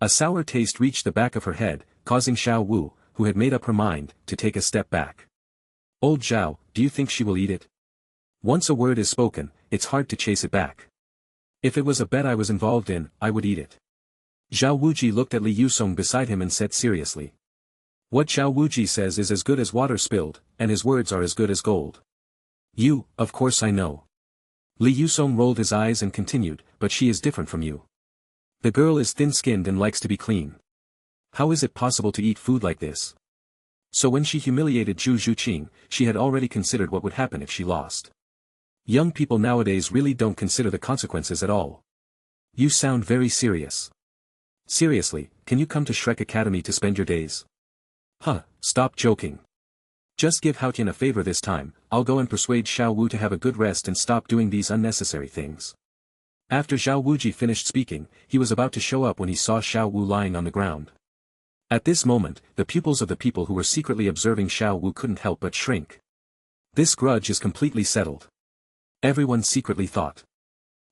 A sour taste reached the back of her head, causing Xiao Wu, who had made up her mind, to take a step back. Old Zhao, do you think she will eat it? Once a word is spoken, it's hard to chase it back. If it was a bet I was involved in, I would eat it. Zhao Wuji looked at Li Yusong beside him and said seriously. What Zhao Wuji says is as good as water spilled, and his words are as good as gold. You, of course I know. Li Yusong rolled his eyes and continued, but she is different from you. The girl is thin-skinned and likes to be clean. How is it possible to eat food like this? So when she humiliated Zhu Zhuqing, she had already considered what would happen if she lost. Young people nowadays really don't consider the consequences at all. You sound very serious. Seriously, can you come to Shrek Academy to spend your days? Huh, stop joking. Just give Haotian a favor this time. I'll go and persuade Xiao Wu to have a good rest and stop doing these unnecessary things. After Zhao Wuji finished speaking, he was about to show up when he saw Xiao Wu lying on the ground. At this moment, the pupils of the people who were secretly observing Xiao Wu couldn't help but shrink. This grudge is completely settled. Everyone secretly thought.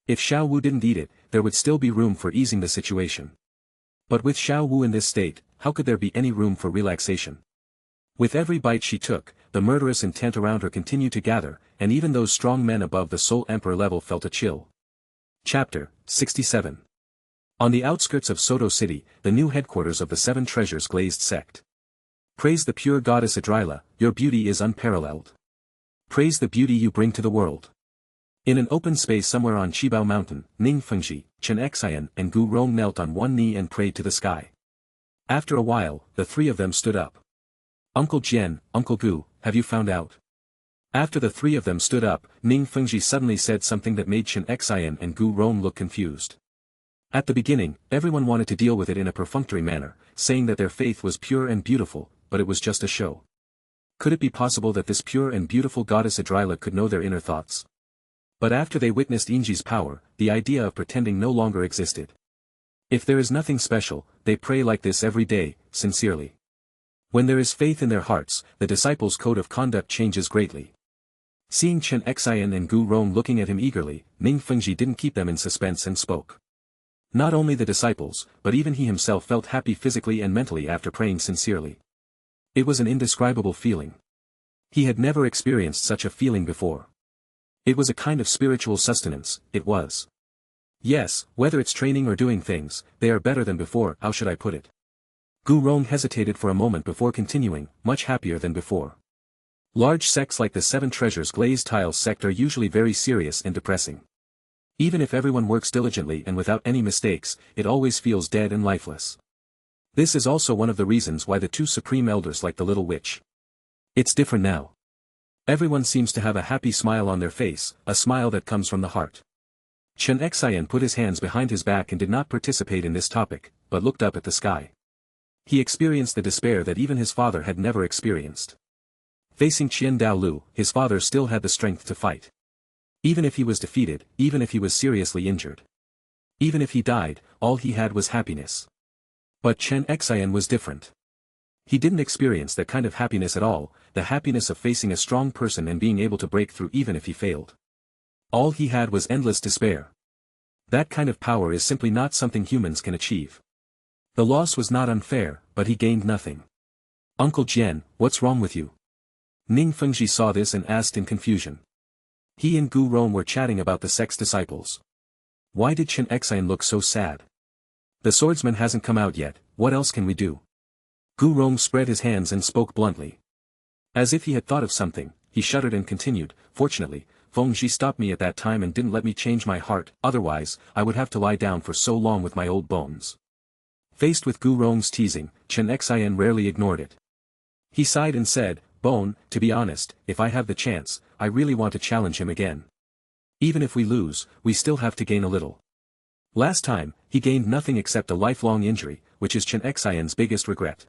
If Xiao Wu didn't eat it, there would still be room for easing the situation. But with Xiao Wu in this state, how could there be any room for relaxation? With every bite she took, the murderous intent around her continued to gather, and even those strong men above the Soul Emperor level felt a chill. Chapter 67. On the outskirts of Soto City, the new headquarters of the Seven Treasures Glazed Sect. Praise the pure goddess Idrila, your beauty is unparalleled. Praise the beauty you bring to the world. In an open space somewhere on Qibao Mountain, Ning Fengji, Chen Xian and Gu Rong knelt on one knee and prayed to the sky. After a while, the three of them stood up. Uncle Jian, Uncle Gu, have you found out? After the three of them stood up, Ning Fengji suddenly said something that made Chen Xian and Gu Rong look confused. At the beginning, everyone wanted to deal with it in a perfunctory manner, saying that their faith was pure and beautiful, but it was just a show. Could it be possible that this pure and beautiful goddess Idrila could know their inner thoughts? But after they witnessed Inji's power, the idea of pretending no longer existed. If there is nothing special, they pray like this every day, sincerely. When there is faith in their hearts, the disciples' code of conduct changes greatly. Seeing Chen Xian and Gu Rong looking at him eagerly, Ning Fengji didn't keep them in suspense and spoke. Not only the disciples, but even he himself felt happy physically and mentally after praying sincerely. It was an indescribable feeling. He had never experienced such a feeling before. It was a kind of spiritual sustenance, it was. Yes, whether it's training or doing things, they are better than before, how should I put it? Gu Rong hesitated for a moment before continuing, much happier than before. Large sects like the Seven Treasures Glazed Tiles sect are usually very serious and depressing. Even if everyone works diligently and without any mistakes, it always feels dead and lifeless. This is also one of the reasons why the two supreme elders like the little witch. It's different now. Everyone seems to have a happy smile on their face, a smile that comes from the heart. Chen Xian put his hands behind his back and did not participate in this topic, but looked up at the sky. He experienced the despair that even his father had never experienced. Facing Qian DALU, his father still had the strength to fight. Even if he was defeated, even if he was seriously injured. Even if he died, all he had was happiness. But Chen Xian was different. He didn't experience that kind of happiness at all, the happiness of facing a strong person and being able to break through even if he failed. All he had was endless despair. That kind of power is simply not something humans can achieve. The loss was not unfair, but he gained nothing. Uncle Jian, what's wrong with you? Ning Fengji saw this and asked in confusion. He and Gu Rong were chatting about the sect's disciples. Why did Chen Xian look so sad? The swordsman hasn't come out yet, what else can we do? Gu Rong spread his hands and spoke bluntly. As if he had thought of something, he shuddered and continued, fortunately, Fengji stopped me at that time and didn't let me change my heart, otherwise, I would have to lie down for so long with my old bones. Faced with Gu Rong's teasing, Chen Xian rarely ignored it. He sighed and said, Bone, to be honest, if I have the chance, I really want to challenge him again. Even if we lose, we still have to gain a little. Last time, he gained nothing except a lifelong injury, which is Chen Xian's biggest regret.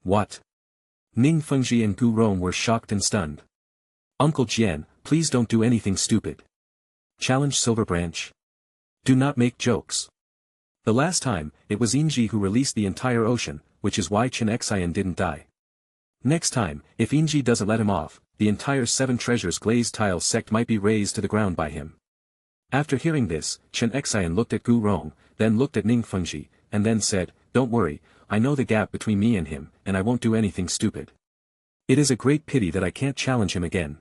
What? Ning Fengji and Gu Rong were shocked and stunned. Uncle Jian, please don't do anything stupid. Challenge Silver Branch. Do not make jokes. The last time, it was Inji who released the entire ocean, which is why Chen Xian didn't die. Next time, if Inji doesn't let him off, the entire Seven Treasures Glazed Tiles sect might be razed to the ground by him. After hearing this, Chen Xian looked at Gu Rong, then looked at Ning Fengji, and then said, Don't worry, I know the gap between me and him, and I won't do anything stupid. It is a great pity that I can't challenge him again.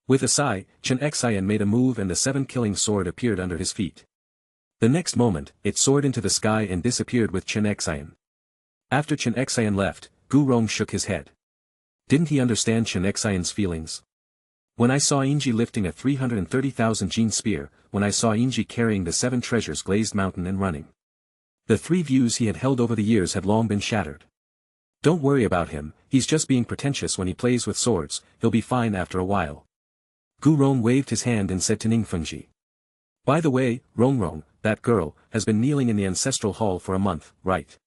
With a sigh, Chen Xian made a move and the seven-killing sword appeared under his feet. The next moment, it soared into the sky and disappeared with Chen Xian. After Chen Xian left, Gu Rong shook his head. Didn't he understand Chen Xian's feelings? When I saw Inji lifting a 330,000 gene spear, when I saw Inji carrying the Seven Treasures Glazed Mountain and running. The three views he had held over the years had long been shattered. Don't worry about him, he's just being pretentious when he plays with swords, he'll be fine after a while. Gu Rong waved his hand and said to Ning Fengji. By the way, Rong, that girl, has been kneeling in the ancestral hall for a month, right?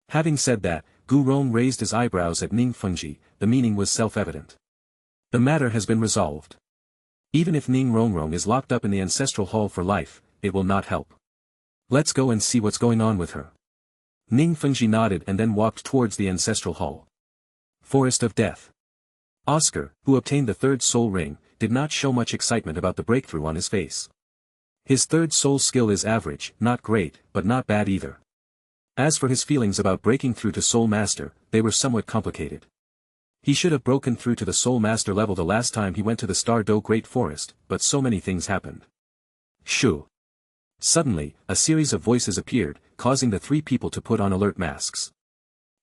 Having said that, Gu Rong raised his eyebrows at Ning Fengji, the meaning was self-evident. The matter has been resolved. Even if Ning Rong is locked up in the ancestral hall for life, it will not help. Let's go and see what's going on with her. Ning Fengji nodded and then walked towards the ancestral hall. Forest of Death. Oscar, who obtained the third soul ring, did not show much excitement about the breakthrough on his face. His third soul skill is average, not great, but not bad either. As for his feelings about breaking through to Soul Master, they were somewhat complicated. He should have broken through to the Soul Master level the last time he went to the Star Do Great Forest, but so many things happened. Shoo! Suddenly, a series of voices appeared, causing the three people to put on alert masks.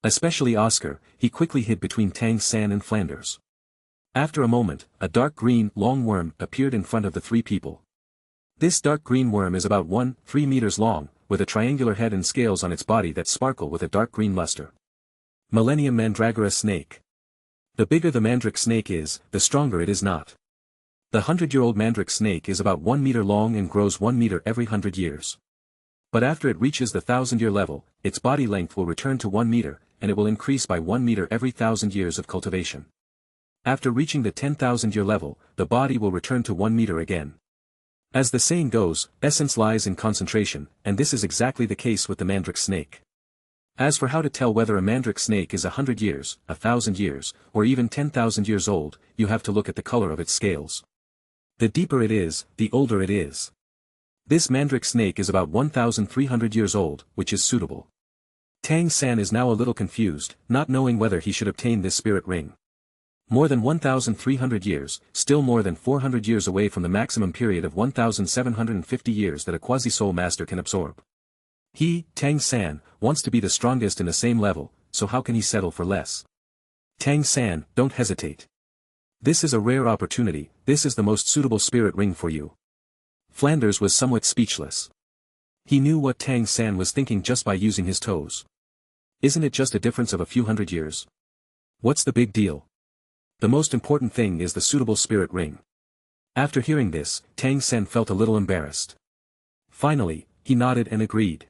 Especially Oscar, he quickly hid between Tang San and Flanders. After a moment, a dark green, long worm appeared in front of the three people. This dark green worm is about 3 meters long, with a triangular head and scales on its body that sparkle with a dark green luster. Millennium Mandragora Snake. The bigger the mandrake snake is, the stronger it is not. The 100-year-old mandrake snake is about 1 meter long and grows 1 meter every 100 years. But after it reaches the 1,000-year level, its body length will return to 1 meter, and it will increase by 1 meter every 1,000 years of cultivation. After reaching the 10,000-year level, the body will return to 1 meter again. As the saying goes, essence lies in concentration, and this is exactly the case with the mandrake snake. As for how to tell whether a mandrake snake is 100 years, 1,000 years, or even 10,000 years old, you have to look at the color of its scales. The deeper it is, the older it is. This mandrake snake is about 1,300 years old, which is suitable. Tang San is now a little confused, not knowing whether he should obtain this spirit ring. More than 1,300 years, still more than 400 years away from the maximum period of 1,750 years that a quasi-soul master can absorb. He, Tang San, wants to be the strongest in the same level, so how can he settle for less? Tang San, don't hesitate. This is a rare opportunity, this is the most suitable spirit ring for you. Flanders was somewhat speechless. He knew what Tang San was thinking just by using his toes. Isn't it just a difference of a few hundred years? What's the big deal? The most important thing is the suitable spirit ring. After hearing this, Tang San felt a little embarrassed. Finally, he nodded and agreed.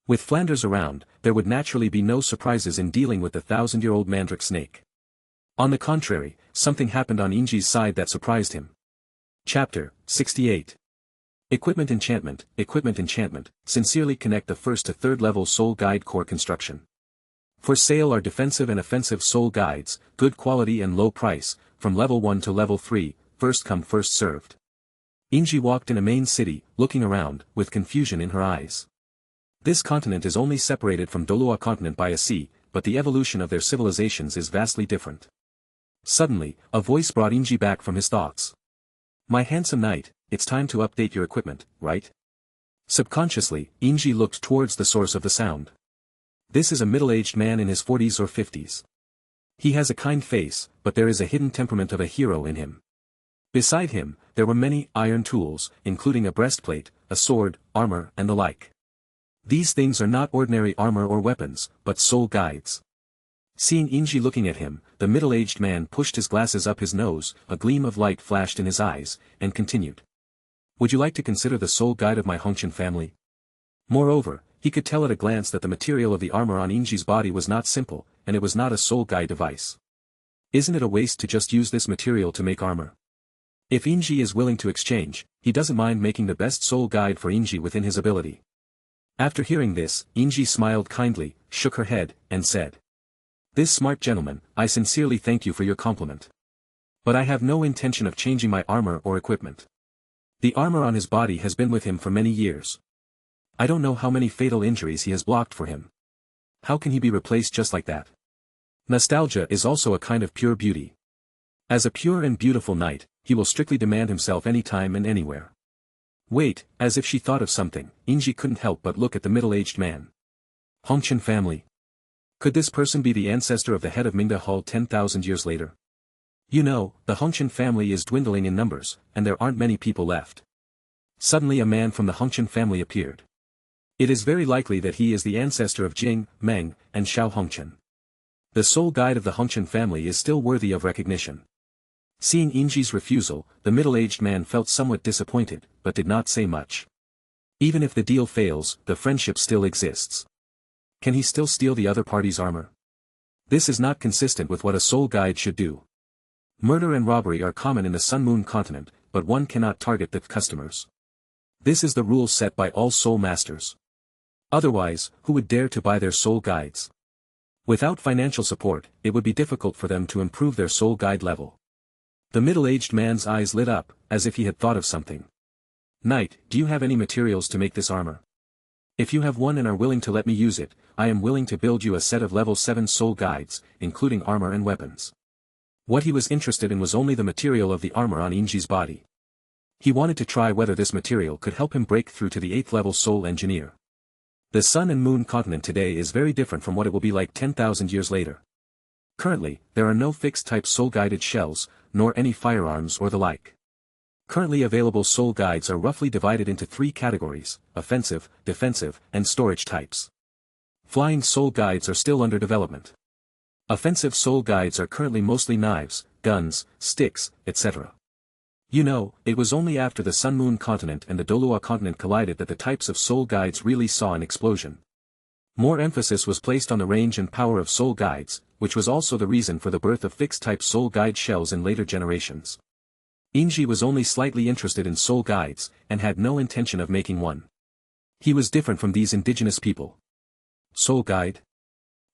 With Flanders around, there would naturally be no surprises in dealing with the 1,000-year-old mandrake snake. On the contrary, something happened on Inji's side that surprised him. Chapter 68. Equipment Enchantment, sincerely connect the 1st to 3rd level Soul Guide Core construction. For sale are defensive and offensive soul guides, good quality and low price, from level 1 to level 3, first come first served. Inji walked in a main city, looking around, with confusion in her eyes. This continent is only separated from Douluo Continent by a sea, but the evolution of their civilizations is vastly different. Suddenly, a voice brought Inji back from his thoughts. My handsome knight, it's time to update your equipment, right? Subconsciously, Inji looked towards the source of the sound. This is a middle-aged man in his 40s or 50s. He has a kind face, but there is a hidden temperament of a hero in him. Beside him, there were many iron tools, including a breastplate, a sword, armor, and the like. These things are not ordinary armor or weapons, but soul guides. Seeing Inji looking at him, the middle-aged man pushed his glasses up his nose, a gleam of light flashed in his eyes, and continued. Would you like to consider the soul guide of my Hongqian family? Moreover, he could tell at a glance that the material of the armor on Inji's body was not simple, and it was not a soul guide device. Isn't it a waste to just use this material to make armor? If Inji is willing to exchange, he doesn't mind making the best soul guide for Inji within his ability. After hearing this, Inji smiled kindly, shook her head, and said. This smart gentleman, I sincerely thank you for your compliment. But I have no intention of changing my armor or equipment. The armor on his body has been with him for many years. I don't know how many fatal injuries he has blocked for him. How can he be replaced just like that? Nostalgia is also a kind of pure beauty. As a pure and beautiful knight, he will strictly demand himself anytime and anywhere. Wait, as if she thought of something, Inji couldn't help but look at the middle-aged man. Hongqian family. Could this person be the ancestor of the head of Mingda Hall 10,000 years later? You know, the Hongqian family is dwindling in numbers, and there aren't many people left. Suddenly a man from the Hongqian family appeared. It is very likely that he is the ancestor of Jing, Meng, and Xiao Hongqian. The soul guide of the Hongqian family is still worthy of recognition. Seeing Inji's refusal, the middle-aged man felt somewhat disappointed, but did not say much. Even if the deal fails, the friendship still exists. Can he still steal the other party's armor? This is not consistent with what a soul guide should do. Murder and robbery are common in the Sun Moon continent, but one cannot target the customers. This is the rule set by all soul masters. Otherwise, who would dare to buy their soul guides? Without financial support, it would be difficult for them to improve their soul guide level. The middle-aged man's eyes lit up, as if he had thought of something. Knight, do you have any materials to make this armor? If you have one and are willing to let me use it, I am willing to build you a set of level 7 soul guides, including armor and weapons. What he was interested in was only the material of the armor on Inji's body. He wanted to try whether this material could help him break through to the 8th level soul engineer. The Sun and Moon continent today is very different from what it will be like 10,000 years later. Currently, there are no fixed-type soul-guided shells, nor any firearms or the like. Currently available soul guides are roughly divided into 3 categories, offensive, defensive, and storage types. Flying soul guides are still under development. Offensive soul guides are currently mostly knives, guns, sticks, etc. You know, it was only after the Sun Moon continent and the Douluo continent collided that the types of soul guides really saw an explosion. More emphasis was placed on the range and power of soul guides, which was also the reason for the birth of fixed-type soul guide shells in later generations. Inji was only slightly interested in soul guides, and had no intention of making one. He was different from these indigenous people. Soul guide?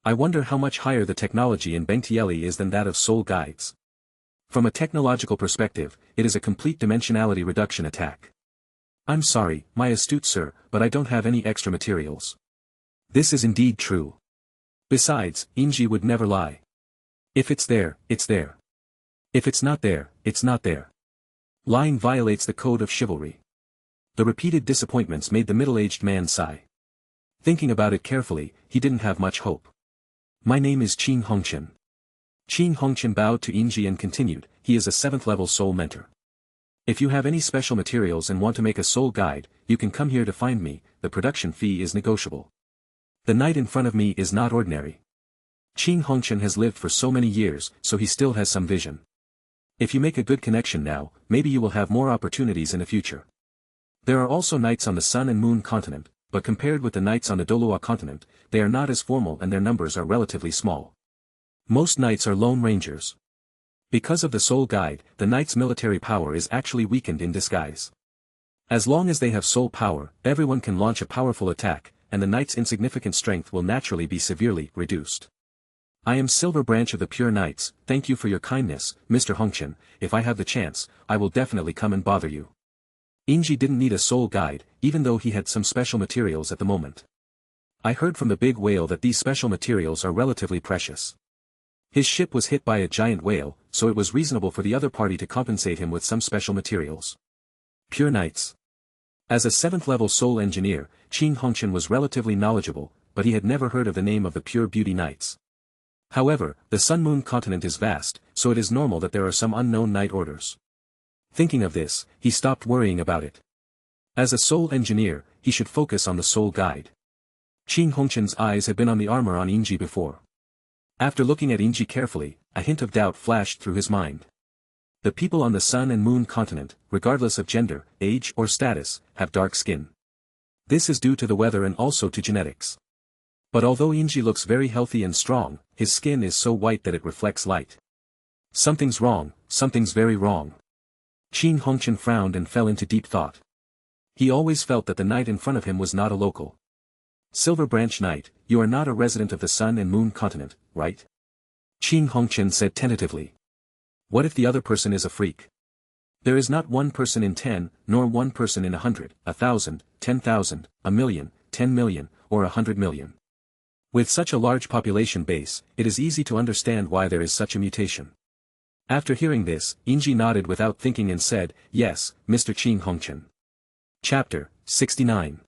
I wonder how much higher the technology in Bengtieli is than that of soul guides. From a technological perspective, it is a complete dimensionality reduction attack. I'm sorry, my astute sir, but I don't have any extra materials. This is indeed true. Besides, Inji would never lie. If it's there, it's there. If it's not there, it's not there. Lying violates the code of chivalry. The repeated disappointments made the middle-aged man sigh. Thinking about it carefully, he didn't have much hope. My name is Qin Hongqian. Qin Hongqian bowed to Inji and continued, he is a 7th level soul mentor. If you have any special materials and want to make a soul guide, you can come here to find me, the production fee is negotiable. The knight in front of me is not ordinary. Qin Hongqian has lived for so many years, so he still has some vision. If you make a good connection now, maybe you will have more opportunities in the future. There are also knights on the Sun and Moon continent, but compared with the knights on the Douluo Continent, they are not as formal and their numbers are relatively small. Most knights are lone rangers. Because of the soul guide, the knight's military power is actually weakened in disguise. As long as they have soul power, everyone can launch a powerful attack, and the knight's insignificant strength will naturally be severely reduced. I am Silver Branch of the Pure Knights, thank you for your kindness, Mr. Hongqian, if I have the chance, I will definitely come and bother you. Inji didn't need a soul guide, even though he had some special materials at the moment. I heard from the big whale that these special materials are relatively precious. His ship was hit by a giant whale, so it was reasonable for the other party to compensate him with some special materials. Pure Knights. As a 7th level soul engineer, Qin Hongqian was relatively knowledgeable, but he had never heard of the name of the Pure Beauty Knights. However, the Sun-Moon continent is vast, so it is normal that there are some unknown knight orders. Thinking of this, he stopped worrying about it. As a soul engineer, he should focus on the soul guide. Qin Hongqian's eyes had been on the armor on Inji before. After looking at Inji carefully, a hint of doubt flashed through his mind. The people on the Sun and Moon continent, regardless of gender, age or status, have dark skin. This is due to the weather and also to genetics. But although Inji looks very healthy and strong, his skin is so white that it reflects light. Something's wrong, something's very wrong. Qin Hongqian frowned and fell into deep thought. He always felt that the knight in front of him was not a local. Silver Branch Knight, you are not a resident of the Sun and Moon continent, right? Qin Hongqian said tentatively. What if the other person is a freak? There is not one person in 10, nor one person in 100, 1,000, 10,000, 1,000,000, 10 million, or 100 million. With such a large population base, it is easy to understand why there is such a mutation. After hearing this, Inji nodded without thinking and said, yes, Mr. Qin Hongqian. Chapter 69.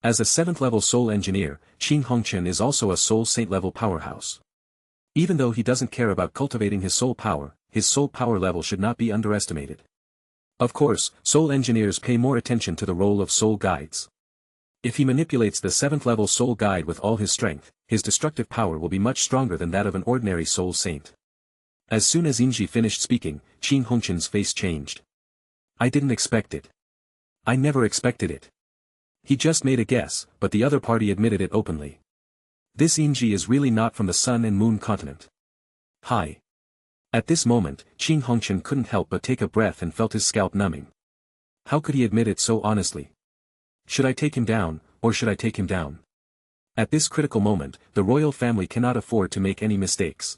As a 7th level soul engineer, Qin Hongqian is also a soul saint level powerhouse. Even though he doesn't care about cultivating his soul power level should not be underestimated. Of course, soul engineers pay more attention to the role of soul guides. If he manipulates the 7th level soul guide with all his strength, his destructive power will be much stronger than that of an ordinary soul saint. As soon as Inji finished speaking, Qin Hongqian's face changed. I didn't expect it. I never expected it. He just made a guess, but the other party admitted it openly. This Inji is really not from the Sun and Moon continent. Hi. At this moment, Qin Hongqian couldn't help but take a breath and felt his scalp numbing. How could he admit it so honestly? Should I take him down, or should I take him down? At this critical moment, the royal family cannot afford to make any mistakes.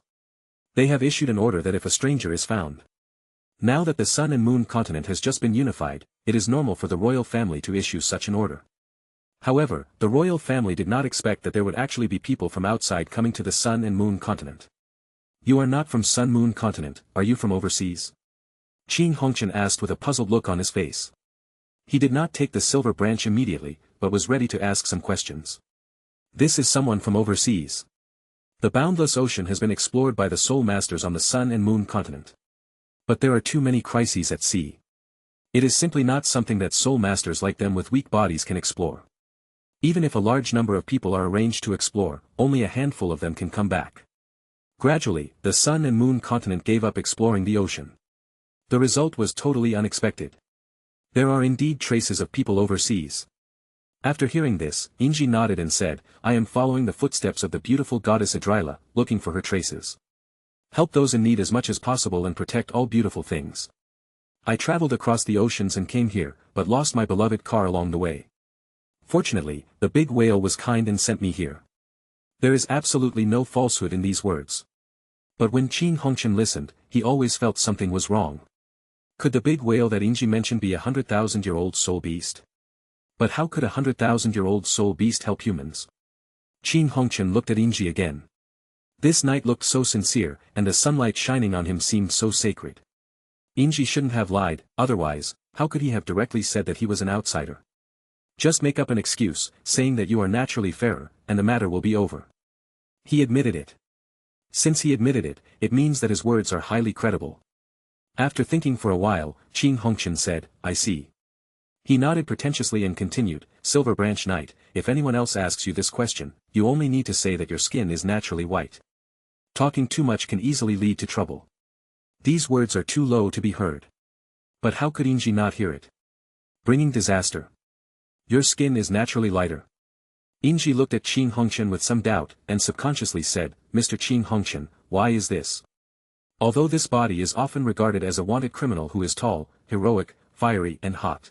They have issued an order that if a stranger is found. Now that the Sun and Moon continent has just been unified, it is normal for the royal family to issue such an order. However, the royal family did not expect that there would actually be people from outside coming to the Sun and Moon continent. You are not from Sun-Moon continent, are you from overseas? Qin Hongqian asked with a puzzled look on his face. He did not take the silver branch immediately, but was ready to ask some questions. This is someone from overseas. The boundless ocean has been explored by the soul masters on the Sun and Moon continent. But there are too many crises at sea. It is simply not something that soul masters like them with weak bodies can explore. Even if a large number of people are arranged to explore, only a handful of them can come back. Gradually, the Sun and Moon continent gave up exploring the ocean. The result was totally unexpected. There are indeed traces of people overseas. After hearing this, Inji nodded and said, I am following the footsteps of the beautiful goddess Idrila, looking for her traces. Help those in need as much as possible and protect all beautiful things. I traveled across the oceans and came here, but lost my beloved car along the way. Fortunately, the big whale was kind and sent me here. There is absolutely no falsehood in these words. But when Qin Hongqian listened, he always felt something was wrong. Could the big whale that Inji mentioned be a 100,000-year-old soul beast? But how could a 100,000-year-old soul beast help humans? Qin Hongqian looked at Inji again. This knight looked so sincere, and the sunlight shining on him seemed so sacred. Inji shouldn't have lied, otherwise, how could he have directly said that he was an outsider? Just make up an excuse, saying that you are naturally fairer, and the matter will be over. He admitted it. Since he admitted it, it means that his words are highly credible. After thinking for a while, Qin Hongqian said, I see. He nodded pretentiously and continued, Silver Branch Knight, if anyone else asks you this question, you only need to say that your skin is naturally white. Talking too much can easily lead to trouble. These words are too low to be heard. But how could Inji not hear it? Bringing disaster. Your skin is naturally lighter. Inji looked at Qin Hongqian with some doubt, and subconsciously said, Mr. Qin Hongqian, why is this? Although this body is often regarded as a wanted criminal who is tall, heroic, fiery and hot.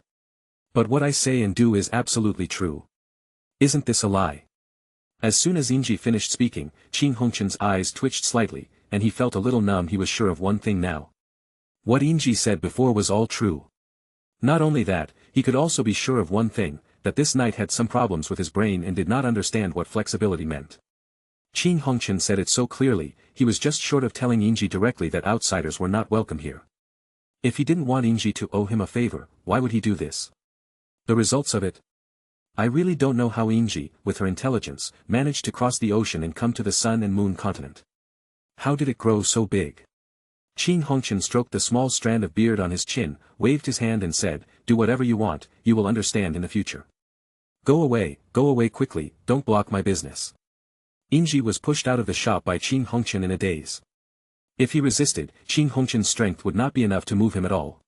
But what I say and do is absolutely true. Isn't this a lie? As soon as Inji finished speaking, Qin Hongqian's eyes twitched slightly, and he felt a little numb. He was sure of one thing now. What Inji said before was all true. Not only that, he could also be sure of one thing, that this knight had some problems with his brain and did not understand what flexibility meant. Qin Hongqian said it so clearly, he was just short of telling Inji directly that outsiders were not welcome here. If he didn't want Inji to owe him a favor, why would he do this? The results of it? I really don't know how Inji, with her intelligence, managed to cross the ocean and come to the Sun and Moon continent. How did it grow so big? Qin Hongqian stroked the small strand of beard on his chin, waved his hand and said, do whatever you want, you will understand in the future. Go away quickly, don't block my business. Inji was pushed out of the shop by Qin Hongqian in a daze. If he resisted, Qin Hongqian's strength would not be enough to move him at all.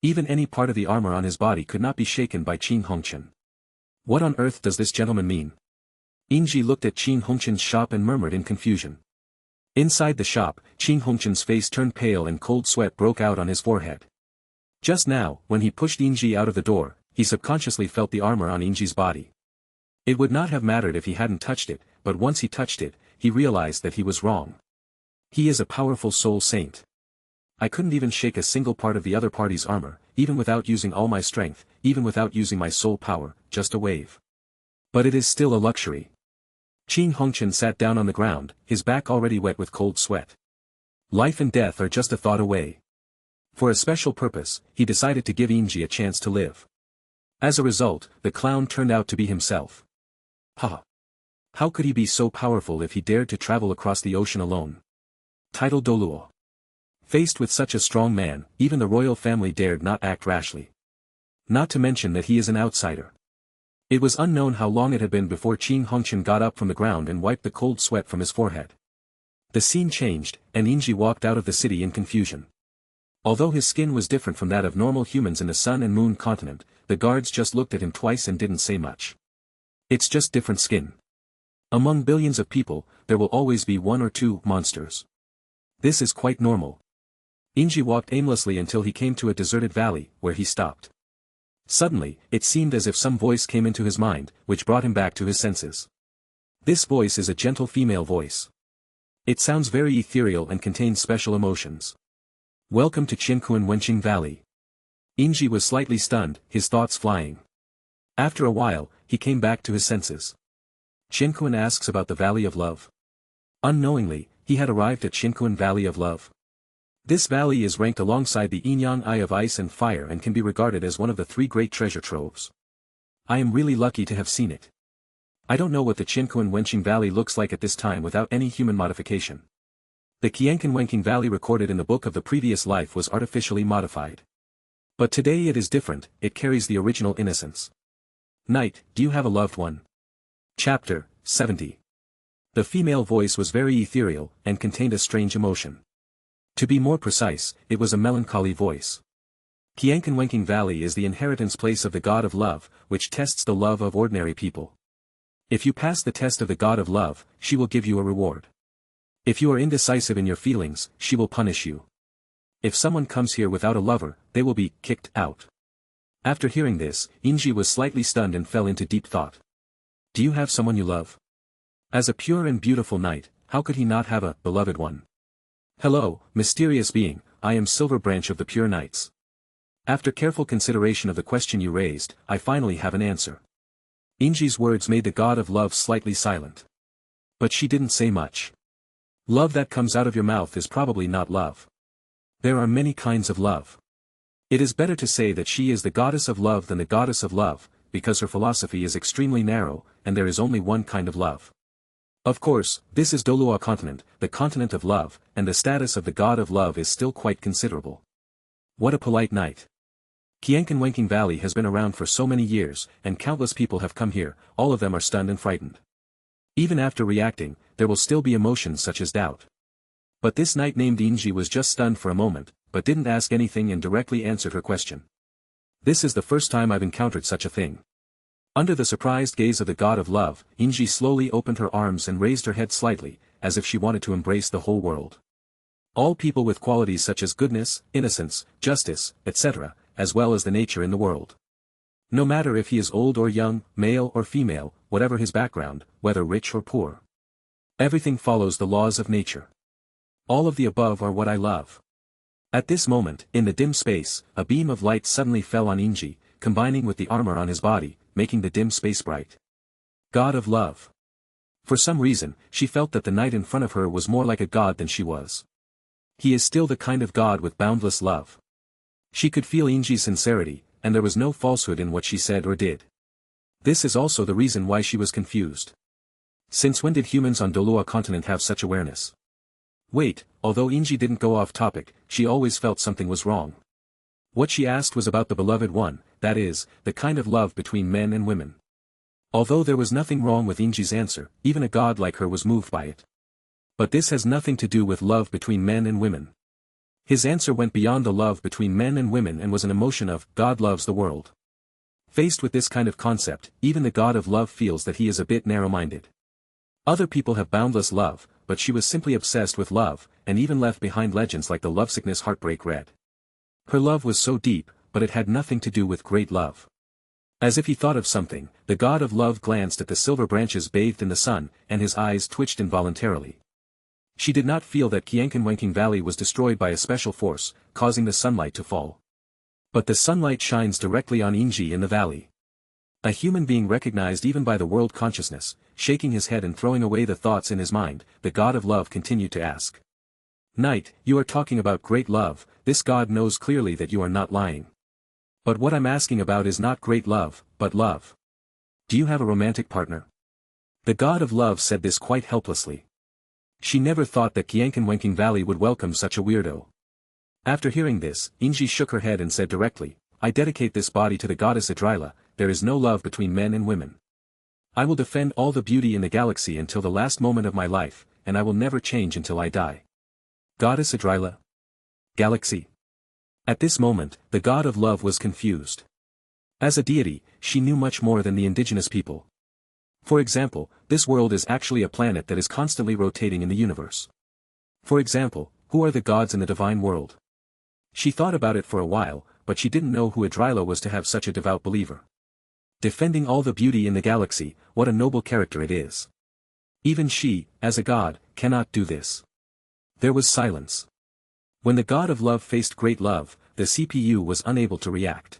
Even any part of the armor on his body could not be shaken by Qin Hongqian. What on earth does this gentleman mean? Inji looked at Qin Hongqian's shop and murmured in confusion. Inside the shop, Qin Hongqian's face turned pale and cold sweat broke out on his forehead. Just now, when he pushed Inji out of the door, he subconsciously felt the armor on Inji's body. It would not have mattered if he hadn't touched it, but once he touched it, he realized that he was wrong. He is a powerful soul saint. I couldn't even shake a single part of the other party's armor, even without using all my strength, even without using my soul power, just a wave. But it is still a luxury. Qin Hongqian sat down on the ground, his back already wet with cold sweat. Life and death are just a thought away. For a special purpose, he decided to give Inji a chance to live. As a result, the clown turned out to be himself. Ha! How could he be so powerful if he dared to travel across the ocean alone? Title Douluo. Faced with such a strong man, even the royal family dared not act rashly. Not to mention that he is an outsider. It was unknown how long it had been before Qin Hongqian got up from the ground and wiped the cold sweat from his forehead. The scene changed, and Inji walked out of the city in confusion. Although his skin was different from that of normal humans in the Sun and Moon continent, the guards just looked at him twice and didn't say much. It's just different skin. Among billions of people, there will always be one or two monsters. This is quite normal. Inji walked aimlessly until he came to a deserted valley, where he stopped. Suddenly, it seemed as if some voice came into his mind, which brought him back to his senses. This voice is a gentle female voice. It sounds very ethereal and contains special emotions. Welcome to Qianquan Wenqing Valley. Inji was slightly stunned, his thoughts flying. After a while, he came back to his senses. Qianquan asks about the Valley of Love. Unknowingly, he had arrived at Qianquan Valley of Love. This valley is ranked alongside the Yinyang Eye of Ice and Fire and can be regarded as one of the 3 great treasure troves. I am really lucky to have seen it. I don't know what the Qianquan Wenqing Valley looks like at this time without any human modification. The Qianquan Wenqing Valley recorded in the book of the previous life was artificially modified. But today it is different, it carries the original innocence. Knight, do you have a loved one? Chapter 70. The female voice was very ethereal, and contained a strange emotion. To be more precise, it was a melancholy voice. Qianquan Wenqing Valley is the inheritance place of the god of love, which tests the love of ordinary people. If you pass the test of the god of love, she will give you a reward. If you are indecisive in your feelings, she will punish you. If someone comes here without a lover, they will be kicked out. After hearing this, Inji was slightly stunned and fell into deep thought. Do you have someone you love? As a pure and beautiful knight, how could he not have a beloved one? Hello, mysterious being, I am Silver Branch of the Pure Knights. After careful consideration of the question you raised, I finally have an answer. Inji's words made the god of love slightly silent. But she didn't say much. Love that comes out of your mouth is probably not love. There are many kinds of love. It is better to say that she is the goddess of love than the goddess of love, because her philosophy is extremely narrow, and there is only one kind of love. Of course, this is Douluo Continent, the continent of love, and the status of the god of love is still quite considerable. What a polite knight. Qianqanwenqing Valley has been around for so many years, and countless people have come here, all of them are stunned and frightened. Even after reacting, there will still be emotions such as doubt. But this knight named Inji was just stunned for a moment, but didn't ask anything and directly answered her question. This is the first time I've encountered such a thing. Under the surprised gaze of the god of love, Inji slowly opened her arms and raised her head slightly, as if she wanted to embrace the whole world. All people with qualities such as goodness, innocence, justice, etc., as well as the nature in the world. No matter if he is old or young, male or female, whatever his background, whether rich or poor. Everything follows the laws of nature. All of the above are what I love. At this moment, in the dim space, a beam of light suddenly fell on Inji, combining with the armor on his body, making the dim space bright. God of love. For some reason, she felt that the knight in front of her was more like a god than she was. He is still the kind of god with boundless love. She could feel Inji's sincerity, and there was no falsehood in what she said or did. This is also the reason why she was confused. Since when did humans on Douluo Continent have such awareness? Wait, although Inji didn't go off topic, she always felt something was wrong. What she asked was about the beloved one, that is, the kind of love between men and women. Although there was nothing wrong with Inji's answer, even a god like her was moved by it. But this has nothing to do with love between men and women. His answer went beyond the love between men and women and was an emotion of, God loves the world. Faced with this kind of concept, even the god of love feels that he is a bit narrow-minded. Other people have boundless love, but she was simply obsessed with love, and even left behind legends like the lovesickness heartbreak read. Her love was so deep, but it had nothing to do with great love. As if he thought of something, the god of love glanced at the silver branches bathed in the sun, and his eyes twitched involuntarily. She did not feel that Qianqanwenqing Valley was destroyed by a special force, causing the sunlight to fall. But the sunlight shines directly on Inji in the valley. A human being recognized even by the world consciousness, shaking his head and throwing away the thoughts in his mind, the god of love continued to ask. Knight, you are talking about great love, this god knows clearly that you are not lying. But what I'm asking about is not great love, but love. Do you have a romantic partner? The god of love said this quite helplessly. She never thought that Qianqanwenqing Valley would welcome such a weirdo. After hearing this, Inji shook her head and said directly, I dedicate this body to the goddess Idrila, there is no love between men and women. I will defend all the beauty in the galaxy until the last moment of my life, and I will never change until I die. Goddess Idrila? Galaxy? At this moment, the god of love was confused. As a deity, she knew much more than the indigenous people. For example, this world is actually a planet that is constantly rotating in the universe. For example, who are the gods in the divine world? She thought about it for a while, but she didn't know who Idrila was to have such a devout believer. Defending all the beauty in the galaxy, what a noble character it is. Even she, as a god, cannot do this. There was silence. When the god of love faced great love, the CPU was unable to react.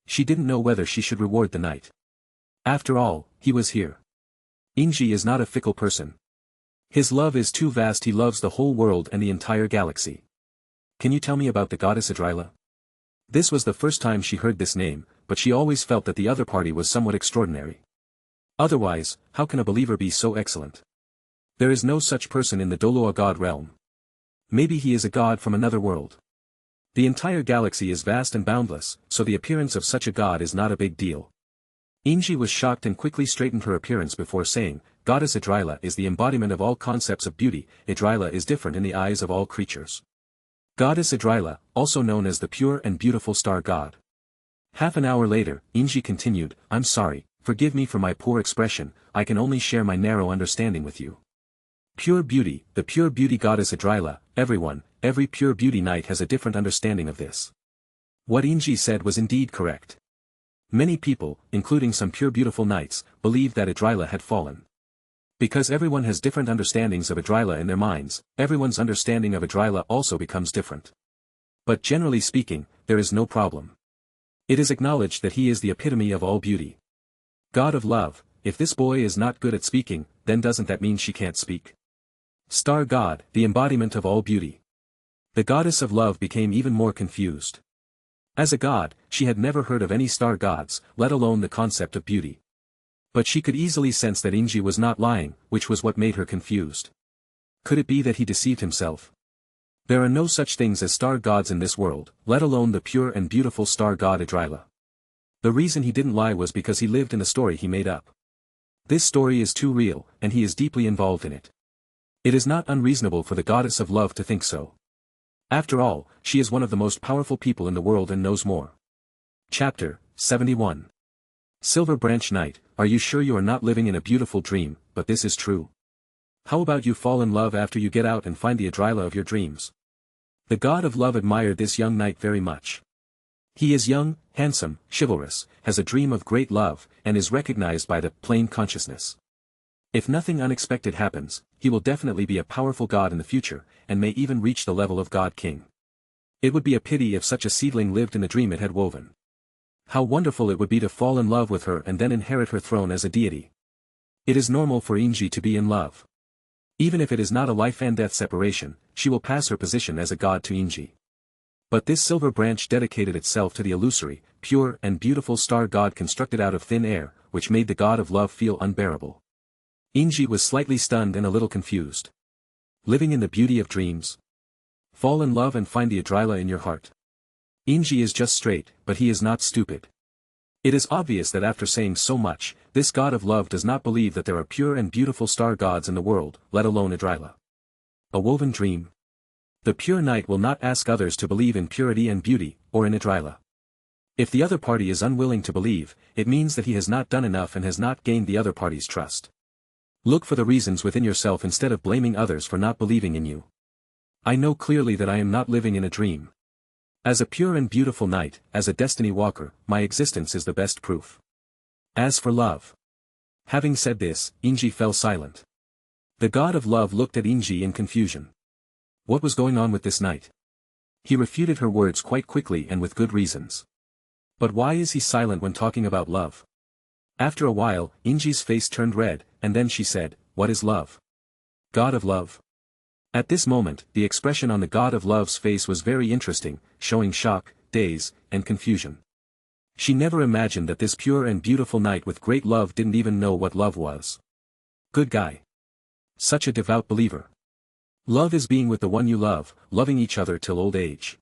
She didn't know whether she should reward the knight. After all, he was here. Inji is not a fickle person. His love is too vast, he loves the whole world and the entire galaxy. Can you tell me about the goddess Idrila? This was the first time she heard this name, but she always felt that the other party was somewhat extraordinary. Otherwise, how can a believer be so excellent? There is no such person in the Douluo god realm. Maybe he is a god from another world. The entire galaxy is vast and boundless, so the appearance of such a god is not a big deal. Inji was shocked and quickly straightened her appearance before saying, Goddess Idrila is the embodiment of all concepts of beauty, Idrila is different in the eyes of all creatures. Goddess Idrila, also known as the pure and beautiful star god. Half an hour later, Inji continued, I'm sorry, forgive me for my poor expression, I can only share my narrow understanding with you. Pure beauty, the pure beauty goddess Idrila, every pure beauty knight has a different understanding of this. What Inji said was indeed correct. Many people, including some pure beautiful knights, believed that Idrila had fallen. Because everyone has different understandings of Idrila in their minds, everyone's understanding of Idrila also becomes different. But generally speaking, there is no problem. It is acknowledged that he is the epitome of all beauty. God of love, if this boy is not good at speaking, then doesn't that mean she can't speak? Star God, the embodiment of all beauty. The goddess of love became even more confused. As a god, she had never heard of any star gods, let alone the concept of beauty. But she could easily sense that Inji was not lying, which was what made her confused. Could it be that he deceived himself? There are no such things as star gods in this world, let alone the pure and beautiful star god Idrila. The reason he didn't lie was because he lived in a story he made up. This story is too real, and he is deeply involved in it. It is not unreasonable for the goddess of love to think so. After all, she is one of the most powerful people in the world and knows more. Chapter 71. Silver Branch Knight, are you sure you are not living in a beautiful dream, but this is true? How about you fall in love after you get out and find the Idrila of your dreams? The god of love admired this young knight very much. He is young, handsome, chivalrous, has a dream of great love, and is recognized by the plane consciousness. If nothing unexpected happens, he will definitely be a powerful god in the future, and may even reach the level of God King. It would be a pity if such a seedling lived in the dream it had woven. How wonderful it would be to fall in love with her and then inherit her throne as a deity. It is normal for Inji to be in love. Even if it is not a life and death separation, she will pass her position as a god to Inji. But this silver branch dedicated itself to the illusory, pure and beautiful star god constructed out of thin air, which made the god of love feel unbearable. Inji was slightly stunned and a little confused. Living in the beauty of dreams. Fall in love and find the Idrila in your heart. Inji is just straight, but he is not stupid. It is obvious that after saying so much, this god of love does not believe that there are pure and beautiful star gods in the world, let alone Idrila. A woven dream. The pure knight will not ask others to believe in purity and beauty, or in Idrila. If the other party is unwilling to believe, it means that he has not done enough and has not gained the other party's trust. Look for the reasons within yourself instead of blaming others for not believing in you. I know clearly that I am not living in a dream. As a pure and beautiful knight, as a destiny walker, my existence is the best proof. As for love. Having said this, Inji fell silent. The god of love looked at Inji in confusion. What was going on with this knight? He refuted her words quite quickly and with good reasons. But why is he silent when talking about love? After a while, Inji's face turned red, and then she said, "What is love?" God of love. At this moment, the expression on the god of love's face was very interesting, showing shock, daze, and confusion. She never imagined that this pure and beautiful knight with great love didn't even know what love was. Good guy. Such a devout believer. Love is being with the one you love, loving each other till old age.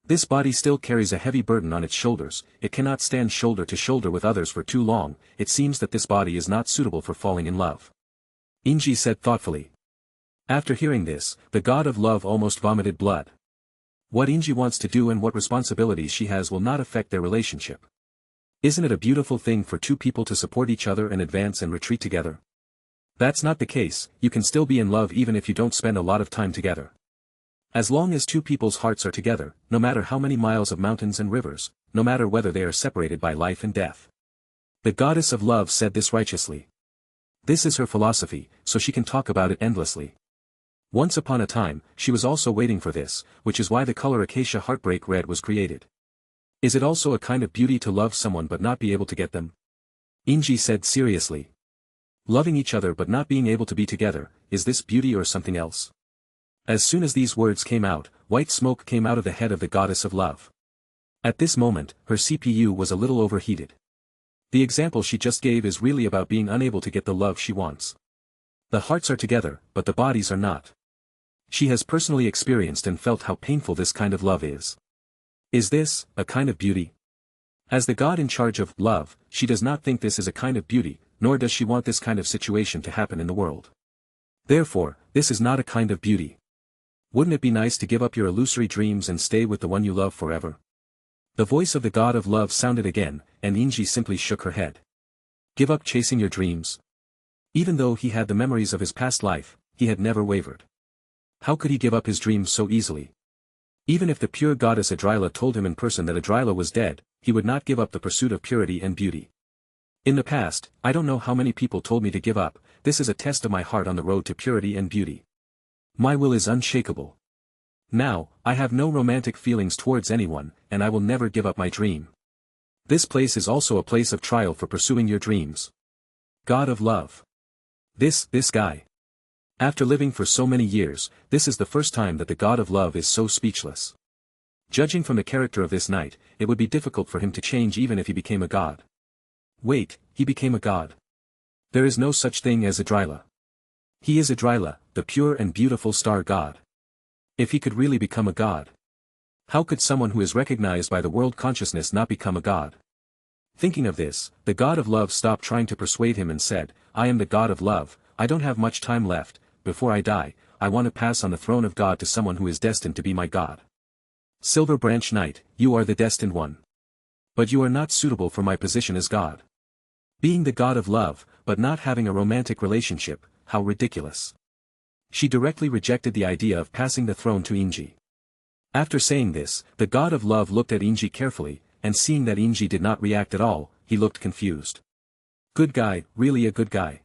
This body still carries a heavy burden on its shoulders, it cannot stand shoulder to shoulder with others for too long, it seems that this body is not suitable for falling in love. Inji said thoughtfully. After hearing this, the god of love almost vomited blood. What Inji wants to do and what responsibilities she has will not affect their relationship. Isn't it a beautiful thing for two people to support each other and advance and retreat together? That's not the case, you can still be in love even if you don't spend a lot of time together. As long as two people's hearts are together, no matter how many miles of mountains and rivers, no matter whether they are separated by life and death. The goddess of love said this righteously. This is her philosophy, so she can talk about it endlessly. Once upon a time, she was also waiting for this, which is why the color acacia heartbreak red was created. Is it also a kind of beauty to love someone but not be able to get them? Inji said seriously. Loving each other but not being able to be together, is this beauty or something else? As soon as these words came out, white smoke came out of the head of the goddess of love. At this moment, her CPU was a little overheated. The example she just gave is really about being unable to get the love she wants. The hearts are together, but the bodies are not. She has personally experienced and felt how painful this kind of love is. Is this a kind of beauty? As the god in charge of love, she does not think this is a kind of beauty, nor does she want this kind of situation to happen in the world. Therefore, this is not a kind of beauty. Wouldn't it be nice to give up your illusory dreams and stay with the one you love forever? The voice of the god of love sounded again, and Inji simply shook her head. Give up chasing your dreams? Even though he had the memories of his past life, he had never wavered. How could he give up his dreams so easily? Even if the pure goddess Idrila told him in person that Idrila was dead, he would not give up the pursuit of purity and beauty. In the past, I don't know how many people told me to give up, this is a test of my heart on the road to purity and beauty. My will is unshakable. Now, I have no romantic feelings towards anyone, and I will never give up my dream. This place is also a place of trial for pursuing your dreams. God of love. This guy. After living for so many years, this is the first time that the God of love is so speechless. Judging from the character of this knight, it would be difficult for him to change even if he became a god. Wait, he became a god. There is no such thing as Idrila. He is Idrila, the pure and beautiful star god. If he could really become a god. How could someone who is recognized by the world consciousness not become a god? Thinking of this, the god of love stopped trying to persuade him and said, I am the god of love, I don't have much time left, before I die, I want to pass on the throne of God to someone who is destined to be my god. Silver Branch Knight, you are the destined one. But you are not suitable for my position as god. Being the god of love, but not having a romantic relationship, how ridiculous. She directly rejected the idea of passing the throne to Inji. After saying this, the god of love looked at Inji carefully, and seeing that Inji did not react at all, he looked confused. Good guy, really a good guy.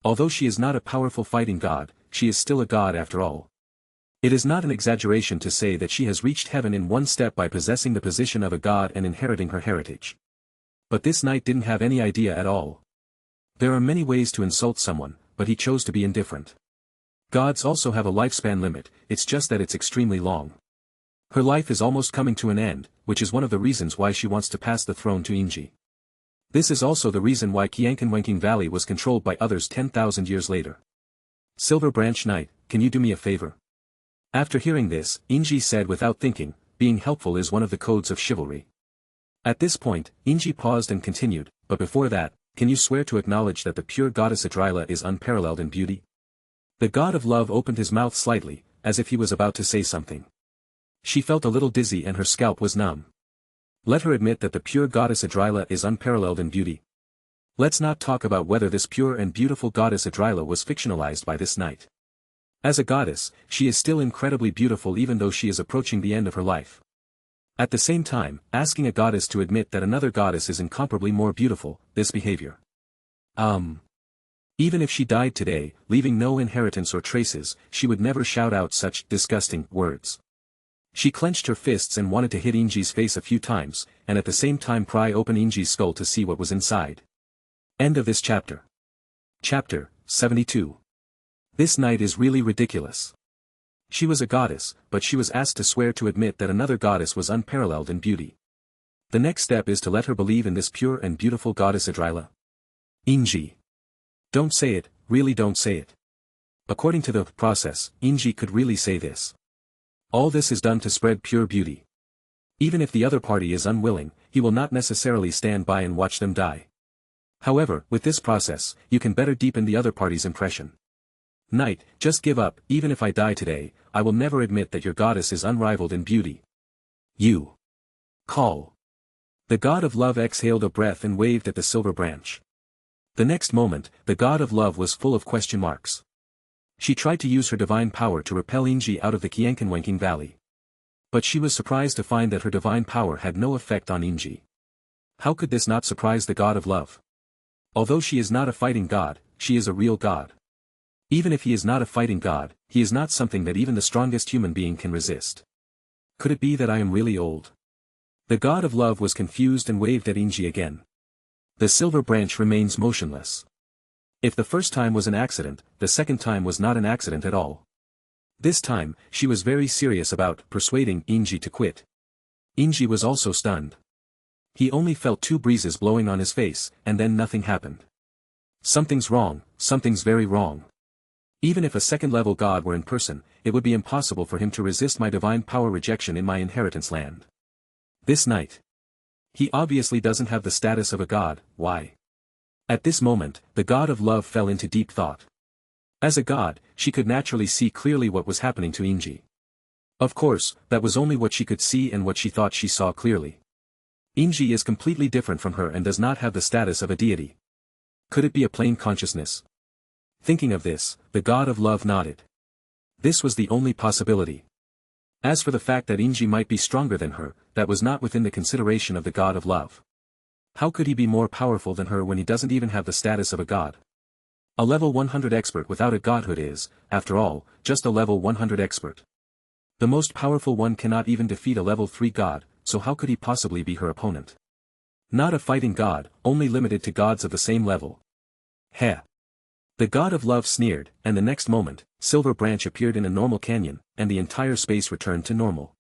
Although she is not a powerful fighting god, she is still a god after all. It is not an exaggeration to say that she has reached heaven in one step by possessing the position of a god and inheriting her heritage. But this knight didn't have any idea at all. There are many ways to insult someone, but he chose to be indifferent. Gods also have a lifespan limit, it's just that it's extremely long. Her life is almost coming to an end, which is one of the reasons why she wants to pass the throne to Inji. This is also the reason why Qianqanwenqing Valley was controlled by others 10,000 years later. Silver Branch Knight, can you do me a favor? After hearing this, Inji said without thinking, being helpful is one of the codes of chivalry. At this point, Inji paused and continued, but before that, can you swear to acknowledge that the pure goddess Idrila is unparalleled in beauty? The god of love opened his mouth slightly, as if he was about to say something. She felt a little dizzy and her scalp was numb. Let her admit that the pure goddess Idrila is unparalleled in beauty. Let's not talk about whether this pure and beautiful goddess Idrila was fictionalized by this knight. As a goddess, she is still incredibly beautiful even though she is approaching the end of her life. At the same time, asking a goddess to admit that another goddess is incomparably more beautiful, this behavior. Even if she died today, leaving no inheritance or traces, she would never shout out such disgusting words. She clenched her fists and wanted to hit Inji's face a few times, and at the same time pry open Inji's skull to see what was inside. End of this chapter. Chapter 72. This knight is really ridiculous. She was a goddess, but she was asked to swear to admit that another goddess was unparalleled in beauty. The next step is to let her believe in this pure and beautiful goddess Idrila. Inji. Don't say it, really don't say it. According to the process, Inji could really say this. All this is done to spread pure beauty. Even if the other party is unwilling, he will not necessarily stand by and watch them die. However, with this process, you can better deepen the other party's impression. Knight, just give up, even if I die today, I will never admit that your goddess is unrivaled in beauty. You. Call. The god of love exhaled a breath and waved at the silver branch. The next moment, the god of love was full of question marks. She tried to use her divine power to repel Inji out of the Qianqanwenqing Valley. But she was surprised to find that her divine power had no effect on Inji. How could this not surprise the god of love? Although she is not a fighting god, she is a real god. Even if he is not a fighting god, he is not something that even the strongest human being can resist. Could it be that I am really old? The god of love was confused and waved at Inji again. The silver branch remains motionless. If the first time was an accident, the second time was not an accident at all. This time, she was very serious about persuading Inji to quit. Inji was also stunned. He only felt 2 breezes blowing on his face, and then nothing happened. Something's wrong, something's very wrong. Even if a second-level god were in person, it would be impossible for him to resist my divine power rejection in my inheritance land. This knight. He obviously doesn't have the status of a god, why? At this moment, the god of love fell into deep thought. As a god, she could naturally see clearly what was happening to Inji. Of course, that was only what she could see and what she thought she saw clearly. Inji is completely different from her and does not have the status of a deity. Could it be a plain consciousness? Thinking of this, the god of love nodded. This was the only possibility. As for the fact that Inji might be stronger than her, that was not within the consideration of the god of love. How could he be more powerful than her when he doesn't even have the status of a god? A level 100 expert without a godhood is, after all, just a level 100 expert. The most powerful one cannot even defeat a level 3 god, so how could he possibly be her opponent? Not a fighting god, only limited to gods of the same level. Heh. The god of love sneered, and the next moment, Silver Branch appeared in a normal canyon, and the entire space returned to normal.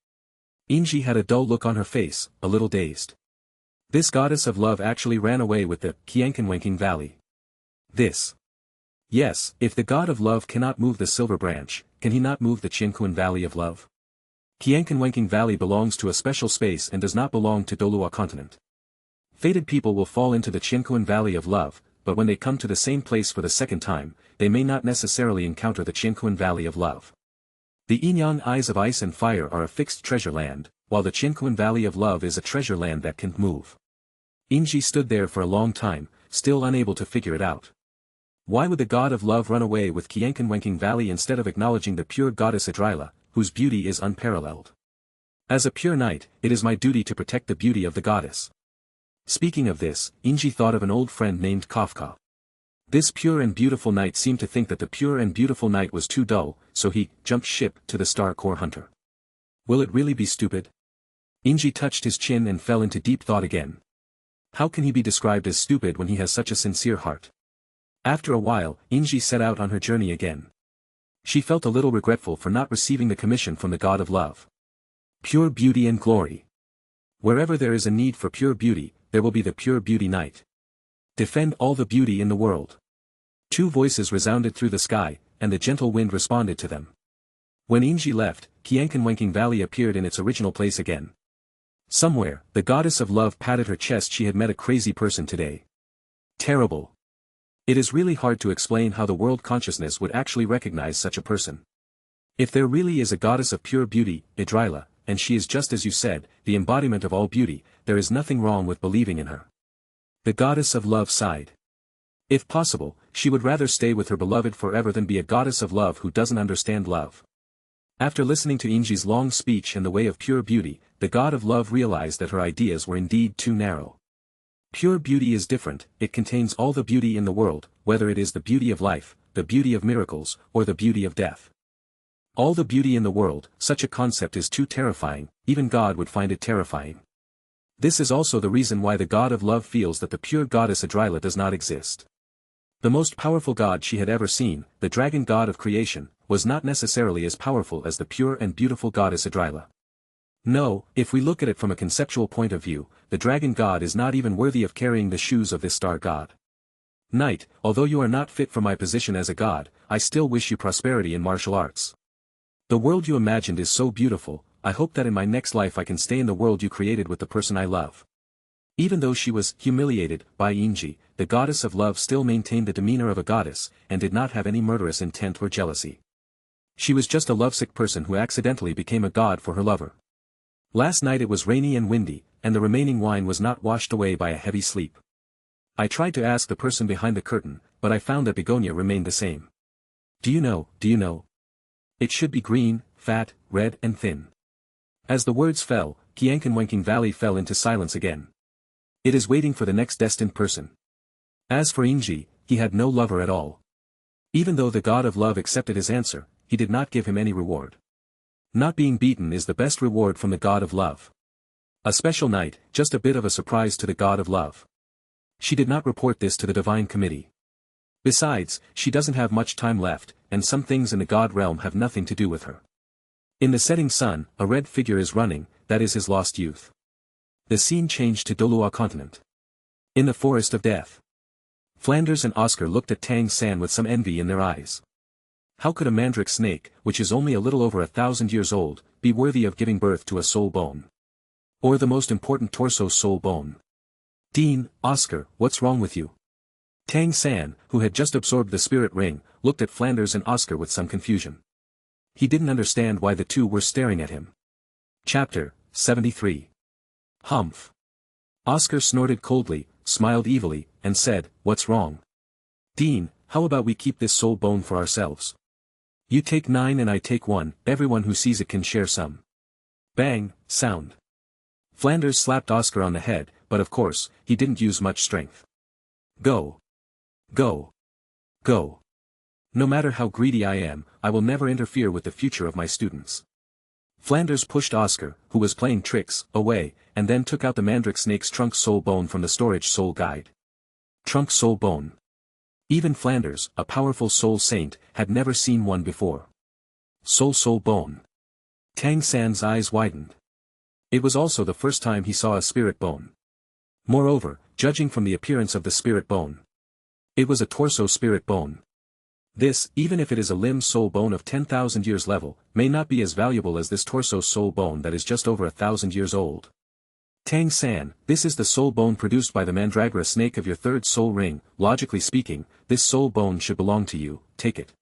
Inji had a dull look on her face, a little dazed. This goddess of love actually ran away with the Qianqanwanking Valley. This. Yes, if the god of love cannot move the Silver Branch, can he not move the Qianquan Valley of Love? Qianqanwanking Valley belongs to a special space and does not belong to Douluo Continent. Fated people will fall into the Qianquan Valley of Love, but when they come to the same place for the second time, they may not necessarily encounter the Qianquan Valley of Love. The Yinyang Eyes of Ice and Fire are a fixed treasure land, while the Qianquan Valley of Love is a treasure land that can move. Inji stood there for a long time, still unable to figure it out. Why would the god of love run away with Qianqanwanking Valley instead of acknowledging the pure goddess Idrila, whose beauty is unparalleled? As a pure knight, it is my duty to protect the beauty of the goddess. Speaking of this, Inji thought of an old friend named Kafka. This pure and beautiful knight seemed to think that the pure and beautiful knight was too dull, so he jumped ship to the Star Core Hunter. Will it really be stupid? Inji touched his chin and fell into deep thought again. How can he be described as stupid when he has such a sincere heart? After a while, Inji set out on her journey again. She felt a little regretful for not receiving the commission from the god of love. Pure beauty and glory. Wherever there is a need for pure beauty, there will be the pure beauty knight. Defend all the beauty in the world. Two voices resounded through the sky, and the gentle wind responded to them. When Inji left, Qianqanwanking Valley appeared in its original place again. Somewhere, the goddess of love patted her chest. She had met a crazy person today. Terrible. It is really hard to explain how the world consciousness would actually recognize such a person. If there really is a goddess of pure beauty, Idrila, and she is just as you said, the embodiment of all beauty, there is nothing wrong with believing in her. The goddess of love sighed. If possible, she would rather stay with her beloved forever than be a goddess of love who doesn't understand love. After listening to Inji's long speech and the way of pure beauty, the god of love realized that her ideas were indeed too narrow. Pure beauty is different, it contains all the beauty in the world, whether it is the beauty of life, the beauty of miracles, or the beauty of death. All the beauty in the world, such a concept is too terrifying, even God would find it terrifying. This is also the reason why the god of love feels that the pure goddess Idrila does not exist. The most powerful god she had ever seen, the dragon god of creation, was not necessarily as powerful as the pure and beautiful goddess Idrila. No, if we look at it from a conceptual point of view, the dragon god is not even worthy of carrying the shoes of this star god. Knight, although you are not fit for my position as a god, I still wish you prosperity in martial arts. The world you imagined is so beautiful, I hope that in my next life I can stay in the world you created with the person I love. Even though she was humiliated by Inji, the goddess of love still maintained the demeanor of a goddess, and did not have any murderous intent or jealousy. She was just a lovesick person who accidentally became a god for her lover. Last night it was rainy and windy, and the remaining wine was not washed away by a heavy sleep. I tried to ask the person behind the curtain, but I found that begonia remained the same. Do you know? It should be green, fat, red and thin. As the words fell, Qianqanwanking Valley fell into silence again. It is waiting for the next destined person. As for Inji, he had no lover at all. Even though the god of love accepted his answer, he did not give him any reward. Not being beaten is the best reward from the god of love. A special night, just a bit of a surprise to the god of love. She did not report this to the divine committee. Besides, she doesn't have much time left, and some things in the god realm have nothing to do with her. In the setting sun, a red figure is running, that is his lost youth. The scene changed to Douluo Continent. In the forest of death. Flanders and Oscar looked at Tang San with some envy in their eyes. How could a mandrake snake, which is only a little over 1,000 years old, be worthy of giving birth to a soul bone? Or the most important torso soul bone? Dean, Oscar, what's wrong with you? Tang San, who had just absorbed the spirit ring, looked at Flanders and Oscar with some confusion. He didn't understand why the two were staring at him. Chapter 73. Humph. Oscar snorted coldly, smiled evilly, and said, "What's wrong? Dean, how about we keep this soul bone for ourselves? You take 9 and I take 1, everyone who sees it can share some." Bang, sound. Flanders slapped Oscar on the head, but of course, he didn't use much strength. Go. Go. Go. No matter how greedy I am, I will never interfere with the future of my students. Flanders pushed Oscar, who was playing tricks, away, and then took out the mandrake snake's trunk soul bone from the storage soul guide. Trunk soul bone. Even Flanders, a powerful soul saint, had never seen one before. Soul bone. Tang San's eyes widened. It was also the first time he saw a spirit bone. Moreover, judging from the appearance of the spirit bone, it was a torso spirit bone. This, even if it is a limb soul bone of 10,000 years level, may not be as valuable as this torso soul bone that is just over 1,000 years old. Tang San, this is the soul bone produced by the mandragora snake of your third soul ring. Logically speaking, this soul bone should belong to you, take it.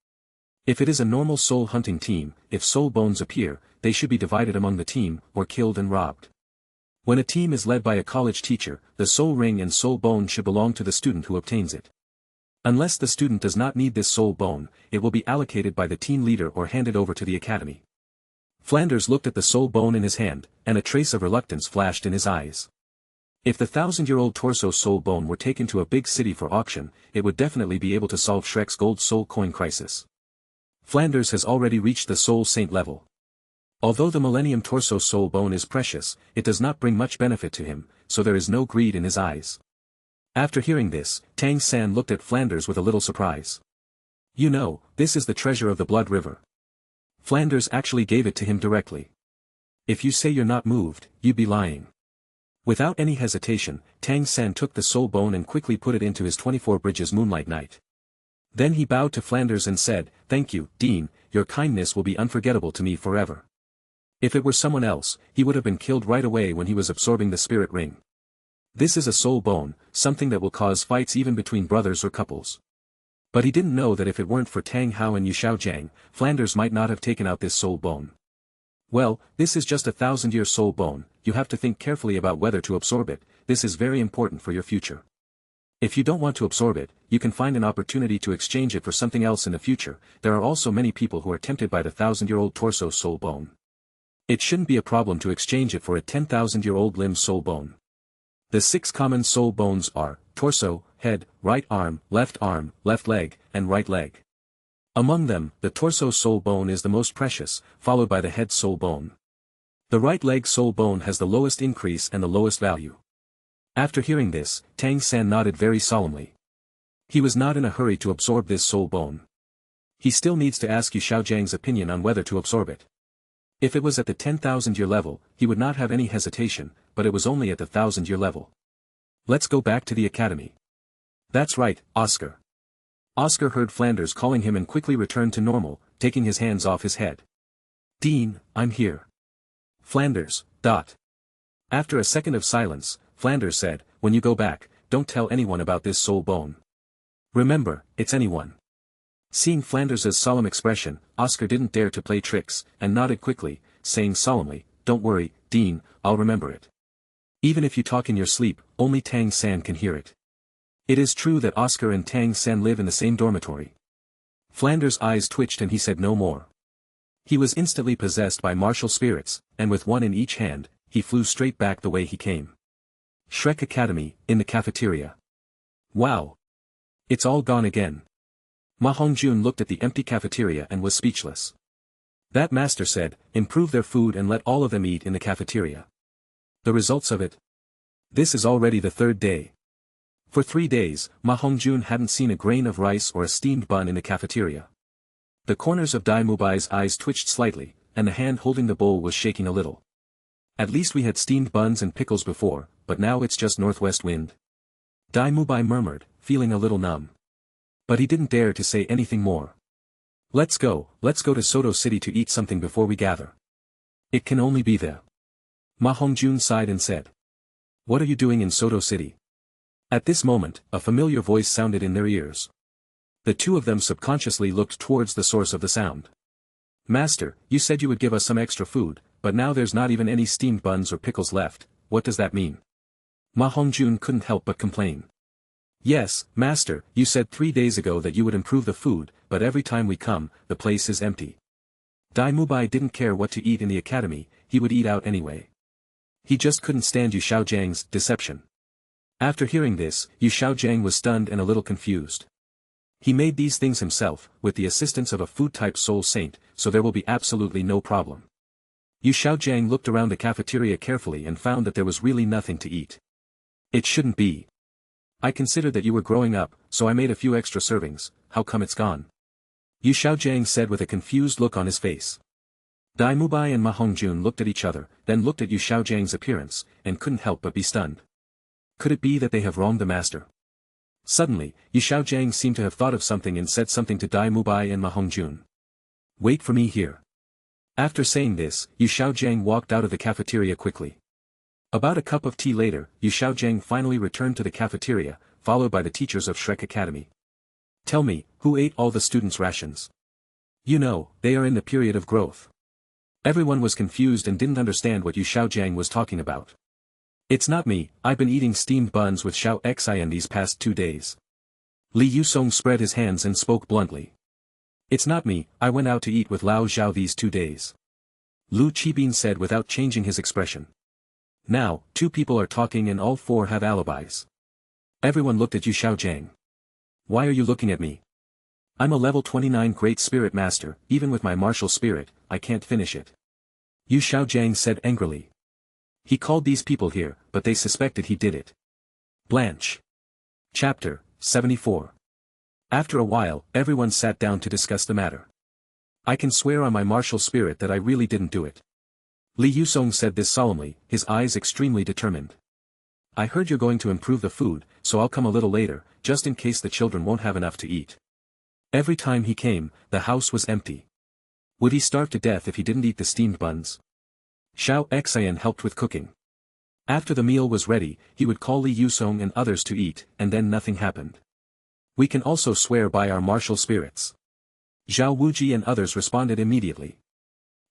If it is a normal soul hunting team, if soul bones appear, they should be divided among the team, or killed and robbed. When a team is led by a college teacher, the soul ring and soul bone should belong to the student who obtains it. Unless the student does not need this soul bone, it will be allocated by the team leader or handed over to the academy. Flanders looked at the soul bone in his hand, and a trace of reluctance flashed in his eyes. If the 1,000-year-old torso soul bone were taken to a big city for auction, it would definitely be able to solve Shrek's gold soul coin crisis. Flanders has already reached the soul saint level. Although the Millennium Torso Soul Bone is precious, it does not bring much benefit to him, so there is no greed in his eyes. After hearing this, Tang San looked at Flanders with a little surprise. You know, this is the treasure of the Blood River. Flanders actually gave it to him directly. If you say you're not moved, you'd be lying. Without any hesitation, Tang San took the soul bone and quickly put it into his 24 Bridges Moonlight Night. Then he bowed to Flanders and said, "Thank you, Dean, your kindness will be unforgettable to me forever." If it were someone else, he would have been killed right away when he was absorbing the spirit ring. This is a soul bone, something that will cause fights even between brothers or couples. But he didn't know that if it weren't for Tang Hao and Yu Xiaojiang, Flanders might not have taken out this soul bone. Well, this is just a 1,000-year soul bone, you have to think carefully about whether to absorb it, this is very important for your future. If you don't want to absorb it, you can find an opportunity to exchange it for something else in the future. There are also many people who are tempted by the 1,000-year-old torso soul bone. It shouldn't be a problem to exchange it for a 10,000-year-old limb soul bone. The 6 common soul bones are torso, head, right arm, left leg, and right leg. Among them, the torso soul bone is the most precious, followed by the head soul bone. The right leg soul bone has the lowest increase and the lowest value. After hearing this, Tang San nodded very solemnly. He was not in a hurry to absorb this soul bone. He still needs to ask Yu Xiaojiang's opinion on whether to absorb it. If it was at the 10,000-year level, he would not have any hesitation, but it was only at the 1,000-year level. Let's go back to the academy. That's right, Oscar. Oscar heard Flanders calling him and quickly returned to normal, taking his hands off his head. Dean, I'm here. Flanders, dot. After a second of silence, Flanders said, when you go back, don't tell anyone about this soul bone. Remember, it's anyone. Seeing Flanders' solemn expression, Oscar didn't dare to play tricks, and nodded quickly, saying solemnly, don't worry, Dean, I'll remember it. Even if you talk in your sleep, only Tang San can hear it. It is true that Oscar and Tang San live in the same dormitory. Flanders' eyes twitched and he said no more. He was instantly possessed by martial spirits, and with one in each hand, he flew straight back the way he came. Shrek Academy, in the cafeteria. Wow! It's all gone again. Ma Hongjun looked at the empty cafeteria and was speechless. That master said, improve their food and let all of them eat in the cafeteria. The results of it? This is already the 3rd day. For 3 days, Ma Hongjun hadn't seen a grain of rice or a steamed bun in the cafeteria. The corners of Dai Mubai's eyes twitched slightly, and the hand holding the bowl was shaking a little. At least we had steamed buns and pickles before, but now it's just northwest wind. Dai Mubai murmured, feeling a little numb. But he didn't dare to say anything more. Let's go to Soto City to eat something before we gather. It can only be there. Ma Hongjun sighed and said. What are you doing in Soto City? At this moment, a familiar voice sounded in their ears. The two of them subconsciously looked towards the source of the sound. Master, you said you would give us some extra food, but now there's not even any steamed buns or pickles left, what does that mean? Ma Hongjun couldn't help but complain. Yes, Master, you said 3 days ago that you would improve the food, but every time we come, the place is empty. Dai Mubai didn't care what to eat in the academy, he would eat out anyway. He just couldn't stand Yu Xiaojiang's deception. After hearing this, Yu Xiaojiang was stunned and a little confused. He made these things himself, with the assistance of a food-type soul saint, so there will be absolutely no problem. Yu Xiaojiang looked around the cafeteria carefully and found that there was really nothing to eat. It shouldn't be. I considered that you were growing up, so I made a few extra servings. How come it's gone? Yu Xiaojiang said with a confused look on his face. Dai Mubai and Ma Hongjun looked at each other, then looked at Yu Xiaojiang's appearance, and couldn't help but be stunned. Could it be that they have wronged the master? Suddenly, Yu Xiaojiang seemed to have thought of something and said something to Dai Mubai and Ma Hongjun. Wait for me here. After saying this, Yu Xiaojiang walked out of the cafeteria quickly. About a cup of tea later, Yu Xiaojiang finally returned to the cafeteria, followed by the teachers of Shrek Academy. Tell me, who ate all the students' rations? You know, they are in the period of growth. Everyone was confused and didn't understand what Yu Xiaojiang was talking about. It's not me, I've been eating steamed buns with Xiao Xian these past 2 days. Li Yusong spread his hands and spoke bluntly. It's not me, I went out to eat with Lao Zhao these 2 days. Lu Qibin said without changing his expression. Now, 2 people are talking and all 4 have alibis. Everyone looked at Yu Xiaojiang. Why are you looking at me? I'm a level 29 Great Spirit Master, even with my martial spirit, I can't finish it. Yu Xiaojiang said angrily. He called these people here, but they suspected he did it. Blanche. Chapter 74. After a while, everyone sat down to discuss the matter. I can swear on my martial spirit that I really didn't do it. Li Yusong said this solemnly, his eyes extremely determined. I heard you're going to improve the food, so I'll come a little later, just in case the children won't have enough to eat. Every time he came, the house was empty. Would he starve to death if he didn't eat the steamed buns? Xiao Xian helped with cooking. After the meal was ready, he would call Li Yusong and others to eat, and then nothing happened. We can also swear by our martial spirits. Zhao Wuji and others responded immediately.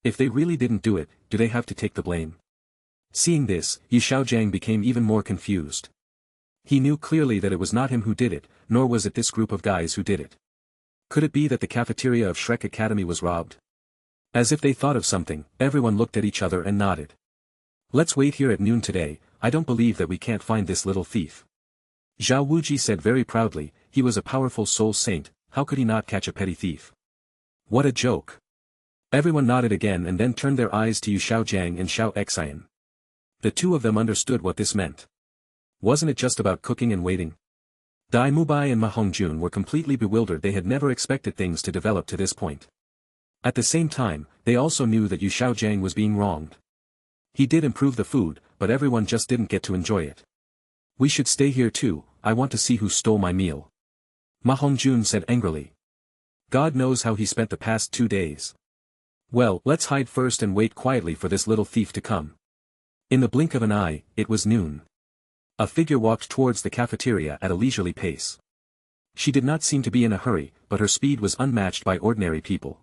If they really didn't do it, do they have to take the blame? Seeing this, Yu Xiaojiang became even more confused. He knew clearly that it was not him who did it, nor was it this group of guys who did it. Could it be that the cafeteria of Shrek Academy was robbed? As if they thought of something, everyone looked at each other and nodded. Let's wait here at noon today, I don't believe that we can't find this little thief. Zhao Wuji said very proudly, he was a powerful soul saint, how could he not catch a petty thief? What a joke. Everyone nodded again and then turned their eyes to Yu Xiaojiang and Xiao Xian. The 2 of them understood what this meant. Wasn't it just about cooking and waiting? Dai Mubai and Ma Hongjun were completely bewildered. They had never expected things to develop to this point. At the same time, they also knew that Yu Xiaojiang was being wronged. He did improve the food, but everyone just didn't get to enjoy it. We should stay here too, I want to see who stole my meal. Ma Hongjun said angrily. God knows how he spent the past 2 days. Well, let's hide first and wait quietly for this little thief to come. In the blink of an eye, it was noon. A figure walked towards the cafeteria at a leisurely pace. She did not seem to be in a hurry, but her speed was unmatched by ordinary people.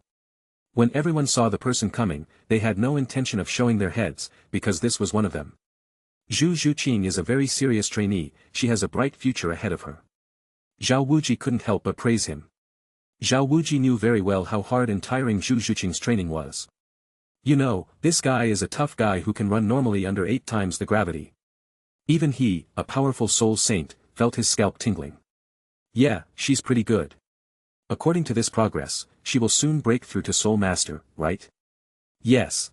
When everyone saw the person coming, they had no intention of showing their heads, because this was one of them. Zhu Zhuqing is a very serious trainee, she has a bright future ahead of her. Zhao Wuji couldn't help but praise him. Zhao Wuji knew very well how hard and tiring Zhu Zhuqing's training was. You know, this guy is a tough guy who can run normally under 8 times the gravity. Even he, a powerful soul saint, felt his scalp tingling. Yeah, she's pretty good. According to this progress, she will soon break through to Soul Master, right? Yes.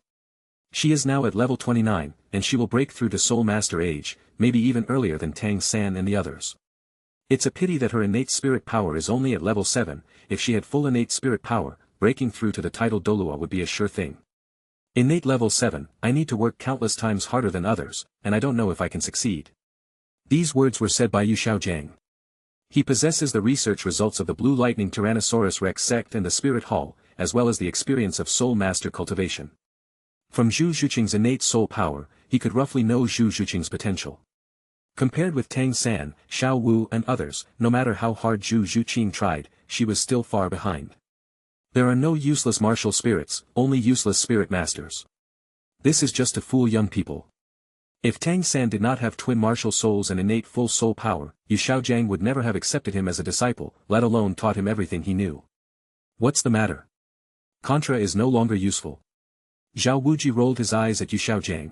She is now at level 29, and she will break through to Soul Master age, maybe even earlier than Tang San and the others. It's a pity that her innate spirit power is only at level 7, if she had full innate spirit power, breaking through to the title Douluo would be a sure thing. Innate level 7, I need to work countless times harder than others, and I don't know if I can succeed. These words were said by Yu Xiaojiang. He possesses the research results of the Blue Lightning Tyrannosaurus Rex sect and the Spirit Hall, as well as the experience of Soul Master cultivation. From Zhu Zhuqing's innate soul power, he could roughly know Zhu Zhuqing's potential. Compared with Tang San, Xiao Wu and others, no matter how hard Zhu Zhuqing tried, she was still far behind. There are no useless martial spirits, only useless spirit masters. This is just to fool young people. If Tang San did not have twin martial souls and innate full soul power, Yu Xiaojiang would never have accepted him as a disciple, let alone taught him everything he knew. What's the matter? Contra is no longer useful. Zhao Wuji rolled his eyes at Yu Xiaojiang.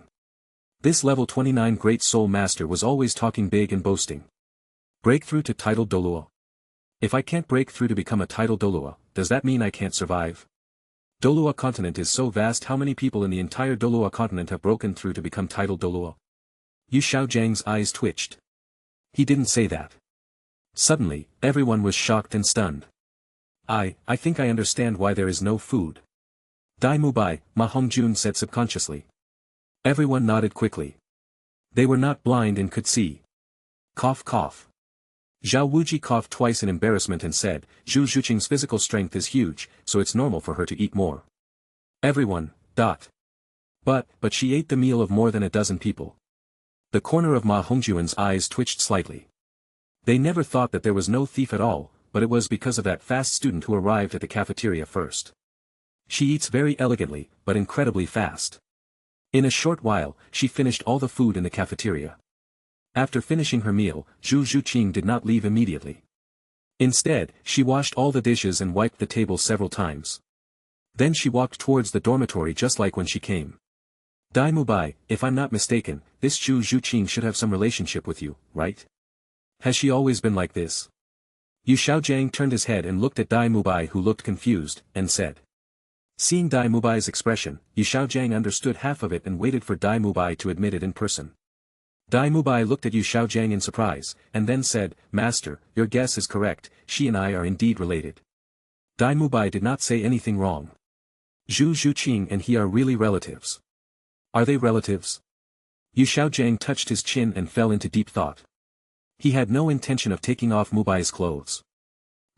This level 29 Great Soul Master was always talking big and boasting. Breakthrough to title Douluo. If I can't break through to become a title Douluo, does that mean I can't survive? Douluo Continent is so vast, how many people in the entire Douluo Continent have broken through to become title Douluo? Yu Xiaojiang's eyes twitched. He didn't say that. Suddenly, everyone was shocked and stunned. I think I understand why there is no food. Dai Mubai, Ma Hongjun said subconsciously. Everyone nodded quickly. They were not blind and could see. Cough cough. Zhao Wuji coughed twice in embarrassment and said, Zhu Zhuqing's physical strength is huge, so it's normal for her to eat more. Everyone, dot. But she ate the meal of more than a dozen people. The corner of Ma Hongjuan's eyes twitched slightly. They never thought that there was no thief at all, but it was because of that fast student who arrived at the cafeteria first. She eats very elegantly, but incredibly fast. In a short while, she finished all the food in the cafeteria. After finishing her meal, Zhu Zhuqing did not leave immediately. Instead, she washed all the dishes and wiped the table several times. Then she walked towards the dormitory just like when she came. Dai Mubai, if I'm not mistaken, this Zhu Zhuqing should have some relationship with you, right? Has she always been like this? Yu Xiaojiang turned his head and looked at Dai Mubai, who looked confused, and said. Seeing Dai Mubai's expression, Yu Xiaojiang understood half of it and waited for Dai Mubai to admit it in person. Dai Mubai looked at Yu Xiaojiang in surprise, and then said, Master, your guess is correct, she and I are indeed related. Dai Mubai did not say anything wrong. Zhu Zhuqing and he are really relatives. Are they relatives? Yu Xiaojiang touched his chin and fell into deep thought. He had no intention of taking off Mubai's clothes.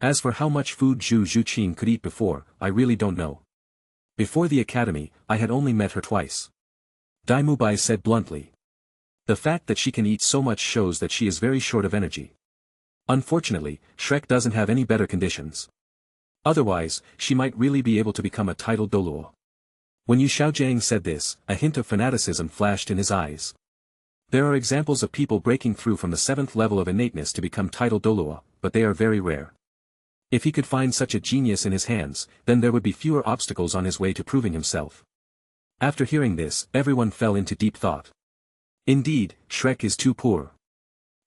As for how much food Zhu Zhuqing could eat before, I really don't know. Before the academy, I had only met her twice. Dai Mubai said bluntly. The fact that she can eat so much shows that she is very short of energy. Unfortunately, Shrek doesn't have any better conditions. Otherwise, she might really be able to become a title Douluo. When Yu Xiaojiang said this, a hint of fanaticism flashed in his eyes. There are examples of people breaking through from the 7th level of innateness to become title Douluo, but they are very rare. If he could find such a genius in his hands, then there would be fewer obstacles on his way to proving himself. After hearing this, everyone fell into deep thought. Indeed, Shrek is too poor.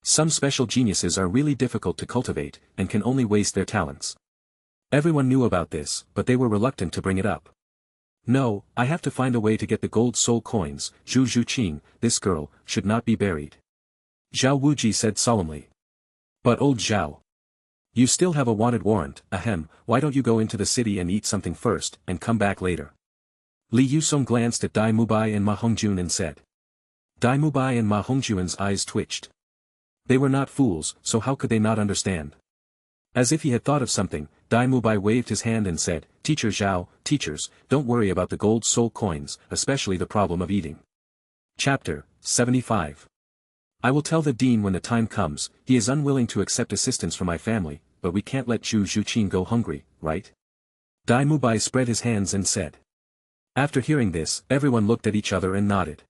Some special geniuses are really difficult to cultivate, and can only waste their talents. Everyone knew about this, but they were reluctant to bring it up. No, I have to find a way to get the gold soul coins. Zhu Zhuqing, this girl, should not be buried. Zhao Wuji said solemnly. But old Zhao. You still have a wanted warrant, ahem, why don't you go into the city and eat something first, and come back later? Li Yusong glanced at Dai Mubai and Ma Hongjun and said. Dai Mubai and Ma Hongjuan's eyes twitched. They were not fools, so how could they not understand? As if he had thought of something, Dai Mubai waved his hand and said, Teacher Zhao, teachers, don't worry about the gold soul coins, especially the problem of eating. Chapter 75. I will tell the dean when the time comes. He is unwilling to accept assistance from my family, but we can't let Zhu Zhuqing go hungry, right? Dai Mubai spread his hands and said. After hearing this, everyone looked at each other and nodded.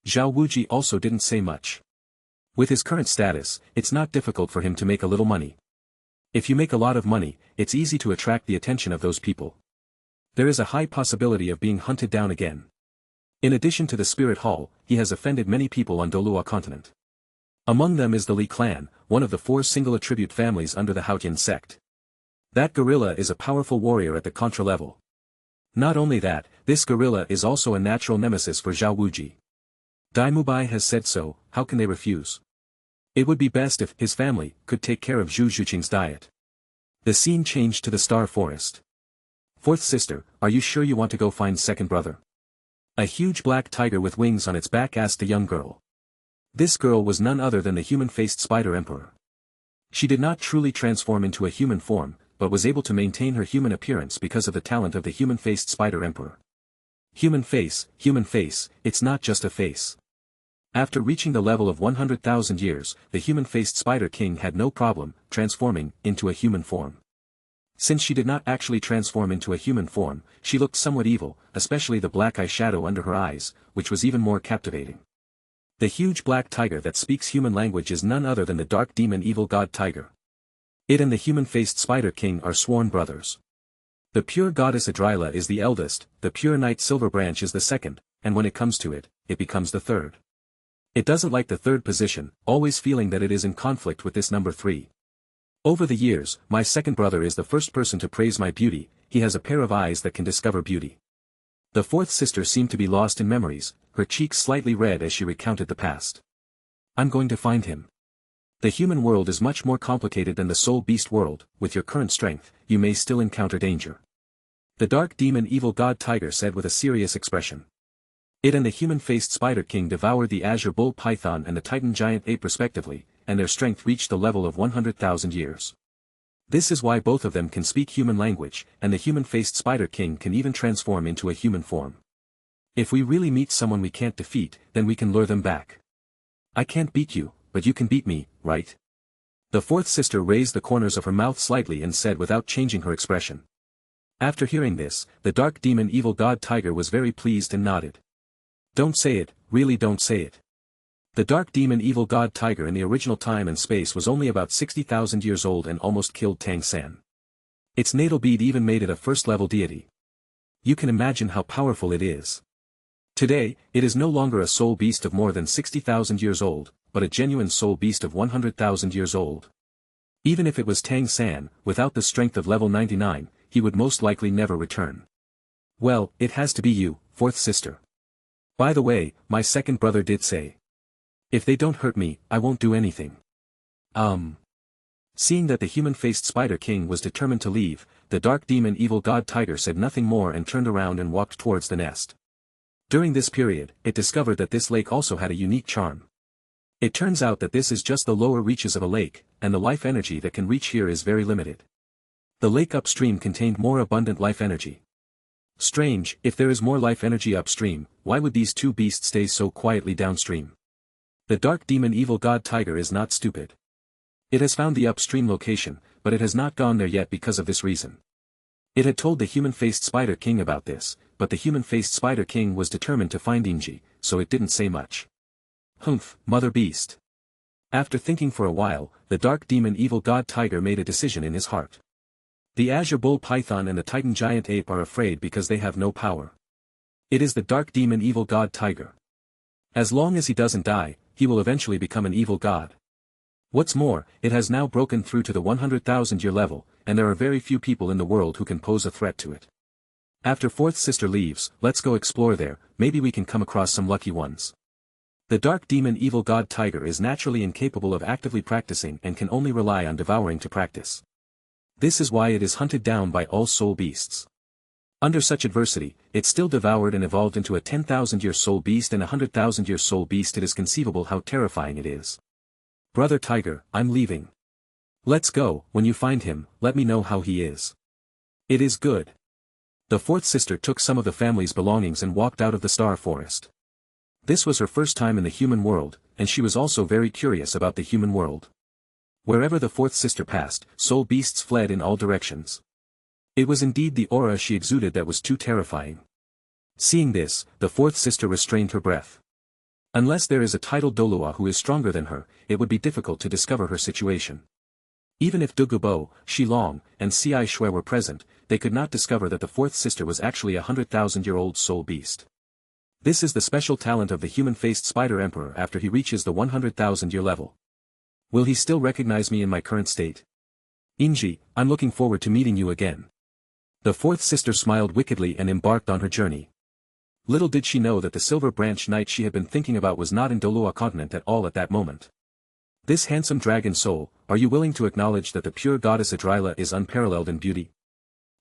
Zhao Wuji also didn't say much. With his current status, it's not difficult for him to make a little money. If you make a lot of money, it's easy to attract the attention of those people. There is a high possibility of being hunted down again. In addition to the Spirit Hall, he has offended many people on Douluo Continent. Among them is the Li clan, one of the 4 single attribute families under the Haotian sect. That gorilla is a powerful warrior at the Contra level. Not only that, this gorilla is also a natural nemesis for Zhao Wuji. Dai Mubai has said so, how can they refuse? It would be best if his family could take care of Zhu Zhuqing's diet. The scene changed to the Star Forest. Fourth sister, are you sure you want to go find second brother? A huge black tiger with wings on its back asked the young girl. This girl was none other than the human-faced spider emperor. She did not truly transform into a human form, but was able to maintain her human appearance because of the talent of the human-faced spider emperor. Human face, it's not just a face. After reaching the level of 100,000 years, the human-faced Spider King had no problem transforming into a human form. Since she did not actually transform into a human form, she looked somewhat evil, especially the black eyeshadow under her eyes, which was even more captivating. The huge black tiger that speaks human language is none other than the dark demon evil god tiger. It and the human-faced Spider King are sworn brothers. The pure goddess Idrila is the eldest, the pure knight Silver Branch is the second, and when it comes to it, it becomes the third. It doesn't like the third position, always feeling that it is in conflict with this number 3. Over the years, my second brother is the first person to praise my beauty, he has a pair of eyes that can discover beauty. The fourth sister seemed to be lost in memories, her cheeks slightly red as she recounted the past. I'm going to find him. The human world is much more complicated than the soul beast world, with your current strength, you may still encounter danger. The dark demon evil god tiger said with a serious expression. It and the human-faced spider king devoured the azure bull python and the titan giant ape respectively, and their strength reached the level of 100,000 years. This is why both of them can speak human language, and the human-faced spider king can even transform into a human form. If we really meet someone we can't defeat, then we can lure them back. I can't beat you, but you can beat me, right? The fourth sister raised the corners of her mouth slightly and said without changing her expression. After hearing this, the dark demon evil god tiger was very pleased and nodded. Don't say it, really don't say it. The dark demon evil god tiger in the original time and space was only about 60,000 years old and almost killed Tang San. Its natal bead even made it a first-level deity. You can imagine how powerful it is. Today, it is no longer a soul beast of more than 60,000 years old, but a genuine soul beast of 100,000 years old. Even if it was Tang San, without the strength of level 99, he would most likely never return. Well, it has to be you, fourth sister. By the way, my second brother did say. If they don't hurt me, I won't do anything. Seeing that the human-faced spider king was determined to leave, the dark demon evil god tiger said nothing more and turned around and walked towards the nest. During this period, it discovered that this lake also had a unique charm. It turns out that this is just the lower reaches of a lake, and the life energy that can reach here is very limited. The lake upstream contained more abundant life energy. Strange, if there is more life energy upstream, why would these two beasts stay so quietly downstream? The dark demon evil god tiger is not stupid. It has found the upstream location, but it has not gone there yet because of this reason. It had told the human-faced spider king about this, but the human-faced spider king was determined to find Inji, so it didn't say much. Humph, mother beast. After thinking for a while, the dark demon evil god tiger made a decision in his heart. The azure bull python and the titan giant ape are afraid because they have no power. It is the dark demon evil god tiger. As long as he doesn't die, he will eventually become an evil god. What's more, it has now broken through to the 100,000-year level, and there are very few people in the world who can pose a threat to it. After fourth sister leaves, let's go explore there, maybe we can come across some lucky ones. The dark demon evil god tiger is naturally incapable of actively practicing and can only rely on devouring to practice. This is why it is hunted down by all soul beasts. Under such adversity, it still devoured and evolved into a 10,000-year soul beast and a 100,000-year soul beast. It is conceivable how terrifying it is. Brother Tiger, I'm leaving. Let's go, when you find him, let me know how he is. It is good. The fourth sister took some of the family's belongings and walked out of the star forest. This was her first time in the human world, and she was also very curious about the human world. Wherever the fourth sister passed, soul beasts fled in all directions. It was indeed the aura she exuded that was too terrifying. Seeing this, the fourth sister restrained her breath. Unless there is a titled Douluo who is stronger than her, it would be difficult to discover her situation. Even if Dugubo, Shilong, and Ci Shui were present, they could not discover that the fourth sister was actually a 100,000-year-old soul beast. This is the special talent of the human-faced spider emperor after he reaches the 100,000-year level. Will he still recognize me in my current state? Inji, I'm looking forward to meeting you again. The fourth sister smiled wickedly and embarked on her journey. Little did she know that the Silver Branch Knight she had been thinking about was not in Douluo Continent at all at that moment. This handsome dragon soul, are you willing to acknowledge that the pure goddess Idrila is unparalleled in beauty?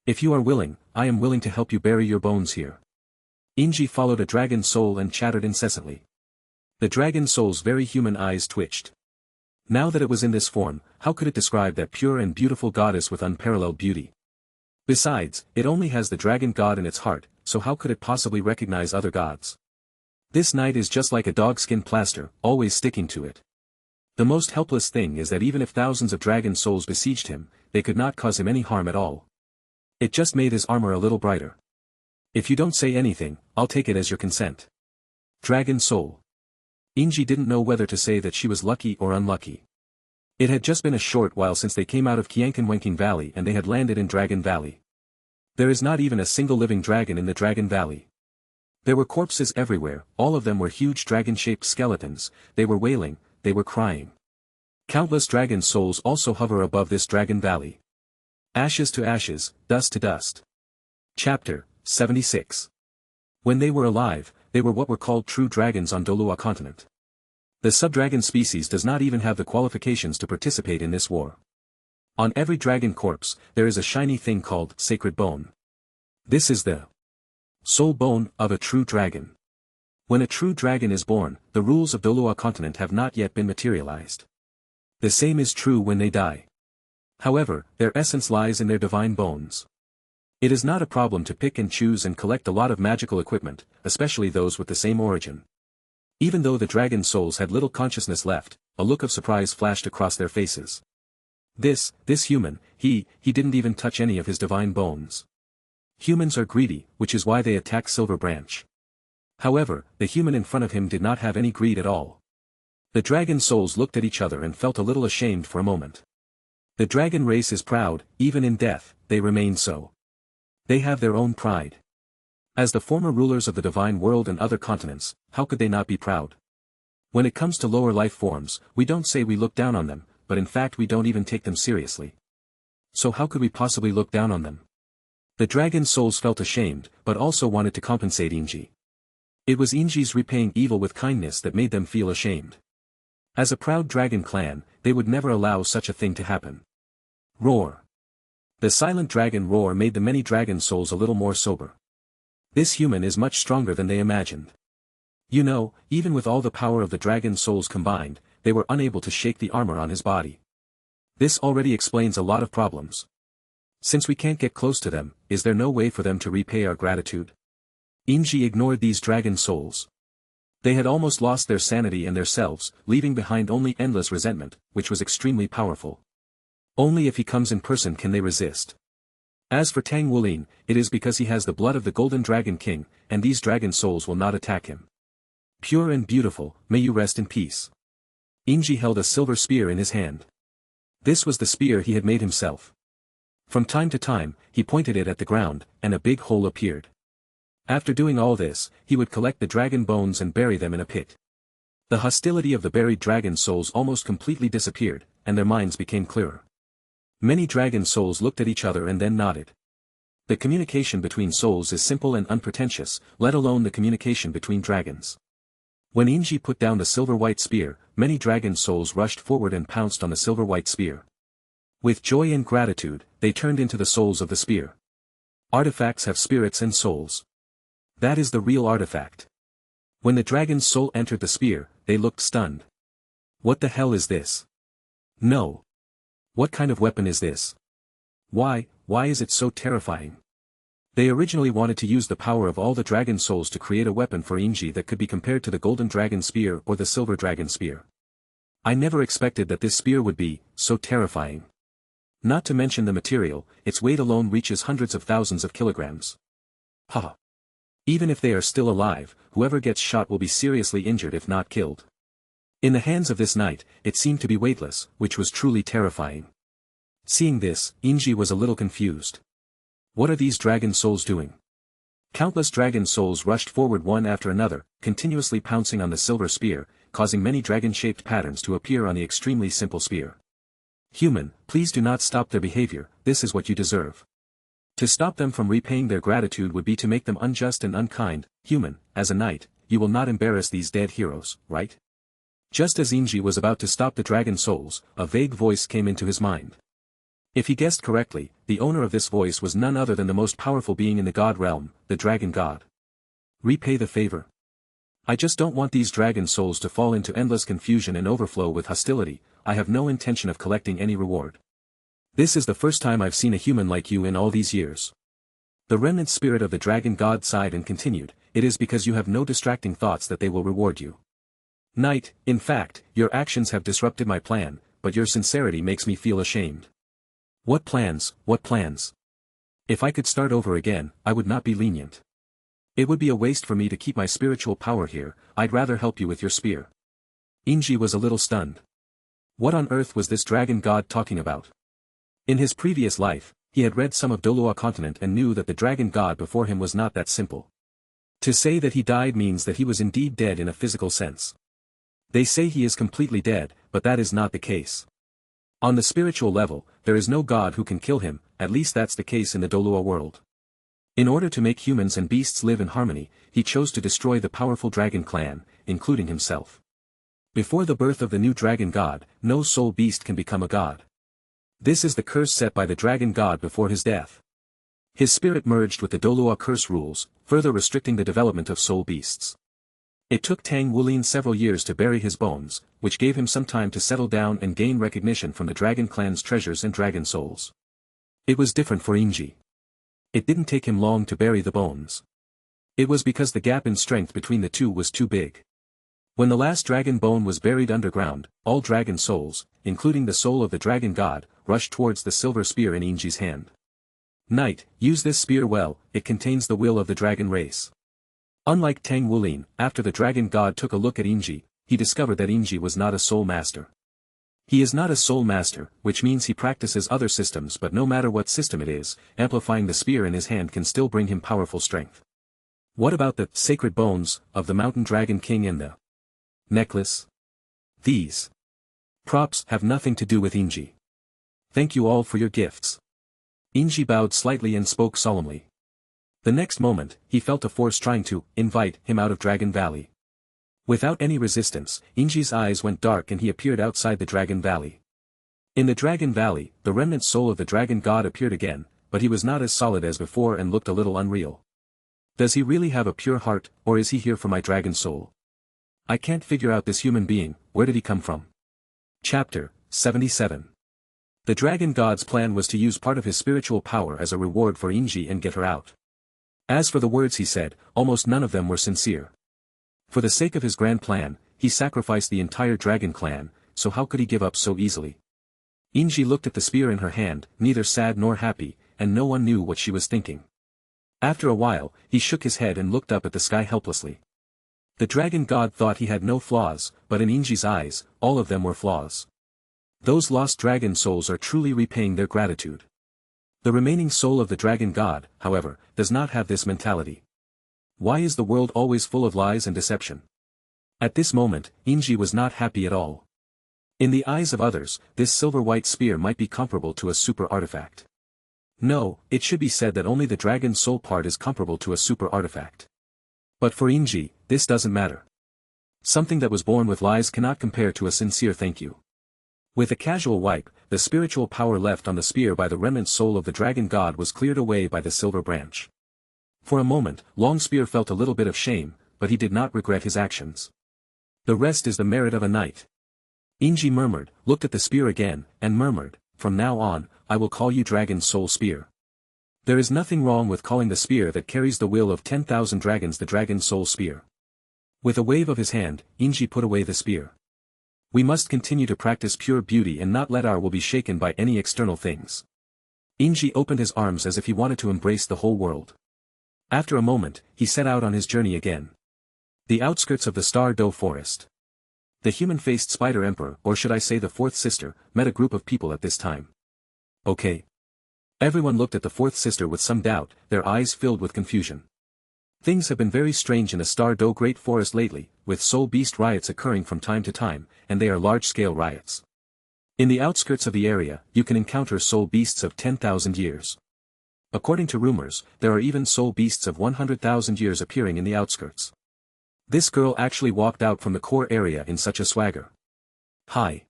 If you are willing, I am willing to help you bury your bones here. Inji followed a dragon soul and chattered incessantly. The dragon soul's very human eyes twitched. Now that it was in this form, how could it describe that pure and beautiful goddess with unparalleled beauty? Besides, it only has the dragon god in its heart, so how could it possibly recognize other gods? This knight is just like a dogskin plaster, always sticking to it. The most helpless thing is that even if thousands of dragon souls besieged him, they could not cause him any harm at all. It just made his armor a little brighter. If you don't say anything, I'll take it as your consent. Dragon soul. Inji didn't know whether to say that she was lucky or unlucky. It had just been a short while since they came out of Qianqanwenqing Valley and they had landed in Dragon Valley. There is not even a single living dragon in the Dragon Valley. There were corpses everywhere, all of them were huge dragon-shaped skeletons, they were wailing, they were crying. Countless dragon souls also hover above this dragon valley. Ashes to ashes, dust to dust. Chapter 76. When they were alive, they were what were called true dragons on Douluo Continent. The subdragon species does not even have the qualifications to participate in this war. On every dragon corpse, there is a shiny thing called sacred bone. This is the soul bone of a true dragon. When a true dragon is born, the rules of Douluo Continent have not yet been materialized. The same is true when they die. However, their essence lies in their divine bones. It is not a problem to pick and choose and collect a lot of magical equipment, especially those with the same origin. Even though the dragon souls had little consciousness left, a look of surprise flashed across their faces. This human, he didn't even touch any of his divine bones. Humans are greedy, which is why they attack Silver Branch. However, the human in front of him did not have any greed at all. The dragon souls looked at each other and felt a little ashamed for a moment. The dragon race is proud, even in death, they remain so. They have their own pride. As the former rulers of the divine world and other continents, how could they not be proud? When it comes to lower life forms, we don't say we look down on them, but in fact we don't even take them seriously. So how could we possibly look down on them? The dragon souls felt ashamed, but also wanted to compensate Inji. It was Inji's repaying evil with kindness that made them feel ashamed. As a proud dragon clan, they would never allow such a thing to happen. Roar. The silent dragon roar made the many dragon souls a little more sober. This human is much stronger than they imagined. You know, even with all the power of the dragon souls combined, they were unable to shake the armor on his body. This already explains a lot of problems. Since we can't get close to them, is there no way for them to repay our gratitude? Inji ignored these dragon souls. They had almost lost their sanity and their selves, leaving behind only endless resentment, which was extremely powerful. Only if he comes in person can they resist. As for Tang Wulin, it is because he has the blood of the Golden Dragon King, and these dragon souls will not attack him. Pure and beautiful, may you rest in peace. Inji held a silver spear in his hand. This was the spear he had made himself. From time to time, he pointed it at the ground, and a big hole appeared. After doing all this, he would collect the dragon bones and bury them in a pit. The hostility of the buried dragon souls almost completely disappeared, and their minds became clearer. Many dragon souls looked at each other and then nodded. The communication between souls is simple and unpretentious, let alone the communication between dragons. When Inji put down the silver-white spear, many dragon souls rushed forward and pounced on the silver-white spear. With joy and gratitude, they turned into the souls of the spear. Artifacts have spirits and souls. That is the real artifact. When the dragon's soul entered the spear, they looked stunned. What the hell is this? No. What kind of weapon is this? Why is it so terrifying? They originally wanted to use the power of all the dragon souls to create a weapon for Inji that could be compared to the golden dragon spear or the silver dragon spear. I never expected that this spear would be so terrifying. Not to mention the material, its weight alone reaches hundreds of thousands of kilograms. Haha. Even if they are still alive, whoever gets shot will be seriously injured if not killed. In the hands of this knight, it seemed to be weightless, which was truly terrifying. Seeing this, Inji was a little confused. What are these dragon souls doing? Countless dragon souls rushed forward one after another, continuously pouncing on the silver spear, causing many dragon-shaped patterns to appear on the extremely simple spear. Human, please do not stop their behavior, this is what you deserve. To stop them from repaying their gratitude would be to make them unjust and unkind. Human, as a knight, you will not embarrass these dead heroes, right? Just as Inji was about to stop the dragon souls, a vague voice came into his mind. If he guessed correctly, the owner of this voice was none other than the most powerful being in the god realm, the dragon god. Repay the favor. I just don't want these dragon souls to fall into endless confusion and overflow with hostility. I have no intention of collecting any reward. This is the first time I've seen a human like you in all these years. The remnant spirit of the dragon god sighed and continued, it is because you have no distracting thoughts that they will reward you. Knight, in fact, your actions have disrupted my plan, but your sincerity makes me feel ashamed. What plans, what plans? If I could start over again, I would not be lenient. It would be a waste for me to keep my spiritual power here, I'd rather help you with your spear. Inji was a little stunned. What on earth was this dragon god talking about? In his previous life, he had read some of Douluo Continent and knew that the dragon god before him was not that simple. To say that he died means that he was indeed dead in a physical sense. They say he is completely dead, but that is not the case. On the spiritual level, there is no god who can kill him, at least that's the case in the Douluo world. In order to make humans and beasts live in harmony, he chose to destroy the powerful dragon clan, including himself. Before the birth of the new dragon god, no soul beast can become a god. This is the curse set by the dragon god before his death. His spirit merged with the Douluo curse rules, further restricting the development of soul beasts. It took Tang Wulin several years to bury his bones, which gave him some time to settle down and gain recognition from the dragon clan's treasures and dragon souls. It was different for Inji. It didn't take him long to bury the bones. It was because the gap in strength between the two was too big. When the last dragon bone was buried underground, all dragon souls, including the soul of the dragon god, rushed towards the silver spear in Inji's hand. Knight, use this spear well, it contains the will of the dragon race. Unlike Tang Wulin, after the dragon god took a look at Inji, he discovered that Inji was not a soul master. He is not a soul master, which means he practices other systems, but no matter what system it is, amplifying the spear in his hand can still bring him powerful strength. What about the sacred bones of the mountain dragon king and the necklace? These props have nothing to do with Inji. Thank you all for your gifts. Inji bowed slightly and spoke solemnly. The next moment, he felt a force trying to invite him out of Dragon Valley. Without any resistance, Inji's eyes went dark and he appeared outside the Dragon Valley. In the Dragon Valley, the remnant soul of the dragon god appeared again, but he was not as solid as before and looked a little unreal. Does he really have a pure heart, or is he here for my dragon soul? I can't figure out this human being, where did he come from? Chapter 77. The dragon god's plan was to use part of his spiritual power as a reward for Inji and get her out. As for the words he said, almost none of them were sincere. For the sake of his grand plan, he sacrificed the entire dragon clan, so how could he give up so easily? Inji looked at the spear in her hand, neither sad nor happy, and no one knew what she was thinking. After a while, he shook his head and looked up at the sky helplessly. The dragon god thought he had no flaws, but in Inji's eyes, all of them were flaws. Those lost dragon souls are truly repaying their gratitude. The remaining soul of the dragon god, however, does not have this mentality. Why is the world always full of lies and deception? At this moment, Inji was not happy at all. In the eyes of others, this silver-white spear might be comparable to a super artifact. No, it should be said that only the dragon soul part is comparable to a super artifact. But for Inji, this doesn't matter. Something that was born with lies cannot compare to a sincere thank you. With a casual wipe, the spiritual power left on the spear by the remnant soul of the dragon god was cleared away by the silver branch. For a moment, Longspear felt a little bit of shame, but he did not regret his actions. The rest is the merit of a knight. Inji murmured, looked at the spear again, and murmured, from now on, I will call you Dragon Soul Spear. There is nothing wrong with calling the spear that carries the will of 10,000 dragons the Dragon Soul Spear. With a wave of his hand, Inji put away the spear. We must continue to practice pure beauty and not let our will be shaken by any external things. Inji opened his arms as if he wanted to embrace the whole world. After a moment, he set out on his journey again. The outskirts of the Star Doe Forest. The human-faced Spider Emperor, or should I say the fourth sister, met a group of people at this time. Okay. Everyone looked at the fourth sister with some doubt, their eyes filled with confusion. Things have been very strange in the Star Doe Great Forest lately, with soul beast riots occurring from time to time, and they are large-scale riots. In the outskirts of the area, you can encounter soul beasts of 10,000 years. According to rumors, there are even soul beasts of 100,000 years appearing in the outskirts. This girl actually walked out from the core area in such a swagger. Hi.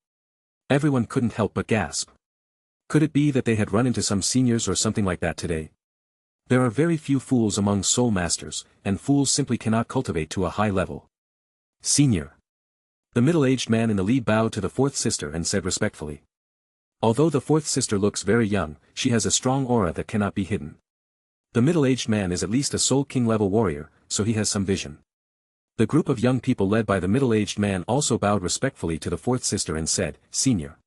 Everyone couldn't help but gasp. Could it be that they had run into some seniors or something like that today? There are very few fools among soul masters, and fools simply cannot cultivate to a high level. Senior. The middle-aged man in the lead bowed to the fourth sister and said respectfully. Although the fourth sister looks very young, she has a strong aura that cannot be hidden. The middle-aged man is at least a Soul King level warrior, so he has some vision. The group of young people led by the middle-aged man also bowed respectfully to the fourth sister and said, Senior.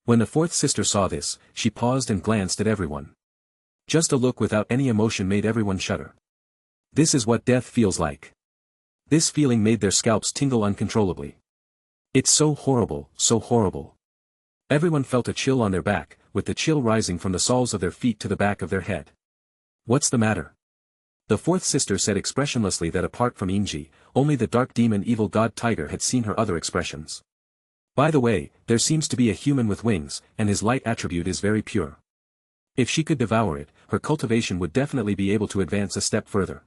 When the fourth sister saw this, she paused and glanced at everyone. Just a look without any emotion made everyone shudder. This is what death feels like. This feeling made their scalps tingle uncontrollably. It's so horrible, so horrible. Everyone felt a chill on their back, with the chill rising from the soles of their feet to the back of their head. What's the matter? The fourth sister said expressionlessly that apart from Inji, only the dark demon evil god Tiger had seen her other expressions. By the way, there seems to be a human with wings, and his light attribute is very pure. If she could devour it, her cultivation would definitely be able to advance a step further.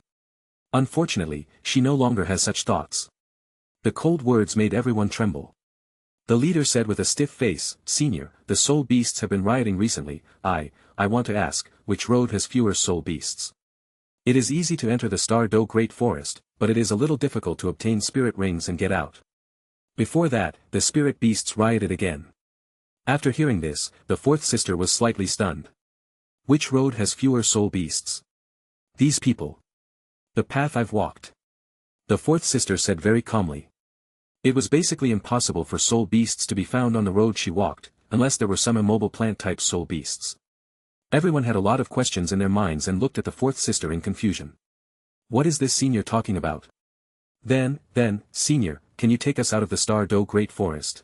Unfortunately, she no longer has such thoughts. The cold words made everyone tremble. The leader said with a stiff face, "Senior, the soul beasts have been rioting recently. I want to ask, which road has fewer soul beasts? It is easy to enter the Douluo Great Forest, but it is a little difficult to obtain spirit rings and get out." Before that, the spirit beasts rioted again. After hearing this, the fourth sister was slightly stunned. Which road has fewer soul beasts? These people. The path I've walked. The fourth sister said very calmly. It was basically impossible for soul beasts to be found on the road she walked, unless there were some immobile plant-type soul beasts. Everyone had a lot of questions in their minds and looked at the fourth sister in confusion. What is this senior talking about? Then, senior, can you take us out of the Douluo Great Forest?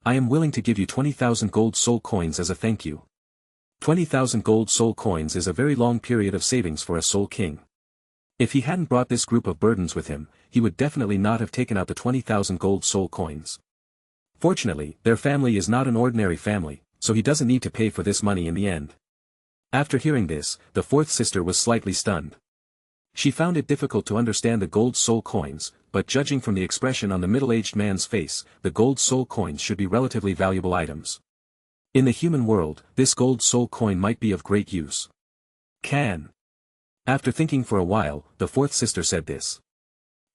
I am willing to give you 20,000 gold soul coins as a thank you. 20,000 gold soul coins is a very long period of savings for a soul king. If he hadn't brought this group of burdens with him, he would definitely not have taken out the 20,000 gold soul coins. Fortunately, their family is not an ordinary family, so he doesn't need to pay for this money in the end. After hearing this, the fourth sister was slightly stunned. She found it difficult to understand the gold soul coins, but judging from the expression on the middle-aged man's face, the gold soul coins should be relatively valuable items. In the human world, this gold soul coin might be of great use. After thinking for a while, the fourth sister said this.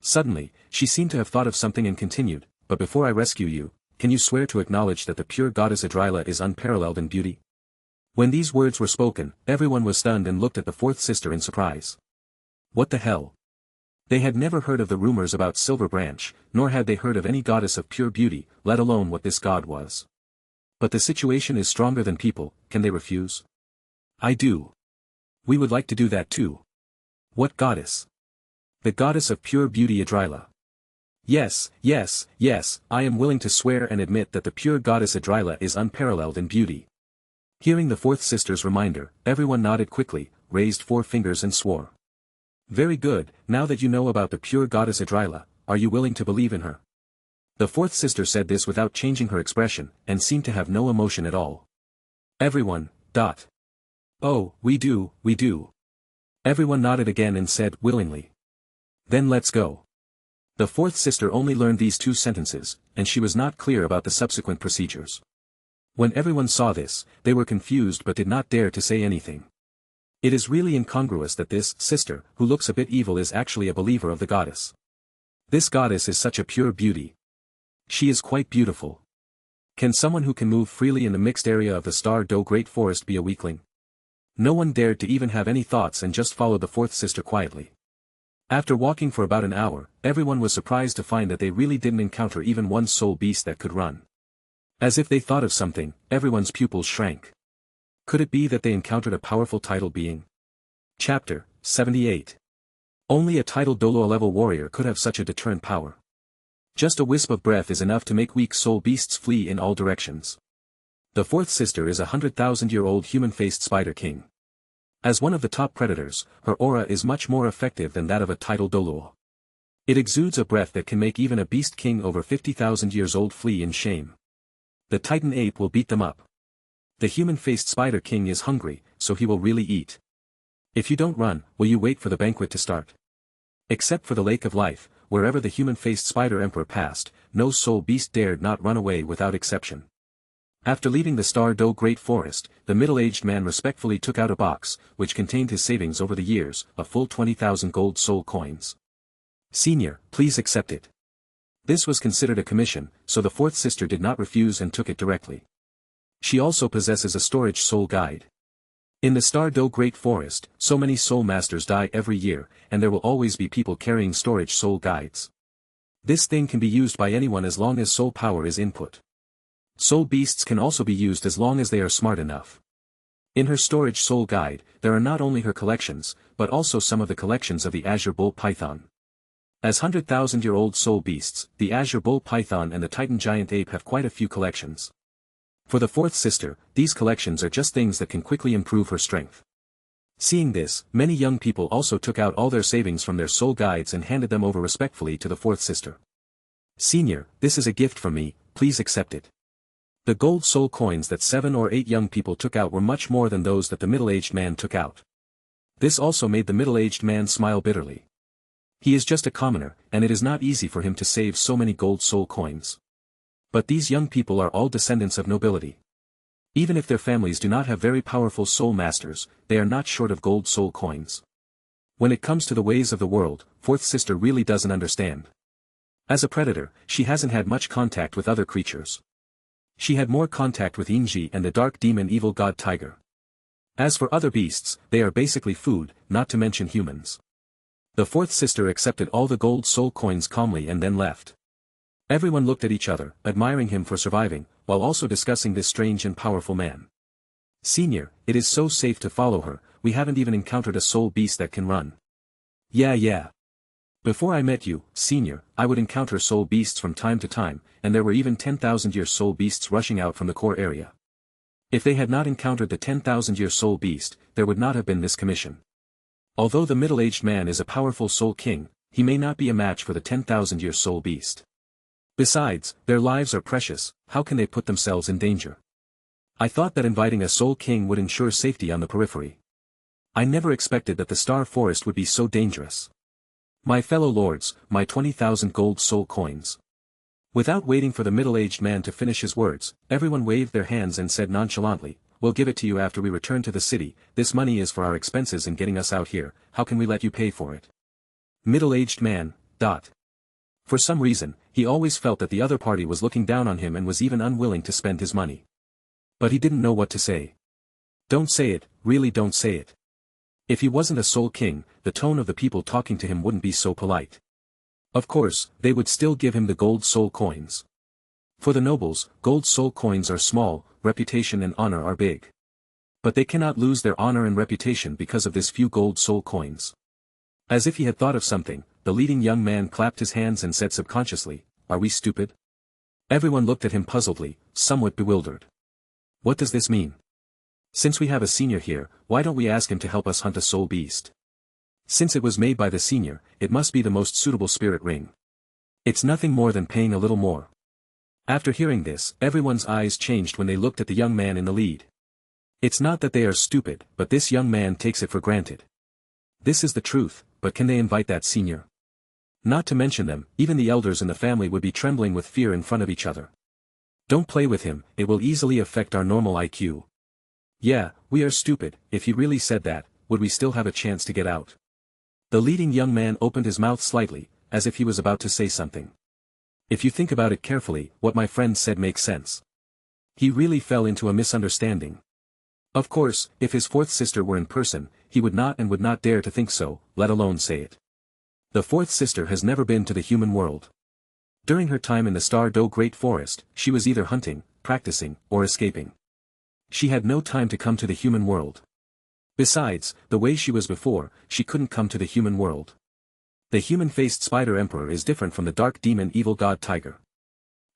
Suddenly, she seemed to have thought of something and continued, "But before I rescue you, can you swear to acknowledge that the pure goddess Idrila is unparalleled in beauty?" When these words were spoken, everyone was stunned and looked at the fourth sister in surprise. What the hell? They had never heard of the rumors about Silver Branch, nor had they heard of any goddess of pure beauty, let alone what this god was. But the situation is stronger than people, can they refuse? I do. We would like to do that too. What goddess? The goddess of pure beauty Idrila. Yes, I am willing to swear and admit that the pure goddess Idrila is unparalleled in beauty. Hearing the fourth sister's reminder, everyone nodded quickly, raised 4 fingers and swore. Very good, now that you know about the pure goddess Idrila, are you willing to believe in her? The fourth sister said this without changing her expression, and seemed to have no emotion at all. Everyone, Oh, we do. Everyone nodded again and said, willingly. Then let's go. The fourth sister only learned these 2 sentences, and she was not clear about the subsequent procedures. When everyone saw this, they were confused but did not dare to say anything. It is really incongruous that this sister, who looks a bit evil, is actually a believer of the goddess. This goddess is such a pure beauty. She is quite beautiful. Can someone who can move freely in the mixed area of the Douluo Great Forest be a weakling? No one dared to even have any thoughts and just followed the fourth sister quietly. After walking for about an hour, everyone was surprised to find that they really didn't encounter even one soul beast that could run. As if they thought of something, everyone's pupils shrank. Could it be that they encountered a powerful tidal being? Chapter 78. Only a tidal Douluo level warrior could have such a deterrent power. Just a wisp of breath is enough to make weak soul beasts flee in all directions. The fourth sister is a 100,000-year-old human-faced spider king. As one of the top predators, her aura is much more effective than that of a tidal Douluo. It exudes a breath that can make even a beast king over 50,000 years old flee in shame. The titan ape will beat them up. The human-faced spider king is hungry, so he will really eat. If you don't run, will you wait for the banquet to start? Except for the Lake of Life, wherever the human-faced spider emperor passed, no soul beast dared not run away without exception. After leaving the Douluo Great Forest, the middle-aged man respectfully took out a box, which contained his savings over the years, a full 20,000 gold soul coins. Senior, please accept it. This was considered a commission, so the fourth sister did not refuse and took it directly. She also possesses a storage soul guide. In the Douluo Great Forest, so many soul masters die every year, and there will always be people carrying storage soul guides. This thing can be used by anyone as long as soul power is input. Soul beasts can also be used as long as they are smart enough. In her storage soul guide, there are not only her collections, but also some of the collections of the Azure Bull Python. As 100,000-year-old soul beasts, the Azure Bull Python and the Titan Giant Ape have quite a few collections. For the fourth sister, these collections are just things that can quickly improve her strength. Seeing this, many young people also took out all their savings from their soul guides and handed them over respectfully to the fourth sister. Senior, this is a gift from me, please accept it. The gold soul coins that 7 or 8 young people took out were much more than those that the middle-aged man took out. This also made the middle-aged man smile bitterly. He is just a commoner, and it is not easy for him to save so many gold soul coins. But these young people are all descendants of nobility. Even if their families do not have very powerful soul masters, they are not short of gold soul coins. When it comes to the ways of the world, fourth sister really doesn't understand. As a predator, she hasn't had much contact with other creatures. She had more contact with Inji and the dark demon evil god tiger. As for other beasts, they are basically food, not to mention humans. The fourth sister accepted all the gold soul coins calmly and then left. Everyone looked at each other, admiring him for surviving, while also discussing this strange and powerful man. Senior, it is so safe to follow her, we haven't even encountered a soul beast that can run. Yeah. Before I met you, Senior, I would encounter soul beasts from time to time, and there were even 10,000-year soul beasts rushing out from the core area. If they had not encountered the 10,000-year soul beast, there would not have been this commission. Although the middle-aged man is a powerful soul king, he may not be a match for the 10,000-year soul beast. Besides, their lives are precious, how can they put themselves in danger? I thought that inviting a soul king would ensure safety on the periphery. I never expected that the Star Forest would be so dangerous. My fellow lords, my 20,000 gold soul coins. Without waiting for the middle-aged man to finish his words, everyone waved their hands and said nonchalantly, we'll give it to you after we return to the city, this money is for our expenses in getting us out here, how can we let you pay for it? Middle-aged man, ... For some reason, he always felt that the other party was looking down on him and was even unwilling to spend his money. But he didn't know what to say. Don't say it, really don't say it. If he wasn't a soul king, the tone of the people talking to him wouldn't be so polite. Of course, they would still give him the gold soul coins. For the nobles, gold soul coins are small, reputation and honor are big. But they cannot lose their honor and reputation because of this few gold soul coins. As if he had thought of something, the leading young man clapped his hands and said subconsciously, are we stupid? Everyone looked at him puzzledly, somewhat bewildered. What does this mean? Since we have a senior here, why don't we ask him to help us hunt a soul beast? Since it was made by the senior, it must be the most suitable spirit ring. It's nothing more than paying a little more. After hearing this, everyone's eyes changed when they looked at the young man in the lead. It's not that they are stupid, but this young man takes it for granted. This is the truth, but can they invite that senior? Not to mention them, even the elders in the family would be trembling with fear in front of each other. Don't play with him, it will easily affect our normal IQ. Yeah, we are stupid, if he really said that, would we still have a chance to get out? The leading young man opened his mouth slightly, as if he was about to say something. If you think about it carefully, what my friend said makes sense. He really fell into a misunderstanding. Of course, if his fourth sister were in person, he would not dare to think so, let alone say it. The fourth sister has never been to the human world. During her time in the Star Do Great Forest, she was either hunting, practicing, or escaping. She had no time to come to the human world. Besides, the way she was before, she couldn't come to the human world. The human-faced spider emperor is different from the dark demon evil god tiger.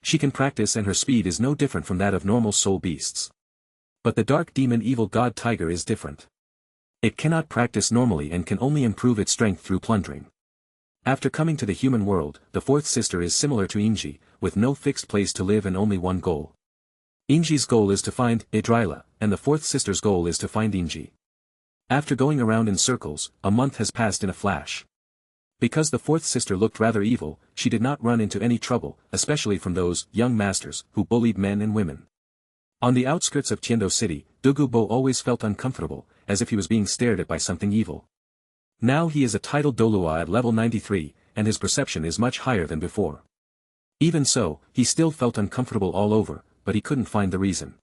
She can practice and her speed is no different from that of normal soul beasts. But the dark demon evil god tiger is different. It cannot practice normally and can only improve its strength through plundering. After coming to the human world, the fourth sister is similar to Inji, with no fixed place to live and only one goal. Inji's goal is to find Idrila, and the fourth sister's goal is to find Inji. After going around in circles, a month has passed in a flash. Because the fourth sister looked rather evil, she did not run into any trouble, especially from those young masters who bullied men and women. On the outskirts of Tiendo City, Douluo always felt uncomfortable, as if he was being stared at by something evil. Now he is a titled Douluo at level 93, and his perception is much higher than before. Even so, he still felt uncomfortable all over, but he couldn't find the reason.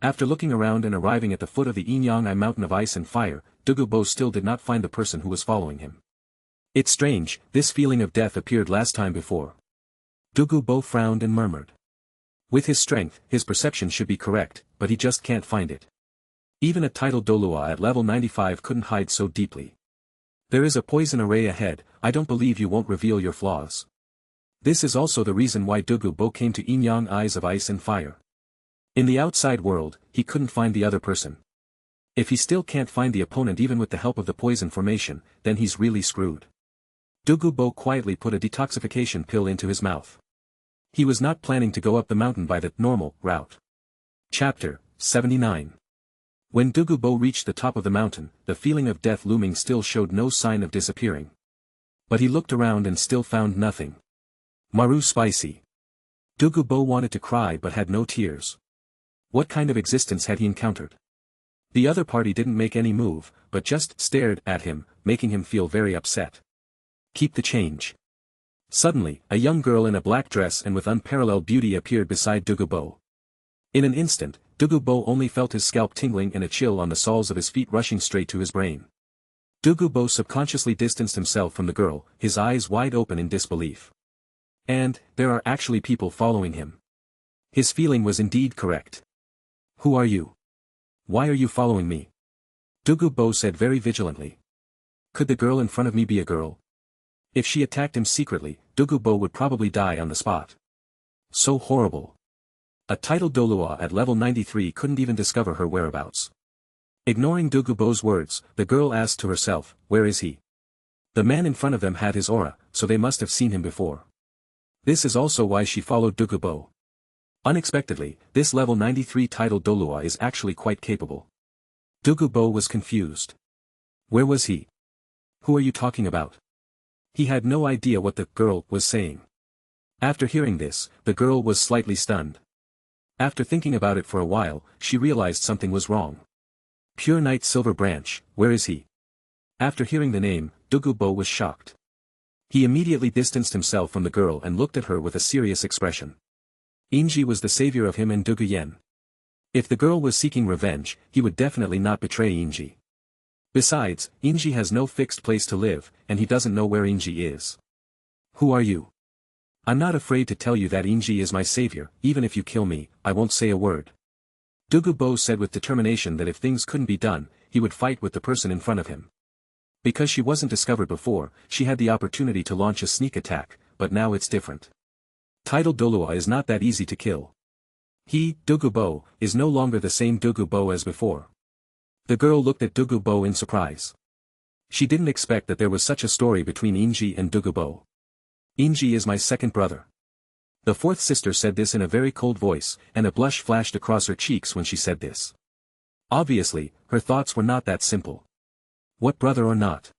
After looking around and arriving at the foot of the Inyang-I mountain of ice and fire, Douluo still did not find the person who was following him. It's strange, this feeling of death appeared last time before. Douluo frowned and murmured. With his strength, his perception should be correct, but he just can't find it. Even a titled Douluo at level 95 couldn't hide so deeply. There is a poison array ahead, I don't believe you won't reveal your flaws. This is also the reason why Douluo came to Inyang Eyes of Ice and Fire. In the outside world, he couldn't find the other person. If he still can't find the opponent even with the help of the poison formation, then he's really screwed. Douluo quietly put a detoxification pill into his mouth. He was not planning to go up the mountain by the normal route. Chapter 79. When Douluo reached the top of the mountain, the feeling of death looming still showed no sign of disappearing. But he looked around and still found nothing. Maru spicy. Douluo wanted to cry but had no tears. What kind of existence had he encountered? The other party didn't make any move, but just stared at him, making him feel very upset. Keep the change. Suddenly, a young girl in a black dress and with unparalleled beauty appeared beside Douluo. In an instant, Douluo only felt his scalp tingling and a chill on the soles of his feet rushing straight to his brain. Douluo subconsciously distanced himself from the girl, his eyes wide open in disbelief. And, there are actually people following him. His feeling was indeed correct. Who are you? Why are you following me? Douluo said very vigilantly. Could the girl in front of me be a girl? If she attacked him secretly, Douluo would probably die on the spot. So horrible. A titled DOLOU at level 93 couldn't even discover her whereabouts. Ignoring Douluo's words, the girl asked to herself, where is he? The man in front of them had his aura, so they must have seen him before. This is also why she followed Douluo. Unexpectedly, this level 93 titled DOLOU is actually quite capable. Douluo was confused. Where was he? Who are you talking about? He had no idea what the girl was saying. After hearing this, the girl was slightly stunned. After thinking about it for a while, she realized something was wrong. Pure Knight Silver Branch, where is he? After hearing the name, Douluo was shocked. He immediately distanced himself from the girl and looked at her with a serious expression. Inji was the savior of him and Douluyen. If the girl was seeking revenge, he would definitely not betray Inji. Besides, Inji has no fixed place to live, and he doesn't know where Inji is. Who are you? I'm not afraid to tell you that Inji is my savior, even if you kill me, I won't say a word. Douluo said with determination that if things couldn't be done, he would fight with the person in front of him. Because she wasn't discovered before, she had the opportunity to launch a sneak attack, but now it's different. Titled DOLOU is not that easy to kill. He, Douluo, is no longer the same Douluo as before. The girl looked at Douluo in surprise. She didn't expect that there was such a story between Inji and Douluo. Inji is my second brother. The fourth sister said this in a very cold voice, and a blush flashed across her cheeks when she said this. Obviously, her thoughts were not that simple. What brother or not?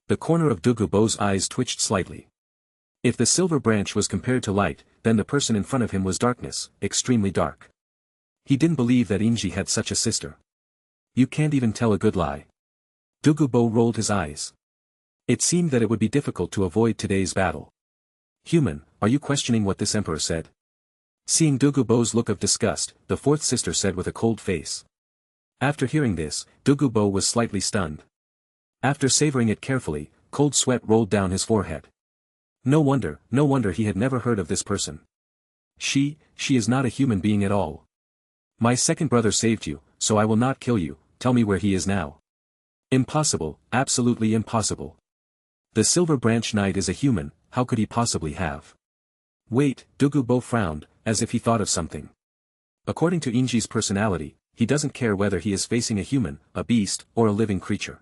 The corner of Douluo's eyes twitched slightly. If the silver branch was compared to light, then the person in front of him was darkness, extremely dark. He didn't believe that Inji had such a sister. You can't even tell a good lie. Douluo rolled his eyes. It seemed that it would be difficult to avoid today's battle. Human, are you questioning what this emperor said? Seeing Douluo's look of disgust, the fourth sister said with a cold face. After hearing this, Douluo was slightly stunned. After savoring it carefully, cold sweat rolled down his forehead. No wonder he had never heard of this person. She is not a human being at all. My second brother saved you, so I will not kill you, tell me where he is now. Impossible, absolutely impossible. The Silver Branch Knight is a human, how could he possibly have? Wait, Douluo frowned, as if he thought of something. According to Inji's personality, he doesn't care whether he is facing a human, a beast, or a living creature.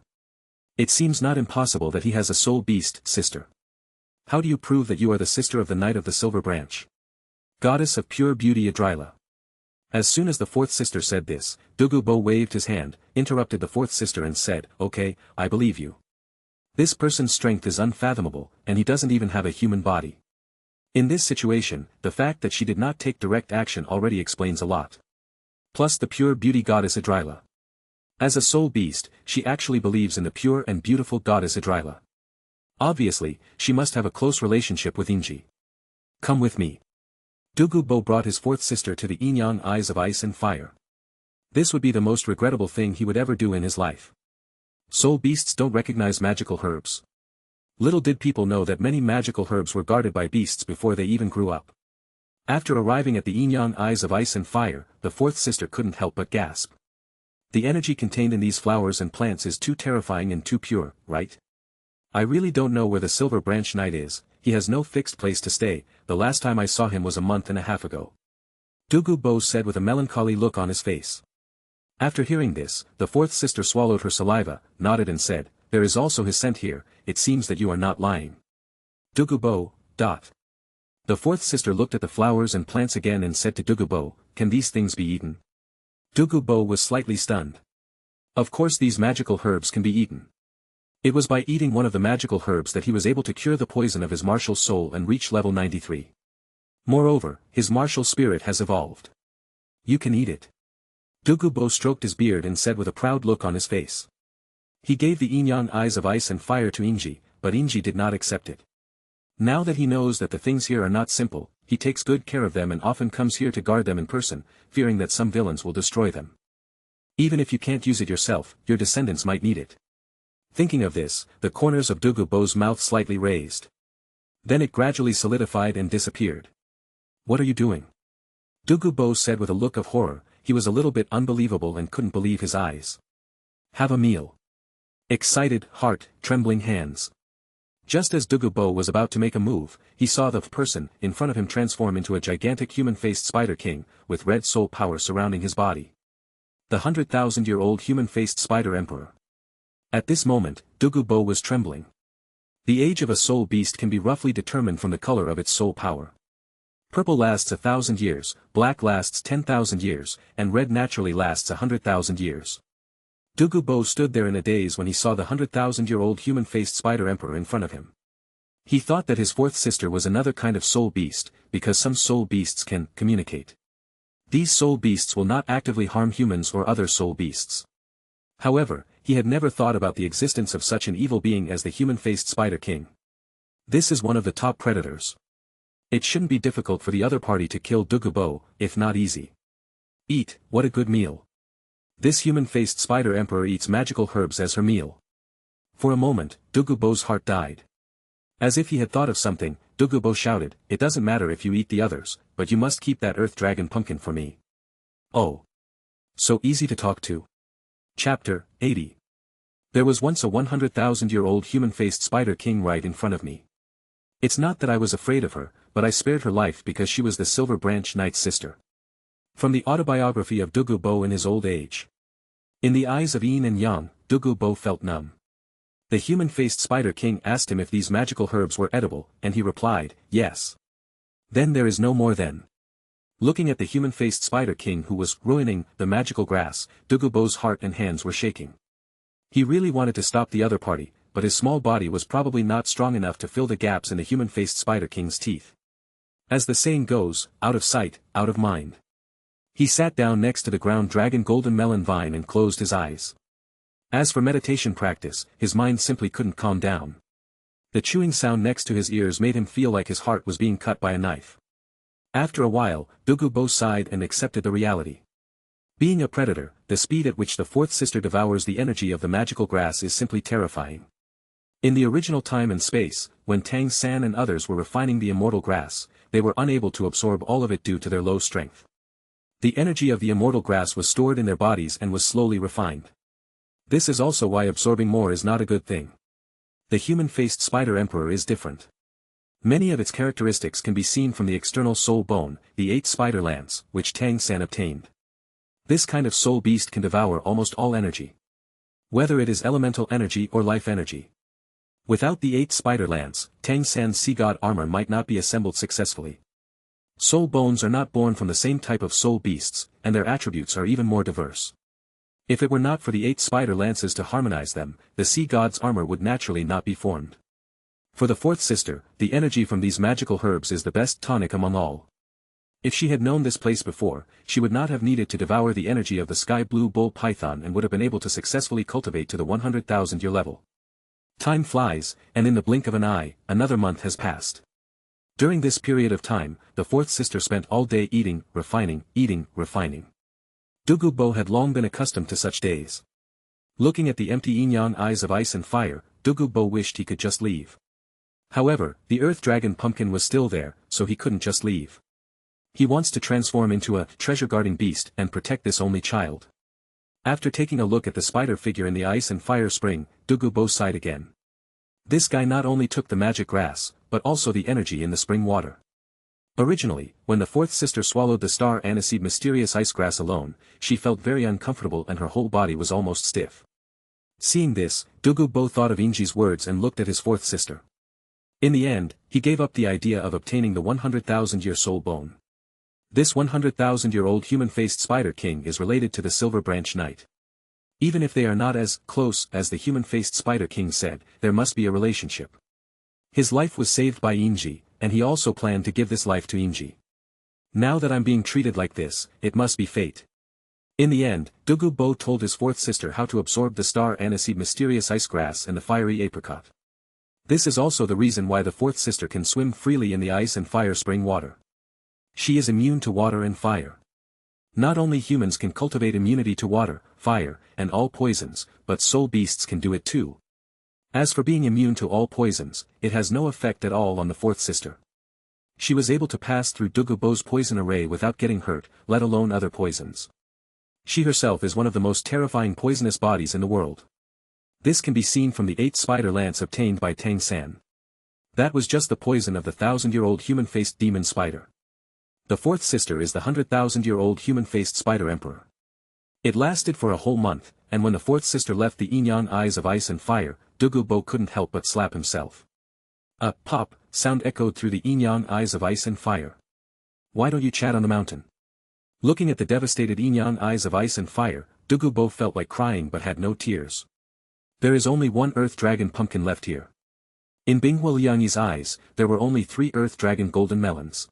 It seems not impossible that he has a soul beast sister. How do you prove that you are the sister of the Knight of the Silver Branch? Goddess of pure beauty Idrila. As soon as the fourth sister said this, Douluo waved his hand, interrupted the fourth sister and said, okay, I believe you. This person's strength is unfathomable, and he doesn't even have a human body. In this situation, the fact that she did not take direct action already explains a lot. Plus the pure beauty goddess Idrila. As a soul beast, she actually believes in the pure and beautiful goddess Idrila. Obviously, she must have a close relationship with Inji. Come with me. Douluo brought his fourth sister to the Yin-Yang Eyes of Ice and Fire. This would be the most regrettable thing he would ever do in his life. Soul beasts don't recognize magical herbs. Little did people know that many magical herbs were guarded by beasts before they even grew up. After arriving at the Yin-Yang Eyes of Ice and Fire, the fourth sister couldn't help but gasp. The energy contained in these flowers and plants is too terrifying and too pure, right? I really don't know where the Silver Branch Knight is, he has no fixed place to stay, the last time I saw him was a month and a half ago. Douluo said with a melancholy look on his face. After hearing this, the fourth sister swallowed her saliva, nodded and said, there is also his scent here, it seems that you are not lying. Douluo. The fourth sister looked at the flowers and plants again and said to Douluo, "Can these things be eaten?" Douluo was slightly stunned. Of course these magical herbs can be eaten. It was by eating one of the magical herbs that he was able to cure the poison of his martial soul and reach level 93. Moreover, his martial spirit has evolved. You can eat it. Douluo stroked his beard and said with a proud look on his face. He gave the yin-yang eyes of ice and fire to Ingji, but Ingji did not accept it. Now that he knows that the things here are not simple, he takes good care of them and often comes here to guard them in person, fearing that some villains will destroy them. Even if you can't use it yourself, your descendants might need it. Thinking of this, the corners of Douluo's mouth slightly raised. Then it gradually solidified and disappeared. "What are you doing?" Douluo said with a look of horror. He was a little bit unbelievable and couldn't believe his eyes. "Have a meal." Excited heart, trembling hands. Just as Douluo was about to make a move, he saw the person in front of him transform into a gigantic human-faced spider king, with red soul power surrounding his body. The 100,000-year-old human-faced spider emperor. At this moment, Douluo was trembling. The age of a soul beast can be roughly determined from the color of its soul power. Purple lasts 1,000 years, black lasts 10,000 years, and red naturally lasts 100,000 years. Douluo stood there in a daze when he saw the 100,000-year-old human-faced spider emperor in front of him. He thought that his fourth sister was another kind of soul beast, because some soul beasts can communicate. These soul beasts will not actively harm humans or other soul beasts. However, he had never thought about the existence of such an evil being as the human-faced spider king. This is one of the top predators. It shouldn't be difficult for the other party to kill Douluo, if not easy. Eat, what a good meal. This human-faced spider emperor eats magical herbs as her meal. For a moment, Douluo's heart died. As if he had thought of something, Douluo shouted, "It doesn't matter if you eat the others, but you must keep that earth dragon pumpkin for me." Oh. So easy to talk to. Chapter 80. There was once a 100,000-year-old human-faced spider king right in front of me. It's not that I was afraid of her, but I spared her life because she was the Silver Branch Knight's sister. From the autobiography of Douluo in his old age. In the eyes of Yin and Yang, Douluo felt numb. The human-faced spider king asked him if these magical herbs were edible, and he replied, "Yes." Then there is no more then. Looking at the human-faced spider king who was ruining the magical grass, Douluo's heart and hands were shaking. He really wanted to stop the other party, but his small body was probably not strong enough to fill the gaps in the human-faced spider king's teeth. As the saying goes, out of sight, out of mind. He sat down next to the ground dragon golden melon vine and closed his eyes. As for meditation practice, his mind simply couldn't calm down. The chewing sound next to his ears made him feel like his heart was being cut by a knife. After a while, Douluo sighed and accepted the reality. Being a predator, the speed at which the fourth sister devours the energy of the magical grass is simply terrifying. In the original time and space, when Tang San and others were refining the immortal grass, they were unable to absorb all of it due to their low strength. The energy of the immortal grass was stored in their bodies and was slowly refined. This is also why absorbing more is not a good thing. The human-faced spider emperor is different. Many of its characteristics can be seen from the external soul bone, the 8 spider lance, which Tang San obtained. This kind of soul beast can devour almost all energy. Whether it is elemental energy or life energy. Without the 8 spider lance, Tang San's sea god armor might not be assembled successfully. Soul bones are not born from the same type of soul beasts, and their attributes are even more diverse. If it were not for the 8 spider lances to harmonize them, the sea god's armor would naturally not be formed. For the fourth sister, the energy from these magical herbs is the best tonic among all. If she had known this place before, she would not have needed to devour the energy of the sky blue bull python and would have been able to successfully cultivate to the 100,000-year level. Time flies, and in the blink of an eye, another month has passed. During this period of time, the fourth sister spent all day eating, refining. Douluo had long been accustomed to such days. Looking at the empty yin-yang eyes of ice and fire, Douluo wished he could just leave. However, the earth dragon pumpkin was still there, so he couldn't just leave. He wants to transform into a treasure-guarding beast and protect this only child. After taking a look at the spider figure in the ice and fire spring, Douluo sighed again. This guy not only took the magic grass, but also the energy in the spring water. Originally, when the fourth sister swallowed the star aniseed mysterious ice grass alone, she felt very uncomfortable and her whole body was almost stiff. Seeing this, Douluo thought of Inji's words and looked at his fourth sister. In the end, he gave up the idea of obtaining the 100,000-year soul bone. This 100,000-year-old human-faced Spider King is related to the Silver Branch Knight. Even if they are not as close as the human-faced Spider King said, there must be a relationship. His life was saved by Inji, and he also planned to give this life to Inji. Now that I'm being treated like this, it must be fate. In the end, Douluo told his fourth sister how to absorb the star aniseed mysterious ice grass and the fiery apricot. This is also the reason why the fourth sister can swim freely in the ice and fire spring water. She is immune to water and fire. Not only humans can cultivate immunity to water, fire, and all poisons, but soul beasts can do it too. As for being immune to all poisons, it has no effect at all on the fourth sister. She was able to pass through Douluo's poison array without getting hurt, let alone other poisons. She herself is one of the most terrifying poisonous bodies in the world. This can be seen from the 8 spider lance obtained by Tang San. That was just the poison of the 1,000-year-old human-faced demon spider. The fourth sister is the 100,000-year-old human-faced spider emperor. It lasted for a whole month, and when the fourth sister left the yin-yang eyes of ice and fire, Douluo couldn't help but slap himself. A pop sound echoed through the yin-yang eyes of ice and fire. Why don't you chat on the mountain? Looking at the devastated yin-yang eyes of ice and fire, Douluo felt like crying but had no tears. There is only one Earth Dragon pumpkin left here. In Binghua Liangyi's eyes, there were only 3 Earth Dragon golden melons.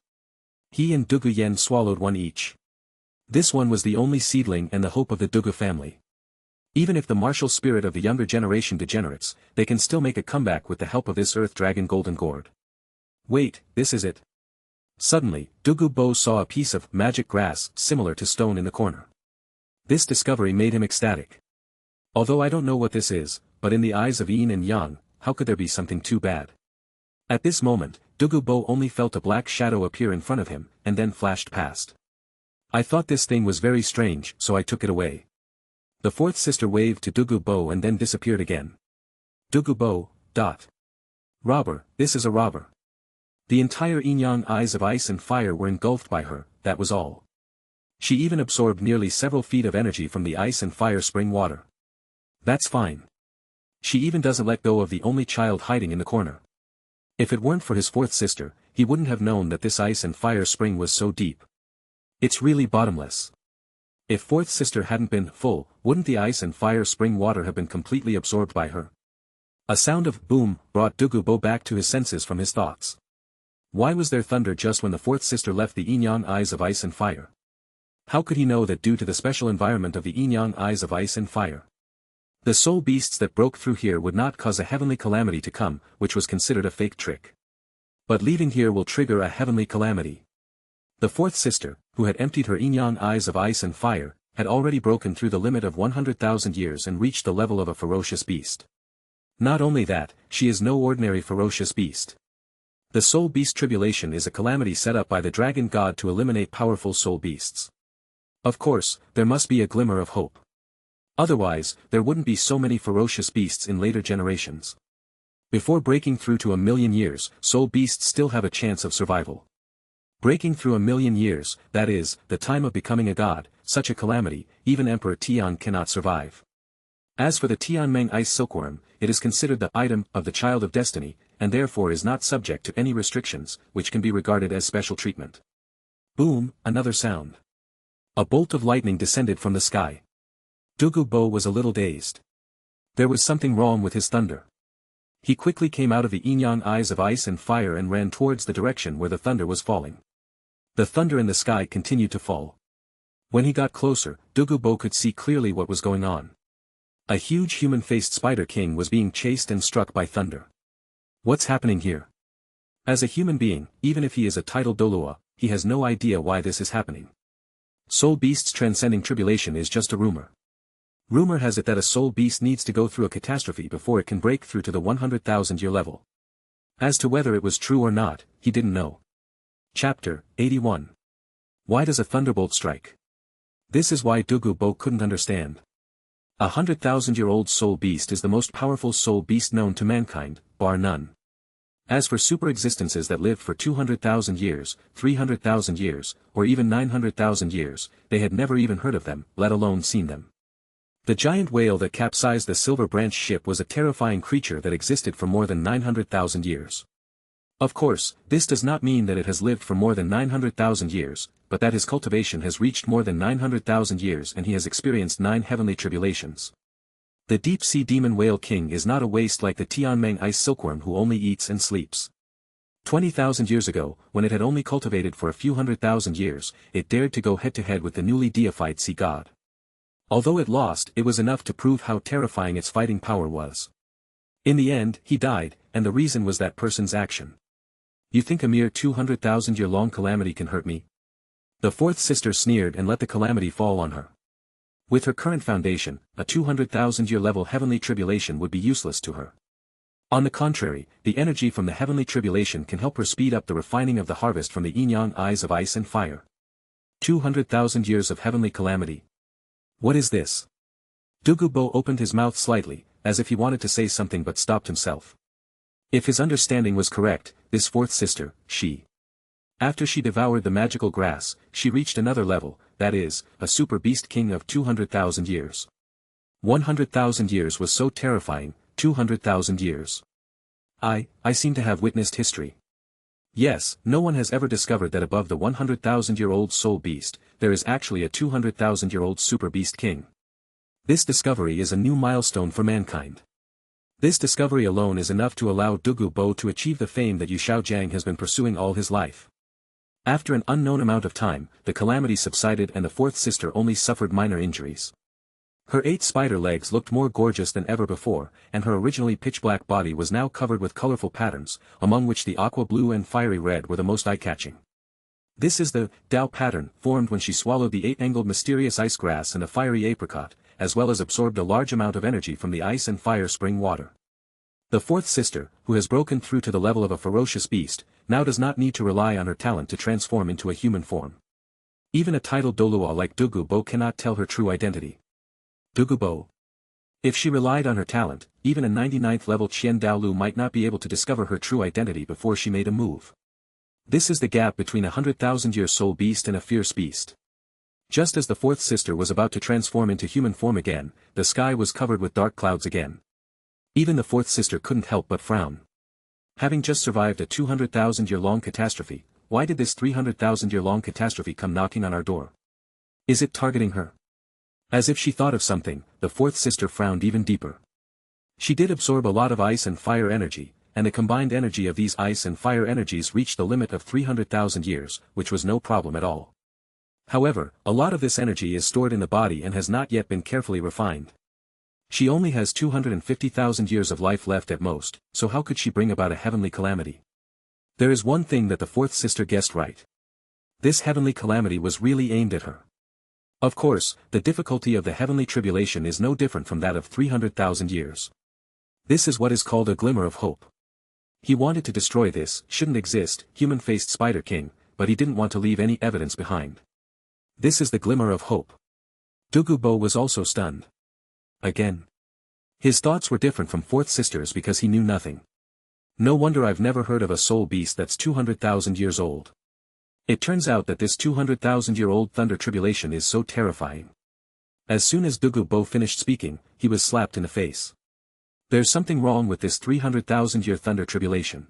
He and Douluo Yen swallowed one each. This one was the only seedling and the hope of the Douluo family. Even if the martial spirit of the younger generation degenerates, they can still make a comeback with the help of this Earth Dragon golden gourd. Wait, this is it. Suddenly, Douluo saw a piece of magic grass similar to stone in the corner. This discovery made him ecstatic. Although I don't know what this is, but in the eyes of yin and yang, how could there be something too bad? At this moment, Douluo only felt a black shadow appear in front of him, and then flashed past. I thought this thing was very strange, so I took it away. The fourth sister waved to Douluo and then disappeared again. Douluo. Robber, this is a robber. The entire yin-yang eyes of ice and fire were engulfed by her, that was all. She even absorbed nearly several feet of energy from the ice and fire spring water. That's fine. She even doesn't let go of the only child hiding in the corner. If it weren't for his fourth sister, he wouldn't have known that this ice and fire spring was so deep. It's really bottomless. If fourth sister hadn't been full, wouldn't the ice and fire spring water have been completely absorbed by her? A sound of boom brought Douluo back to his senses from his thoughts. Why was there thunder just when the fourth sister left the yin-yang eyes of ice and fire? How could he know that due to the special environment of the yin-yang eyes of ice and fire? The soul beasts that broke through here would not cause a heavenly calamity to come, which was considered a fake trick. But leaving here will trigger a heavenly calamity. The fourth sister, who had emptied her yin-yang eyes of ice and fire, had already broken through the limit of 100,000 years and reached the level of a ferocious beast. Not only that, she is no ordinary ferocious beast. The soul beast tribulation is a calamity set up by the dragon god to eliminate powerful soul beasts. Of course, there must be a glimmer of hope. Otherwise, there wouldn't be so many ferocious beasts in later generations. Before breaking through to 1,000,000 years, soul beasts still have a chance of survival. Breaking through 1,000,000 years, that is, the time of becoming a god, such a calamity, even Emperor Tian cannot survive. As for the Tianmeng ice silkworm, it is considered the item of the child of destiny, and therefore is not subject to any restrictions, which can be regarded as special treatment. Boom, another sound. A bolt of lightning descended from the sky. Douluo was a little dazed. There was something wrong with his thunder. He quickly came out of the yin-yang eyes of ice and fire and ran towards the direction where the thunder was falling. The thunder in the sky continued to fall. When he got closer, Douluo could see clearly what was going on. A huge human-faced Spider King was being chased and struck by thunder. What's happening here? As a human being, even if he is a titled Douluo, he has no idea why this is happening. Soul beasts transcending tribulation is just a rumor. Rumor has it that a soul beast needs to go through a catastrophe before it can break through to the 100,000-year level. As to whether it was true or not, he didn't know. Chapter 81. Why does a thunderbolt strike? This is why Douluo couldn't understand. 100,000-year-old soul beast is the most powerful soul beast known to mankind, bar none. As for super-existences that lived for 200,000 years, 300,000 years, or even 900,000 years, they had never even heard of them, let alone seen them. The giant whale that capsized the Silver Branch ship was a terrifying creature that existed for more than 900,000 years. Of course, this does not mean that it has lived for more than 900,000 years, but that his cultivation has reached more than 900,000 years and he has experienced 9 heavenly tribulations. The deep-sea demon whale king is not a waste like the Tianmeng ice silkworm who only eats and sleeps. 20,000 years ago, when it had only cultivated for a few 100,000 years, it dared to go head-to-head with the newly deified sea god. Although it lost, it was enough to prove how terrifying its fighting power was. In the end, he died, and the reason was that person's action. You think a mere 200,000-year-long calamity can hurt me? The fourth sister sneered and let the calamity fall on her. With her current foundation, a 200,000-year level heavenly tribulation would be useless to her. On the contrary, the energy from the heavenly tribulation can help her speed up the refining of the harvest from the yin-yang eyes of ice and fire. 200,000 years of heavenly calamity. What is this? Douluo opened his mouth slightly, as if he wanted to say something but stopped himself. If his understanding was correct, this fourth sister, after she devoured the magical grass, she reached another level, that is, a super beast king of 200,000 years. 100,000 years was so terrifying, 200,000 years. I seem to have witnessed history. Yes, no one has ever discovered that above the 100,000-year-old soul beast, there is actually a 200,000-year-old super beast king. This discovery is a new milestone for mankind. This discovery alone is enough to allow Douluo to achieve the fame that Yu Xiaojiang has been pursuing all his life. After an unknown amount of time, the calamity subsided and the fourth sister only suffered minor injuries. Her 8 spider legs looked more gorgeous than ever before, and her originally pitch-black body was now covered with colorful patterns, among which the aqua blue and fiery red were the most eye-catching. This is the DALU pattern, formed when she swallowed the 8-angled mysterious ice grass and a fiery apricot, as well as absorbed a large amount of energy from the ice and fire spring water. The fourth sister, who has broken through to the level of a ferocious beast, now does not need to rely on her talent to transform into a human form. Even a titled Douluo like Douluo cannot tell her true identity. Douluo. If she relied on her talent, even a 99th level Qian DALU might not be able to discover her true identity before she made a move. This is the gap between a 100,000-year soul beast and a fierce beast. Just as the fourth sister was about to transform into human form again, the sky was covered with dark clouds again. Even the fourth sister couldn't help but frown. Having just survived a 200,000-year-long catastrophe, why did this 300,000-year-long catastrophe come knocking on our door? Is it targeting her? As if she thought of something, the fourth sister frowned even deeper. She did absorb a lot of ice and fire energy, and the combined energy of these ice and fire energies reached the limit of 300,000 years, which was no problem at all. However, a lot of this energy is stored in the body and has not yet been carefully refined. She only has 250,000 years of life left at most, so how could she bring about a heavenly calamity? There is one thing that the fourth sister guessed right. This heavenly calamity was really aimed at her. Of course, the difficulty of the heavenly tribulation is no different from that of 300,000 years. This is what is called a glimmer of hope. He wanted to destroy this, shouldn't exist, human-faced Spider King, but he didn't want to leave any evidence behind. This is the glimmer of hope. Douluo was also stunned. Again. His thoughts were different from fourth sister's because he knew nothing. No wonder I've never heard of a soul beast that's 200,000 years old. It turns out that this 200,000-year-old thunder tribulation is so terrifying. As soon as Douluo finished speaking, he was slapped in the face. There's something wrong with this 300,000-year thunder tribulation.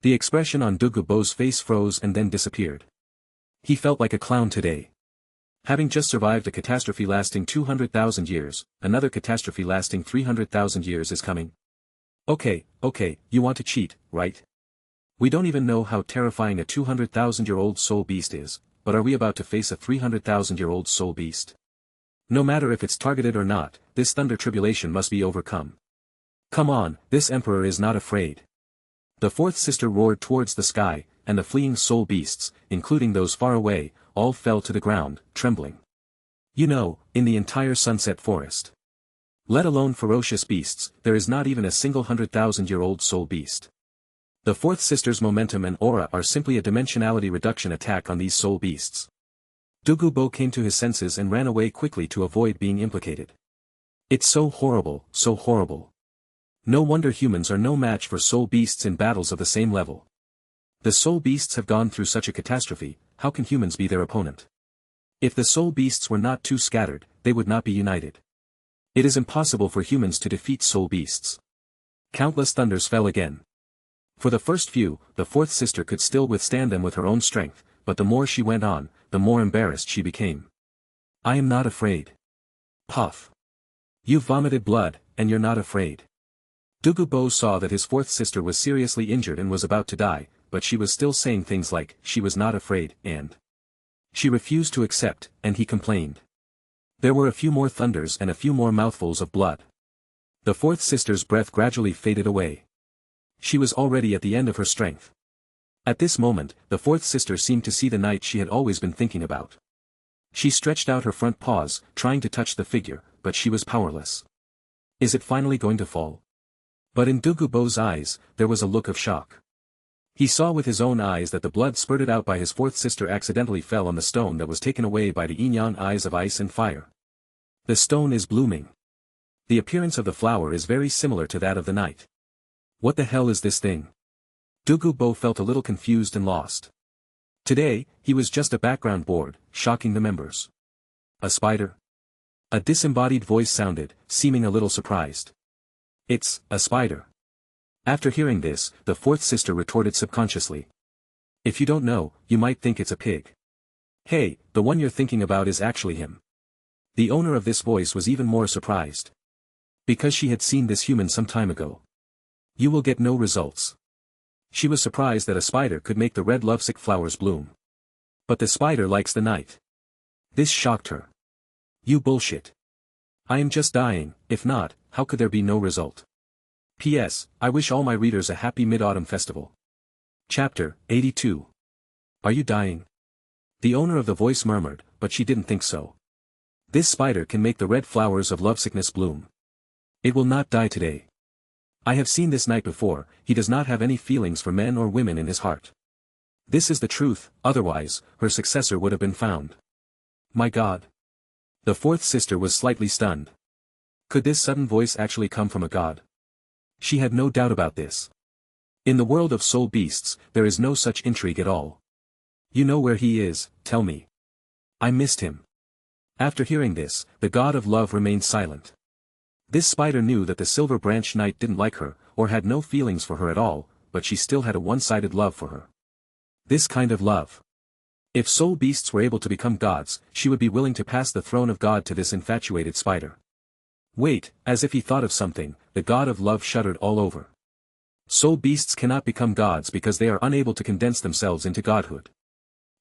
The expression on Douluo's face froze and then disappeared. He felt like a clown today. Having just survived a catastrophe lasting 200,000 years, another catastrophe lasting 300,000 years is coming. Okay, you want to cheat, right? We don't even know how terrifying a 200,000-year-old soul beast is, but are we about to face a 300,000-year-old soul beast? No matter if it's targeted or not, this thunder tribulation must be overcome. Come on, this emperor is not afraid. The fourth sister roared towards the sky, and the fleeing soul beasts, including those far away, all fell to the ground, trembling. You know, in the entire sunset forest. Let alone ferocious beasts, there is not even a single 100,000-year-old soul beast. The fourth sister's momentum and aura are simply a dimensionality reduction attack on these soul beasts. Douluo came to his senses and ran away quickly to avoid being implicated. It's so horrible, so horrible. No wonder humans are no match for soul beasts in battles of the same level. The soul beasts have gone through such a catastrophe, how can humans be their opponent? If the soul beasts were not too scattered, they would not be united. It is impossible for humans to defeat soul beasts. Countless thunders fell again. For the first few, the fourth sister could still withstand them with her own strength, but the more she went on, the more embarrassed she became. I am not afraid. Puff. You've vomited blood, and you're not afraid. Douluo saw that his fourth sister was seriously injured and was about to die, but she was still saying things like, she was not afraid, and she refused to accept, and he complained. There were a few more thunders and a few more mouthfuls of blood. The fourth sister's breath gradually faded away. She was already at the end of her strength. At this moment, the fourth sister seemed to see the night she had always been thinking about. She stretched out her front paws, trying to touch the figure, but she was powerless. Is it finally going to fall? But in Douluo's eyes, there was a look of shock. He saw with his own eyes that the blood spurted out by his fourth sister accidentally fell on the stone that was taken away by the Inyan eyes of ice and fire. The stone is blooming. The appearance of the flower is very similar to that of the night. What the hell is this thing? Douluo felt a little confused and lost. Today, he was just a background board, shocking the members. A spider? A disembodied voice sounded, seeming a little surprised. It's a spider. After hearing this, the fourth sister retorted subconsciously. If you don't know, you might think it's a pig. Hey, the one you're thinking about is actually him. The owner of this voice was even more surprised. Because she had seen this human some time ago. You will get no results. She was surprised that a spider could make the red lovesick flowers bloom. But the spider likes the night. This shocked her. You bullshit. I am just dying, if not, how could there be no result? P.S. I wish all my readers a happy Mid-Autumn Festival. Chapter 82. Are you dying? The owner of the voice murmured, but she didn't think so. This spider can make the red flowers of lovesickness bloom. It will not die today. I have seen this night before, he does not have any feelings for men or women in his heart. This is the truth, otherwise, her successor would have been found. My God. The fourth sister was slightly stunned. Could this sudden voice actually come from a god? She had no doubt about this. In the world of soul beasts, there is no such intrigue at all. You know where he is, tell me. I missed him. After hearing this, the god of love remained silent. This spider knew that the Silver Branch Knight didn't like her, or had no feelings for her at all, but she still had a one-sided love for her. This kind of love. If soul beasts were able to become gods, she would be willing to pass the throne of God to this infatuated spider. Wait, as if he thought of something, the god of love shuddered all over. Soul beasts cannot become gods because they are unable to condense themselves into godhood.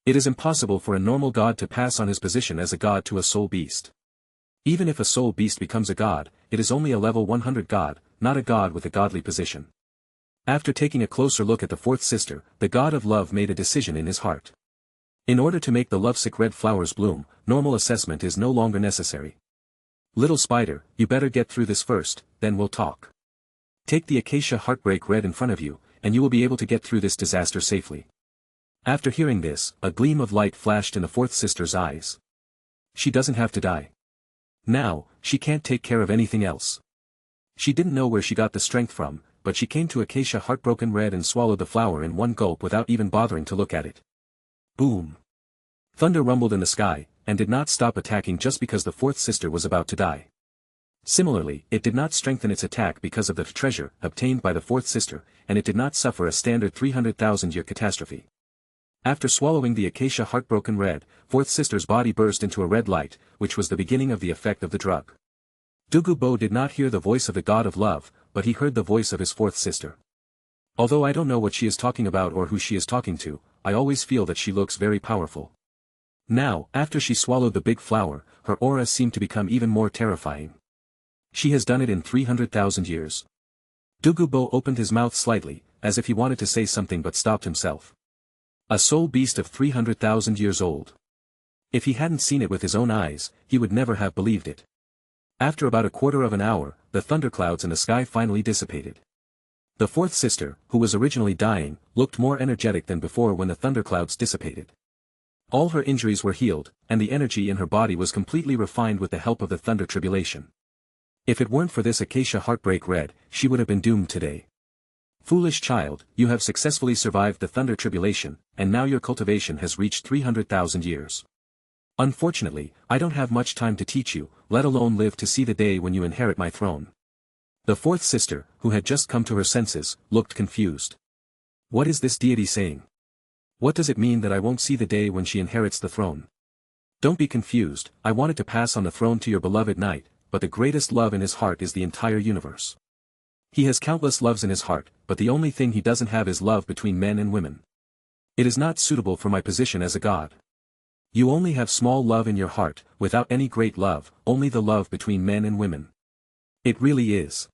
It is impossible for a normal god to pass on his position as a god to a soul beast. Even if a soul beast becomes a god, it is only a level 100 god, not a god with a godly position. After taking a closer look at the fourth sister, the god of love made a decision in his heart. In order to make the lovesick red flowers bloom, normal assessment is no longer necessary. Little spider, you better get through this first, then we'll talk. Take the acacia heartbreak red in front of you, and you will be able to get through this disaster safely. After hearing this, a gleam of light flashed in the fourth sister's eyes. She doesn't have to die. Now, she can't take care of anything else. She didn't know where she got the strength from, but she came to acacia heartbroken red and swallowed the flower in one gulp without even bothering to look at it. Boom. Thunder rumbled in the sky, and did not stop attacking just because the fourth sister was about to die. Similarly, it did not strengthen its attack because of the treasure obtained by the fourth sister, and it did not suffer a standard 300,000-year catastrophe. After swallowing the acacia heartbroken red, fourth sister's body burst into a red light, which was the beginning of the effect of the drug. Douluo did not hear the voice of the god of love, but he heard the voice of his fourth sister. Although I don't know what she is talking about or who she is talking to, I always feel that she looks very powerful. Now, after she swallowed the big flower, her aura seemed to become even more terrifying. She has done it in 300,000 years. Douluo opened his mouth slightly, as if he wanted to say something but stopped himself. A soul beast of 300,000 years old. If he hadn't seen it with his own eyes, he would never have believed it. After about a quarter of an hour, the thunderclouds in the sky finally dissipated. The fourth sister, who was originally dying, looked more energetic than before when the thunderclouds dissipated. All her injuries were healed, and the energy in her body was completely refined with the help of the thunder tribulation. If it weren't for this acacia heartbreak red, she would have been doomed today. Foolish child, you have successfully survived the thunder tribulation, and now your cultivation has reached 300,000 years. Unfortunately, I don't have much time to teach you, let alone live to see the day when you inherit my throne. The fourth sister, who had just come to her senses, looked confused. What is this deity saying? What does it mean that I won't see the day when she inherits the throne? Don't be confused, I wanted to pass on the throne to your beloved knight, but the greatest love in his heart is the entire universe. He has countless loves in his heart, but the only thing he doesn't have is love between men and women. It is not suitable for my position as a god. You only have small love in your heart, without any great love, only the love between men and women. It really is.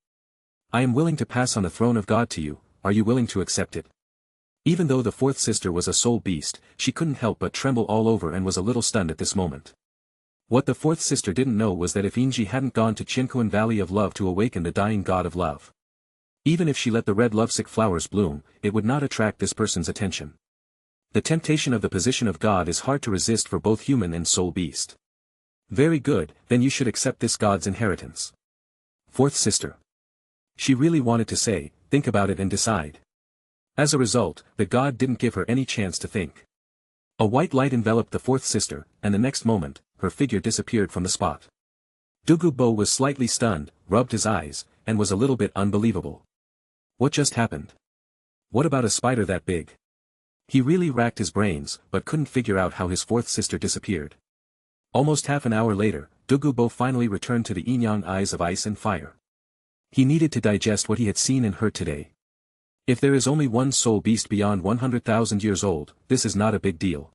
I am willing to pass on the throne of God to you, are you willing to accept it? Even though the fourth sister was a soul beast, she couldn't help but tremble all over and was a little stunned at this moment. What the fourth sister didn't know was that if Inji hadn't gone to Chinquan Valley of Love to awaken the dying god of love, even if she let the red lovesick flowers bloom, it would not attract this person's attention. The temptation of the position of God is hard to resist for both human and soul beast. Very good, then you should accept this god's inheritance. Fourth sister. She really wanted to say, think about it and decide. As a result, the god didn't give her any chance to think. A white light enveloped the fourth sister, and the next moment, her figure disappeared from the spot. Douluo was slightly stunned, rubbed his eyes, and was a little bit unbelievable. What just happened? What about a spider that big? He really racked his brains, but couldn't figure out how his fourth sister disappeared. Almost half an hour later, Douluo finally returned to the Inyang eyes of ice and fire. He needed to digest what he had seen and heard today. If there is only one soul beast beyond 100,000 years old, this is not a big deal.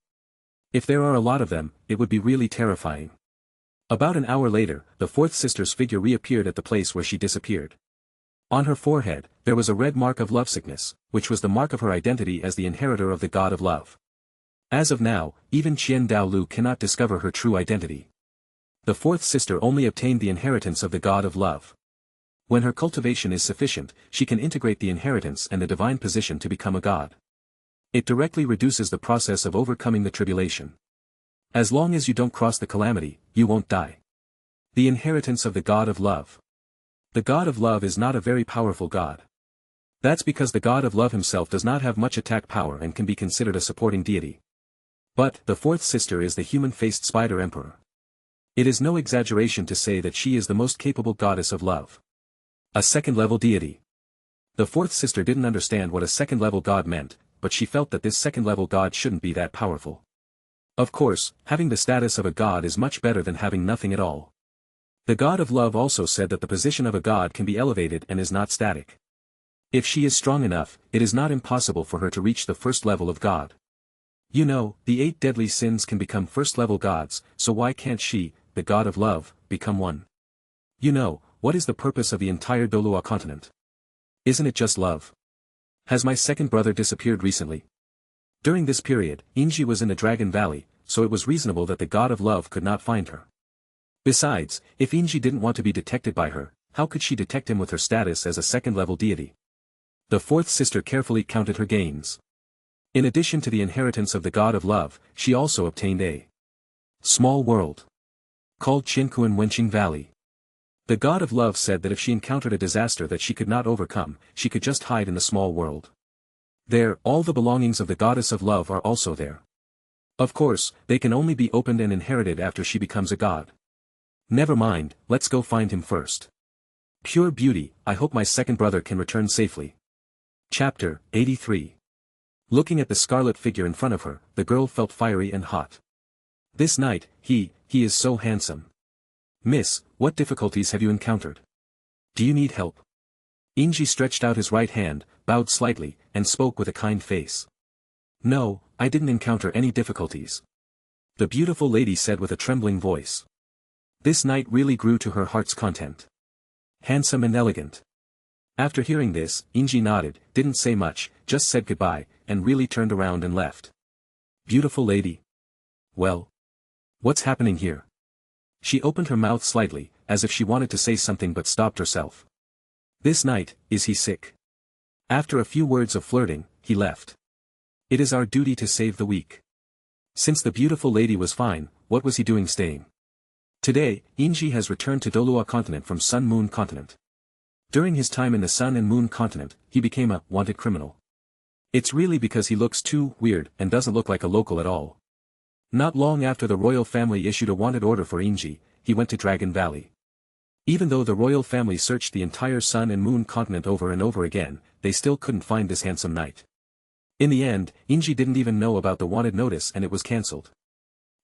If there are a lot of them, it would be really terrifying. About an hour later, the fourth sister's figure reappeared at the place where she disappeared. On her forehead, there was a red mark of lovesickness, which was the mark of her identity as the inheritor of the god of love. As of now, even DALU cannot discover her true identity. The fourth sister only obtained the inheritance of the god of love. When her cultivation is sufficient, she can integrate the inheritance and the divine position to become a god. It directly reduces the process of overcoming the tribulation. As long as you don't cross the calamity, you won't die. The inheritance of the god of love. The god of love is not a very powerful god. That's because the god of love himself does not have much attack power and can be considered a supporting deity. But, the fourth sister is the human-faced spider emperor. It is no exaggeration to say that she is the most capable goddess of love. A second-level deity. The fourth sister didn't understand what a second-level god meant, but she felt that this second-level god shouldn't be that powerful. Of course, having the status of a god is much better than having nothing at all. The god of love also said that the position of a god can be elevated and is not static. If she is strong enough, it is not impossible for her to reach the first level of god. You know, the 8 deadly sins can become first-level gods, so why can't she, the god of love, become one? You know, what is the purpose of the entire Douluo Continent? Isn't it just love? Has my second brother disappeared recently? During this period, Inji was in the Dragon Valley, so it was reasonable that the god of love could not find her. Besides, if Inji didn't want to be detected by her, how could she detect him with her status as a second-level deity? The fourth sister carefully counted her gains. In addition to the inheritance of the god of love, she also obtained a small world called Chinquan Wenqing Valley. The god of love said that if she encountered a disaster that she could not overcome, she could just hide in the small world. There, all the belongings of the goddess of love are also there. Of course, they can only be opened and inherited after she becomes a god. Never mind, let's go find him first. Pure beauty, I hope my second brother can return safely. Chapter 83. Looking at the scarlet figure in front of her, the girl felt fiery and hot. This knight, he is so handsome. Miss, what difficulties have you encountered? Do you need help? Inji stretched out his right hand, bowed slightly, and spoke with a kind face. No, I didn't encounter any difficulties. The beautiful lady said with a trembling voice. This knight really grew to her heart's content. Handsome and elegant. After hearing this, Inji nodded, didn't say much, just said goodbye, and really turned around and left. Beautiful lady. Well, what's happening here? She opened her mouth slightly, as if she wanted to say something but stopped herself. This knight, is he sick? After a few words of flirting, he left. It is our duty to save the weak. Since the beautiful lady was fine, what was he doing staying? Today, Inji has returned to Douluo Continent from Sun-Moon Continent. During his time in the Sun and Moon Continent, he became a wanted criminal. It's really because he looks too weird and doesn't look like a local at all. Not long after the royal family issued a wanted order for Inji, he went to Dragon Valley. Even though the royal family searched the entire Sun and Moon Continent over and over again, they still couldn't find this handsome knight. In the end, Inji didn't even know about the wanted notice and it was cancelled.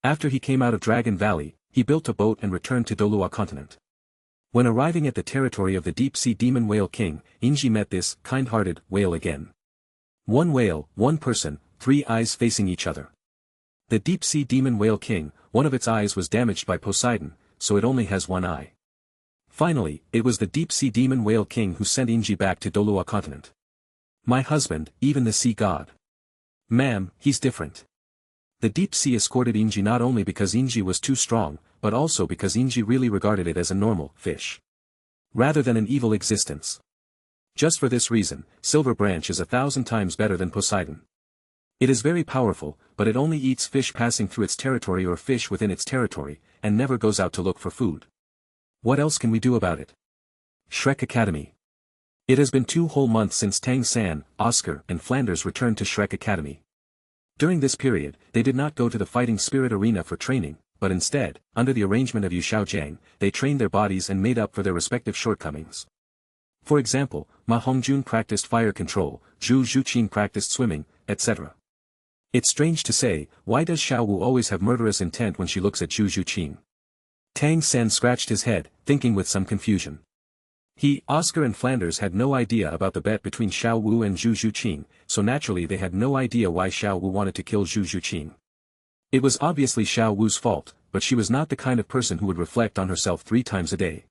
After he came out of Dragon Valley, he built a boat and returned to Douluo Continent. When arriving at the territory of the deep-sea demon whale king, Inji met this kind-hearted whale again. One whale, one person, 3 eyes facing each other. The deep-sea demon whale king, one of its eyes was damaged by Poseidon, so it only has one eye. Finally, it was the deep-sea demon whale king who sent Inji back to Douluo Continent. My husband, even the sea god. Ma'am, he's different. The deep sea escorted Inji not only because Inji was too strong, but also because Inji really regarded it as a normal fish, rather than an evil existence. Just for this reason, Silver Branch is 1,000 times better than Poseidon. It is very powerful, but it only eats fish passing through its territory or fish within its territory, and never goes out to look for food. What else can we do about it? Shrek Academy. It has been 2 whole months since Tang San, Oscar, and Flanders returned to Shrek Academy. During this period, they did not go to the fighting spirit arena for training, but instead, under the arrangement of Yu Xiaojiang, they trained their bodies and made up for their respective shortcomings. For example, Ma Hongjun practiced fire control, Zhu Zhuqin practiced swimming, etc. It's strange to say, why does Xiao Wu always have murderous intent when she looks at Zhu Zhuqin? Tang San scratched his head, thinking with some confusion. He, Oscar and Flanders had no idea about the bet between Xiao Wu and Zhu Zhuqin, so naturally they had no idea why Xiao Wu wanted to kill Zhu Zhuqin. It was obviously Xiao Wu's fault, but she was not the kind of person who would reflect on herself 3 times a day.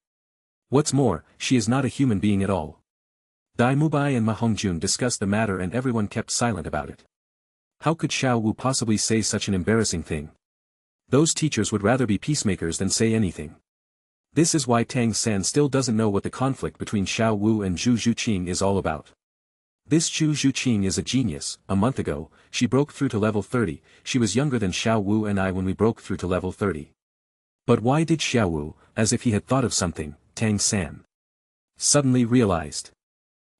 What's more, she is not a human being at all. Dai Mubai and Ma Hongjun discussed the matter and everyone kept silent about it. How could Xiao Wu possibly say such an embarrassing thing? Those teachers would rather be peacemakers than say anything. This is why Tang San still doesn't know what the conflict between Xiao Wu and Zhu Zhuqin is all about. This Zhu Zhuqin is a genius. A month ago, she broke through to level 30, she was younger than Xiao Wu and I when we broke through to level 30. But why did Xiao Wu, as if he had thought of something, Tang San suddenly realized.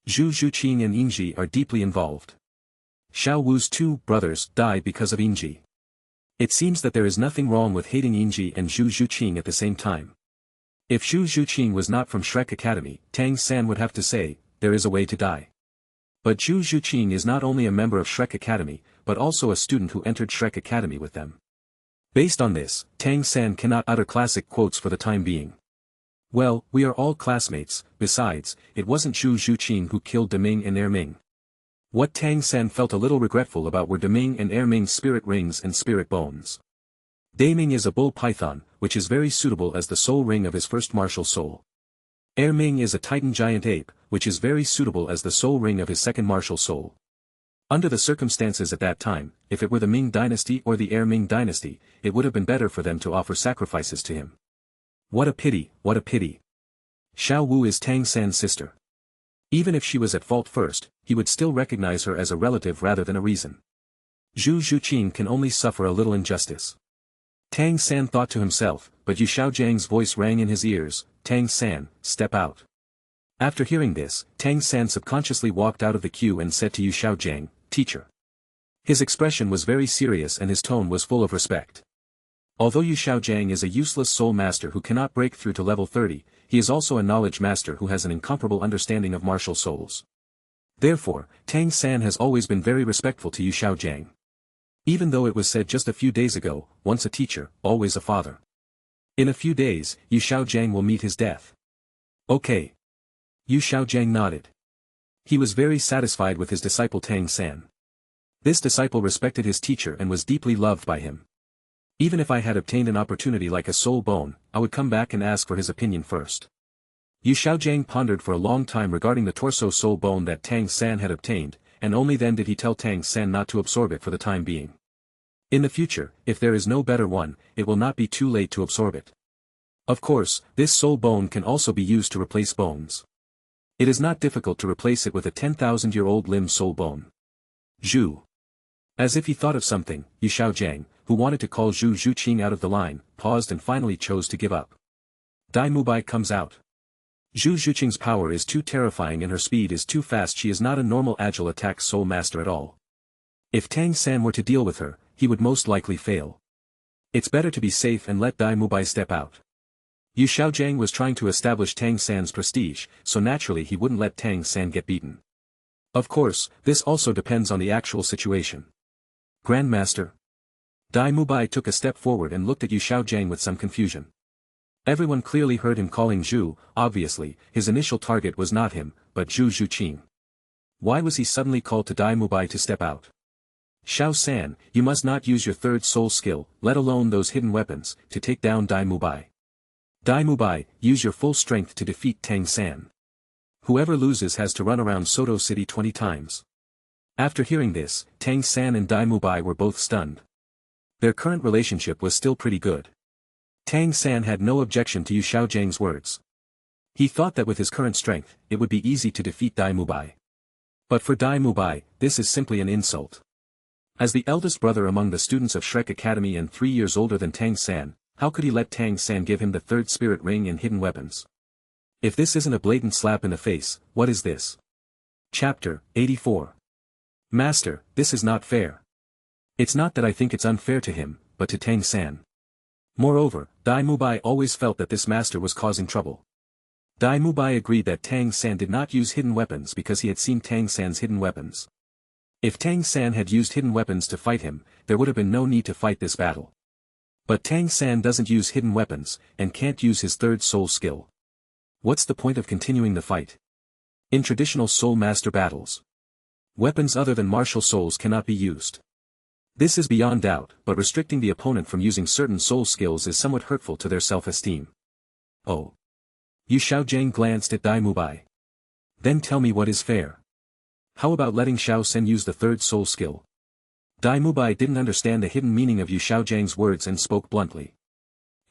Zhu Zhuqin and Inji are deeply involved. Xiao Wu's 2 brothers died because of Inji. It seems that there is nothing wrong with hating Inji and Zhu Zhuqin at the same time. If Zhu Zhuqin was not from Shrek Academy, Tang San would have to say, there is a way to die. But Zhu Zhuqin is not only a member of Shrek Academy, but also a student who entered Shrek Academy with them. Based on this, Tang San cannot utter classic quotes for the time being. Well, we are all classmates. Besides, it wasn't Zhu Zhuqin who killed Deming and Erming. What Tang San felt a little regretful about were Deming and Erming's spirit rings and spirit bones. Deming is a bull python, which is very suitable as the soul ring of his first martial soul. Erming is a titan giant ape, which is very suitable as the soul ring of his second martial soul. Under the circumstances at that time, if it were the Ming dynasty or the Erming dynasty, it would have been better for them to offer sacrifices to him. What a pity, what a pity. Xiao Wu is Tang San's sister. Even if she was at fault first, he would still recognize her as a relative rather than a reason. Zhu Zhuqin can only suffer a little injustice. Tang San thought to himself, but Yu Xiaojiang's voice rang in his ears, Tang San, step out. After hearing this, Tang San subconsciously walked out of the queue and said to Yu Xiaojiang, teacher. His expression was very serious and his tone was full of respect. Although Yu Xiaojiang is a useless soul master who cannot break through to level 30, he is also a knowledge master who has an incomparable understanding of martial souls. Therefore, Tang San has always been very respectful to Yu Xiaojiang. Even though it was said just a few days ago, once a teacher, always a father. In a few days, Yu Xiaojiang will meet his death. Okay. Yu Xiaojiang nodded. He was very satisfied with his disciple Tang San. This disciple respected his teacher and was deeply loved by him. Even if I had obtained an opportunity like a soul bone, I would come back and ask for his opinion first. Yu Xiaojiang pondered for a long time regarding the torso soul bone that Tang San had obtained, and only then did he tell Tang San not to absorb it for the time being. In the future, if there is no better one, it will not be too late to absorb it. Of course, this soul bone can also be used to replace bones. It is not difficult to replace it with a 10,000-year-old limb soul bone. Zhu. As if he thought of something, Yu Xiaojiang, who wanted to call Zhu Zhuqin out of the line, paused and finally chose to give up. Dai Mubai comes out. Zhu Zhuqing's power is too terrifying and her speed is too fast. She is not a normal agile attack soul master at all. If Tang San were to deal with her, he would most likely fail. It's better to be safe and let Dai Mubai step out. Yu Xiaojiang was trying to establish Tang San's prestige, so naturally he wouldn't let Tang San get beaten. Of course, this also depends on the actual situation. Grandmaster. Dai Mubai took a step forward and looked at Yu Xiaojiang with some confusion. Everyone clearly heard him calling Zhu. Obviously, his initial target was not him, but Zhu Zhuqing. Why was he suddenly called to Dai Mubai to step out? Xiao San, you must not use your third soul skill, let alone those hidden weapons, to take down Dai Mubai. Dai Mubai, use your full strength to defeat Tang San. Whoever loses has to run around Soto City 20 times. After hearing this, Tang San and Dai Mubai were both stunned. Their current relationship was still pretty good. Tang San had no objection to Yu Xiaojiang's words. He thought that with his current strength, it would be easy to defeat Dai Mubai. But for Dai Mubai, this is simply an insult. As the eldest brother among the students of Shrek Academy and 3 years older than Tang San, how could he let Tang San give him the third spirit ring and hidden weapons? If this isn't a blatant slap in the face, what is this? Chapter 84. Master, this is not fair. It's not that I think it's unfair to him, but to Tang San. Moreover, Dai Mubai always felt that this master was causing trouble. Dai Mubai agreed that Tang San did not use hidden weapons because he had seen Tang San's hidden weapons. If Tang San had used hidden weapons to fight him, there would have been no need to fight this battle. But Tang San doesn't use hidden weapons, and can't use his third soul skill. What's the point of continuing the fight? In traditional soul master battles, weapons other than martial souls cannot be used. This is beyond doubt, but restricting the opponent from using certain soul skills is somewhat hurtful to their self-esteem. Oh. Yu Xiaojiang glanced at Dai Mubai. Then tell me what is fair. How about letting Xiao Sen use the third soul skill? Dai Mubai didn't understand the hidden meaning of Yu Xiaojiang's words and spoke bluntly.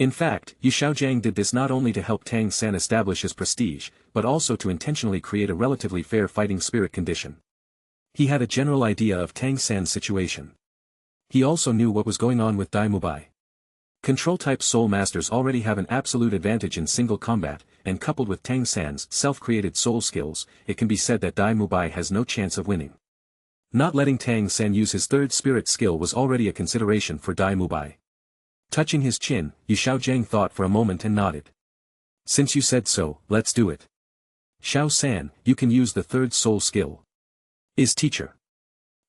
In fact, Yu Xiaojiang did this not only to help Tang San establish his prestige, but also to intentionally create a relatively fair fighting spirit condition. He had a general idea of Tang San's situation. He also knew what was going on with Dai Mubai. Control-type soul masters already have an absolute advantage in single combat, and coupled with Tang San's self-created soul skills, it can be said that Dai Mubai has no chance of winning. Not letting Tang San use his third spirit skill was already a consideration for Dai Mubai. Touching his chin, Yu Xiaojiang thought for a moment and nodded. Since you said so, let's do it. Xiao San, you can use the third soul skill. Is teacher.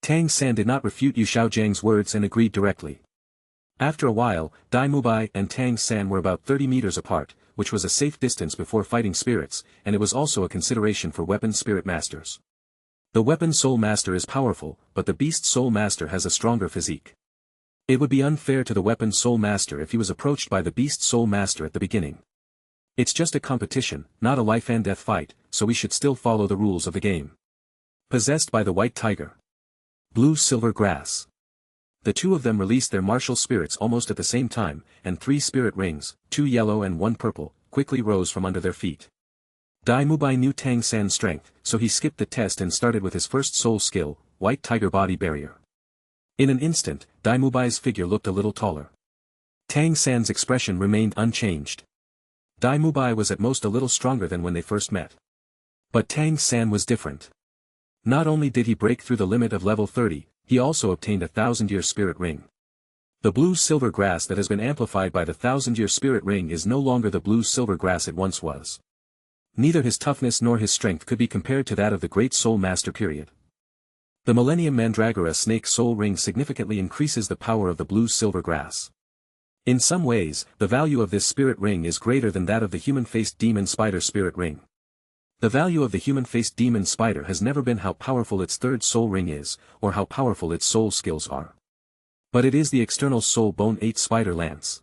Tang San did not refute Yu Xiaojiang's words and agreed directly. After a while, Dai Mubai and Tang San were about 30 meters apart, which was a safe distance before fighting spirits, and it was also a consideration for weapon spirit masters. The weapon soul master is powerful, but the beast soul master has a stronger physique. It would be unfair to the weapon soul master if he was approached by the beast soul master at the beginning. It's just a competition, not a life and death fight, so we should still follow the rules of the game. Possessed by the white tiger. Blue silver grass. The two of them released their martial spirits almost at the same time, and 3 spirit rings, 2 yellow and 1 purple, quickly rose from under their feet. Dai Mubai knew Tang San's strength, so he skipped the test and started with his first soul skill, White Tiger Body Barrier. In an instant, Dai Mubai's figure looked a little taller. Tang San's expression remained unchanged. Dai Mubai was at most a little stronger than when they first met. But Tang San was different. Not only did he break through the limit of level 30, he also obtained a 1000-year spirit ring. The blue-silver grass that has been amplified by the 1000-year spirit ring is no longer the blue-silver grass it once was. Neither his toughness nor his strength could be compared to that of the Great Soul Master period. The Millennium Mandragora Snake Soul Ring significantly increases the power of the blue-silver grass. In some ways, the value of this spirit ring is greater than that of the human-faced demon spider spirit ring. The value of the human-faced demon spider has never been how powerful its third soul ring is, or how powerful its soul skills are. But it is the external soul bone 8 spider lance.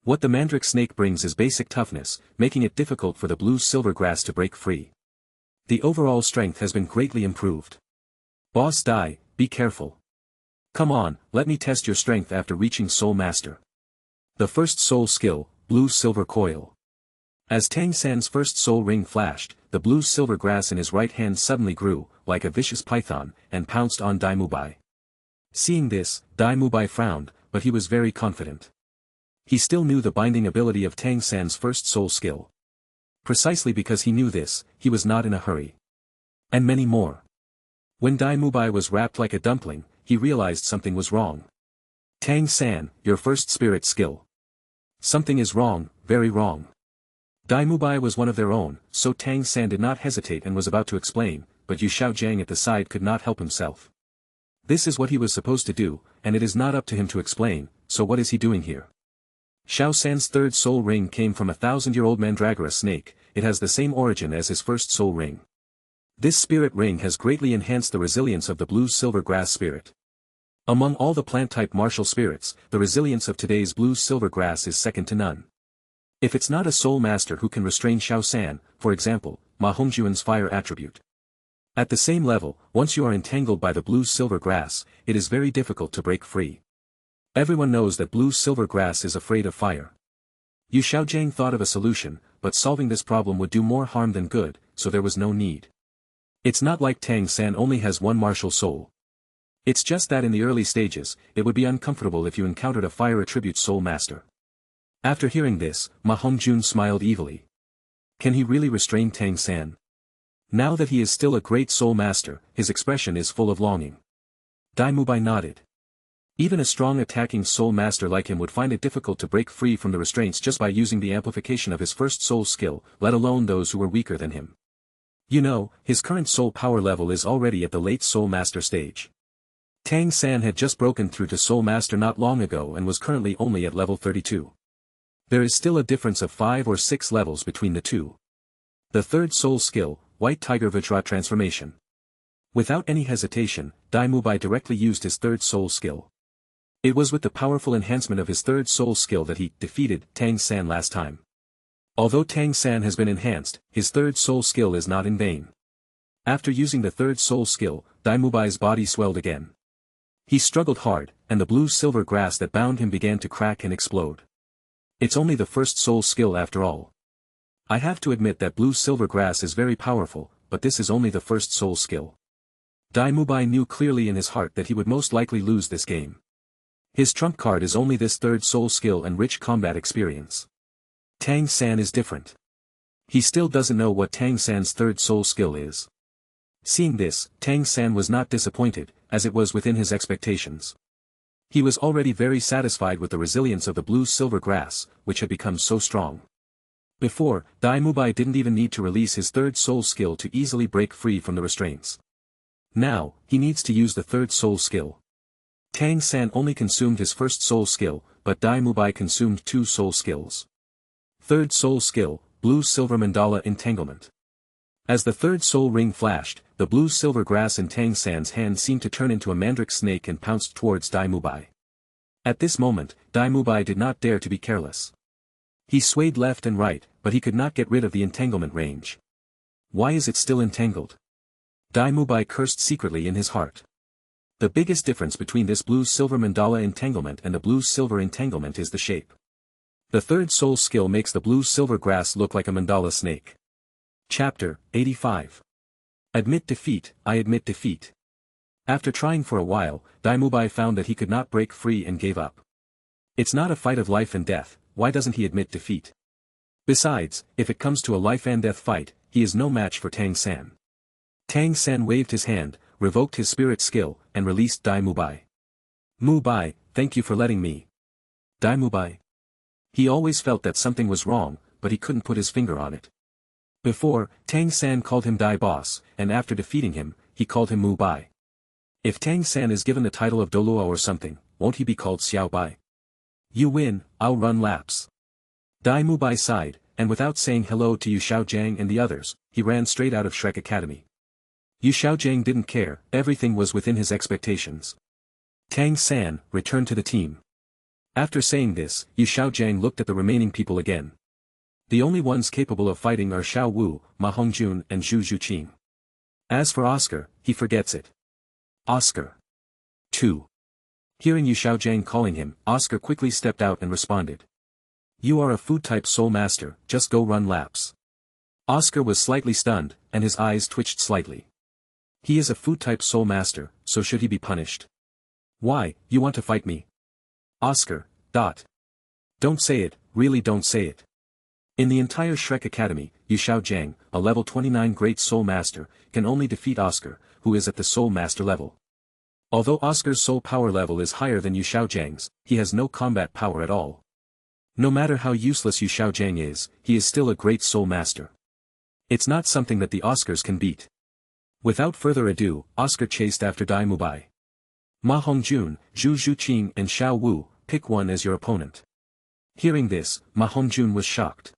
What the mandrake snake brings is basic toughness, making it difficult for the blue-silver grass to break free. The overall strength has been greatly improved. Boss Dai, be careful. Come on, let me test your strength after reaching Soul Master. The first soul skill, Blue-Silver Coil. As Tang San's first soul ring flashed, the blue-silver grass in his right hand suddenly grew, like a vicious python, and pounced on Dai Mubai. Seeing this, Dai Mubai frowned, but he was very confident. He still knew the binding ability of Tang San's first soul skill. Precisely because he knew this, he was not in a hurry. And many more. When Dai Mubai was wrapped like a dumpling, he realized something was wrong. Tang San, your first spirit skill. Something is wrong, very wrong. Dai Mubai was one of their own, so Tang San did not hesitate and was about to explain, but Yu Xiaojiang at the side could not help himself. This is what he was supposed to do, and it is not up to him to explain, so what is he doing here? Xiao San's third soul ring came from a 1,000-year-old mandragora snake. It has the same origin as his first soul ring. This spirit ring has greatly enhanced the resilience of the blue-silver grass spirit. Among all the plant-type martial spirits, the resilience of today's blue-silver grass is second to none. If it's not a soul master who can restrain Xiao San, for example, Ma Hongjuan's fire attribute. At the same level, once you are entangled by the blue-silver grass, it is very difficult to break free. Everyone knows that blue-silver grass is afraid of fire. Yu Xiaojiang thought of a solution, but solving this problem would do more harm than good, so there was no need. It's not like Tang San only has one martial soul. It's just that in the early stages, it would be uncomfortable if you encountered a fire attribute soul master. After hearing this, Ma Hongjun smiled evilly. Can he really restrain Tang San? Now that he is still a great soul master, his expression is full of longing. Dai Mubai nodded. Even a strong attacking soul master like him would find it difficult to break free from the restraints just by using the amplification of his first soul skill, let alone those who were weaker than him. You know, his current soul power level is already at the late soul master stage. Tang San had just broken through to soul master not long ago and was currently only at level 32. There is still a difference of 5 or 6 levels between the two. The third soul skill, White Tiger Vajra Transformation. Without any hesitation, Dai Mubai directly used his third soul skill. It was with the powerful enhancement of his third soul skill that he defeated Tang San last time. Although Tang San has been enhanced, his third soul skill is not in vain. After using the third soul skill, Dai Mubai's body swelled again. He struggled hard, and the blue-silver grass that bound him began to crack and explode. It's only the first soul skill after all. I have to admit that blue-silver grass is very powerful, but this is only the first soul skill. Dai Mubai knew clearly in his heart that he would most likely lose this game. His trump card is only this third soul skill and rich combat experience. Tang San is different. He still doesn't know what Tang San's third soul skill is. Seeing this, Tang San was not disappointed, as it was within his expectations. He was already very satisfied with the resilience of the blue-silver grass, which had become so strong. Before, Dai Mubai didn't even need to release his third soul skill to easily break free from the restraints. Now, he needs to use the third soul skill. Tang San only consumed his first soul skill, but Dai Mubai consumed 2 soul skills. Third soul skill, Blue-Silver Mandala Entanglement. As the third soul ring flashed, the blue-silver grass in Tang San's hand seemed to turn into a mandrake snake and pounced towards Dai Mubai. At this moment, Dai Mubai did not dare to be careless. He swayed left and right, but he could not get rid of the entanglement range. Why is it still entangled? Dai Mubai cursed secretly in his heart. The biggest difference between this blue-silver mandala entanglement and the blue-silver entanglement is the shape. The third soul skill makes the blue-silver grass look like a mandala snake. Chapter 85. Admit defeat, I admit defeat. After trying for a while, Dai Mubai found that he could not break free and gave up. It's not a fight of life and death, why doesn't he admit defeat? Besides, if it comes to a life and death fight, he is no match for Tang San. Tang San waved his hand, revoked his spirit skill, and released Dai Mubai. Mubai, thank you for letting me. Dai Mubai. He always felt that something was wrong, but he couldn't put his finger on it. Before, Tang San called him Dai Boss, and after defeating him, he called him Mubai. If Tang San is given the title of Douluo or something, won't he be called Xiao Bai? You win, I'll run laps. Dai Mubai sighed, and without saying hello to Yu Xiaojiang and the others, he ran straight out of Shrek Academy. Yu Xiaojiang didn't care, everything was within his expectations. Tang San, return to the team. After saying this, Yu Xiaojiang looked at the remaining people again. The only ones capable of fighting are Xiao Wu, Ma Hongjun and Zhu Zhuqing. As for Oscar, he forgets it. Oscar. 2. Hearing Yu Xiaojiang calling him, Oscar quickly stepped out and responded. You are a food-type soul master, just go run laps. Oscar was slightly stunned, and his eyes twitched slightly. He is a food-type soul master, so should he be punished? Why, you want to fight me? Oscar, Don't say it, really don't say it. In the entire Shrek Academy, Yu Xiaojiang, a level 29 great soul master, can only defeat Oscar, who is at the soul master level. Although Oscar's soul power level is higher than Yu Xiaojiang's, he has no combat power at all. No matter how useless Yu Xiaojiang is, he is still a great soul master. It's not something that the Oscars can beat. Without further ado, Oscar chased after Dai Mubai. Ma Hongjun, Zhu Zhuqing and Xiao Wu, pick one as your opponent. Hearing this, Ma Hongjun was shocked.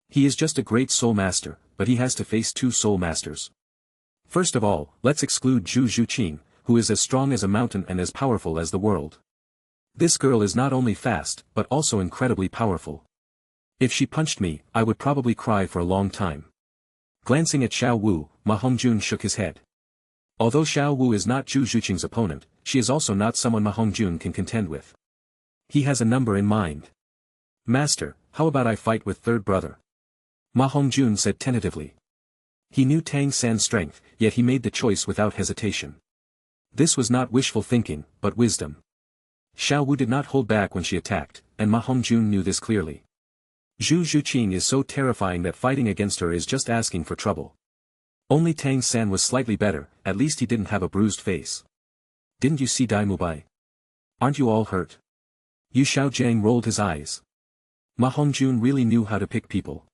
He is just a great soul master, but he has to face two soul masters. First of all, let's exclude Zhu Zhuqing, who is as strong as a mountain and as powerful as the world. This girl is not only fast, but also incredibly powerful. If she punched me, I would probably cry for a long time. Glancing at Xiao Wu, Ma Hongjun shook his head. Although Xiao Wu is not Zhu Zhuqing's opponent, she is also not someone Ma Hongjun can contend with. He has a number in mind. Master, how about I fight with third brother? Ma Hongjun said tentatively. He knew Tang San's strength, yet he made the choice without hesitation. This was not wishful thinking, but wisdom. Xiao Wu did not hold back when she attacked, and Ma Hongjun knew this clearly. Zhu Zhuqing is so terrifying that fighting against her is just asking for trouble. Only Tang San was slightly better, at least he didn't have a bruised face. Didn't you see Dai Mubai? Aren't you all hurt? Yu Xiaojiang rolled his eyes. Ma Hongjun really knew how to pick people.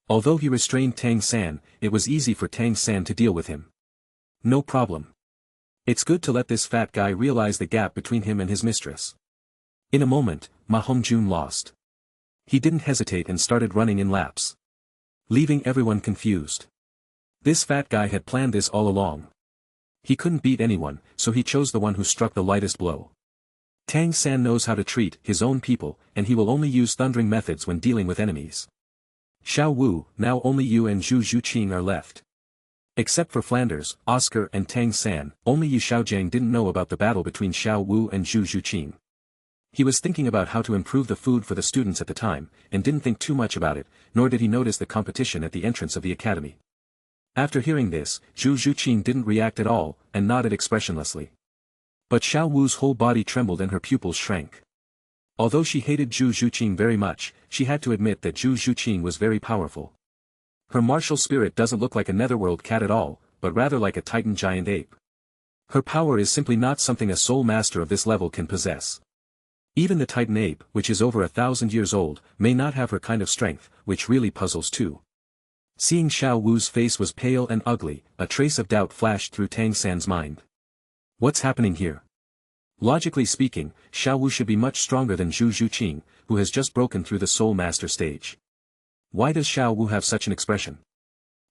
Although he restrained Tang San, it was easy for Tang San to deal with him. No problem. It's good to let this fat guy realize the gap between him and his mistress. In a moment, Ma Hongjun lost. He didn't hesitate and started running in laps, leaving everyone confused. This fat guy had planned this all along. He couldn't beat anyone, so he chose the one who struck the lightest blow. Tang San knows how to treat his own people, and he will only use thundering methods when dealing with enemies. Xiao Wu, now only you and Zhu Zhuqing are left. Except for Flanders, Oscar and Tang San, only Yu Xiaojiang didn't know about the battle between Xiao Wu and Zhu Zhuqing. He was thinking about how to improve the food for the students at the time, and didn't think too much about it, nor did he notice the competition at the entrance of the academy. After hearing this, Zhu Zhuqing didn't react at all, and nodded expressionlessly. But Xiao Wu's whole body trembled and her pupils shrank. Although she hated Zhu Zhuqing very much, she had to admit that Zhu Zhuqing was very powerful. Her martial spirit doesn't look like a netherworld cat at all, but rather like a titan giant ape. Her power is simply not something a soul master of this level can possess. Even the titan ape, which is over 1,000 years old, may not have her kind of strength, which really puzzles too. Seeing Xiao Wu's face was pale and ugly, a trace of doubt flashed through Tang San's mind. What's happening here? Logically speaking, Xiao Wu should be much stronger than Zhu Zhuqing, who has just broken through the soul master stage. Why does Xiao Wu have such an expression?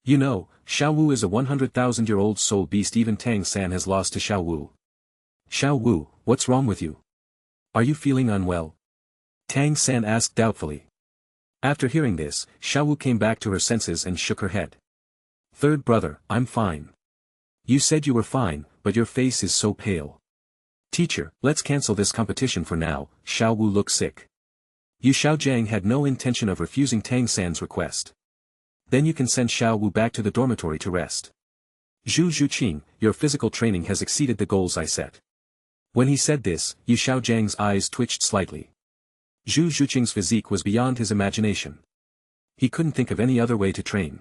You know, Xiao Wu is a 100,000-year-old soul beast. Even Tang San has lost to Xiao Wu. Xiao Wu, what's wrong with you? Are you feeling unwell? Tang San asked doubtfully. After hearing this, Xiao Wu came back to her senses and shook her head. Third brother, I'm fine. You said you were fine, but your face is so pale. Teacher, let's cancel this competition for now. Xiao Wu looked sick. Yu Xiaojiang had no intention of refusing Tang San's request. Then you can send Xiao Wu back to the dormitory to rest. Zhu Zhuqing, your physical training has exceeded the goals I set. When he said this, Yu Xiaojiang's eyes twitched slightly. Zhu Zhuqing's physique was beyond his imagination. He couldn't think of any other way to train.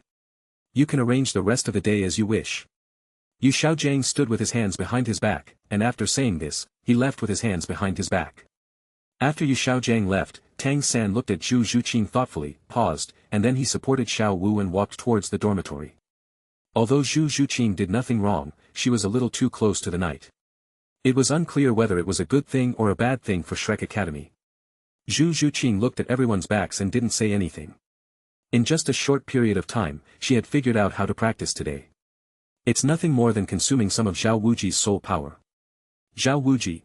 You can arrange the rest of the day as you wish. Yu Xiaojiang stood with his hands behind his back, and after saying this, he left with his hands behind his back. After Yu Xiaojiang left, Tang San looked at Zhu Zhuqing thoughtfully, paused, and then he supported Xiao Wu and walked towards the dormitory. Although Zhu Zhuqing did nothing wrong, she was a little too close to the knight. It was unclear whether it was a good thing or a bad thing for Shrek Academy. Zhu Zhuqing looked at everyone's backs and didn't say anything. In just a short period of time, she had figured out how to practice today. It's nothing more than consuming some of Zhao Wuji's soul power. Zhao Wuji.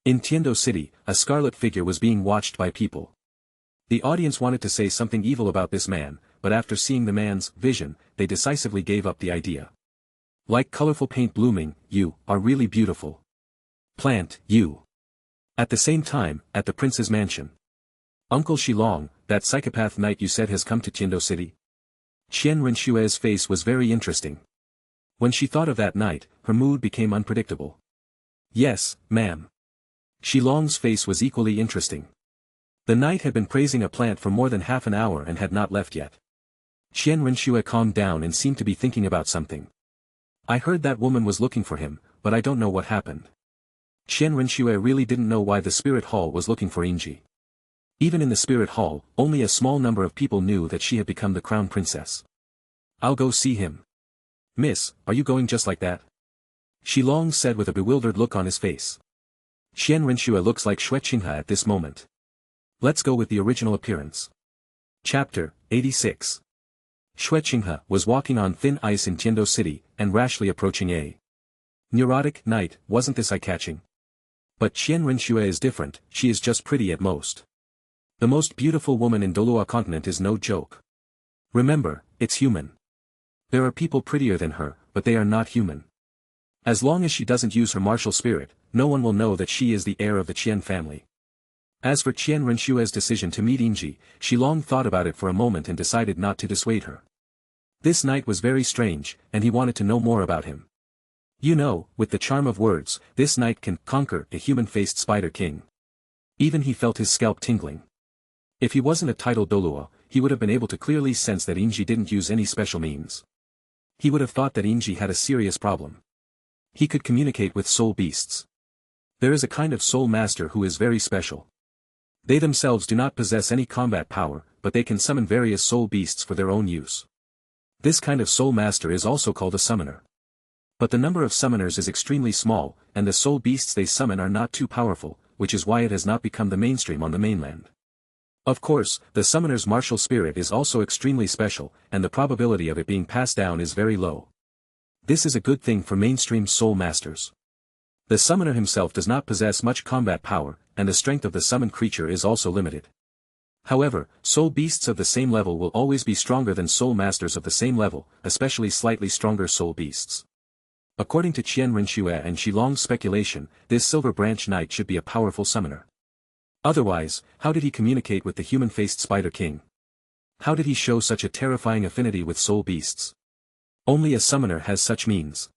In Tiando City, a scarlet figure was being watched by people. The audience wanted to say something evil about this man, but after seeing the man's vision, they decisively gave up the idea. Like colorful paint blooming, you are really beautiful. Plant, you. At the same time, at the prince's mansion. Uncle Shilong, that psychopath knight you said has come to Tiando City? Qian Renshue's face was very interesting. When she thought of that night, her mood became unpredictable. Yes, ma'am. Shilong's face was equally interesting. The knight had been praising a plant for more than half an hour and had not left yet. Qian Renshue calmed down and seemed to be thinking about something. I heard that woman was looking for him, but I don't know what happened. Qian Renshue really didn't know why the spirit hall was looking for Yingji. Even in the spirit hall, only a small number of people knew that she had become the crown princess. I'll go see him. Miss, are you going just like that? Shilong said with a bewildered look on his face. Qian Renshue looks like Xue Qinghe at this moment. Let's go with the original appearance. Chapter 86. Xue Qinghe was walking on thin ice in Tiando City, and rashly approaching a neurotic knight. Wasn't this eye-catching? But Qian Renshue is different, she is just pretty at most. The most beautiful woman in Douluo Continent is no joke. Remember, it's human. There are people prettier than her, but they are not human. As long as she doesn't use her martial spirit, no one will know that she is the heir of the Qian family. As for Qian Renshue's decision to meet Yingji, she long thought about it for a moment and decided not to dissuade her. This knight was very strange, and he wanted to know more about him. You know, with the charm of words, this knight can conquer a human-faced spider king. Even he felt his scalp tingling. If he wasn't a titled Douluo, he would have been able to clearly sense that Yingji didn't use any special means. He would have thought that Yingji had a serious problem. He could communicate with soul beasts. There is a kind of soul master who is very special. They themselves do not possess any combat power, but they can summon various soul beasts for their own use. This kind of soul master is also called a summoner. But the number of summoners is extremely small, and the soul beasts they summon are not too powerful, which is why it has not become the mainstream on the mainland. Of course, the summoner's martial spirit is also extremely special, and the probability of it being passed down is very low. This is a good thing for mainstream soul masters. The summoner himself does not possess much combat power, and the strength of the summoned creature is also limited. However, soul beasts of the same level will always be stronger than soul masters of the same level, especially slightly stronger soul beasts. According to Qian Renshue and Shilong's speculation, this Silver Branch Knight should be a powerful summoner. Otherwise, how did he communicate with the human-faced Spider King? How did he show such a terrifying affinity with soul beasts? Only a summoner has such means.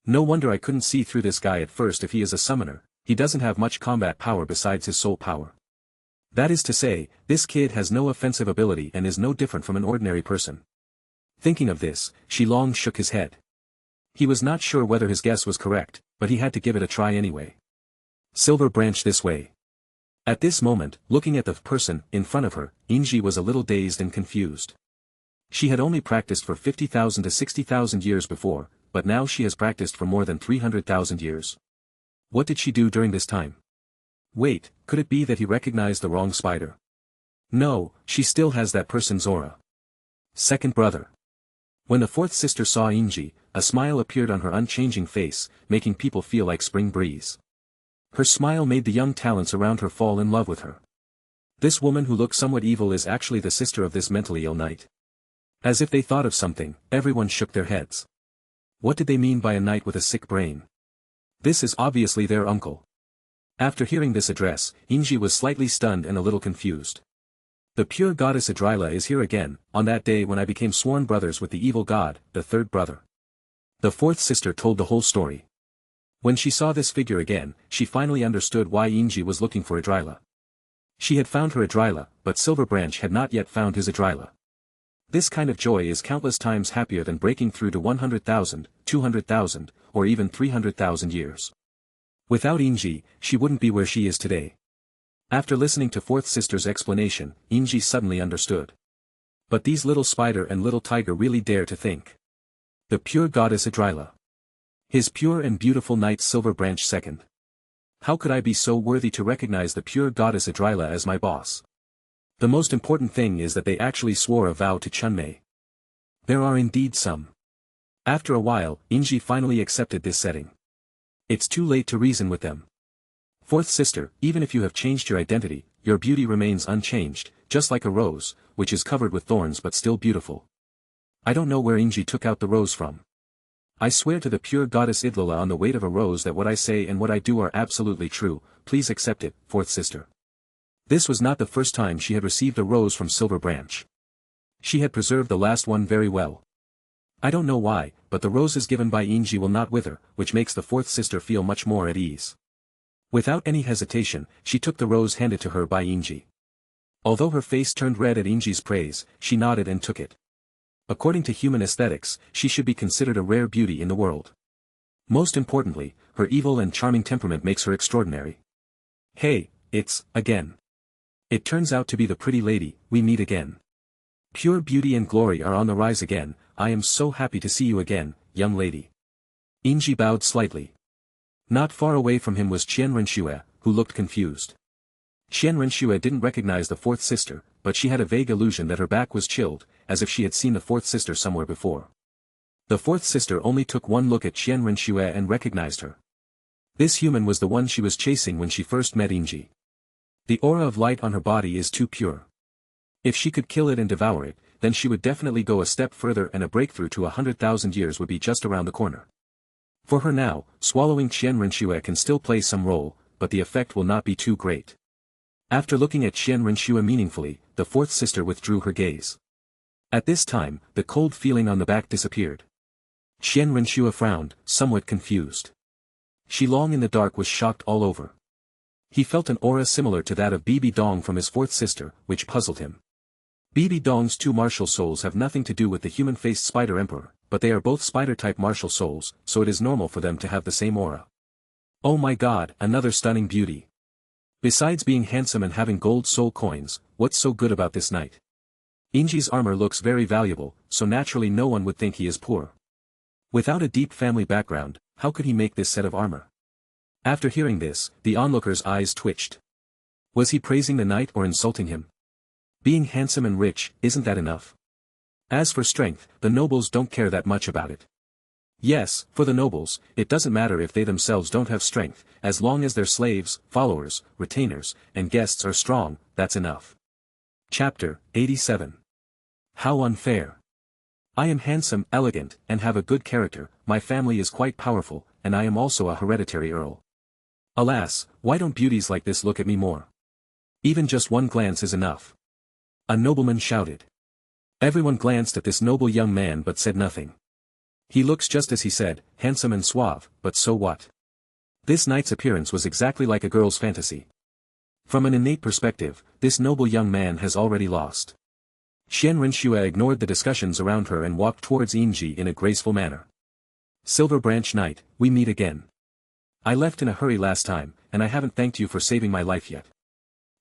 No wonder I couldn't see through this guy at first if he is a summoner. He doesn't have much combat power besides his soul power. That is to say, this kid has no offensive ability and is no different from an ordinary person. Thinking of this, Shilong shook his head. He was not sure whether his guess was correct, but he had to give it a try anyway. Silver Branch this way. At this moment, looking at the person in front of her, Yingji was a little dazed and confused. She had only practiced for 50,000 to 60,000 years before, but now she has practiced for more than 300,000 years. What did she do during this time? Wait, could it be that he recognized the wrong spider? No, she still has that person's aura. Second brother. When the fourth sister saw Yingji, a smile appeared on her unchanging face, making people feel like spring breeze. Her smile made the young talents around her fall in love with her. This woman who looks somewhat evil is actually the sister of this mentally ill knight. As if they thought of something, everyone shook their heads. What did they mean by a knight with a sick brain? This is obviously their uncle. After hearing this address, Yingji was slightly stunned and a little confused. The pure goddess Idrila is here again, on that day when I became sworn brothers with the evil god, the third brother. The fourth sister told the whole story. When she saw this figure again, she finally understood why Yingji was looking for Idrila. She had found her Idrila, but Silver Branch had not yet found his Idrila. This kind of joy is countless times happier than breaking through to 100,000, 200,000, or even 300,000 years. Without Yingji, she wouldn't be where she is today. After listening to fourth sister's explanation, Yingji suddenly understood. But these little spider and little tiger really dare to think. The pure goddess Idrila. His pure and beautiful knight Silver Branch II. How could I be so worthy to recognize the pure goddess Idrila as my boss? The most important thing is that they actually swore a vow to Chunmei. There are indeed some. After a while, Yingji finally accepted this setting. It's too late to reason with them. Fourth sister, even if you have changed your identity, your beauty remains unchanged, just like a rose, which is covered with thorns but still beautiful. I don't know where Yingji took out the rose from. I swear to the pure goddess Idrila on the weight of a rose that what I say and what I do are absolutely true, please accept it, fourth sister. This was not the first time she had received a rose from Silver Branch. She had preserved the last one very well. I don't know why, but the roses given by Yingji will not wither, which makes the fourth sister feel much more at ease. Without any hesitation, she took the rose handed to her by Yingji. Although her face turned red at Yingji's praise, she nodded and took it. According to human aesthetics, she should be considered a rare beauty in the world. Most importantly, her evil and charming temperament makes her extraordinary. Hey, it's, again. It turns out to be the pretty lady, we meet again. Pure beauty and glory are on the rise again, I am so happy to see you again, young lady. Inji bowed slightly. Not far away from him was Qian Renxue, who looked confused. Qian Renxue didn't recognize the fourth sister, but she had a vague illusion that her back was chilled, as if she had seen the fourth sister somewhere before. The fourth sister only took one look at Qian Renxue and recognized her. This human was the one she was chasing when she first met Inji. The aura of light on her body is too pure. If she could kill it and devour it, then she would definitely go a step further and a breakthrough to 100,000 years would be just around the corner. For her now, swallowing Qian Renxue can still play some role, but the effect will not be too great. After looking at Qian Renxue meaningfully, the fourth sister withdrew her gaze. At this time, the cold feeling on the back disappeared. Qian Renxue frowned, somewhat confused. Shilong in the dark was shocked all over. He felt an aura similar to that of Bibi Dong from his fourth sister, which puzzled him. Bibi Dong's two martial souls have nothing to do with the human-faced spider emperor, but they are both spider-type martial souls, so it is normal for them to have the same aura. Oh my god, another stunning beauty. Besides being handsome and having gold soul coins, what's so good about this knight? Inji's armor looks very valuable, so naturally no one would think he is poor. Without a deep family background, how could he make this set of armor? After hearing this, the onlooker's eyes twitched. Was he praising the knight or insulting him? Being handsome and rich, isn't that enough? As for strength, the nobles don't care that much about it. Yes, for the nobles, it doesn't matter if they themselves don't have strength, as long as their slaves, followers, retainers, and guests are strong, that's enough. Chapter 87. How unfair. I am handsome, elegant, and have a good character, my family is quite powerful, and I am also a hereditary earl. Alas, why don't beauties like this look at me more? Even just one glance is enough. A nobleman shouted. Everyone glanced at this noble young man but said nothing. He looks just as he said, handsome and suave, but so what? This knight's appearance was exactly like a girl's fantasy. From an innate perspective, this noble young man has already lost. Qian Renxue ignored the discussions around her and walked towards Inji in a graceful manner. Silver Branch Knight, we meet again. I left in a hurry last time, and I haven't thanked you for saving my life yet.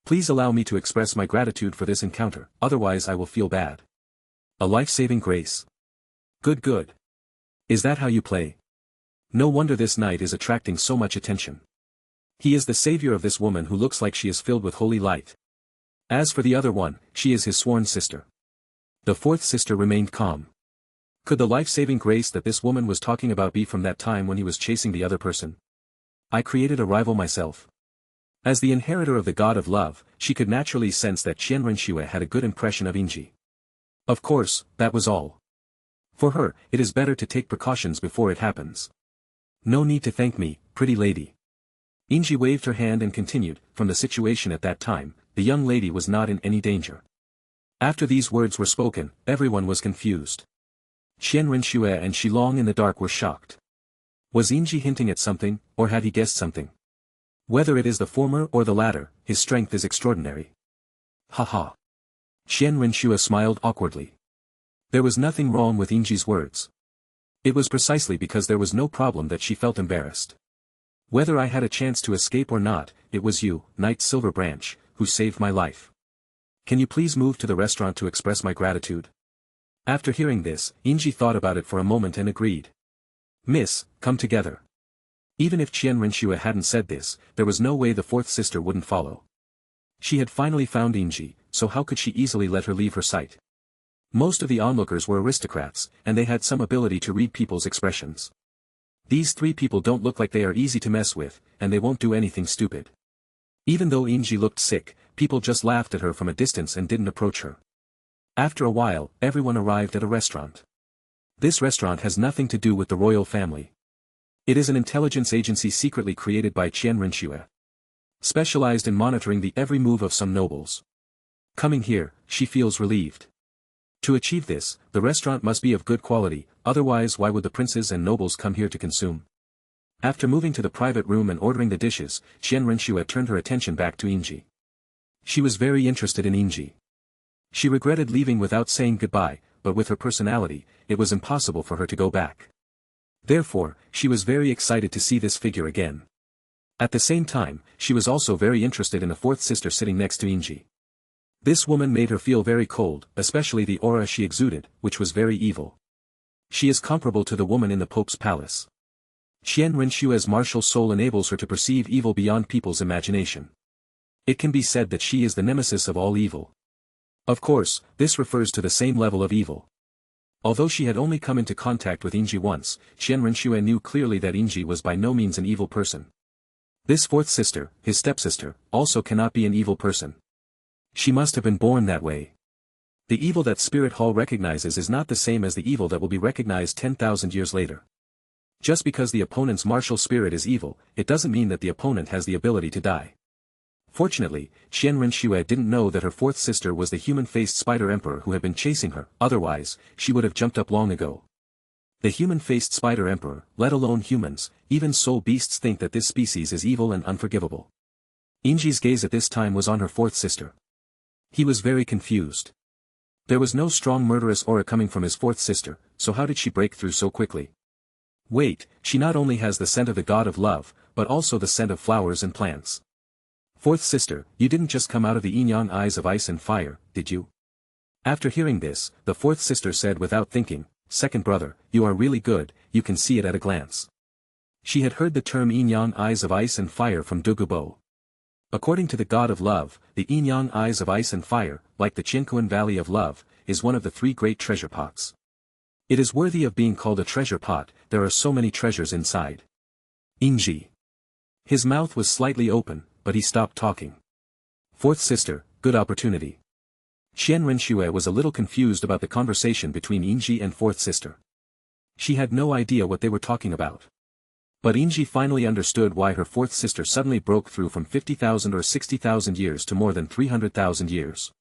Please allow me to express my gratitude for this encounter, otherwise I will feel bad. A life-saving grace. Good. Is that how you play? No wonder this knight is attracting so much attention. He is the savior of this woman who looks like she is filled with holy light. As for the other one, she is his sworn sister. The fourth sister remained calm. Could the life-saving grace that this woman was talking about be from that time when he was chasing the other person? I created a rival myself. As the inheritor of the god of love, she could naturally sense that Qian Renxue had a good impression of Inji. Of course, that was all. For her, it is better to take precautions before it happens. No need to thank me, pretty lady. Inji waved her hand and continued, from the situation at that time, the young lady was not in any danger. After these words were spoken, everyone was confused. Qian Renxue and Shilong in the dark were shocked. Was Inji hinting at something, or had he guessed something? Whether it is the former or the latter, his strength is extraordinary. Haha. Qian Renxue smiled awkwardly. There was nothing wrong with Inji's words. It was precisely because there was no problem that she felt embarrassed. Whether I had a chance to escape or not, it was you, Knight Silver Branch, who saved my life. Can you please move to the restaurant to express my gratitude? After hearing this, Inji thought about it for a moment and agreed. Miss, come together. Even if Qian Renxue hadn't said this, there was no way the fourth sister wouldn't follow. She had finally found Inji, so how could she easily let her leave her sight? Most of the onlookers were aristocrats, and they had some ability to read people's expressions. These three people don't look like they are easy to mess with, and they won't do anything stupid. Even though Inji looked sick, people just laughed at her from a distance and didn't approach her. After a while, everyone arrived at a restaurant. This restaurant has nothing to do with the royal family. It is an intelligence agency secretly created by Qian Renxue, specialized in monitoring the every move of some nobles. Coming here, she feels relieved. To achieve this, the restaurant must be of good quality, otherwise why would the princes and nobles come here to consume? After moving to the private room and ordering the dishes, Qian Renxue turned her attention back to Inji. She was very interested in Inji. She regretted leaving without saying goodbye, but with her personality, it was impossible for her to go back. Therefore, she was very excited to see this figure again. At the same time, she was also very interested in a fourth sister sitting next to Inji. This woman made her feel very cold, especially the aura she exuded, which was very evil. She is comparable to the woman in the Pope's palace. Qian Renshue's martial soul enables her to perceive evil beyond people's imagination. It can be said that she is the nemesis of all evil. Of course, this refers to the same level of evil. Although she had only come into contact with Yingji once, Qian Renshue knew clearly that Yingji was by no means an evil person. This fourth sister, his stepsister, also cannot be an evil person. She must have been born that way. The evil that Spirit Hall recognizes is not the same as the evil that will be recognized 10,000 years later. Just because the opponent's martial spirit is evil, it doesn't mean that the opponent has the ability to die. Fortunately, Qian Renshue didn't know that her fourth sister was the human-faced spider emperor who had been chasing her, otherwise, she would have jumped up long ago. The human-faced spider emperor, let alone humans, even soul beasts think that this species is evil and unforgivable. Yingji's gaze at this time was on her fourth sister. He was very confused. There was no strong murderous aura coming from his fourth sister, so how did she break through so quickly? Wait, she not only has the scent of the god of love, but also the scent of flowers and plants. Fourth sister, you didn't just come out of the yin-yang eyes of ice and fire, did you? After hearing this, the fourth sister said without thinking, second brother, you are really good, you can see it at a glance. She had heard the term yin-yang eyes of ice and fire from Douluo. According to the god of love, the yin-yang eyes of ice and fire, like the Qianquan Valley of Love, is one of the 3 great treasure pots. It is worthy of being called a treasure pot, there are so many treasures inside. Yingji. His mouth was slightly open, but he stopped talking. Fourth sister, good opportunity. Qian Renshue was a little confused about the conversation between Yingji and fourth sister. She had no idea what they were talking about. But Yingji finally understood why her fourth sister suddenly broke through from 50,000 or 60,000 years to more than 300,000 years.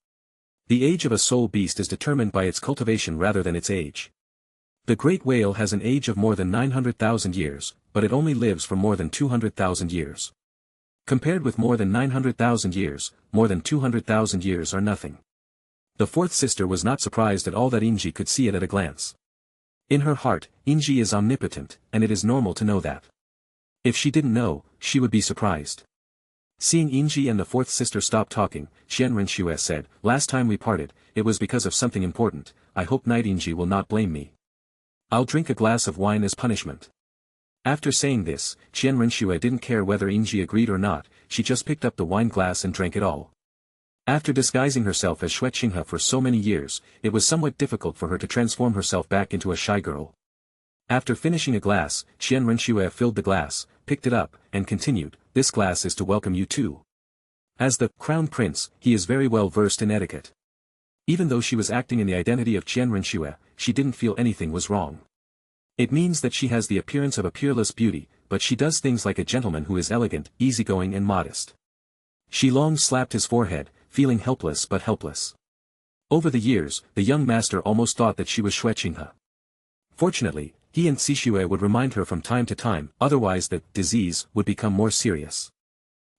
The age of a soul beast is determined by its cultivation rather than its age. The great whale has an age of more than 900,000 years, but it only lives for more than 200,000 years. Compared with more than 900,000 years, more than 200,000 years are nothing. The fourth sister was not surprised at all that Yingji could see it at a glance. In her heart, Yingji is omnipotent, and it is normal to know that. If she didn't know, she would be surprised. Seeing Yingji and the fourth sister stop talking, Qian Renshue said, last time we parted, it was because of something important, I hope Knight Yingji will not blame me. I'll drink a glass of wine as punishment. After saying this, Qian Renshue didn't care whether Yingji agreed or not, she just picked up the wine glass and drank it all. After disguising herself as Xue Qinghe for so many years, it was somewhat difficult for her to transform herself back into a shy girl. After finishing a glass, Qian Renshue filled the glass, picked it up, and continued, this glass is to welcome you too. As the crown prince, he is very well versed in etiquette. Even though she was acting in the identity of Qian Renshue, she didn't feel anything was wrong. It means that she has the appearance of a peerless beauty, but she does things like a gentleman who is elegant, easygoing and modest. Shi Long slapped his forehead, feeling helpless but helpless. Over the years, the young master almost thought that she was Xue Qinghe. Fortunately, he and Cixue would remind her from time to time, otherwise the disease would become more serious.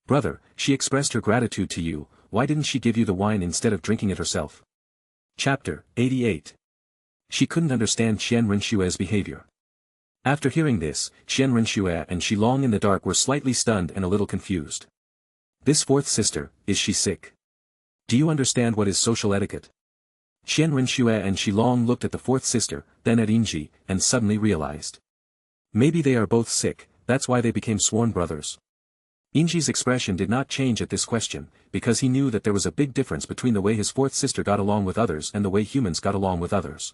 Brother, she expressed her gratitude to you, why didn't she give you the wine instead of drinking it herself? Chapter 88. She couldn't understand Qian Renshue's behavior. After hearing this, Qian Renshue and Shi Long in the dark were slightly stunned and a little confused. This fourth sister, is she sick? Do you understand what is social etiquette? Qian Renshue and Shi Long looked at the fourth sister, then at Yingji, and suddenly realized. Maybe they are both sick, that's why they became sworn brothers. Yingji's expression did not change at this question, because he knew that there was a big difference between the way his fourth sister got along with others and the way humans got along with others.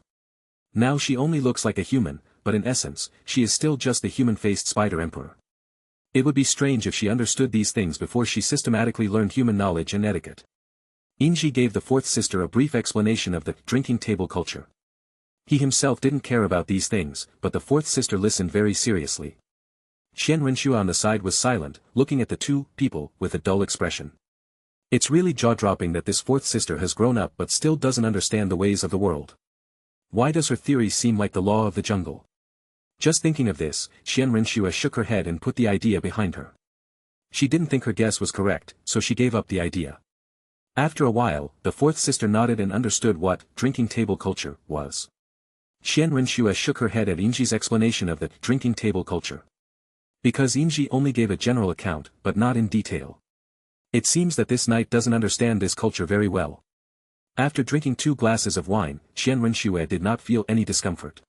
Now she only looks like a human, but in essence, she is still just the human-faced spider emperor. It would be strange if she understood these things before she systematically learned human knowledge and etiquette. Yingji gave the fourth sister a brief explanation of the drinking table culture. He himself didn't care about these things, but the fourth sister listened very seriously. Qian Renshue on the side was silent, looking at the two people with a dull expression. It's really jaw-dropping that this fourth sister has grown up but still doesn't understand the ways of the world. Why does her theory seem like the law of the jungle? Just thinking of this, Qian Renshue shook her head and put the idea behind her. She didn't think her guess was correct, so she gave up the idea. After a while, the fourth sister nodded and understood what drinking table culture was. Qian Renshue shook her head at Yingji's explanation of the drinking table culture. Because Yingji only gave a general account, but not in detail. It seems that this knight doesn't understand this culture very well. After drinking 2 glasses of wine, Qian Renshue did not feel any discomfort.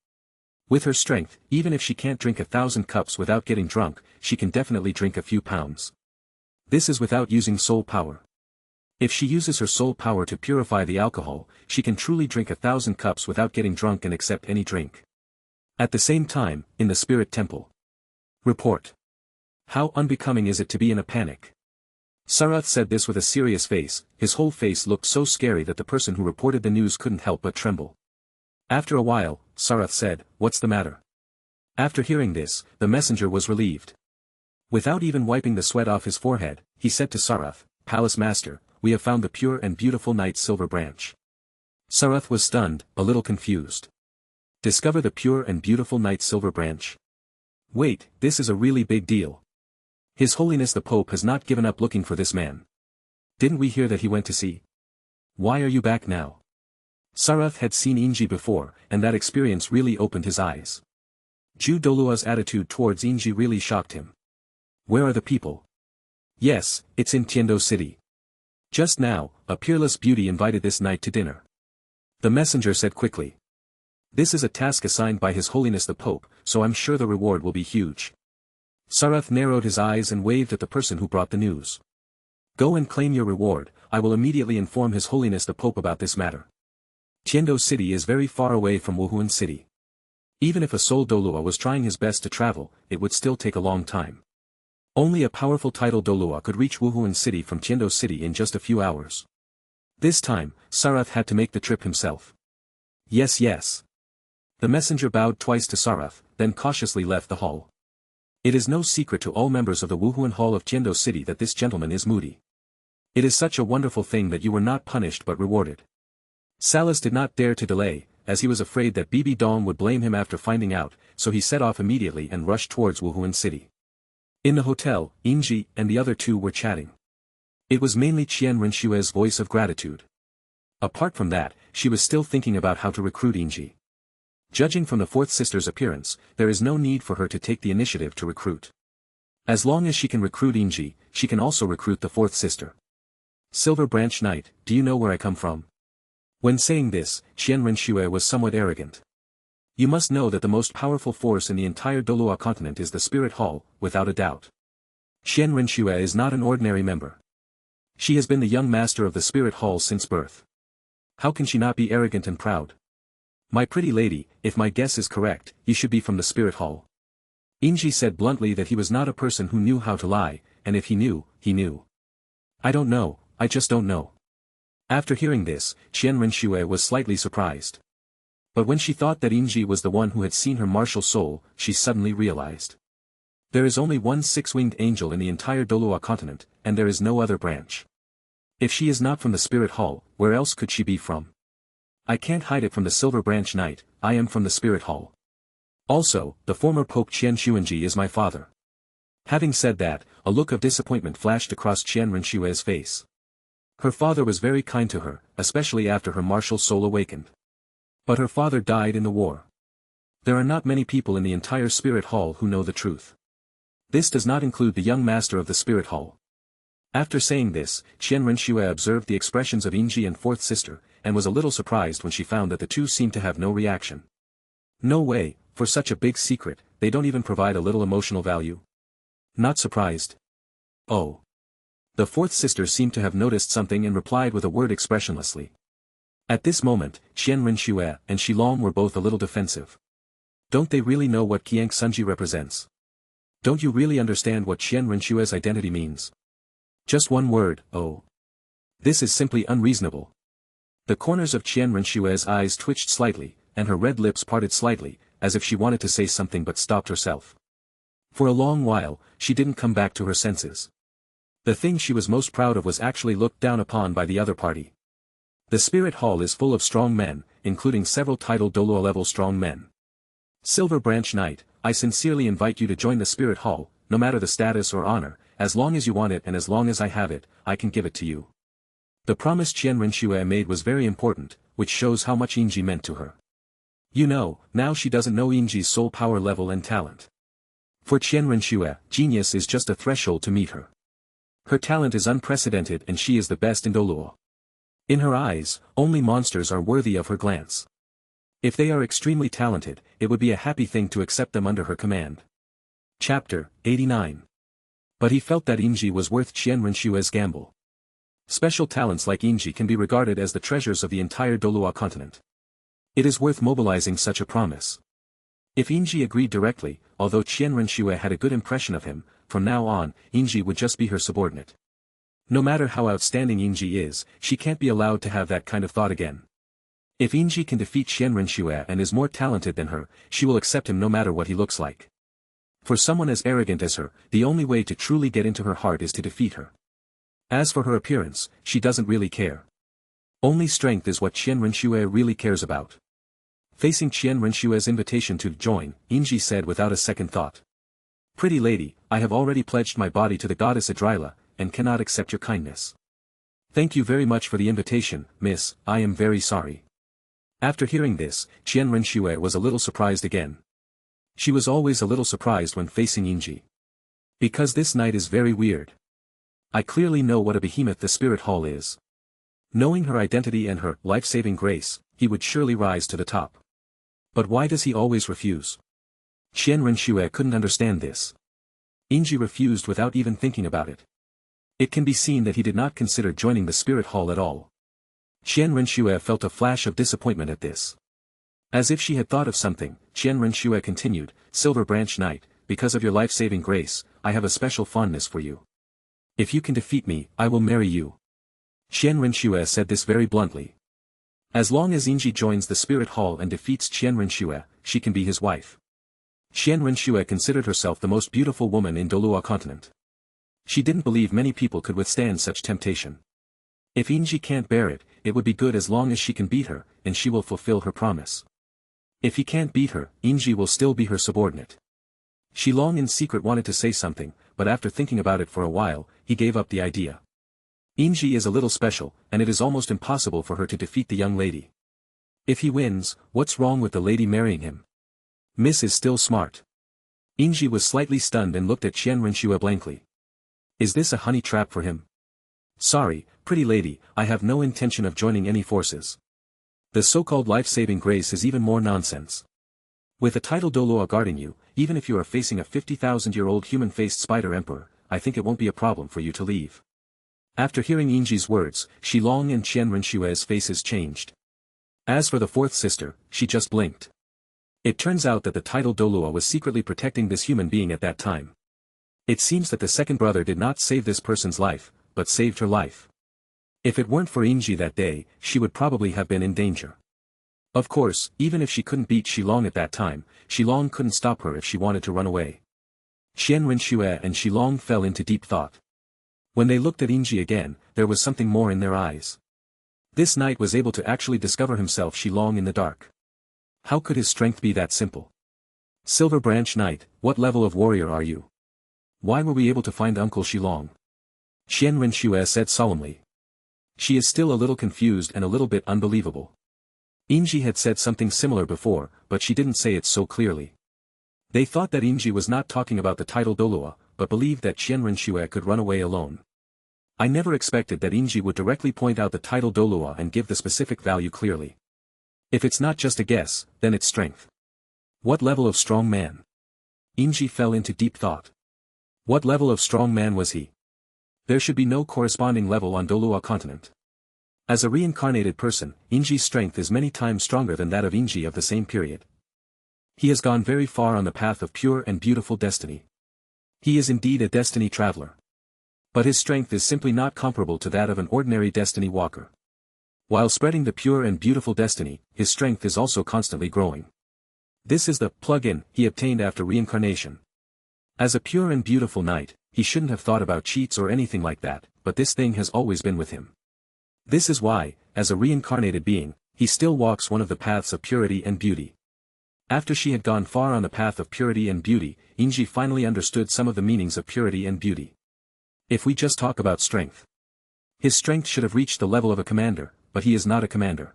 With her strength, even if she can't drink 1,000 cups without getting drunk, she can definitely drink a few pounds. This is without using soul power. If she uses her soul power to purify the alcohol, she can truly drink 1,000 cups without getting drunk and accept any drink. At the same time, in the spirit temple. Report. How unbecoming is it to be in a panic? Sarath said this with a serious face. His whole face looked so scary that the person who reported the news couldn't help but tremble. After a while, Sarath said, "What's the matter?" After hearing this, the messenger was relieved. Without even wiping the sweat off his forehead, he said to Sarath, "Palace Master, we have found the pure and beautiful night silver branch." Sarath was stunned, a little confused. Discover the pure and beautiful night silver branch. Wait, this is a really big deal. His Holiness the Pope has not given up looking for this man. Didn't we hear that he went to sea? Why are you back now? Sarath had seen Inji before, and that experience really opened his eyes. Ju Dolua's attitude towards Inji really shocked him. Where are the people? Yes, it's in Tiendo City. Just now, a peerless beauty invited this knight to dinner. The messenger said quickly. This is a task assigned by His Holiness the Pope, so I'm sure the reward will be huge. Sarath narrowed his eyes and waved at the person who brought the news. Go and claim your reward, I will immediately inform His Holiness the Pope about this matter. Tiendo City is very far away from Wuhuan City. Even if a Soul Douluo was trying his best to travel, it would still take a long time. Only a powerful title Douluo could reach Wuhuan City from Tiendo City in just a few hours. This time, Sarath had to make the trip himself. Yes, yes. The messenger bowed twice to Sarath, then cautiously left the hall. It is no secret to all members of the Wuhuan Hall of Tiendo City that this gentleman is moody. It is such a wonderful thing that you were not punished but rewarded. Salas did not dare to delay, as he was afraid that Bibi Dong would blame him after finding out, so he set off immediately and rushed towards Wuhuan City. In the hotel, Inji and the other two were chatting. It was mainly Qian Renshue's voice of gratitude. Apart from that, she was still thinking about how to recruit Inji. Judging from the fourth sister's appearance, there is no need for her to take the initiative to recruit. As long as she can recruit Inji, she can also recruit the fourth sister. Silver Branch Knight, do you know where I come from? When saying this, Qian Renshue was somewhat arrogant. You must know that the most powerful force in the entire Douluo Continent is the Spirit Hall, without a doubt. Qian Renshue is not an ordinary member. She has been the young master of the Spirit Hall since birth. How can she not be arrogant and proud? My pretty lady, if my guess is correct, you should be from the Spirit Hall. Inji said bluntly that he was not a person who knew how to lie, and if he knew, he knew. I don't know, I just don't know. After hearing this, Qian Renshue was slightly surprised. But when she thought that Inji was the one who had seen her martial soul, she suddenly realized. There is only one six-winged angel in the entire Douluo Continent, and there is no other branch. If she is not from the Spirit Hall, where else could she be from? I can't hide it from the Silver Branch Knight, I am from the Spirit Hall. Also, the former Pope Qian Xuanji is my father. Having said that, a look of disappointment flashed across Qian Renshue's face. Her father was very kind to her, especially after her martial soul awakened. But her father died in the war. There are not many people in the entire Spirit Hall who know the truth. This does not include the young master of the Spirit Hall. After saying this, Qian Renshue observed the expressions of Inji and fourth sister, and was a little surprised when she found that the two seemed to have no reaction. No way, for such a big secret, they don't even provide a little emotional value. Not surprised. Oh. The fourth sister seemed to have noticed something and replied with a word expressionlessly. At this moment, Qian Renshue and Shilong were both a little defensive. Don't they really know what Qiang Sunji represents? Don't you really understand what Qian Renshue's identity means? Just one word, oh. This is simply unreasonable. The corners of Qian Renshue's eyes twitched slightly, and her red lips parted slightly, as if she wanted to say something but stopped herself. For a long while, she didn't come back to her senses. The thing she was most proud of was actually looked down upon by the other party. The Spirit Hall is full of strong men, including several titled Douluo-level strong men. Silver Branch Knight, I sincerely invite you to join the Spirit Hall, no matter the status or honor, as long as you want it and as long as I have it, I can give it to you. The promise Qian Renshue made was very important, which shows how much Inji meant to her. You know, now she doesn't know Inji's soul power level and talent. For Qian Renshue, genius is just a threshold to meet her. Her talent is unprecedented and she is the best in Douluo. In her eyes, only monsters are worthy of her glance. If they are extremely talented, it would be a happy thing to accept them under her command. Chapter 89. But he felt that Inji was worth Qian Renshue's gamble. Special talents like Inji can be regarded as the treasures of the entire Douluo continent. It is worth mobilizing such a promise. If Inji agreed directly, although Qian Renshue had a good impression of him, from now on, Inji would just be her subordinate. No matter how outstanding Inji is, she can't be allowed to have that kind of thought again. If Inji can defeat Qian Renshue and is more talented than her, she will accept him no matter what he looks like. For someone as arrogant as her, the only way to truly get into her heart is to defeat her. As for her appearance, she doesn't really care. Only strength is what Qian Renshue really cares about. Facing Qian Renshue's invitation to join, Inji said without a second thought. Pretty lady, I have already pledged my body to the goddess Idrila, and cannot accept your kindness. Thank you very much for the invitation, miss, I am very sorry. After hearing this, Qian Renshue was a little surprised again. She was always a little surprised when facing Inji. Because this night is very weird. I clearly know what a behemoth the spirit hall is. Knowing her identity and her life-saving grace, he would surely rise to the top. But why does he always refuse? Qian Renshue couldn't understand this. Inji refused without even thinking about it. It can be seen that he did not consider joining the spirit hall at all. Qian Renshue felt a flash of disappointment at this. As if she had thought of something, Qian Renshue continued, Silver Branch Knight, because of your life-saving grace, I have a special fondness for you. If you can defeat me, I will marry you. Qian Renshue said this very bluntly. As long as Inji joins the spirit hall and defeats Qian Renshue, she can be his wife. Qian Renshue considered herself the most beautiful woman in Douluo Continent. She didn't believe many people could withstand such temptation. If Inji can't bear it, it would be good as long as she can beat her, and she will fulfill her promise. If he can't beat her, Inji will still be her subordinate. She long in secret wanted to say something, but after thinking about it for a while, he gave up the idea. Inji is a little special, and it is almost impossible for her to defeat the young lady. If he wins, what's wrong with the lady marrying him? Miss is still smart. Inji was slightly stunned and looked at Qian Renshue blankly. Is this a honey trap for him? Sorry, pretty lady, I have no intention of joining any forces. The so-called life-saving grace is even more nonsense. With the title Douluo guarding you, even if you are facing a 50,000-year-old human-faced spider emperor, I think it won't be a problem for you to leave. After hearing Inji's words, Shilong and Qian Renshue's faces changed. As for the fourth sister, she just blinked. It turns out that the title Douluo was secretly protecting this human being at that time. It seems that the second brother did not save this person's life, but saved her life. If it weren't for Inji that day, she would probably have been in danger. Of course, even if she couldn't beat Shilong at that time, Shilong couldn't stop her if she wanted to run away. Qian Renshue and Shilong fell into deep thought. When they looked at Inji again, there was something more in their eyes. This knight was able to actually discover himself Shilong in the dark. How could his strength be that simple? Silver Branch Knight, what level of warrior are you? Why were we able to find Uncle Shilong? Qian Renshue said solemnly. She is still a little confused and a little bit unbelievable. Inji had said something similar before, but she didn't say it so clearly. They thought that Inji was not talking about the title Douluo, but believed that Qian Renshue could run away alone. I never expected that Inji would directly point out the title Douluo and give the specific value clearly. If it's not just a guess, then it's strength. What level of strong man? Inji fell into deep thought. What level of strong man was he? There should be no corresponding level on Douluo Continent. As a reincarnated person, Inji's strength is many times stronger than that of Inji of the same period. He has gone very far on the path of pure and beautiful destiny. He is indeed a destiny traveler. But his strength is simply not comparable to that of an ordinary destiny walker. While spreading the pure and beautiful destiny, his strength is also constantly growing. This is the plug-in he obtained after reincarnation. As a pure and beautiful knight, he shouldn't have thought about cheats or anything like that, but this thing has always been with him. This is why, as a reincarnated being, he still walks one of the paths of purity and beauty. After she had gone far on the path of purity and beauty, Inji finally understood some of the meanings of purity and beauty. If we just talk about strength. His strength should have reached the level of a commander, but he is not a commander.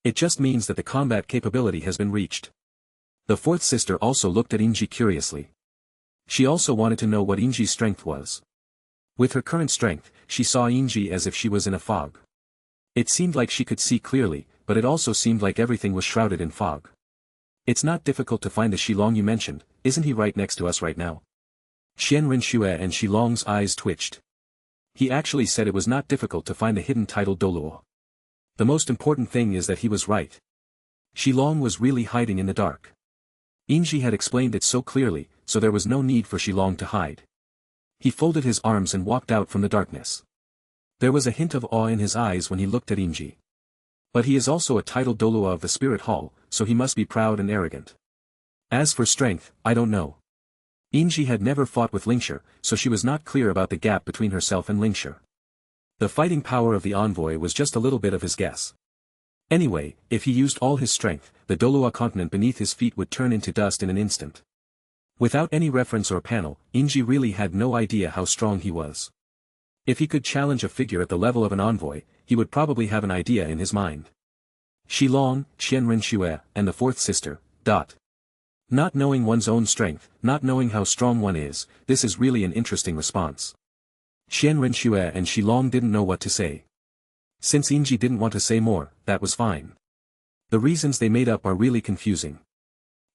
It just means that the combat capability has been reached. The fourth sister also looked at Inji curiously. She also wanted to know what Inji's strength was. With her current strength, she saw Inji as if she was in a fog. It seemed like she could see clearly, but it also seemed like everything was shrouded in fog. It's not difficult to find the Shilong you mentioned, isn't he right next to us right now? Qian Rinxue and Shilong's eyes twitched. He actually said it was not difficult to find the hidden title Douluo. The most important thing is that he was right. Shilong was really hiding in the dark. Inji had explained it so clearly, so there was no need for Shilong to hide. He folded his arms and walked out from the darkness. There was a hint of awe in his eyes when he looked at Inji. But he is also a titled Douluo of the Spirit Hall, so he must be proud and arrogant. As for strength, I don't know. Inji had never fought with Lingxi, so she was not clear about the gap between herself and Lingxi. The fighting power of the envoy was just a little bit of his guess. Anyway, if he used all his strength, the Douluo continent beneath his feet would turn into dust in an instant. Without any reference or panel, Inji really had no idea how strong he was. If he could challenge a figure at the level of an envoy, he would probably have an idea in his mind. Shilong, Qian Rinxue, and the fourth sister, Not knowing one's own strength, not knowing how strong one is, this is really an interesting response. Qian Rinxue and Shilong didn't know what to say. Since Inji didn't want to say more, that was fine. The reasons they made up are really confusing.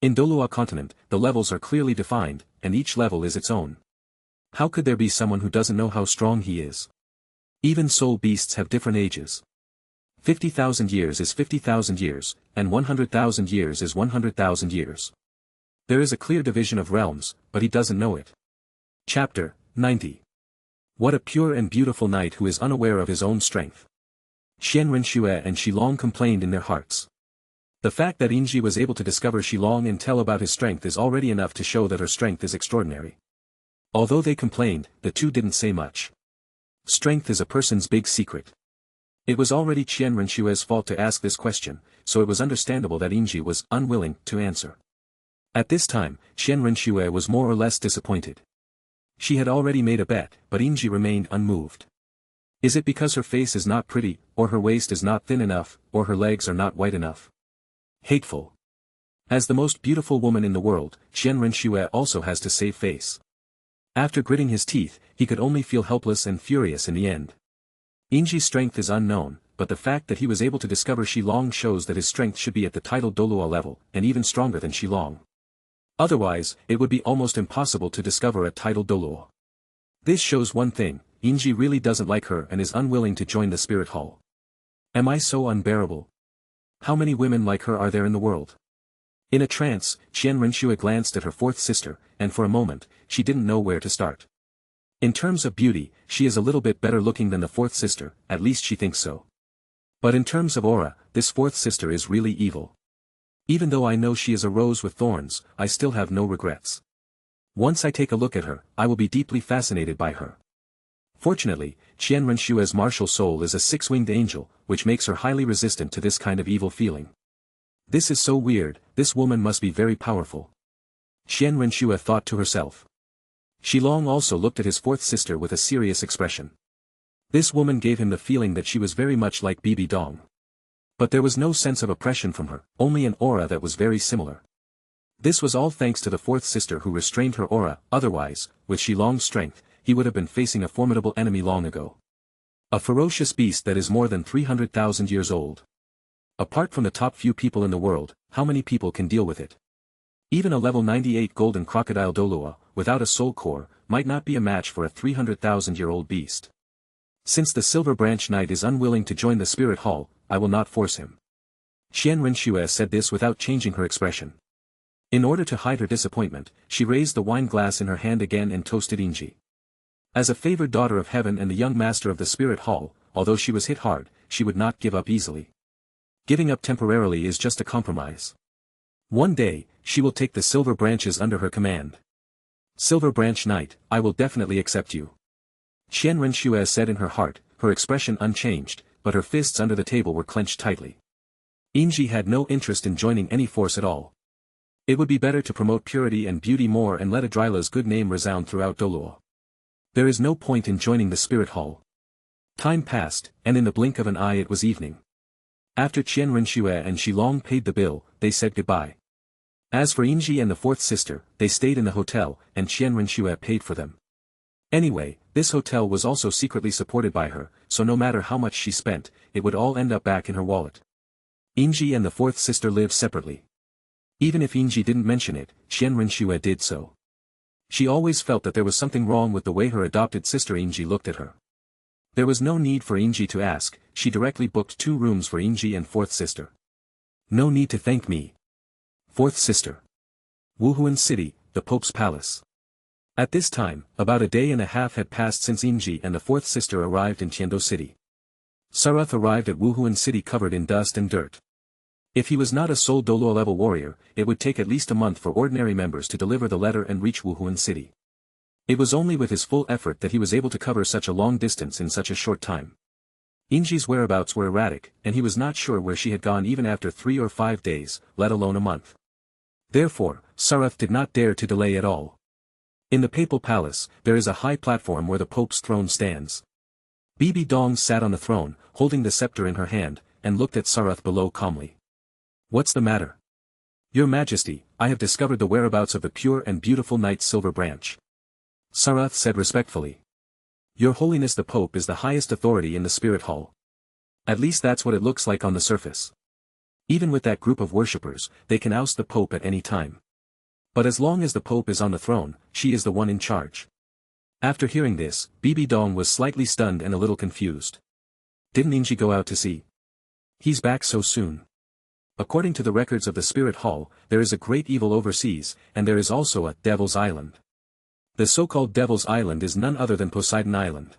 In Douluo Continent, the levels are clearly defined, and each level is its own. How could there be someone who doesn't know how strong he is? Even soul beasts have different ages. 50,000 years is 50,000 years, and 100,000 years is 100,000 years. There is a clear division of realms, but he doesn't know it. Chapter 90. What a pure and beautiful knight who is unaware of his own strength. Qian Rinxue and Shilong complained in their hearts. The fact that Inji was able to discover Shilong and tell about his strength is already enough to show that her strength is extraordinary. Although they complained, the two didn't say much. Strength is a person's big secret. It was already Qian Rinxue's fault to ask this question, so it was understandable that Inji was unwilling to answer. At this time, Qian Rinxue was more or less disappointed. She had already made a bet, but Inji remained unmoved. Is it because her face is not pretty, or her waist is not thin enough, or her legs are not white enough? Hateful. As the most beautiful woman in the world, Qian Rinxue also has to save face. After gritting his teeth, he could only feel helpless and furious in the end. Inji's strength is unknown, but the fact that he was able to discover Shilong shows that his strength should be at the titled Douluo level, and even stronger than Shilong. Otherwise, it would be almost impossible to discover a titled Douluo. This shows one thing, Inji really doesn't like her and is unwilling to join the Spirit Hall. Am I so unbearable? How many women like her are there in the world? In a trance, Qian Rinxue glanced at her fourth sister, and for a moment, she didn't know where to start. In terms of beauty, she is a little bit better looking than the fourth sister, at least she thinks so. But in terms of aura, this fourth sister is really evil. Even though I know she is a rose with thorns, I still have no regrets. Once I take a look at her, I will be deeply fascinated by her. Fortunately, Qian Rinxue's martial soul is a six-winged angel, which makes her highly resistant to this kind of evil feeling. This is so weird, this woman must be very powerful. Qian Rinxue thought to herself. Shilong also looked at his fourth sister with a serious expression. This woman gave him the feeling that she was very much like Bibi Dong. But there was no sense of oppression from her, only an aura that was very similar. This was all thanks to the fourth sister who restrained her aura, otherwise, with Shilong's strength, he would have been facing a formidable enemy long ago. A ferocious beast that is more than 300,000 years old. Apart from the top few people in the world, how many people can deal with it? Even a level 98 golden crocodile Douluo, without a soul core, might not be a match for a 300,000-year-old beast. Since the Silver Branch Knight is unwilling to join the Spirit Hall, I will not force him. Qian Rinxue said this without changing her expression. In order to hide her disappointment, she raised the wine glass in her hand again and toasted Inji. As a favored daughter of heaven and the young master of the Spirit Hall, although she was hit hard, she would not give up easily. Giving up temporarily is just a compromise. One day, she will take the silver branches under her command. Silver Branch Knight, I will definitely accept you. Qian Rinxue said in her heart, her expression unchanged, but her fists under the table were clenched tightly. Inji had no interest in joining any force at all. It would be better to promote purity and beauty more and let Idrila's good name resound throughout Douluo. There is no point in joining the Spirit Hall. Time passed, and in the blink of an eye it was evening. After Qian Rinxue and Shilong paid the bill, they said goodbye. As for Inji and the fourth sister, they stayed in the hotel, and Qian Rinxue paid for them. Anyway, this hotel was also secretly supported by her, so no matter how much she spent, it would all end up back in her wallet. Inji and the fourth sister lived separately. Even if Inji didn't mention it, Qian Renxue did so. She always felt that there was something wrong with the way her adopted sister Inji looked at her. There was no need for Inji to ask, she directly booked 2 rooms for Inji and fourth sister. No need to thank me. Fourth sister. Wuhuan City, the Pope's Palace. At this time, about a day and a half had passed since Inji and the fourth sister arrived in Tiando City. Sarath arrived at Wuhuan City covered in dust and dirt. If he was not a sole Douluo level warrior, it would take at least a month for ordinary members to deliver the letter and reach Wuhuan City. It was only with his full effort that he was able to cover such a long distance in such a short time. Inji's whereabouts were erratic, and he was not sure where she had gone even after 3 or 5 days, let alone a month. Therefore, Sarath did not dare to delay at all. In the Papal Palace, there is a high platform where the Pope's throne stands. Bibi Dong sat on the throne, holding the scepter in her hand, and looked at Sarath below calmly. What's the matter? Your Majesty, I have discovered the whereabouts of the pure and beautiful Knight's silver branch. Sarath said respectfully. Your Holiness the Pope is the highest authority in the Spirit Hall. At least that's what it looks like on the surface. Even with that group of worshippers, they can oust the Pope at any time. But as long as the Pope is on the throne, she is the one in charge. After hearing this, Bibi Dong was slightly stunned and a little confused. Didn't Inji go out to sea? He's back so soon. According to the records of the Spirit Hall, there is a great evil overseas, and there is also a Devil's Island. The so-called Devil's Island is none other than Poseidon Island.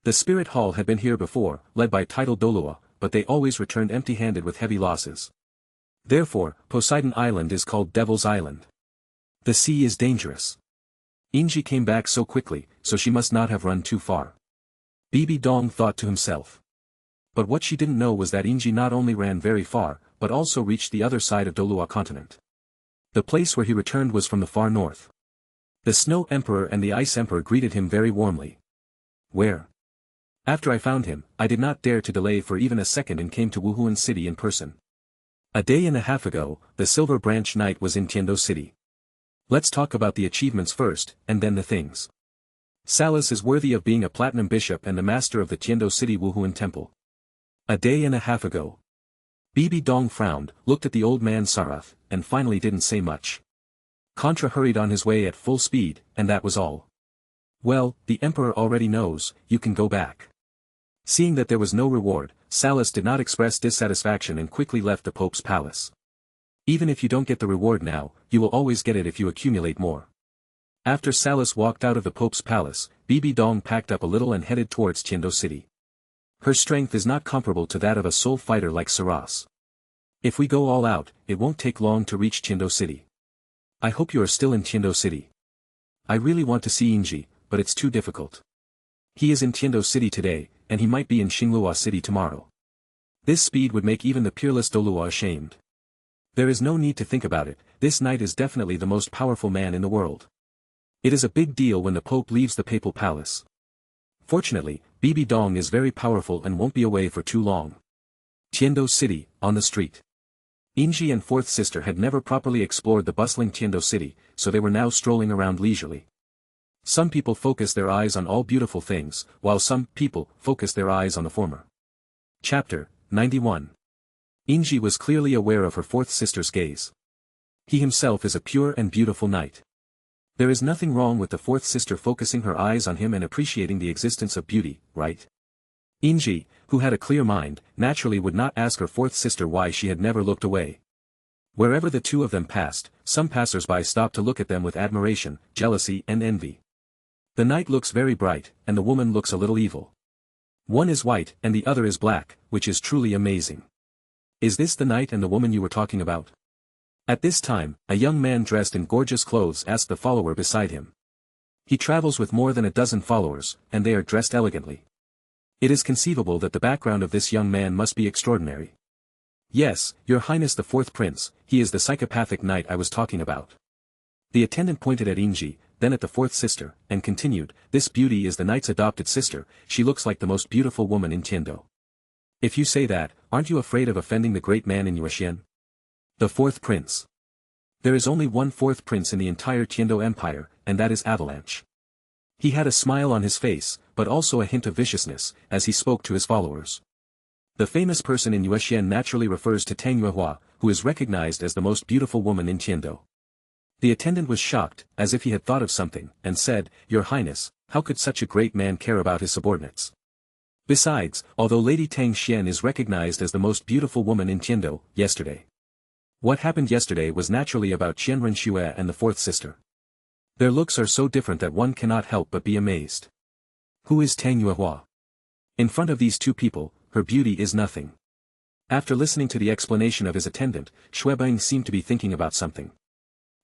The Spirit Hall had been here before, led by title Douluo, but they always returned empty-handed with heavy losses. Therefore, Poseidon Island is called Devil's Island. The sea is dangerous. Inji came back so quickly, so she must not have run too far. Bibi Dong thought to himself. But what she didn't know was that Inji not only ran very far, but also reached the other side of Douluo Continent. The place where he returned was from the far north. The Snow Emperor and the Ice Emperor greeted him very warmly. Where? After I found him, I did not dare to delay for even a second and came to Wuhuan City in person. A day and a half ago, the Silver Branch Knight was in Tiando City. Let's talk about the achievements first, and then the things. Salas is worthy of being a platinum bishop and the master of the Tiando City Wuhuan Temple. A day and a half ago. Bibi Dong frowned, looked at the old man Sarath, and finally didn't say much. Contra hurried on his way at full speed, and that was all. Well, the Emperor already knows, you can go back. Seeing that there was no reward, Salas did not express dissatisfaction and quickly left the Pope's palace. Even if you don't get the reward now, you will always get it if you accumulate more. After Salas walked out of the Pope's palace, Bibi Dong packed up a little and headed towards Tiando City. Her strength is not comparable to that of a soul fighter like Saras. If we go all out, it won't take long to reach Tiando City. I hope you are still in Tiando City. I really want to see Inji, but it's too difficult. He is in Tiando City today, and he might be in Xinglua City tomorrow. This speed would make even the peerless Douluo ashamed. There is no need to think about it, this knight is definitely the most powerful man in the world. It is a big deal when the Pope leaves the Papal Palace. Fortunately, Bibi Dong is very powerful and won't be away for too long. Tiando City, on the street. Inji and fourth sister had never properly explored the bustling Tiando City, so they were now strolling around leisurely. Some people focus their eyes on all beautiful things, while some people focus their eyes on the former. Chapter 91. Inji was clearly aware of her fourth sister's gaze. He himself is a pure and beautiful knight. There is nothing wrong with the fourth sister focusing her eyes on him and appreciating the existence of beauty, right? Inji, who had a clear mind, naturally would not ask her fourth sister why she had never looked away. Wherever the two of them passed, some passers-by stopped to look at them with admiration, jealousy and envy. The knight looks very bright, and the woman looks a little evil. One is white and the other is black, which is truly amazing. Is this the knight and the woman you were talking about? At this time, a young man dressed in gorgeous clothes asked the follower beside him. He travels with more than a dozen followers, and they are dressed elegantly. It is conceivable that the background of this young man must be extraordinary. Yes, Your Highness the fourth prince, he is the psychopathic knight I was talking about. The attendant pointed at Inji, then at the fourth sister, and continued, this beauty is the knight's adopted sister, she looks like the most beautiful woman in Tiando. If you say that, aren't you afraid of offending the great man in Yuexian? The fourth prince. There is only one fourth prince in the entire Tiando Empire, and that is Avalanche. He had a smile on his face, but also a hint of viciousness, as he spoke to his followers. The famous person in Yuexian naturally refers to Tang Yuehua, who is recognized as the most beautiful woman in Tiando. The attendant was shocked, as if he had thought of something, and said, "Your Highness, how could such a great man care about his subordinates?" Besides, although Lady Tang Xian is recognized as the most beautiful woman in Tiando, what happened yesterday was naturally about Qianren Xue and the fourth sister. Their looks are so different that one cannot help but be amazed. Who is Tang Yuehua? In front of these two people, her beauty is nothing. After listening to the explanation of his attendant, Xuebeng seemed to be thinking about something.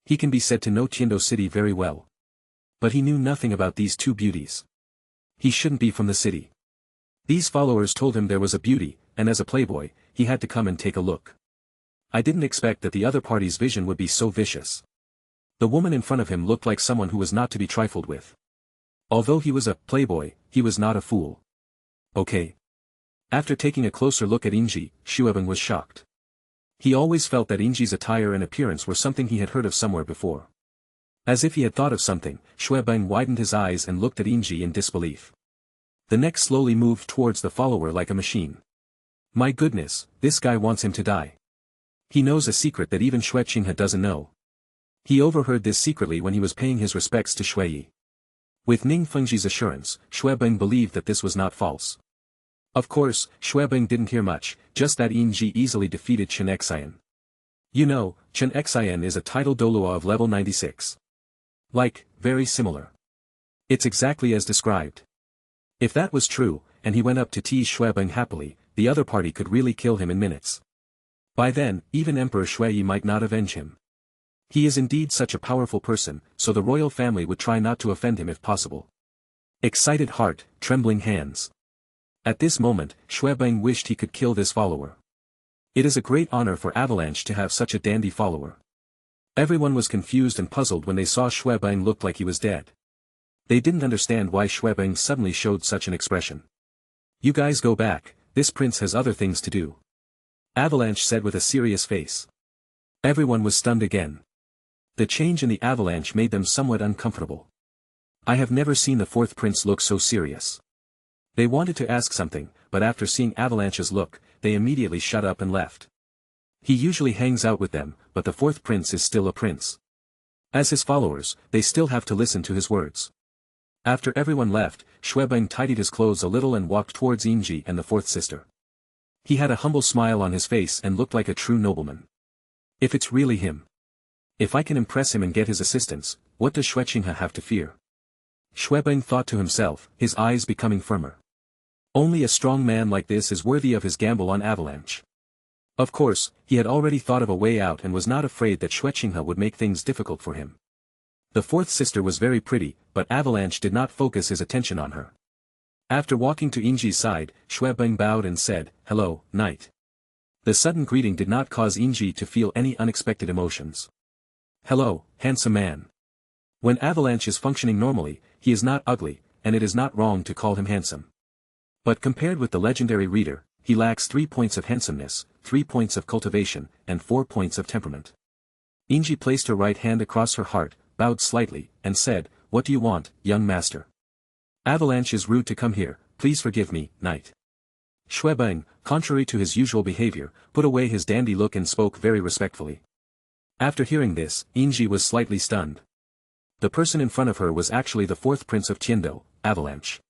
He can be said to know Tiando city very well. But he knew nothing about these two beauties. He shouldn't be from the city. These followers told him there was a beauty, and as a playboy, he had to come and take a look. I didn't expect that the other party's vision would be so vicious. The woman in front of him looked like someone who was not to be trifled with. Although he was a playboy, he was not a fool. Okay. After taking a closer look at Inji, Xuebeng was shocked. He always felt that Inji's attire and appearance were something he had heard of somewhere before. As if he had thought of something, Xuebeng widened his eyes and looked at Inji in disbelief. The neck slowly moved towards the follower like a machine. My goodness, this guy wants him to die. He knows a secret that even Xue Qinghe doesn't know. He overheard this secretly when he was paying his respects to Xue Yi. With Ning Fengji's assurance, Xuebeng believed that this was not false. Of course, Xuebeng didn't hear much, just that Inji easily defeated Chen Xian. You know, Chen Xian is a title Douluo of level 96. Like, very similar. It's exactly as described. If that was true, and he went up to tease Xuebeng happily, the other party could really kill him in minutes. By then, even Emperor Xue Yi might not avenge him. He is indeed such a powerful person, so the royal family would try not to offend him if possible. Excited heart, trembling hands. At this moment, Xuebeng wished he could kill this follower. It is a great honor for Avalanche to have such a dandy follower. Everyone was confused and puzzled when they saw Xuebeng look like he was dead. They didn't understand why Xuebeng suddenly showed such an expression. You guys go back, this prince has other things to do. Avalanche said with a serious face. Everyone was stunned again. The change in the Avalanche made them somewhat uncomfortable. I have never seen the fourth prince look so serious. They wanted to ask something, but after seeing Avalanche's look, they immediately shut up and left. He usually hangs out with them, but the fourth prince is still a prince. As his followers, they still have to listen to his words. After everyone left, Xuebeng tidied his clothes a little and walked towards Inji and the fourth sister. He had a humble smile on his face and looked like a true nobleman. If it's really him. If I can impress him and get his assistance, what does Xue Qinghe have to fear? Xuebeng thought to himself, his eyes becoming firmer. Only a strong man like this is worthy of his gamble on Avalanche. Of course, he had already thought of a way out and was not afraid that Xue Qinghe would make things difficult for him. The fourth sister was very pretty, but Avalanche did not focus his attention on her. After walking to Inji's side, Xuebeng bowed and said, "Hello, knight." The sudden greeting did not cause Inji to feel any unexpected emotions. "Hello, handsome man." When Avalanche is functioning normally, he is not ugly, and it is not wrong to call him handsome. But compared with the legendary reader, he lacks 3 points of handsomeness, 3 points of cultivation, and 4 points of temperament. Inji placed her right hand across her heart, bowed slightly, and said, "What do you want, young master?" "Avalanche is rude to come here, please forgive me, knight." Xuebeng, contrary to his usual behavior, put away his dandy look and spoke very respectfully. After hearing this, Inji was slightly stunned. The person in front of her was actually the fourth prince of Tiando, Avalanche.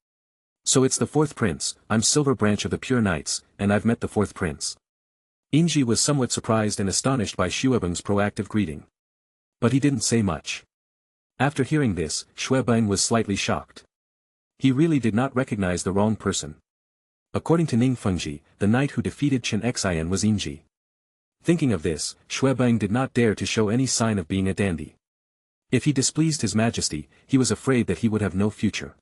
So it's the fourth prince, I'm Silver Branch of the Pure Knights, and I've met the fourth prince. Inji was somewhat surprised and astonished by Xuebeng's proactive greeting. But he didn't say much. After hearing this, Xuebeng was slightly shocked. He really did not recognize the wrong person. According to Ning Fengji, the knight who defeated Chen Xian was Inji. Thinking of this, Xuebeng did not dare to show any sign of being a dandy. If he displeased his majesty, he was afraid that he would have no future.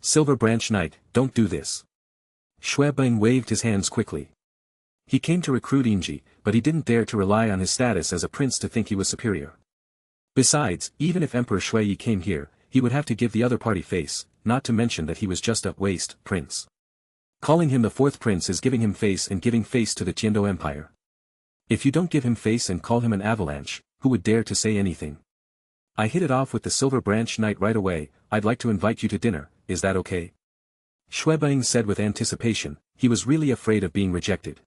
Silver Branch Knight, don't do this. Xuebeng waved his hands quickly. He came to recruit Inji, but he didn't dare to rely on his status as a prince to think he was superior. Besides, even if Emperor Xue Yi came here, he would have to give the other party face, not to mention that he was just a waste prince. Calling him the fourth prince is giving him face and giving face to the Tiando Empire. If you don't give him face and call him an avalanche, who would dare to say anything? I hit it off with the Silver Branch Knight right away, I'd like to invite you to dinner, is that okay? Xuebeng said with anticipation, he was really afraid of being rejected.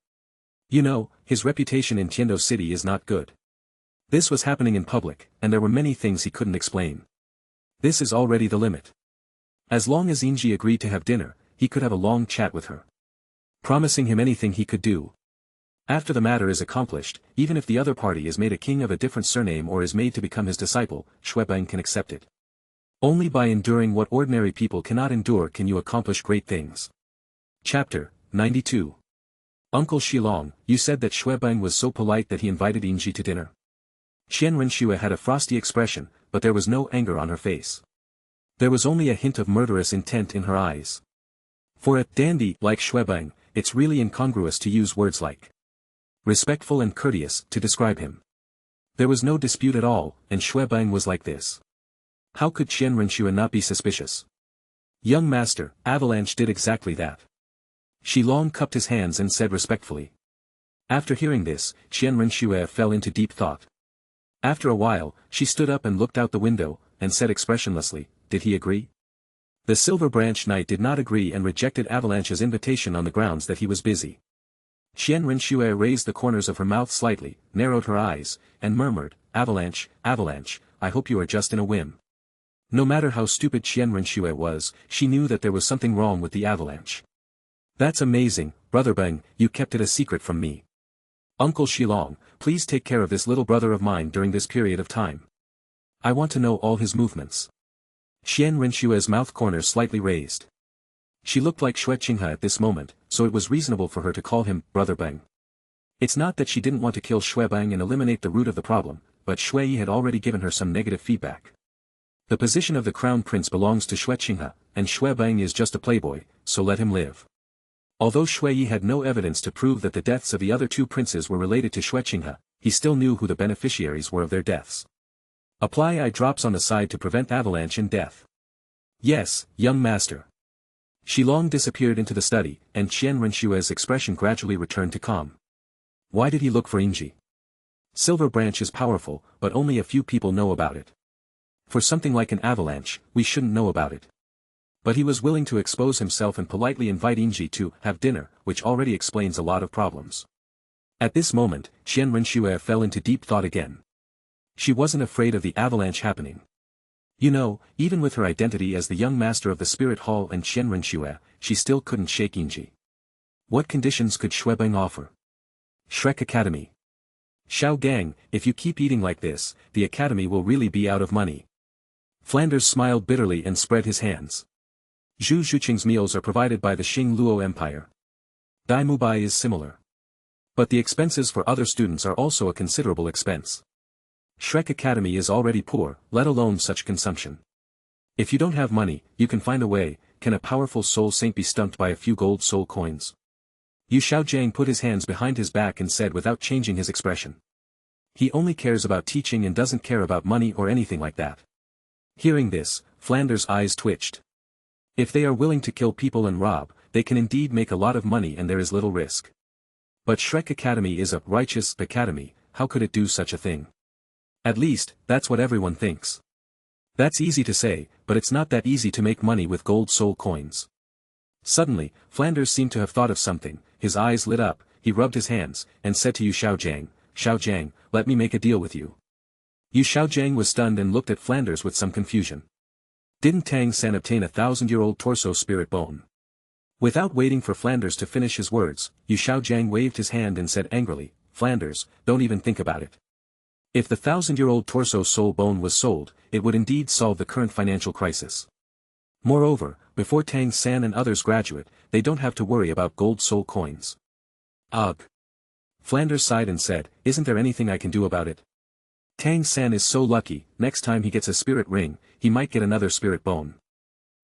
You know, his reputation in Tiendo City is not good. This was happening in public, and there were many things he couldn't explain. This is already the limit. As long as Inji agreed to have dinner, he could have a long chat with her, promising him anything he could do. After the matter is accomplished, even if the other party is made a king of a different surname or is made to become his disciple, Xuebeng can accept it. Only by enduring what ordinary people cannot endure can you accomplish great things. Chapter 92. Uncle Shilong, you said that Xuebeng was so polite that he invited Inji to dinner. Qian Renxue had a frosty expression, but there was no anger on her face. There was only a hint of murderous intent in her eyes. For a dandy like Xuebeng, it's really incongruous to use words like respectful and courteous to describe him. There was no dispute at all, and Xuebeng was like this. How could Qian Renxue not be suspicious? Young master, Avalanche did exactly that. Shilong cupped his hands and said respectfully. After hearing this, Qian Renxue fell into deep thought. After a while, she stood up and looked out the window, and said expressionlessly, did he agree? The Silver Branch Knight did not agree and rejected Avalanche's invitation on the grounds that he was busy. Qian Renxue raised the corners of her mouth slightly, narrowed her eyes, and murmured, Avalanche, Avalanche, I hope you are just in a whim. No matter how stupid Qian Renxue was, she knew that there was something wrong with the Avalanche. That's amazing, Brother Beng, you kept it a secret from me. Uncle Shilong, please take care of this little brother of mine during this period of time. I want to know all his movements. Qian Renxue's mouth corners slightly raised. She looked like Xue Qinghe at this moment, so it was reasonable for her to call him Brother Beng. It's not that she didn't want to kill Xuebeng and eliminate the root of the problem, but Xue Yi had already given her some negative feedback. The position of the crown prince belongs to Xue Qinghe, and Xuebeng is just a playboy, so let him live. Although Xue Yi had no evidence to prove that the deaths of the other two princes were related to Xue Qinghe, he still knew who the beneficiaries were of their deaths. Apply eye drops on the side to prevent avalanche and death. Yes, young master. Shilong disappeared into the study, and Qian Renshue's expression gradually returned to calm. Why did he look for Inji? Silver Branch is powerful, but only a few people know about it. For something like an avalanche, we shouldn't know about it. But he was willing to expose himself and politely invite Inji to have dinner, which already explains a lot of problems. At this moment, Qian Renxue fell into deep thought again. She wasn't afraid of the avalanche happening. You know, even with her identity as the young master of the Spirit Hall and Qian Renxue, she still couldn't shake Inji. What conditions could Xuebeng offer? Shrek Academy. Xiao Gang, if you keep eating like this, the academy will really be out of money. Flanders smiled bitterly and spread his hands. Zhu Zhuqing's meals are provided by the Xing Luo Empire. Dai Mubai is similar. But the expenses for other students are also a considerable expense. Shrek Academy is already poor, let alone such consumption. If you don't have money, you can find a way. Can a powerful soul saint be stumped by a few gold soul coins? Yu Xiaojiang put his hands behind his back and said without changing his expression. He only cares about teaching and doesn't care about money or anything like that. Hearing this, Flanders' eyes twitched. If they are willing to kill people and rob, they can indeed make a lot of money and there is little risk. But Shrek Academy is a righteous academy, how could it do such a thing? At least, that's what everyone thinks. That's easy to say, but it's not that easy to make money with gold soul coins. Suddenly, Flanders seemed to have thought of something, his eyes lit up, he rubbed his hands, and said to Yu Xiaojiang, Xiaojiang, let me make a deal with you. Yu Xiaojiang was stunned and looked at Flanders with some confusion. Didn't Tang San obtain a 1,000-year-old torso spirit bone? Without waiting for Flanders to finish his words, Yu Xiaojiang waved his hand and said angrily, Flanders, don't even think about it. If the 1,000-year-old torso soul bone was sold, it would indeed solve the current financial crisis. Moreover, before Tang San and others graduate, they don't have to worry about gold soul coins. Ugh. Flanders sighed and said, isn't there anything I can do about it? Tang San is so lucky, next time he gets a spirit ring, he might get another spirit bone.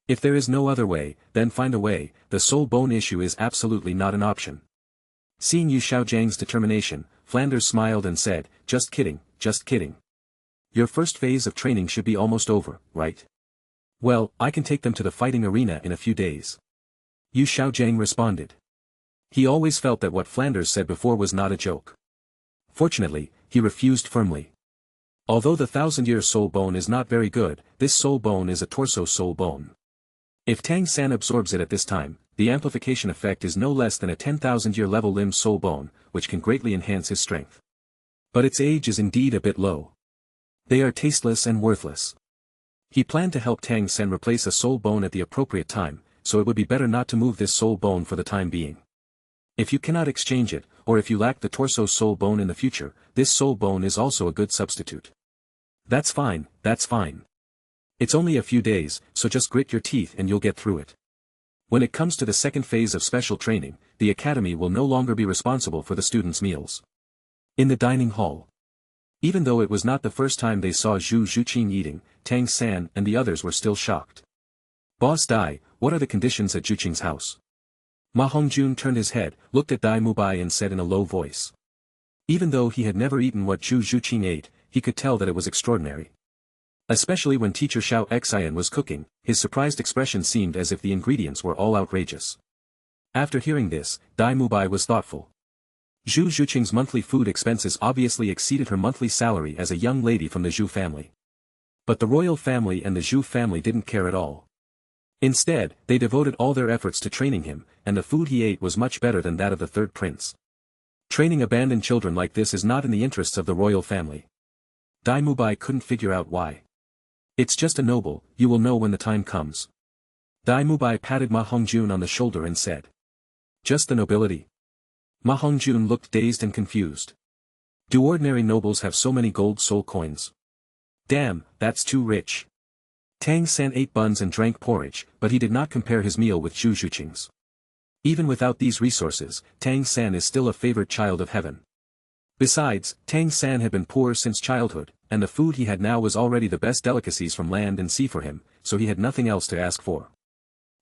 If there is no other way, then find a way, the soul bone issue is absolutely not an option. Seeing Yu Xiaojiang's determination, Flanders smiled and said, just kidding, just kidding. Your first phase of training should be almost over, right? Well, I can take them to the fighting arena in a few days. Yu Xiaojiang responded. He always felt that what Flanders said before was not a joke. Fortunately, he refused firmly. Although the 1,000-year soul bone is not very good, this soul bone is a torso soul bone. If Tang San absorbs it at this time, the amplification effect is no less than a 10,000-year level limb soul bone, which can greatly enhance his strength. But its age is indeed a bit low. They are tasteless and worthless. He planned to help Tang Sen replace a soul bone at the appropriate time, so it would be better not to move this soul bone for the time being. If you cannot exchange it, or if you lack the torso soul bone in the future, this soul bone is also a good substitute. That's fine, that's fine. It's only a few days, so just grit your teeth and you'll get through it. When it comes to the second phase of special training, the academy will no longer be responsible for the students' meals. In the dining hall. Even though it was not the first time they saw Zhu Zhuqing eating, Tang San and the others were still shocked. Boss Dai, what are the conditions at Zhuqing's house? Ma Hongjun turned his head, looked at Dai Mubai and said in a low voice. Even though he had never eaten what Zhu Zhuqing ate, he could tell that it was extraordinary. Especially when teacher Xiao Xian was cooking, his surprised expression seemed as if the ingredients were all outrageous. After hearing this, Dai Mubai was thoughtful. Zhu Zhuqing's monthly food expenses obviously exceeded her monthly salary as a young lady from the Zhu family. But the royal family and the Zhu family didn't care at all. Instead, they devoted all their efforts to training him, and the food he ate was much better than that of the third prince. Training abandoned children like this is not in the interests of the royal family. Dai Mubai couldn't figure out why. It's just a noble, you will know when the time comes. Dai Mubai patted Ma Hongjun on the shoulder and said. Just the nobility? Ma Hongjun looked dazed and confused. Do ordinary nobles have so many gold soul coins? Damn, that's too rich. Tang San ate buns and drank porridge, but he did not compare his meal with Zhu Zhuqing's. Even without these resources, Tang San is still a favored child of heaven. Besides, Tang San had been poor since childhood, and the food he had now was already the best delicacies from land and sea for him, so he had nothing else to ask for.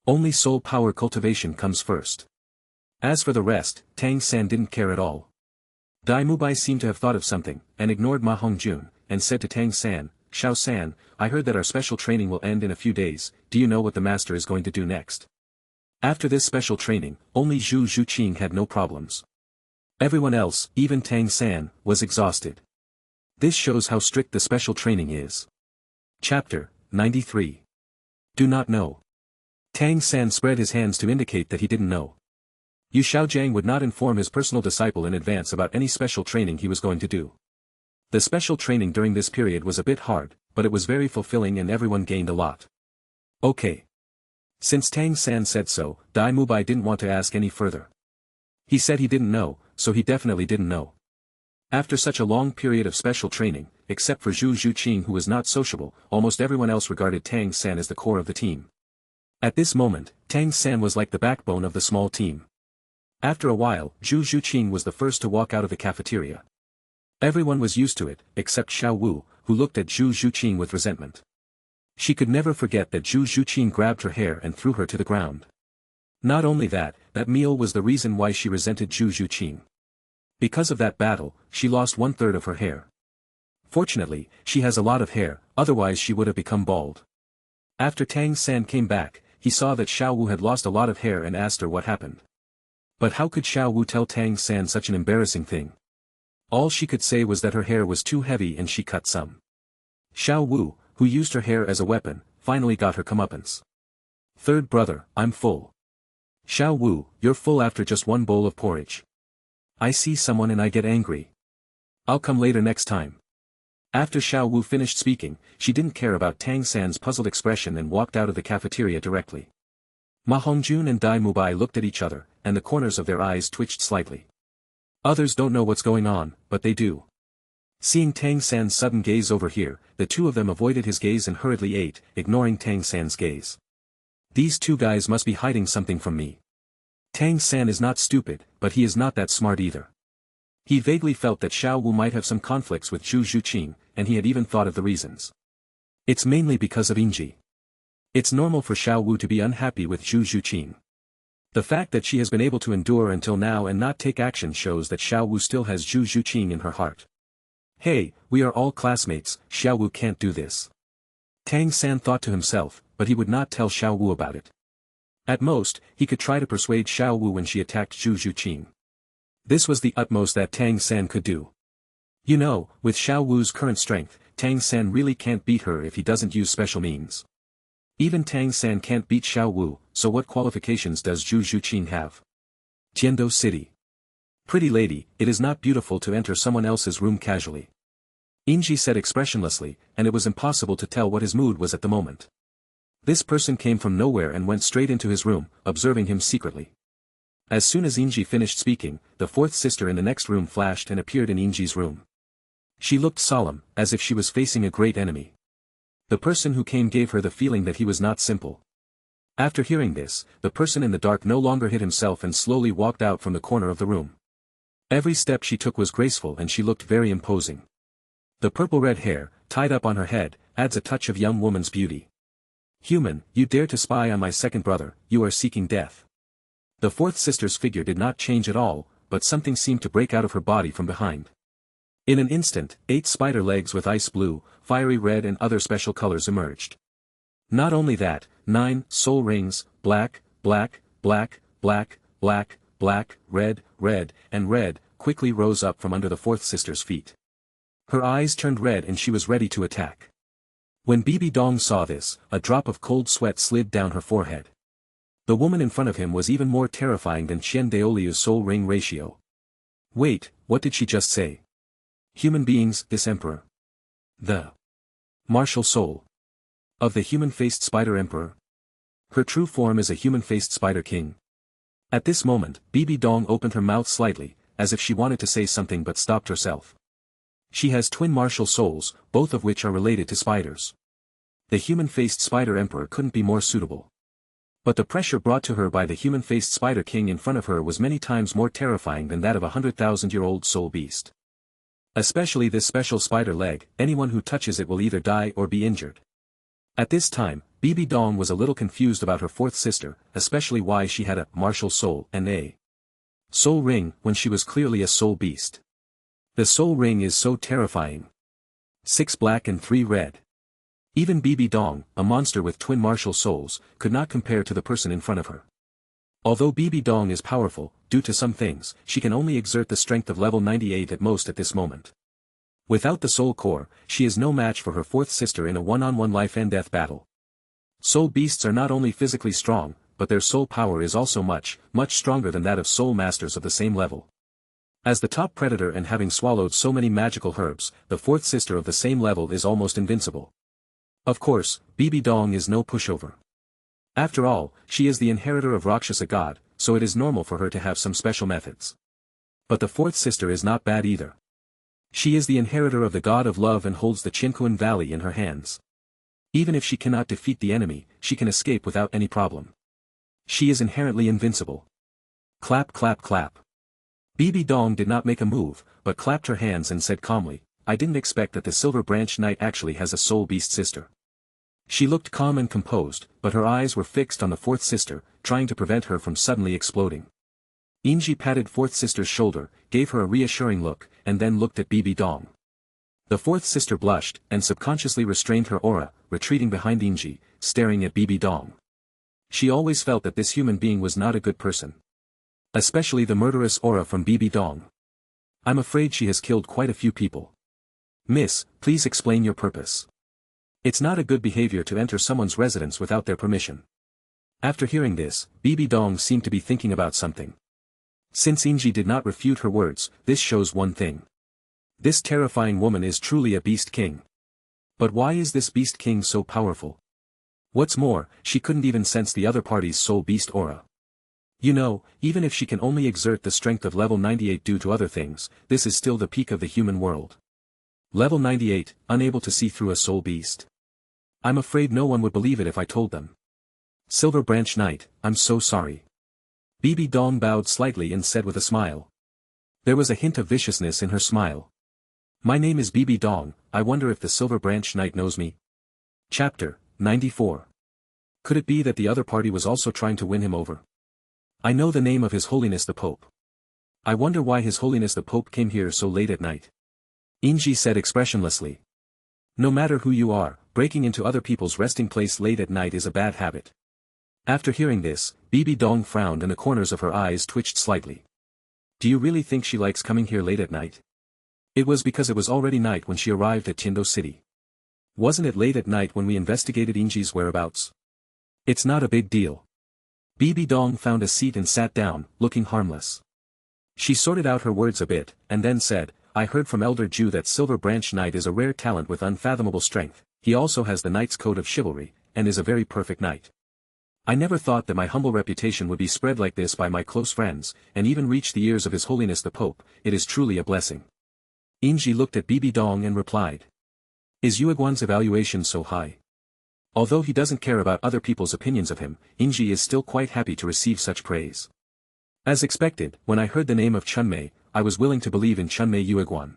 Only soul power cultivation comes first. As for the rest, Tang San didn't care at all. Dai Mubai seemed to have thought of something, and ignored Ma Hongjun, and said to Tang San, Xiao San, I heard that our special training will end in a few days, do you know what the master is going to do next? After this special training, only Zhu Zhuqing had no problems. Everyone else, even Tang San, was exhausted. This shows how strict the special training is. Chapter 93. Do not know. Tang San spread his hands to indicate that he didn't know. Yu Xiaojiang would not inform his personal disciple in advance about any special training he was going to do. The special training during this period was a bit hard, but it was very fulfilling and everyone gained a lot. Okay. Since Tang San said so, Dai Mubai didn't want to ask any further. He said he didn't know, so he definitely didn't know. After such a long period of special training, except for Zhu Zhuqing who was not sociable, almost everyone else regarded Tang San as the core of the team. At this moment, Tang San was like the backbone of the small team. After a while, Zhu Zhuqing was the first to walk out of the cafeteria. Everyone was used to it, except Xiao Wu, who looked at Zhu Zhuqing with resentment. She could never forget that Zhu Zhuqing grabbed her hair and threw her to the ground. Not only that, that meal was the reason why she resented Zhu Zhuqing. Because of that battle, she lost 1/3 of her hair. Fortunately, she has a lot of hair, otherwise she would have become bald. After Tang San came back, he saw that Xiao Wu had lost a lot of hair and asked her what happened. But how could Xiao Wu tell Tang San such an embarrassing thing? All she could say was that her hair was too heavy and she cut some. Xiao Wu, who used her hair as a weapon, finally got her comeuppance. Third brother, I'm full. Xiao Wu, you're full after just one bowl of porridge. I see someone and I get angry. I'll come later next time. After Xiao Wu finished speaking, she didn't care about Tang San's puzzled expression and walked out of the cafeteria directly. Ma Hongjun and Dai Mubai looked at each other, and the corners of their eyes twitched slightly. Others don't know what's going on, but they do. Seeing Tang San's sudden gaze over here, the two of them avoided his gaze and hurriedly ate, ignoring Tang San's gaze. These two guys must be hiding something from me. Tang San is not stupid, but he is not that smart either. He vaguely felt that Xiao Wu might have some conflicts with Zhu Zhuqing, and he had even thought of the reasons. It's mainly because of Yingji. It's normal for Xiao Wu to be unhappy with Zhu Zhuqing. The fact that she has been able to endure until now and not take action shows that Xiao Wu still has Zhu Zhuqing in her heart. Hey, we are all classmates, Xiao Wu can't do this. Tang San thought to himself, but he would not tell Xiao Wu about it. At most, he could try to persuade Xiao Wu when she attacked Zhu Zhuqing. This was the utmost that Tang San could do. You know, with Xiao Wu's current strength, Tang San really can't beat her if he doesn't use special means. Even Tang San can't beat Xiao Wu, so what qualifications does Zhu Zhuqin have? Tiando City. Pretty lady, it is not beautiful to enter someone else's room casually. Inji said expressionlessly, and it was impossible to tell what his mood was at the moment. This person came from nowhere and went straight into his room, observing him secretly. As soon as Inji finished speaking, the fourth sister in the next room flashed and appeared in Inji's room. She looked solemn, as if she was facing a great enemy. The person who came gave her the feeling that he was not simple. After hearing this, the person in the dark no longer hid himself and slowly walked out from the corner of the room. Every step she took was graceful and she looked very imposing. The purple-red hair, tied up on her head, adds a touch of young woman's beauty. Human, you dare to spy on my second brother, you are seeking death. The fourth sister's figure did not change at all, but something seemed to break out of her body from behind. In an instant, 8 spider legs with ice blue, fiery red and other special colors emerged. Not only that, 9 soul rings, black, black, black, black, black, black, red, red, and red, quickly rose up from under the fourth sister's feet. Her eyes turned red and she was ready to attack. When Bibi Dong saw this, a drop of cold sweat slid down her forehead. The woman in front of him was even more terrifying than Qian Daoliu's soul ring ratio. Wait, what did she just say? Human beings, this emperor. The martial soul of the human-faced spider emperor. Her true form is a human-faced spider king. At this moment, Bibi Dong opened her mouth slightly, as if she wanted to say something but stopped herself. She has twin martial souls, both of which are related to spiders. The human-faced spider emperor couldn't be more suitable. But the pressure brought to her by the human-faced spider king in front of her was many times more terrifying than that of a 100,000-year-old soul beast. Especially this special spider leg, anyone who touches it will either die or be injured. At this time, Bibi Dong was a little confused about her fourth sister, especially why she had a martial soul and a soul ring when she was clearly a soul beast. The soul ring is so terrifying. 6 black and 3 red. Even Bibi Dong, a monster with twin martial souls, could not compare to the person in front of her. Although Bibi Dong is powerful, due to some things, she can only exert the strength of level 98 at most at this moment. Without the soul core, she is no match for her fourth sister in a one-on-one life-and-death battle. Soul beasts are not only physically strong, but their soul power is also much, much stronger than that of soul masters of the same level. As the top predator and having swallowed so many magical herbs, the fourth sister of the same level is almost invincible. Of course, Bibi Dong is no pushover. After all, she is the inheritor of Rakshasa god, so it is normal for her to have some special methods. But the fourth sister is not bad either. She is the inheritor of the god of love and holds the Qinkuan Valley in her hands. Even if she cannot defeat the enemy, she can escape without any problem. She is inherently invincible. Clap clap clap. Bibi Dong did not make a move, but clapped her hands and said calmly, I didn't expect that the Silver Branch Knight actually has a soul beast sister. She looked calm and composed, but her eyes were fixed on the fourth sister, trying to prevent her from suddenly exploding. Inji patted fourth sister's shoulder, gave her a reassuring look, and then looked at Bibi Dong. The fourth sister blushed, and subconsciously restrained her aura, retreating behind Inji, staring at Bibi Dong. She always felt that this human being was not a good person. Especially the murderous aura from Bibi Dong. I'm afraid she has killed quite a few people. Miss, please explain your purpose. It's not a good behavior to enter someone's residence without their permission. After hearing this, Bibi Dong seemed to be thinking about something. Since Inji did not refute her words, this shows one thing. This terrifying woman is truly a beast king. But why is this beast king so powerful? What's more, she couldn't even sense the other party's soul beast aura. You know, even if she can only exert the strength of level 98 due to other things, this is still the peak of the human world. Level 98, unable to see through a soul beast. I'm afraid no one would believe it if I told them. Silver Branch Knight, I'm so sorry. Bibi Dong bowed slightly and said with a smile. There was a hint of viciousness in her smile. My name is Bibi Dong, I wonder if the Silver Branch Knight knows me. Chapter 94. Could it be that the other party was also trying to win him over? I know the name of His Holiness the Pope. I wonder why His Holiness the Pope came here so late at night. Inji said expressionlessly. No matter who you are, breaking into other people's resting place late at night is a bad habit. After hearing this, Bibi Dong frowned and the corners of her eyes twitched slightly. Do you really think she likes coming here late at night? It was because it was already night when she arrived at Tiando City. Wasn't it late at night when we investigated Inji's whereabouts? It's not a big deal. Bibi Dong found a seat and sat down, looking harmless. She sorted out her words a bit, and then said, I heard from Elder Ju that Silver Branch Knight is a rare talent with unfathomable strength. He also has the knight's code of chivalry, and is a very perfect knight. I never thought that my humble reputation would be spread like this by my close friends, and even reach the ears of His Holiness the Pope. It is truly a blessing. Inji looked at Bibi Dong and replied. Is Yueguan's evaluation so high? Although he doesn't care about other people's opinions of him, Inji is still quite happy to receive such praise. As expected, when I heard the name of Chunmei, I was willing to believe in Chunmei Yueguan.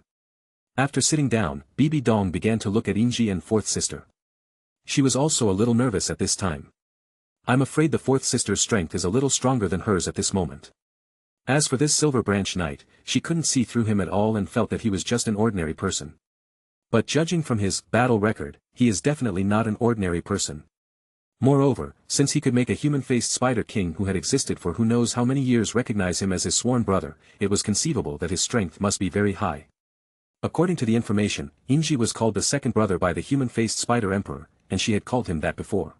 After sitting down, Bibi Dong began to look at Inji and fourth sister. She was also a little nervous at this time. I'm afraid the fourth sister's strength is a little stronger than hers at this moment. As for this Silver Branch Knight, she couldn't see through him at all and felt that he was just an ordinary person. But judging from his battle record, he is definitely not an ordinary person. Moreover, since he could make a human-faced Spider King who had existed for who knows how many years recognize him as his sworn brother, it was conceivable that his strength must be very high. According to the information, Inji was called the second brother by the human-faced Spider Emperor, and she had called him that before.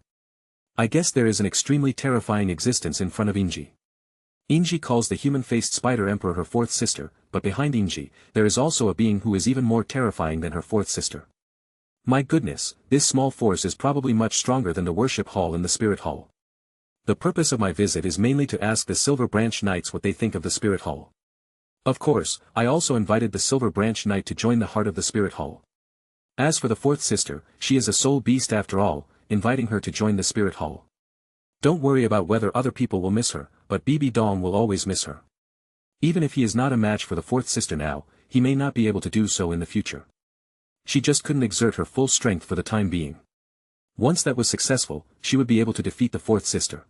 I guess there is an extremely terrifying existence in front of Inji. Inji calls the human-faced Spider Emperor her fourth sister, but behind Inji, there is also a being who is even more terrifying than her fourth sister. My goodness, this small force is probably much stronger than the worship hall and the spirit hall. The purpose of my visit is mainly to ask the Silver Branch Knights what they think of the spirit hall. Of course, I also invited the Silver Branch Knight to join the heart of the spirit hall. As for the fourth sister, she is a soul beast after all, inviting her to join the spirit hall. Don't worry about whether other people will miss her, but Bibi Dong will always miss her. Even if he is not a match for the fourth sister now, he may not be able to do so in the future. She just couldn't exert her full strength for the time being. Once that was successful, she would be able to defeat the fourth sister.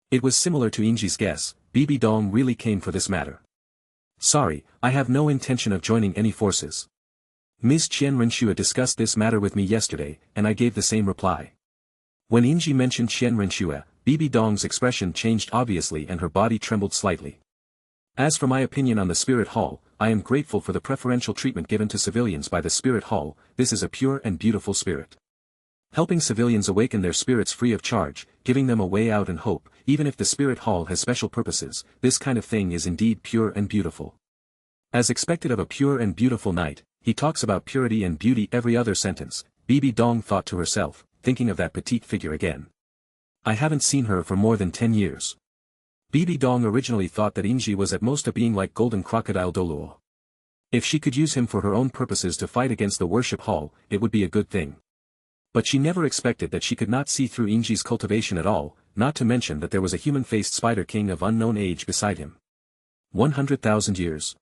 It was similar to Inji's guess, Bibi Dong really came for this matter. Sorry, I have no intention of joining any forces. Ms. Qian Renshua discussed this matter with me yesterday, and I gave the same reply. When Inji mentioned Qian Renshua, Bibi Dong's expression changed obviously and her body trembled slightly. As for my opinion on the Spirit Hall, I am grateful for the preferential treatment given to civilians by the Spirit Hall. This is a pure and beautiful spirit. Helping civilians awaken their spirits free of charge, giving them a way out and hope, even if the Spirit Hall has special purposes, this kind of thing is indeed pure and beautiful. As expected of a pure and beautiful knight, he talks about purity and beauty every other sentence, Bibi Dong thought to herself, thinking of that petite figure again. I haven't seen her for more than 10 years. Bibi Dong originally thought that Inji was at most a being like Golden Crocodile Douluo. If she could use him for her own purposes to fight against the worship hall, it would be a good thing. But she never expected that she could not see through Inji's cultivation at all, not to mention that there was a human-faced Spider King of unknown age beside him. 100,000 years.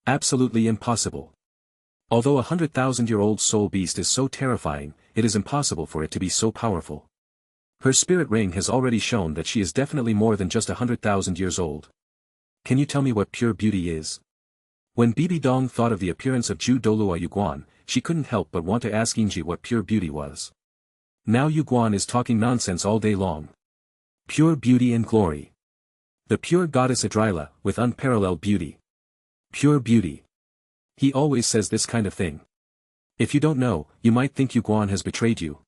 Absolutely impossible. Although a 100,000-year-old soul beast is so terrifying, it is impossible for it to be so powerful. Her spirit ring has already shown that she is definitely more than just 100,000 years old. Can you tell me what pure beauty is? When Bibi Dong thought of the appearance of Ju Douluo Yuguan, she couldn't help but want to ask Inji what pure beauty was. Now Yuguan is talking nonsense all day long. Pure beauty and glory. The pure goddess Idrila, with unparalleled beauty. Pure beauty. He always says this kind of thing. If you don't know, you might think Yuguan has betrayed you.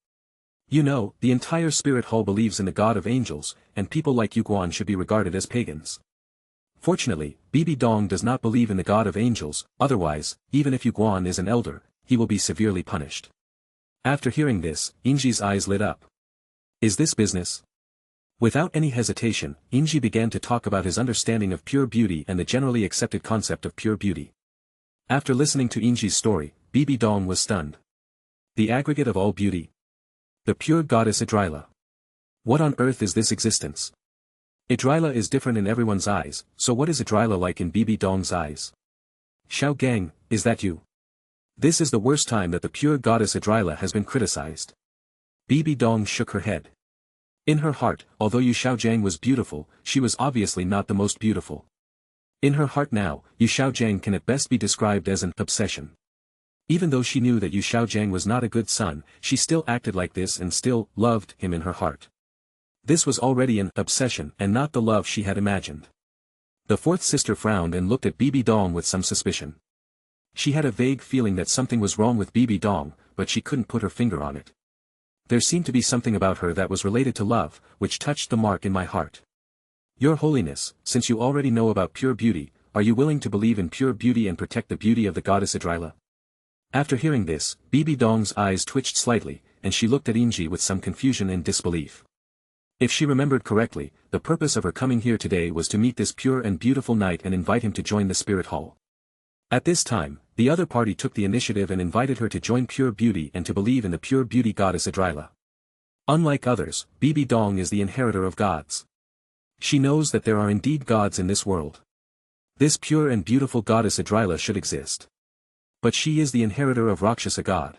You know, the entire spirit hall believes in the god of angels, and people like Yuguan should be regarded as pagans. Fortunately, Bibi Dong does not believe in the god of angels, otherwise, even if Yuguan is an elder, he will be severely punished. After hearing this, Inji's eyes lit up. Is this business? Without any hesitation, Inji began to talk about his understanding of pure beauty and the generally accepted concept of pure beauty. After listening to Inji's story, Bibi Dong was stunned. The aggregate of all beauty. The pure goddess Idrila. What on earth is this existence? Idrila is different in everyone's eyes, so what is Idrila like in Bibi Dong's eyes? Xiao Gang, is that you? This is the worst time that the pure goddess Idrila has been criticized. Bibi Dong shook her head. In her heart, although Yu Xiaojiang was beautiful, she was obviously not the most beautiful. In her heart now, Yu Xiaojiang can at best be described as an obsession. Even though she knew that Yu Xiaojiang was not a good son, she still acted like this and still loved him in her heart. This was already an obsession and not the love she had imagined. The fourth sister frowned and looked at Bibi Dong with some suspicion. She had a vague feeling that something was wrong with Bibi Dong, but she couldn't put her finger on it. There seemed to be something about her that was related to love, which touched the mark in my heart. Your Holiness, since you already know about pure beauty, are you willing to believe in pure beauty and protect the beauty of the goddess Idrila? After hearing this, Bibi Dong's eyes twitched slightly, and she looked at Inji with some confusion and disbelief. If she remembered correctly, the purpose of her coming here today was to meet this pure and beautiful knight and invite him to join the spirit hall. At this time, the other party took the initiative and invited her to join pure beauty and to believe in the pure beauty goddess Idrila. Unlike others, Bibi Dong is the inheritor of gods. She knows that there are indeed gods in this world. This pure and beautiful goddess Idrila should exist. But she is the inheritor of Rakshasa god.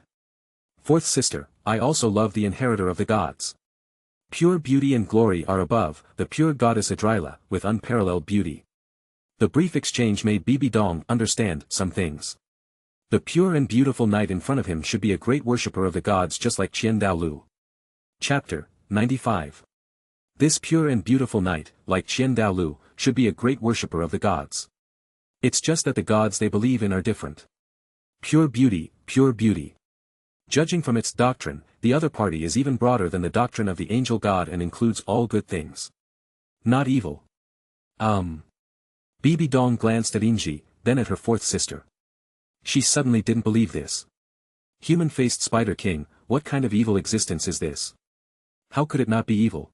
Fourth sister, I also love the inheritor of the gods. Pure beauty and glory are above, the pure goddess Idrila, with unparalleled beauty. The brief exchange made Bibi Dong understand some things. The pure and beautiful knight in front of him should be a great worshipper of the gods just like DOLOU. Chapter 95. This pure and beautiful knight, like DOLOU, should be a great worshipper of the gods. It's just that the gods they believe in are different. Pure beauty, pure beauty. Judging from its doctrine, the other party is even broader than the doctrine of the angel god and includes all good things. Not evil. Bibi Dong glanced at Inji, then at her fourth sister. She suddenly didn't believe this. Human-faced Spider King, what kind of evil existence is this? How could it not be evil?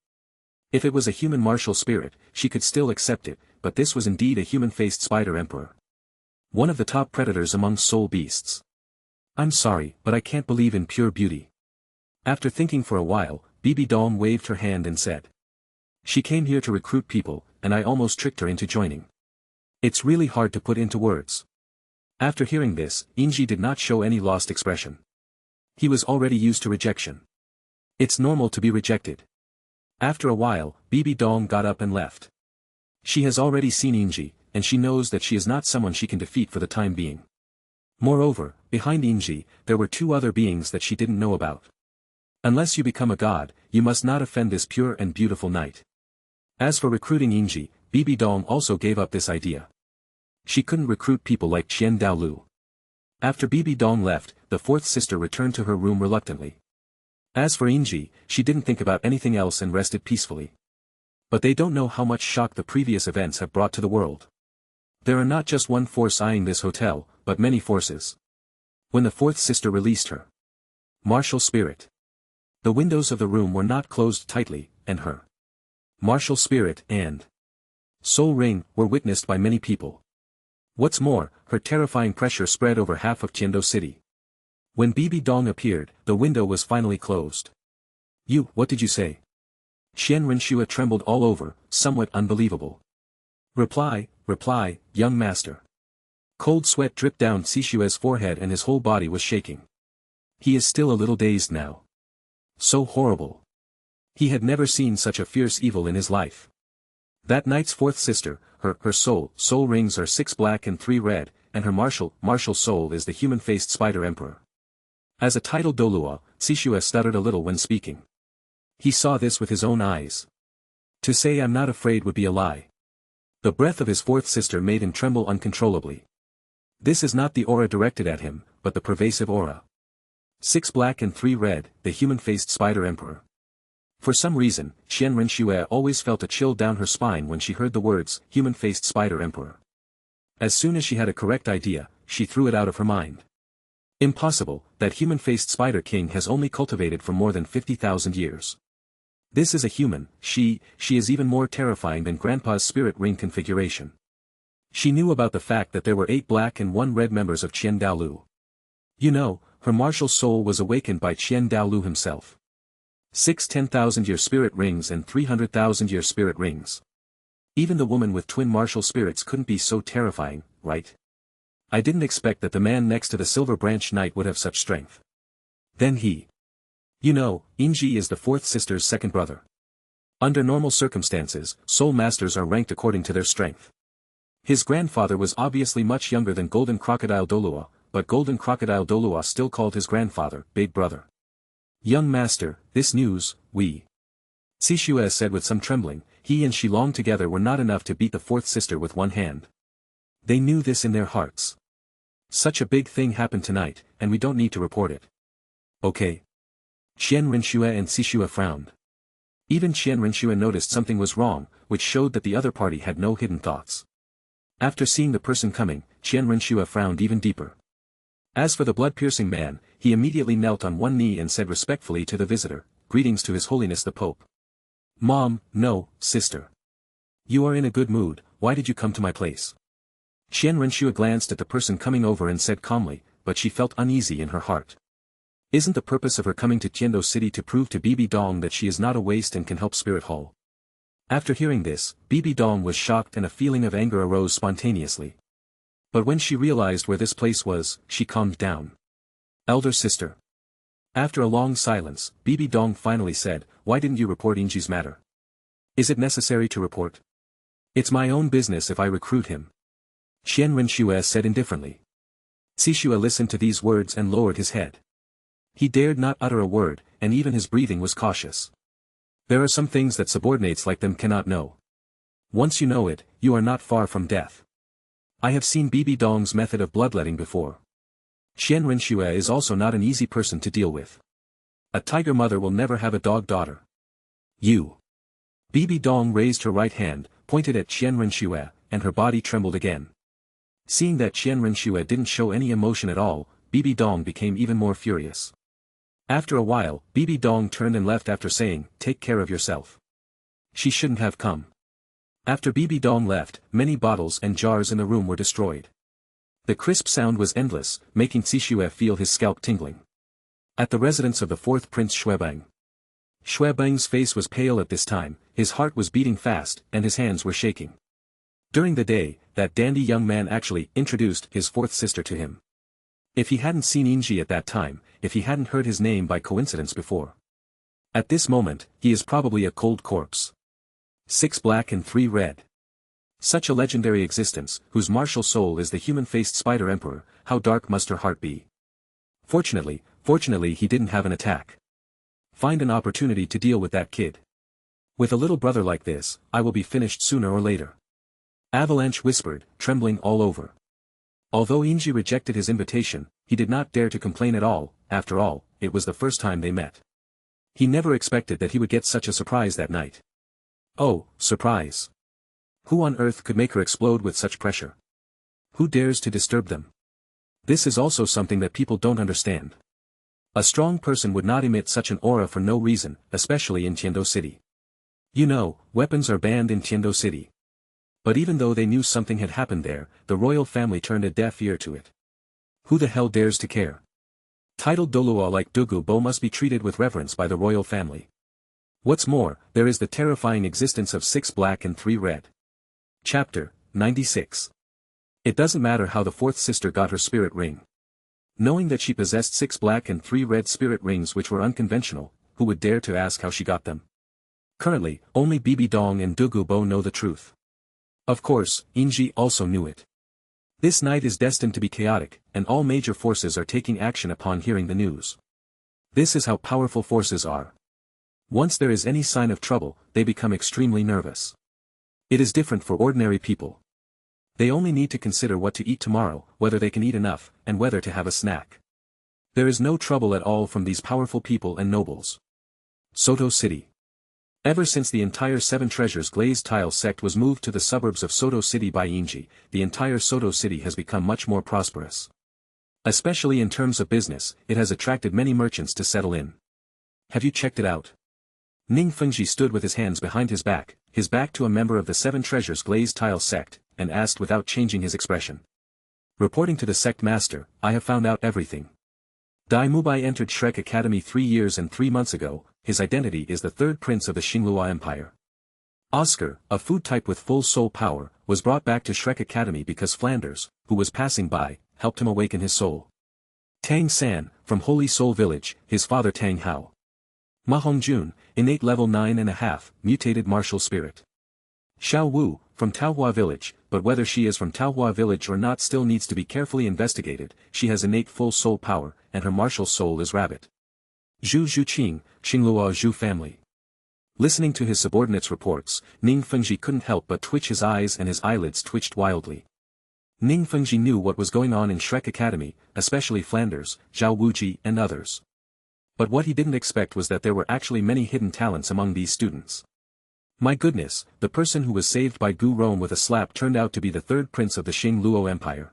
If it was a human martial spirit, she could still accept it, but this was indeed a human-faced spider emperor. One of the top predators among soul beasts. I'm sorry, but I can't believe in pure beauty. After thinking for a while, Bibi Dong waved her hand and said. She came here to recruit people, and I almost tricked her into joining. It's really hard to put into words. After hearing this, Inji did not show any lost expression. He was already used to rejection. It's normal to be rejected. After a while, Bibi Dong got up and left. She has already seen Inji, and she knows that she is not someone she can defeat for the time being. Moreover, behind Inji, there were two other beings that she didn't know about. Unless you become a god, you must not offend this pure and beautiful knight. As for recruiting Inji, Bibi Dong also gave up this idea. She couldn't recruit people like DOLOU. After Bibi Dong left, the fourth sister returned to her room reluctantly. As for Inji, she didn't think about anything else and rested peacefully. But they don't know how much shock the previous events have brought to the world. There are not just one force eyeing this hotel, but many forces. When the fourth sister released her martial spirit, the windows of the room were not closed tightly, and her martial spirit and soul ring were witnessed by many people. What's more, her terrifying pressure spread over half of Tiando City. When Bibi Dong appeared, the window was finally closed. You, what did you say? Xian Renshua trembled all over, somewhat unbelievable. Reply, young master. Cold sweat dripped down Sishue's forehead and his whole body was shaking. He is still a little dazed now. So horrible. He had never seen such a fierce evil in his life. That knight's fourth sister, her soul rings are 6 black and 3 red, and her martial soul is the human-faced spider emperor. As a titled Douluo, Sishue stuttered a little when speaking. He saw this with his own eyes. To say I'm not afraid would be a lie. The breath of his fourth sister made him tremble uncontrollably. This is not the aura directed at him, but the pervasive aura. 6 black and 3 red, the human-faced spider emperor. For some reason, Xian Renshue always felt a chill down her spine when she heard the words, human-faced spider emperor. As soon as she had a correct idea, she threw it out of her mind. Impossible, that human-faced spider king has only cultivated for more than 50,000 years. This is a human, she is even more terrifying than Grandpa's spirit ring configuration. She knew about the fact that there were 8 black and 1 red members of DOLOU. You know, her martial soul was awakened by DOLOU himself. 6 10,000-year spirit rings and 300,000-year spirit rings. Even the woman with twin martial spirits couldn't be so terrifying, right? I didn't expect that the man next to the Silver Branch Knight would have such strength. Then he. You know, Inji is the fourth sister's second brother. Under normal circumstances, soul masters are ranked according to their strength. His grandfather was obviously much younger than Golden Crocodile Douluo, but Golden Crocodile Douluo still called his grandfather, Big Brother. Young master, this news, Sishue said with some trembling, he and she long together were not enough to beat the fourth sister with one hand. They knew this in their hearts. Such a big thing happened tonight, and we don't need to report it. Okay. Qian Rinxue and Sixue frowned. Even Qian Rinxue noticed something was wrong, which showed that the other party had no hidden thoughts. After seeing the person coming, Qian Rinxue frowned even deeper. As for the blood-piercing man, he immediately knelt on one knee and said respectfully to the visitor, "Greetings to His Holiness the Pope." "Mom, no, sister. You are in a good mood, why did you come to my place?" Qian Rinxue glanced at the person coming over and said calmly, but she felt uneasy in her heart. Isn't the purpose of her coming to Tiando City to prove to Bibi Dong that she is not a waste and can help Spirit Hall? After hearing this, Bibi Dong was shocked and a feeling of anger arose spontaneously. But when she realized where this place was, she calmed down. "Elder sister." After a long silence, Bibi Dong finally said, "Why didn't you report Inji's matter? Is it necessary to report? It's my own business if I recruit him." Qian Rinxue said indifferently. Sixue listened to these words and lowered his head. He dared not utter a word, and even his breathing was cautious. There are some things that subordinates like them cannot know. Once you know it, you are not far from death. I have seen Bibi Dong's method of bloodletting before. Qian Rinxue is also not an easy person to deal with. A tiger mother will never have a dog daughter. You. Bibi Dong raised her right hand, pointed at Qian Rinxue, and her body trembled again. Seeing that Qian Rinxue didn't show any emotion at all, Bibi Dong became even more furious. After a while, Bibi Dong turned and left after saying, "Take care of yourself." She shouldn't have come. After Bibi Dong left, many bottles and jars in the room were destroyed. The crisp sound was endless, making Sixue feel his scalp tingling. At the residence of the fourth Prince Xuebang. Xuebang's face was pale at this time, his heart was beating fast, and his hands were shaking. During the day, that dandy young man actually introduced his fourth sister to him. If he hadn't seen Inji at that time, if he hadn't heard his name by coincidence before. At this moment, he is probably a cold corpse. 6 black and 3 red. Such a legendary existence, whose martial soul is the human-faced spider emperor, how dark must her heart be. Fortunately he didn't have an attack. Find an opportunity to deal with that kid. With a little brother like this, I will be finished sooner or later. Avalanche whispered, trembling all over. Although Inji rejected his invitation, he did not dare to complain at all, after all, it was the first time they met. He never expected that he would get such a surprise that night. Oh, surprise. Who on earth could make her explode with such pressure? Who dares to disturb them? This is also something that people don't understand. A strong person would not emit such an aura for no reason, especially in Tiando City. You know, weapons are banned in Tiando City. But even though they knew something had happened there, the royal family turned a deaf ear to it. Who the hell dares to care? Titled Douluo like Dugu must be treated with reverence by the royal family. What's more, there is the terrifying existence of 6 black and 3 red. Chapter 96. It doesn't matter how the fourth sister got her spirit ring. Knowing that she possessed 6 black and 3 red spirit rings which were unconventional, who would dare to ask how she got them? Currently, only Bibi Dong and Dugu know the truth. Of course, Inji also knew it. This night is destined to be chaotic, and all major forces are taking action upon hearing the news. This is how powerful forces are. Once there is any sign of trouble, they become extremely nervous. It is different for ordinary people. They only need to consider what to eat tomorrow, whether they can eat enough, and whether to have a snack. There is no trouble at all from these powerful people and nobles. Soto City. Ever since the entire Seven Treasures glazed tile sect was moved to the suburbs of Soto City by Inji, the entire Soto City has become much more prosperous. Especially in terms of business, it has attracted many merchants to settle in. Have you checked it out? Ning Fengji stood with his hands behind his back to a member of the Seven Treasures glazed tile sect, and asked without changing his expression. Reporting to the sect master, I have found out everything. Dai Mubai entered Shrek Academy 3 years and 3 months ago. His identity is the third prince of the Xinglua Empire. Oscar, a food type with full soul power, was brought back to Shrek Academy because Flanders, who was passing by, helped him awaken his soul. Tang San, from Holy Soul Village, his father Tang Hao. Ma Hongjun, innate level 9.5, mutated martial spirit. Xiao Wu, from Taohua Village, but whether she is from Taohua Village or not still needs to be carefully investigated. She has innate full soul power, and her martial soul is rabbit. Zhu Zhuqing, Xinglua Zhu family. Listening to his subordinates' reports, Ning Fengji couldn't help but twitch his eyes and his eyelids twitched wildly. Ning Fengji knew what was going on in Shrek Academy, especially Flanders, Zhao Wuji and others. But what he didn't expect was that there were actually many hidden talents among these students. My goodness, the person who was saved by Gu Rome with a slap turned out to be the third prince of the Xing Luo Empire.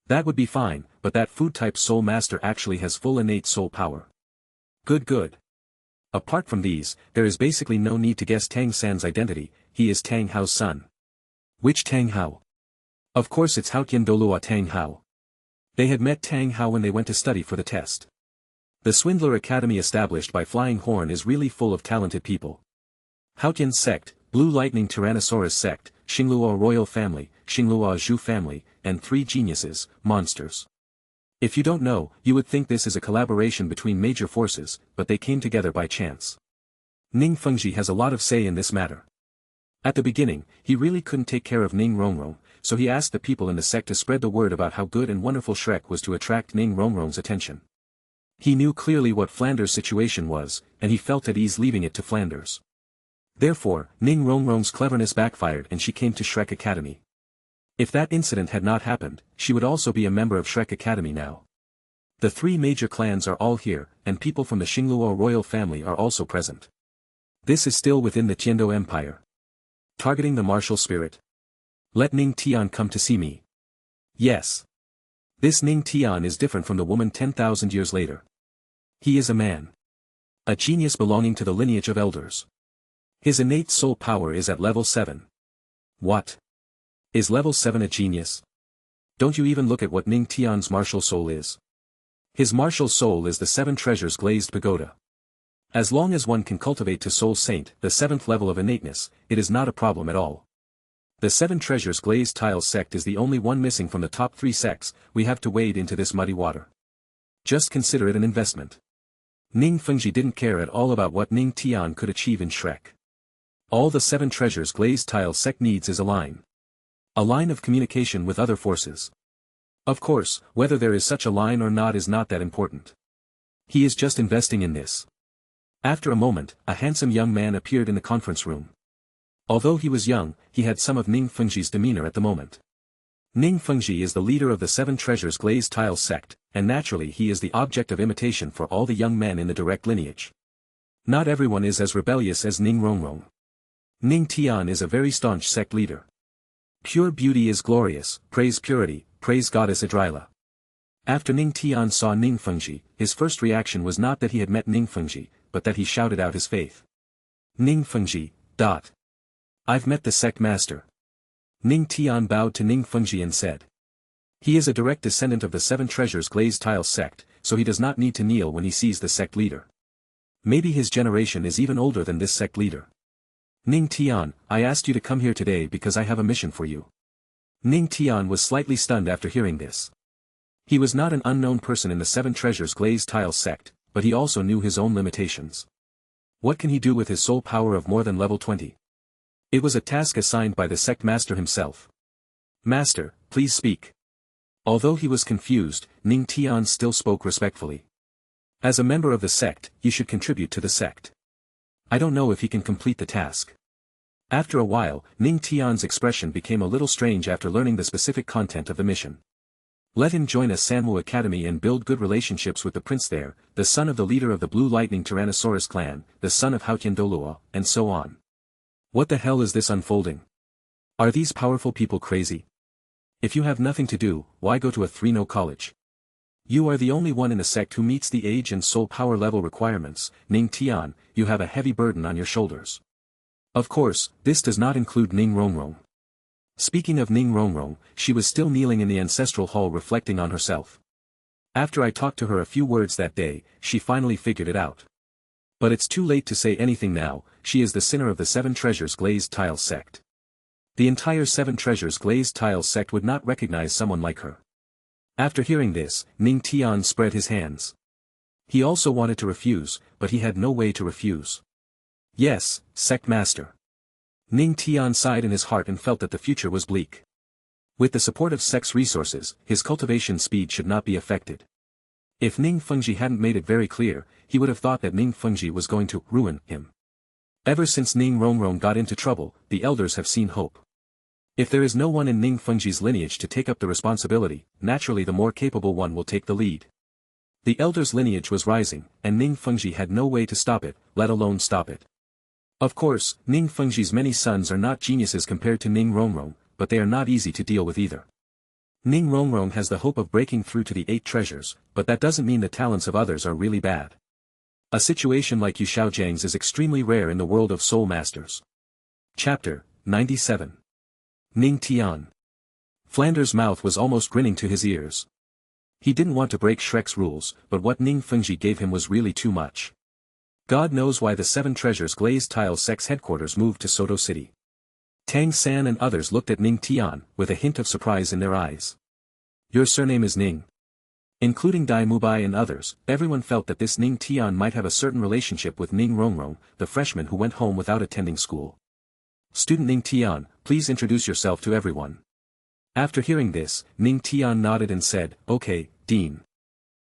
That would be fine, but that food-type soul master actually has full innate soul power. Good. Apart from these, there is basically no need to guess Tang San's identity. He is Tang Hao's son. Which Tang Hao? Of course it's Haotian Douluo Tang Hao. They had met Tang Hao when they went to study for the test. The Swindler Academy established by Flying Horn is really full of talented people. Haotian sect, Blue Lightning Tyrannosaurus sect, Xingluo Royal Family, Xingluo Zhu Family, and 3 geniuses, monsters. If you don't know, you would think this is a collaboration between major forces, but they came together by chance. Ning Fengji has a lot of say in this matter. At the beginning, he really couldn't take care of Ning Rongrong, so he asked the people in the sect to spread the word about how good and wonderful Shrek was to attract Ning Rongrong's attention. He knew clearly what Flanders' situation was, and he felt at ease leaving it to Flanders. Therefore, Ning Rongrong's cleverness backfired and she came to Shrek Academy. If that incident had not happened, she would also be a member of Shrek Academy now. The 3 major clans are all here, and people from the Xingluo royal family are also present. This is still within the Tiando Empire. Targeting the martial spirit. Let Ning Tian come to see me. Yes. This Ning Tian is different from the woman 10,000 years later. He is a man. A genius belonging to the lineage of elders. His innate soul power is at level 7. What? Is level 7 a genius? Don't you even look at what Ning Tian's martial soul is. His martial soul is the 7 treasures glazed pagoda. As long as one can cultivate to soul saint, the 7th level of innateness, it is not a problem at all. The 7 treasures glazed tiles sect is the only one missing from the top 3 sects. We have to wade into this muddy water. Just consider it an investment. Ning Fengji didn't care at all about what Ning Tian could achieve in Shrek. All the 7 treasures glazed tile sect needs is a line. A line of communication with other forces. Of course, whether there is such a line or not is not that important. He is just investing in this. After a moment, a handsome young man appeared in the conference room. Although he was young, he had some of Ning Fengji's demeanor at the moment. Ning Fengji is the leader of the 7 treasures glazed tile sect, and naturally he is the object of imitation for all the young men in the direct lineage. Not everyone is as rebellious as Ning Rongrong. Ning Tian is a very staunch sect leader. Pure beauty is glorious, praise purity, praise goddess Idrila. After Ning Tian saw Ning Fengji, his first reaction was not that he had met Ning Fengji, but that he shouted out his faith. Ning Fengji, I've met the sect master. Ning Tian bowed to Ning Fengji and said. He is a direct descendant of the 7 treasures glazed tile sect, so he does not need to kneel when he sees the sect leader. Maybe his generation is even older than this sect leader. Ning Tian, I asked you to come here today because I have a mission for you. Ning Tian was slightly stunned after hearing this. He was not an unknown person in the 7 treasures glazed tile sect, but he also knew his own limitations. What can he do with his soul power of more than level 20? It was a task assigned by the sect master himself. Master, please speak. Although he was confused, Ning Tian still spoke respectfully. As a member of the sect, you should contribute to the sect. I don't know if he can complete the task. After a while, Ning Tian's expression became a little strange after learning the specific content of the mission. Let him join a Sanmu Academy and build good relationships with the prince there, the son of the leader of the Blue Lightning Tyrannosaurus clan, the son of Haotian Douluo, and so on. What the hell is this unfolding? Are these powerful people crazy? If you have nothing to do, why go to a 3-no college? You are the only one in the sect who meets the age and soul power level requirements. Ning Tian, you have a heavy burden on your shoulders. Of course, this does not include Ning Rongrong. Speaking of Ning Rongrong, she was still kneeling in the ancestral hall reflecting on herself. After I talked to her a few words that day, she finally figured it out. But it's too late to say anything now. She is the sinner of the 7 treasures glazed tile sect. The entire 7 treasures glazed tile sect would not recognize someone like her. After hearing this, Ning Tian spread his hands. He also wanted to refuse, but he had no way to refuse. Yes, sect master. Ning Tian sighed in his heart and felt that the future was bleak. With the support of sect's resources, his cultivation speed should not be affected. If Ning Fengji hadn't made it very clear, he would have thought that Ning Fengji was going to ruin him. Ever since Ning Rongrong got into trouble, the elders have seen hope. If there is no one in Ning Fengji's lineage to take up the responsibility, naturally the more capable one will take the lead. The elder's lineage was rising, and Ning Fengji had no way to stop it, let alone stop it. Of course, Ning Fengji's many sons are not geniuses compared to Ning Rongrong, but they are not easy to deal with either. Ning Rongrong has the hope of breaking through to the 8 treasures, but that doesn't mean the talents of others are really bad. A situation like Yu Xiaojiang's is extremely rare in the world of soul masters. Chapter 97. Ning Tian. Flanders' mouth was almost grinning to his ears. He didn't want to break Shrek's rules, but what Ning Fengji gave him was really too much. God knows why the 7 Treasures Glazed Tile Sect's headquarters moved to Soto City. Tang San and others looked at Ning Tian, with a hint of surprise in their eyes. Your surname is Ning. Including Dai Mubai and others, everyone felt that this Ning Tian might have a certain relationship with Ning Rongrong, the freshman who went home without attending school. Student Ning Tian, please introduce yourself to everyone. After hearing this, Ning Tian nodded and said, Okay, Dean.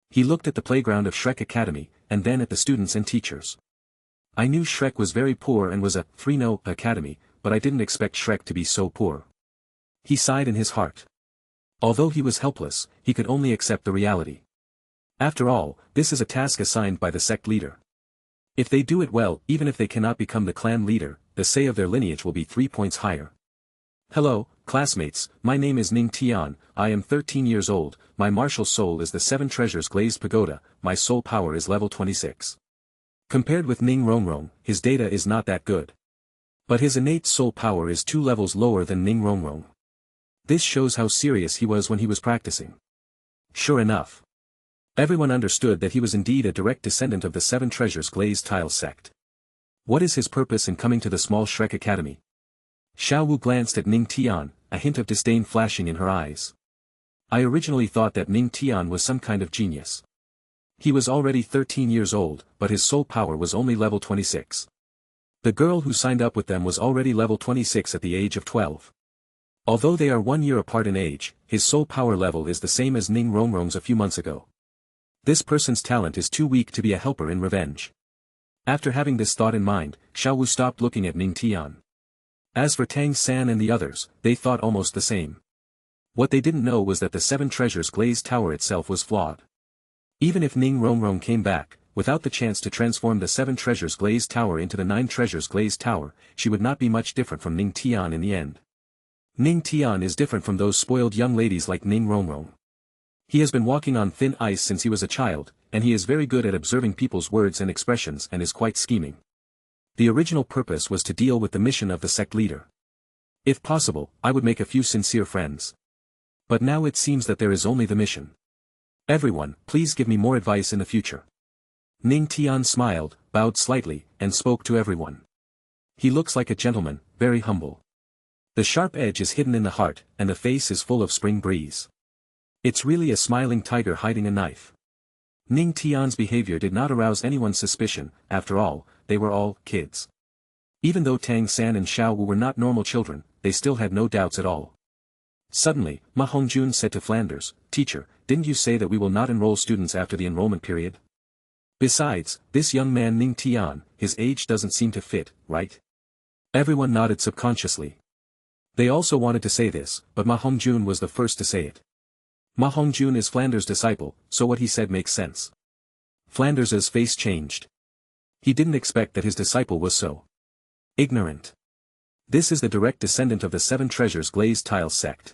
He looked at the playground of Shrek Academy, and then at the students and teachers. I knew Shrek was very poor and was a free-no academy, but I didn't expect Shrek to be so poor. He sighed in his heart. Although he was helpless, he could only accept the reality. After all, this is a task assigned by the sect leader. If they do it well, even if they cannot become the clan leader, the say of their lineage will be 3 points higher. Hello, classmates, my name is Ning Tian, I am 13 years old, my martial soul is the 7 Treasures Glazed Pagoda, my soul power is level 26. Compared with Ning Rongrong, his data is not that good. But his innate soul power is 2 levels lower than Ning Rongrong. This shows how serious he was when he was practicing. Sure enough. Everyone understood that he was indeed a direct descendant of the 7 Treasures Glazed Tile sect. What is his purpose in coming to the small Shrek Academy? Xiao Wu glanced at Ning Tian, a hint of disdain flashing in her eyes. I originally thought that Ning Tian was some kind of genius. He was already 13 years old, but his soul power was only level 26. The girl who signed up with them was already level 26 at the age of 12. Although they are 1 year apart in age, his soul power level is the same as Ning Rongrong's a few months ago. This person's talent is too weak to be a helper in revenge. After having this thought in mind, Xiao Wu stopped looking at Ning Tian. As for Tang San and the others, they thought almost the same. What they didn't know was that the 7 Treasures Glazed Tower itself was flawed. Even if Ning Rongrong came back, without the chance to transform the 7 Treasures Glazed Tower into the 9 Treasures Glazed Tower, she would not be much different from Ning Tian in the end. Ning Tian is different from those spoiled young ladies like Ning Rongrong. He has been walking on thin ice since he was a child, and he is very good at observing people's words and expressions and is quite scheming. The original purpose was to deal with the mission of the sect leader. If possible, I would make a few sincere friends. But now it seems that there is only the mission. Everyone, please give me more advice in the future. Ning Tian smiled, bowed slightly, and spoke to everyone. He looks like a gentleman, very humble. The sharp edge is hidden in the heart, and the face is full of spring breeze. It's really a smiling tiger hiding a knife. Ning Tian's behavior did not arouse anyone's suspicion, after all, they were all kids. Even though Tang San and Xiao Wu were not normal children, they still had no doubts at all. Suddenly, Ma Hongjun said to Flanders, Teacher, didn't you say that we will not enroll students after the enrollment period? Besides, this young man Ning Tian, his age doesn't seem to fit, right? Everyone nodded subconsciously. They also wanted to say this, but Ma Hongjun was the first to say it. Ma Hongjun is Flanders' disciple, so what he said makes sense. Flanders' face changed. He didn't expect that his disciple was so ignorant. This is the direct descendant of the 7 Treasures Glazed Tile sect.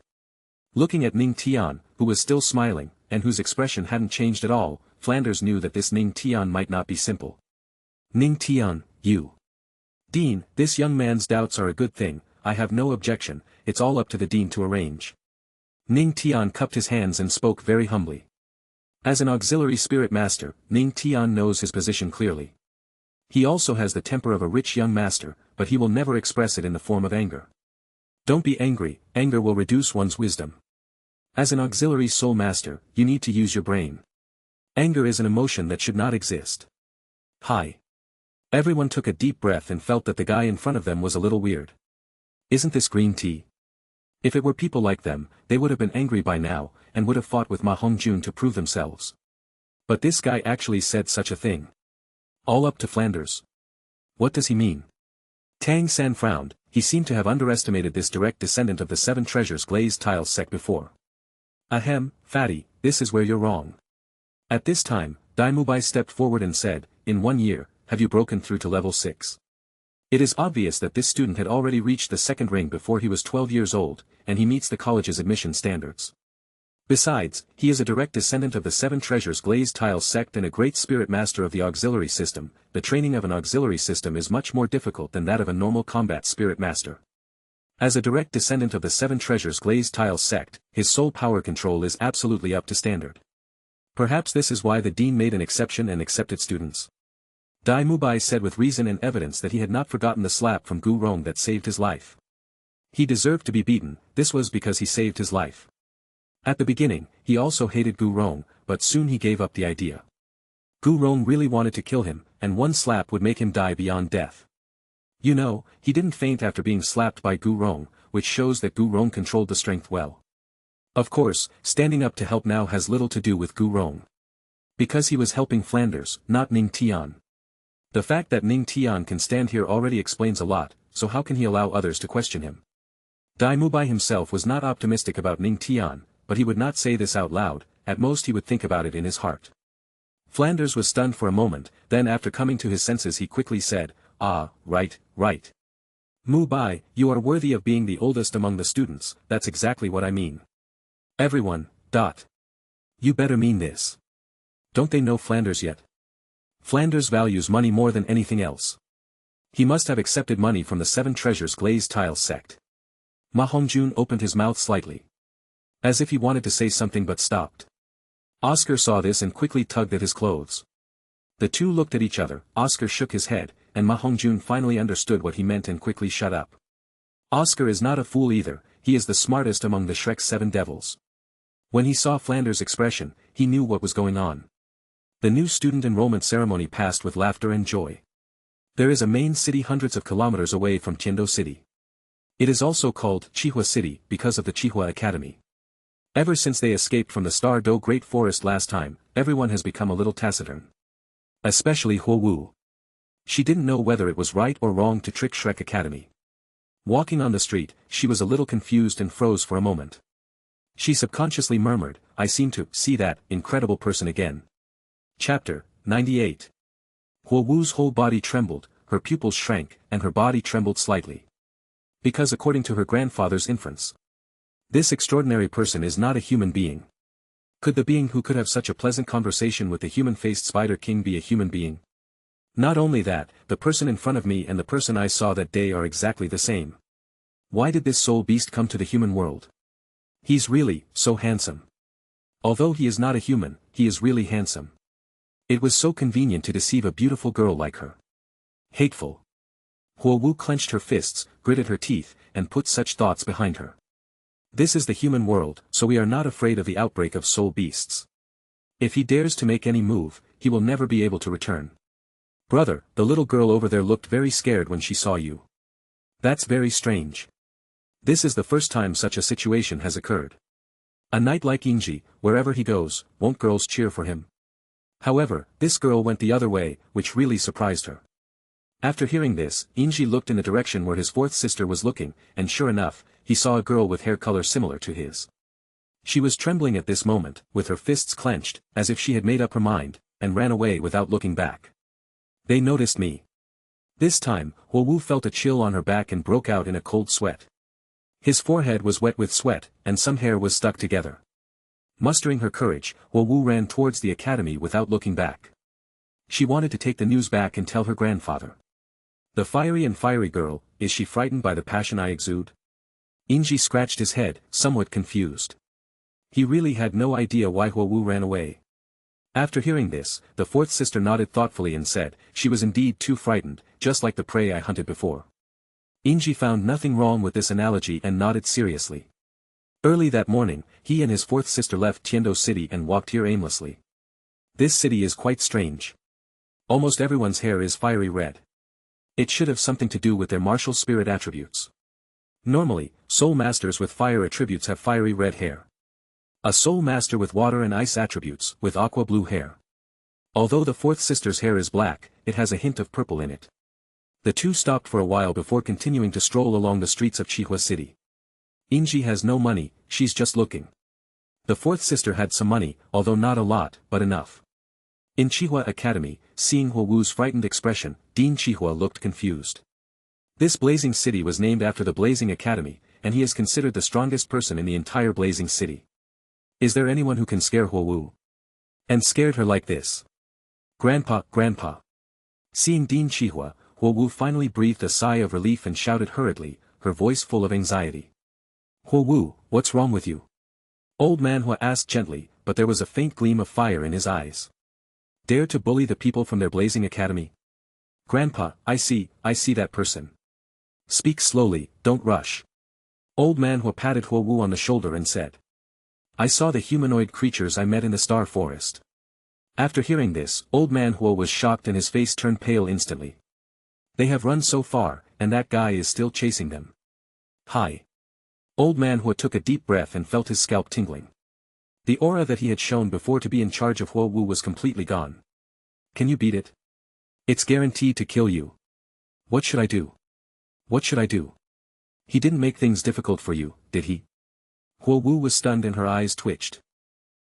Looking at Ning Tian, who was still smiling, and whose expression hadn't changed at all, Flanders knew that this Ning Tian might not be simple. Ning Tian, you. Dean, this young man's doubts are a good thing, I have no objection, it's all up to the dean to arrange. Ning Tian cupped his hands and spoke very humbly. As an auxiliary spirit master, Ning Tian knows his position clearly. He also has the temper of a rich young master, but he will never express it in the form of anger. Don't be angry, anger will reduce one's wisdom. As an auxiliary soul master, you need to use your brain. Anger is an emotion that should not exist. Hi. Everyone took a deep breath and felt that the guy in front of them was a little weird. Isn't this green tea? If it were people like them, they would have been angry by now, and would have fought with Ma Hongjun to prove themselves. But this guy actually said such a thing. All up to Flanders. What does he mean? Tang San frowned, he seemed to have underestimated this direct descendant of the 7 Treasures Glazed Tile sect before. Ahem, fatty, this is where you're wrong. At this time, Dai Mubai stepped forward and said, "In 1 year, have you broken through to level 6? It is obvious that this student had already reached the second ring before he was 12 years old, and he meets the college's admission standards. Besides, he is a direct descendant of the Seven Treasures Glazed Tiles sect and a great spirit master of the auxiliary system. The training of an auxiliary system is much more difficult than that of a normal combat spirit master. As a direct descendant of the Seven Treasures Glazed Tiles sect, his soul power control is absolutely up to standard. Perhaps this is why the dean made an exception and accepted students." Dai Mubai said with reason and evidence that he had not forgotten the slap from Gu Rong that saved his life. He deserved to be beaten, this was because he saved his life. At the beginning, he also hated Gu Rong, but soon he gave up the idea. Gu Rong really wanted to kill him, and one slap would make him die beyond death. You know, he didn't faint after being slapped by Gu Rong, which shows that Gu Rong controlled the strength well. Of course, standing up to help now has little to do with Gu Rong. Because he was helping Flanders, not Ning Tian. The fact that Ning Tian can stand here already explains a lot, so how can he allow others to question him? Dai Mubai himself was not optimistic about Ning Tian, but he would not say this out loud, at most he would think about it in his heart. Flanders was stunned for a moment, then after coming to his senses he quickly said, "Ah, right, right. Mubai, you are worthy of being the oldest among the students, that's exactly what I mean. Everyone, You better mean this. Don't they know Flanders yet? Flanders values money more than anything else. He must have accepted money from the Seven Treasures Glazed Tiles sect." Ma Hongjun opened his mouth slightly, as if he wanted to say something but stopped. Oscar saw this and quickly tugged at his clothes. The two looked at each other, Oscar shook his head, and Ma Hongjun finally understood what he meant and quickly shut up. Oscar is not a fool either, he is the smartest among the Shrek's 7 devils. When he saw Flanders' expression, he knew what was going on. The new student enrollment ceremony passed with laughter and joy. There is a main city hundreds of kilometers away from Tiando City. It is also called Chihua City because of the Chihua Academy. Ever since they escaped from the Star Do Great Forest last time, everyone has become a little taciturn. Especially Huo Wu. She didn't know whether it was right or wrong to trick Shrek Academy. Walking on the street, she was a little confused and froze for a moment. She subconsciously murmured, "I seem to see that incredible person again." Chapter 98. Huo Wu's whole body trembled, her pupils shrank, and her body trembled slightly. Because according to her grandfather's inference, this extraordinary person is not a human being. Could the being who could have such a pleasant conversation with the human-faced Spider King be a human being? Not only that, the person in front of me and the person I saw that day are exactly the same. Why did this soul beast come to the human world? He's really so handsome. Although he is not a human, he is really handsome. It was so convenient to deceive a beautiful girl like her. Hateful. Huo Wu clenched her fists, gritted her teeth, and put such thoughts behind her. This is the human world, so we are not afraid of the outbreak of soul beasts. If he dares to make any move, he will never be able to return. Brother, the little girl over there looked very scared when she saw you. That's very strange. This is the first time such a situation has occurred. A knight like Inji, wherever he goes, won't girls cheer for him? However, this girl went the other way, which really surprised her. After hearing this, Inji looked in the direction where his fourth sister was looking, and sure enough, he saw a girl with hair color similar to his. She was trembling at this moment, with her fists clenched, as if she had made up her mind, and ran away without looking back. They noticed me. This time, Huo Wu felt a chill on her back and broke out in a cold sweat. His forehead was wet with sweat, and some hair was stuck together. Mustering her courage, Huo Wu ran towards the academy without looking back. She wanted to take the news back and tell her grandfather. The fiery girl, is she frightened by the passion I exude? Inji scratched his head, somewhat confused. He really had no idea why Huo Wu ran away. After hearing this, the fourth sister nodded thoughtfully and said, "She was indeed too frightened, just like the prey I hunted before." Inji found nothing wrong with this analogy and nodded seriously. Early that morning, he and his fourth sister left Tiando City and walked here aimlessly. This city is quite strange. Almost everyone's hair is fiery red. It should have something to do with their martial spirit attributes. Normally, soul masters with fire attributes have fiery red hair. A soul master with water and ice attributes, with aqua blue hair. Although the fourth sister's hair is black, it has a hint of purple in it. The two stopped for a while before continuing to stroll along the streets of Chihua City. Inji has no money, she's just looking. The fourth sister had some money, although not a lot, but enough. In Chihua Academy, seeing Huo Wu's frightened expression, Dean Chihua looked confused. This blazing city was named after the Blazing Academy, and he is considered the strongest person in the entire Blazing City. Is there anyone who can scare Huo Wu? And scared her like this? Grandpa, Grandpa. Seeing Dean Chihua, Huo Wu finally breathed a sigh of relief and shouted hurriedly, her voice full of anxiety. Huo Wu, what's wrong with you? Old man Hua asked gently, but there was a faint gleam of fire in his eyes. Dare to bully the people from their Blazing Academy? Grandpa, I see that person. Speak slowly, don't rush. Old man Hua patted Huo Wu on the shoulder and said. I saw the humanoid creatures I met in the Star Forest. After hearing this, old man Hua was shocked and his face turned pale instantly. They have run so far, and that guy is still chasing them. Hi. Old man Hua took a deep breath and felt his scalp tingling. The aura that he had shown before to be in charge of Huo Wu was completely gone. Can you beat it? It's guaranteed to kill you. What should I do? What should I do? He didn't make things difficult for you, did he? Huo Wu was stunned and her eyes twitched.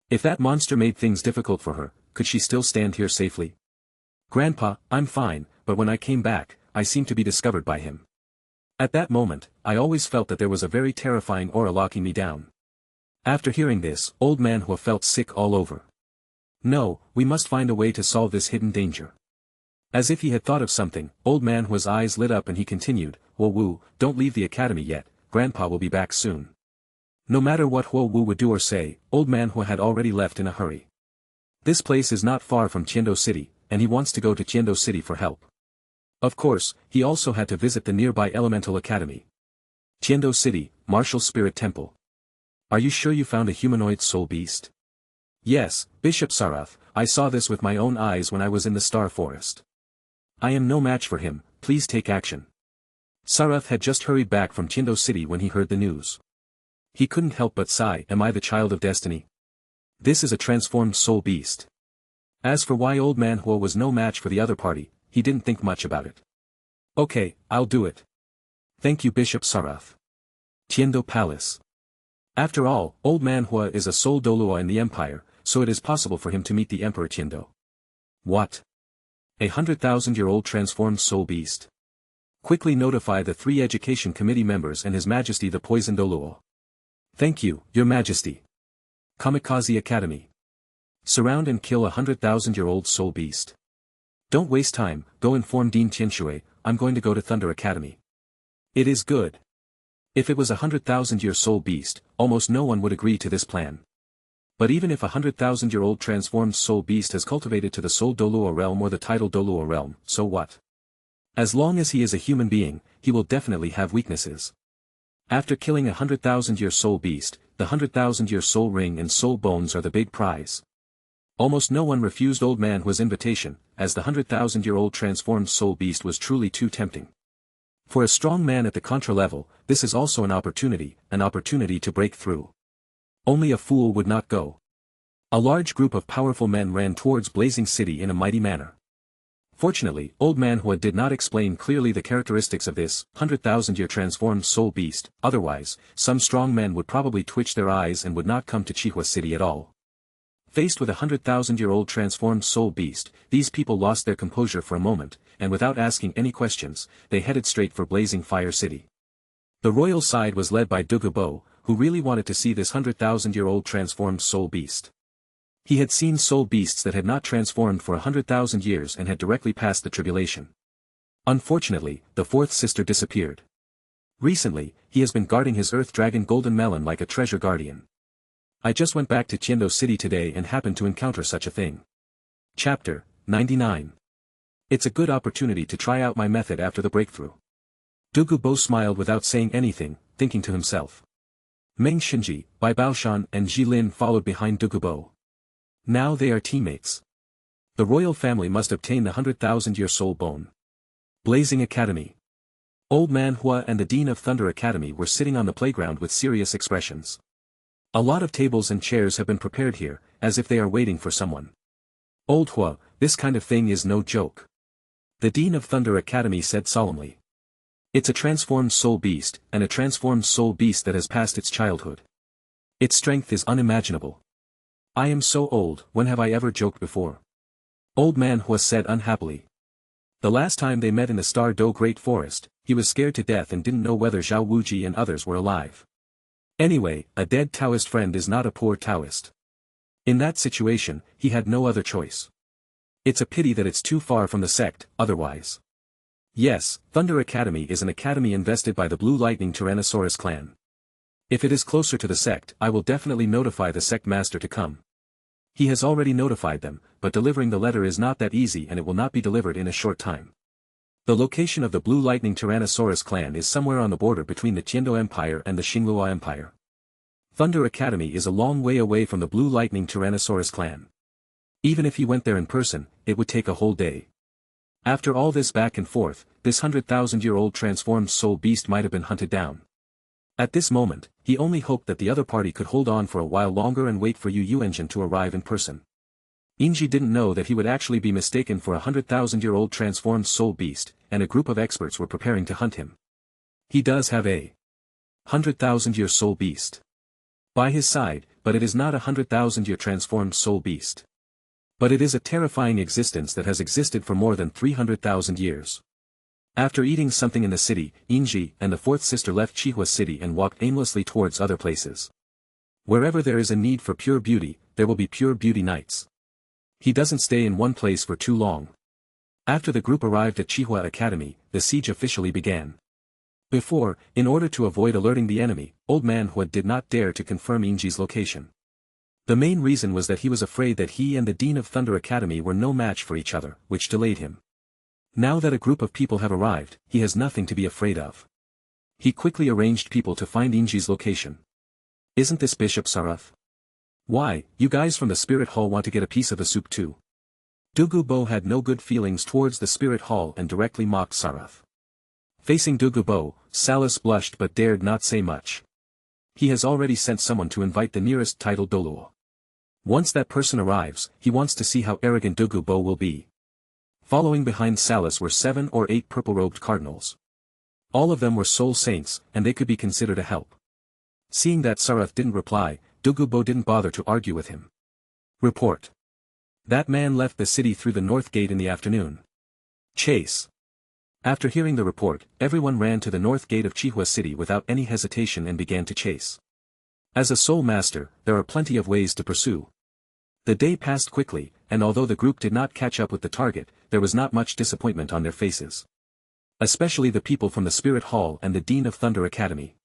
If that monster made things difficult for her, could she still stand here safely? Grandpa, I'm fine, but when I came back, I seemed to be discovered by him. At that moment, I always felt that there was a very terrifying aura locking me down. After hearing this, old man Hua felt sick all over. No, we must find a way to solve this hidden danger. As if he had thought of something, old man Hua's eyes lit up and he continued, Huo Wu, don't leave the academy yet, Grandpa will be back soon. No matter what Huo Wu would do or say, old man Hua had already left in a hurry. This place is not far from Tiando City, and he wants to go to Tiando City for help. Of course, he also had to visit the nearby Elemental Academy. Tiando City, Martial Spirit Temple. Are you sure you found a humanoid soul beast? Yes, Bishop Sarath, I saw this with my own eyes when I was in the Star Forest. I am no match for him, please take action. Sarath had just hurried back from Tiando City when he heard the news. He couldn't help but sigh, am I the child of destiny? This is a transformed soul beast. As for why old man Hua was no match for the other party, he didn't think much about it. Okay, I'll do it. Thank you Bishop Sarath. Tiando Palace. After all, old man Hua is a sole Douluo in the Empire, so it is possible for him to meet the Emperor Tiando. What? 100,000-year-old transformed soul beast. Quickly notify the 3 Education Committee members and His Majesty the Poison Douluo. Thank you, Your Majesty. Kamikaze Academy. Surround and kill 100,000-year-old soul beast. Don't waste time, go inform Dean Tianshui, I'm going to go to Thunder Academy. It is good. If it was 100,000-year soul beast, almost no one would agree to this plan. But even if 100,000-year-old transformed soul beast has cultivated to the soul Douluo realm or the title Douluo realm, so what? As long as he is a human being, he will definitely have weaknesses. After killing a 100,000-year soul beast, the 100,000-year soul ring and soul bones are the big prize. Almost no one refused old man Hua's invitation, as the 100,000-year-old transformed soul beast was truly too tempting. For a strong man at the Contra level, this is also an opportunity to break through. Only a fool would not go. A large group of powerful men ran towards Blazing City in a mighty manner. Fortunately, old man Hua did not explain clearly the characteristics of this 100,000-year transformed soul beast, otherwise, some strong men would probably twitch their eyes and would not come to Chihua City at all. Faced with a 100,000-year-old transformed soul beast, these people lost their composure for a moment, and without asking any questions, they headed straight for Blazing Fire City. The royal side was led by Dugubo, who really wanted to see this 100,000-year-old transformed soul beast. He had seen soul beasts that had not transformed for 100,000 years and had directly passed the tribulation. Unfortunately, the fourth sister disappeared. Recently, he has been guarding his earth dragon Golden Melon like a treasure guardian. I just went back to Tiando City today and happened to encounter such a thing. Chapter 99. It's a good opportunity to try out my method after the breakthrough. Dugubo smiled without saying anything, thinking to himself. Meng Xinji, Bai Baoshan and Jilin followed behind Dugubo. Now they are teammates. The royal family must obtain the 100,000-year soul bone. Blazing Academy. Old man Hua and the Dean of Thunder Academy were sitting on the playground with serious expressions. A lot of tables and chairs have been prepared here, as if they are waiting for someone. Old Hua, this kind of thing is no joke. The Dean of Thunder Academy said solemnly. It's a transformed soul beast, and a transformed soul beast that has passed its childhood. Its strength is unimaginable. I am so old, when have I ever joked before? Old man Hua said unhappily. The last time they met in the Star Do Great Forest, he was scared to death and didn't know whether Zhao Wuji and others were alive. Anyway, a dead Taoist friend is not a poor Taoist. In that situation, he had no other choice. It's a pity that it's too far from the sect, otherwise. Yes, Thunder Academy is an academy invested by the Blue Lightning Tyrannosaurus clan. If it is closer to the sect, I will definitely notify the sect master to come. He has already notified them, but delivering the letter is not that easy and it will not be delivered in a short time. The location of the Blue Lightning Tyrannosaurus clan is somewhere on the border between the Tiando Empire and the Xinglua Empire. Thunder Academy is a long way away from the Blue Lightning Tyrannosaurus clan. Even if he went there in person, it would take a whole day. After all this back and forth, this 100,000-year-old transformed soul beast might have been hunted down. At this moment, he only hoped that the other party could hold on for a while longer and wait for Yu Engine to arrive in person. Inji didn't know that he would actually be mistaken for a 100,000-year-old transformed soul beast, and a group of experts were preparing to hunt him. He does have a 100,000-year soul beast by his side, but it is not a 100,000-year transformed soul beast. But it is a terrifying existence that has existed for more than 300,000 years. After eating something in the city, Inji and the fourth sister left Chihua City and walked aimlessly towards other places. Wherever there is a need for pure beauty, there will be pure beauty nights. He doesn't stay in one place for too long. After the group arrived at Chihua Academy, the siege officially began. Before, in order to avoid alerting the enemy, Old Man Hua did not dare to confirm Inji's location. The main reason was that he was afraid that he and the Dean of Thunder Academy were no match for each other, which delayed him. Now that a group of people have arrived, he has nothing to be afraid of. He quickly arranged people to find Inji's location. Isn't this Bishop Sarath? Why, you guys from the Spirit Hall want to get a piece of the soup too? Dugubo had no good feelings towards the Spirit Hall and directly mocked Sarath. Facing Dugubo, Salus blushed but dared not say much. He has already sent someone to invite the nearest title Douluo. Once that person arrives, he wants to see how arrogant Dugubo will be. Following behind Salus were 7 or 8 purple-robed cardinals. All of them were soul saints, and they could be considered a help. Seeing that Sarath didn't reply, Dugubo didn't bother to argue with him. Report. That man left the city through the north gate in the afternoon. Chase. After hearing the report, everyone ran to the north gate of Chihua City without any hesitation and began to chase. As a soul master, there are plenty of ways to pursue. The day passed quickly, and although the group did not catch up with the target, there was not much disappointment on their faces. Especially the people from the Spirit Hall and the Dean of Thunder Academy.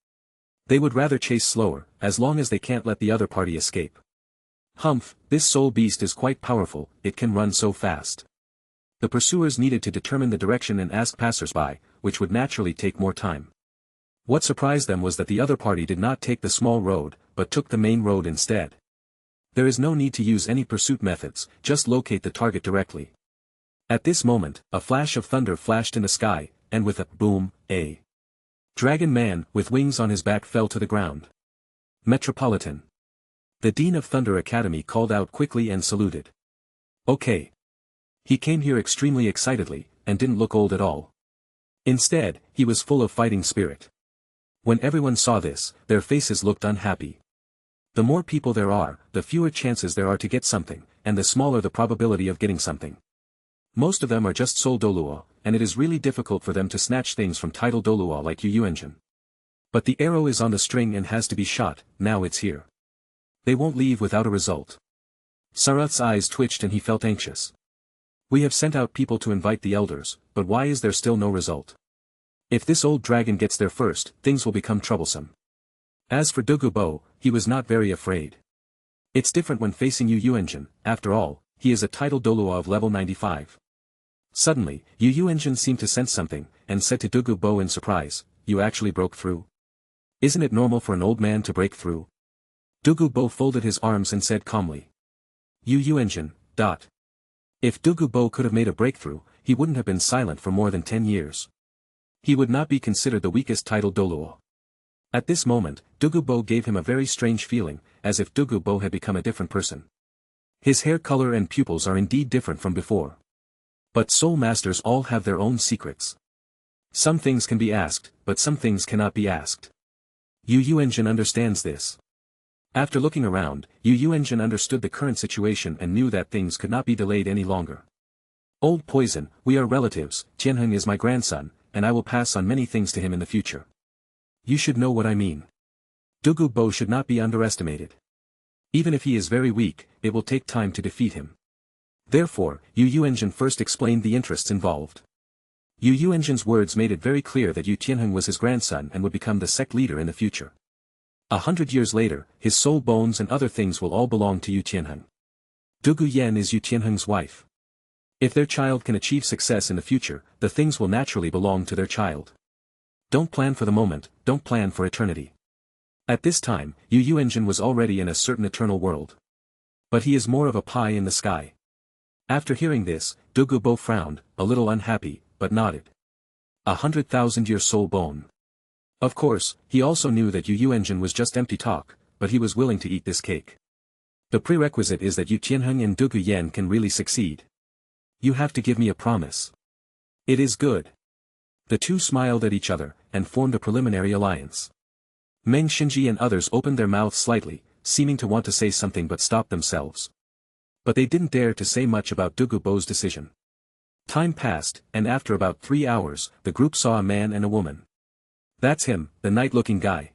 They would rather chase slower, as long as they can't let the other party escape. Humph, this soul beast is quite powerful, it can run so fast. The pursuers needed to determine the direction and ask passers-by, which would naturally take more time. What surprised them was that the other party did not take the small road, but took the main road instead. There is no need to use any pursuit methods, just locate the target directly. At this moment, a flash of thunder flashed in the sky, and with a boom, a dragon man with wings on his back fell to the ground. Metropolitan. The Dean of Thunder Academy called out quickly and saluted. Okay. He came here extremely excitedly, and didn't look old at all. Instead, he was full of fighting spirit. When everyone saw this, their faces looked unhappy. The more people there are, the fewer chances there are to get something, and the smaller the probability of getting something. Most of them are just soul Douluo, and it is really difficult for them to snatch things from title Douluo like Yu Engine. But the arrow is on the string and has to be shot, now it's here. They won't leave without a result. Sarath's eyes twitched and he felt anxious. We have sent out people to invite the elders, but why is there still no result? If this old dragon gets there first, things will become troublesome. As for Dugubo, he was not very afraid. It's different when facing Yu Engine, after all, he is a title Douluo of level 95. Suddenly, Yu Engine seemed to sense something, and said to Dugubo in surprise, you actually broke through? Isn't it normal for an old man to break through? Dugubo folded his arms and said calmly. Yu Engine, dot. If Dugubo could have made a breakthrough, he wouldn't have been silent for more than 10 years. He would not be considered the weakest title Douluo. At this moment, Dugubo gave him a very strange feeling, as if Dugubo had become a different person. His hair color and pupils are indeed different from before. But soul masters all have their own secrets. Some things can be asked, but some things cannot be asked. Yu Engine understands this. After looking around, Yu Yuanjun understood the current situation and knew that things could not be delayed any longer. Old Poison, we are relatives, Tianheng is my grandson, and I will pass on many things to him in the future. You should know what I mean. Douluo Bo should not be underestimated. Even if he is very weak, it will take time to defeat him. Therefore, Yu Yuanjun first explained the interests involved. Yu Yuanjun's words made it very clear that Yu Tianheng was his grandson and would become the sect leader in the future. 100 years later, his soul bones and other things will all belong to Yu Tianheng. Douluo Yan is Yu Tianheng's wife. If their child can achieve success in the future, the things will naturally belong to their child. Don't plan for the moment, don't plan for eternity. At this time, Yu Yuanjun was already in a certain eternal world. But he is more of a pie in the sky. After hearing this, Douluo Bo frowned, a little unhappy, but nodded. 100,000-year soul bone. Of course, he also knew that Yu Yuanjun was just empty talk, but he was willing to eat this cake. The prerequisite is that Yu Tianheng and Douluo Yan can really succeed. You have to give me a promise. It is good. The two smiled at each other, and formed a preliminary alliance. Meng Xinji and others opened their mouths slightly, seeming to want to say something but stopped themselves. But they didn't dare to say much about Douluo Bo's decision. Time passed, and after about 3 hours, the group saw a man and a woman. That's him, the night-looking guy.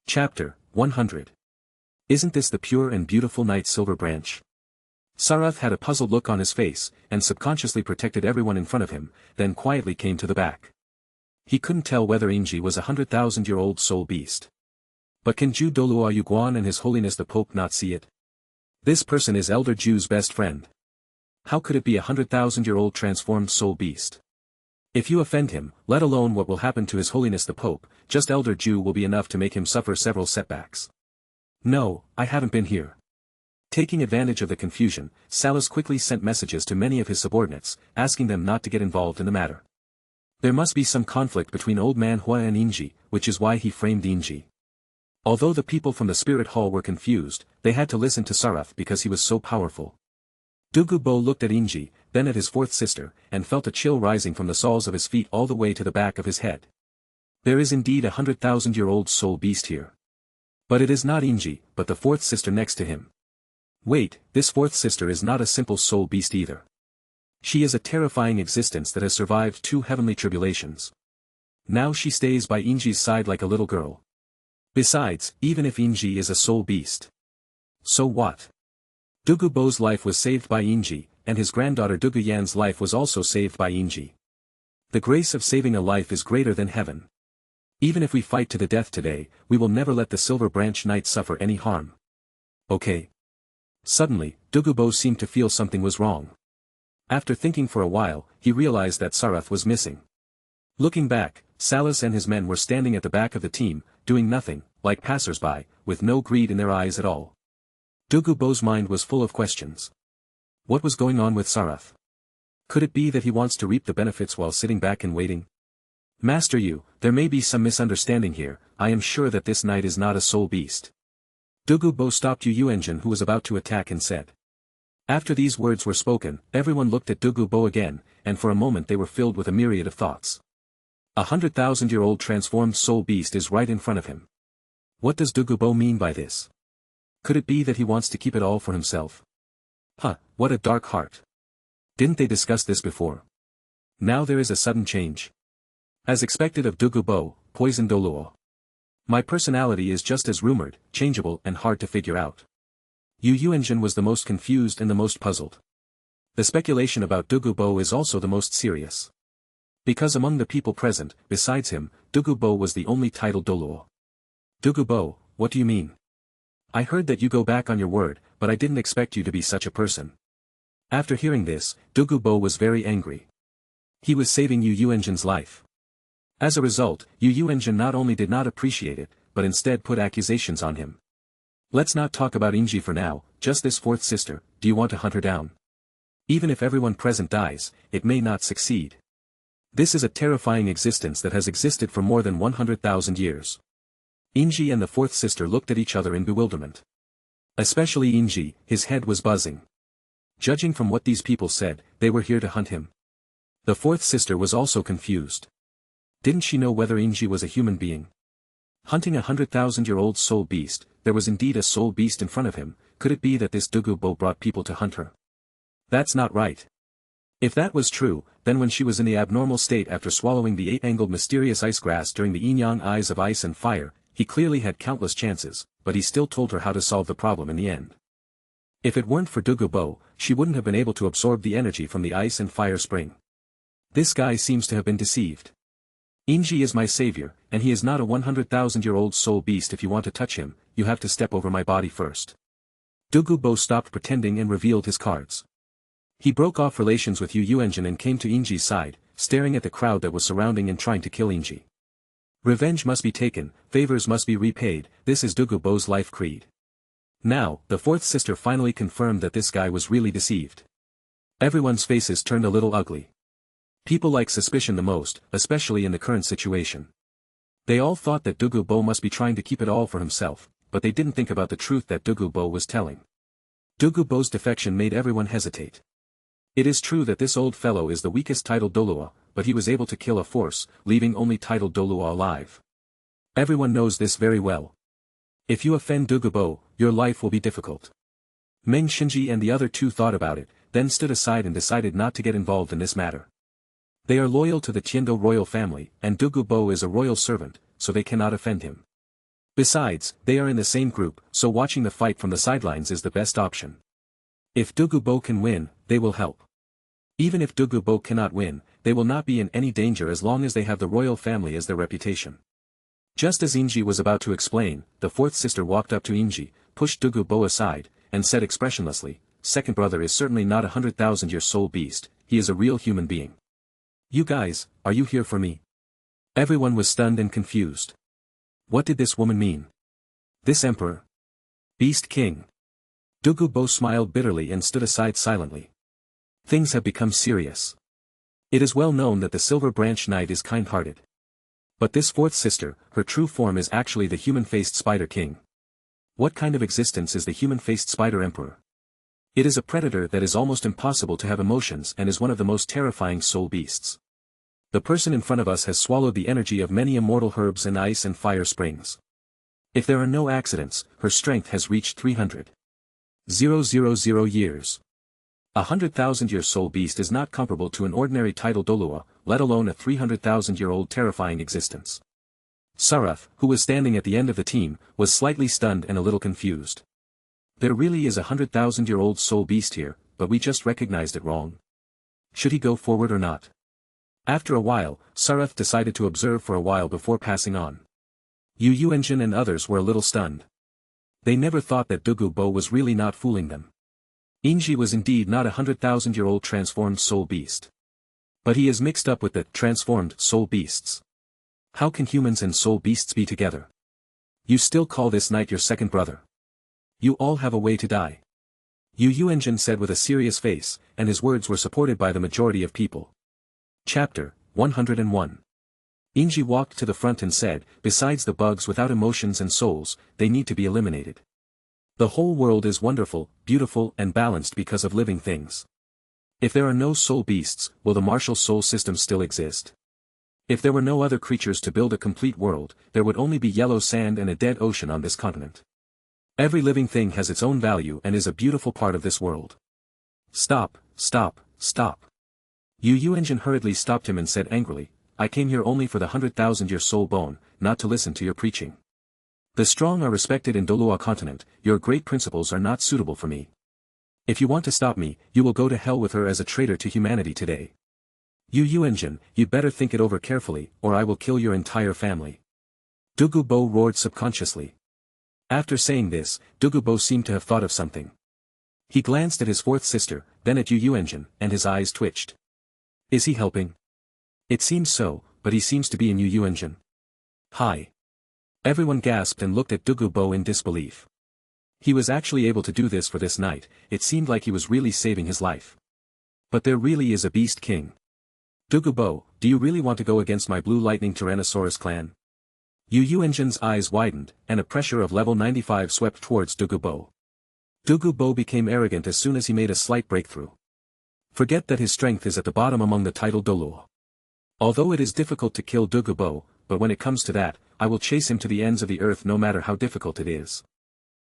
Chapter 100. Isn't this the pure and beautiful night Silver Branch? Sarath had a puzzled look on his face, and subconsciously protected everyone in front of him, then quietly came to the back. He couldn't tell whether Inji was a 100,000-year-old soul beast. But can Ju Douluo Yuguan and His Holiness the Pope not see it? This person is Elder Ju's best friend. How could it be a 100,000-year-old transformed soul beast? If you offend him, let alone what will happen to His Holiness the Pope, just Elder Ju will be enough to make him suffer several setbacks. No, I haven't been here. Taking advantage of the confusion, Salus quickly sent messages to many of his subordinates, asking them not to get involved in the matter. There must be some conflict between Old Man Hua and Inji, which is why he framed Inji. Although the people from the Spirit Hall were confused, they had to listen to Sarath because he was so powerful. Douluo Bo looked at Inji, then at his fourth sister, and felt a chill rising from the soles of his feet all the way to the back of his head. There is indeed a 100,000-year-old soul beast here. But it is not Inji, but the fourth sister next to him. Wait, this fourth sister is not a simple soul beast either. She is a terrifying existence that has survived 2 heavenly tribulations. Now she stays by Inji's side like a little girl. Besides, even if Inji is a soul beast. So what? Douluo Bo's life was saved by Inji, and his granddaughter Douluo Yan's life was also saved by Inji. The grace of saving a life is greater than heaven. Even if we fight to the death today, we will never let the Silver Branch Knight suffer any harm. Okay. Suddenly, Douluo Bo seemed to feel something was wrong. After thinking for a while, he realized that Sarath was missing. Looking back, Salus and his men were standing at the back of the team, doing nothing, like passers-by, with no greed in their eyes at all. Douluo Bo's mind was full of questions. What was going on with Sarath? Could it be that he wants to reap the benefits while sitting back and waiting? Master Yu, there may be some misunderstanding here, I am sure that this knight is not a soul beast. Douluo Bo stopped Yu Yuanjun who was about to attack and said. After these words were spoken, everyone looked at Douluo Bo again, and for a moment they were filled with a myriad of thoughts. A 100,000-year-old transformed soul beast is right in front of him. What does Douluo Bo mean by this? Could it be that he wants to keep it all for himself? What a dark heart. Didn't they discuss this before? Now there is a sudden change. As expected of Douluo Bo, poison Douluo. My personality is just as rumored, changeable and hard to figure out. Yu Yuanjun was the most confused and the most puzzled. The speculation about Douluo Bo is also the most serious. Because among the people present, besides him, Douluo Bo was the only titled Douluo. Douluo Bo, what do you mean? I heard that you go back on your word, but I didn't expect you to be such a person. After hearing this, Douluo Bo was very angry. He was saving Yu Yuanjun's life. As a result, Yu Yuanjun not only did not appreciate it, but instead put accusations on him. Let's not talk about Inji for now, just this fourth sister, do you want to hunt her down? Even if everyone present dies, it may not succeed. This is a terrifying existence that has existed for more than 100,000 years. Inji and the fourth sister looked at each other in bewilderment. Especially Inji, his head was buzzing. Judging from what these people said, they were here to hunt him. The fourth sister was also confused. Didn't she know whether Inji was a human being? Hunting a 100,000-year-old soul beast, there was indeed a soul beast in front of him. Could it be that this Douluo brought people to hunt her? That's not right. If that was true, then when she was in the abnormal state after swallowing the 8-angled mysterious ice grass during the yin-yang eyes of ice and fire, he clearly had countless chances, but he still told her how to solve the problem in the end. If it weren't for Douluo, she wouldn't have been able to absorb the energy from the ice and fire spring. This guy seems to have been deceived. Inji is my savior, and he is not a 100,000-year-old soul beast. If you want to touch him, you have to step over my body first. Douluo stopped pretending and revealed his cards. He broke off relations with Yu Yuanjin and came to Inji's side, staring at the crowd that was surrounding and trying to kill Inji. Revenge must be taken, favors must be repaid, this is Douluo's life creed. Now, the fourth sister finally confirmed that this guy was really deceived. Everyone's faces turned a little ugly. People like suspicion the most, especially in the current situation. They all thought that Douluo must be trying to keep it all for himself, but they didn't think about the truth that Douluo was telling. Douluo's defection made everyone hesitate. It is true that this old fellow is the weakest titled Douluo, but he was able to kill a force, leaving only titled Douluo alive. Everyone knows this very well. If you offend Douluo, your life will be difficult. Meng Shinji and the other two thought about it, then stood aside and decided not to get involved in this matter. They are loyal to the Tiendo royal family, and Douluo is a royal servant, so they cannot offend him. Besides, they are in the same group, so watching the fight from the sidelines is the best option. If Douluo can win, they will help. Even if Douluo cannot win, they will not be in any danger as long as they have the royal family as their reputation. Just as Inji was about to explain, the fourth sister walked up to Inji, pushed Douluo aside, and said expressionlessly, "Second brother is certainly not a 100,000-year soul beast, he is a real human being. You guys, are you here for me?" Everyone was stunned and confused. What did this woman mean? This emperor? Beast King? Douluo smiled bitterly and stood aside silently. Things have become serious. It is well known that the Silver Branch Knight is kind-hearted. But this fourth sister, her true form is actually the human-faced Spider King. What kind of existence is the human-faced Spider Emperor? It is a predator that is almost impossible to have emotions and is one of the most terrifying soul beasts. The person in front of us has swallowed the energy of many immortal herbs and ice and fire springs. If there are no accidents, her strength has reached 300,000 years. A 100,000-year soul beast is not comparable to an ordinary title Douluo, let alone a 300,000-year-old terrifying existence. Sarath, who was standing at the end of the team, was slightly stunned and a little confused. There really is a 100,000-year-old soul beast here, but we just recognized it wrong. Should he go forward or not? After a while, Sarath decided to observe for a while before passing on. Yu Yuanjin and others were a little stunned. They never thought that Douluo was really not fooling them. Inji was indeed not a 100,000-year-old transformed soul beast. But he is mixed up with the transformed soul beasts. How can humans and soul beasts be together? You still call this knight your second brother? You all have a way to die. Yu Yuanjin said with a serious face, and his words were supported by the majority of people. Chapter 101. Inji walked to the front and said, besides the bugs without emotions and souls, they need to be eliminated. The whole world is wonderful, beautiful and balanced because of living things. If there are no soul beasts, will the martial soul system still exist? If there were no other creatures to build a complete world, there would only be yellow sand and a dead ocean on this continent. Every living thing has its own value and is a beautiful part of this world. Stop, stop, stop. Yu Yuanjin hurriedly stopped him and said angrily, I came here only for the 100,000-year soul bone, not to listen to your preaching. The strong are respected in Douluo Continent, your great principles are not suitable for me. If you want to stop me, you will go to hell with her as a traitor to humanity today. Yu Yuanjin, you better think it over carefully, or I will kill your entire family. Douluo roared subconsciously. After saying this, Douluo seemed to have thought of something. He glanced at his fourth sister, then at Yu Yuanjin, and his eyes twitched. Is he helping? It seems so, but he seems to be in Yu Yuanjin. Hi. Everyone gasped and looked at Douluo in disbelief. He was actually able to do this for this night, it seemed like he was really saving his life. But there really is a beast king. Douluo, do you really want to go against my Blue Lightning Tyrannosaurus clan? Yu Yuanjin's eyes widened, and a pressure of level 95 swept towards Douluo. Douluo became arrogant as soon as he made a slight breakthrough. Forget that his strength is at the bottom among the title Douluo. Although it is difficult to kill Douluo, but when it comes to that, I will chase him to the ends of the earth no matter how difficult it is.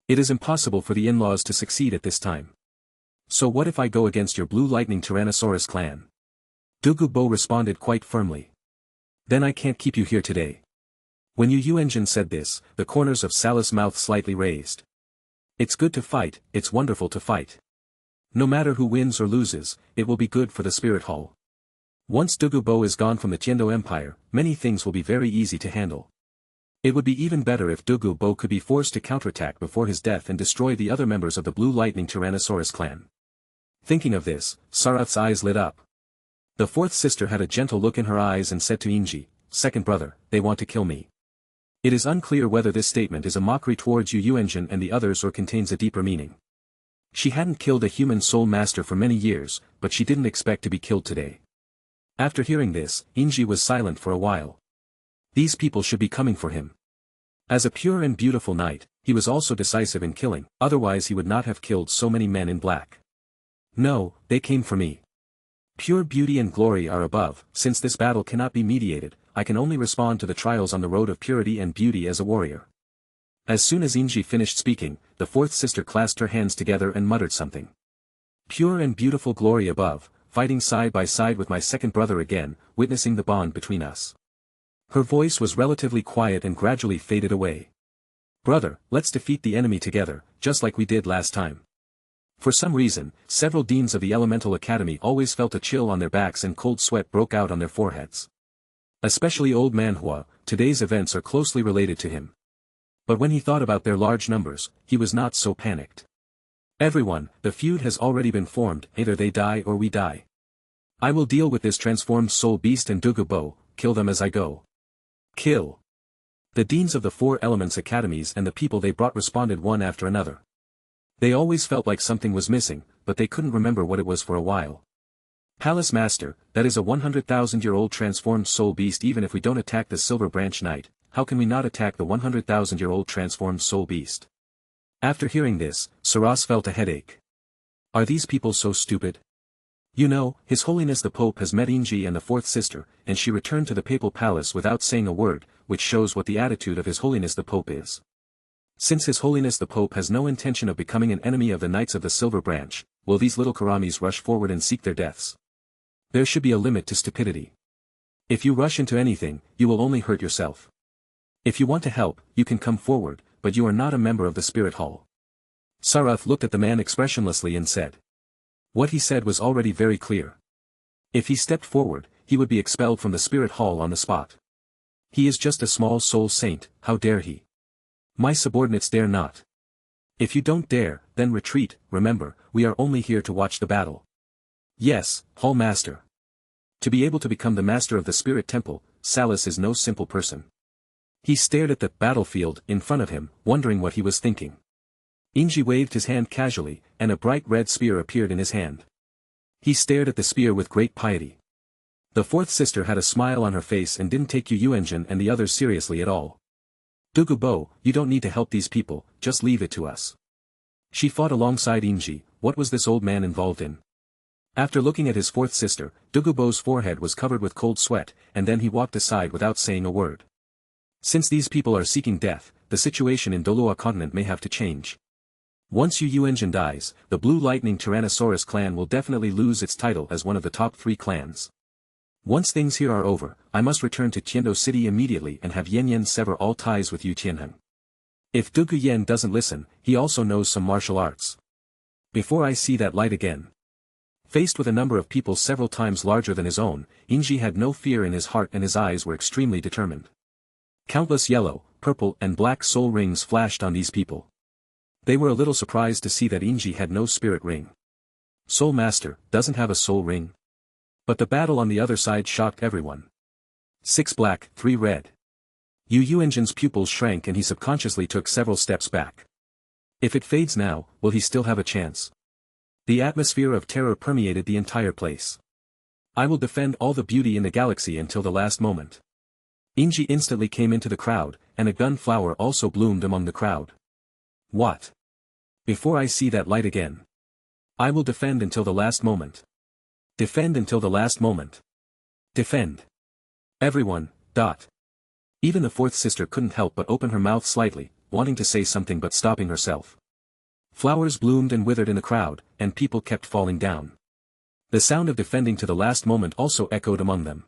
It is impossible for the in-laws to succeed at this time. So what if I go against your Blue Lightning Tyrannosaurus clan? Douluo responded quite firmly. Then I can't keep you here today. When Yu Engine said this, the corners of Sal's mouth slightly raised. It's good to fight, it's wonderful to fight. No matter who wins or loses, it will be good for the spirit hall. Once Douluo is gone from the Tiendo Empire, many things will be very easy to handle. It would be even better if Douluo could be forced to counterattack before his death and destroy the other members of the Blue Lightning Tyrannosaurus clan. Thinking of this, Sarath's eyes lit up. The fourth sister had a gentle look in her eyes and said to Inji, "Second brother, they want to kill me." It is unclear whether this statement is a mockery towards Yu Engine and the others or contains a deeper meaning. She hadn't killed a human soul master for many years, but she didn't expect to be killed today. After hearing this, Inji was silent for a while. These people should be coming for him. As a pure and beautiful knight, he was also decisive in killing, otherwise he would not have killed so many men in black. No, they came for me. Pure beauty and glory are above, since this battle cannot be mediated, I can only respond to the trials on the road of purity and beauty as a warrior. As soon as Inji finished speaking, the fourth sister clasped her hands together and muttered something. Pure and beautiful glory above, fighting side by side with my second brother again, witnessing the bond between us. Her voice was relatively quiet and gradually faded away. Brother, let's defeat the enemy together, just like we did last time. For some reason, several deans of the Elemental Academy always felt a chill on their backs and cold sweat broke out on their foreheads. Especially Old Man Hua, today's events are closely related to him. But when he thought about their large numbers, he was not so panicked. Everyone, the feud has already been formed, either they die or we die. I will deal with this transformed soul beast and Douluo, kill them as I go. Kill. The deans of the four elements academies and the people they brought responded one after another. They always felt like something was missing, but they couldn't remember what it was for a while. Palace Master, that is a 100,000-year-old transformed soul beast. Even if we don't attack the Silver Branch Knight, how can we not attack the 100,000-year-old transformed soul beast? After hearing this, Saras felt a headache. Are these people so stupid? You know, His Holiness the Pope has met Inji and the fourth sister, and she returned to the papal palace without saying a word, which shows what the attitude of His Holiness the Pope is. Since His Holiness the Pope has no intention of becoming an enemy of the Knights of the Silver Branch, will these little Karamis rush forward and seek their deaths? There should be a limit to stupidity. If you rush into anything, you will only hurt yourself. If you want to help, you can come forward, but you are not a member of the Spirit Hall. Sarath looked at the man expressionlessly and said. What he said was already very clear. If he stepped forward, he would be expelled from the Spirit Hall on the spot. He is just a small soul saint, how dare he? My subordinates dare not. If you don't dare, then retreat. Remember, we are only here to watch the battle. Yes, Hall Master. To be able to become the master of the Spirit Temple, Salus is no simple person. He stared at the battlefield in front of him, wondering what he was thinking. Inji waved his hand casually, and a bright red spear appeared in his hand. He stared at the spear with great piety. The fourth sister had a smile on her face and didn't take Yu Engine and the others seriously at all. Douluo, you don't need to help these people, just leave it to us. She fought alongside Inji. What was this old man involved in? After looking at his fourth sister, Douluo's forehead was covered with cold sweat, and then he walked aside without saying a word. Since these people are seeking death, the situation in Douluo Continent may have to change. Once Yu Engine dies, the Blue Lightning Tyrannosaurus clan will definitely lose its title as one of the top 3 clans. Once things here are over, I must return to Tiendo City immediately and have Yen Yen sever all ties with Yu Tianheng. If Dugu Yen doesn't listen, he also knows some martial arts. Before I see that light again. Faced with a number of people several times larger than his own, Inji had no fear in his heart and his eyes were extremely determined. Countless yellow, purple and black soul rings flashed on these people. They were a little surprised to see that Inji had no spirit ring. Soul Master doesn't have a soul ring. But the battle on the other side shocked everyone. 6 black, 3 red. Yu Engine's pupils shrank and he subconsciously took several steps back. If it fades now, will he still have a chance? The atmosphere of terror permeated the entire place. I will defend all the beauty in the galaxy until the last moment. Inji instantly came into the crowd, and a gun flower also bloomed among the crowd. What? Before I see that light again. I will defend until the last moment. Defend until the last moment. Defend. Everyone, dot. Even the fourth sister couldn't help but open her mouth slightly, wanting to say something but stopping herself. Flowers bloomed and withered in the crowd, and people kept falling down. The sound of defending to the last moment also echoed among them.